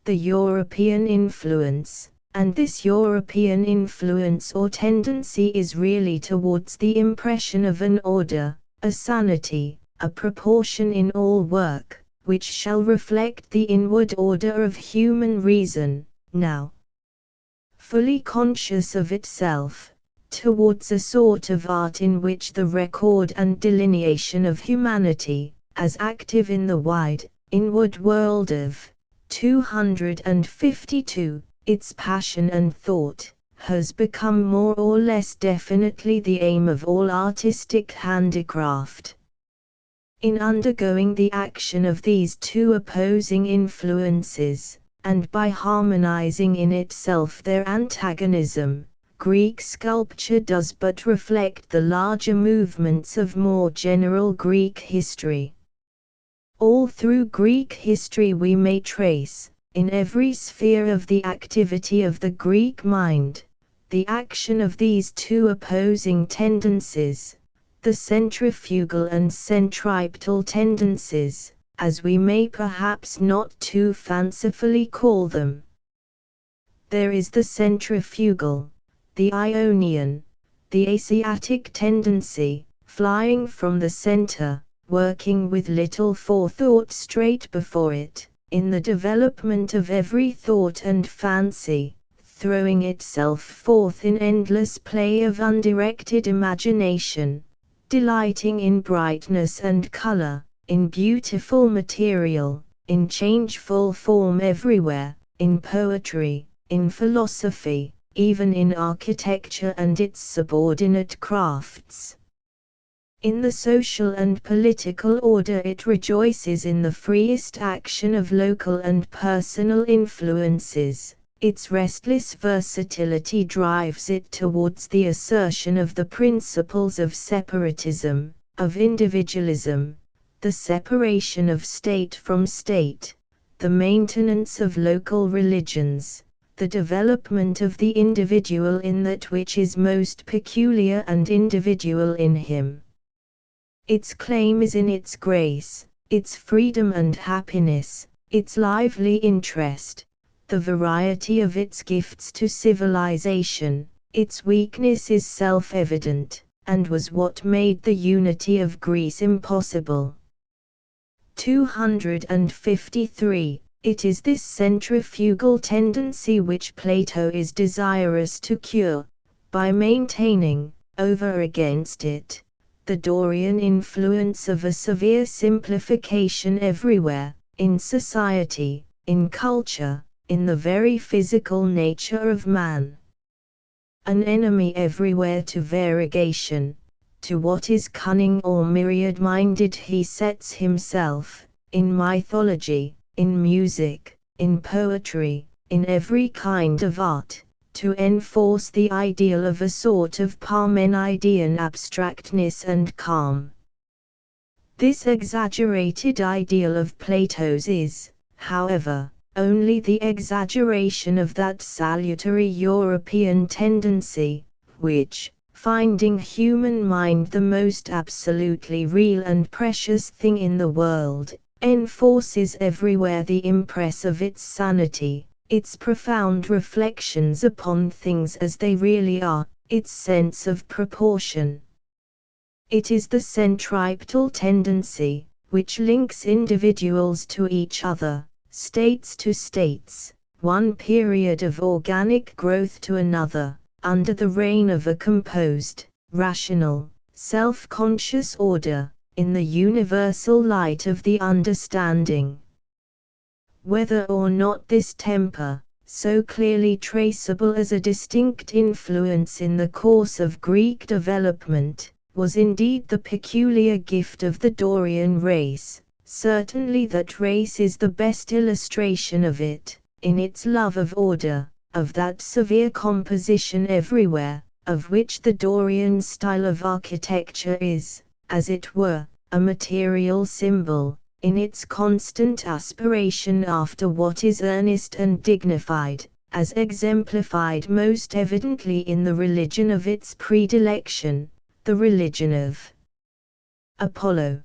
the European influence, and this European influence or tendency is really towards the impression of an order, a sanity, a proportion in all work, which shall reflect the inward order of human reason, now fully conscious of itself, towards a sort of art in which the record and delineation of humanity, as active in the wide, inward world of 252, its passion and thought, has become more or less definitely the aim of all artistic handicraft. In undergoing the action of these two opposing influences, and by harmonizing in itself their antagonism, Greek sculpture does but reflect the larger movements of more general Greek history. All through Greek history we may trace, in every sphere of the activity of the Greek mind, the action of these two opposing tendencies, the centrifugal and centripetal tendencies, as we may perhaps not too fancifully call them. There is the centrifugal, the Ionian, the Asiatic tendency, flying from the center, working with little forethought straight before it, in the development of every thought and fancy, throwing itself forth in endless play of undirected imagination, delighting in brightness and color, in beautiful material, in changeful form everywhere, in poetry, in philosophy, even in architecture and its subordinate crafts. In the social and political order it rejoices in the freest action of local and personal influences. Its restless versatility drives it towards the assertion of the principles of separatism, of individualism, the separation of state from state, the maintenance of local religions, the development of the individual in that which is most peculiar and individual in him. Its claim is in its grace, its freedom and happiness, its lively interest, the variety of its gifts to civilization. Its weakness is self-evident, and was what made the unity of Greece impossible. 253. It is this centrifugal tendency which Plato is desirous to cure, by maintaining, over against it, the Dorian influence of a severe simplification everywhere, in society, in culture, in the very physical nature of man. An enemy everywhere to variegation, to what is cunning or myriad-minded he sets himself, in mythology, in music, in poetry, in every kind of art, to enforce the ideal of a sort of Parmenidean abstractness and calm. This exaggerated ideal of Plato's is, however, only the exaggeration of that salutary European tendency, which, finding human mind the most absolutely real and precious thing in the world, enforces everywhere the impress of its sanity, its profound reflections upon things as they really are, its sense of proportion. It is the centripetal tendency, which links individuals to each other, states to states, one period of organic growth to another, under the reign of a composed, rational, self-conscious order, in the universal light of the understanding. Whether or not this temper, so clearly traceable as a distinct influence in the course of Greek development, was indeed the peculiar gift of the Dorian race, certainly that race is the best illustration of it, in its love of order, of that severe composition everywhere, of which the Dorian style of architecture is, as it were, a material symbol, in its constant aspiration after what is earnest and dignified, as exemplified most evidently in the religion of its predilection, the religion of Apollo.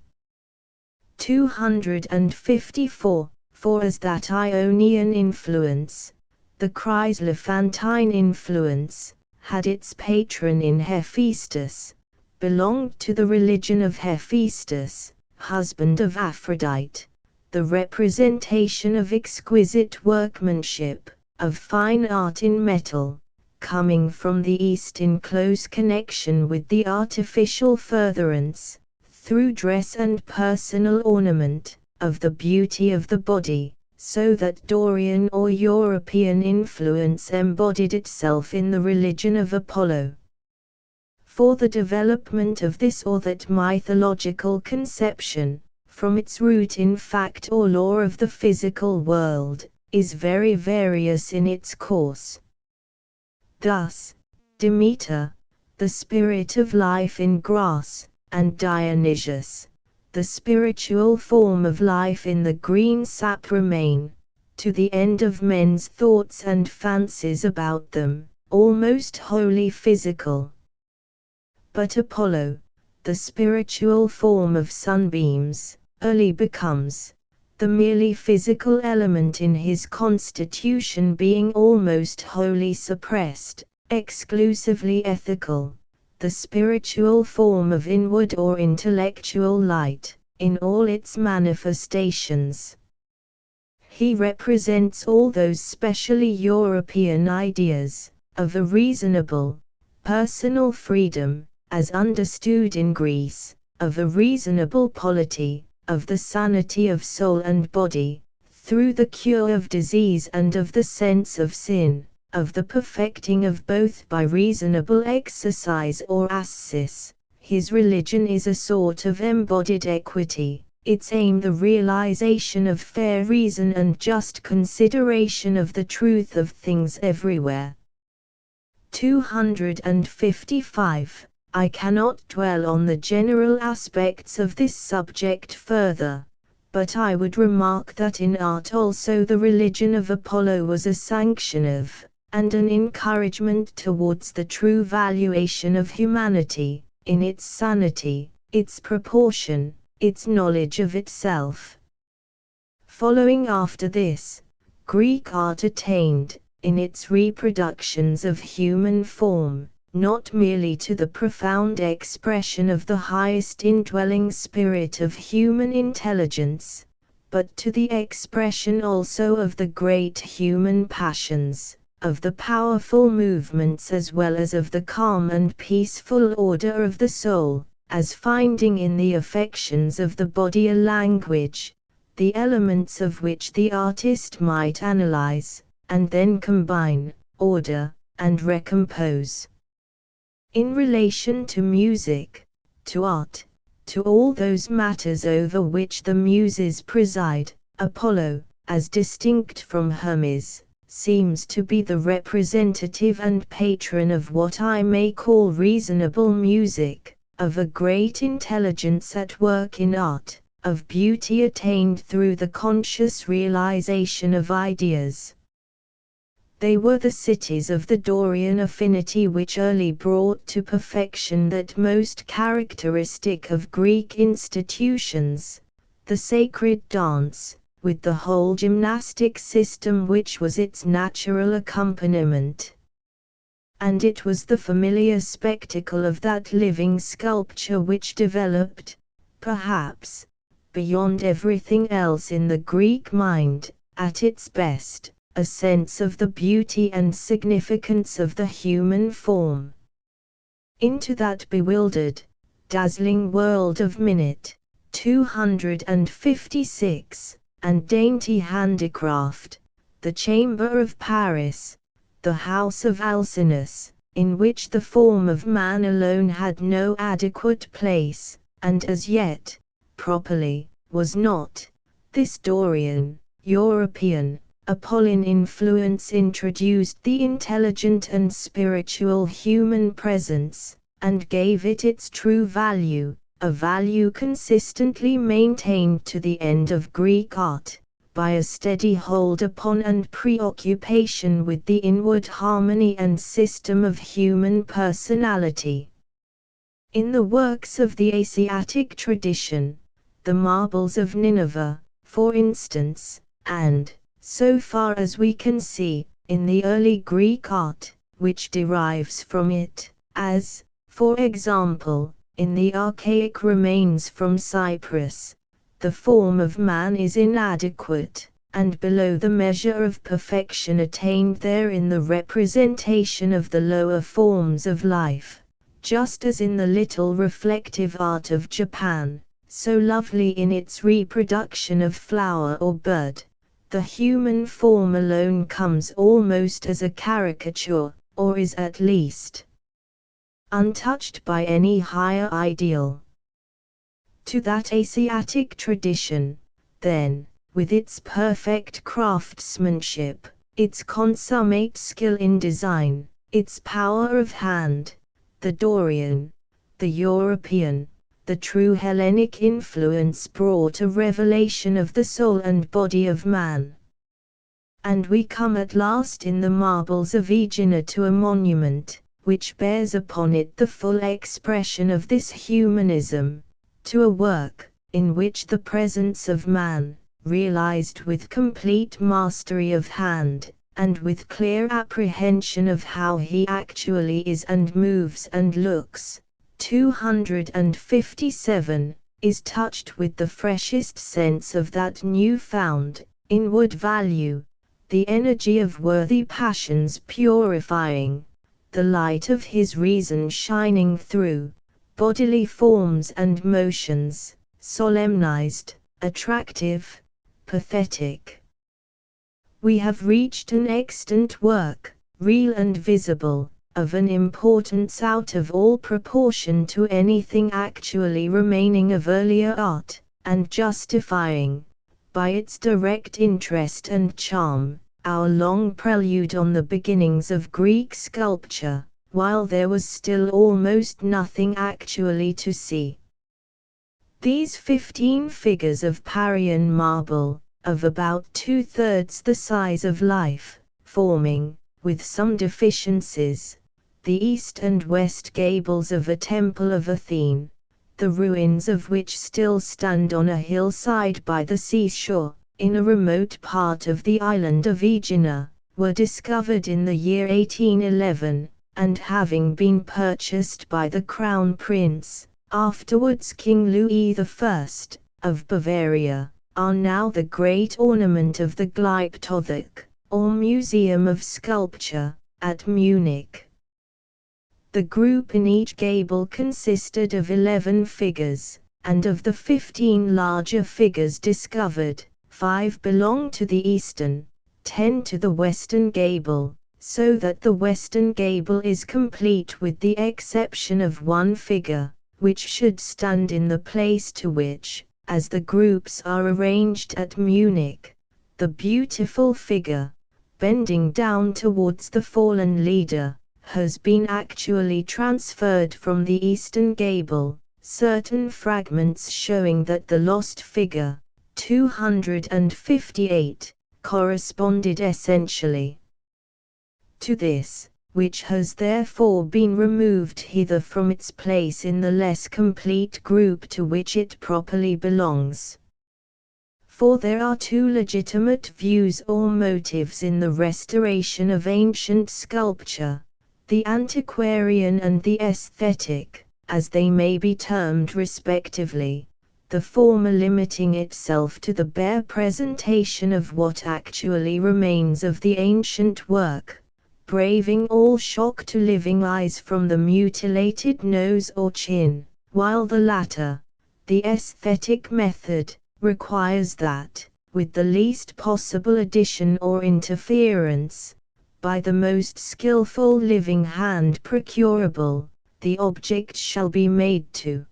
254. For as that Ionian influence, the Chryselephantine influence, had its patron in Hephaestus, belonged to the religion of Hephaestus, husband of Aphrodite, the representation of exquisite workmanship, of fine art in metal, coming from the East in close connection with the artificial furtherance, through dress and personal ornament, of the beauty of the body, so that Dorian or European influence embodied itself in the religion of Apollo. For the development of this or that mythological conception, from its root in fact or law of the physical world, is very various in its course. Thus, Demeter, the spirit of life in grass, and Dionysius, the spiritual form of life in the green sap remain, to the end of men's thoughts and fancies about them, almost wholly physical. But Apollo, the spiritual form of sunbeams, early becomes, the merely physical element in his constitution being almost wholly suppressed, exclusively ethical, the spiritual form of inward or intellectual light, in all its manifestations. He represents all those specially European ideas, of a reasonable, personal freedom, as understood in Greece, of a reasonable polity, of the sanity of soul and body, through the cure of disease and of the sense of sin, of the perfecting of both by reasonable exercise or ascesis, His religion is a sort of embodied equity, its aim the realization of fair reason and just consideration of the truth of things everywhere. 255. I cannot dwell on the general aspects of this subject further, but I would remark that in art also the religion of Apollo was a sanction of, and an encouragement towards the true valuation of humanity, in its sanity, its proportion, its knowledge of itself. Following after this, Greek art attained, in its reproductions of human form, not merely to the profound expression of the highest indwelling spirit of human intelligence, but to the expression also of the great human passions, of the powerful movements as well as of the calm and peaceful order of the soul, as finding in the affections of the body a language, the elements of which the artist might analyze, and then combine, order, and recompose. In relation to music, to art, to all those matters over which the Muses preside, Apollo, as distinct from Hermes, seems to be the representative and patron of what I may call reasonable music, of a great intelligence at work in art, of beauty attained through the conscious realization of ideas. They were the cities of the Dorian affinity which early brought to perfection that most characteristic of Greek institutions, the sacred dance, with the whole gymnastic system which was its natural accompaniment. And it was the familiar spectacle of that living sculpture which developed, perhaps, beyond everything else in the Greek mind, at its best, a sense of the beauty and significance of the human form. Into that bewildered, dazzling world of minute, 256, and dainty handicraft, the chamber of Paris, the house of Alcinous, in which the form of man alone had no adequate place, and as yet, properly, was not, this Dorian, European, Apolline influence introduced the intelligent and spiritual human presence, and gave it its true value, a value consistently maintained to the end of Greek art, by a steady hold upon and preoccupation with the inward harmony and system of human personality. In the works of the Asiatic tradition, the marbles of Nineveh, for instance, and, so far as we can see, in the early Greek art, which derives from it, as, for example, in the archaic remains from Cyprus, the form of man is inadequate, and below the measure of perfection attained there in the representation of the lower forms of life, just as in the little reflective art of Japan, so lovely in its reproduction of flower or bird. The human form alone comes almost as a caricature, or is at least untouched by any higher ideal. To that Asiatic tradition, then, with its perfect craftsmanship, its consummate skill in design, its power of hand, the Dorian, the European, the true Hellenic influence brought a revelation of the soul and body of man. And we come at last in the marbles of Aegina to a monument, which bears upon it the full expression of this humanism, to a work, in which the presence of man, realized with complete mastery of hand, and with clear apprehension of how he actually is and moves and looks, 257, is touched with the freshest sense of that new-found, inward value, the energy of worthy passions purifying, the light of his reason shining through, bodily forms and motions, solemnized, attractive, pathetic. We have reached an extant work, real and visible, of an importance out of all proportion to anything actually remaining of earlier art, and justifying, by its direct interest and charm, our long prelude on the beginnings of Greek sculpture, while there was still almost nothing actually to see. These 15 figures of Parian marble, of about 2/3 the size of life, forming, with some deficiencies, the east and west gables of a temple of Athene, the ruins of which still stand on a hillside by the seashore, in a remote part of the island of Aegina, were discovered in the year 1811, and having been purchased by the Crown Prince, afterwards King Louis I, of Bavaria, are now the great ornament of the Glyptothek, or Museum of Sculpture, at Munich. The group in each gable consisted of 11 figures, and of the 15 larger figures discovered, 5 belong to the eastern, 10 to the western gable, so that the western gable is complete with the exception of one figure, which should stand in the place to which, as the groups are arranged at Munich, the beautiful figure, bending down towards the fallen leader, has been actually transferred from the eastern gable, certain fragments showing that the lost figure, 258, corresponded essentially to this, which has therefore been removed hither from its place in the less complete group to which it properly belongs. For there are two legitimate views or motives in the restoration of ancient sculpture, the antiquarian and the aesthetic, as they may be termed respectively, the former limiting itself to the bare presentation of what actually remains of the ancient work, braving all shock to living eyes from the mutilated nose or chin, while the latter, the aesthetic method, requires that, with the least possible addition or interference, by the most skillful living hand procurable, the object shall be made to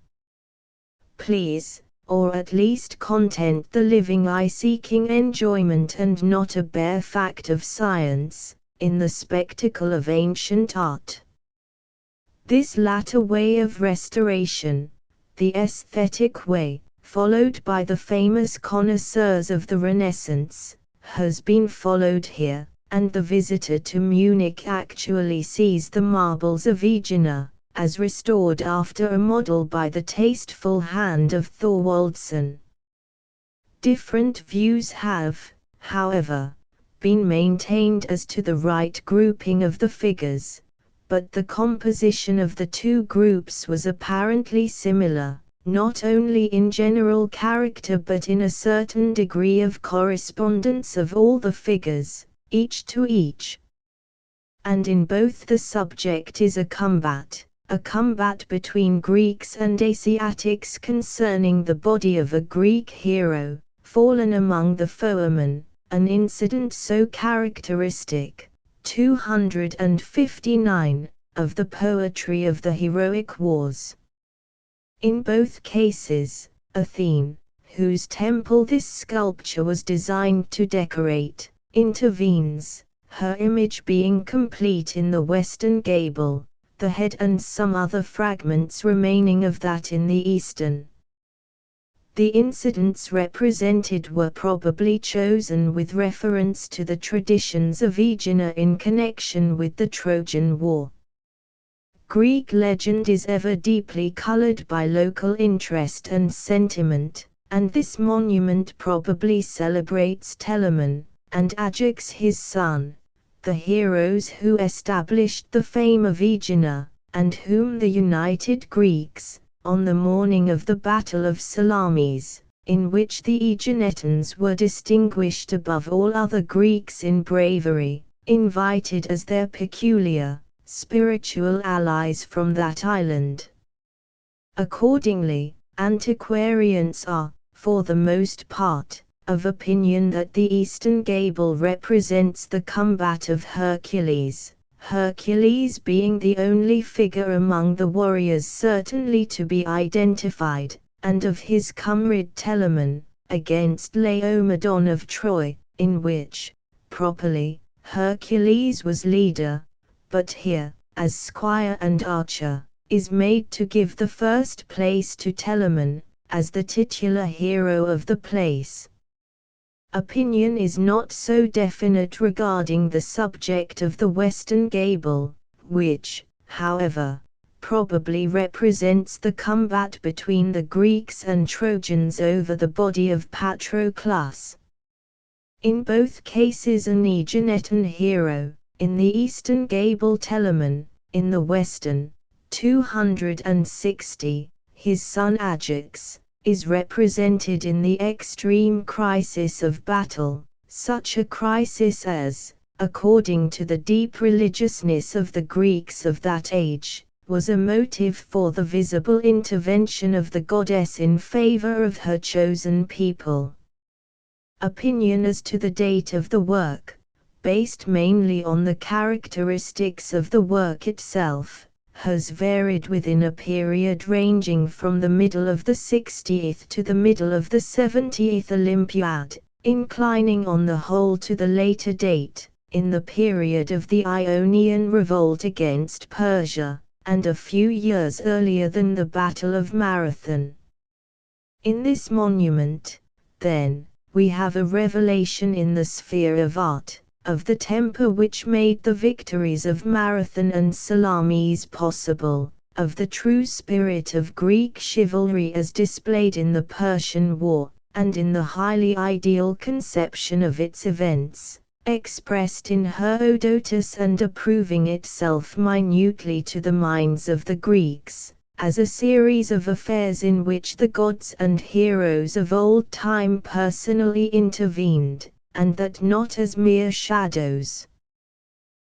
please, or at least content the living eye seeking enjoyment and not a bare fact of science, in the spectacle of ancient art. This latter way of restoration, the aesthetic way, followed by the famous connoisseurs of the Renaissance, has been followed here, and the visitor to Munich actually sees the marbles of Aegina, as restored after a model by the tasteful hand of Thorwaldsen. Different views have, however, been maintained as to the right grouping of the figures, but the composition of the two groups was apparently similar, not only in general character but in a certain degree of correspondence of all the figures, each to each. And in both the subject is a combat between Greeks and Asiatics concerning the body of a Greek hero, fallen among the foemen, an incident so characteristic, 259, of the poetry of the heroic wars. In both cases, Athene, whose temple this sculpture was designed to decorate, intervenes, her image being complete in the western gable, the head and some other fragments remaining of that in the eastern. The incidents represented were probably chosen with reference to the traditions of Aegina in connection with the Trojan War. Greek legend is ever deeply colored by local interest and sentiment, and this monument probably celebrates Telamon, and Ajax his son, the heroes who established the fame of Aegina, and whom the united Greeks, on the morning of the Battle of Salamis, in which the Aeginetans were distinguished above all other Greeks in bravery, invited as their peculiar, spiritual allies from that island. Accordingly, antiquarians are, for the most part, of opinion that the eastern gable represents the combat of Hercules, Hercules being the only figure among the warriors certainly to be identified, and of his comrade Telamon, against Laomedon of Troy, in which, properly, Hercules was leader, but here, as squire and archer, is made to give the first place to Telamon, as the titular hero of the place. Opinion is not so definite regarding the subject of the western gable, which, however, probably represents the combat between the Greeks and Trojans over the body of Patroclus. In both cases an Aeginetan hero, in the eastern gable Telamon, in the western, 260, his son Ajax, is represented in the extreme crisis of battle, such a crisis as, according to the deep religiousness of the Greeks of that age, was a motive for the visible intervention of the goddess in favor of her chosen people. Opinion as to the date of the work, based mainly on the characteristics of the work itself, has varied within a period ranging from the middle of the 60th to the middle of the 70th Olympiad, inclining on the whole to the later date, in the period of the Ionian revolt against Persia, and a few years earlier than the Battle of Marathon. In this monument, then, we have a revelation in the sphere of art, of the temper which made the victories of Marathon and Salamis possible, of the true spirit of Greek chivalry as displayed in the Persian War, and in the highly ideal conception of its events, expressed in Herodotus and approving itself minutely to the minds of the Greeks, as a series of affairs in which the gods and heroes of old time personally intervened, and that not as mere shadows.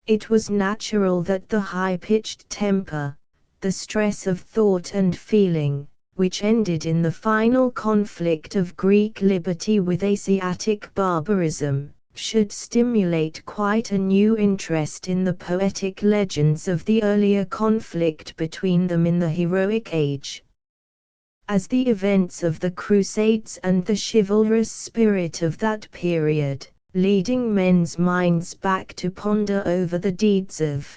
It was natural that the high-pitched temper, the stress of thought and feeling, which ended in the final conflict of Greek liberty with Asiatic barbarism, should stimulate quite a new interest in the poetic legends of the earlier conflict between them in the heroic age. As the events of the Crusades and the chivalrous spirit of that period, leading men's minds back to ponder over the deeds of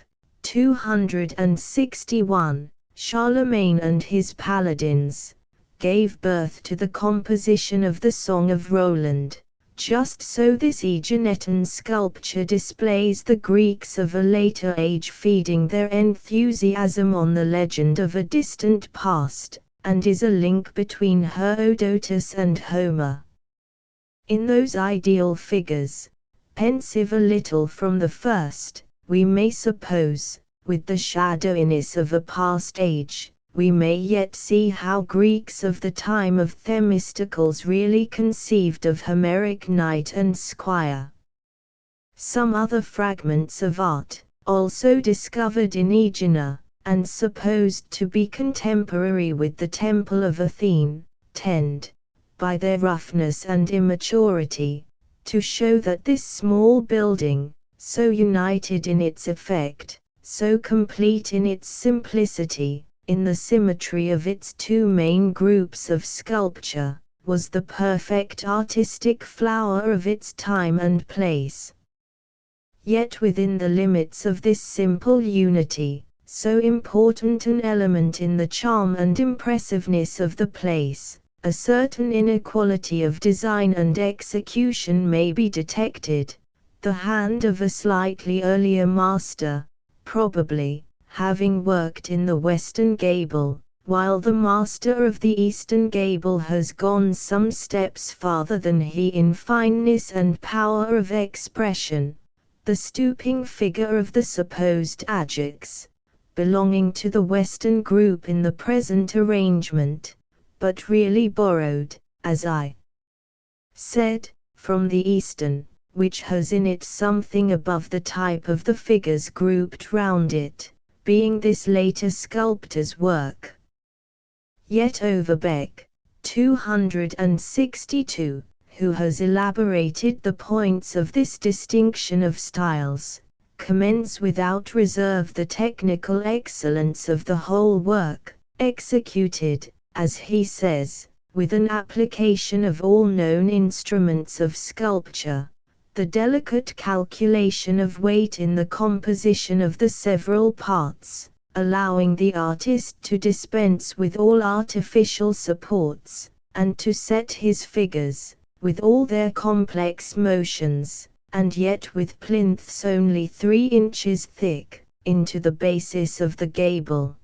261, Charlemagne and his paladins, gave birth to the composition of the Song of Roland. Just so this Aeginetan sculpture displays the Greeks of a later age feeding their enthusiasm on the legend of a distant past, and is a link between Herodotus and Homer. In those ideal figures, pensive a little from the first, we may suppose, with the shadowiness of a past age, we may yet see how Greeks of the time of Themistocles really conceived of Homeric knight and squire. Some other fragments of art, also discovered in Aegina, and supposed to be contemporary with the Temple of Athene, tend, by their roughness and immaturity, to show that this small building, so united in its effect, so complete in its simplicity, in the symmetry of its two main groups of sculpture, was the perfect artistic flower of its time and place. Yet within the limits of this simple unity, so important an element in the charm and impressiveness of the place, a certain inequality of design and execution may be detected, the hand of a slightly earlier master, probably, having worked in the western gable, while the master of the eastern gable has gone some steps farther than he in fineness and power of expression. The stooping figure of the supposed Ajax, belonging to the western group in the present arrangement, but really borrowed, as I said, from the eastern, which has in it something above the type of the figures grouped round it, being this later sculptor's work. Yet Overbeck, 262, who has elaborated the points of this distinction of styles, commends without reserve the technical excellence of the whole work, executed, as he says, with an application of all known instruments of sculpture, the delicate calculation of weight in the composition of the several parts, allowing the artist to dispense with all artificial supports, and to set his figures, with all their complex motions, and yet with plinths only 3 inches thick, into the basis of the gable.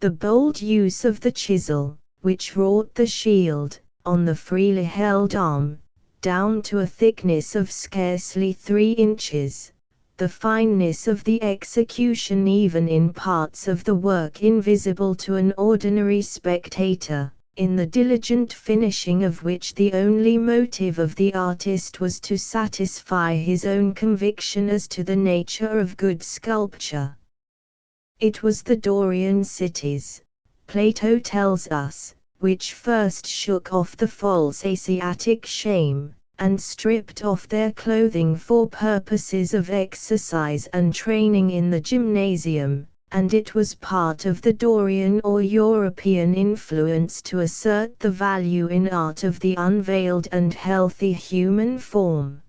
The bold use of the chisel, which wrought the shield, on the freely held arm, down to a thickness of scarcely 3 inches, the fineness of the execution even in parts of the work invisible to an ordinary spectator, in the diligent finishing of which the only motive of the artist was to satisfy his own conviction as to the nature of good sculpture. It was the Dorian cities, Plato tells us, which first shook off the false Asiatic shame, and stripped off their clothing for purposes of exercise and training in the gymnasium, and it was part of the Dorian or European influence to assert the value in art of the unveiled and healthy human form.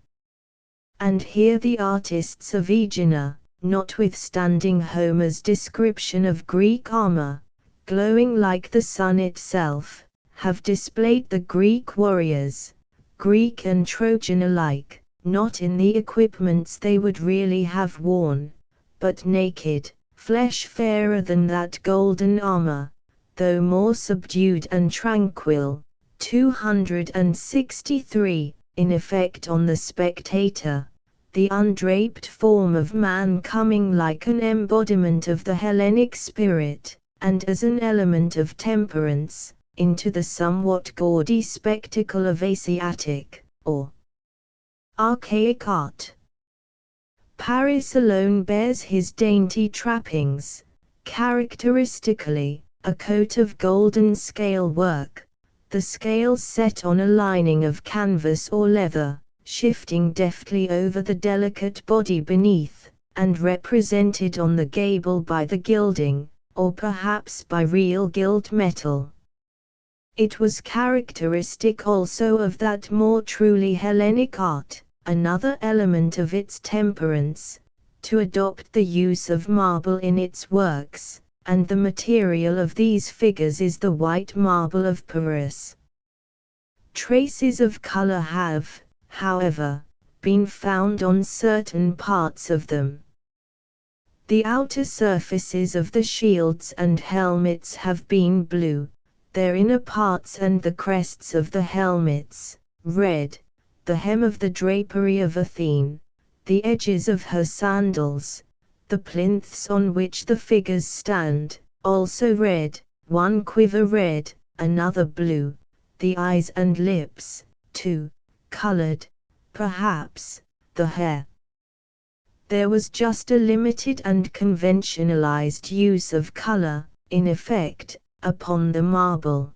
And here the artists of Aegina, notwithstanding Homer's description of Greek armor, glowing like the sun itself, have displayed the Greek warriors, Greek and Trojan alike, not in the equipments they would really have worn, but naked, flesh fairer than that golden armor, though more subdued and tranquil. 263, in effect on the spectator, the undraped form of man coming like an embodiment of the Hellenic spirit, and as an element of temperance, into the somewhat gaudy spectacle of Asiatic, or archaic art. Paris alone bears his dainty trappings, characteristically, a coat of golden scale work, the scales set on a lining of canvas or leather, shifting deftly over the delicate body beneath, and represented on the gable by the gilding, or perhaps by real gilt metal. It was characteristic also of that more truly Hellenic art, another element of its temperance, to adopt the use of marble in its works, and the material of these figures is the white marble of Paris. Traces of color have, however, been found on certain parts of them. The outer surfaces of the shields and helmets have been blue, their inner parts and the crests of the helmets, red, the hem of the drapery of Athene, the edges of her sandals, the plinths on which the figures stand, also red, one quiver red, another blue, the eyes and lips, too, colored, perhaps, the hair. There was just a limited and conventionalized use of color, in effect, upon the marble.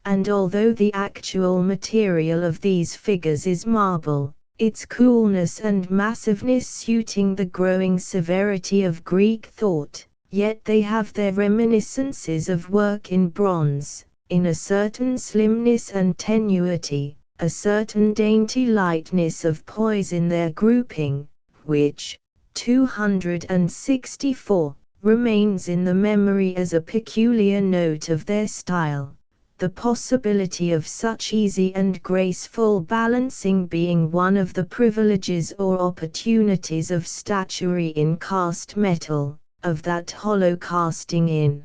And although the actual material of these figures is marble, its coolness and massiveness suiting the growing severity of Greek thought, yet they have their reminiscences of work in bronze, in a certain slimness and tenuity, a certain dainty lightness of poise in their grouping, which, 264, remains in the memory as a peculiar note of their style, the possibility of such easy and graceful balancing being one of the privileges or opportunities of statuary in cast metal, of that hollow casting in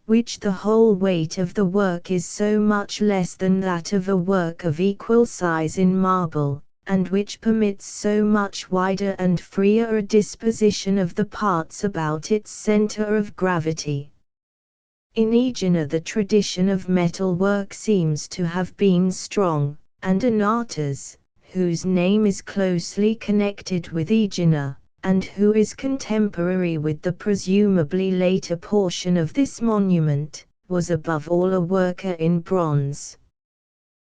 which the whole weight of the work is so much less than that of a work of equal size in marble, and which permits so much wider and freer a disposition of the parts about its center of gravity. In Aegina the tradition of metal work seems to have been strong, and Anatas, whose name is closely connected with Aegina, and who is contemporary with the presumably later portion of this monument, was above all a worker in bronze.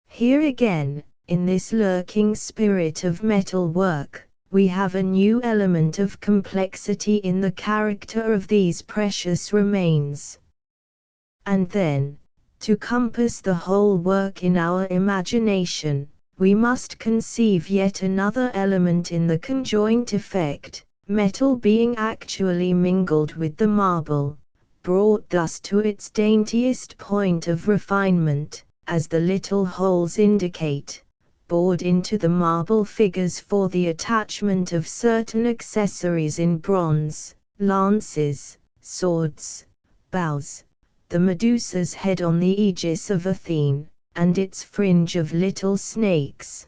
Here again, in this lurking spirit of metal work, we have a new element of complexity in the character of these precious remains. And then, to compass the whole work in our imagination, we must conceive yet another element in the conjoint effect, metal being actually mingled with the marble, brought thus to its daintiest point of refinement, as the little holes indicate, bored into the marble figures for the attachment of certain accessories in bronze, lances, swords, bows, the Medusa's head on the aegis of Athene, and its fringe of little snakes.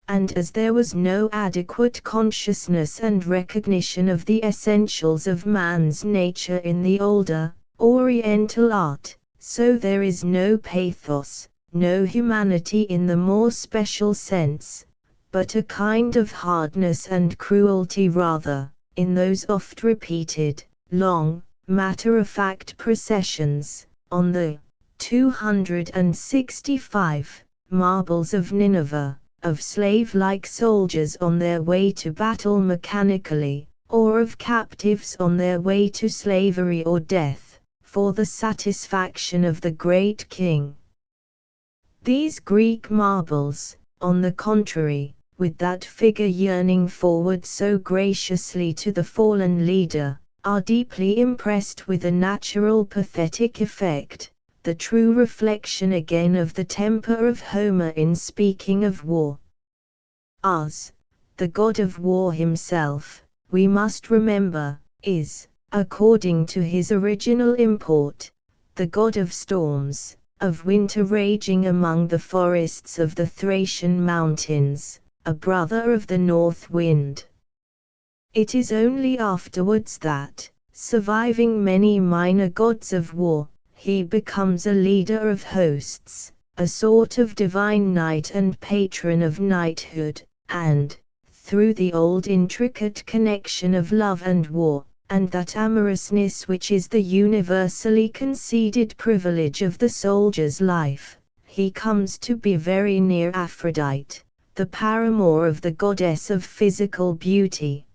And as there was no adequate consciousness and recognition of the essentials of man's nature in the older, Oriental art, so there is no pathos, no humanity in the more special sense, but a kind of hardness and cruelty rather, in those oft-repeated, long, matter-of-fact processions, on the 265 marbles of Nineveh, of slave-like soldiers on their way to battle mechanically, or of captives on their way to slavery or death, for the satisfaction of the great king. These Greek marbles, on the contrary, with that figure yearning forward so graciously to the fallen leader, are deeply impressed with a natural pathetic effect, the true reflection again of the temper of Homer in speaking of war. As, the god of war himself, we must remember, is, according to his original import, the god of storms, of winter raging among the forests of the Thracian mountains, a brother of the north wind. It is only afterwards that, surviving many minor gods of war, he becomes a leader of hosts, a sort of divine knight and patron of knighthood, and, through the old intricate connection of love and war, and that amorousness which is the universally conceded privilege of the soldier's life, he comes to be very near Aphrodite, the paramour of the goddess of physical beauty.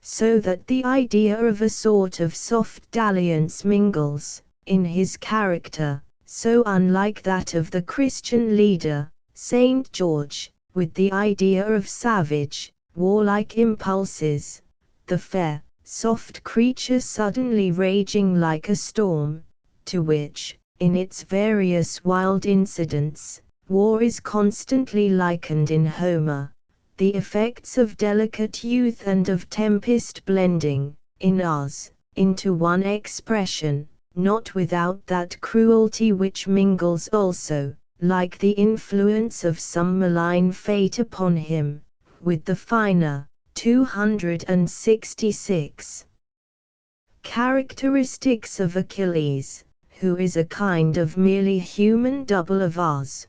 So that the idea of a sort of soft dalliance mingles, in his character, so unlike that of the Christian leader, Saint George, with the idea of savage, warlike impulses, the fair, soft creature suddenly raging like a storm, to which, in its various wild incidents, war is constantly likened in Homer, the effects of delicate youth and of tempest blending, in us, into one expression, not without that cruelty which mingles also, like the influence of some malign fate upon him, with the finer, 266 characteristics of Achilles, who is a kind of merely human double of us.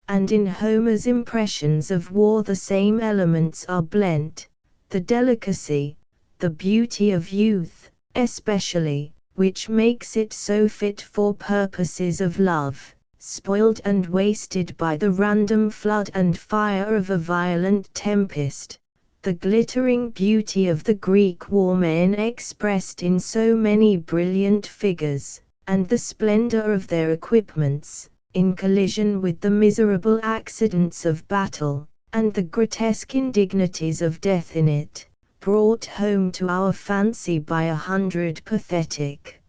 And in Homer's impressions of war the same elements are blent, the delicacy, the beauty of youth, especially, which makes it so fit for purposes of love, spoiled and wasted by the random flood and fire of a violent tempest, the glittering beauty of the Greek war men expressed in so many brilliant figures, and the splendor of their equipments, in collision with the miserable accidents of battle, and the grotesque indignities of death in it, brought home to our fancy by 100 pathetic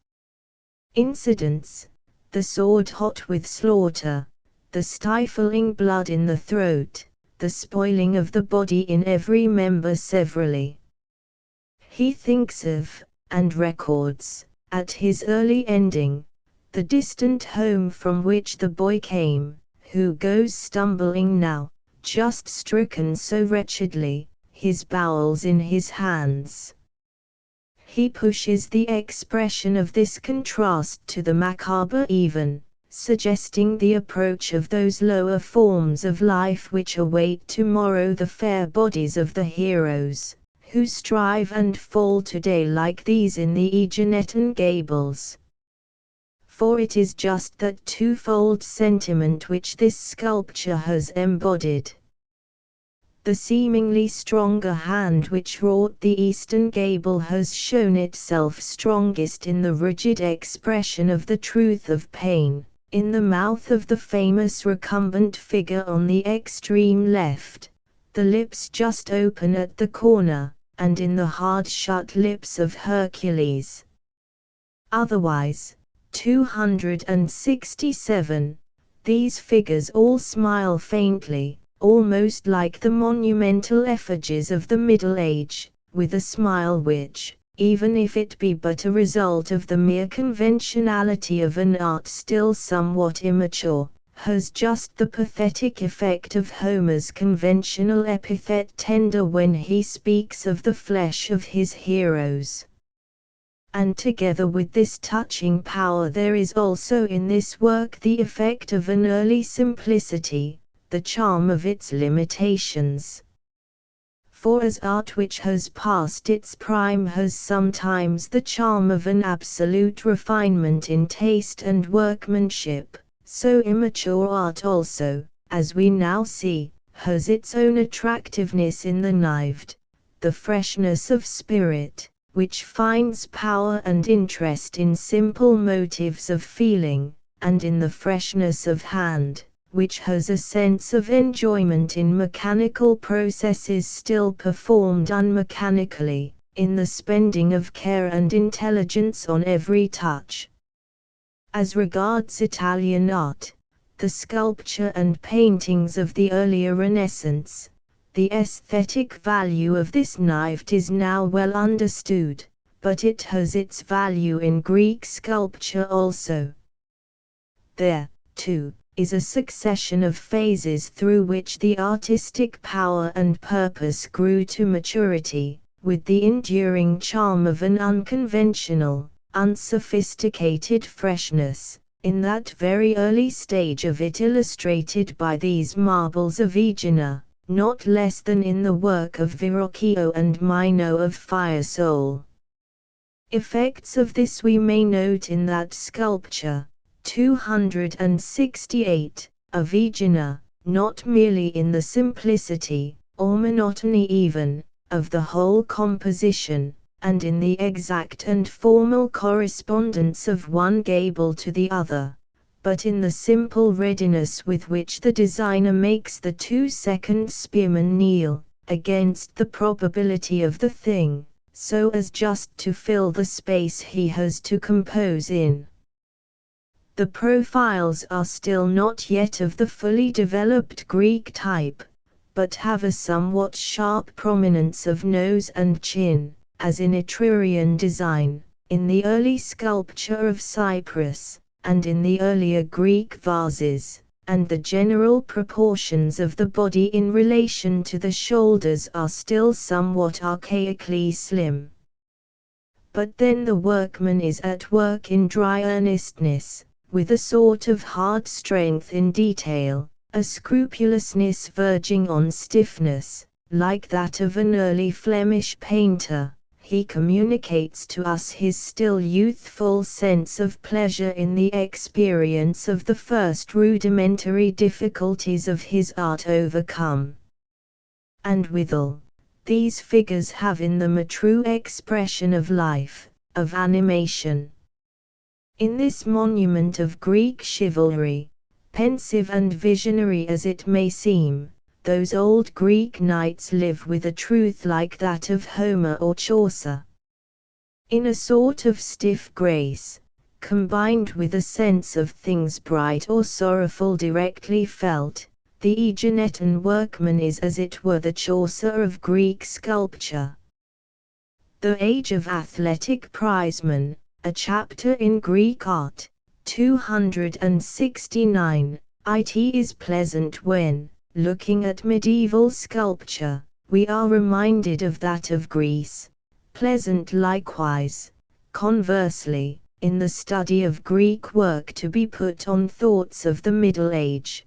incidents, the sword hot with slaughter, the stifling blood in the throat, the spoiling of the body in every member severally. He thinks of, and records, at his early ending, the distant home from which the boy came, who goes stumbling now, just stricken so wretchedly, his bowels in his hands. He pushes the expression of this contrast to the macabre even, suggesting the approach of those lower forms of life which await tomorrow the fair bodies of the heroes, who strive and fall today like these in the Aeginetan gables. For it is just that twofold sentiment which this sculpture has embodied. The seemingly stronger hand which wrought the eastern gable has shown itself strongest in the rigid expression of the truth of pain, in the mouth of the famous recumbent figure on the extreme left, the lips just open at the corner, and in the hard-shut lips of Hercules. Otherwise, 267, these figures all smile faintly, almost like the monumental effigies of the Middle Age, with a smile which, even if it be but a result of the mere conventionality of an art still somewhat immature, has just the pathetic effect of Homer's conventional epithet tender when he speaks of the flesh of his heroes. And together with this touching power there is also in this work the effect of an early simplicity, the charm of its limitations. For as art which has passed its prime has sometimes the charm of an absolute refinement in taste and workmanship, so immature art also, as we now see, has its own attractiveness in the naived, the freshness of spirit, which finds power and interest in simple motives of feeling, and in the freshness of hand, which has a sense of enjoyment in mechanical processes still performed unmechanically, in the spending of care and intelligence on every touch. As regards Italian art, the sculpture and paintings of the earlier Renaissance, the aesthetic value of this naived is now well understood, but it has its value in Greek sculpture also. There, too, is a succession of phases through which the artistic power and purpose grew to maturity, with the enduring charm of an unconventional, unsophisticated freshness, in that very early stage of it illustrated by these marbles of Aegina, not less than in the work of Verrocchio and Mino of Fiesole. Effects of this we may note in that sculpture, 268, of Aegina, not merely in the simplicity, or monotony even, of the whole composition, and in the exact and formal correspondence of one gable to the other, but in the simple readiness with which the designer makes the 2-second spearmen kneel, against the probability of the thing, so as just to fill the space he has to compose in. The profiles are still not yet of the fully developed Greek type, but have a somewhat sharp prominence of nose and chin, as in Etrurian design, in the early sculpture of Cyprus, and in the earlier Greek vases, and the general proportions of the body in relation to the shoulders are still somewhat archaically slim. But then the workman is at work in dry earnestness, with a sort of hard strength in detail, a scrupulousness verging on stiffness, like that of an early Flemish painter. He communicates to us his still youthful sense of pleasure in the experience of the first rudimentary difficulties of his art overcome. And withal, these figures have in them a true expression of life, of animation. In this monument of Greek chivalry, pensive and visionary as it may seem, those old Greek knights live with a truth like that of Homer or Chaucer. In a sort of stiff grace, combined with a sense of things bright or sorrowful directly felt, the Aeginetan workman is as it were the Chaucer of Greek sculpture. The Age of Athletic Prizemen, a chapter in Greek art, 269, it is pleasant when, looking at medieval sculpture, we are reminded of that of Greece, pleasant likewise, conversely, in the study of Greek work to be put on thoughts of the Middle Age.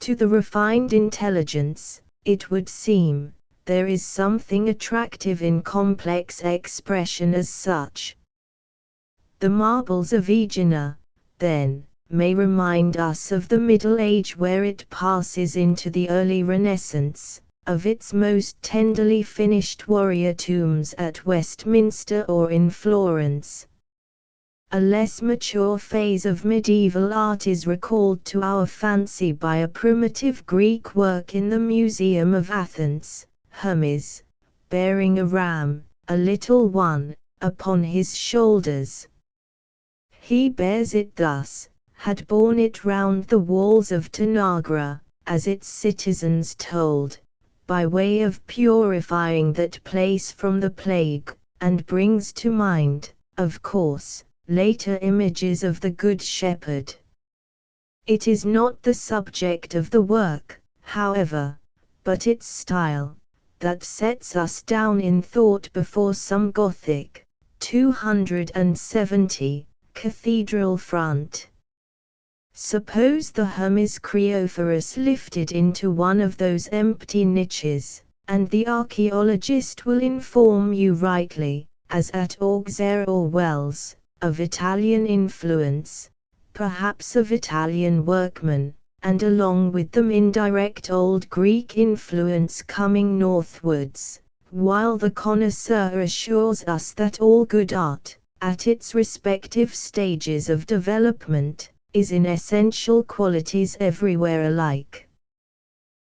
To the refined intelligence, it would seem, there is something attractive in complex expression as such. The marbles of Aegina, then, may remind us of the Middle Age where it passes into the early Renaissance, of its most tenderly finished warrior tombs at Westminster or in Florence. A less mature phase of medieval art is recalled to our fancy by a primitive Greek work in the Museum of Athens, Hermes, bearing a ram, a little one, upon his shoulders. He bears it thus, had borne it round the walls of Tanagra, as its citizens told, by way of purifying that place from the plague, and brings to mind, of course, later images of the Good Shepherd. It is not the subject of the work, however, but its style, that sets us down in thought before some Gothic, 270, cathedral front. Suppose the Hermes Creophorus lifted into one of those empty niches, and the archaeologist will inform you rightly, as at Auxerre or Wells, of Italian influence, perhaps of Italian workmen, and along with them indirect Old Greek influence coming northwards, while the connoisseur assures us that all good art, at its respective stages of development, is in essential qualities everywhere alike.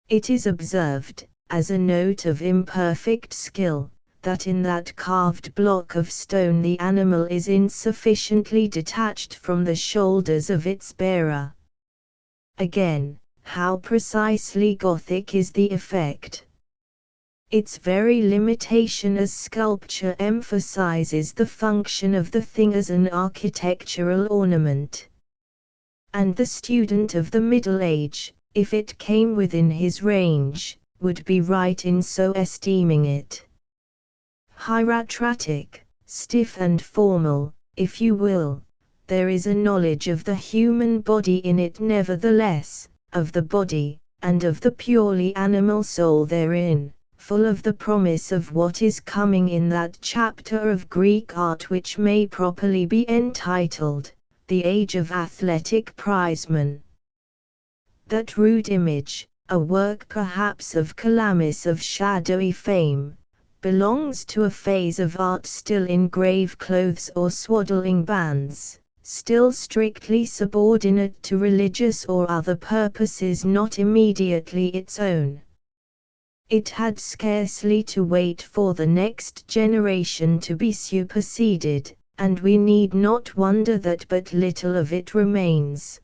It is observed, as a note of imperfect skill, that in that carved block of stone the animal is insufficiently detached from the shoulders of its bearer. Again, how precisely Gothic is the effect. Its very limitation as sculpture emphasizes the function of the thing as an architectural ornament. And the student of the Middle Age, if it came within his range, would be right in so esteeming it. Hieratratic, stiff and formal, if you will, there is a knowledge of the human body in it nevertheless, of the body, and of the purely animal soul therein, full of the promise of what is coming in that chapter of Greek art which may properly be entitled, The Age of Athletic Prizemen. That rude image, a work perhaps of Calamis of shadowy fame, belongs to a phase of art still in grave clothes or swaddling bands, still strictly subordinate to religious or other purposes not immediately its own. It had scarcely to wait for the next generation to be superseded, and we need not wonder that but little of it remains.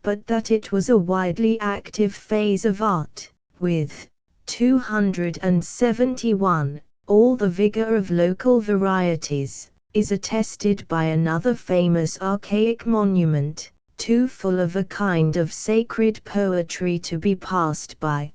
But that it was a widely active phase of art, with 271, all the vigor of local varieties, is attested by another famous archaic monument, too full of a kind of sacred poetry to be passed by.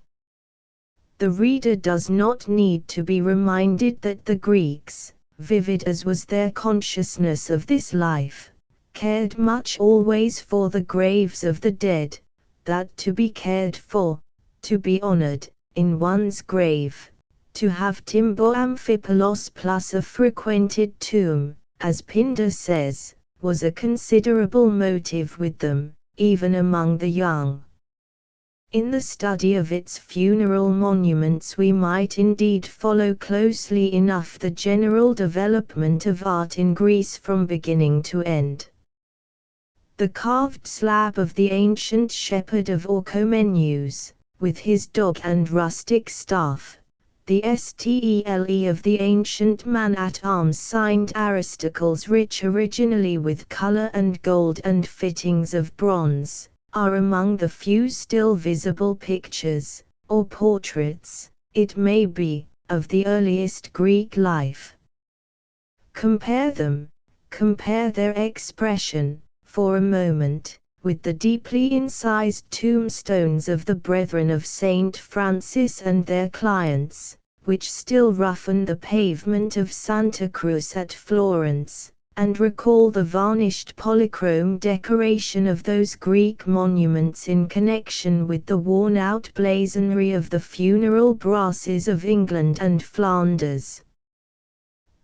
The reader does not need to be reminded that the Greeks, vivid as was their consciousness of this life, cared much always for the graves of the dead, that to be cared for, to be honored, in one's grave, to have timbo amphipolos plus a frequented tomb, as Pindar says, was a considerable motive with them, even among the young. In the study of its funeral monuments we might indeed follow closely enough the general development of art in Greece from beginning to end. The carved slab of the ancient shepherd of Orchomenus, with his dog and rustic staff, the stele of the ancient man-at-arms signed Aristocles rich originally with color and gold and fittings of bronze, are among the few still visible pictures, or portraits, it may be, of the earliest Greek life. Compare them, compare their expression, for a moment, with the deeply incised tombstones of the Brethren of St. Francis and their clients, which still roughen the pavement of Santa Cruz at Florence, and recall the varnished polychrome decoration of those Greek monuments in connection with the worn-out blazonry of the funeral brasses of England and Flanders.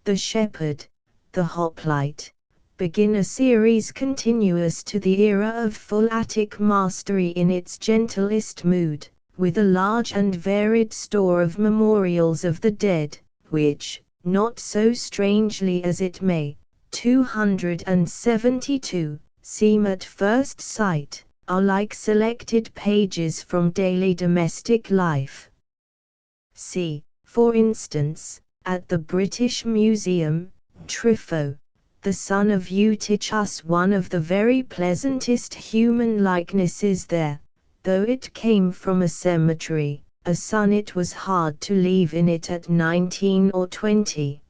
The Shepherd, the Hoplite, begin a series continuous to the era of full Attic mastery in its gentlest mood, with a large and varied store of memorials of the dead, which, not so strangely as it may, 272, seem at first sight, are like selected pages from daily domestic life. See, for instance, at the British Museum, Trypho, the son of Eutychus, one of the very pleasantest human likenesses there, though it came from a cemetery, a son it was hard to leave in it at 19 or 20.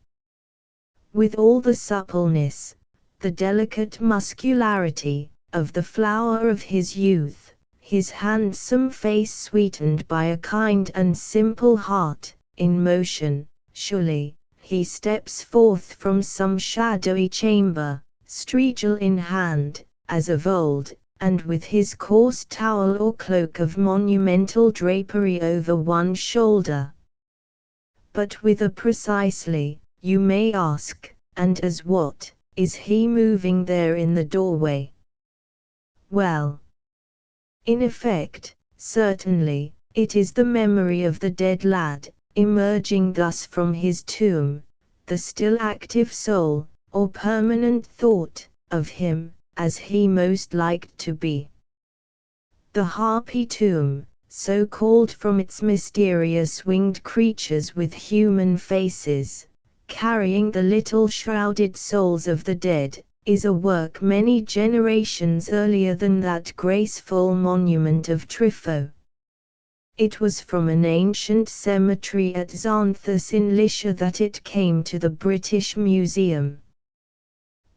With all the suppleness, the delicate muscularity, of the flower of his youth, his handsome face sweetened by a kind and simple heart, in motion, surely, he steps forth from some shadowy chamber, strigil in hand, as of old, and with his coarse towel or cloak of monumental drapery over one shoulder. But whither precisely, you may ask, and as what, is he moving there in the doorway? Well, in effect, certainly, it is the memory of the dead lad, emerging thus from his tomb, the still active soul, or permanent thought, of him, as he most liked to be. The Harpy Tomb, so called from its mysterious winged creatures with human faces, carrying the little shrouded souls of the dead, is a work many generations earlier than that graceful monument of Trypho. It was from an ancient cemetery at Xanthus in Lycia that it came to the British Museum.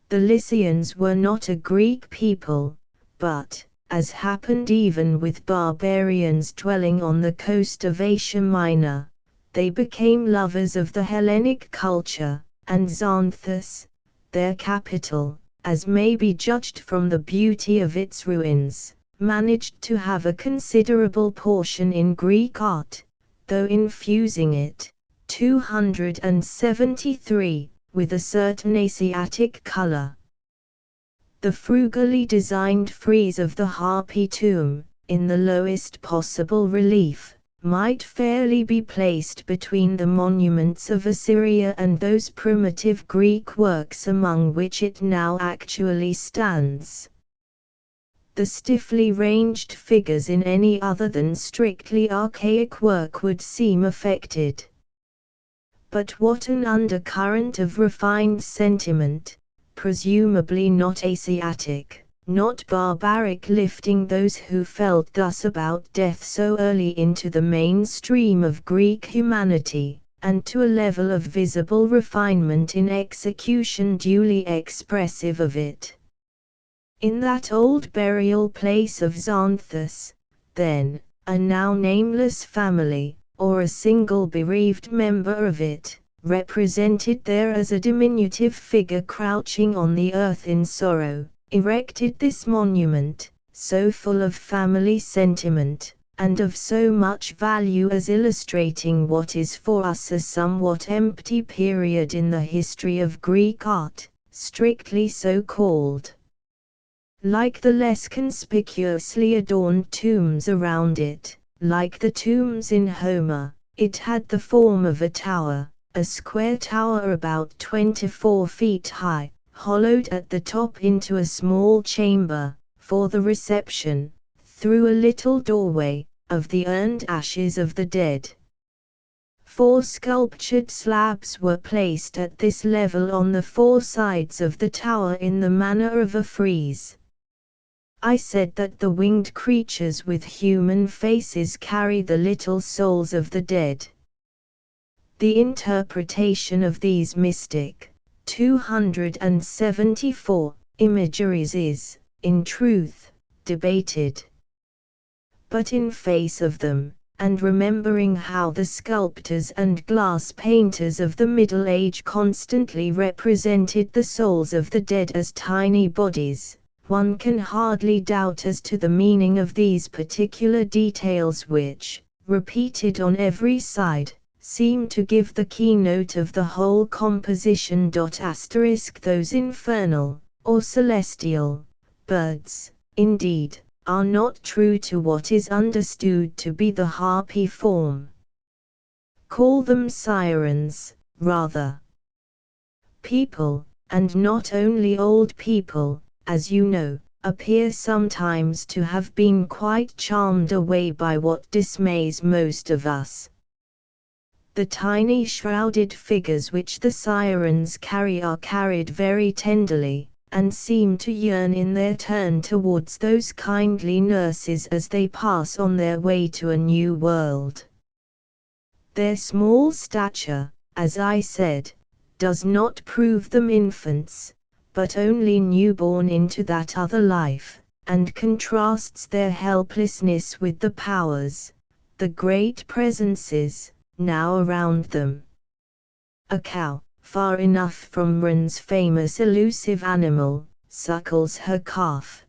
The Lycians were not a Greek people, but, as happened even with barbarians dwelling on the coast of Asia Minor, they became lovers of the Hellenic culture, and Xanthus, their capital, as may be judged from the beauty of its ruins, managed to have a considerable portion in Greek art, though infusing it, 273, with a certain Asiatic color. The frugally designed frieze of the Harpy Tomb, in the lowest possible relief, might fairly be placed between the monuments of Assyria and those primitive Greek works among which it now actually stands. The stiffly ranged figures in any other than strictly archaic work would seem affected. But what an undercurrent of refined sentiment, presumably not Asiatic, not barbaric, lifting those who felt thus about death so early into the mainstream of Greek humanity, and to a level of visible refinement in execution duly expressive of it. In that old burial place of Xanthus, then, a now nameless family, or a single bereaved member of it, represented there as a diminutive figure crouching on the earth in sorrow, erected this monument, so full of family sentiment, and of so much value as illustrating what is for us a somewhat empty period in the history of Greek art, strictly so called. Like the less conspicuously adorned tombs around it, like the tombs in Homer, it had the form of a tower, a square tower about 24 feet high, hollowed at the top into a small chamber, for the reception, through a little doorway, of the earned ashes of the dead. 4 sculptured slabs were placed at this level on the 4 sides of the tower in the manner of a frieze. I said that the winged creatures with human faces carry the little souls of the dead. The interpretation of these mystic, 274, imageries is, in truth, debated. But in face of them, and remembering how the sculptors and glass painters of the Middle Age constantly represented the souls of the dead as tiny bodies, one can hardly doubt as to the meaning of these particular details which, repeated on every side, seem to give the keynote of the whole composition. Those infernal, or celestial, birds, indeed, are not true to what is understood to be the harpy form. Call them sirens, rather. People, and not only old people, as you know, appear sometimes to have been quite charmed away by what dismays most of us. The tiny shrouded figures which the sirens carry are carried very tenderly, and seem to yearn in their turn towards those kindly nurses as they pass on their way to a new world. Their small stature, as I said, does not prove them infants, but only newborn into that other life, and contrasts their helplessness with the powers, the great presences, now around them. A cow, far enough from Rund's famous elusive animal, suckles her calf.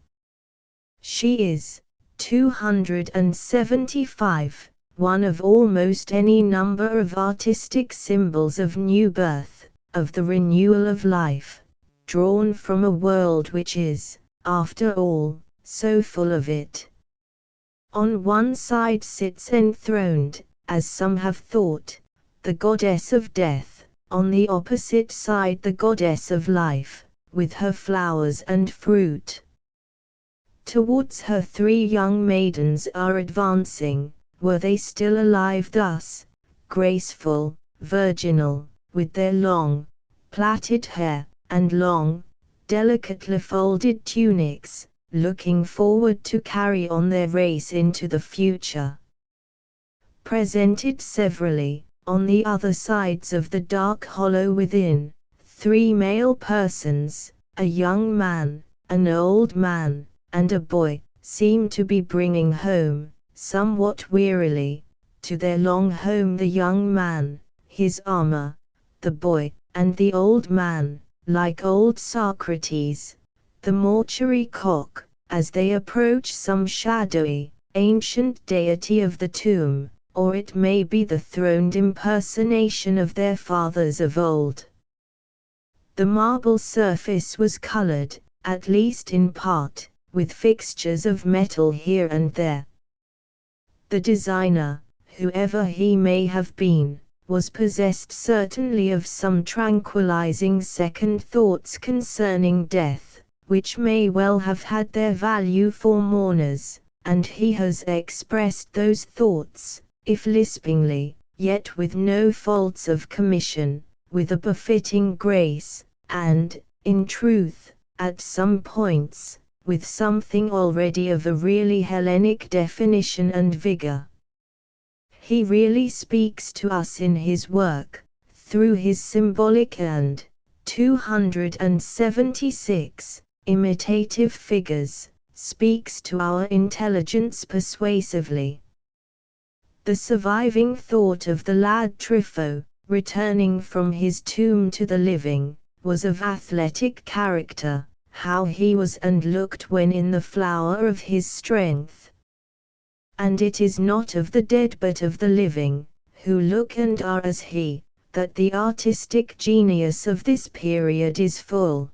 She is 275, one of almost any number of artistic symbols of new birth, of the renewal of life, drawn from a world which is, after all, so full of it. On one side sits enthroned, as some have thought, the goddess of death, on the opposite side the goddess of life, with her flowers and fruit. Towards her 3 young maidens are advancing, were they still alive thus, graceful, virginal, with their long, plaited hair, and long, delicately folded tunics, looking forward to carry on their race into the future. Presented severally, on the other sides of the dark hollow within, 3 male persons, a young man, an old man, and a boy, seem to be bringing home, somewhat wearily, to their long home the young man, his armor, the boy, and the old man, like old Socrates, the mortuary cock, as they approach some shadowy, ancient deity of the tomb, or it may be the throned impersonation of their fathers of old. The marble surface was colored, at least in part, with fixtures of metal here and there. The designer, whoever he may have been, was possessed certainly of some tranquilizing second thoughts concerning death, which may well have had their value for mourners, and he has expressed those thoughts, if lispingly, yet with no faults of commission, with a befitting grace, and, in truth, at some points, with something already of a really Hellenic definition and vigor. He really speaks to us in his work, through his symbolic and 276 imitative figures, speaks to our intelligence persuasively. The surviving thought of the lad Trypho, returning from his tomb to the living, was of athletic character, how he was and looked when in the flower of his strength. And it is not of the dead but of the living, who look and are as he, that the artistic genius of this period is full.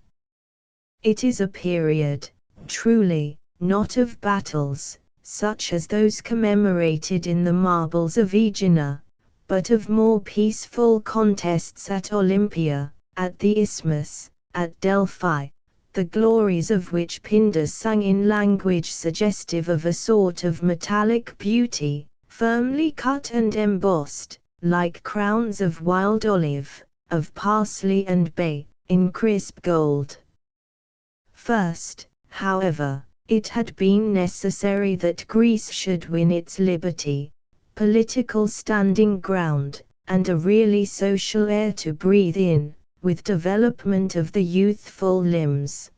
It is a period, truly, not of battles, such as those commemorated in the marbles of Aegina, but of more peaceful contests at Olympia, at the Isthmus, at Delphi, the glories of which Pindar sung in language suggestive of a sort of metallic beauty, firmly cut and embossed, like crowns of wild olive, of parsley and bay, in crisp gold. First, however, it had been necessary that Greece should win its liberty, political standing ground, and a really social air to breathe in, with development of the youthful limbs.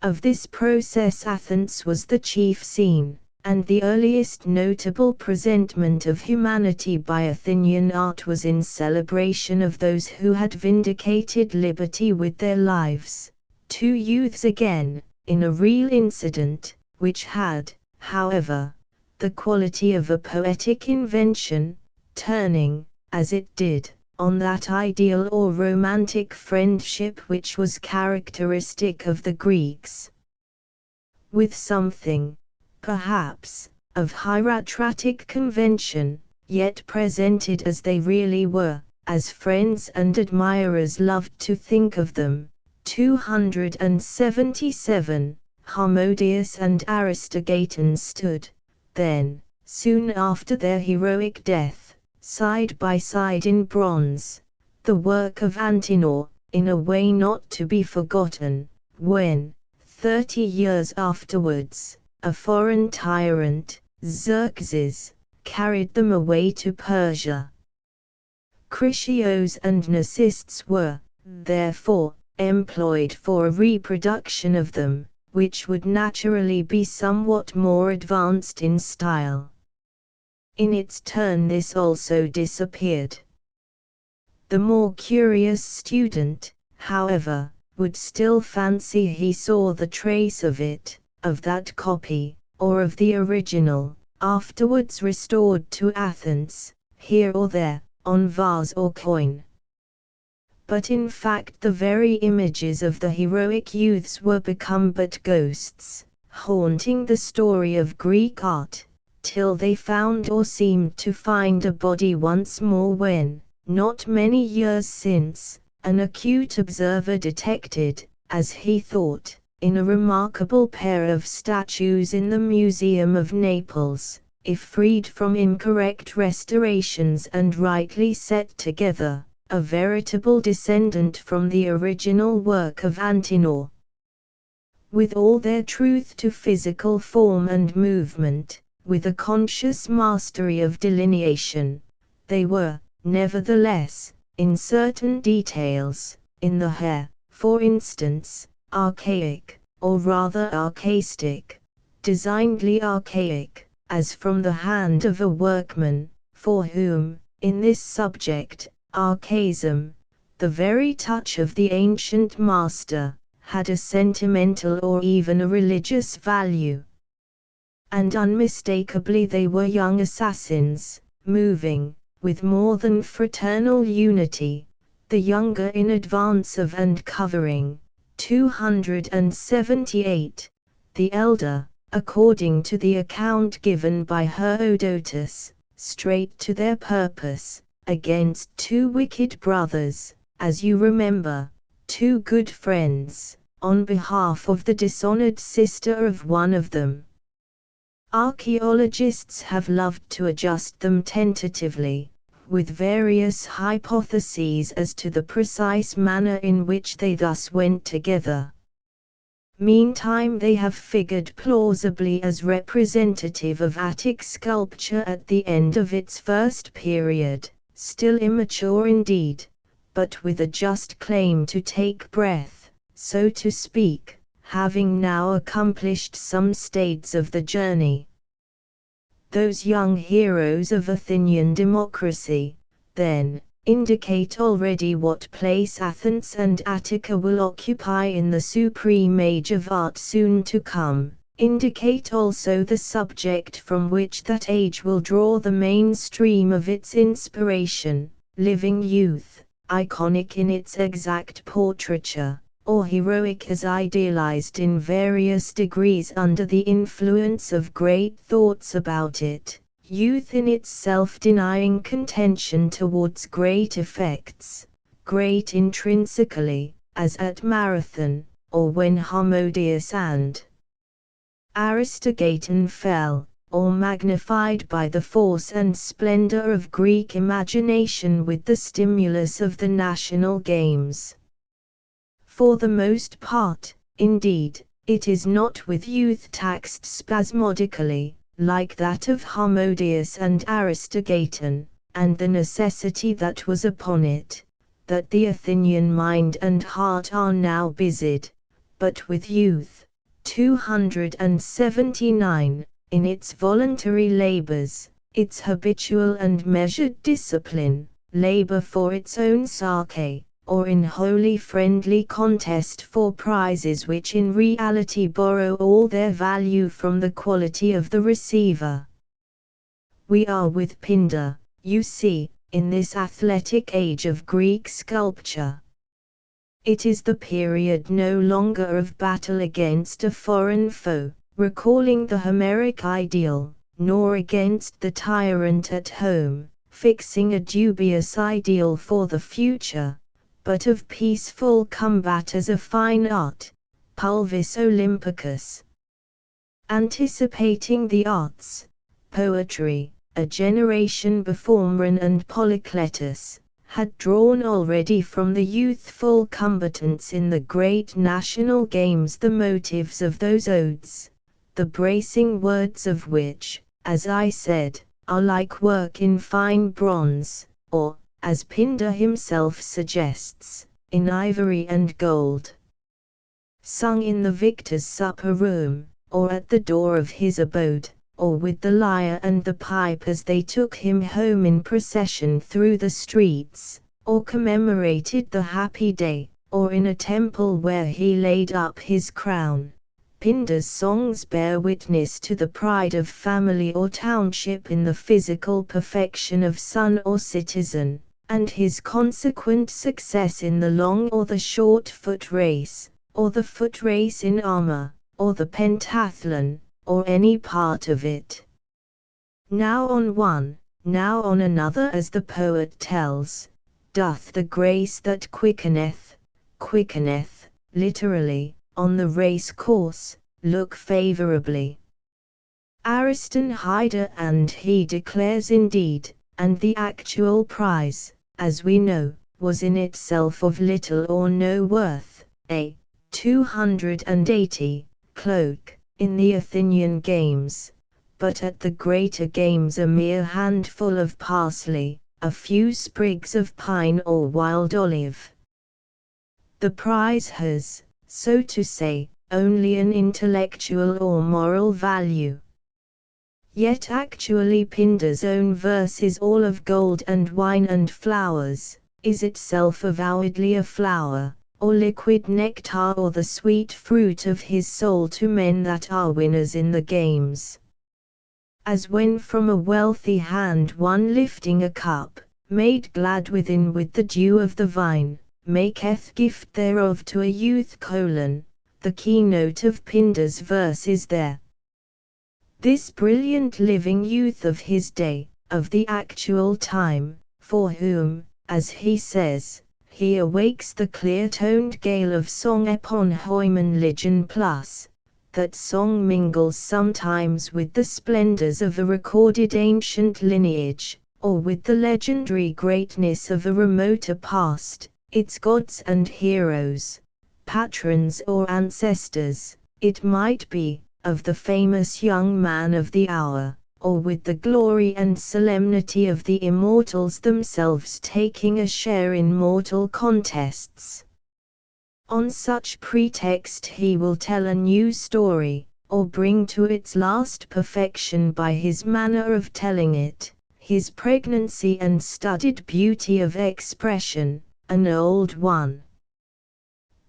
Of this process Athens was the chief scene, and the earliest notable presentment of humanity by Athenian art was in celebration of those who had vindicated liberty with their lives, 2 youths again, in a real incident, which had, however, the quality of a poetic invention, turning, as it did, on that ideal or romantic friendship which was characteristic of the Greeks. With something, perhaps, of hieratic convention, yet presented as they really were, as friends and admirers loved to think of them. 277. Harmodius and Aristogeiton stood, then, soon after their heroic death, side by side in bronze, the work of Antenor, in a way not to be forgotten, when, 30 years afterwards, a foreign tyrant, Xerxes, carried them away to Persia. Critios and Narcissists were, therefore, employed for a reproduction of them, which would naturally be somewhat more advanced in style. In its turn this also disappeared. The more curious student, however, would still fancy he saw the trace of it, of that copy, or of the original, afterwards restored to Athens, here or there, on vase or coin. But in fact the very images of the heroic youths were become but ghosts, haunting the story of Greek art, till they found or seemed to find a body once more when, not many years since, an acute observer detected, as he thought, in a remarkable pair of statues in the Museum of Naples, if freed from incorrect restorations and rightly set together, a veritable descendant from the original work of Antenor. With all their truth to physical form and movement, with a conscious mastery of delineation, they were, nevertheless, in certain details, in the hair, for instance, archaic, or rather archaistic, designedly archaic, as from the hand of a workman, for whom, in this subject, archaism, the very touch of the ancient master, had a sentimental or even a religious value. And unmistakably they were young assassins, moving, with more than fraternal unity, the younger in advance of and covering, 278, the elder, according to the account given by Herodotus, straight to their purpose, against two wicked brothers, as you remember, two good friends, on behalf of the dishonored sister of one of them. Archaeologists have loved to adjust them tentatively, with various hypotheses as to the precise manner in which they thus went together. Meantime they have figured plausibly as representative of Attic sculpture at the end of its first period, still immature indeed, but with a just claim to take breath, so to speak, having now accomplished some states of the journey. Those young heroes of Athenian democracy, then, indicate already what place Athens and Attica will occupy in the supreme age of art soon to come, indicate also the subject from which that age will draw the main stream of its inspiration, living youth, iconic in its exact portraiture, or heroic as idealized in various degrees under the influence of great thoughts about it, youth in its self-denying contention towards great effects, great intrinsically, as at Marathon, or when Harmodius and Aristogeiton fell, or magnified by the force and splendor of Greek imagination with the stimulus of the national games. For the most part, indeed, it is not with youth taxed spasmodically, like that of Harmodius and Aristogeiton, and the necessity that was upon it, that the Athenian mind and heart are now busied, but with youth, 279, in its voluntary labors, its habitual and measured discipline, labor for its own Sarke, or in wholly friendly contest for prizes which in reality borrow all their value from the quality of the receiver. We are with Pindar, you see, in this athletic age of Greek sculpture. It is the period no longer of battle against a foreign foe, recalling the Homeric ideal, nor against the tyrant at home, fixing a dubious ideal for the future, but of peaceful combat as a fine art, pulvis Olympicus. Anticipating the arts, poetry, a generation before Mran and Polycletus, had drawn already from the youthful combatants in the great national games the motives of those odes, the bracing words of which, as I said, are like work in fine bronze, or, as Pindar himself suggests, in ivory and gold. Sung in the victor's supper room, or at the door of his abode, or with the lyre and the pipe as they took him home in procession through the streets, or commemorated the happy day, or in a temple where he laid up his crown. Pindar's songs bear witness to the pride of family or township in the physical perfection of son or citizen, and his consequent success in the long or the short foot race, or the foot race in armor, or the pentathlon, or any part of it. Now on one, now on another, as the poet tells, doth the grace that quickeneth, literally, on the race course, look favorably. Ariston Hyder, and he declares indeed, and the actual prize, as we know, was in itself of little or no worth, a 280 cloak, in the Athenian games, but at the greater games a mere handful of parsley, a few sprigs of pine or wild olive. The prize has, so to say, only an intellectual or moral value. Yet actually Pindar's own verse is all of gold and wine and flowers, is itself avowedly a flower, or liquid nectar, or the sweet fruit of his soul to men that are winners in the games. As when from a wealthy hand one lifting a cup, made glad within with the dew of the vine, maketh gift thereof to a youth : the keynote of Pindar's verse is there. This brilliant living youth of his day, of the actual time, for whom, as he says, he awakes the clear-toned gale of song upon Hoymen plus, that song mingles sometimes with the splendors of a recorded ancient lineage, or with the legendary greatness of a remoter past, its gods and heroes, patrons or ancestors, it might be, of the famous young man of the hour, or with the glory and solemnity of the immortals themselves taking a share in mortal contests. On such pretext he will tell a new story, or bring to its last perfection by his manner of telling it, his pregnancy and studied beauty of expression, an old one.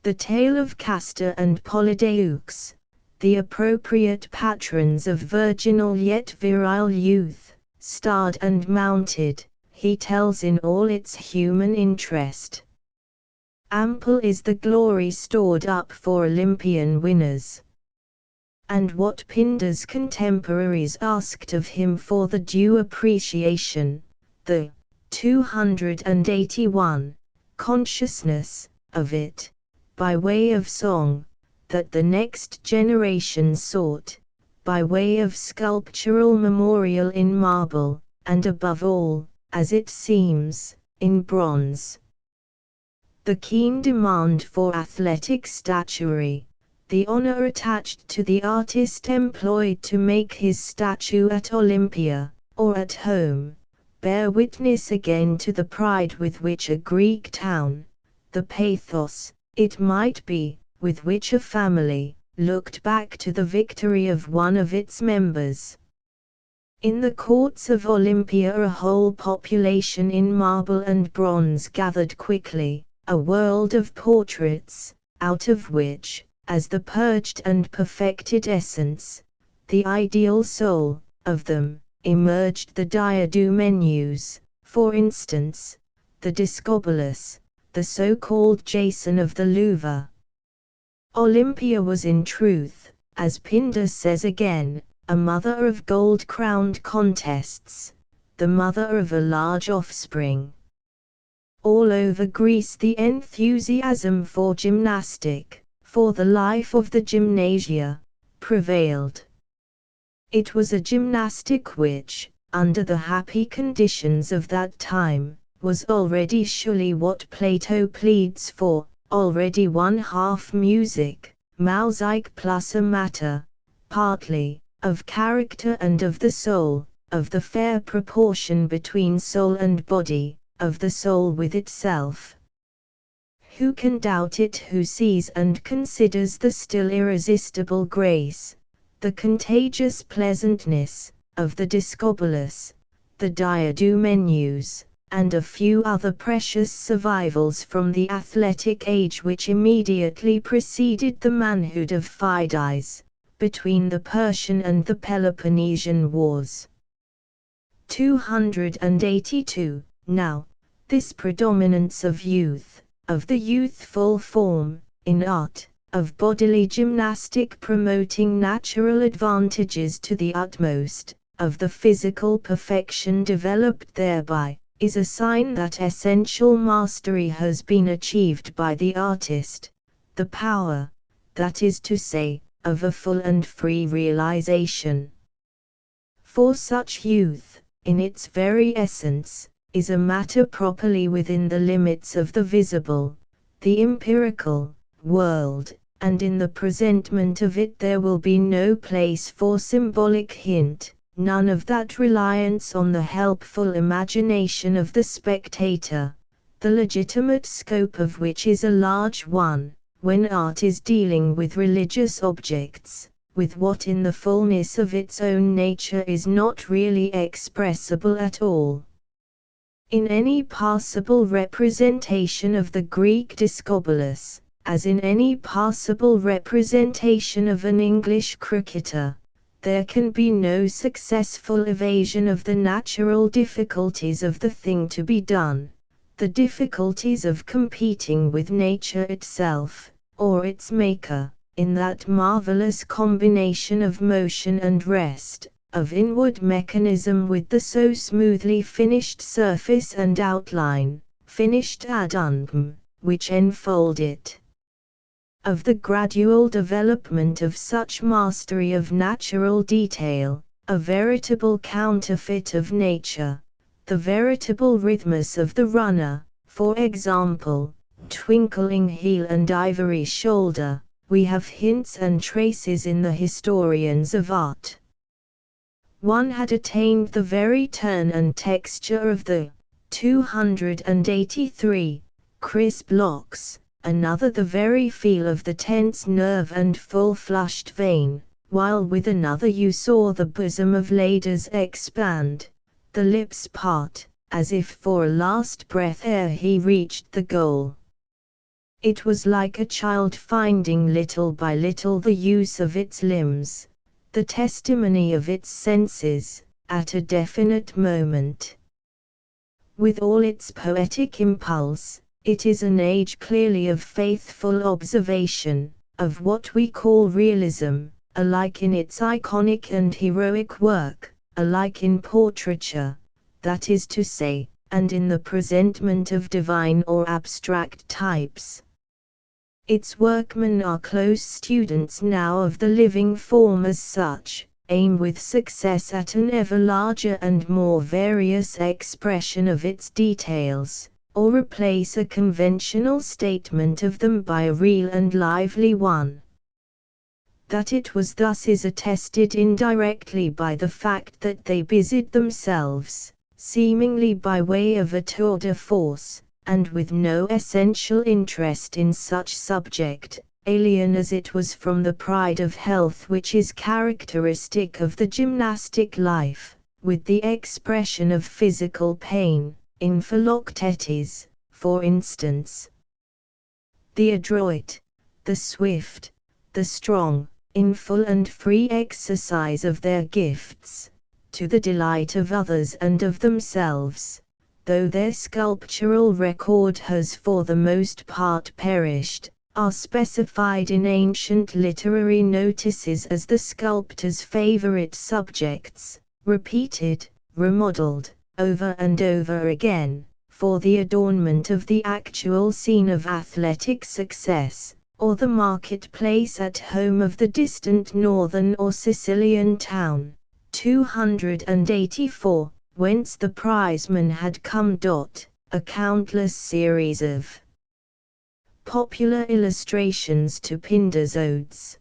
The tale of Castor and Polydeuces, the appropriate patrons of virginal yet virile youth, starred and mounted, he tells in all its human interest. Ample is the glory stored up for Olympian winners. And what Pindar's contemporaries asked of him for the due appreciation, the 281 consciousness of it, by way of song, that the next generation sought, by way of sculptural memorial in marble, and above all, as it seems, in bronze. The keen demand for athletic statuary, the honor attached to the artist employed to make his statue at Olympia, or at home, bear witness again to the pride with which a Greek town, the pathos, it might be, with which a family, looked back to the victory of one of its members. In the courts of Olympia a whole population in marble and bronze gathered quickly, a world of portraits, out of which, as the purged and perfected essence, the ideal soul, of them, emerged the diadumenus, for instance, the Discobolus, the so-called Jason of the Louvre. Olympia was in truth, as Pindar says again, a mother of gold-crowned contests, the mother of a large offspring. All over Greece the enthusiasm for gymnastic, for the life of the gymnasia, prevailed. It was a gymnastic which, under the happy conditions of that time, was already surely what Plato pleads for, already one half music, mousic plus a matter, partly, of character and of the soul, of the fair proportion between soul and body, of the soul with itself. Who can doubt it who sees and considers the still irresistible grace, the contagious pleasantness, of the Discobolus, the Diadomenus, and a few other precious survivals from the athletic age which immediately preceded the manhood of Phidias, between the Persian and the Peloponnesian wars. 282. Now, this predominance of youth, of the youthful form, in art, of bodily gymnastic promoting natural advantages to the utmost, of the physical perfection developed thereby, is a sign that essential mastery has been achieved by the artist, the power, that is to say, of a full and free realization. For such youth, in its very essence, is a matter properly within the limits of the visible, the empirical, world, and in the presentment of it there will be no place for symbolic hint, none of that reliance on the helpful imagination of the spectator, the legitimate scope of which is a large one, when art is dealing with religious objects, with what in the fullness of its own nature is not really expressible at all. In any passable representation of the Greek Discobolus, as in any passable representation of an English cricketer, there can be no successful evasion of the natural difficulties of the thing to be done, the difficulties of competing with nature itself, or its maker, in that marvelous combination of motion and rest, of inward mechanism with the so smoothly finished surface and outline, finished ad unum, which enfold it. Of the gradual development of such mastery of natural detail, a veritable counterfeit of nature, the veritable rhythmus of the runner, for example, twinkling heel and ivory shoulder, we have hints and traces in the historians of art. One had attained the very turn and texture of the 283 crisp locks, another the very feel of the tense nerve and full flushed vein, while with another you saw the bosom of Laidas expand, the lips part, as if for a last breath ere he reached the goal. It was like a child finding little by little the use of its limbs, the testimony of its senses, at a definite moment. With all its poetic impulse, it is an age clearly of faithful observation, of what we call realism, alike in its iconic and heroic work, alike in portraiture, that is to say, and in the presentment of divine or abstract types. Its workmen are close students now of the living form as such, aim with success at an ever larger and more various expression of its details, or replace a conventional statement of them by a real and lively one. That it was thus is attested indirectly by the fact that they busied themselves, seemingly by way of a tour de force, and with no essential interest in such subject, alien as it was from the pride of health which is characteristic of the gymnastic life, with the expression of physical pain, in Philoctetes, for instance. The adroit, the swift, the strong, in full and free exercise of their gifts, to the delight of others and of themselves, though their sculptural record has for the most part perished, are specified in ancient literary notices as the sculptor's favorite subjects, repeated, remodeled, over and over again, for the adornment of the actual scene of athletic success, or the marketplace at home of the distant northern or Sicilian town. 284, whence the prizeman had come. A countless series of popular illustrations to Pindar's odes.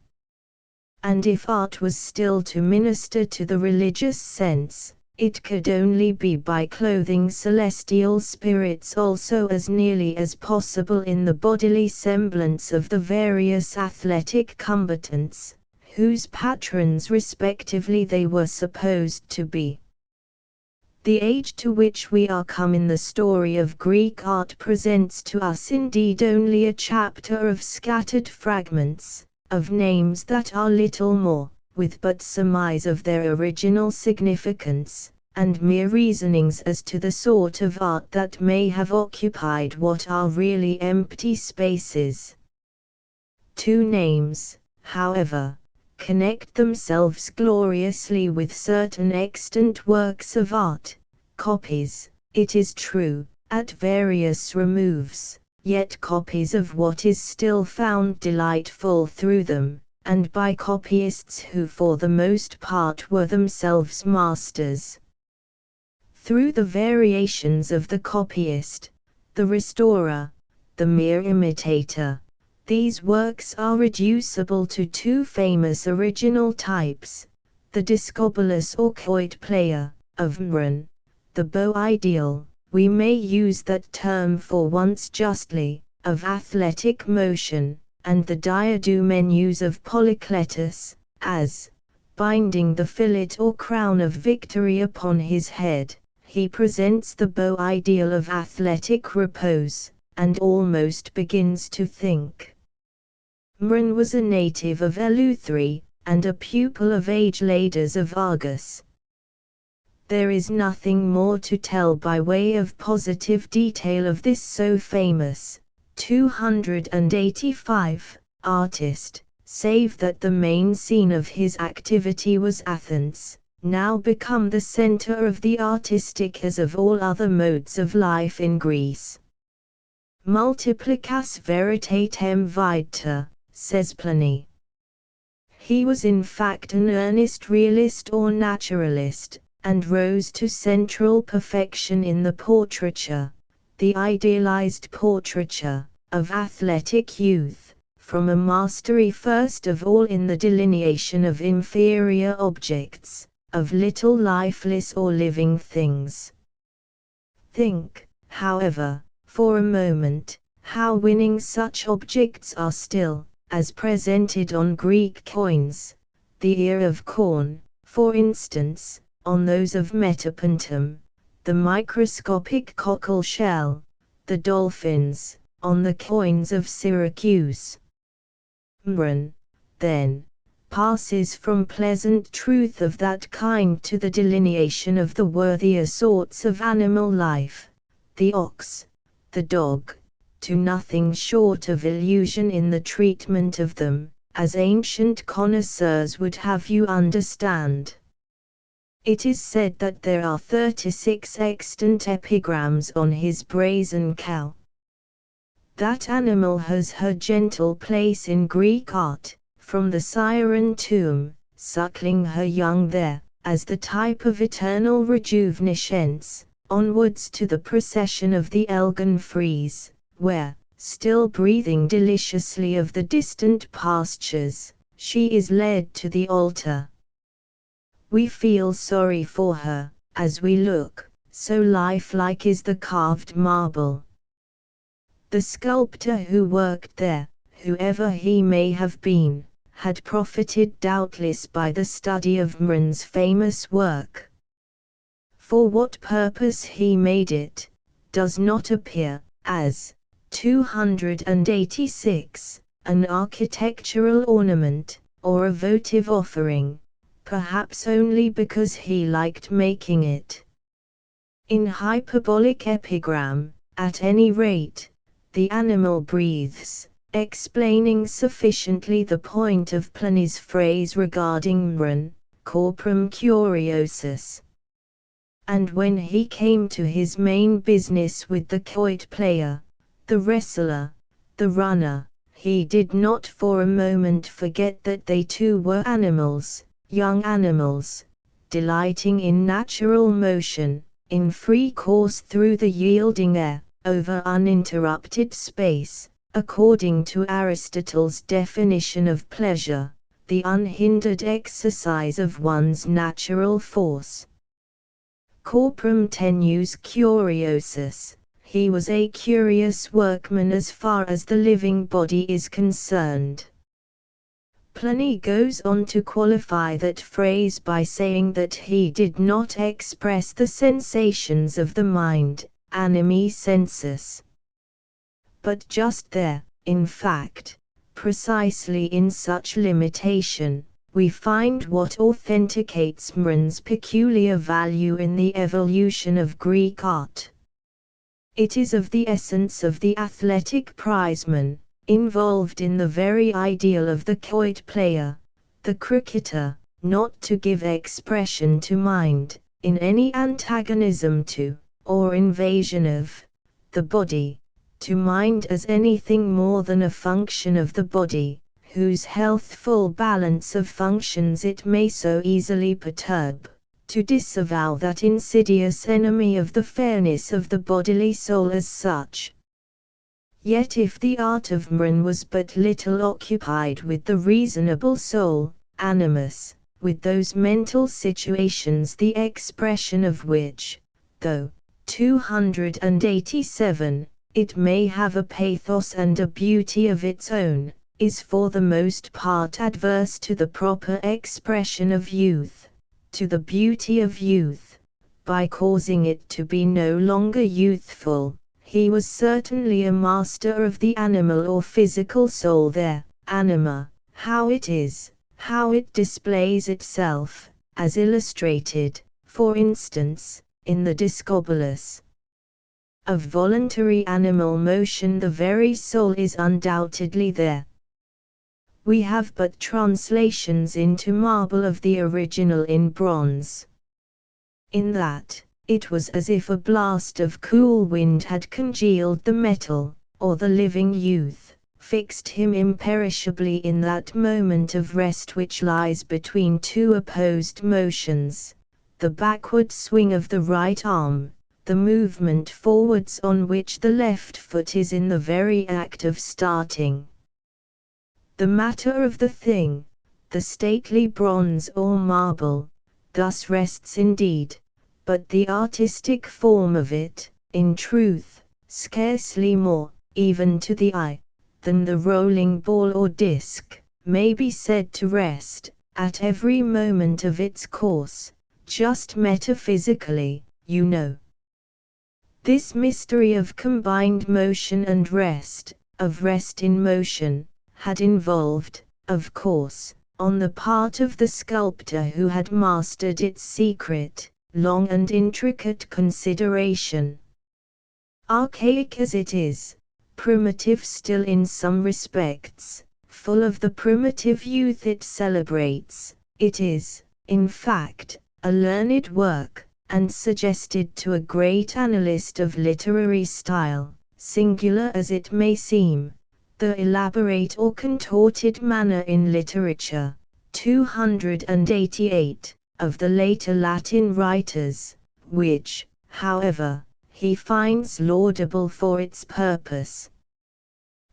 And if art was still to minister to the religious sense, it could only be by clothing celestial spirits also as nearly as possible in the bodily semblance of the various athletic combatants, whose patrons respectively they were supposed to be. The age to which we are come in the story of Greek art presents to us indeed only a chapter of scattered fragments, of names that are little more, with but surmise of their original significance, and mere reasonings as to the sort of art that may have occupied what are really empty spaces. Two names, however, connect themselves gloriously with certain extant works of art, copies, it is true, at various removes, yet copies of what is still found delightful through them, and by copyists who for the most part were themselves masters. Through the variations of the copyist, the restorer, the mere imitator, these works are reducible to two famous original types, the discobolus or quoit player, of Mron, the bow ideal, we may use that term for once justly, of athletic motion, and the diadumenus of Polycletus, as, binding the fillet or crown of victory upon his head, he presents the bow ideal of athletic repose, and almost begins to think. Mron was a native of Eleutheri, and a pupil of Ageladas of Argos. There is nothing more to tell by way of positive detail of this so famous, 285, artist, save that the main scene of his activity was Athens, now become the center of the artistic as of all other modes of life in Greece. Multiplicas veritatem videtur, says Pliny. He was in fact an earnest realist or naturalist, and rose to central perfection in the portraiture, the idealized portraiture, of athletic youth, from a mastery first of all in the delineation of inferior objects, of little lifeless or living things. Think, however, for a moment, how winning such objects are still, as presented on Greek coins, the ear of corn, for instance, on those of Metapontum, the microscopic cockle shell, the dolphins, on the coins of Syracuse. Mron, then, passes from pleasant truth of that kind to the delineation of the worthier sorts of animal life, the ox, the dog, to nothing short of illusion in the treatment of them, as ancient connoisseurs would have you understand. It is said that there are 36 extant epigrams on his brazen cow. That animal has her gentle place in Greek art, from the Siren tomb, suckling her young there, as the type of eternal rejuvenescence, onwards to the procession of the Elgin frieze, where, still breathing deliciously of the distant pastures, she is led to the altar. We feel sorry for her, as we look, so lifelike is the carved marble. The sculptor who worked there, whoever he may have been, had profited doubtless by the study of Mron's famous work. For what purpose he made it, does not appear, as, 286, an architectural ornament, or a votive offering, perhaps only because he liked making it. In hyperbolic epigram, at any rate, the animal breathes, explaining sufficiently the point of Pliny's phrase regarding mrun, corporum curiosus. And when he came to his main business with the quoit player, the wrestler, the runner, he did not for a moment forget that they too were animals, young animals, delighting in natural motion, in free course through the yielding air, over uninterrupted space, according to Aristotle's definition of pleasure, the unhindered exercise of one's natural force. Corporum tenus curiosus, he was a curious workman as far as the living body is concerned. Pliny goes on to qualify that phrase by saying that he did not express the sensations of the mind, animi sensus. But just there, in fact, precisely in such limitation, we find what authenticates mrun's peculiar value in the evolution of Greek art. It is of the essence of the athletic prizeman, involved in the very ideal of the quoit player, the cricketer, not to give expression to mind, in any antagonism to, or invasion of, the body, to mind as anything more than a function of the body, whose healthful balance of functions it may so easily perturb, to disavow that insidious enemy of the fairness of the bodily soul as such. Yet if the art of mrun was but little occupied with the reasonable soul, animus, with those mental situations the expression of which, though 287, it may have a pathos and a beauty of its own, is for the most part adverse to the proper expression of youth, to the beauty of youth, by causing it to be no longer youthful. He was certainly a master of the animal or physical soul there, anima, how it is, how it displays itself, as illustrated, for instance, in the Discobolus. Of voluntary animal motion the very soul is undoubtedly there. We have but translations into marble of the original in bronze. In that, it was as if a blast of cool wind had congealed the metal, or the living youth, fixed him imperishably in that moment of rest which lies between two opposed motions, the backward swing of the right arm, the movement forwards on which the left foot is in the very act of starting. The matter of the thing, the stately bronze or marble, thus rests indeed, but the artistic form of it, in truth, scarcely more, even to the eye, than the rolling ball or disc, may be said to rest, at every moment of its course, just metaphysically, you know. This mystery of combined motion and rest, of rest in motion, had involved, of course, on the part of the sculptor who had mastered its secret, long and intricate consideration. Archaic as it is, primitive still in some respects, full of the primitive youth it celebrates, it is, in fact, a learned work, and suggested to a great analyst of literary style, singular as it may seem, the elaborate or contorted manner in literature, 288, of the later Latin writers, which, however, he finds laudable for its purpose.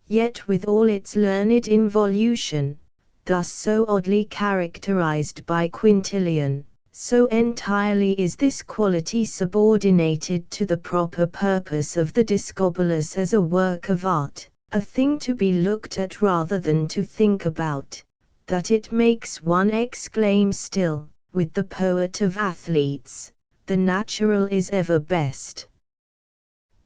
Yet with all its learned involution, thus so oddly characterized by Quintilian, so entirely is this quality subordinated to the proper purpose of the Discobolus as a work of art, a thing to be looked at rather than to think about, that it makes one exclaim still, with the poet of athletes, the natural is ever best.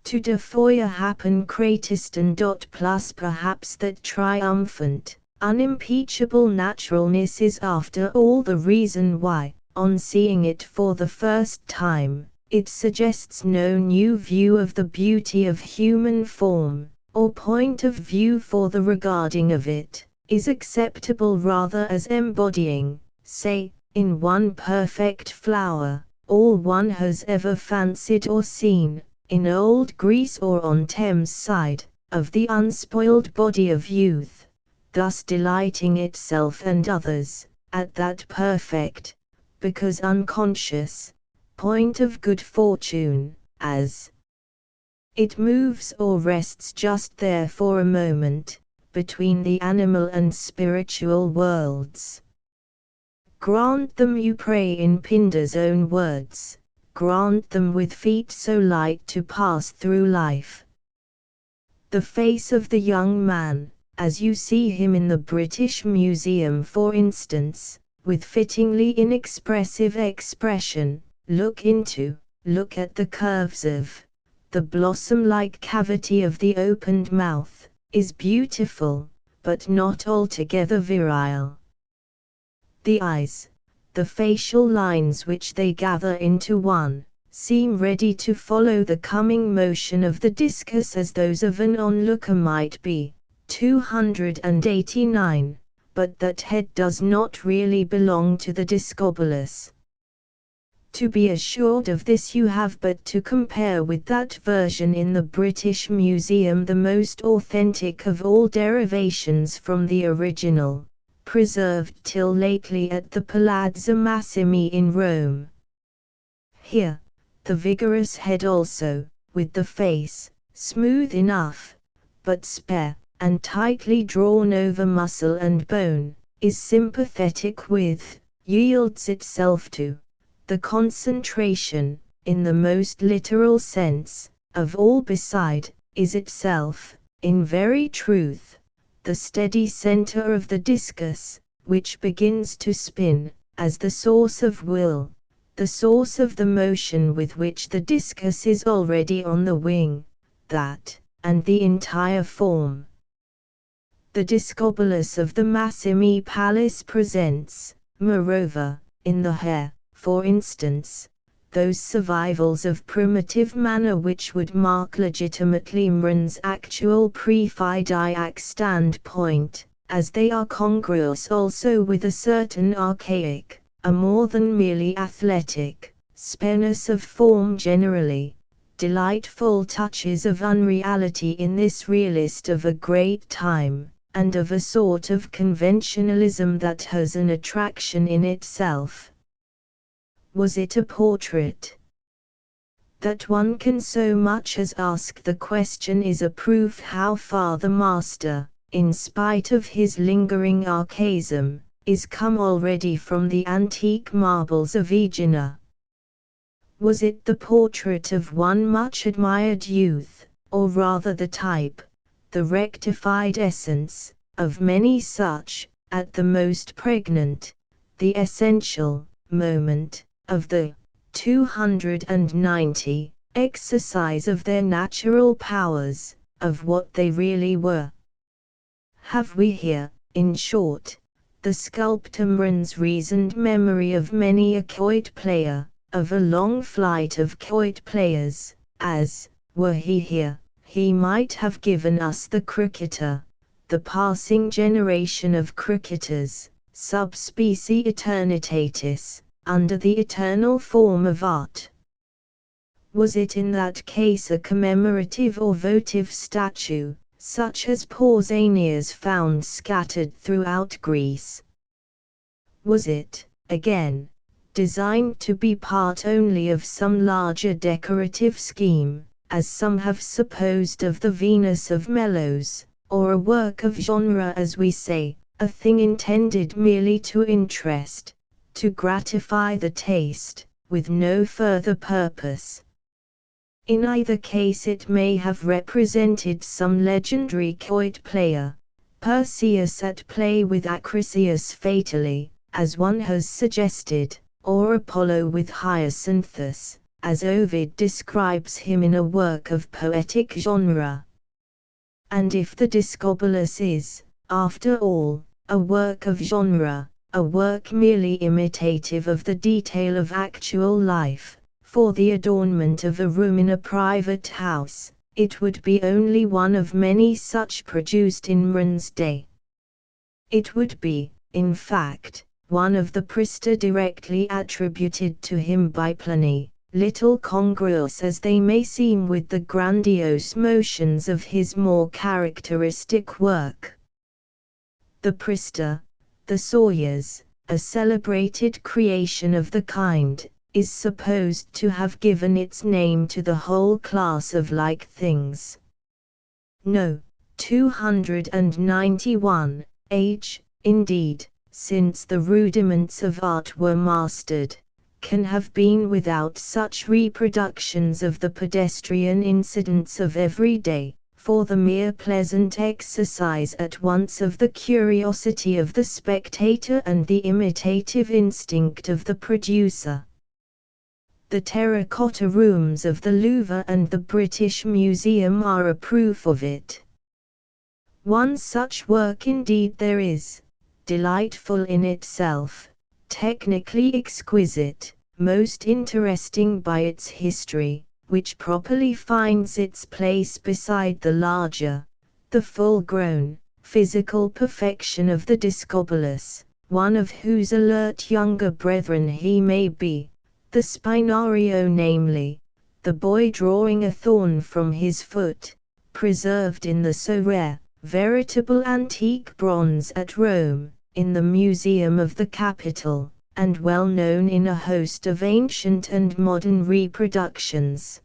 To de foia happen Kratiston. Plus perhaps that triumphant, unimpeachable naturalness is after all the reason why, on seeing it for the first time, it suggests no new view of the beauty of human form, or point of view for the regarding of it, is acceptable rather as embodying, say, in one perfect flower, all one has ever fancied or seen, in old Greece or on Thames side, of the unspoiled body of youth, thus delighting itself and others, at that perfect, because unconscious, point of good fortune, as it moves or rests just there for a moment, between the animal and spiritual worlds. Grant them, you pray, in Pindar's own words, grant them with feet so light to pass through life. The face of the young man, as you see him in the British Museum for instance, with fittingly inexpressive expression, look at the curves of the blossom-like cavity of the opened mouth, is beautiful, but not altogether virile. The eyes, the facial lines which they gather into one, seem ready to follow the coming motion of the discus as those of an onlooker might be. 289, but that head does not really belong to the Discobolus. To be assured of this you have but to compare with that version in the British Museum, the most authentic of all derivations from the original, preserved till lately at the Palazzo Massimi in Rome. Here, the vigorous head also, with the face, smooth enough, but spare, and tightly drawn over muscle and bone, is sympathetic with, yields itself to, the concentration, in the most literal sense, of all beside, is itself, in very truth, the steady center of the discus, which begins to spin, as the source of will, the source of the motion with which the discus is already on the wing, that, and the entire form. The Discobolus of the Massimi Palace presents, moreover, in the hair, for instance, those survivals of primitive manner which would mark legitimately Mran's actual pre-Phaidaic standpoint, as they are congruous also with a certain archaic, a more than merely athletic, spareness of form generally, delightful touches of unreality in this realist of a great time, and of a sort of conventionalism that has an attraction in itself. Was it a portrait? That one can so much as ask the question is a proof how far the master, in spite of his lingering archaism, is come already from the antique marbles of Aegina. Was it the portrait of one much admired youth, or rather the type, the rectified essence, of many such, at the most pregnant, the essential, moment, of the 290 exercise of their natural powers, of what they really were? Have we here, in short, the sculptor Mran's reasoned memory of many a quoit player, of a long flight of quoit players, as, were he here, he might have given us the cricketer, the passing generation of cricketers, sub specie eternitatis, under the eternal form of art? Was it in that case a commemorative or votive statue, such as Pausanias found scattered throughout Greece? Was it, again, designed to be part only of some larger decorative scheme, as some have supposed of the Venus of Melos, or a work of genre as we say, a thing intended merely to interest, to gratify the taste, with no further purpose? In either case it may have represented some legendary quoit player, Perseus at play with Acrisius fatally, as one has suggested, or Apollo with Hyacinthus, as Ovid describes him in a work of poetic genre. And if the Discobolus is, after all, a work of genre, a work merely imitative of the detail of actual life, for the adornment of a room in a private house, it would be only one of many such produced in Imran's day. It would be, in fact, one of the Prista directly attributed to him by Pliny, little congruous as they may seem with the grandiose motions of his more characteristic work. The Prista, the Sawyers, a celebrated creation of the kind, is supposed to have given its name to the whole class of like things. No. 291, age, indeed, since the rudiments of art were mastered, can have been without such reproductions of the pedestrian incidents of every day, for the mere pleasant exercise at once of the curiosity of the spectator and the imitative instinct of the producer. The terracotta rooms of the Louvre and the British Museum are a proof of it. One such work indeed there is, delightful in itself, technically exquisite, most interesting by its history, which properly finds its place beside the larger, the full-grown, physical perfection of the Discobolus, one of whose alert younger brethren he may be, the Spinario, namely, the boy drawing a thorn from his foot, preserved in the so rare, veritable antique bronze at Rome, in the Museum of the Capitol, and well known in a host of ancient and modern reproductions.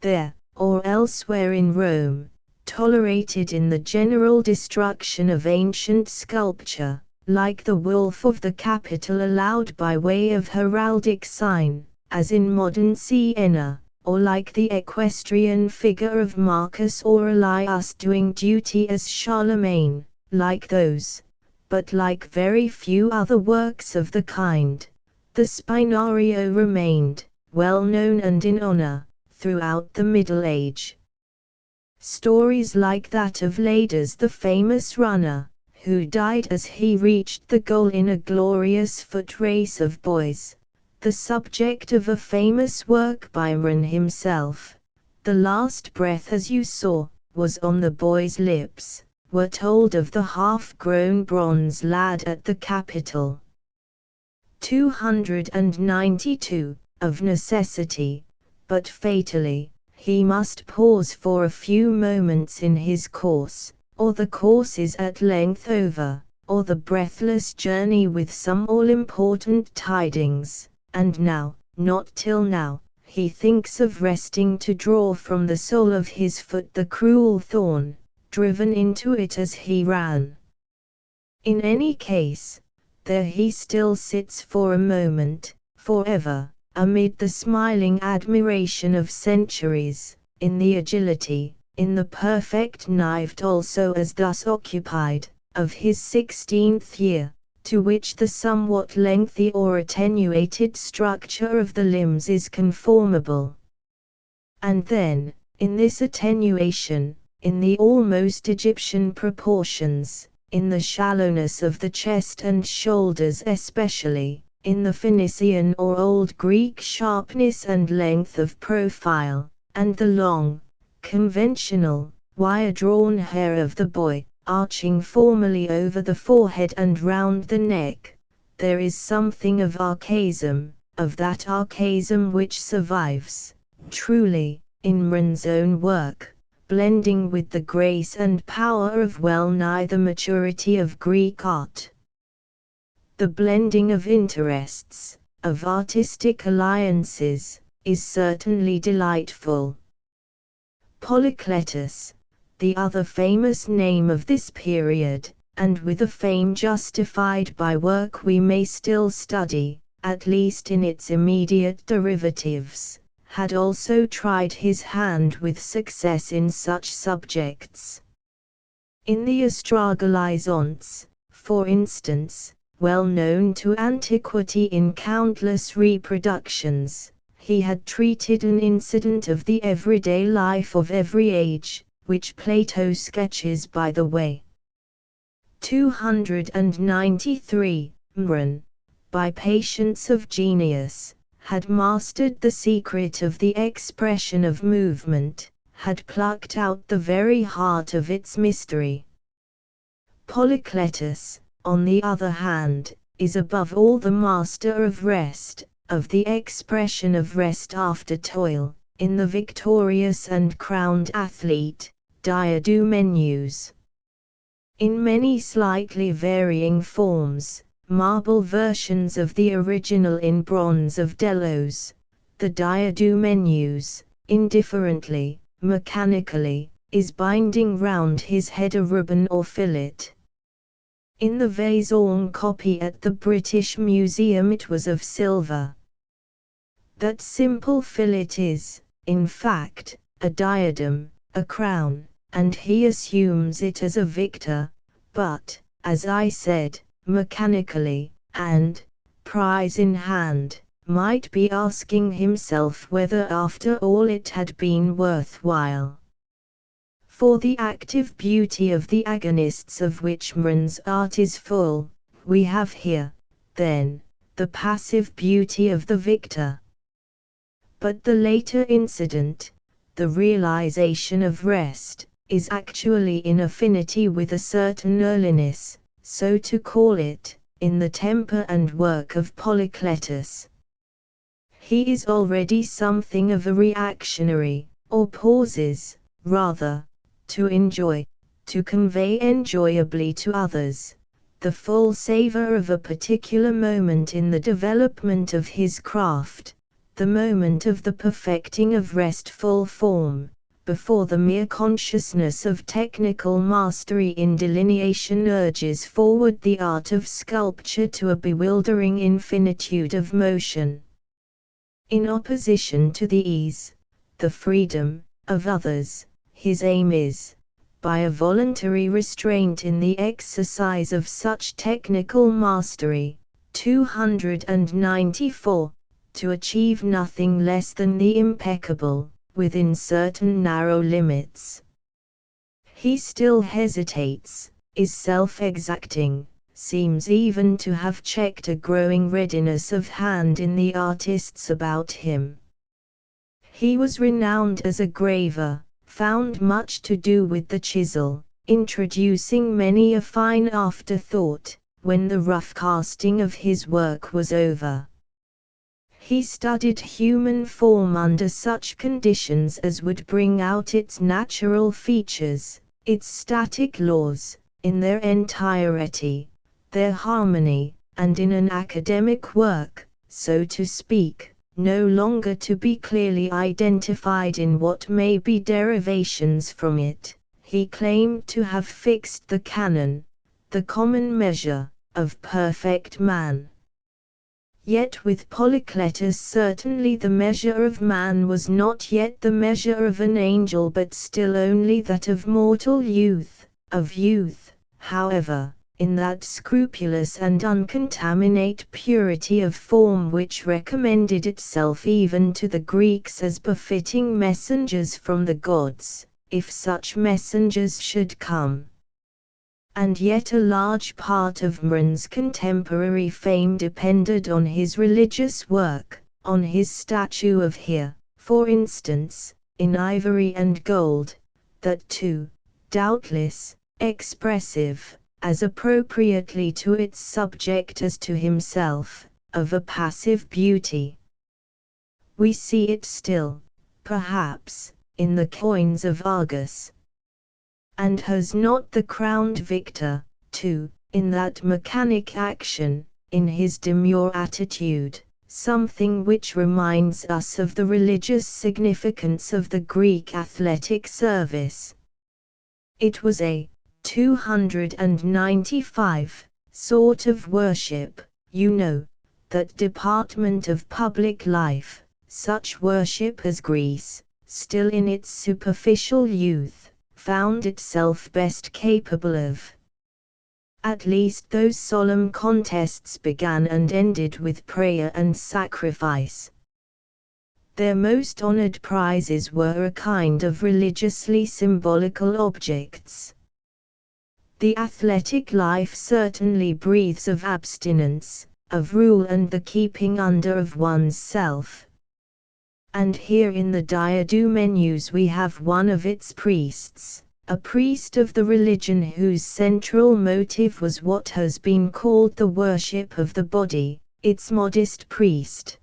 There, or elsewhere in Rome, tolerated in the general destruction of ancient sculpture, like the wolf of the Capitol allowed by way of heraldic sign, as in modern Siena, or like the equestrian figure of Marcus Aurelius doing duty as Charlemagne, like those, but like very few other works of the kind, the Spinario remained, well known and in honor, throughout the Middle Age. Stories like that of Laidas, the famous runner, who died as he reached the goal in a glorious foot race of boys, the subject of a famous work by Imran himself, "The last breath as you saw, was on the boy's lips," were told of the half-grown bronze lad at the Capitol. 292, of necessity, but fatally, he must pause for a few moments in his course, or the course is at length over, or the breathless journey with some all-important tidings, and now, not till now, he thinks of resting to draw from the sole of his foot the cruel thorn, driven into it as he ran. In any case, there he still sits for a moment, forever, amid the smiling admiration of centuries, in the agility, in the perfect knife also as thus occupied, of his 16th year, to which the somewhat lengthy or attenuated structure of the limbs is conformable. And then, in this attenuation, in the almost Egyptian proportions, in the shallowness of the chest and shoulders especially, in the Phoenician or Old Greek sharpness and length of profile, and the long, conventional, wire-drawn hair of the boy, arching formally over the forehead and round the neck, there is something of archaism, of that archaism which survives, truly, in Imran's own work, blending with the grace and power of well-nigh the maturity of Greek art. The blending of interests, of artistic alliances, is certainly delightful. Polycletus, the other famous name of this period, and with a fame justified by work we may still study, at least in its immediate derivatives, had also tried his hand with success in such subjects. In the Astragalizonts, for instance, well known to antiquity in countless reproductions, he had treated an incident of the everyday life of every age, which Plato sketches by the way. 293, Imran, by patience of genius, had mastered the secret of the expression of movement, had plucked out the very heart of its mystery. Polycletus, on the other hand, is above all the master of rest, of the expression of rest after toil, in the victorious and crowned athlete, Diodomenes. In many slightly varying forms, marble versions of the original in bronze of Delos, the Diodomenes, indifferently, mechanically, is binding round his head a ribbon or fillet. In the Vaison copy at the British Museum it was of silver. That simple fillet is, in fact, a diadem, a crown, and he assumes it as a victor, but, as I said, mechanically, and, prize in hand, might be asking himself whether after all it had been worthwhile. For the active beauty of the agonists of which Mron's art is full, we have here, then, the passive beauty of the victor. But the later incident, the realization of rest, is actually in affinity with a certain earliness, so to call it, in the temper and work of Polycletus. He is already something of a reactionary, or pauses, rather, to enjoy, to convey enjoyably to others, the full savor of a particular moment in the development of his craft, the moment of the perfecting of restful form, before the mere consciousness of technical mastery in delineation urges forward the art of sculpture to a bewildering infinitude of motion. In opposition to the ease, the freedom, of others, his aim is, by a voluntary restraint in the exercise of such technical mastery, 294, to achieve nothing less than the impeccable, within certain narrow limits. He still hesitates, is self-exacting, seems even to have checked a growing readiness of hand in the artists about him. He was renowned as a graver, found much to do with the chisel, introducing many a fine afterthought, when the rough casting of his work was over. He studied human form under such conditions as would bring out its natural features, its static laws, in their entirety, their harmony, and in an academic work, so to speak, no longer to be clearly identified in what may be derivations from it, he claimed to have fixed the canon, the common measure, of perfect man. Yet with Polycletus certainly the measure of man was not yet the measure of an angel but still only that of mortal youth, however, in that scrupulous and uncontaminate purity of form which recommended itself even to the Greeks as befitting messengers from the gods, if such messengers should come. And yet a large part of Mron's contemporary fame depended on his religious work, on his statue of Here, for instance, in ivory and gold, that too, doubtless, expressive, as appropriately to its subject as to himself, of a passive beauty. We see it still, perhaps, in the coins of Argos. And has not the crowned victor, too, in that mechanic action, in his demure attitude, something which reminds us of the religious significance of the Greek athletic service? It was a 295 sort of worship, you know, that department of public life, such worship as Greece, still in its superficial youth, found itself best capable of. At least those solemn contests began and ended with prayer and sacrifice. Their most honored prizes were a kind of religiously symbolical objects. The athletic life certainly breathes of abstinence, of rule and the keeping under of one's self. And here in the Diadumenus we have one of its priests, a priest of the religion whose central motive was what has been called the worship of the body, its modest priest.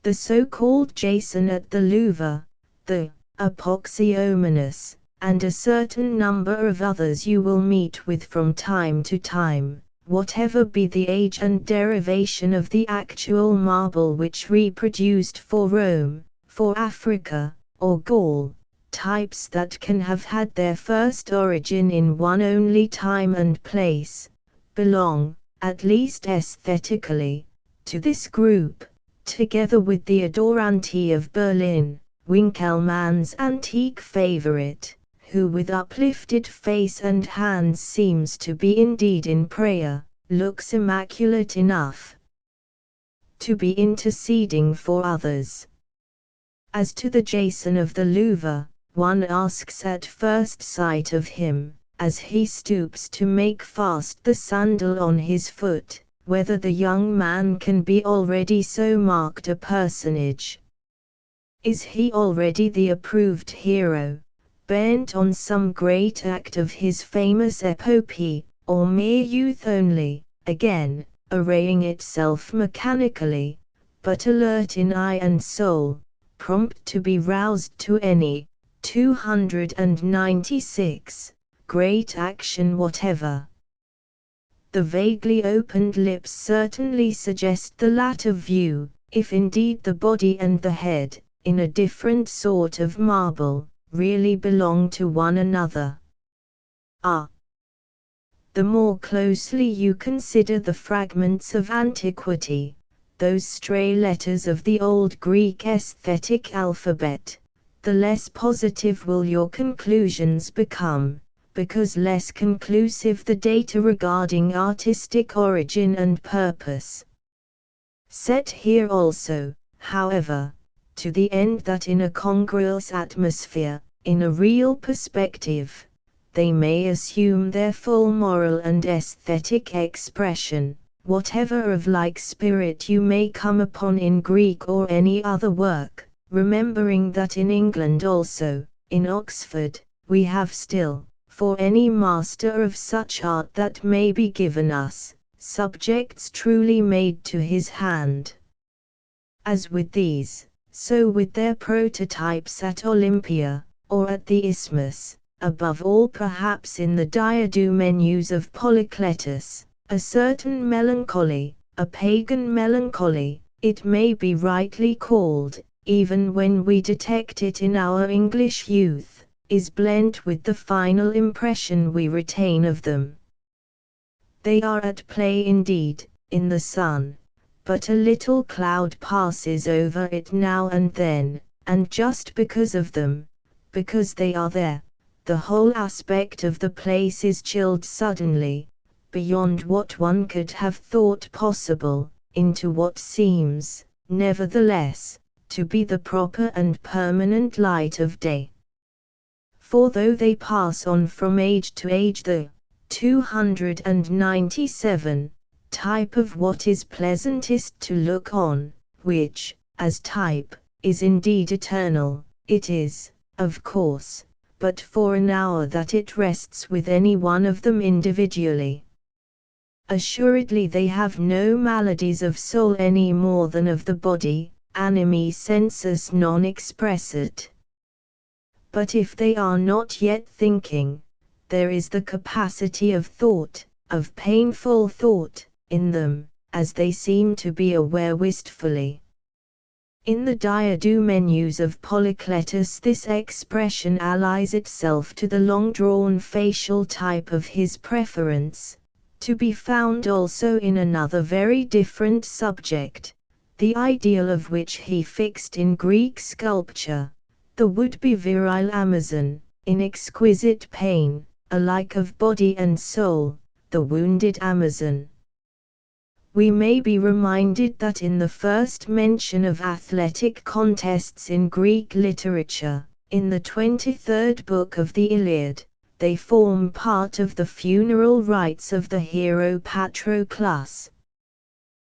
The so-called Jason at the Louvre, the Apoxyomenus, and a certain number of others you will meet with from time to time, whatever be the age and derivation of the actual marble which reproduced for Rome, for Africa, or Gaul, types that can have had their first origin in one only time and place, belong, at least aesthetically, to this group, together with the Adoranti of Berlin, Winckelmann's antique favorite, who with uplifted face and hands seems to be indeed in prayer, looks immaculate enough to be interceding for others. As to the Jason of the Louvre, one asks at first sight of him, as he stoops to make fast the sandal on his foot, whether the young man can be already so marked a personage. Is he already the approved hero, bent on some great act of his famous epopee, or mere youth only, again, arraying itself mechanically, but alert in eye and soul, prompt to be roused to any 296 great action whatever? The vaguely opened lips certainly suggest the latter view, if indeed the body and the head, in a different sort of marble, really belong to one another. The more closely you consider the fragments of antiquity, those stray letters of the old Greek aesthetic alphabet, the less positive will your conclusions become, because less conclusive the data regarding artistic origin and purpose. Set here also, however, to the end that in a congruous atmosphere, in a real perspective, they may assume their full moral and aesthetic expression, whatever of like spirit you may come upon in Greek or any other work, remembering that in England also, in Oxford, we have still, for any master of such art that may be given us, subjects truly made to his hand. As with these, so with their prototypes at Olympia, or at the Isthmus, above all perhaps in the Diadumenus of Polycletus, a certain melancholy, a pagan melancholy, it may be rightly called, even when we detect it in our English youth, is blent with the final impression we retain of them. They are at play indeed, in the sun, but a little cloud passes over it now and then, and just because of them, because they are there, the whole aspect of the place is chilled suddenly, beyond what one could have thought possible, into what seems, nevertheless, to be the proper and permanent light of day. For though they pass on from age to age, the 297 type of what is pleasantest to look on, which, as type, is indeed eternal, it is, of course, but for an hour that it rests with any one of them individually. Assuredly they have no maladies of soul any more than of the body, animi sensus non expressit. But if they are not yet thinking, there is the capacity of thought, of painful thought, in them, as they seem to be aware wistfully. In the Diadumenus of Polycletus this expression allies itself to the long-drawn facial type of his preference, to be found also in another very different subject, the ideal of which he fixed in Greek sculpture, the would-be virile Amazon, in exquisite pain, alike of body and soul, the wounded Amazon. We may be reminded that in the first mention of athletic contests in Greek literature, in the 23rd book of the Iliad, they form part of the funeral rites of the hero Patroclus.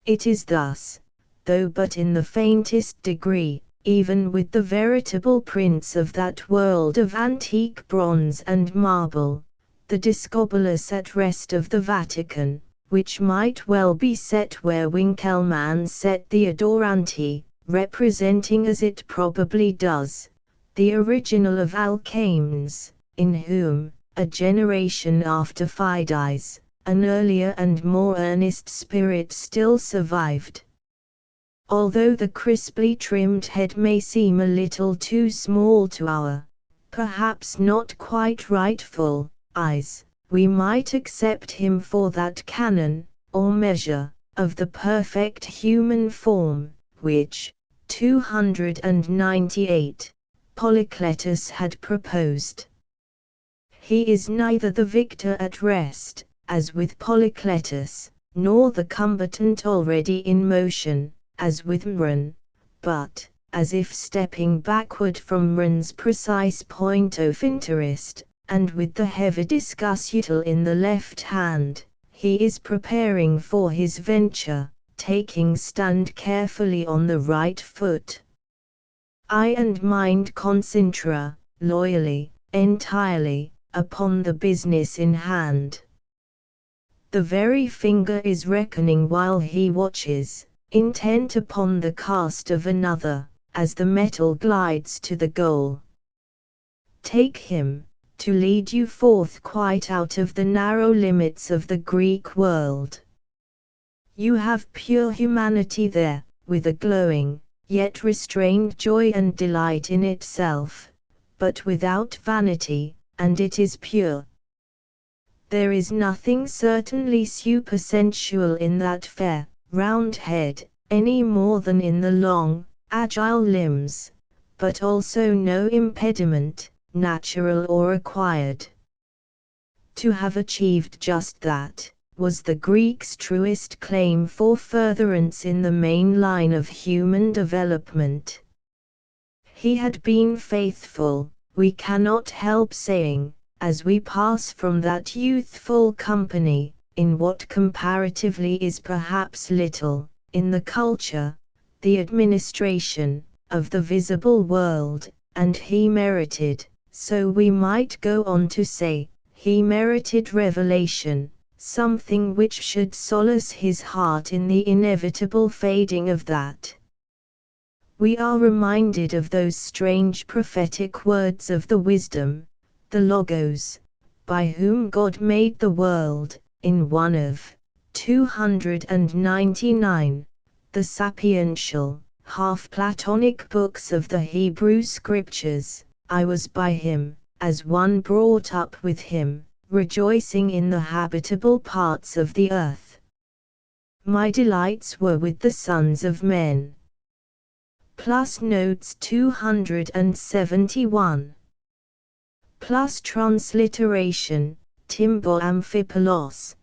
It is thus, though but in the faintest degree, even with the veritable prints of that world of antique bronze and marble, the Discobolus at rest of the Vatican, which might well be set where Winckelmann set the Adoranti, representing as it probably does, the original of Alcaemes, in whom, a generation after Fides, an earlier and more earnest spirit still survived. Although the crisply trimmed head may seem a little too small to our, perhaps not quite rightful, eyes, we might accept him for that canon, or measure, of the perfect human form, which, 298, Polycletus had proposed. He is neither the victor at rest, as with Polycletus, nor the combatant already in motion, as with Mran, but, as if stepping backward from Mran's precise point of interest, and with the heavy discussutal in the left hand, he is preparing for his venture, taking stand carefully on the right foot. Eye and mind concentra, loyally, entirely, upon the business in hand. The very finger is reckoning while he watches, intent upon the cast of another, as the metal glides to the goal. Take him, to lead you forth quite out of the narrow limits of the Greek world. You have pure humanity there, with a glowing, yet restrained joy and delight in itself, but without vanity, and it is pure. There is nothing certainly supersensual in that fair, round head, any more than in the long, agile limbs, but also no impediment, natural or acquired. To have achieved just that, was the Greek's truest claim for furtherance in the main line of human development. He had been faithful, we cannot help saying, as we pass from that youthful company, in what comparatively is perhaps little, in the culture, the administration, of the visible world, and he merited, so we might go on to say, he merited revelation, something which should solace his heart in the inevitable fading of that. We are reminded of those strange prophetic words of the wisdom, the Logos, by whom God made the world, in one of 299, the sapiential, half-Platonic books of the Hebrew Scriptures. I was by him, as one brought up with him, rejoicing in the habitable parts of the earth. My delights were with the sons of men. Plus notes 271. Plus transliteration, Timbo Amphipolos.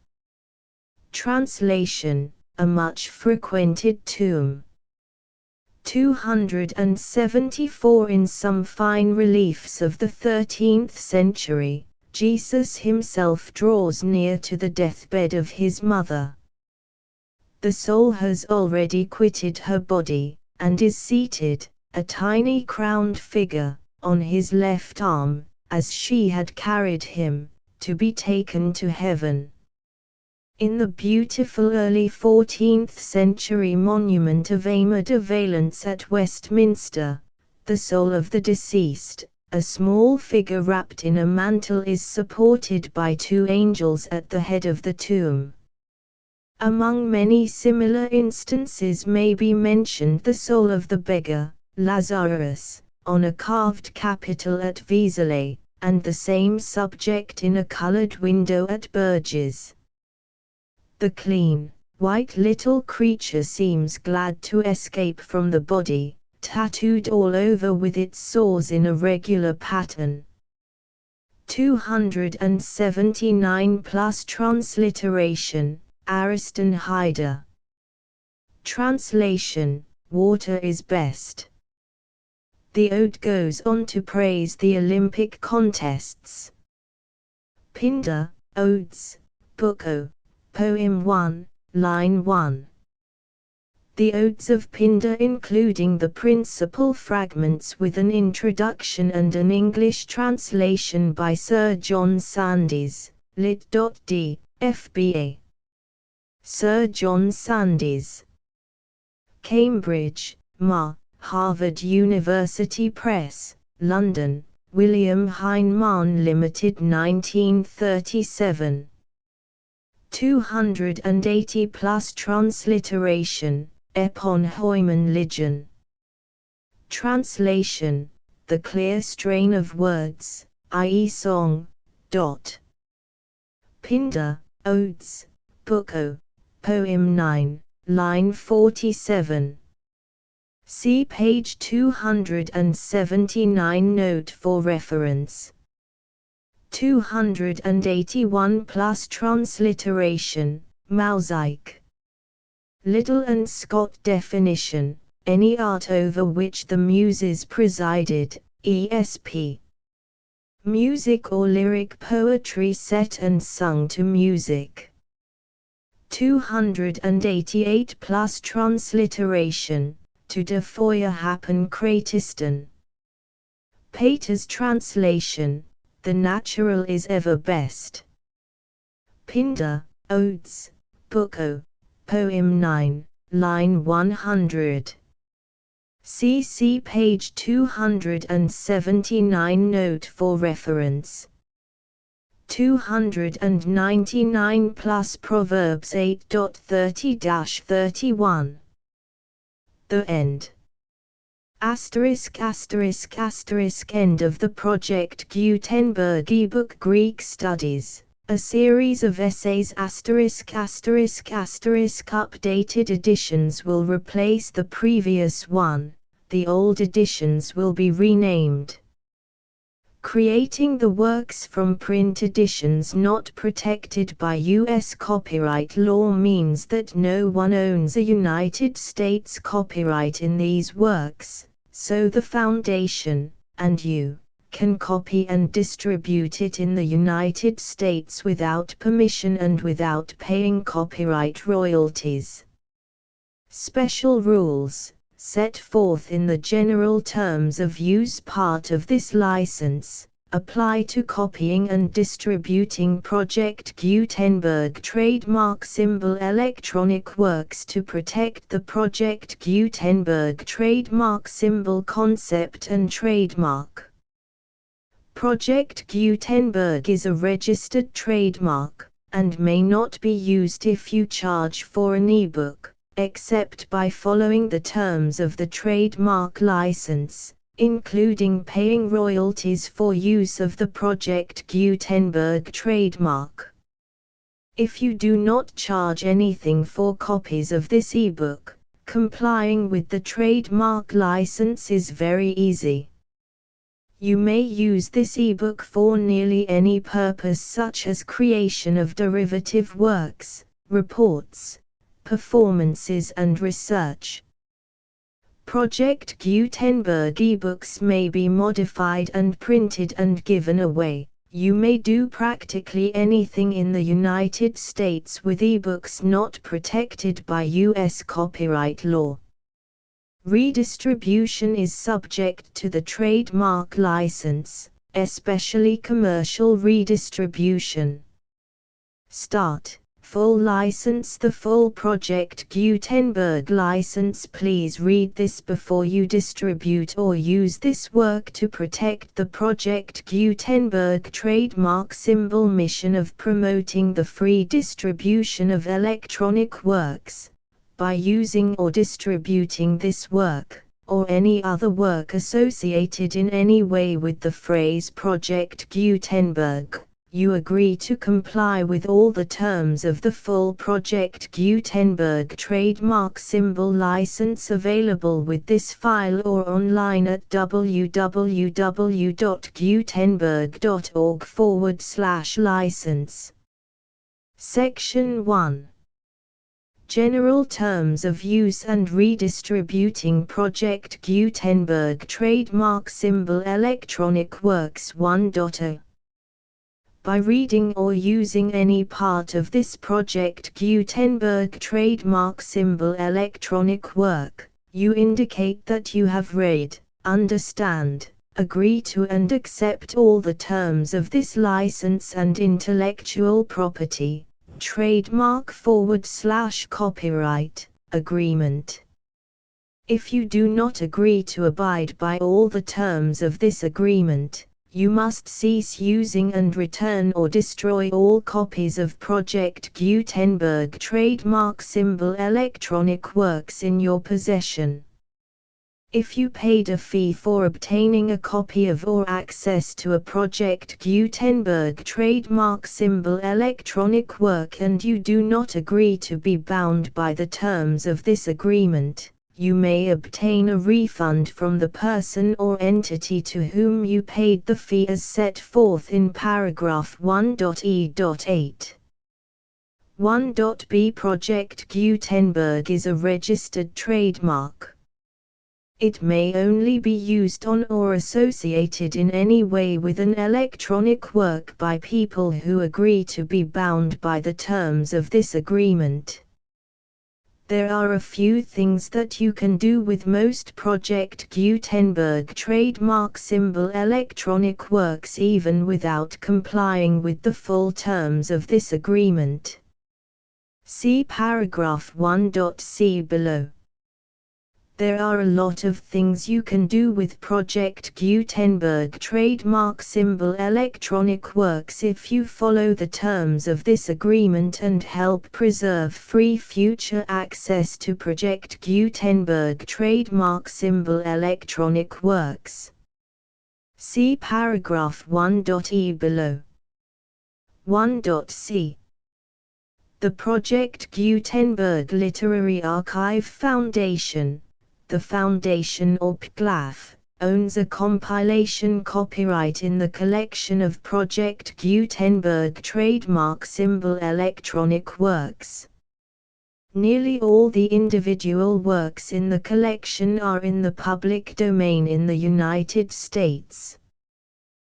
Translation, a much frequented tomb. 274. In some fine reliefs of the 13th century, Jesus himself draws near to the deathbed of his mother. The soul has already quitted her body, and is seated, a tiny crowned figure, on his left arm, as she had carried him, to be taken to heaven. In the beautiful early 14th century monument of Aymer de Valence at Westminster, the soul of the deceased, a small figure wrapped in a mantle, is supported by two angels at the head of the tomb. Among many similar instances may be mentioned the soul of the beggar, Lazarus, on a carved capital at Vézelay, and the same subject in a coloured window at Bourges. The clean, white little creature seems glad to escape from the body, tattooed all over with its sores in a regular pattern. 279 plus transliteration, Ariston Hyder. Translation, water is best. The ode goes on to praise the Olympic contests. Pindar, Odes, Book O, Poem 1, Line 1. The Odes of Pindar, including the principal fragments with an introduction and an English translation by Sir John Sandys, lit.d. FBA. Sir John Sandys. Cambridge, Ma. Harvard University Press, London, William Heinemann Limited, 1937. 280 plus transliteration, Epon Hoyman Ligon. Translation, the clear strain of words, i.e. song. Pindar, Odes, Book O, Poem 9, line 47. See page 279 note for reference. 281 plus transliteration, Mosaic. Liddell and Scott definition, any art over which the Muses presided, ESP. Music or lyric poetry set and sung to music. 288 plus transliteration, to de Foyer happen Kratiston. Pater's translation, the natural is ever best. Pindar, Odes, Book O, Poem 9, line 100. See page 279 note for reference. 299 plus Proverbs 8.30-31. The end. ****** End of the Project Gutenberg eBook Greek Studies, a series of essays ******* Updated editions will replace the previous one, the old editions will be renamed. Creating the works from print editions not protected by U.S. copyright law means that no one owns a United States copyright in these works, so the Foundation, and you, can copy and distribute it in the United States without permission and without paying copyright royalties. Special rules, set forth in the general terms of use part of this license, apply to copying and distributing Project Gutenberg trademark symbol electronic works to protect the Project Gutenberg trademark symbol concept and trademark. Project Gutenberg is a registered trademark, and may not be used if you charge for an ebook, except by following the terms of the trademark license, including paying royalties for use of the Project Gutenberg trademark. If you do not charge anything for copies of this ebook, complying with the trademark license is very easy. You may use this ebook for nearly any purpose, such as creation of derivative works, reports, performances and research. Project Gutenberg ebooks may be modified and printed and given away. You may do practically anything in the United States with ebooks not protected by U.S. copyright law. Redistribution is subject to the trademark license, especially commercial redistribution. Start. Full license. The full Project Gutenberg license. Please read this before you distribute or use this work to protect the Project Gutenberg trademark symbol mission of promoting the free distribution of electronic works, by using or distributing this work, or any other work associated in any way with the phrase Project Gutenberg. You agree to comply with all the terms of the full Project Gutenberg trademark symbol license available with this file or online at www.gutenberg.org/license. Section 1. General Terms of Use and Redistributing Project Gutenberg Trademark Symbol Electronic Works 1.0 By reading or using any part of this Project Gutenberg trademark symbol electronic work, you indicate that you have read, understand, agree to and accept all the terms of this license and intellectual property, trademark/copyright, agreement. If you do not agree to abide by all the terms of this agreement, you must cease using and return or destroy all copies of Project Gutenberg trademark symbol electronic works in your possession. If you paid a fee for obtaining a copy of or access to a Project Gutenberg trademark symbol electronic work and you do not agree to be bound by the terms of this agreement, you may obtain a refund from the person or entity to whom you paid the fee as set forth in paragraph 1.e.8. 1.b Project Gutenberg is a registered trademark. It may only be used on or associated in any way with an electronic work by people who agree to be bound by the terms of this agreement. There are a few things that you can do with most Project Gutenberg trademark symbol electronic works even without complying with the full terms of this agreement. See paragraph 1.c below. There are a lot of things you can do with Project Gutenberg trademark symbol electronic works if you follow the terms of this agreement and help preserve free future access to Project Gutenberg trademark symbol electronic works. See paragraph 1.e below. 1.c. The Project Gutenberg Literary Archive Foundation, the Foundation or PGLAF, owns a compilation copyright in the collection of Project Gutenberg trademark symbol electronic works. Nearly all the individual works in the collection are in the public domain in the United States.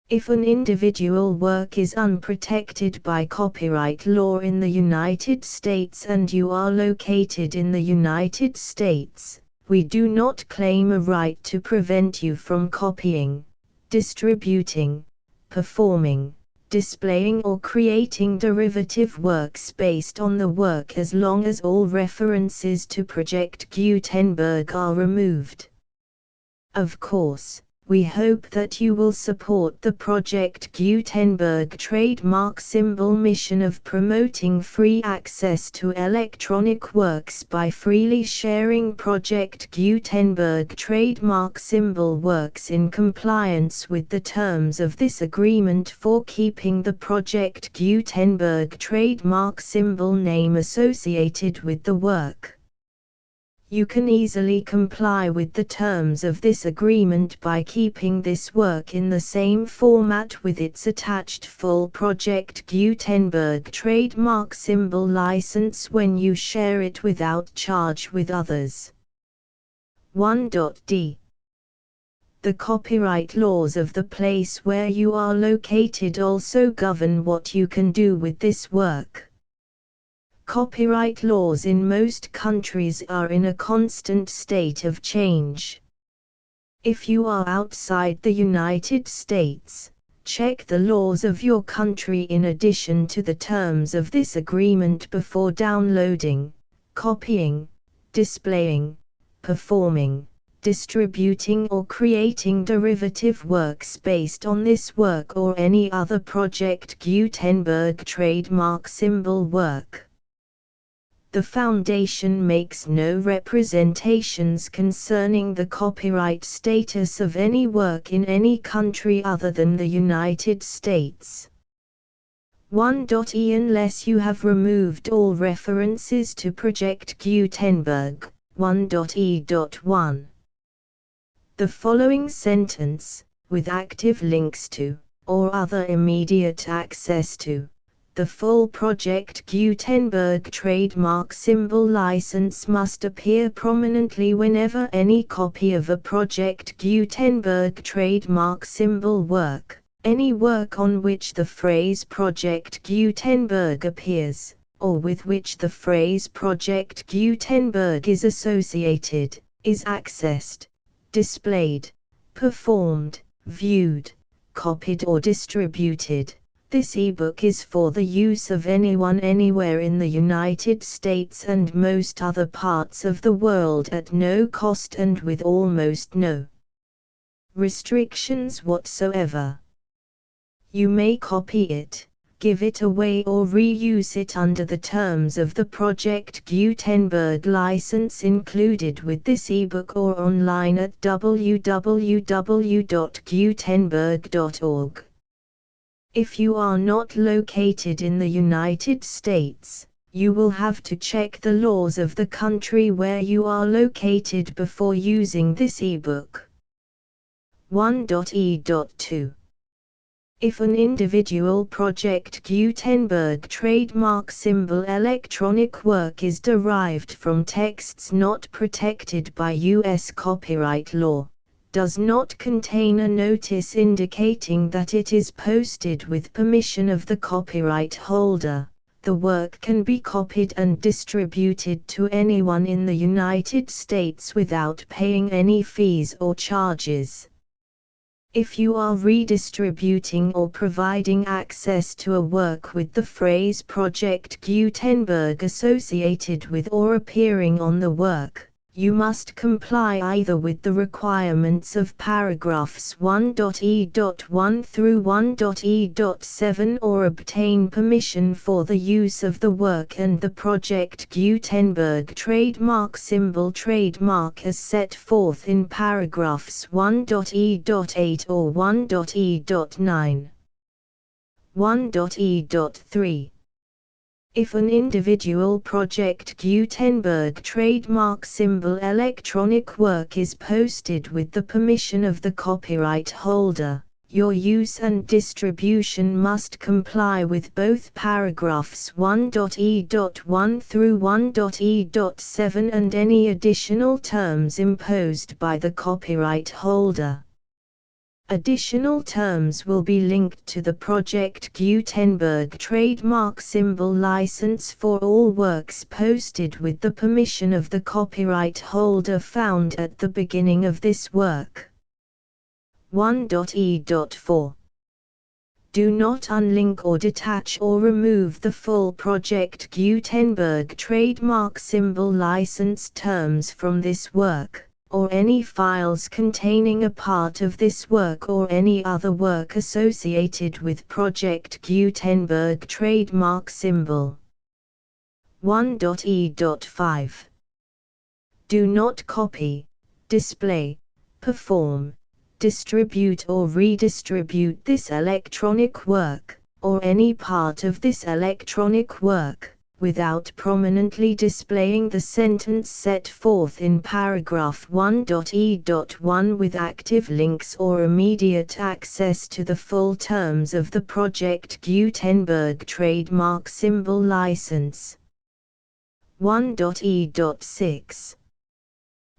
If an individual work is unprotected by copyright law in the United States and you are located in the United States, we do not claim a right to prevent you from copying, distributing, performing, displaying or creating derivative works based on the work as long as all references to Project Gutenberg are removed. Of course, we hope that you will support the Project Gutenberg trademark symbol mission of promoting free access to electronic works by freely sharing Project Gutenberg trademark symbol works in compliance with the terms of this agreement for keeping the Project Gutenberg trademark symbol name associated with the work. You can easily comply with the terms of this agreement by keeping this work in the same format with its attached full Project Gutenberg trademark symbol license when you share it without charge with others. 1.d. The copyright laws of the place where you are located also govern what you can do with this work. Copyright laws in most countries are in a constant state of change. If you are outside the United States, check the laws of your country in addition to the terms of this agreement before downloading, copying, displaying, performing, distributing or creating derivative works based on this work or any other Project Gutenberg trademark symbol work. The Foundation makes no representations concerning the copyright status of any work in any country other than the United States. 1.e Unless you have removed all references to Project Gutenberg, 1.e.1. The following sentence, with active links to, or other immediate access to, the full Project Gutenberg trademark symbol license must appear prominently whenever any copy of a Project Gutenberg trademark symbol work, Any work on which the phrase Project Gutenberg appears, or with which the phrase Project Gutenberg is associated, is accessed, displayed, performed, viewed, copied or distributed. This ebook is for the use of anyone anywhere in the United States and most other parts of the world at no cost and with almost no restrictions whatsoever. You may copy it, give it away or reuse it under the terms of the Project Gutenberg license included with this ebook or online at www.gutenberg.org. If you are not located in the United States, you will have to check the laws of the country where you are located before using this ebook. 1.e.2 If an individual Project Gutenberg trademark symbol electronic work is derived from texts not protected by U.S. copyright law, does not contain a notice indicating that it is posted with permission of the copyright holder, the work can be copied and distributed to anyone in the United States without paying any fees or charges. If you are redistributing or providing access to a work with the phrase Project Gutenberg associated with or appearing on the work, you must comply either with the requirements of paragraphs 1.e.1 through 1.e.7 or obtain permission for the use of the work and the Project Gutenberg trademark symbol trademark as set forth in paragraphs 1.e.8 or 1.e.9. 1.e.3 If an individual Project Gutenberg trademark symbol electronic work is posted with the permission of the copyright holder, your use and distribution must comply with both paragraphs 1.e.1 through 1.e.7 and any additional terms imposed by the copyright holder. Additional terms will be linked to the Project Gutenberg trademark symbol license for all works posted with the permission of the copyright holder found at the beginning of this work. 1.e.4 Do not unlink or detach or remove the full Project Gutenberg trademark symbol license terms from this work, or any files containing a part of this work or any other work associated with Project Gutenberg trademark symbol. 1.e.5 Do not copy, display, perform, distribute or redistribute this electronic work, or any part of this electronic work, without prominently displaying the sentence set forth in paragraph 1.e.1 with active links or immediate access to the full terms of the Project Gutenberg trademark symbol license. 1.e.6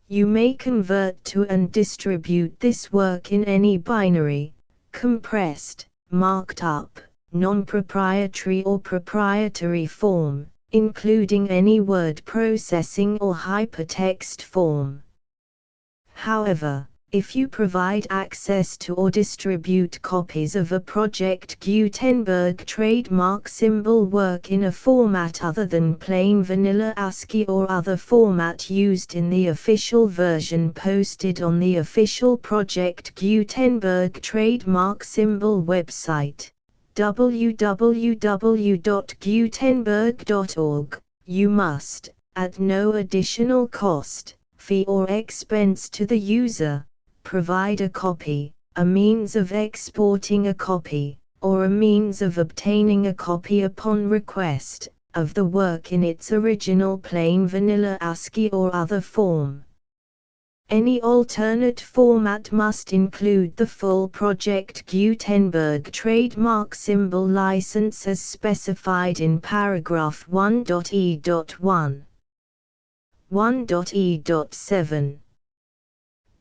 You may convert to and distribute this work in any binary, compressed, marked up, non-proprietary or proprietary form, including any word processing or hypertext form. However, if you provide access to or distribute copies of a Project Gutenberg trademark symbol work in a format other than plain vanilla ASCII or other format used in the official version posted on the official Project Gutenberg trademark symbol website, www.gutenberg.org, you must, at no additional cost, fee or expense to the user, provide a copy, a means of exporting a copy, or a means of obtaining a copy upon request, of the work in its original plain vanilla ASCII or other form. Any alternate format must include the full Project Gutenberg trademark symbol license as specified in paragraph 1.e.1. 1.e.7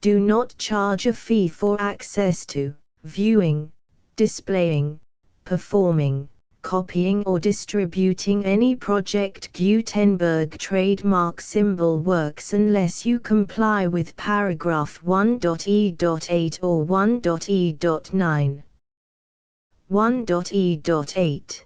Do not charge a fee for access to, viewing, displaying, performing, copying or distributing any Project Gutenberg trademark symbol works unless you comply with paragraph 1.e.8 or 1.e.9. 1.e.8.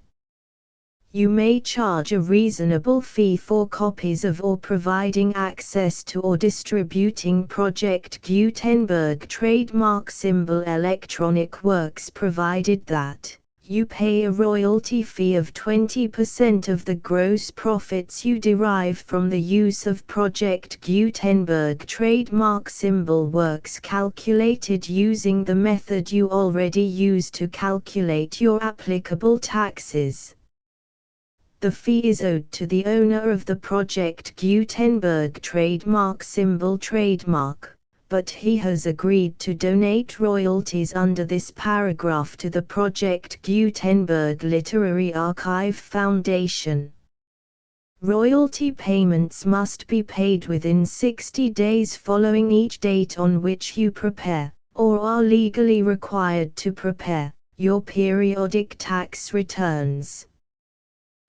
You may charge a reasonable fee for copies of or providing access to or distributing Project Gutenberg trademark symbol electronic works provided that you pay a royalty fee of 20% of the gross profits you derive from the use of Project Gutenberg trademark symbol works calculated using the method you already use to calculate your applicable taxes. The fee is owed to the owner of the Project Gutenberg trademark symbol trademark, but he has agreed to donate royalties under this paragraph to the Project Gutenberg Literary Archive Foundation. Royalty payments must be paid within 60 days following each date on which you prepare, or are legally required to prepare, your periodic tax returns.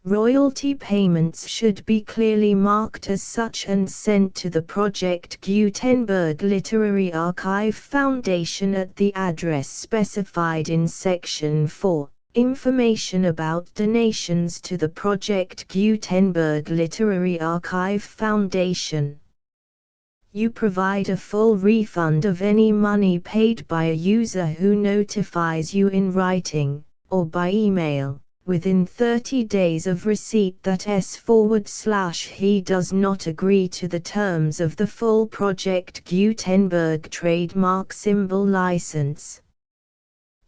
Royalty payments should be clearly marked as such and sent to the Project Gutenberg Literary Archive Foundation at the address specified in Section 4. Information about donations to the Project Gutenberg Literary Archive Foundation. You provide a full refund of any money paid by a user who notifies you in writing, or by email, within 30 days of receipt that he does not agree to the terms of the full Project Gutenberg trademark symbol license.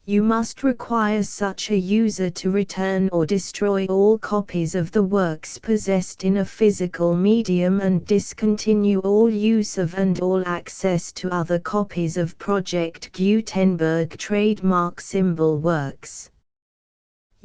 You must require such a user to return or destroy all copies of the works possessed in a physical medium and discontinue all use of and all access to other copies of Project Gutenberg trademark symbol works.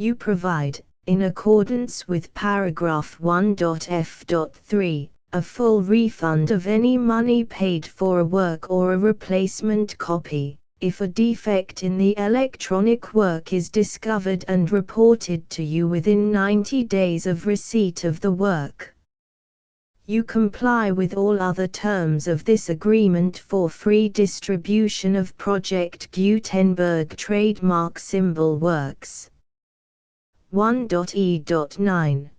You provide, in accordance with paragraph 1.f.3, a full refund of any money paid for a work or a replacement copy, if a defect in the electronic work is discovered and reported to you within 90 days of receipt of the work. You comply with all other terms of this agreement for free distribution of Project Gutenberg trademark symbol works. 1.e.9.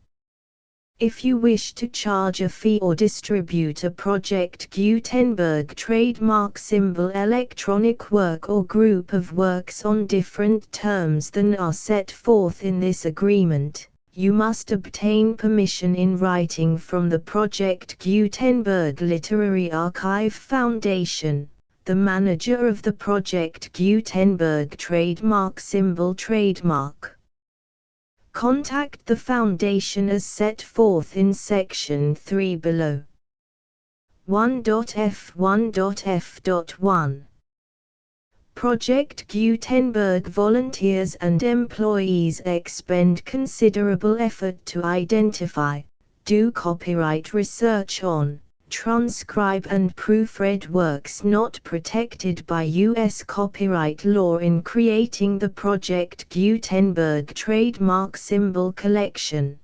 If you wish to charge a fee or distribute a Project Gutenberg trademark symbol electronic work or group of works on different terms than are set forth in this agreement, you must obtain permission in writing from the Project Gutenberg Literary Archive Foundation, the manager of the Project Gutenberg trademark symbol trademark. Contact the Foundation as set forth in Section 3 below. 1.f1.f.1. Project Gutenberg volunteers and employees expend considerable effort to identify, do copyright research on, transcribe and proofread works not protected by U.S. copyright law in creating the Project Gutenberg trademark symbol collection.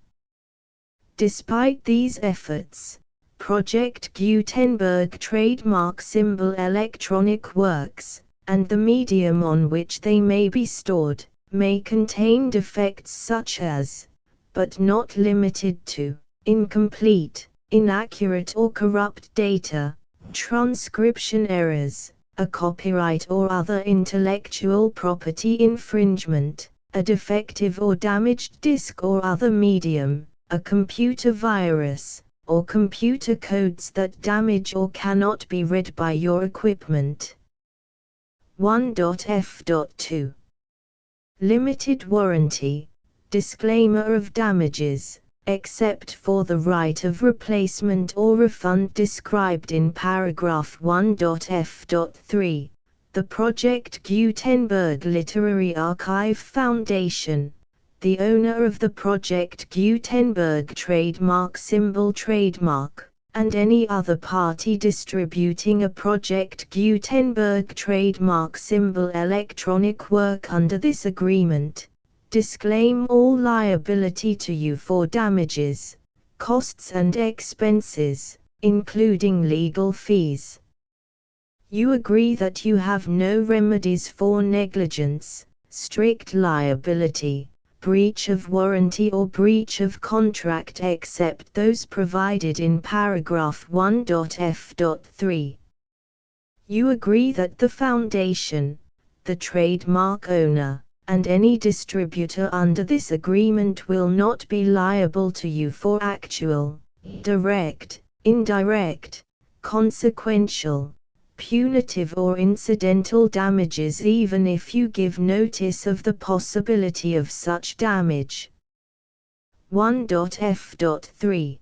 Despite these efforts, Project Gutenberg trademark symbol electronic works, and the medium on which they may be stored, may contain defects such as, but not limited to, incomplete, inaccurate or corrupt data, transcription errors, a copyright or other intellectual property infringement, a defective or damaged disk or other medium, a computer virus, or computer codes that damage or cannot be read by your equipment. 1.f.2. Limited warranty, disclaimer of damages, except for the right of replacement or refund described in paragraph 1.f.3, the Project Gutenberg Literary Archive Foundation, the owner of the Project Gutenberg trademark symbol trademark, and any other party distributing a Project Gutenberg trademark symbol electronic work under this agreement, disclaim all liability to you for damages, costs and expenses, including legal fees. You agree that you have no remedies for negligence, strict liability, breach of warranty or breach of contract except those provided in paragraph 1.f.3. You agree that the Foundation, the trademark owner, and any distributor under this agreement will not be liable to you for actual, direct, indirect, consequential, punitive or incidental damages even if you give notice of the possibility of such damage. 1.f.3.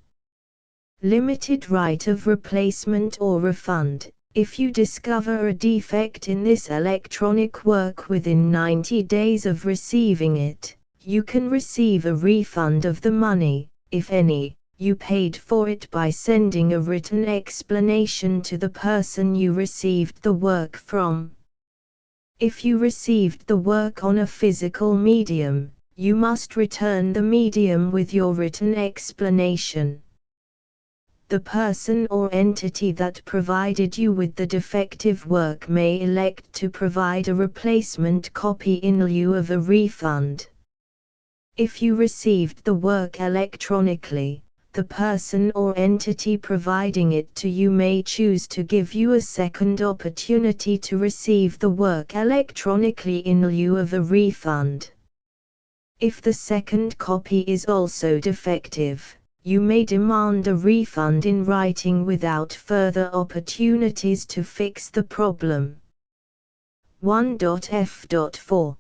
Limited right of replacement or refund. If you discover a defect in this electronic work within 90 days of receiving it, you can receive a refund of the money, if any, you paid for it by sending a written explanation to the person you received the work from. If you received the work on a physical medium, you must return the medium with your written explanation. The person or entity that provided you with the defective work may elect to provide a replacement copy in lieu of a refund. If you received the work electronically, the person or entity providing it to you may choose to give you a second opportunity to receive the work electronically in lieu of a refund. If the second copy is also defective, you may demand a refund in writing without further opportunities to fix the problem. 1.f.4.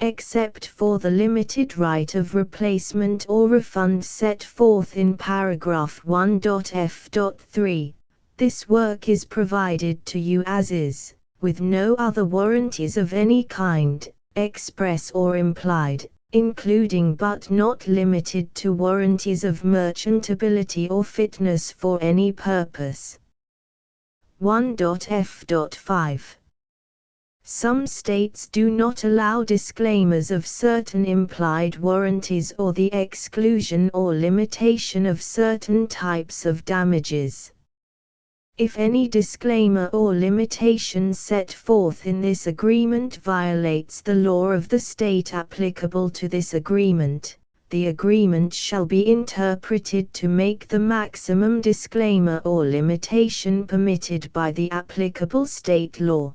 Except for the limited right of replacement or refund set forth in paragraph 1.f.3, this work is provided to you as is, with no other warranties of any kind, express or implied, including but not limited to warranties of merchantability or fitness for any purpose. 1.f.5. Some states do not allow disclaimers of certain implied warranties or the exclusion or limitation of certain types of damages. If any disclaimer or limitation set forth in this agreement violates the law of the state applicable to this agreement, the agreement shall be interpreted to make the maximum disclaimer or limitation permitted by the applicable state law.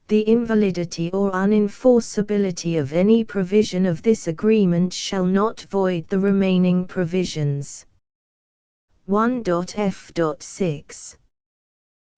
The invalidity or unenforceability of any provision of this agreement shall not void the remaining provisions. 1.f.6.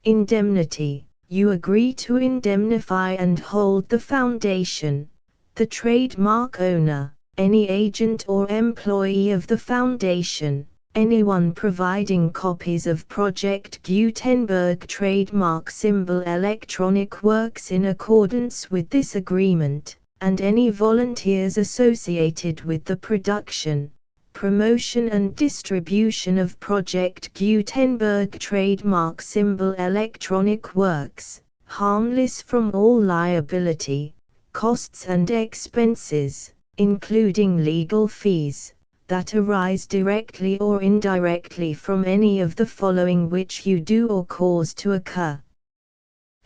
Indemnity. You agree to indemnify and hold the Foundation, the trademark owner, any agent or employee of the Foundation, anyone providing copies of Project Gutenberg trademark symbol electronic works in accordance with this agreement, and any volunteers associated with the production, promotion and distribution of Project Gutenberg trademark symbol electronic works, harmless from all liability, costs and expenses, including legal fees, that arise directly or indirectly from any of the following which you do or cause to occur.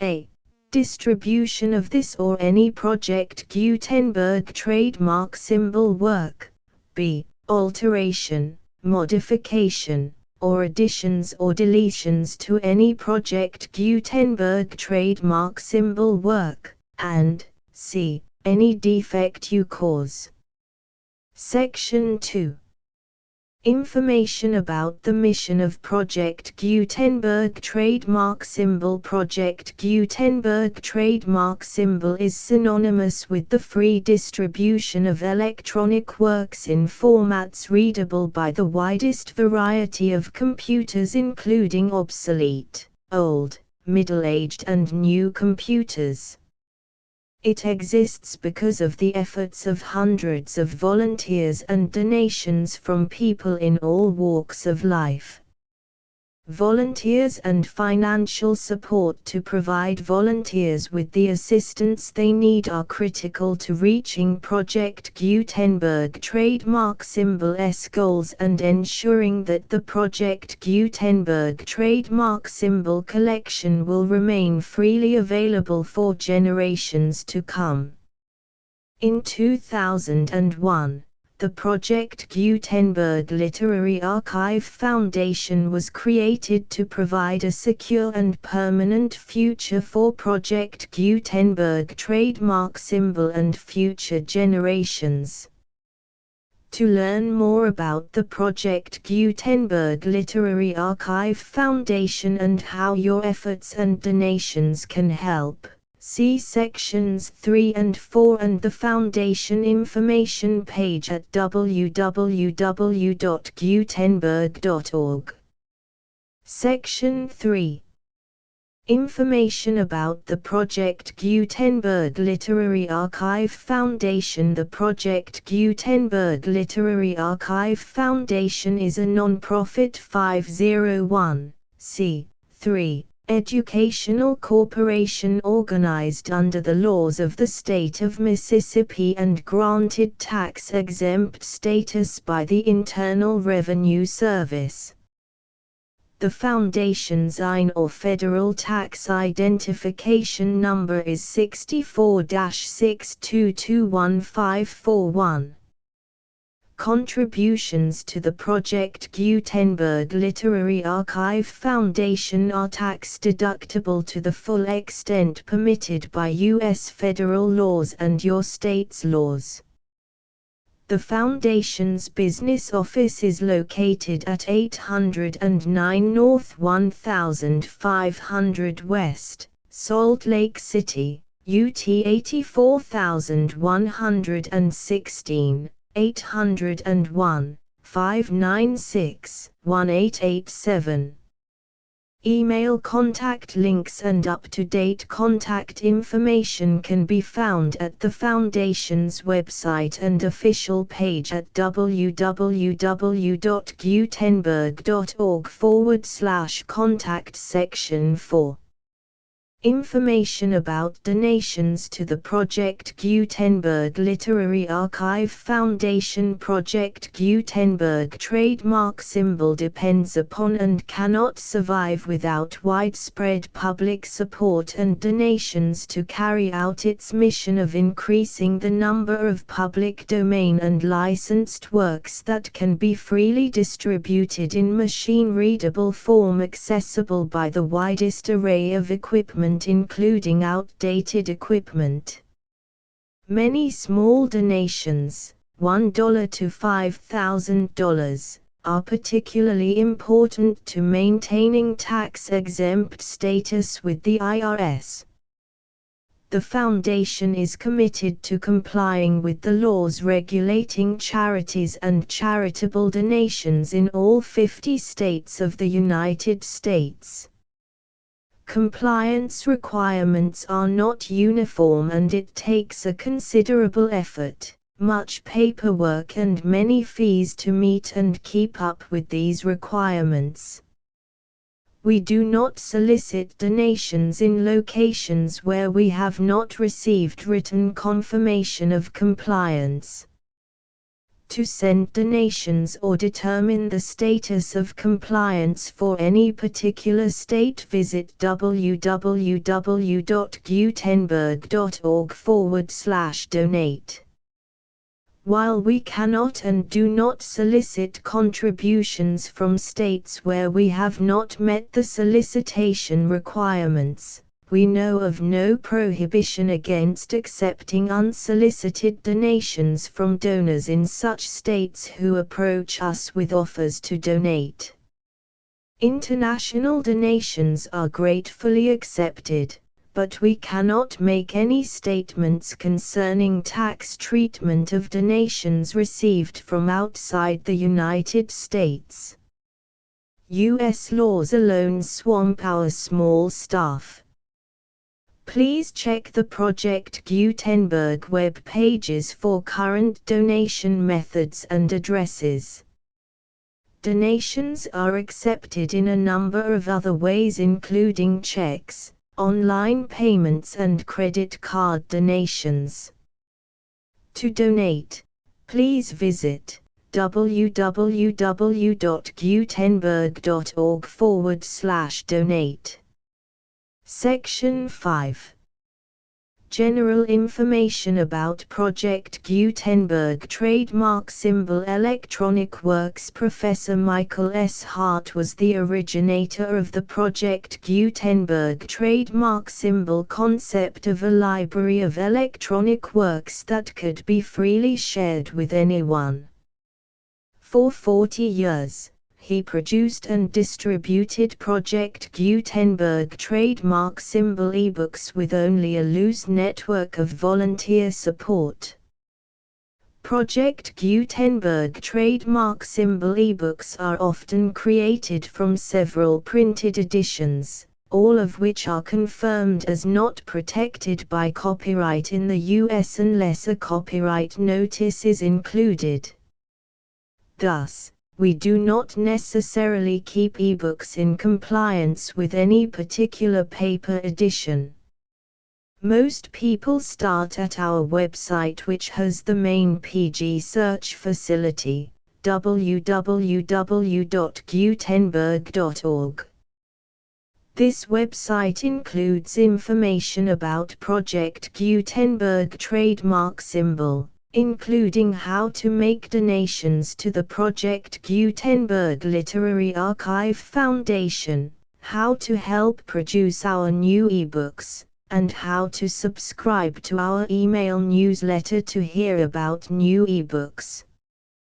A. Distribution of this or any Project Gutenberg trademark symbol work. B. Alteration, modification, or additions or deletions to any Project Gutenberg trademark symbol work, and C. Any defect you cause. Section 2. Information about the mission of Project Gutenberg trademark symbol. Project Gutenberg trademark symbol is synonymous with the free distribution of electronic works in formats readable by the widest variety of computers, including obsolete, old, middle-aged and new computers. It exists because of the efforts of hundreds of volunteers and donations from people in all walks of life. Volunteers and financial support to provide volunteers with the assistance they need are critical to reaching Project Gutenberg trademark symbol S goals and ensuring that the Project Gutenberg trademark symbol collection will remain freely available for generations to come. In 2001, the Project Gutenberg Literary Archive Foundation was created to provide a secure and permanent future for Project Gutenberg trademark symbol and future generations. To learn more about the Project Gutenberg Literary Archive Foundation and how your efforts and donations can help, see sections 3 and 4 and the Foundation information page at www.gutenberg.org. Section 3. Information about the Project Gutenberg Literary Archive Foundation. The Project Gutenberg Literary Archive Foundation is a non-profit 501(c)(3) educational corporation organized under the laws of the state of Mississippi and granted tax-exempt status by the Internal Revenue Service. The Foundation's IN or Federal Tax Identification Number is 64-6221541. Contributions to the Project Gutenberg Literary Archive Foundation are tax-deductible to the full extent permitted by U.S. federal laws and your state's laws. The Foundation's business office is located at 809 North 1500 West, Salt Lake City, UT 84116, 801-596-1887. Email contact links and up-to-date contact information can be found at the Foundation's website and official page at www.gutenberg.org/contact section 4. Information about donations to the Project Gutenberg Literary Archive Foundation. Project Gutenberg trademark symbol depends upon and cannot survive without widespread public support and donations to carry out its mission of increasing the number of public domain and licensed works that can be freely distributed in machine-readable form accessible by the widest array of equipment including outdated equipment. Many small donations, $1 to $5,000, are particularly important to maintaining tax-exempt status with the IRS. The Foundation is committed to complying with the laws regulating charities and charitable donations in all 50 states of the United States. Compliance requirements are not uniform and it takes a considerable effort, much paperwork and many fees to meet and keep up with these requirements. We do not solicit donations in locations where we have not received written confirmation of compliance. To send donations or determine the status of compliance for any particular state, visit www.gutenberg.org/donate. While we cannot and do not solicit contributions from states where we have not met the solicitation requirements, we know of no prohibition against accepting unsolicited donations from donors in such states who approach us with offers to donate. International donations are gratefully accepted, but we cannot make any statements concerning tax treatment of donations received from outside the United States. U.S. laws alone swamp our small staff. Please check the Project Gutenberg web pages for current donation methods and addresses. Donations are accepted in a number of other ways, including checks, online payments and credit card donations. To donate, please visit www.gutenberg.org/donate. Section 5. General information about Project Gutenberg Trademark Symbol Electronic Works. Professor Michael S. Hart was the originator of the Project Gutenberg trademark symbol concept of a library of electronic works that could be freely shared with anyone. For 40 years, he produced and distributed Project Gutenberg trademark symbol ebooks with only a loose network of volunteer support. Project Gutenberg trademark symbol ebooks are often created from several printed editions, all of which are confirmed as not protected by copyright in the US unless a copyright notice is included. Thus, we do not necessarily keep ebooks in compliance with any particular paper edition. Most people start at our website, which has the main PG search facility, www.gutenberg.org. This website includes information about Project Gutenberg trademark symbol, including how to make donations to the Project Gutenberg Literary Archive Foundation, how to help produce our new ebooks, and how to subscribe to our email newsletter to hear about new ebooks.